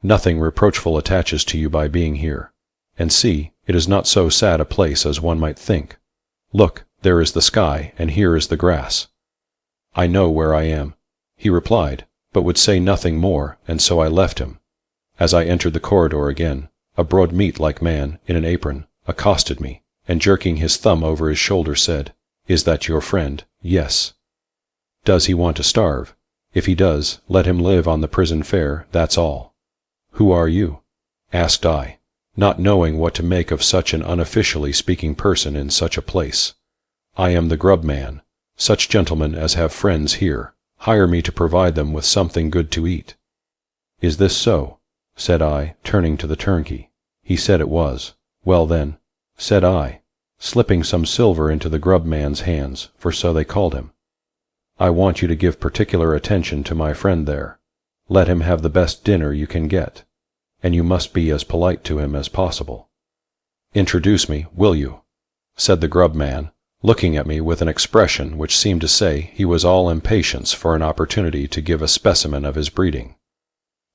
S4: Nothing reproachful attaches to you by being here. And see, it is not so sad a place as one might think. Look, there is the sky, and here is the grass." "I know where I am," he replied, but would say nothing more, and so I left him. As I entered the corridor again, a broad meat-like man, in an apron, accosted me, and jerking his thumb over his shoulder said, "Is that your friend?" "Yes." "Does he want to starve? If he does, let him live on the prison fare, that's all." "Who are you?" asked I, not knowing what to make of such an unofficially speaking person in such a place. I am the grub man. Such gentlemen as have friends here hire me to provide them with something good to eat. Is this so? Said I, turning to the turnkey. He said it was. Well then, said I, slipping some silver into the grub man's hands, for so they called him. I want you to give particular attention to my friend there. Let him have the best dinner you can get, and you must be as polite to him as possible. Introduce me, will you? Said the grub man, looking at me with an expression which seemed to say he was all impatience for an opportunity to give a specimen of his breeding.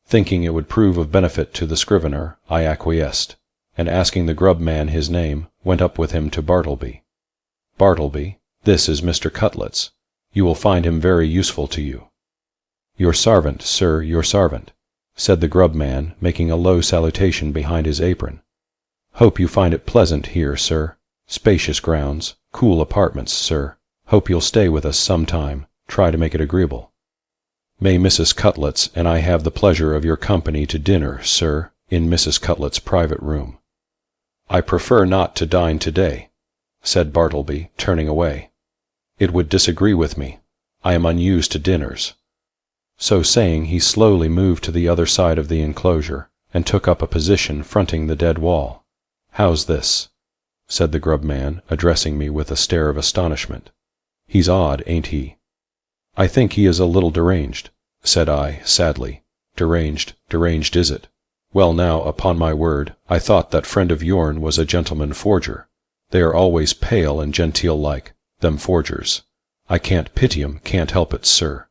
S4: Thinking it would prove of benefit to the scrivener, I acquiesced, and asking the grub man his name, went up with him to Bartleby. Bartleby, this is Mr. Cutlets. You will find him very useful to you. Your sarvant, sir, your sarvant, said the grub man, making a low salutation behind his apron. Hope you find it pleasant here, sir. Spacious grounds, cool apartments, sir. Hope you'll stay with us some time. Try to make it agreeable. May Mrs. Cutlets and I have the pleasure of your company to dinner, sir, in Mrs. Cutlets' private room. I prefer not to dine today, said Bartleby, turning away. It would disagree with me. I am unused to dinners. So saying, he slowly moved to the other side of the enclosure, and took up a position fronting the dead wall. How's this? Said the grub man, addressing me with a stare of astonishment. He's odd, ain't he? I think he is a little deranged, said I, sadly. Deranged is it? Well now, upon my word, I thought that friend of yourn was a gentleman forger. They are always pale and genteel like, them forgers. I can't pity 'em, can't help it, sir.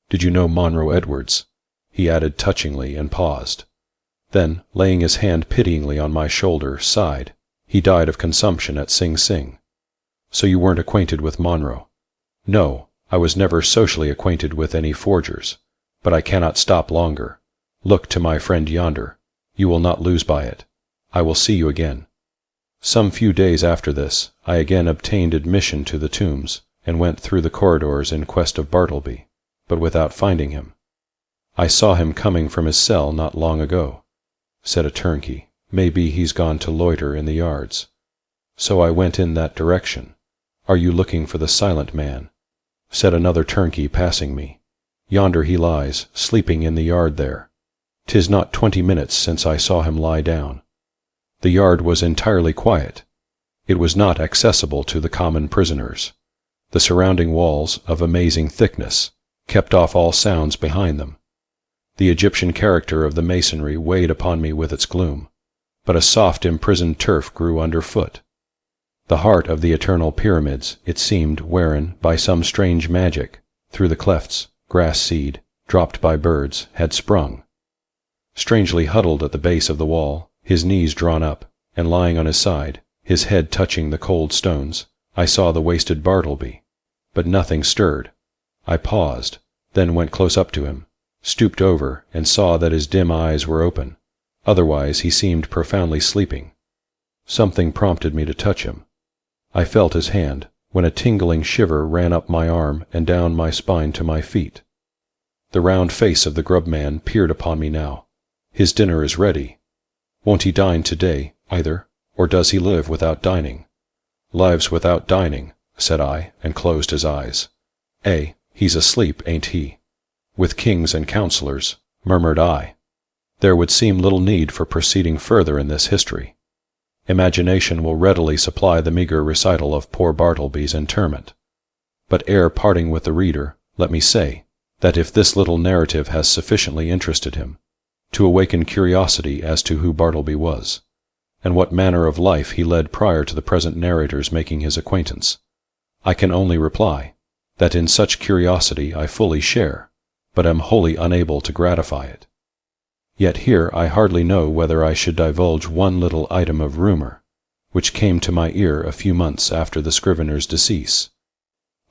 S4: Did you know Monroe Edwards? He added touchingly, and paused. Then, laying his hand pityingly on my shoulder, sighed. He died of consumption at Sing Sing. So you weren't acquainted with Monroe? No, I was never socially acquainted with any forgers, but I cannot stop longer. Look to my friend yonder. You will not lose by it. I will see you again. Some few days after this, I again obtained admission to the tombs, and went through the corridors in quest of Bartleby, but without finding him. I saw him coming from his cell not long ago, said a turnkey. Maybe he's gone to loiter in the yards. So I went in that direction. Are you looking for the silent man? Said another turnkey, passing me. Yonder he lies, sleeping in the yard there. 'Tis not 20 minutes since I saw him lie down. The yard was entirely quiet. It was not accessible to the common prisoners. The surrounding walls, of amazing thickness, kept off all sounds behind them. The Egyptian character of the masonry weighed upon me with its gloom, but a soft imprisoned turf grew underfoot. The heart of the eternal pyramids, it seemed, wherein, by some strange magic, through the clefts, grass seed, dropped by birds, had sprung. Strangely huddled at the base of the wall, his knees drawn up, and lying on his side, his head touching the cold stones, I saw the wasted Bartleby, but nothing stirred. I paused, then went close up to him, stooped over, and saw that his dim eyes were open. Otherwise he seemed profoundly sleeping. Something prompted me to touch him. I felt his hand, when a tingling shiver ran up my arm and down my spine to my feet. The round face of the grub man peered upon me now. His dinner is ready. Won't he dine today, either, or does he live without dining? Lives without dining, said I, and closed his eyes. He's asleep, ain't he? With kings and counselors, murmured I. There would seem little need for proceeding further in this history. Imagination will readily supply the meagre recital of poor Bartleby's interment. But ere parting with the reader, let me say, that if this little narrative has sufficiently interested him, to awaken curiosity as to who Bartleby was, and what manner of life he led prior to the present narrator's making his acquaintance, I can only reply, that in such curiosity I fully share, but am wholly unable to gratify it. Yet here I hardly know whether I should divulge one little item of rumor, which came to my ear a few months after the scrivener's decease.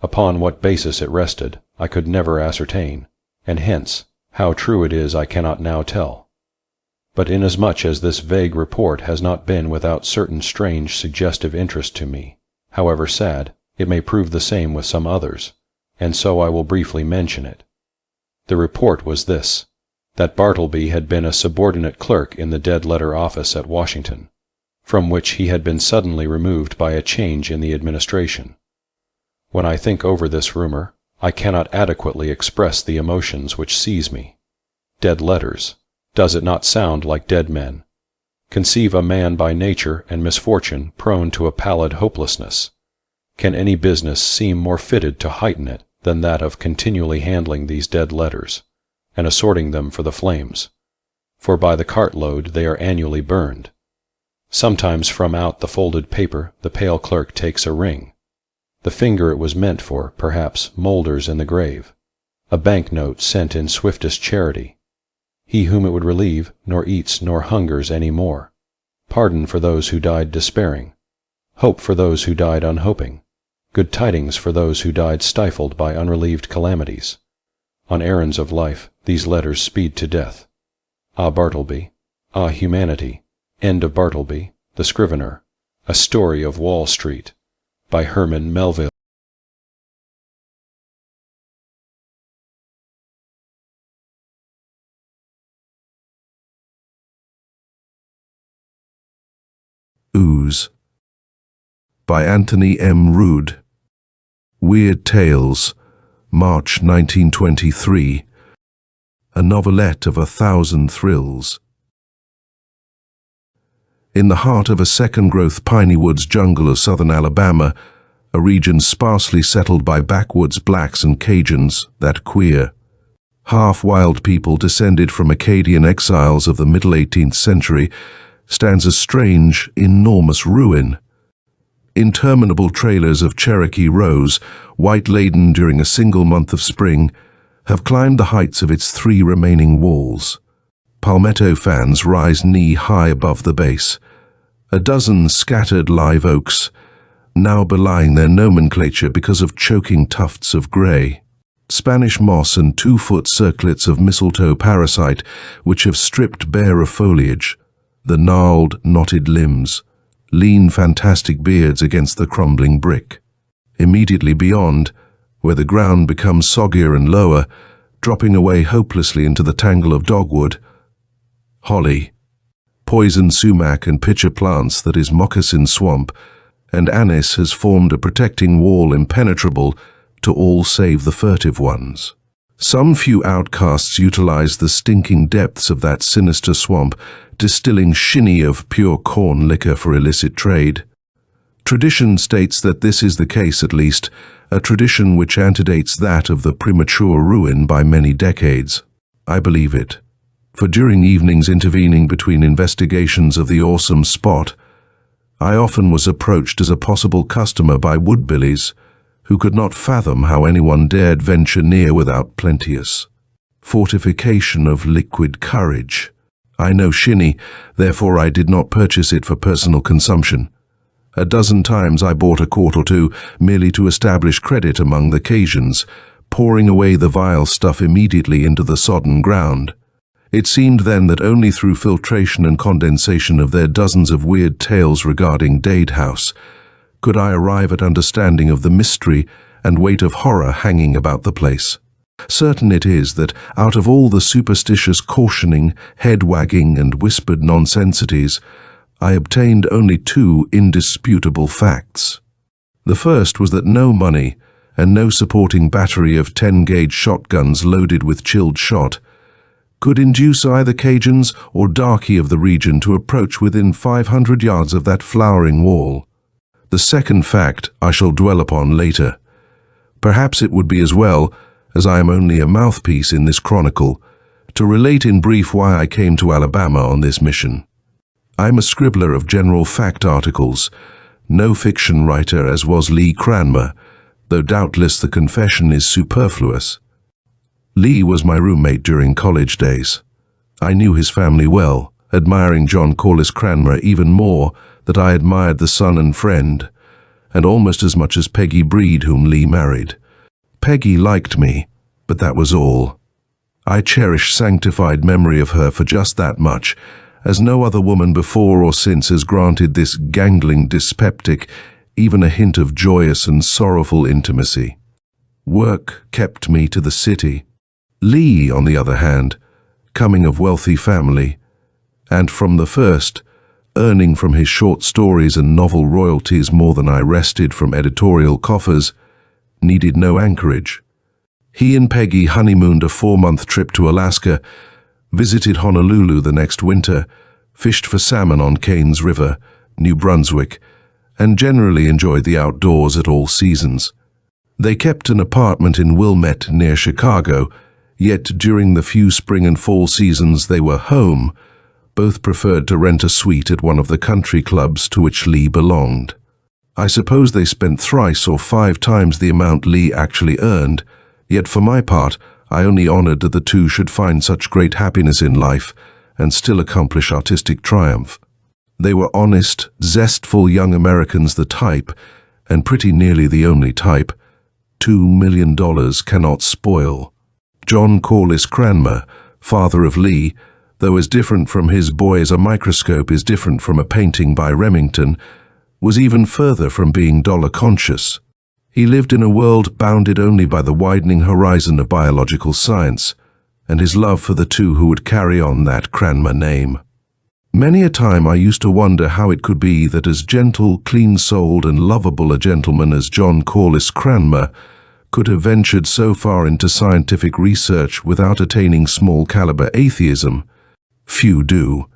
S4: Upon what basis it rested, I could never ascertain, and hence, how true it is I cannot now tell. But inasmuch as this vague report has not been without certain strange suggestive interest to me, however sad, it may prove the same with some others, and so I will briefly mention it. The report was this. that Bartleby had been a subordinate clerk in the dead-letter office at Washington, from which he had been suddenly removed by a change in the administration. When I think over this rumor, I cannot adequately express the emotions which seize me. Dead letters. Does it not sound like dead men? Conceive a man by nature and misfortune prone to a pallid hopelessness. Can any business seem more fitted to heighten it than that of continually handling these dead letters, and assorting them for the flames? For by the cartload they are annually burned. Sometimes from out the folded paper the pale clerk takes a ring. The finger it was meant for, perhaps, moulders in the grave. A banknote sent in swiftest charity. He whom it would relieve nor eats nor hungers any more. Pardon for those who died despairing. Hope for those who died unhoping. Good tidings for those who died stifled by unrelieved calamities. On errands of life these letters speed to death. Ah, Bartleby! Ah, humanity! End of Bartleby, the scrivener. A Story of Wall Street, by Herman Melville.
S1: Ooze, by Anthony M. Rood. Weird Tales, March 1923. A novelette of 1,000 thrills. In the heart of a second-growth piney woods jungle of southern Alabama, a region sparsely settled by backwoods blacks and Cajuns, that queer, half-wild people descended from Acadian exiles of the middle 18th century, stands a strange, enormous ruin. Interminable trailers of Cherokee rose, white-laden during a single month of spring, have climbed the heights of its 3 remaining walls. Palmetto fans rise knee-high above the base. A dozen scattered live oaks, now belying their nomenclature because of choking tufts of gray. Spanish moss and 2-foot circlets of mistletoe parasite which have stripped bare of foliage, the gnarled, knotted limbs, lean fantastic beards against the crumbling brick. Immediately beyond, where the ground becomes soggier and lower, dropping away hopelessly into the tangle of dogwood, holly, poison sumac and pitcher plants that is moccasin swamp, and anise has formed a protecting wall impenetrable to all save the furtive ones. Some few outcasts utilize the stinking depths of that sinister swamp, distilling shinny of pure corn liquor for illicit trade. Tradition states that this is the case, at least, a tradition which antedates that of the premature ruin by many decades. I believe it, for during evenings intervening between investigations of the awesome spot, I often was approached as a possible customer by woodbillies who could not fathom how anyone dared venture near without plenteous fortification of liquid courage. I know shinny, therefore I did not purchase it for personal consumption. A dozen times I bought a quart or two merely to establish credit among the Cajuns, pouring away the vile stuff immediately into the sodden ground. It seemed then that only through filtration and condensation of their dozens of weird tales regarding Dade House could I arrive at understanding of the mystery and weight of horror hanging about the place. Certain it is that out of all the superstitious cautioning, head-wagging and whispered nonsensities, I obtained only 2 indisputable facts. The first was that no money and no supporting battery of 10-gauge shotguns loaded with chilled shot could induce either Cajuns or darky of the region to approach within 500 yards of that flowering wall. The second fact I shall dwell upon later. Perhaps it would be as well, as I am only a mouthpiece in this chronicle, to relate in brief why I came to Alabama on this mission. I am a scribbler of general fact articles, no fiction writer as was Lee Cranmer, though doubtless the confession is superfluous. Lee was my roommate during college days. I knew his family well, admiring John Corliss Cranmer even more than I admired the son and friend, and almost as much as Peggy Breed, whom Lee married. Peggy liked me, but that was all. I cherish sanctified memory of her for just that much, as no other woman before or since has granted this gangling dyspeptic even a hint of joyous and sorrowful intimacy. Work kept me to the city. Lee, on the other hand, coming of wealthy family, and from the first, earning from his short stories and novel royalties more than I wrested from editorial coffers, needed no anchorage. He and Peggy honeymooned a 4-month trip to Alaska, visited Honolulu the next winter, fished for salmon on Kane's River, New Brunswick, and generally enjoyed the outdoors at all seasons. They kept an apartment in Wilmette near Chicago, yet during the few spring and fall seasons they were home, both preferred to rent a suite at one of the country clubs to which Lee belonged. I suppose they spent 3 or 5 times the amount Lee actually earned, yet for my part, I only honored that the two should find such great happiness in life and still accomplish artistic triumph. They were honest, zestful young Americans, the type, and pretty nearly the only type, $2 million cannot spoil. John Corliss Cranmer, father of Lee, though as different from his boy as a microscope is different from a painting by Remington, was even further from being dollar-conscious. He lived in a world bounded only by the widening horizon of biological science, and his love for the two who would carry on that Cranmer name. Many a time I used to wonder how it could be that as gentle, clean-souled and lovable a gentleman as John Corliss Cranmer could have ventured so far into scientific research without attaining small-caliber atheism. Few do.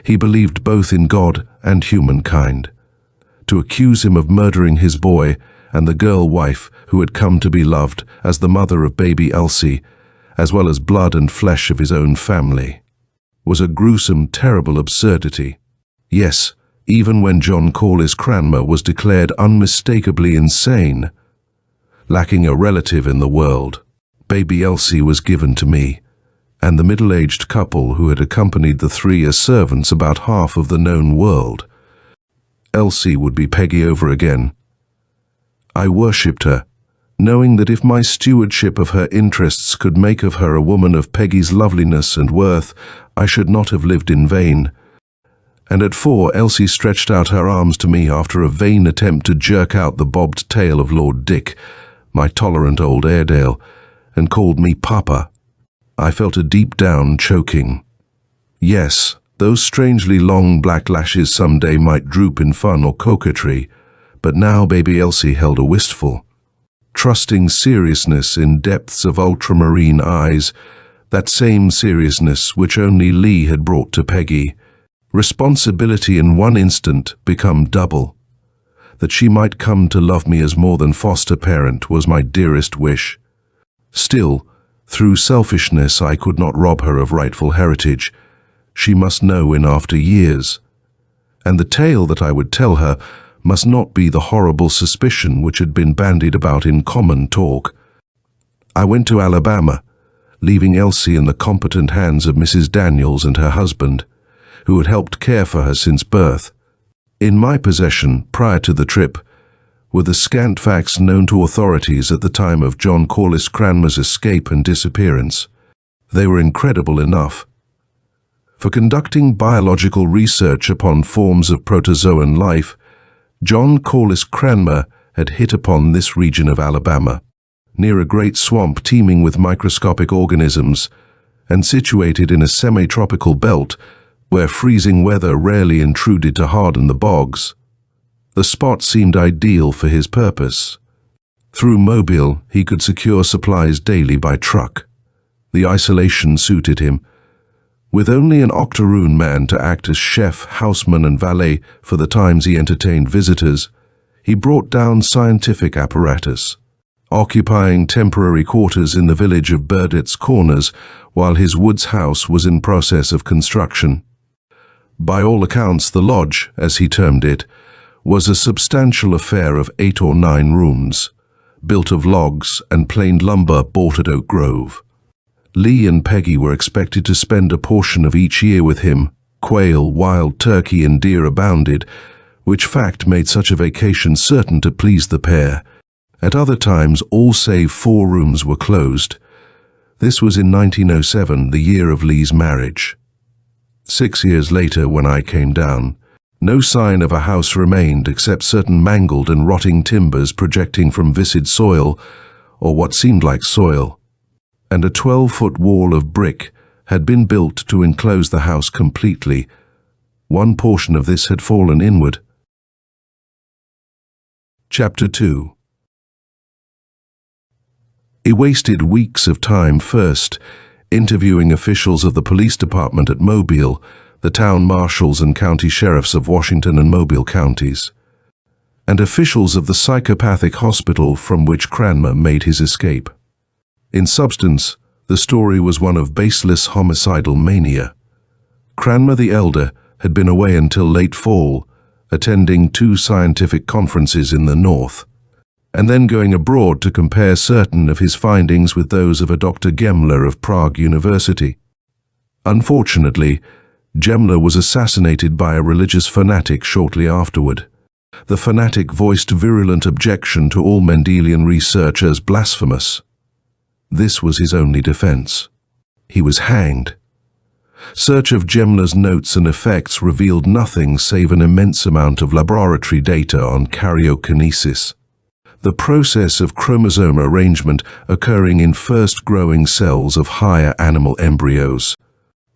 S1: He believed both in God and humankind. To accuse him of murdering his boy and the girl wife who had come to be loved as the mother of baby Elsie, as well as blood and flesh of his own family, was a gruesome, terrible absurdity. Yes, even when John Corliss Cranmer was declared unmistakably insane, lacking a relative in the world, baby Elsie was given to me, and the middle-aged couple who had accompanied the 3 as servants about half of the known world. Elsie would be Peggy over again. I worshipped her, knowing that if my stewardship of her interests could make of her a woman of Peggy's loveliness and worth, I should not have lived in vain. And at 4, Elsie stretched out her arms to me after a vain attempt to jerk out the bobbed tail of Lord Dick, my tolerant old Airedale, and called me Papa. I felt a deep-down choking. Yes, those strangely long black lashes someday might droop in fun or coquetry, but now baby Elsie held a wistful, trusting seriousness in depths of ultramarine eyes, that same seriousness which only Lee had brought to Peggy. Responsibility in one instant become double. That she might come to love me as more than foster parent was my dearest wish. Still, through selfishness I could not rob her of rightful heritage. She must know in after years. And the tale that I would tell her must not be the horrible suspicion which had been bandied about in common talk. I went to Alabama, leaving Elsie in the competent hands of Mrs. Daniels and her husband, who had helped care for her since birth. In my possession, prior to the trip, were the scant facts known to authorities at the time of John Corliss Cranmer's escape and disappearance. They were incredible enough. For conducting biological research upon forms of protozoan life, John Corliss Cranmer had hit upon this region of Alabama, near a great swamp teeming with microscopic organisms, and situated in a semi-tropical belt where freezing weather rarely intruded to harden the bogs. The spot seemed ideal for his purpose. Through Mobile, he could secure supplies daily by truck. The isolation suited him. With only an octoroon man to act as chef, houseman, and valet for the times he entertained visitors, he brought down scientific apparatus, occupying temporary quarters in the village of Burdett's Corners while his woods house was in process of construction. By all accounts, the lodge, as he termed it, was a substantial affair of 8 or 9 rooms, built of logs and planed lumber bought at Oak Grove. Lee and Peggy were expected to spend a portion of each year with him. Quail, wild turkey, and deer abounded, which fact made such a vacation certain to please the pair. At other times, all save 4 rooms were closed. This was in 1907, the year of Lee's marriage. 6 years later, when I came down, no sign of a house remained except certain mangled and rotting timbers projecting from viscid soil, or what seemed like soil, and a 12-foot wall of brick had been built to enclose the house completely. One portion of this had fallen inward. Chapter 2. He wasted weeks of time first, interviewing officials of the police department at Mobile, the town marshals and county sheriffs of Washington and Mobile counties, and officials of the psychopathic hospital from which Cranmer made his escape. In substance, the story was one of baseless homicidal mania. Cranmer the Elder had been away until late fall, attending 2 scientific conferences in the north, and then going abroad to compare certain of his findings with those of a Dr. Gemmler of Prague University. Unfortunately, Gemmler was assassinated by a religious fanatic shortly afterward. The fanatic voiced virulent objection to all Mendelian research as blasphemous. This was his only defense. He was hanged. Search of Gemmler's notes and effects revealed nothing save an immense amount of laboratory data on karyokinesis, the process of chromosome arrangement occurring in first-growing cells of higher animal embryos.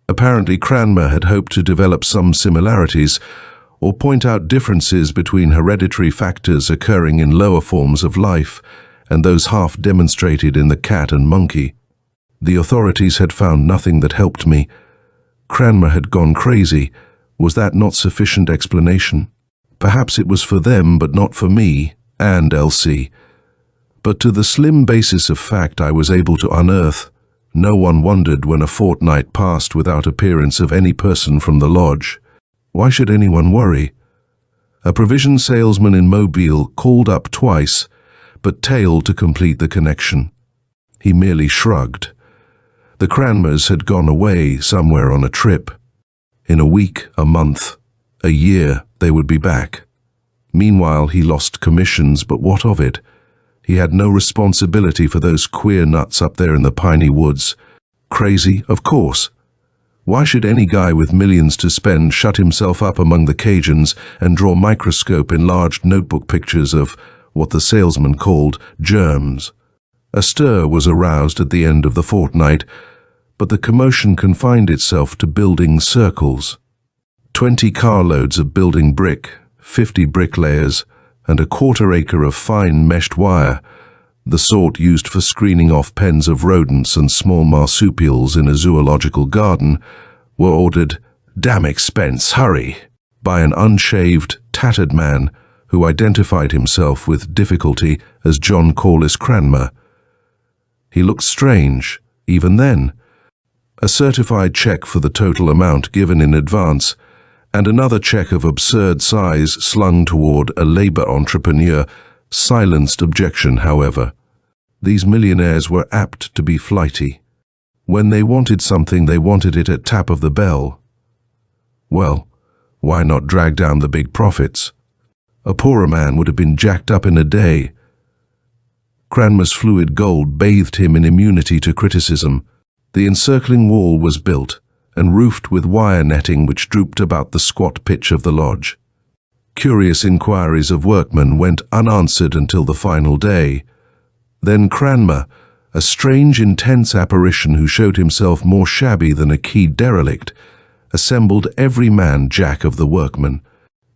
S1: Apparently, Cranmer had hoped to develop some similarities or point out differences between hereditary factors occurring in lower forms of life and those half demonstrated in the cat and monkey. The authorities had found nothing that helped me. Cranmer had gone crazy. Was that not sufficient explanation? Perhaps it was for them, but not for me and Elsie. But to the slim basis of fact I was able to unearth, no one wondered when a fortnight passed without appearance of any person from the lodge. Why should anyone worry? A provision salesman in Mobile called up twice, but failed to complete the connection. He merely shrugged. The Cranmers had gone away somewhere on a trip. In a week, a month, a year, they would be back. Meanwhile, he lost commissions, but what of it? He had no responsibility for those queer nuts up there in the piney woods. Crazy, of course. Why should any guy with millions to spend shut himself up among the Cajuns and draw microscope-enlarged notebook pictures of what the salesman called germs? A stir was aroused at the end of the fortnight, but the commotion confined itself to building circles. 20 carloads of building brick, 50 bricklayers, and a quarter-acre of fine meshed wire, the sort used for screening off pens of rodents and small marsupials in a zoological garden, were ordered, "Damn expense, hurry," by an unshaved, tattered man who identified himself with difficulty as John Corliss Cranmer. He looked strange, even then. A certified check for the total amount given in advance, and another check of absurd size slung toward a labor entrepreneur silenced objection, however. These millionaires were apt to be flighty. When they wanted something, they wanted it at tap of the bell. Well, why not drag down the big profits? A poorer man would have been jacked up in a day. Cranmer's fluid gold bathed him in immunity to criticism. The encircling wall was built and roofed with wire netting which drooped about the squat pitch of the lodge. Curious inquiries of workmen went unanswered until the final day. Then Cranmer, a strange, intense apparition who showed himself more shabby than a keyed derelict, assembled every man jack of the workmen.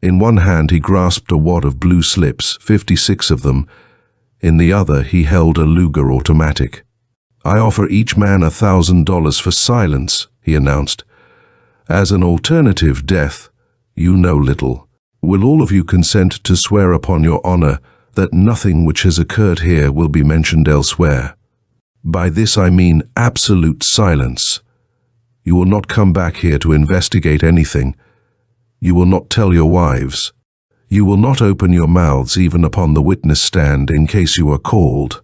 S1: In one hand he grasped a wad of blue slips, 56 of them. In the other he held a Luger automatic. "I offer each man $1,000 for silence," he announced. "As an alternative death, you know little. Will all of you consent to swear upon your honor that nothing which has occurred here will be mentioned elsewhere? By this I mean absolute silence. You will not come back here to investigate anything. You will not tell your wives. You will not open your mouths even upon the witness stand in case you are called.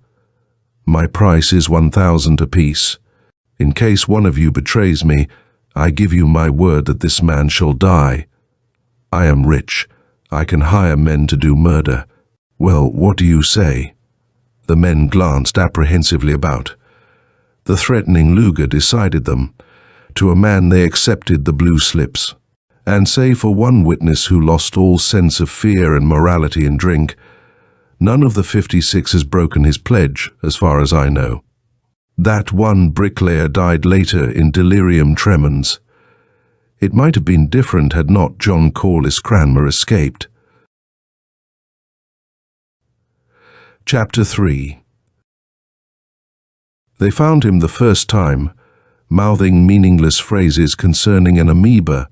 S1: My price is 1,000 apiece. In case one of you betrays me, I give you my word that this man shall die. I am rich. I can hire men to do murder. Well, what do you say?" The men glanced apprehensively about. The threatening Luger decided them. To a man they accepted the blue slips. And save for one witness who lost all sense of fear and morality in drink, none of the 56 has broken his pledge, as far as I know. That one bricklayer died later in delirium tremens. It might have been different had not John Corliss Cranmer escaped. Chapter 3. They found him the first time, mouthing meaningless phrases concerning an amoeba,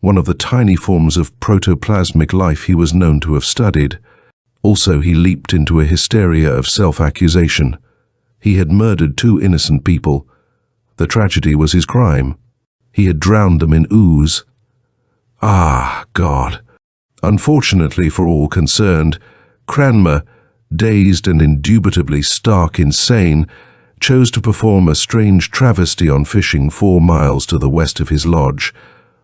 S1: one of the tiny forms of protoplasmic life he was known to have studied. Also, he leaped into a hysteria of self-accusation. He had murdered 2 innocent people. The tragedy was his crime. He had drowned them in ooze. Ah, God. Unfortunately for all concerned, Cranmer, dazed and indubitably stark insane, chose to perform a strange travesty on fishing 4 miles to the west of his lodge,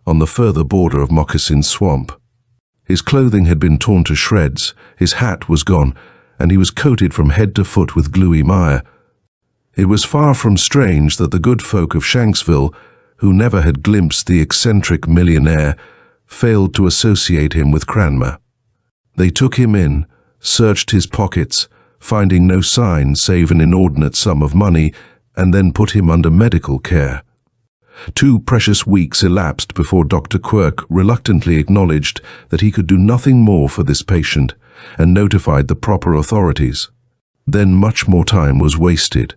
S1: on the further border of Moccasin Swamp. His clothing had been torn to shreds, his hat was gone, and he was coated from head to foot with gluey mire. It was far from strange that the good folk of Shanksville, who never had glimpsed the eccentric millionaire, failed to associate him with Cranmer. They took him in, searched his pockets, finding no sign save an inordinate sum of money, and then put him under medical care. 2 precious weeks elapsed before Dr. Quirk reluctantly acknowledged that he could do nothing more for this patient, and notified the proper authorities. Then much more time was wasted.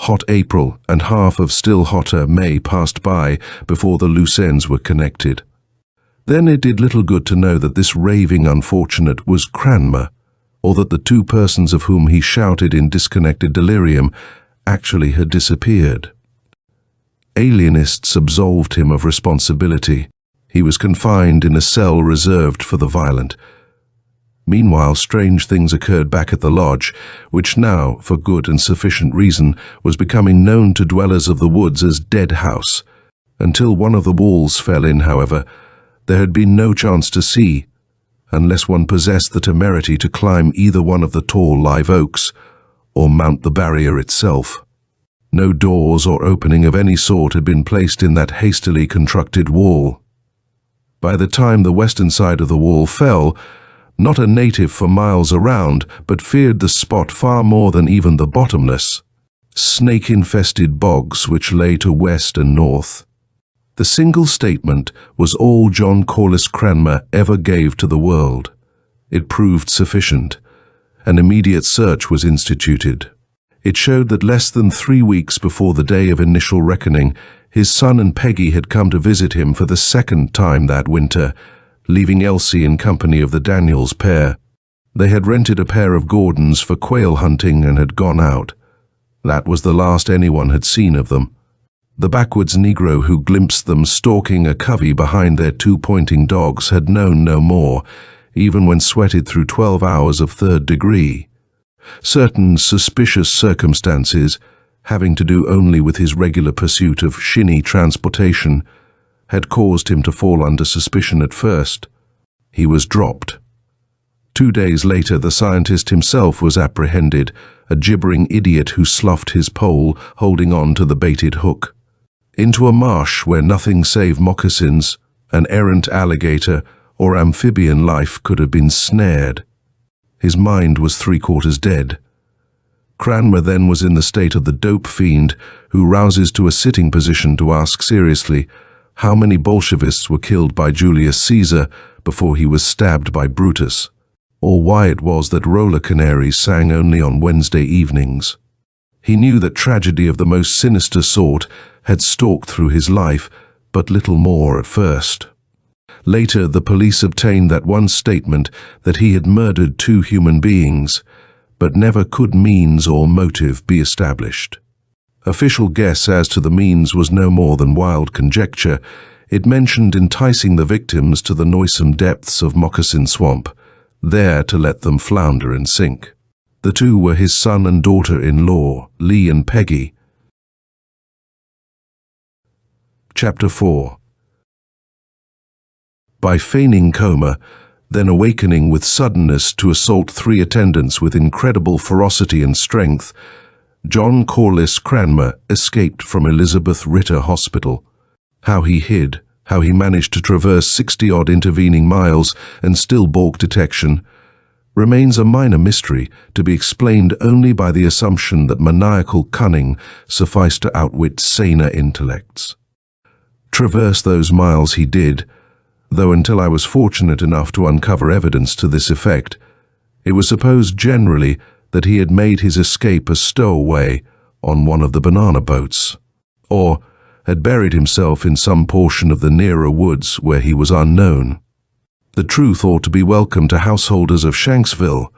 S1: Hot April and half of still hotter May passed by before the loose ends were connected. Then it did little good to know that this raving unfortunate was Cranmer, or that the 2 persons of whom he shouted in disconnected delirium actually had disappeared. Alienists absolved him of responsibility. He was confined in a cell reserved for the violent. Meanwhile, strange things occurred back at the lodge, which now, for good and sufficient reason, was becoming known to dwellers of the woods as Dead House. Until one of the walls fell in, however, there had been no chance to see, unless one possessed the temerity to climb either one of the tall live oaks, or mount the barrier itself. No doors or opening of any sort had been placed in that hastily constructed wall. By the time the western side of the wall fell, not a native for miles around, but feared the spot far more than even the bottomless, snake-infested bogs which lay to west and north. The single statement was all John Corliss Cranmer ever gave to the world. It proved sufficient. An immediate search was instituted. It showed that less than 3 weeks before the day of initial reckoning, his son and Peggy had come to visit him for the 2nd time that winter, leaving Elsie in company of the Daniels pair. They had rented a pair of Gordons for quail hunting and had gone out. That was the last anyone had seen of them. The backwoods Negro who glimpsed them stalking a covey behind their 2 pointing dogs had known no more, even when sweated through 12 hours of 3rd degree. Certain suspicious circumstances, having to do only with his regular pursuit of shinny transportation, had caused him to fall under suspicion at first. He was dropped. 2 days later, the scientist himself was apprehended, a gibbering idiot who sloughed his pole, holding on to the baited hook. Into a marsh where nothing save moccasins, an errant alligator, or amphibian life could have been snared. His mind was 3/4 dead. Cranmer then was in the state of the dope fiend who rouses to a sitting position to ask seriously how many Bolshevists were killed by Julius Caesar before he was stabbed by Brutus, or why it was that roller canaries sang only on Wednesday evenings. He knew that tragedy of the most sinister sort had stalked through his life, but little more at first. Later, the police obtained that one statement that he had murdered 2 human beings, but never could means or motive be established. Official guess as to the means was no more than wild conjecture. It mentioned enticing the victims to the noisome depths of Moccasin Swamp, there to let them flounder and sink. The 2 were his son and daughter-in-law, Lee and Peggy. Chapter 4. By feigning coma, then awakening with suddenness to assault 3 attendants with incredible ferocity and strength, John Corliss Cranmer escaped from Elizabeth Ritter Hospital. How he hid, how he managed to traverse 60-odd intervening miles and still balk detection, remains a minor mystery to be explained only by the assumption that maniacal cunning sufficed to outwit saner intellects. Traverse those miles he did, though until I was fortunate enough to uncover evidence to this effect, it was supposed generally that he had made his escape a stowaway on one of the banana boats, or had buried himself in some portion of the nearer woods where he was unknown. The truth ought to be welcome to householders of Shanksville,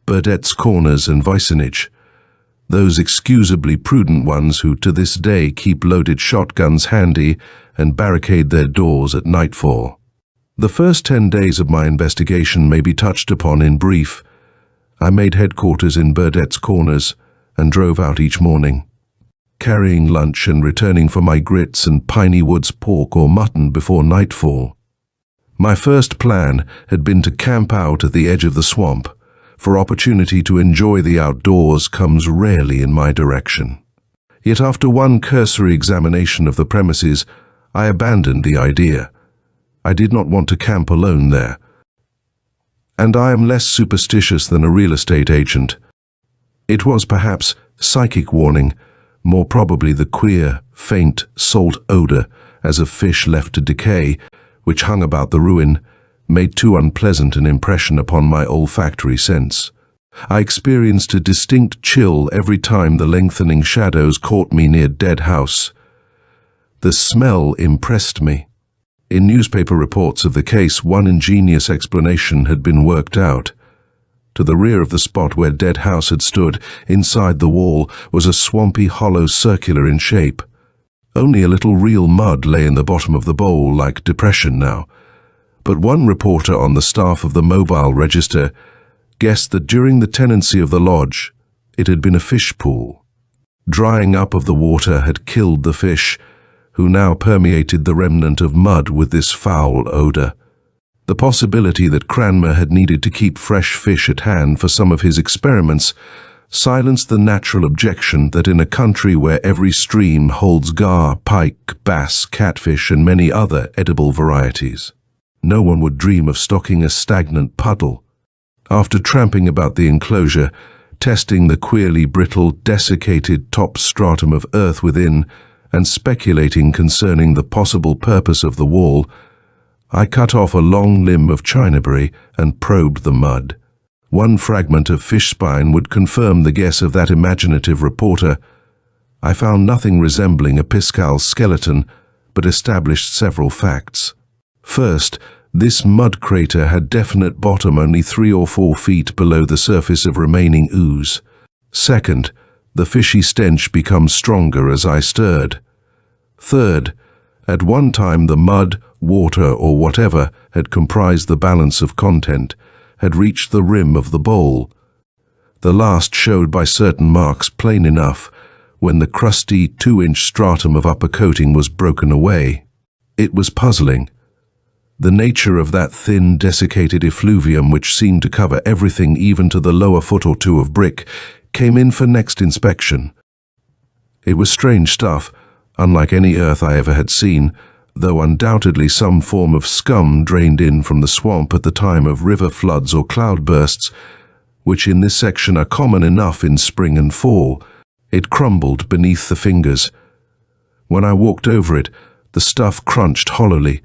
S1: Burdett's Corners and Vicinage, those excusably prudent ones who to this day keep loaded shotguns handy and barricade their doors at nightfall. The first 10 days of my investigation may be touched upon in brief. I made headquarters in Burdett's Corners and drove out each morning, carrying lunch and returning for my grits and Piney Woods pork or mutton before nightfall. My first plan had been to camp out at the edge of the swamp, for opportunity to enjoy the outdoors comes rarely in my direction. Yet after one cursory examination of the premises, I abandoned the idea. I did not want to camp alone there, and I am less superstitious than a real estate agent. It was perhaps psychic warning, more probably the queer, faint salt odor as of fish left to decay, which hung about the ruin, made too unpleasant an impression upon my olfactory sense. I experienced a distinct chill every time the lengthening shadows caught me near Dead House. The smell impressed me. In newspaper reports of the case, one ingenious explanation had been worked out. To the rear of the spot where Dead House had stood, inside the wall, was a swampy hollow circular in shape. Only a little real mud lay in the bottom of the bowl, like depression now. But one reporter on the staff of the Mobile Register guessed that during the tenancy of the lodge, it had been a fish pool. Drying up of the water had killed the fish, who now permeated the remnant of mud with this foul odor. The possibility that Cranmer had needed to keep fresh fish at hand for some of his experiments silenced the natural objection that in a country where every stream holds gar, pike, bass, catfish, and many other edible varieties, no one would dream of stocking a stagnant puddle. After tramping about the enclosure, testing the queerly brittle, desiccated top stratum of earth within, and speculating concerning the possible purpose of the wall, I cut off a long limb of chinaberry and probed the mud. One fragment of fish spine would confirm the guess of that imaginative reporter. I found nothing resembling a Piscal's skeleton, but established several facts. First, this mud crater had definite bottom only 3 or 4 feet below the surface of remaining ooze. Second, the fishy stench becomes stronger as I stirred. Third, at one time the mud, water, or whatever had comprised the balance of content had reached the rim of the bowl. The last showed by certain marks plain enough when the crusty 2-inch stratum of upper coating was broken away. It was puzzling. The nature of that thin, desiccated effluvium which seemed to cover everything even to the lower foot or two of brick came in for next inspection. It was strange stuff, unlike any earth I ever had seen, though undoubtedly some form of scum drained in from the swamp at the time of river floods or cloudbursts, which in this section are common enough in spring and fall. It crumbled beneath the fingers. When I walked over it, the stuff crunched hollowly.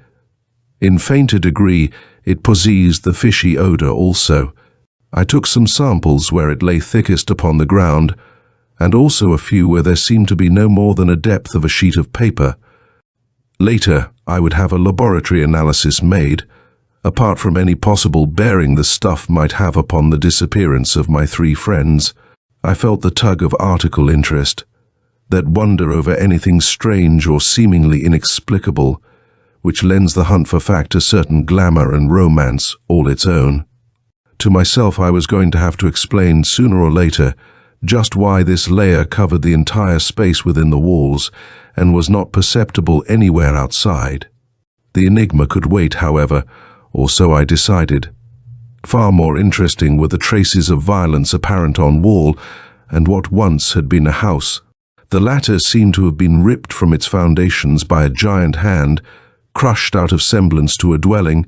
S1: In fainter degree, it possessed the fishy odor also. I took some samples where it lay thickest upon the ground, and also a few where there seemed to be no more than a depth of a sheet of paper. Later, I would have a laboratory analysis made, apart from any possible bearing the stuff might have upon the disappearance of my 3 friends. I felt the tug of article interest, that wonder over anything strange or seemingly inexplicable, which lends the hunt for fact a certain glamour and romance all its own. To myself I was going to have to explain sooner or later just why this layer covered the entire space within the walls and was not perceptible anywhere outside. The enigma could wait, however, or so I decided. Far more interesting were the traces of violence apparent on wall and what once had been a house. The latter seemed to have been ripped from its foundations by a giant hand, crushed out of semblance to a dwelling,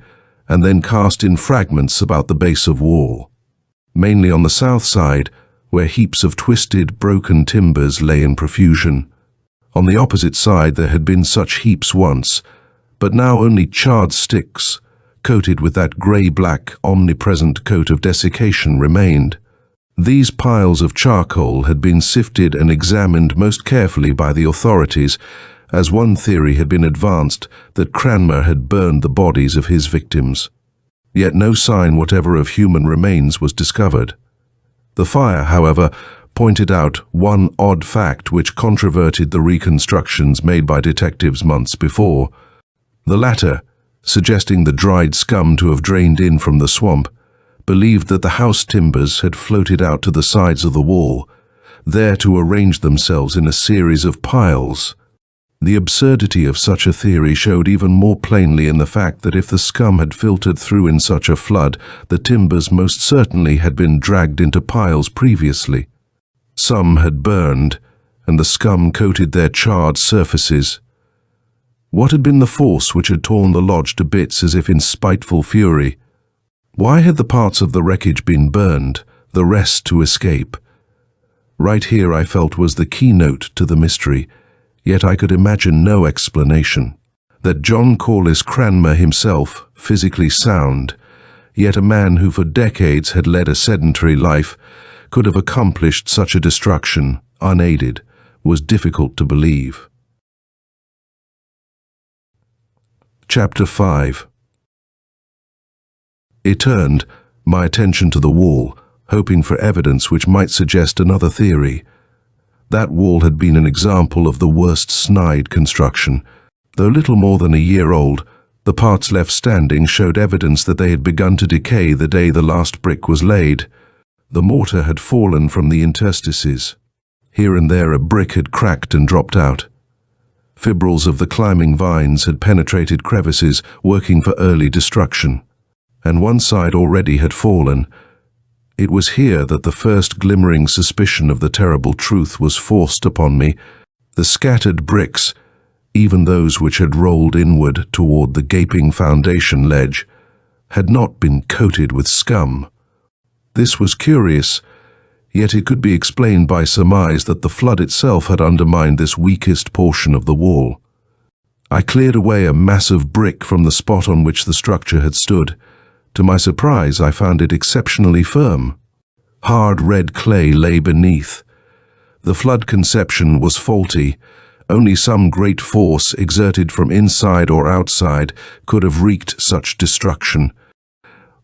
S1: and then cast in fragments about the base of wall. mainly on the south side, where heaps of twisted, broken timbers lay in profusion. On the opposite side there had been such heaps once, but now only charred sticks, coated with that grey-black, omnipresent coat of desiccation, remained. These piles of charcoal had been sifted and examined most carefully by the authorities, as one theory had been advanced that Cranmer had burned the bodies of his victims. Yet no sign whatever of human remains was discovered. The fire, however, pointed out one odd fact which controverted the reconstructions made by detectives months before. The latter, suggesting the dried scum to have drained in from the swamp, believed that the house timbers had floated out to the sides of the wall, there to arrange themselves in a series of piles. The absurdity of such a theory showed even more plainly in the fact that if the scum had filtered through in such a flood, the timbers most certainly had been dragged into piles previously. Some had burned, and the scum coated their charred surfaces. What had been the force which had torn the lodge to bits as if in spiteful fury? Why had the parts of the wreckage been burned, the rest to escape? Right here, I felt, was the keynote to the mystery, yet I could imagine no explanation. That John Corliss Cranmer himself, physically sound, yet a man who for decades had led a sedentary life, could have accomplished such a destruction, unaided, was difficult to believe. Chapter 5. It turned my attention to the wall, hoping for evidence which might suggest another theory. That wall had been an example of the worst snide construction. Though little more than a year old, the parts left standing showed evidence that they had begun to decay the day the last brick was laid. The mortar had fallen from the interstices. Here and there a brick had cracked and dropped out. Fibrils of the climbing vines had penetrated crevices, working for early destruction. And one side already had fallen. It was here that the first glimmering suspicion of the terrible truth was forced upon me. The scattered bricks, even those which had rolled inward toward the gaping foundation ledge, had not been coated with scum. This was curious, yet it could be explained by surmise that the flood itself had undermined this weakest portion of the wall. I cleared away a massive brick from the spot on which the structure had stood. To my surprise, I found it exceptionally firm. Hard red clay lay beneath. The flood conception was faulty. Only some great force, exerted from inside or outside, could have wreaked such destruction.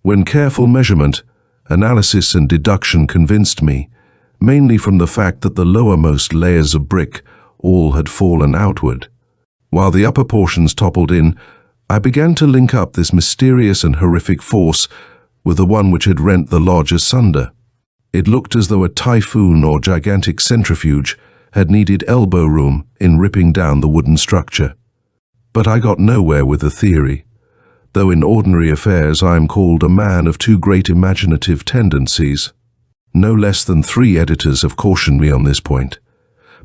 S1: When careful measurement, analysis and deduction convinced me, mainly from the fact that the lowermost layers of brick all had fallen outward, while the upper portions toppled in, I began to link up this mysterious and horrific force with the one which had rent the lodge asunder. It looked as though a typhoon or gigantic centrifuge had needed elbow room in ripping down the wooden structure. But I got nowhere with the theory. Though in ordinary affairs I am called a man of too great imaginative tendencies. No less than 3 editors have cautioned me on this point.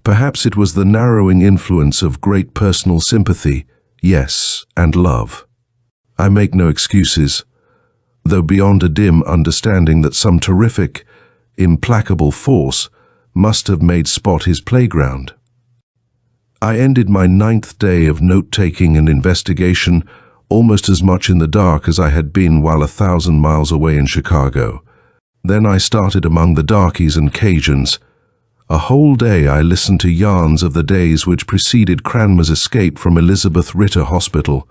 S1: Perhaps it was the narrowing influence of great personal sympathy, yes, and love. I make no excuses, though beyond a dim understanding that some terrific, implacable force must have made Spot his playground. I ended my 9th day of note-taking and investigation almost as much in the dark as I had been while 1,000 miles away in Chicago. Then I started among the darkies and Cajuns. A whole day I listened to yarns of the days which preceded Cranmer's escape from Elizabeth Ritter Hospital,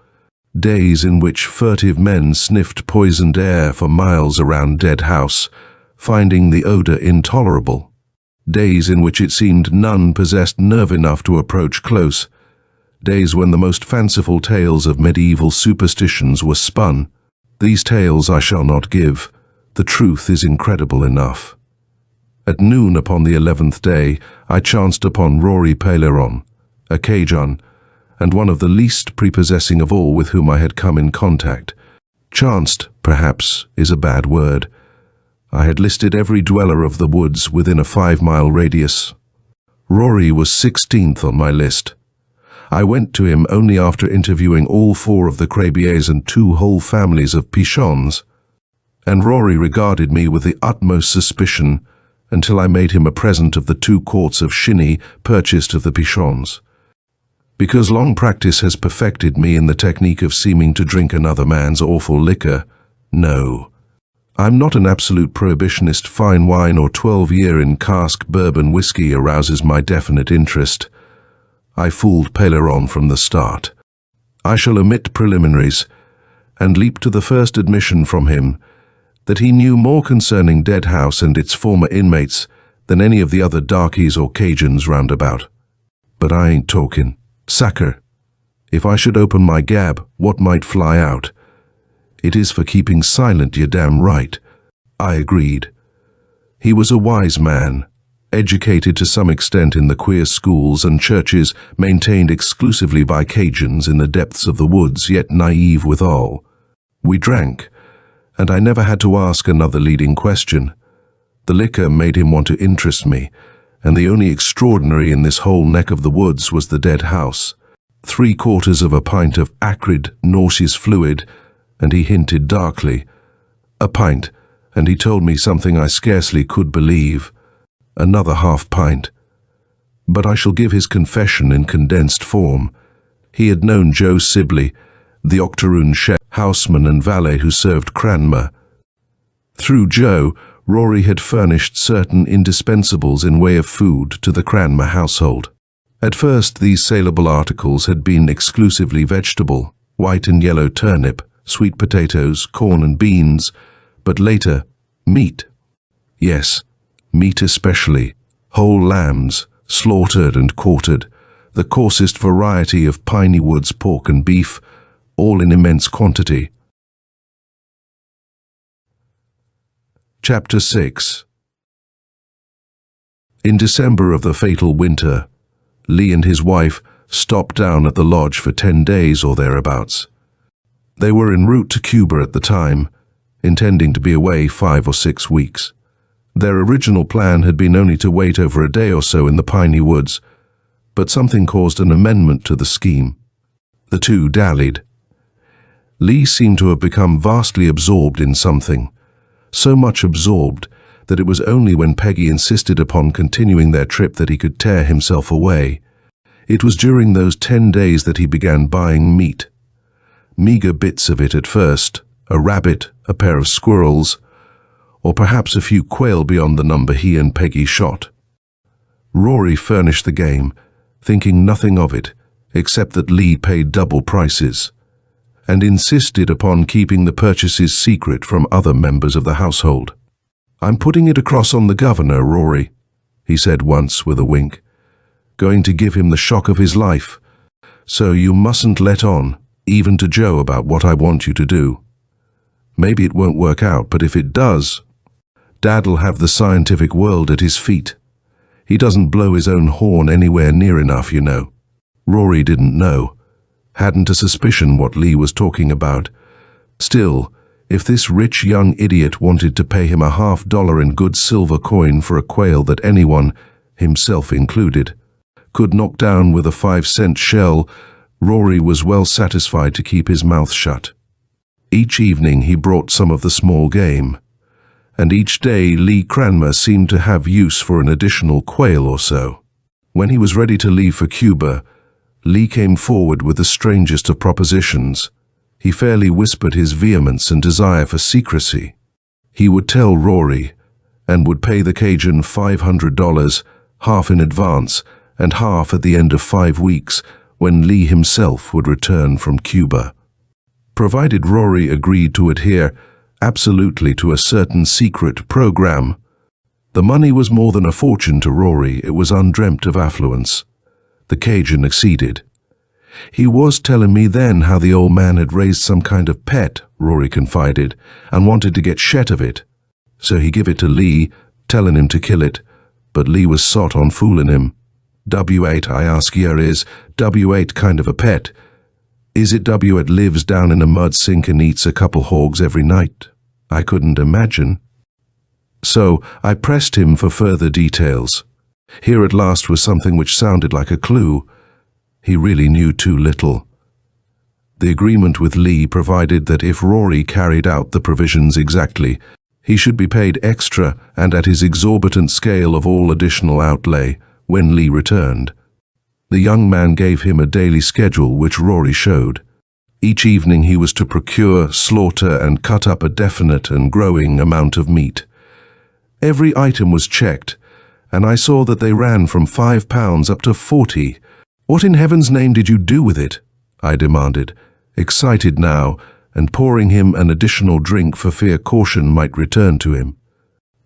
S1: days in which furtive men sniffed poisoned air for miles around Dead House, finding the odor intolerable, days in which it seemed none possessed nerve enough to approach close, days when the most fanciful tales of medieval superstitions were spun. These tales I shall not give. The truth is incredible enough. At noon upon the 11th day, I chanced upon Rory Paileron, a Cajun, and one of the least prepossessing of all with whom I had come in contact. Chanced, perhaps, is a bad word. I had listed every dweller of the woods within a 5-mile radius. Rory was 16th on my list. I went to him only after interviewing all 4 of the Crabiers and 2 whole families of Pichons. and Rory regarded me with the utmost suspicion until I made him a present of the 2 quarts of shinny purchased of the Pichons. Because long practice has perfected me in the technique of seeming to drink another man's awful liquor, no. I'm not an absolute prohibitionist. Fine wine or 12-year-in-cask bourbon whiskey arouses my definite interest. I fooled Peleron from the start. I shall omit preliminaries and leap to the first admission from him that he knew more concerning Deadhouse and its former inmates than any of the other darkies or Cajuns round about. But I ain't talking. Sacker, if I should open my gab, what might fly out? It is for keeping silent, you're damn right. I agreed. He was a wise man, educated to some extent in the queer schools and churches maintained exclusively by Cajuns in the depths of the woods, yet naive withal. We drank, and I never had to ask another leading question. The liquor made him want to interest me, and the only extraordinary in this whole neck of the woods was the dead house. 3/4 of a pint of acrid, nauseous fluid, and he hinted darkly. A pint, and he told me something I scarcely could believe. Another half pint. But I shall give his confession in condensed form. He had known Joe Sibley, the octoroon chef, houseman and valet who served Cranmer. Through Joe, Rory had furnished certain indispensables in way of food to the Cranmer household. At first, these saleable articles had been exclusively vegetable, white and yellow turnip, sweet potatoes, corn and beans, but later, meat. Yes, meat especially, whole lambs, slaughtered and quartered, the coarsest variety of Piney Woods pork and beef, all in immense quantity. Chapter 6. In December of the fatal winter, Lee and his wife stopped down at the lodge for 10 days or thereabouts. They were en route to Cuba at the time, intending to be away 5 or 6 weeks. Their original plan had been only to wait over a day or so in the Piney Woods, but something caused an amendment to the scheme. The two dallied. Lee seemed to have become vastly absorbed in something, so much absorbed that it was only when Peggy insisted upon continuing their trip that he could tear himself away. It was during those 10 days that he began buying meat. Meager bits of it at first, a rabbit, a pair of squirrels, or perhaps a few quail beyond the number he and Peggy shot. Rory furnished the game, thinking nothing of it, except that Lee paid double prices, and insisted upon keeping the purchases secret from other members of the household. "I'm putting it across on the governor, Rory," he said once with a wink. "Going to give him the shock of his life. So you mustn't let on, even to Joe, about what I want you to do. Maybe it won't work out, but if it does, Dad'll have the scientific world at his feet. He doesn't blow his own horn anywhere near enough, you know." Rory didn't know, hadn't a suspicion what Lee was talking about. Still, if this rich young idiot wanted to pay him a $50 in good silver coin for a quail that anyone, himself included, could knock down with a 5-cent shell, Rory was well satisfied to keep his mouth shut. Each evening he brought some of the small game, and each day Lee Cranmer seemed to have use for an additional quail or so. When he was ready to leave for Cuba, Lee came forward with the strangest of propositions. He fairly whispered his vehemence and desire for secrecy. He would tell Rory, and would pay the Cajun $500, half in advance and half at the end of 5 weeks, when Lee himself would return from Cuba. Provided Rory agreed to adhere absolutely to a certain secret program. The money was more than a fortune to Rory. It was undreamt of affluence. The Cajun acceded. "He was telling me then how the old man had raised some kind of pet," Rory confided, "and wanted to get shet of it. So he give it to Lee, telling him to kill it, but Lee was sot on fooling him. W8, I ask yer, is W8 kind of a pet? Is it W8 lives down in a mud sink and eats a couple hogs every night? I couldn't imagine." So I pressed him for further details. Here at last was something which sounded like a clue. He really knew too little. The agreement with Lee provided that if Rory carried out the provisions exactly, he should be paid extra and at his exorbitant scale of all additional outlay when Lee returned. The young man gave him a daily schedule which Rory showed. Each evening he was to procure, slaughter and cut up a definite and growing amount of meat. Every item was checked, and I saw that they ran from £5 up to 40. "What in heaven's name did you do with it?" I demanded, excited now and pouring him an additional drink for fear caution might return to him.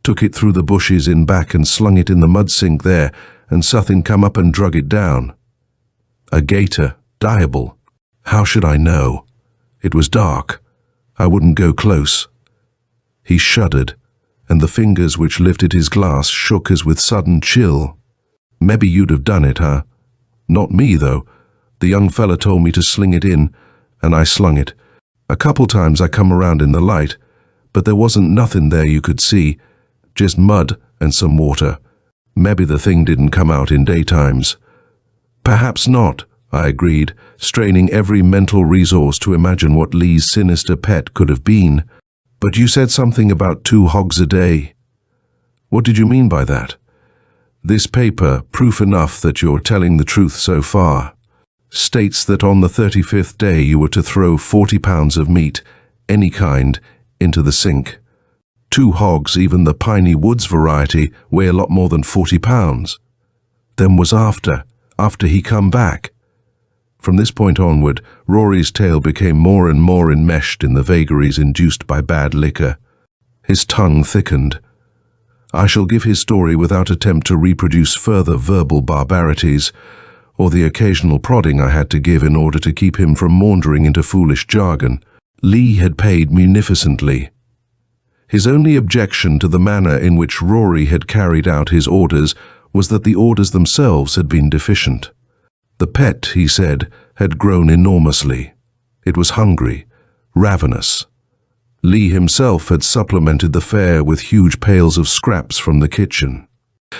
S1: "Took it through the bushes in back and slung it in the mud sink there, and Suthin come up and drug it down." "A gator, diable." "How should I know? It was dark. I wouldn't go close." He shuddered, and the fingers which lifted his glass shook as with sudden chill. "Maybe you'd have done it, huh?" "Not me, though. The young fella told me to sling it in, and I slung it. A couple times I come around in the light, but there wasn't nothing there you could see, just mud and some water. Maybe the thing didn't come out in daytimes." "Perhaps not," I agreed, straining every mental resource to imagine what Lee's sinister pet could have been. "But you said something about 2 hogs a day. What did you mean by that?" "This paper, proof enough that you're telling the truth so far, states that on the 35th day you were to throw 40 pounds of meat, any kind, into the sink. 2 hogs, even the Piney Woods variety, weigh a lot more than 40 pounds. Then was after he come back." From this point onward, Rory's tale became more and more enmeshed in the vagaries induced by bad liquor. His tongue thickened. I shall give his story without attempt to reproduce further verbal barbarities, or the occasional prodding I had to give in order to keep him from maundering into foolish jargon. Lee had paid munificently. His only objection to the manner in which Rory had carried out his orders was that the orders themselves had been deficient. The pet, he said, had grown enormously. It was hungry, ravenous. Lee himself had supplemented the fare with huge pails of scraps from the kitchen.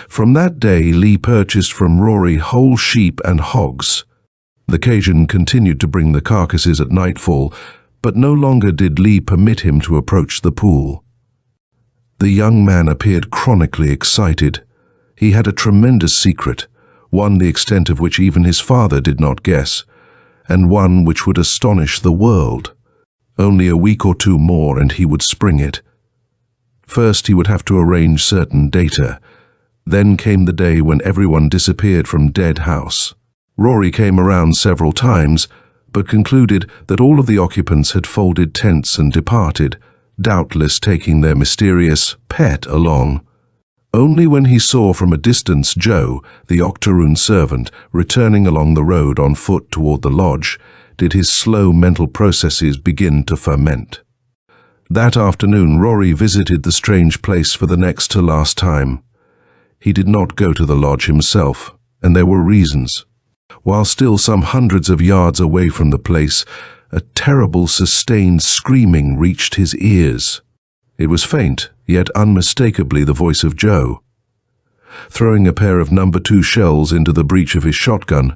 S1: From that day, Lee purchased from Rory whole sheep and hogs. The Cajun continued to bring the carcasses at nightfall, but no longer did Lee permit him to approach the pool. The young man appeared chronically excited. He had a tremendous secret, one the extent of which even his father did not guess, and one which would astonish the world. Only a week or 2 more and he would spring it. First he would have to arrange certain data. Then came the day when everyone disappeared from Dead House. Rory came around several times, but concluded that all of the occupants had folded tents and departed, doubtless taking their mysterious pet along. Only when he saw from a distance Joe, the octoroon servant, returning along the road on foot toward the lodge, did his slow mental processes begin to ferment. That afternoon Rory visited the strange place for the next to last time. He did not go to the lodge himself, and there were reasons. While still some hundreds of yards away from the place, a terrible sustained screaming reached his ears. It was faint, yet unmistakably the voice of Joe. Throwing a pair of No. 2 shells into the breech of his shotgun,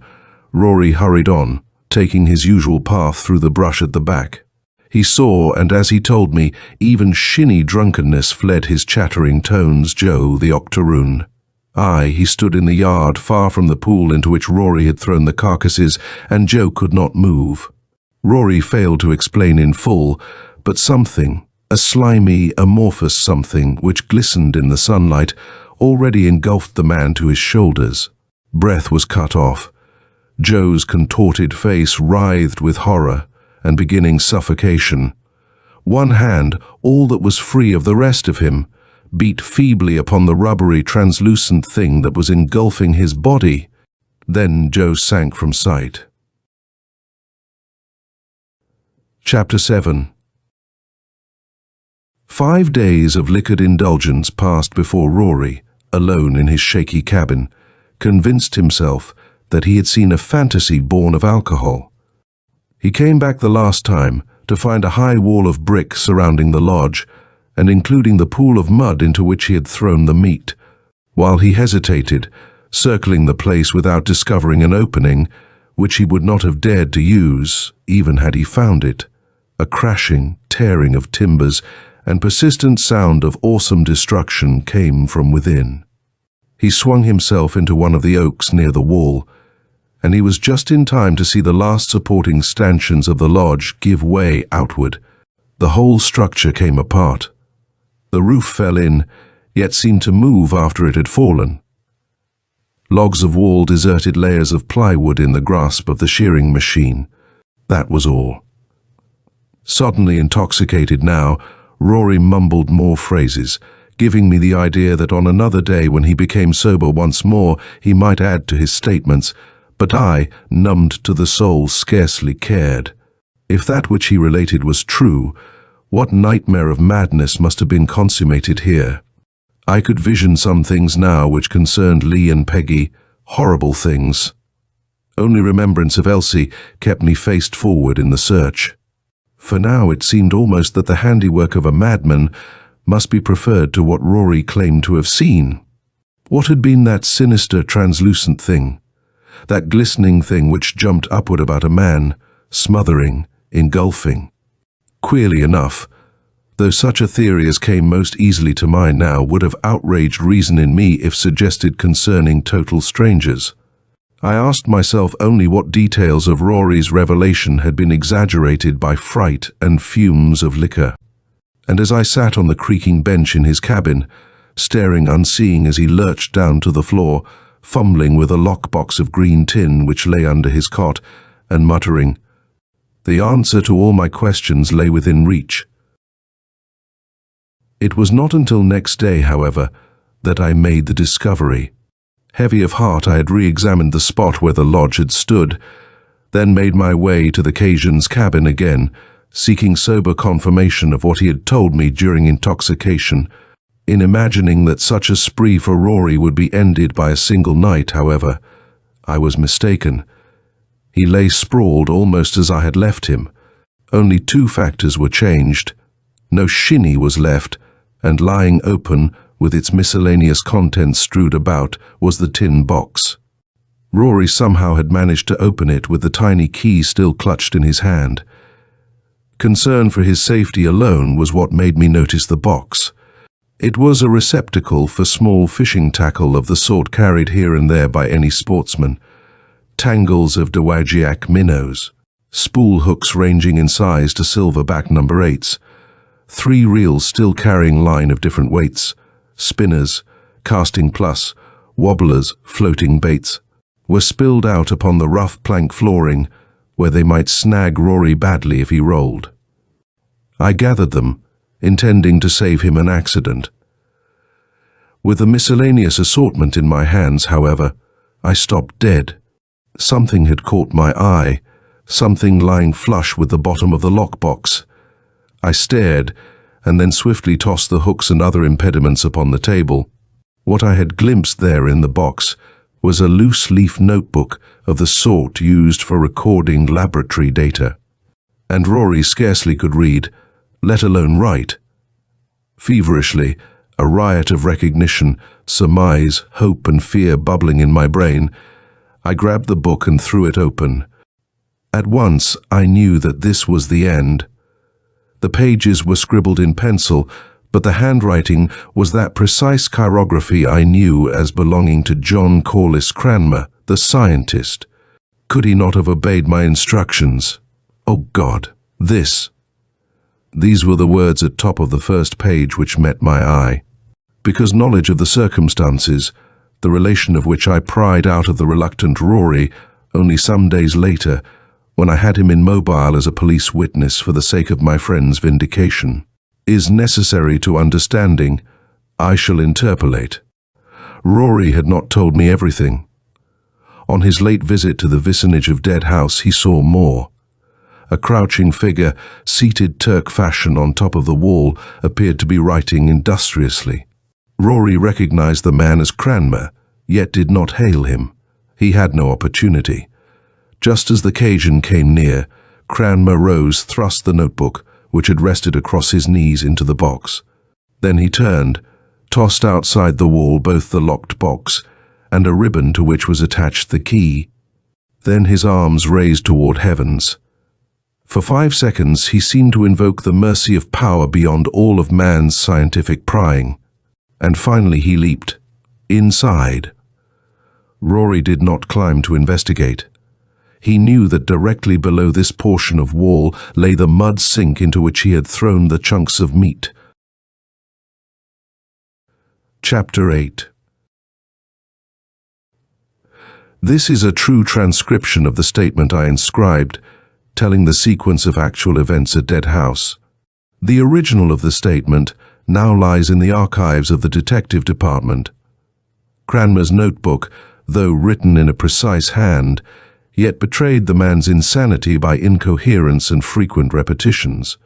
S1: Rory hurried on, taking his usual path through the brush at the back. He saw, and as he told me, even shinny drunkenness fled his chattering tones, Joe, the octoroon. He stood in the yard, far from the pool into which Rory had thrown the carcasses, and Joe could not move. Rory failed to explain in full, but something, a slimy, amorphous something which glistened in the sunlight, already engulfed the man to his shoulders. Breath was cut off. Joe's contorted face writhed with horror and beginning suffocation. One hand, all that was free of the rest of him, beat feebly upon the rubbery, translucent thing that was engulfing his body. Then Joe sank from sight. Chapter 7. 5 days of liquored indulgence passed before Rory, alone in his shaky cabin, convinced himself that he had seen a fantasy born of alcohol. He came back the last time to find a high wall of brick surrounding the lodge, and including the pool of mud into which he had thrown the meat. While he hesitated, circling the place without discovering an opening, which he would not have dared to use, even had he found it. A crashing, tearing of timbers and persistent sound of awesome destruction came from within. He swung himself into one of the oaks near the wall, and he was just in time to see the last supporting stanchions of the lodge give way outward. The whole structure came apart. The roof fell in, yet seemed to move after it had fallen. Logs of wall deserted layers of plywood in the grasp of the shearing machine. That was all. Suddenly intoxicated now, Rory mumbled more phrases, giving me the idea that on another day when he became sober once more, he might add to his statements, but I, numbed to the soul, scarcely cared. If that which he related was true, what nightmare of madness must have been consummated here? I could vision some things now which concerned Lee and Peggy, horrible things. Only remembrance of Elsie kept me faced forward in the search. For now it seemed almost that the handiwork of a madman must be preferred to what Rory claimed to have seen. What had been that sinister, translucent thing? That glistening thing which jumped upward about a man, smothering, engulfing? Queerly enough, though such a theory as came most easily to mind now would have outraged reason in me if suggested concerning total strangers, I asked myself only what details of Rory's revelation had been exaggerated by fright and fumes of liquor. And as I sat on the creaking bench in his cabin, staring unseeing as he lurched down to the floor, fumbling with a lockbox of green tin which lay under his cot, and muttering, the answer to all my questions lay within reach. It was not until next day, however, that I made the discovery. Heavy of heart, I had re-examined the spot where the lodge had stood, then made my way to the Cajun's cabin again, seeking sober confirmation of what he had told me during intoxication. In imagining that such a spree for Rory would be ended by a single night, however, I was mistaken. He lay sprawled almost as I had left him. Only two factors were changed. No shinny was left, and lying open, with its miscellaneous contents strewed about, was the tin box. Rory somehow had managed to open it with the tiny key still clutched in his hand. Concern for his safety alone was what made me notice the box. It was a receptacle for small fishing tackle of the sort carried here and there by any sportsman. Tangles of Dowagiac minnows, spool hooks ranging in size to silverback No. 8s, 3 reels still carrying line of different weights, spinners, casting plus, wobblers, floating baits, were spilled out upon the rough plank flooring where they might snag Rory badly if he rolled. I gathered them, intending to save him an accident. With the miscellaneous assortment in my hands, however, I stopped dead. Something had caught my eye, something lying flush with the bottom of the lockbox. I stared, and then swiftly tossed the hooks and other impediments upon the table. What I had glimpsed there in the box was a loose-leaf notebook of the sort used for recording laboratory data. And Rory scarcely could read, let alone write. Feverishly, a riot of recognition, surmise, hope and fear bubbling in my brain, I grabbed the book and threw it open. At once I knew that this was the end. The pages were scribbled in pencil, but the handwriting was that precise chirography I knew as belonging to John Corliss Cranmer, the scientist. Could he not have obeyed my instructions? Oh God, this. These were the words at top of the first page which met my eye. Because knowledge of the circumstances, the relation of which I pried out of the reluctant Rory only some days later, when I had him immobile as a police witness for the sake of my friend's vindication, is necessary to understanding, I shall interpolate. Rory had not told me everything. On his late visit to the vicinage of Dead House, he saw more. A crouching figure, seated Turk fashion on top of the wall, appeared to be writing industriously. Rory recognized the man as Cranmer, yet did not hail him. He had no opportunity. Just as the Cajun came near, Cranmer rose, thrust the notebook, which had rested across his knees, into the box. Then he turned, tossed outside the wall both the locked box and a ribbon to which was attached the key. Then his arms raised toward heavens. For 5 seconds he seemed to invoke the mercy of power beyond all of man's scientific prying. And finally he leaped. Inside. Rory did not climb to investigate. He knew that directly below this portion of wall lay the mud sink into which he had thrown the chunks of meat. Chapter 8. This is a true transcription of the statement I inscribed, telling the sequence of actual events at Dead House. The original of the statement now lies in the archives of the detective department. Cranmer's notebook, though written in a precise hand, yet betrayed the man's insanity by incoherence and frequent repetitions.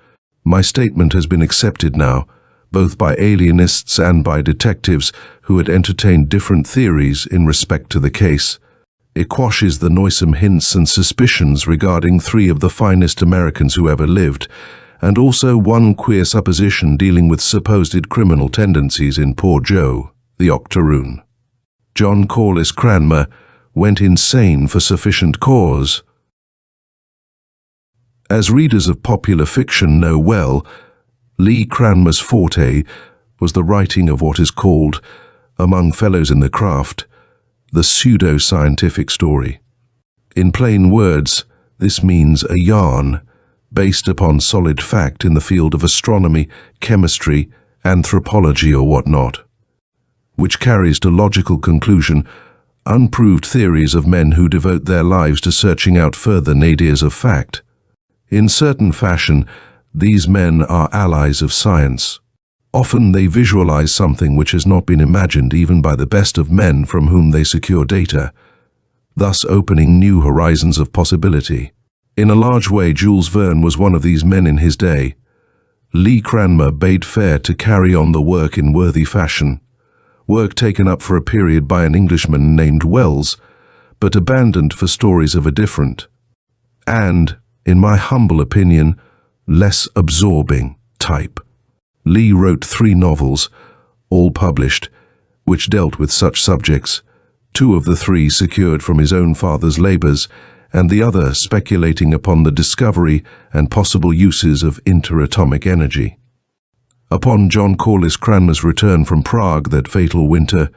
S1: My statement has been accepted now, both by alienists and by detectives who had entertained different theories in respect to the case. It quashes the noisome hints and suspicions regarding 3 of the finest Americans who ever lived, and also one queer supposition dealing with supposed criminal tendencies in poor Joe, the octoroon. John Corliss Cranmer went insane for sufficient cause. As readers of popular fiction know well, Lee Cranmer's forte was the writing of what is called, among fellows in the craft, the pseudo-scientific story. In plain words, this means a yarn based upon solid fact in the field of astronomy, chemistry, anthropology or whatnot, which carries to logical conclusion unproved theories of men who devote their lives to searching out further nadirs of fact. In certain fashion, these men are allies of science. Often they visualize something which has not been imagined even by the best of men from whom they secure data, thus opening new horizons of possibility. In a large way, Jules Verne was one of these men in his day. Lee Cranmer bade fair to carry on the work in worthy fashion, work taken up for a period by an Englishman named Wells, but abandoned for stories of a different, and, in my humble opinion, less absorbing type. Lee wrote 3 novels, all published, which dealt with such subjects, 2 of the 3 secured from his own father's labors, and the other speculating upon the discovery and possible uses of interatomic energy. Upon John Corliss Cranmer's return from Prague that fatal winter,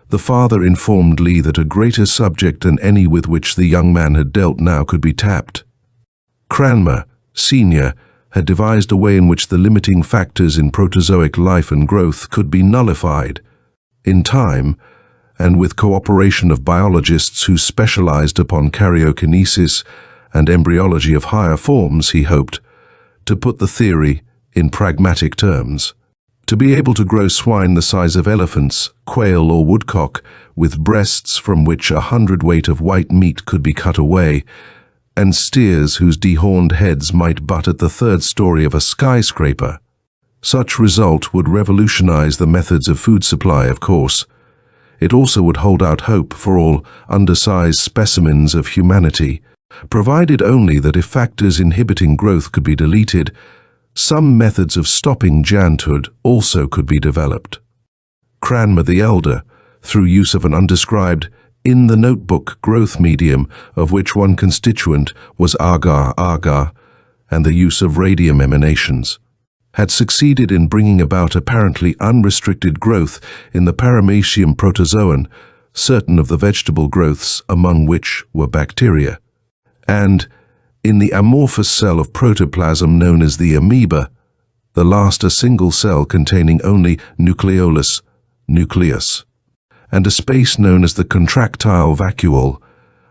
S1: the father informed Lee that a greater subject than any with which the young man had dealt now could be tapped. Cranmer, Sr., had devised a way in which the limiting factors in protozoic life and growth could be nullified, in time, and with cooperation of biologists who specialized upon karyokinesis and embryology of higher forms, he hoped, to put the theory in pragmatic terms. To be able to grow swine the size of elephants, quail or woodcock, with breasts from which 100 weight of white meat could be cut away, and steers whose dehorned heads might butt at the 3rd story of a skyscraper. Such result would revolutionize the methods of food supply, of course. It also would hold out hope for all undersized specimens of humanity, provided only that if factors inhibiting growth could be deleted, some methods of stopping gianthood also could be developed. Cranmer the Elder, through use of an undescribed, in-the-notebook growth medium of which one constituent was agar-agar, and the use of radium emanations, had succeeded in bringing about apparently unrestricted growth in the paramecium protozoan, certain of the vegetable growths among which were bacteria, and, in the amorphous cell of protoplasm known as the amoeba, the last a single cell containing only nucleolus, nucleus, and a space known as the contractile vacuole,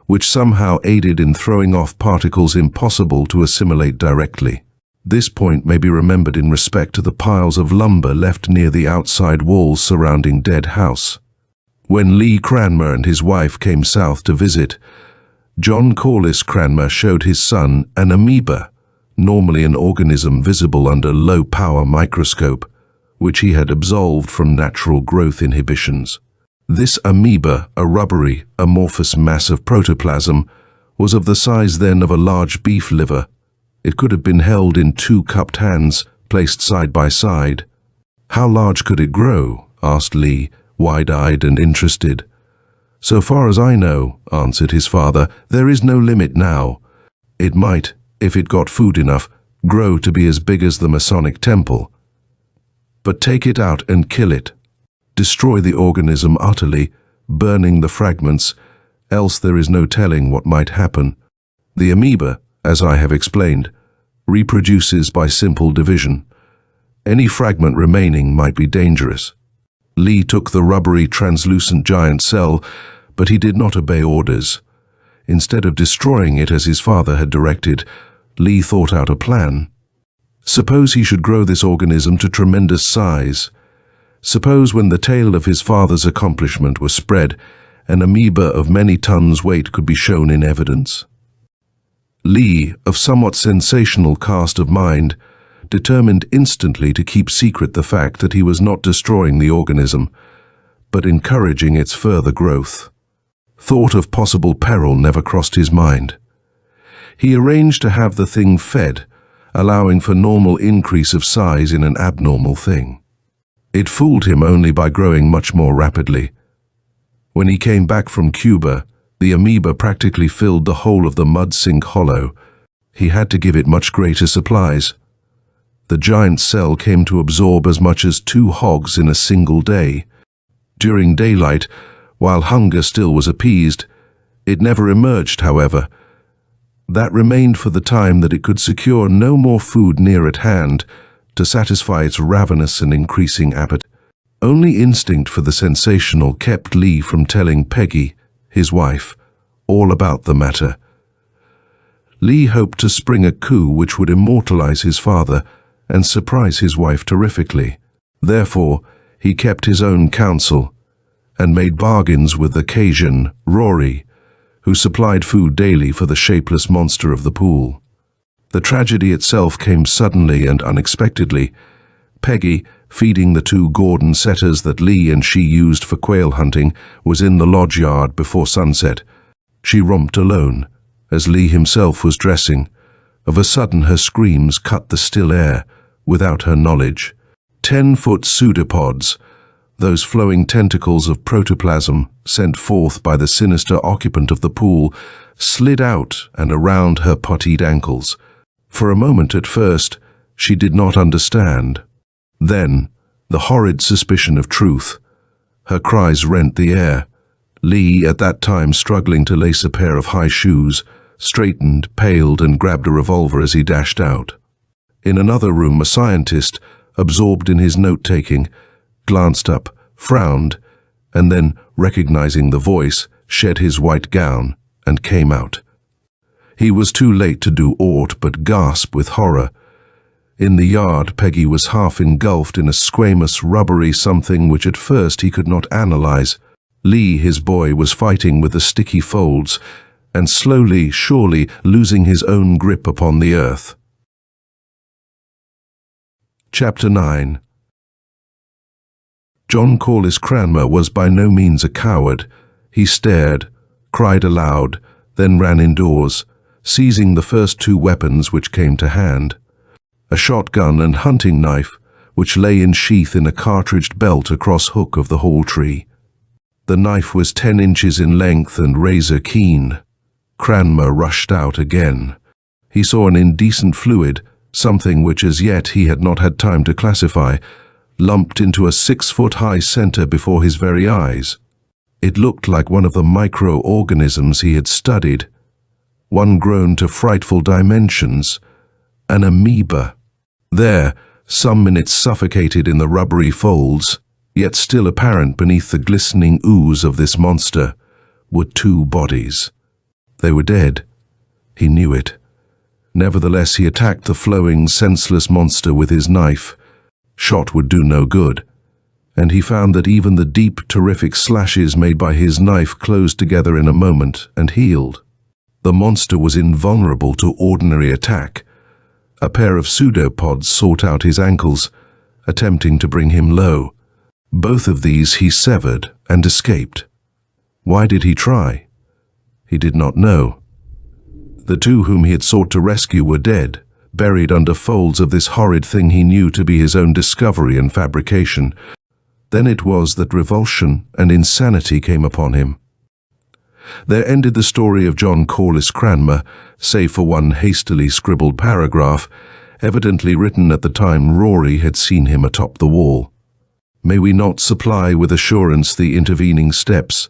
S1: which somehow aided in throwing off particles impossible to assimilate directly. This point may be remembered in respect to the piles of lumber left near the outside walls surrounding Dead House. When Lee Cranmer and his wife came south to visit, John Corliss Cranmer showed his son an amoeba, normally an organism visible under low-power microscope, which he had absolved from natural growth inhibitions. This amoeba, a rubbery, amorphous mass of protoplasm, was of the size then of a large beef liver. It could have been held in 2 cupped hands, placed side by side. "How large could it grow?" asked Lee, wide-eyed and interested. "So far as I know," answered his father, "there is no limit now. It might, if it got food enough, grow to be as big as the Masonic temple. But take it out and kill it. Destroy the organism utterly, burning the fragments, else there is no telling what might happen. The amoeba, as I have explained, reproduces by simple division. Any fragment remaining might be dangerous." Lee took the rubbery, translucent giant cell, but he did not obey orders. Instead of destroying it as his father had directed, Lee thought out a plan. Suppose he should grow this organism to tremendous size. Suppose when the tale of his father's accomplishment was spread, an amoeba of many tons weight could be shown in evidence. Lee, of somewhat sensational cast of mind, determined instantly to keep secret the fact that he was not destroying the organism, but encouraging its further growth. Thought of possible peril never crossed his mind. He arranged to have the thing fed, allowing for normal increase of size in an abnormal thing. It fooled him only by growing much more rapidly. When he came back from Cuba, the amoeba practically filled the whole of the mud sink hollow. He had to give it much greater supplies. The giant cell came to absorb as much as 2 hogs in a single day. During daylight, while hunger still was appeased, it never emerged, however. That remained for the time that it could secure no more food near at hand to satisfy its ravenous and increasing appetite. Only instinct for the sensational kept Lee from telling Peggy, his wife, all about the matter. Lee hoped to spring a coup which would immortalize his father and surprise his wife terrifically. Therefore, he kept his own counsel and made bargains with the Cajun, Rory, who supplied food daily for the shapeless monster of the pool. The tragedy itself came suddenly and unexpectedly. Peggy, feeding the 2 Gordon setters that Lee and she used for quail hunting, was in the lodge yard before sunset. She romped alone, as Lee himself was dressing. Of a sudden her screams cut the still air, without her knowledge. 10-foot pseudopods, those flowing tentacles of protoplasm sent forth by the sinister occupant of the pool, slid out and around her pottied ankles. For a moment at first, she did not understand. Then, the horrid suspicion of truth. Her cries rent the air. Lee, at that time struggling to lace a pair of high shoes, straightened, paled, and grabbed a revolver as he dashed out. In another room, a scientist, absorbed in his note-taking, glanced up, frowned, and then, recognizing the voice, shed his white gown and came out. He was too late to do aught but gasp with horror. In the yard, Peggy was half engulfed in a squamous, rubbery something which at first he could not analyze. Lee, his boy, was fighting with the sticky folds and slowly, surely, losing his own grip upon the earth. Chapter 9. John Corliss Cranmer was by no means a coward. He stared, cried aloud, then ran indoors, seizing the first 2 weapons which came to hand. A shotgun and hunting knife, which lay in sheath in a cartridged belt across hook of the hall tree. The knife was 10 inches in length and razor keen. Cranmer rushed out again. He saw an indecent fluid, something which as yet he had not had time to classify, lumped into a 6-foot-high center before his very eyes. It looked like one of the microorganisms he had studied, one grown to frightful dimensions, an amoeba. There, some minutes suffocated in the rubbery folds, yet still apparent beneath the glistening ooze of this monster, were 2 bodies. They were dead. He knew it. Nevertheless, he attacked the flowing, senseless monster with his knife. Shot would do no good, and he found that even the deep, terrific slashes made by his knife closed together in a moment and healed. The monster was invulnerable to ordinary attack. A pair of pseudopods sought out his ankles, attempting to bring him low. Both of these he severed and escaped. Why did he try? He did not know. The 2 whom he had sought to rescue were dead, buried under folds of this horrid thing he knew to be his own discovery and fabrication. Then it was that revulsion and insanity came upon him. There ended the story of John Corliss Cranmer, save for one hastily scribbled paragraph, evidently written at the time Rory had seen him atop the wall. May we not supply with assurance the intervening steps?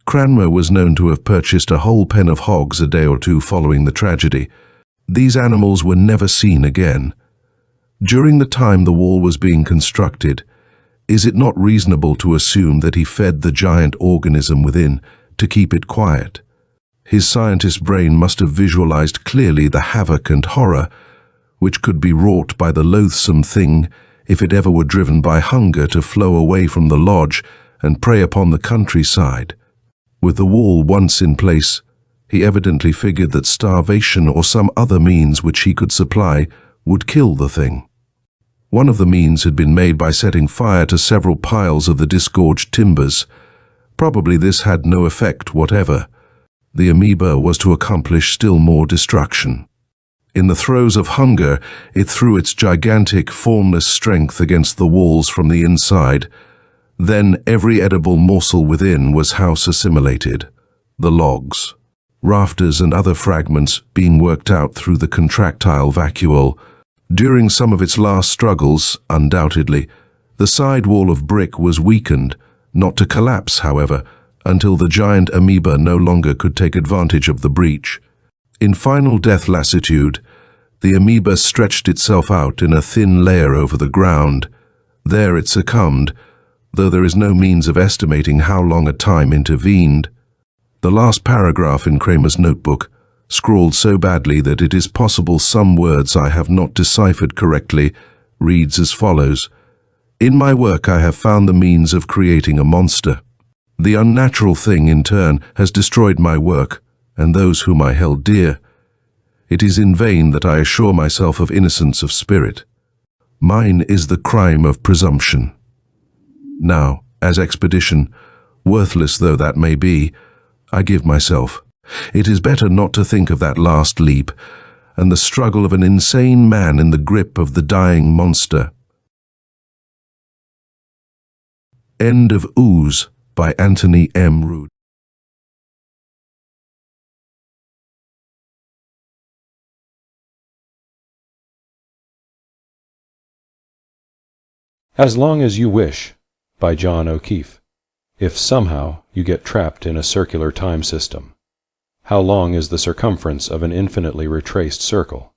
S1: Cranmer was known to have purchased a whole pen of hogs a day or two following the tragedy. These animals were never seen again. During the time the wall was being constructed, is it not reasonable to assume that he fed the giant organism within to keep it quiet? His scientist brain must have visualized clearly the havoc and horror which could be wrought by the loathsome thing if it ever were driven by hunger to flow away from the lodge and prey upon the countryside. With the wall once in place, he evidently figured that starvation or some other means which he could supply would kill the thing. One of the means had been made by setting fire to several piles of the disgorged timbers. Probably this had no effect whatever. The amoeba was to accomplish still more destruction. In the throes of hunger, it threw its gigantic, formless strength against the walls from the inside. Then every edible morsel within was house assimilated. The logs, rafters and other fragments being worked out through the contractile vacuole. During some of its last struggles, undoubtedly, the side wall of brick was weakened, not to collapse, however, until the giant amoeba no longer could take advantage of the breach. In final death lassitude, the amoeba stretched itself out in a thin layer over the ground. There it succumbed, though there is no means of estimating how long a time intervened. The last paragraph in Kramer's notebook, scrawled so badly that it is possible some words I have not deciphered correctly, reads as follows: "In my work I have found the means of creating a monster. The unnatural thing, in turn, has destroyed my work, and those whom I held dear. It is in vain that I assure myself of innocence of spirit. Mine is the crime of presumption. Now, as expedition, worthless though that may be, I give myself. It is better not to think of that last leap, and the struggle of an insane man in the grip of the dying monster." End of Ooze by Anthony M. Root.
S4: As Long as You Wish by John O'Keefe. If somehow you get trapped in a circular time system, how long is the circumference of an infinitely retraced circle?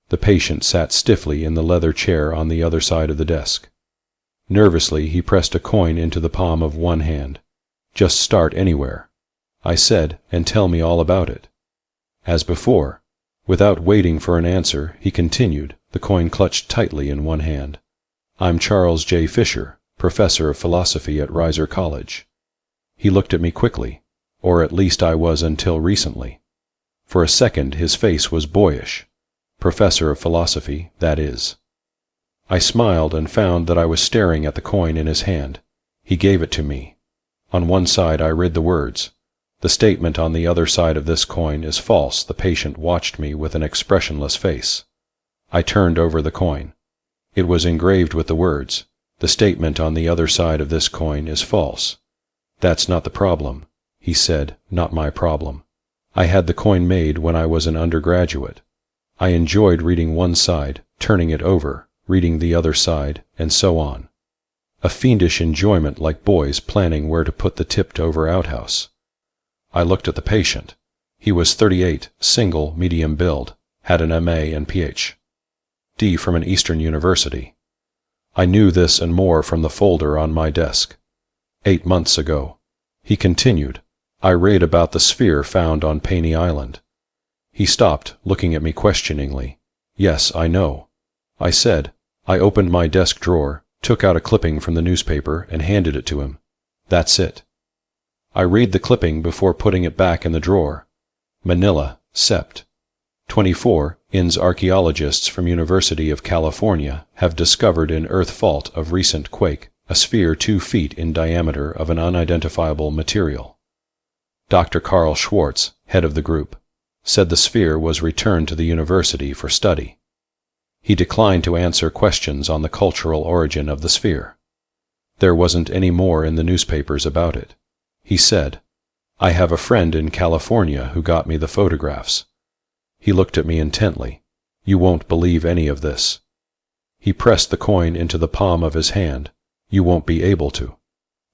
S4: The patient sat stiffly in the leather chair on the other side of the desk. Nervously he pressed a coin into the palm of one hand. "Just start anywhere," I said, "and tell me all about it." As before, without waiting for an answer, he continued, the coin clutched tightly in one hand. "I'm Charles J. Fisher, professor of philosophy at Reiser College." He looked at me quickly, or at least I was until recently. For a second his face was boyish. Professor of philosophy, that is. I smiled and found that I was staring at the coin in his hand. He gave it to me. On one side I read the words, "The statement on the other side of this coin is false." The patient watched me with an expressionless face. I turned over the coin. It was engraved with the words, "The statement on the other side of this coin is false." "That's not the problem," he said, "not my problem. I had the coin made when I was an undergraduate. I enjoyed reading one side, turning it over, reading the other side, and so on. A fiendish enjoyment like boys planning where to put the tipped-over outhouse." I looked at the patient. He was 38, single, medium build, had an M.A. and Ph.D. from an Eastern university. I knew this and more from the folder on my desk. 8 months ago, he continued, I read about the sphere found on Paney Island. He stopped, looking at me questioningly. "Yes, I know," I said. I opened my desk drawer, took out a clipping from the newspaper, and handed it to him. "That's it." I read the clipping before putting it back in the drawer. Manila, Sept. 24. INS archaeologists from University of California have discovered in earth fault of recent quake a sphere 2 feet in diameter of an unidentifiable material. Dr. Carl Schwartz, head of the group, said the sphere was returned to the university for study. He declined to answer questions on the cultural origin of the sphere. There wasn't any more in the newspapers about it. He said, I have a friend in California who got me the photographs. He looked at me intently. You won't believe any of this. He pressed the coin into the palm of his hand. You won't be able to.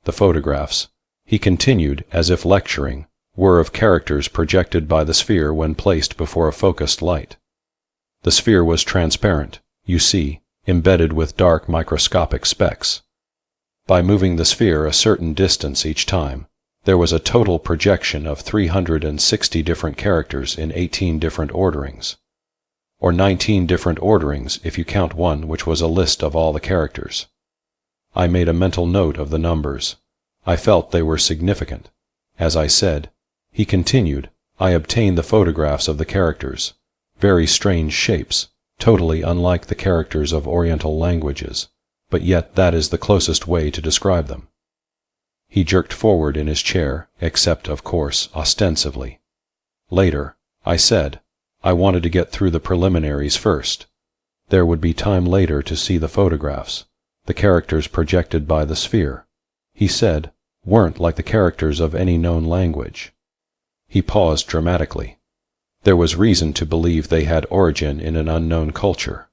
S4: The photographs, he continued as if lecturing, were of characters projected by the sphere when placed before a focused light. The sphere was transparent, you see, embedded with dark microscopic specks. By moving the sphere a certain distance each time, there was a total projection of 360 different characters in 18 different orderings. Or 19 different orderings if you count one which was a list of all the characters. I made a mental note of the numbers. I felt they were significant. As I said, he continued, I obtained the photographs of the characters. Very strange shapes, totally unlike the characters of Oriental languages, but yet that is the closest way to describe them. He jerked forward in his chair, except, of course, ostensively. Later, I said, I wanted to get through the preliminaries first. There would be time later to see the photographs, the characters projected by the sphere. He said, weren't like the characters of any known language. He paused dramatically. There was reason to believe they had origin in an unknown culture,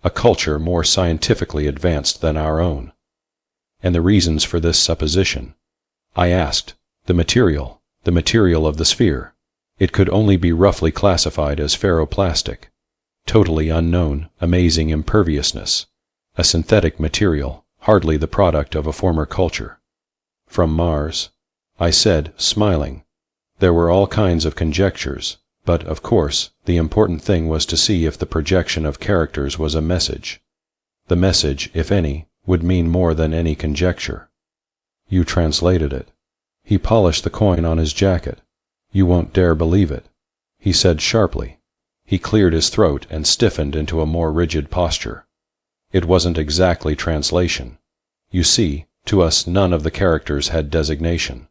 S4: a culture more scientifically advanced than our own. And the reasons for this supposition? I asked, the material of the sphere. It could only be roughly classified as ferroplastic, totally unknown, amazing imperviousness, a synthetic material, hardly the product of a former culture. From Mars, I said, smiling. There were all kinds of conjectures, but, of course, the important thing was to see if the projection of characters was a message. The message, if any, would mean more than any conjecture. You translated it. He polished the coin on his jacket. You won't dare believe it, he said sharply. He cleared his throat and stiffened into a more rigid posture. It wasn't exactly translation. You see, to us none of the characters had designation.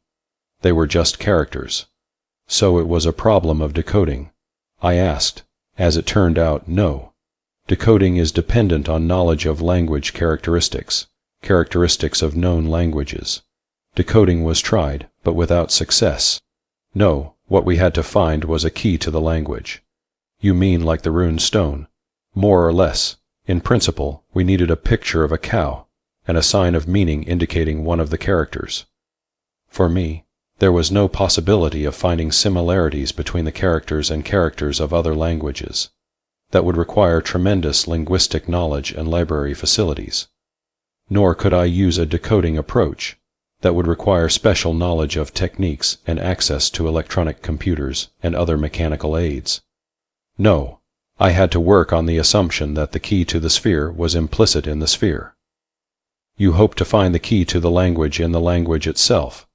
S4: They were just characters. So it was a problem of decoding. I asked. As it turned out, no. Decoding is dependent on knowledge of language characteristics of known languages. Decoding was tried, but without success. No, what we had to find was a key to the language. You mean like the rune stone? More or less. In principle, we needed a picture of a cow, and a sign of meaning indicating one of the characters. For me, there was no possibility of finding similarities between the characters and characters of other languages. That would require tremendous linguistic knowledge and library facilities. Nor could I use a decoding approach. That would require special knowledge of techniques and access to electronic computers and other mechanical aids. No, I had to work on the assumption that the key to the sphere was implicit in the sphere. You hope to find the key to the language in the language itself.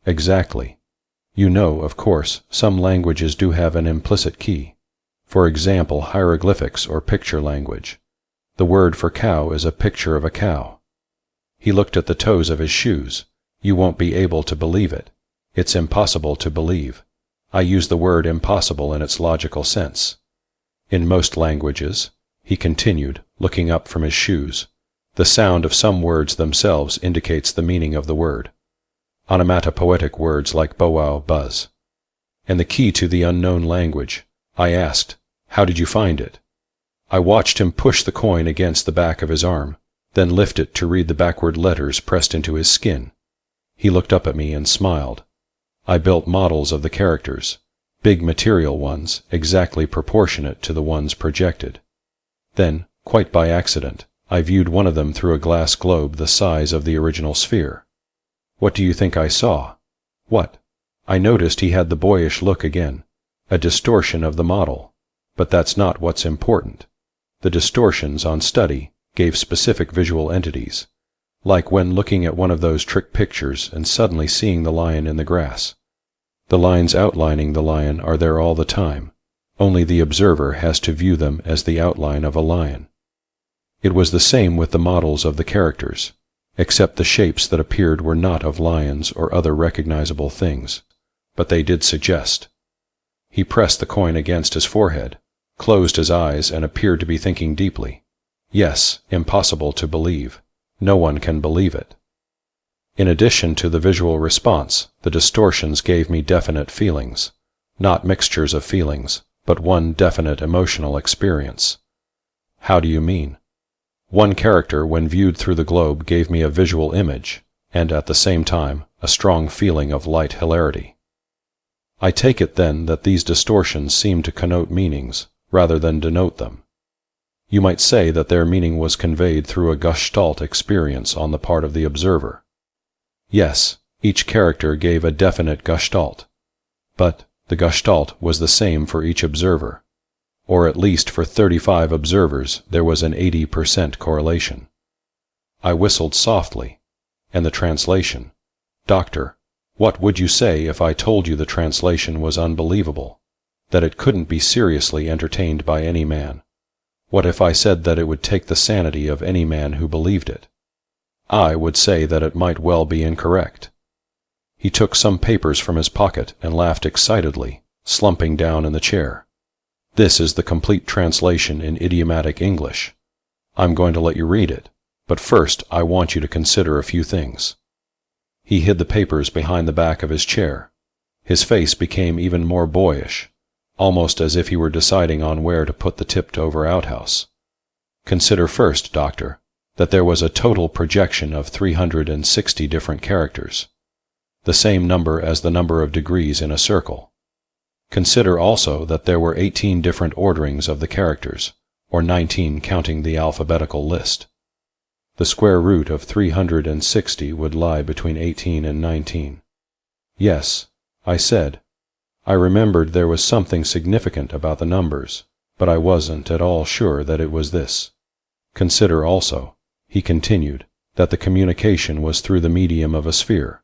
S4: Exactly. You know, of course, some languages do have an implicit key. For example, hieroglyphics or picture language. The word for cow is a picture of a cow. He looked at the toes of his shoes. You won't be able to believe it. It's impossible to believe. I use the word impossible in its logical sense. In most languages, he continued, looking up from his shoes, the sound of some words themselves indicates the meaning of the word. Onomatopoetic words like bow-wow, buzz. And the key to the unknown language, I asked, how did you find it? I watched him push the coin against the back of his arm, then lift it to read the backward letters pressed into his skin. He looked up at me and smiled. I built models of the characters, big material ones, exactly proportionate to the ones projected. Then, quite by accident, I viewed one of them through a glass globe the size of the original sphere. What do you think I saw? What? I noticed he had the boyish look again, a distortion of the model. But that's not what's important. The distortions on study gave specific visual entities, like when looking at one of those trick pictures and suddenly seeing the lion in the grass. The lines outlining the lion are there all the time, only the observer has to view them as the outline of a lion. It was the same with the models of the characters, except the shapes that appeared were not of lions or other recognizable things, but they did suggest. He pressed the coin against his forehead, closed his eyes, and appeared to be thinking deeply. Yes, impossible to believe. No one can believe it. In addition to the visual response, the distortions gave me definite feelings. Not mixtures of feelings, but one definite emotional experience. How do you mean? One character, when viewed through the globe, gave me a visual image, and at the same time, a strong feeling of light hilarity. I take it then that these distortions seem to connote meanings, rather than denote them. You might say that their meaning was conveyed through a gestalt experience on the part of the observer. Yes, each character gave a definite gestalt, but the gestalt was the same for each observer, or at least for 35 observers there was an 80% correlation. I whistled softly, and the translation. Doctor, what would you say if I told you the translation was unbelievable, that it couldn't be seriously entertained by any man? What if I said that it would take the sanity of any man who believed it? I would say that it might well be incorrect. He took some papers from his pocket and laughed excitedly, slumping down in the chair. This is the complete translation in idiomatic English. I'm going to let you read it, but first I want you to consider a few things. He hid the papers behind the back of his chair. His face became even more boyish, almost as if he were deciding on where to put the tipped-over outhouse. Consider first, Doctor, that there was a total projection of 360 different characters, the same number as the number of degrees in a circle. Consider also that there were 18 different orderings of the characters, or 19 counting the alphabetical list. The square root of 360 would lie between 18 and 19. Yes, I said. I remembered there was something significant about the numbers, but I wasn't at all sure that it was this. Consider also, he continued, that the communication was through the medium of a sphere.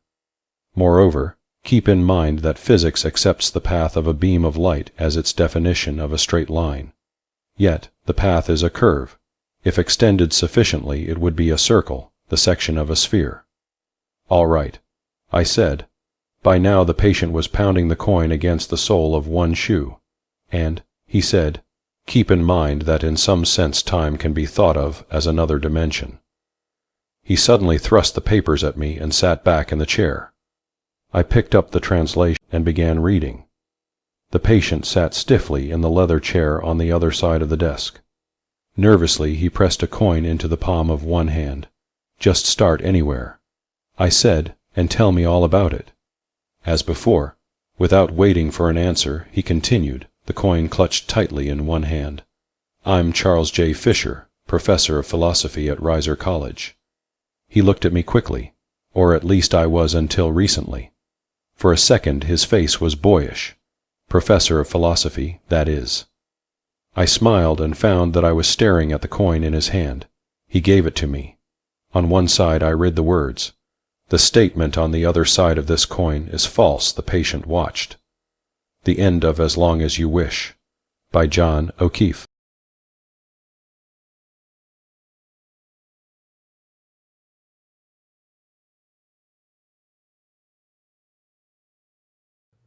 S4: Moreover, keep in mind that physics accepts the path of a beam of light as its definition of a straight line. Yet, the path is a curve. If extended sufficiently, it would be a circle, the section of a sphere. All right, I said. By now the patient was pounding the coin against the sole of one shoe, and, he said, keep in mind that in some sense time can be thought of as another dimension. He suddenly thrust the papers at me and sat back in the chair. I picked up the translation and began reading. The patient sat stiffly in the leather chair on the other side of the desk. Nervously he pressed a coin into the palm of one hand. Just start anywhere, I said, and tell me all about it. As before, without waiting for an answer, he continued, the coin clutched tightly in one hand. I'm Charles J. Fisher, professor of philosophy at Reiser College. He looked at me quickly, or at least I was until recently. For a second his face was boyish. Professor of philosophy, that is. I smiled and found that I was staring at the coin in his hand. He gave it to me. On one side I read the words, "The statement on the other side of this coin is false." The patient watched. The End of As Long as You Wish, by John O'Keefe.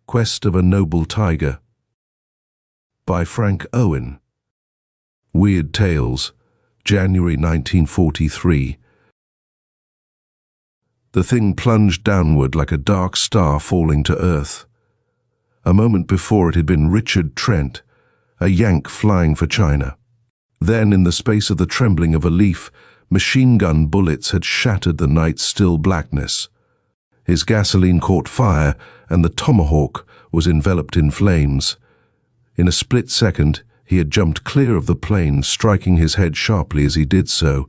S1: Quest of a Noble Tiger, by Frank Owen. Weird Tales, January 1943. The thing plunged downward like a dark star falling to earth. A moment before it had been Richard Trent, a Yank flying for China. Then, in the space of the trembling of a leaf, machine gun bullets had shattered the night's still blackness. His gasoline caught fire, and the Tomahawk was enveloped in flames. In a split second, he had jumped clear of the plane, striking his head sharply as he did so.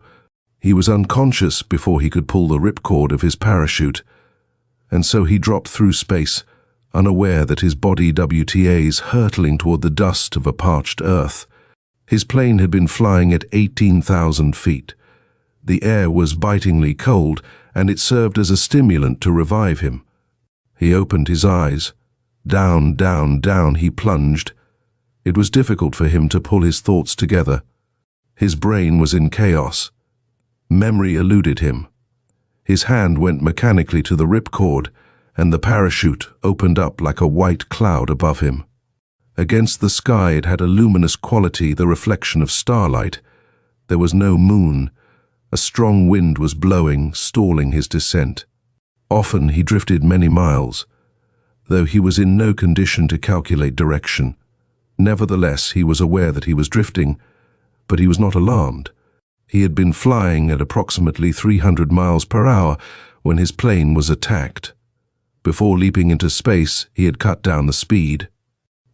S1: He was unconscious before he could pull the ripcord of his parachute, and so he dropped through space, unaware that his body WTAs hurtling toward the dust of a parched earth. His plane had been flying at 18,000 feet. The air was bitingly cold, and it served as a stimulant to revive him. He opened his eyes. Down, down, down he plunged. It was difficult for him to pull his thoughts together. His brain was in chaos. Memory eluded him. His hand went mechanically to the ripcord, and the parachute opened up like a white cloud above him. Against the sky it had a luminous quality, the reflection of starlight. There was no moon. A strong wind was blowing, stalling his descent. Often he drifted many miles, though he was in no condition to calculate direction. Nevertheless, he was aware that he was drifting, but he was not alarmed. He had been flying at approximately 300 miles per hour when his plane was attacked. Before leaping into space, he had cut down the speed.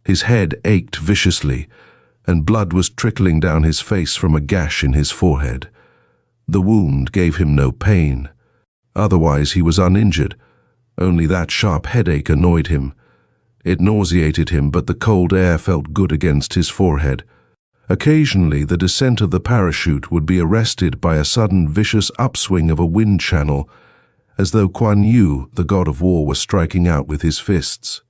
S1: His head ached viciously, and blood was trickling down his face from a gash in his forehead. The wound gave him no pain. Otherwise, he was uninjured. Only that sharp headache annoyed him. It nauseated him, but the cold air felt good against his forehead. Occasionally, the descent of the parachute would be arrested by a sudden vicious upswing of a wind channel, as though Kuan Yu, the god of war, was striking out with his fists,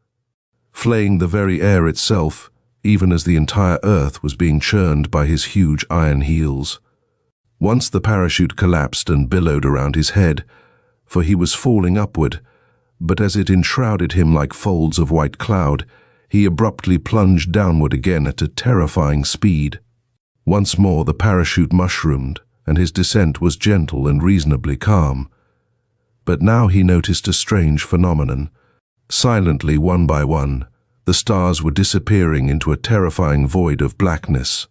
S1: flaying the very air itself, even as the entire earth was being churned by his huge iron heels. Once the parachute collapsed and billowed around his head, for he was falling upward, but as it enshrouded him like folds of white cloud, he abruptly plunged downward again at a terrifying speed. Once more the parachute mushroomed, and his descent was gentle and reasonably calm. But now he noticed a strange phenomenon. Silently, one by one, the stars were disappearing into a terrifying void of blackness.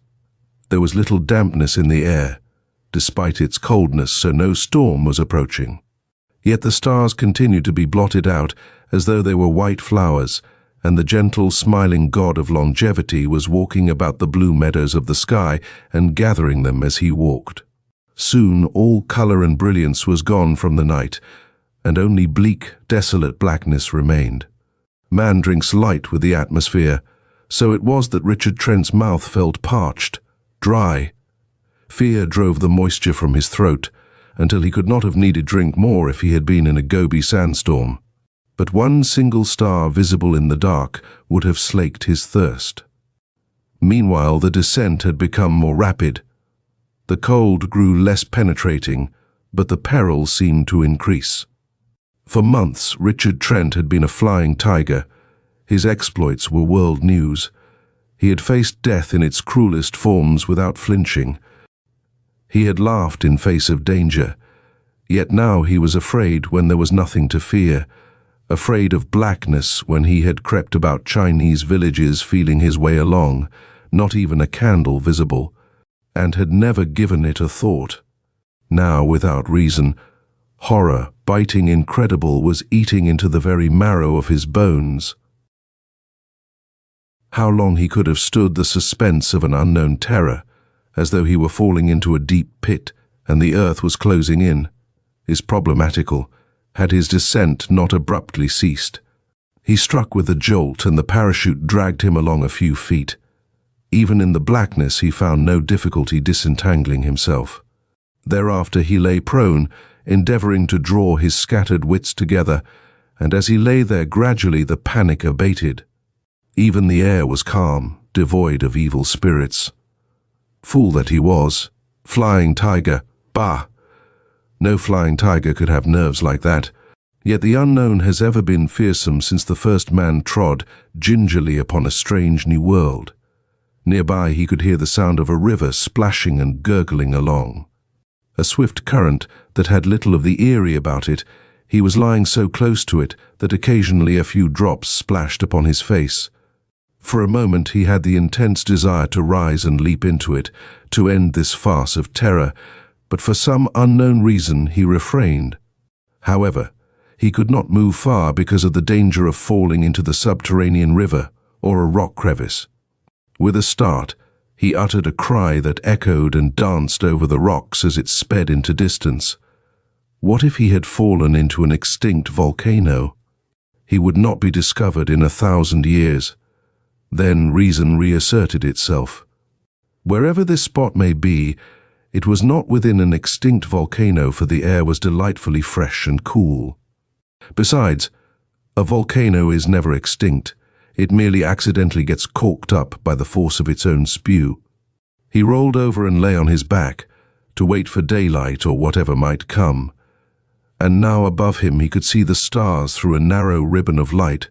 S1: There was little dampness in the air, despite its coldness, so no storm was approaching. Yet the stars continued to be blotted out as though they were white flowers, and the gentle, smiling god of longevity was walking about the blue meadows of the sky and gathering them as he walked. Soon all color and brilliance was gone from the night, and only bleak, desolate blackness remained. Man drinks light with the atmosphere, so it was that Richard Trent's mouth felt parched, dry. Fear drove the moisture from his throat, until he could not have needed drink more if he had been in a Gobi sandstorm. But one single star visible in the dark would have slaked his thirst. Meanwhile, the descent had become more rapid. The cold grew less penetrating, but the peril seemed to increase. For months, Richard Trent had been a flying tiger. His exploits were world news. He had faced death in its cruelest forms without flinching. He had laughed in face of danger, yet now he was afraid when there was nothing to fear. Afraid of blackness when he had crept about Chinese villages feeling his way along, not even a candle visible, and had never given it a thought. Now, without reason, horror, biting incredible, was eating into the very marrow of his bones. How long he could have stood the suspense of an unknown terror, as though he were falling into a deep pit and the earth was closing in, is problematical, had his descent not abruptly ceased. He struck with a jolt, and the parachute dragged him along a few feet. Even in the blackness he found no difficulty disentangling himself. Thereafter he lay prone, endeavoring to draw his scattered wits together, and as he lay there gradually the panic abated. Even the air was calm, devoid of evil spirits. Fool that he was. Flying tiger. Bah! No flying tiger could have nerves like that. Yet the unknown has ever been fearsome since the first man trod gingerly upon a strange new world. Nearby he could hear the sound of a river splashing and gurgling along. A swift current that had little of the Eerie about it. He was lying so close to it that occasionally a few drops splashed upon his face. For a moment he had the intense desire to rise and leap into it, to end this farce of terror, but for some unknown reason he refrained. However, he could not move far because of the danger of falling into the subterranean river or a rock crevice. With a start, he uttered a cry that echoed and danced over the rocks as it sped into distance. What if he had fallen into an extinct volcano? He would not be discovered in 1,000 years. Then reason reasserted itself. Wherever this spot may be, it was not within an extinct volcano, for the air was delightfully fresh and cool. Besides, a volcano is never extinct. It merely accidentally gets corked up by the force of its own spew. He rolled over and lay on his back, to wait for daylight or whatever might come. And now above him he could see the stars through a narrow ribbon of light,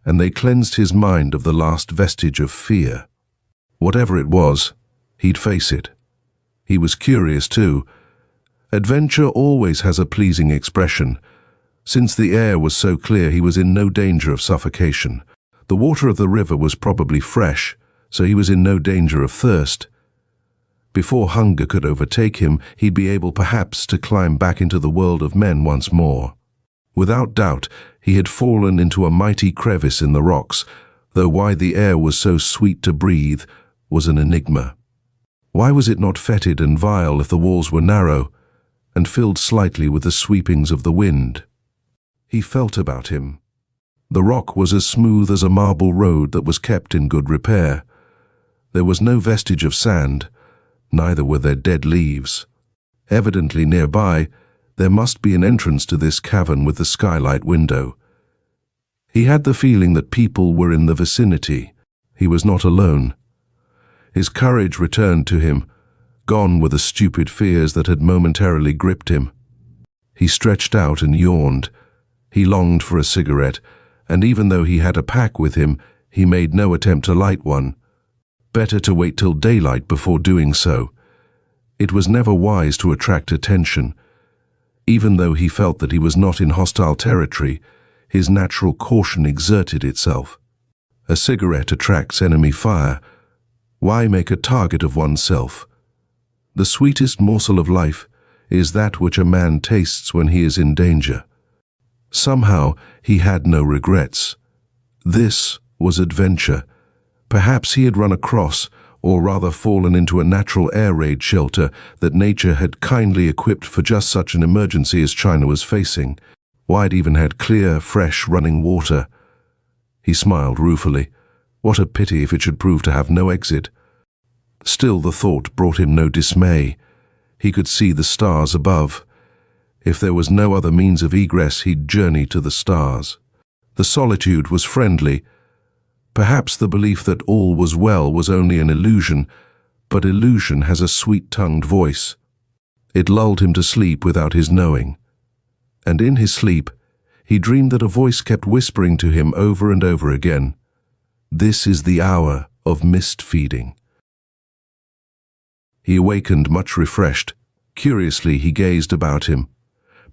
S1: and they cleansed his mind of the last vestige of fear. Whatever it was, he'd face it. He was curious too. Adventure always has a pleasing expression, Since the air was so clear, he was in no danger of suffocation. The water of the river was probably fresh, so he was in no danger of thirst. Before hunger could overtake him, he'd be able perhaps to climb back into the world of men once more. Without doubt, he had fallen into a mighty crevice in the rocks, though why the air was so sweet to breathe was an enigma. Why was it not fetid and vile if the walls were narrow and filled slightly with the sweepings of the wind? He felt about him. The rock was as smooth as a marble road that was kept in good repair. There was no vestige of sand, neither were there dead leaves. Evidently nearby, there must be an entrance to this cavern with the skylight window. He had the feeling that people were in the vicinity. He was not alone. His courage returned to him, gone were the stupid fears that had momentarily gripped him. He stretched out and yawned. He longed for a cigarette, and even though he had a pack with him, he made no attempt to light one. Better to wait till daylight before doing so. It was never wise to attract attention. Even though he felt that he was not in hostile territory, his natural caution exerted itself. A cigarette attracts enemy fire. Why make a target of oneself? The sweetest morsel of life is that which a man tastes when he is in danger. Somehow he had no regrets. This was adventure. Perhaps he had run across, or rather fallen into a natural air raid shelter that nature had kindly equipped for just such an emergency as China was facing. Why it even had clear, fresh, running water. He smiled ruefully. What a pity if it should prove to have no exit. Still, the thought brought him no dismay. He could see the stars above. If there was no other means of egress, he'd journey to the stars. The solitude was friendly. Perhaps the belief that all was well was only an illusion, but illusion has a sweet-tongued voice. It lulled him to sleep without his knowing. And in his sleep, he dreamed that a voice kept whispering to him over and over again, "This is the hour of mist feeding." He awakened much refreshed. Curiously, he gazed about him.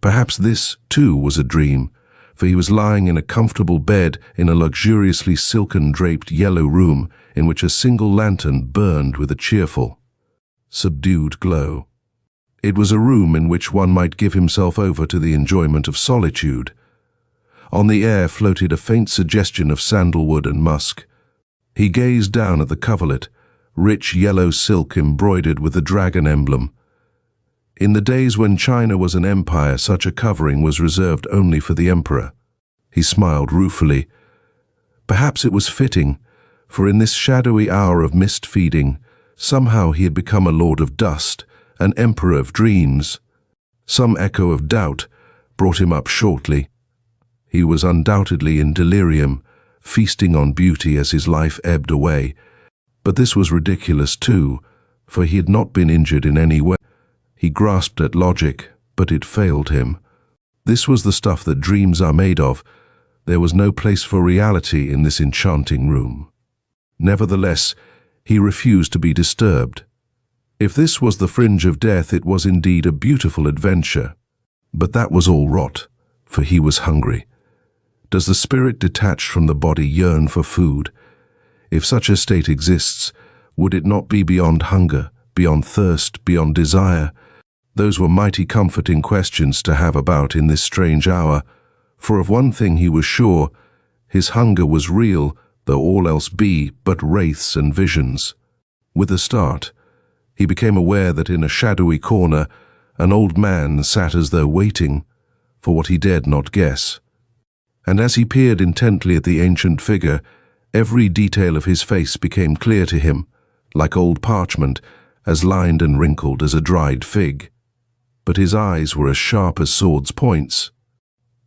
S1: Perhaps this, too, was a dream, for he was lying in a comfortable bed in a luxuriously silken-draped yellow room in which a single lantern burned with a cheerful, subdued glow. It was a room in which one might give himself over to the enjoyment of solitude. On the air floated a faint suggestion of sandalwood and musk. He gazed down at the coverlet, rich yellow silk embroidered with the dragon emblem. In the days when China was an empire, such a covering was reserved only for the emperor. He smiled ruefully. Perhaps it was fitting, for in this shadowy hour of mist feeding, somehow he had become a lord of dust, an emperor of dreams. Some echo of doubt brought him up shortly. He was undoubtedly in delirium, feasting on beauty as his life ebbed away. But this was ridiculous too, for he had not been injured in any way. He grasped at logic, but it failed him. This was the stuff that dreams are made of. There was no place for reality in this enchanting room. Nevertheless, he refused to be disturbed. If this was the fringe of death, it was indeed a beautiful adventure. But that was all rot, for he was hungry. Does the spirit detached from the body yearn for food? If such a state exists, would it not be beyond hunger, beyond thirst, beyond desire? Those were mighty comforting questions to have about in this strange hour, for of one thing he was sure, his hunger was real, though all else be but wraiths and visions. With a start, he became aware that in a shadowy corner, an old man sat as though waiting for what he dared not guess. And as he peered intently at the ancient figure, every detail of his face became clear to him, like old parchment, as lined and wrinkled as a dried fig. But his eyes were as sharp as swords' points.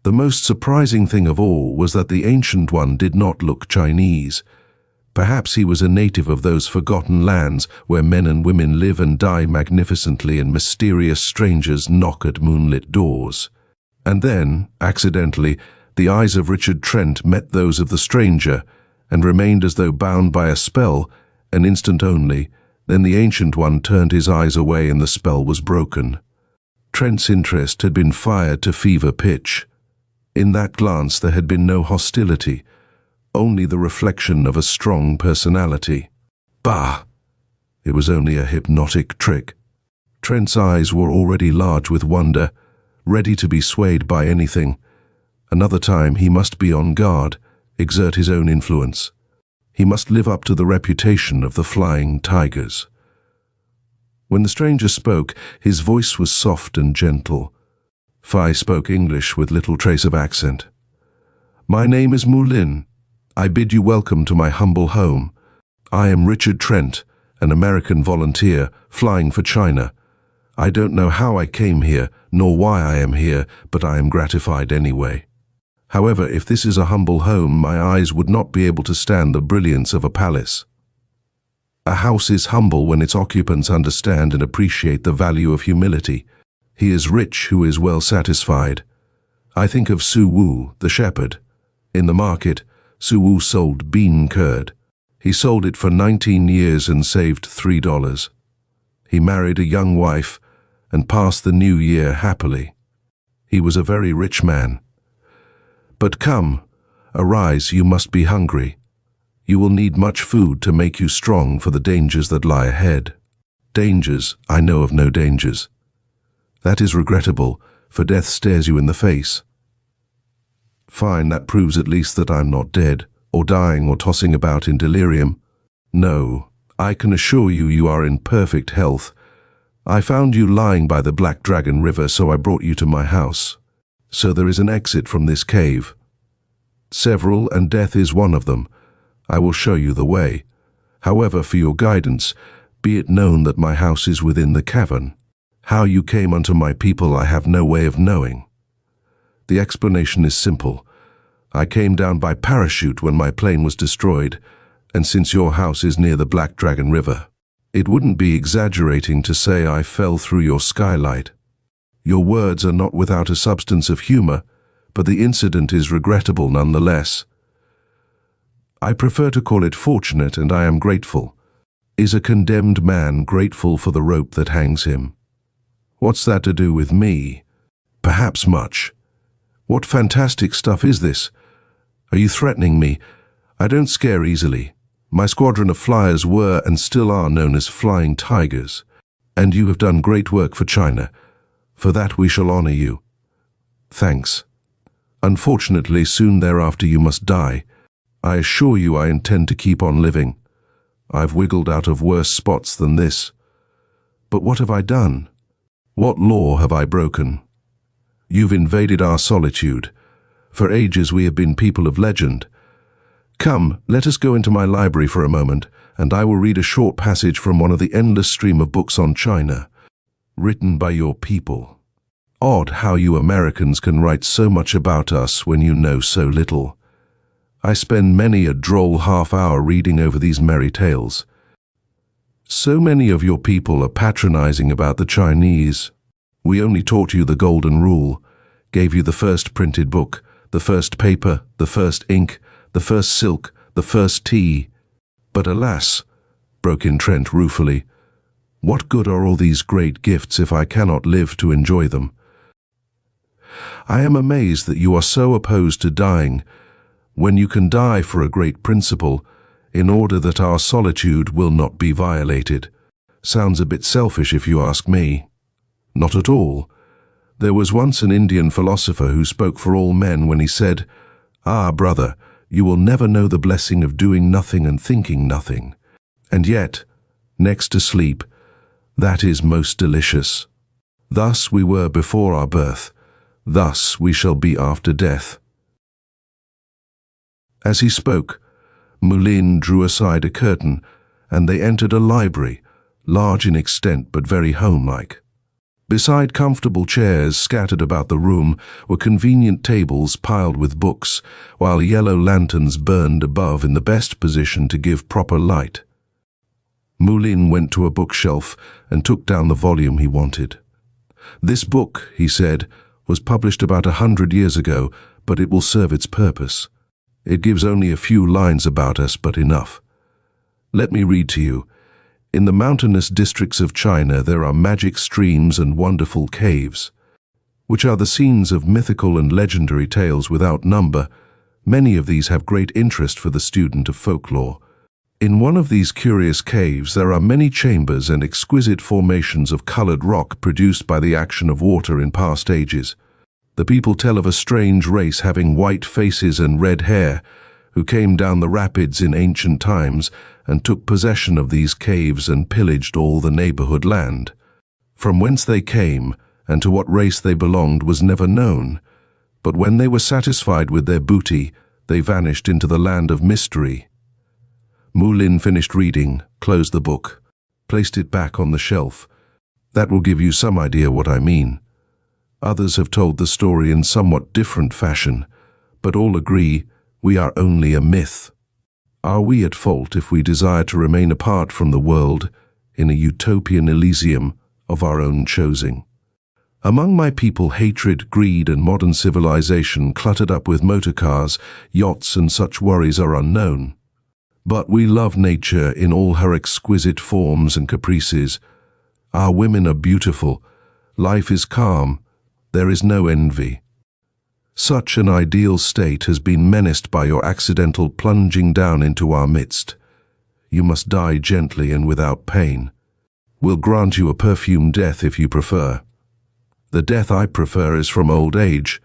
S1: The most surprising thing of all was that the Ancient One did not look Chinese. Perhaps he was a native of those forgotten lands where men and women live and die magnificently and mysterious strangers knock at moonlit doors. And then, accidentally, the eyes of Richard Trent met those of the stranger and remained as though bound by a spell, an instant only. Then the Ancient One turned his eyes away and the spell was broken. Trent's interest had been fired to fever pitch. In that glance there had been no hostility, only the reflection of a strong personality. Bah! It was only a hypnotic trick. Trent's eyes were already large with wonder, ready to be swayed by anything. Another time he must be on guard, exert his own influence. He must live up to the reputation of the Flying Tigers. When the stranger spoke, his voice was soft and gentle. Phi spoke English with little trace of accent. "My name is Moulin. I bid you welcome to my humble home. I am Richard Trent, an American volunteer flying for China. I don't know how I came here, nor why I am here, but I am gratified anyway. However, if this is a humble home, my eyes would not be able to stand the brilliance of a palace. A house is humble when its occupants understand and appreciate the value of humility. He is rich who is well satisfied. I think of Su Wu, the shepherd. In the market, Su Wu sold bean curd. He sold it for 19 years and saved $3. He married a young wife and passed the new year happily. He was a very rich man. But come, arise, you must be hungry. You will need much food to make you strong for the dangers that lie ahead. Dangers, I know of no dangers. That is regrettable, for death stares you in the face. Fine, that proves at least that I'm not dead, or dying or tossing about in delirium. No, I can assure you you are in perfect health. I found you lying by the Black Dragon River, so I brought you to my house. So there is an exit from this cave. Several, and death is one of them. I will show you the way. However, for your guidance, be it known that my house is within the cavern. How you came unto my people I have no way of knowing. The explanation is simple. I came down by parachute when my plane was destroyed, and since your house is near the Black Dragon River, it wouldn't be exaggerating to say I fell through your skylight. Your words are not without a substance of humor, but the incident is regrettable nonetheless. I prefer to call it fortunate, and I am grateful. Is a condemned man grateful for the rope that hangs him? What's that to do with me? Perhaps much. What fantastic stuff is this? Are you threatening me? I don't scare easily. My squadron of flyers were and still are known as Flying Tigers, and you have done great work for China. For that we shall honor you. Thanks. Unfortunately, soon thereafter you must die. I assure you I intend to keep on living. I've wiggled out of worse spots than this. But what have I done? What law have I broken? You've invaded our solitude. For ages we have been people of legend. Come, let us go into my library for a moment, and I will read a short passage from one of the endless stream of books on China, written by your people. Odd how you Americans can write so much about us when you know so little. I spend many a droll half-hour reading over these merry tales. So many of your people are patronizing about the Chinese. We only taught you the golden rule, gave you the first printed book, the first paper, the first ink, the first silk, the first tea. But alas, broke in Trent ruefully, what good are all these great gifts if I cannot live to enjoy them? I am amazed that you are so opposed to dying, when you can die for a great principle, in order that our solitude will not be violated. Sounds a bit selfish if you ask me. Not at all. There was once an Indian philosopher who spoke for all men when he said, "Ah, brother, you will never know the blessing of doing nothing and thinking nothing. And yet, next to sleep, that is most delicious. Thus we were before our birth, thus we shall be after death." As he spoke, Moulin drew aside a curtain, and they entered a library, large in extent but very homelike. Beside comfortable chairs scattered about the room were convenient tables piled with books, while yellow lanterns burned above in the best position to give proper light. Moulin went to a bookshelf and took down the volume he wanted. "This book," he said, "was published about 100 years ago, but it will serve its purpose. It gives only a few lines about us, but enough. Let me read to you. In the mountainous districts of China there are magic streams and wonderful caves. which are the scenes of mythical and legendary tales without number. Many of these have great interest for the student of folklore. In one of these curious caves there are many chambers and exquisite formations of colored rock produced by the action of water in past ages. The people tell of a strange race having white faces and red hair, who came down the rapids in ancient times and took possession of these caves and pillaged all the neighborhood land. From whence they came and to what race they belonged was never known, but when they were satisfied with their booty, they vanished into the land of mystery. Mu-Lin finished reading, closed the book, placed it back on the shelf. That will give you some idea what I mean. Others have told the story in somewhat different fashion, but all agree we are only a myth. Are we at fault if we desire to remain apart from the world in a utopian Elysium of our own choosing? Among my people, hatred, greed, and modern civilization cluttered up with motor cars, yachts, and such worries are unknown. But we love nature in all her exquisite forms and caprices. Our women are beautiful. Life is calm. There is no envy. Such an ideal state has been menaced by your accidental plunging down into our midst. You must die gently and without pain. We'll grant you a perfumed death if you prefer. The death I prefer is from old age.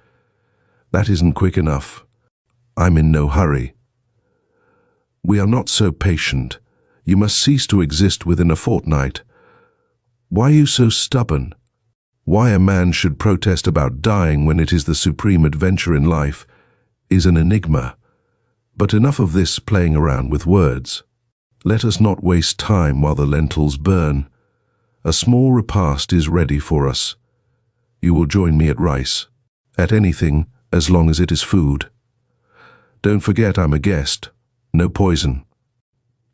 S1: That isn't quick enough. I'm in no hurry. We are not so patient. You must cease to exist within a fortnight. Why are you so stubborn? Why a man should protest about dying when it is the supreme adventure in life is an enigma. But enough of this playing around with words. Let us not waste time while the lentils burn. A small repast is ready for us. You will join me at rice. At anything, as long as it is food. Don't forget I'm a guest. No poison.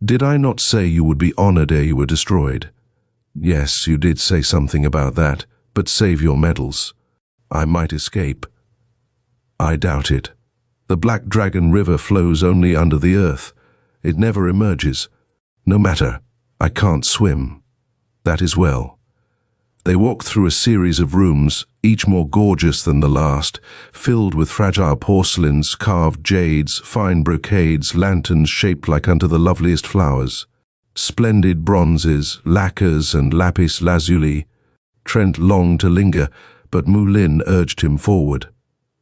S1: Did I not say you would be honored ere you were destroyed? Yes, you did say something about that, but save your medals. I might escape. I doubt it. The Black Dragon River flows only under the earth. It never emerges. No matter, I can't swim. That is well. They walked through a series of rooms, each more gorgeous than the last, filled with fragile porcelains, carved jades, fine brocades, lanterns shaped like unto the loveliest flowers, splendid bronzes, lacquers, and lapis lazuli. Trent longed to linger, but Mu-Lin urged him forward.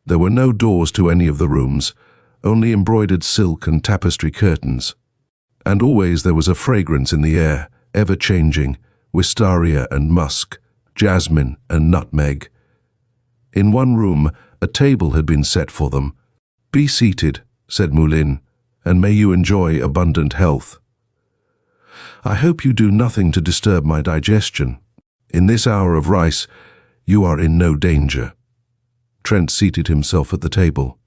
S1: There were no doors to any of the rooms, only embroidered silk and tapestry curtains. And always there was a fragrance in the air, ever-changing, wistaria and musk, jasmine and nutmeg. In one room, a table had been set for them. "Be seated," said Mu-Lin, "and may you enjoy abundant health. I hope you do nothing to disturb my digestion. In this hour of rice, you are in no danger." Trent seated himself at the table.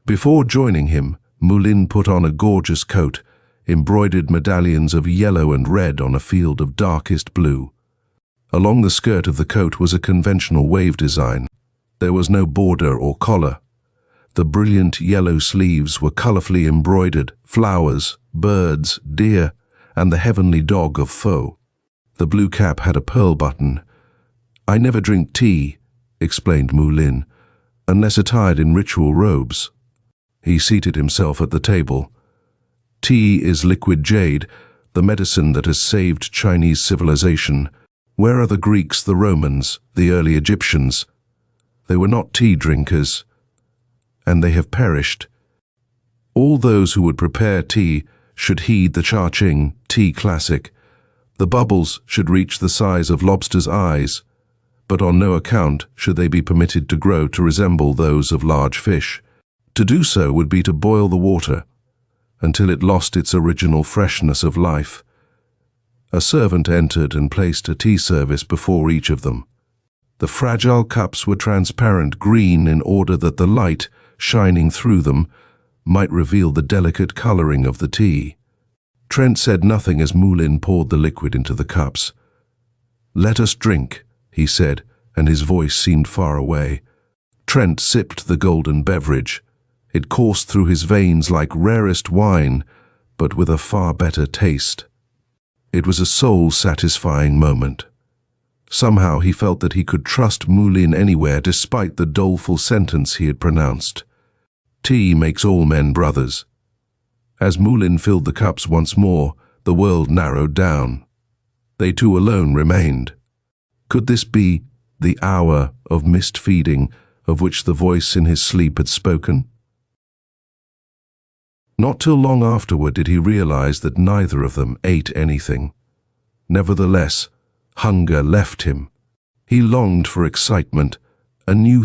S1: Before joining him, Mu-Lin put on a gorgeous coat, embroidered medallions of yellow and red on a field of darkest blue. Along the skirt of the coat was a conventional wave design. There was no border or collar. The brilliant yellow sleeves were colorfully embroidered, flowers, birds, deer, and the heavenly dog of Fo. The blue cap had a pearl button. "I never drink tea," explained Mu-Lin, "unless attired in ritual robes." He seated himself at the table. "Tea is liquid jade, the medicine that has saved Chinese civilization. Where are the Greeks, the Romans, the early Egyptians? They were not tea drinkers, and they have perished. All those who would prepare tea should heed the Cha-Ching tea classic. The bubbles should reach the size of lobsters' eyes, but on no account should they be permitted to grow to resemble those of large fish. To do so would be to boil the water until it lost its original freshness of life. A servant entered and placed a tea service before each of them. The fragile cups were transparent green in order that the light, shining through them, might reveal the delicate coloring of the tea. Trent said nothing as Mu-Lin poured the liquid into the cups. "Let us drink," he said, and his voice seemed far away. Trent sipped the golden beverage. It coursed through his veins like rarest wine, but with a far better taste. It was a soul-satisfying moment. Somehow he felt that he could trust Moulin anywhere despite the doleful sentence he had pronounced. Tea makes all men brothers. As Moulin filled the cups once more, the world narrowed down. They two alone remained. Could this be the hour of mist feeding of which the voice in his sleep had spoken? Not till long afterward did he realize that neither of them ate anything. Nevertheless, hunger left him. He longed for excitement, a new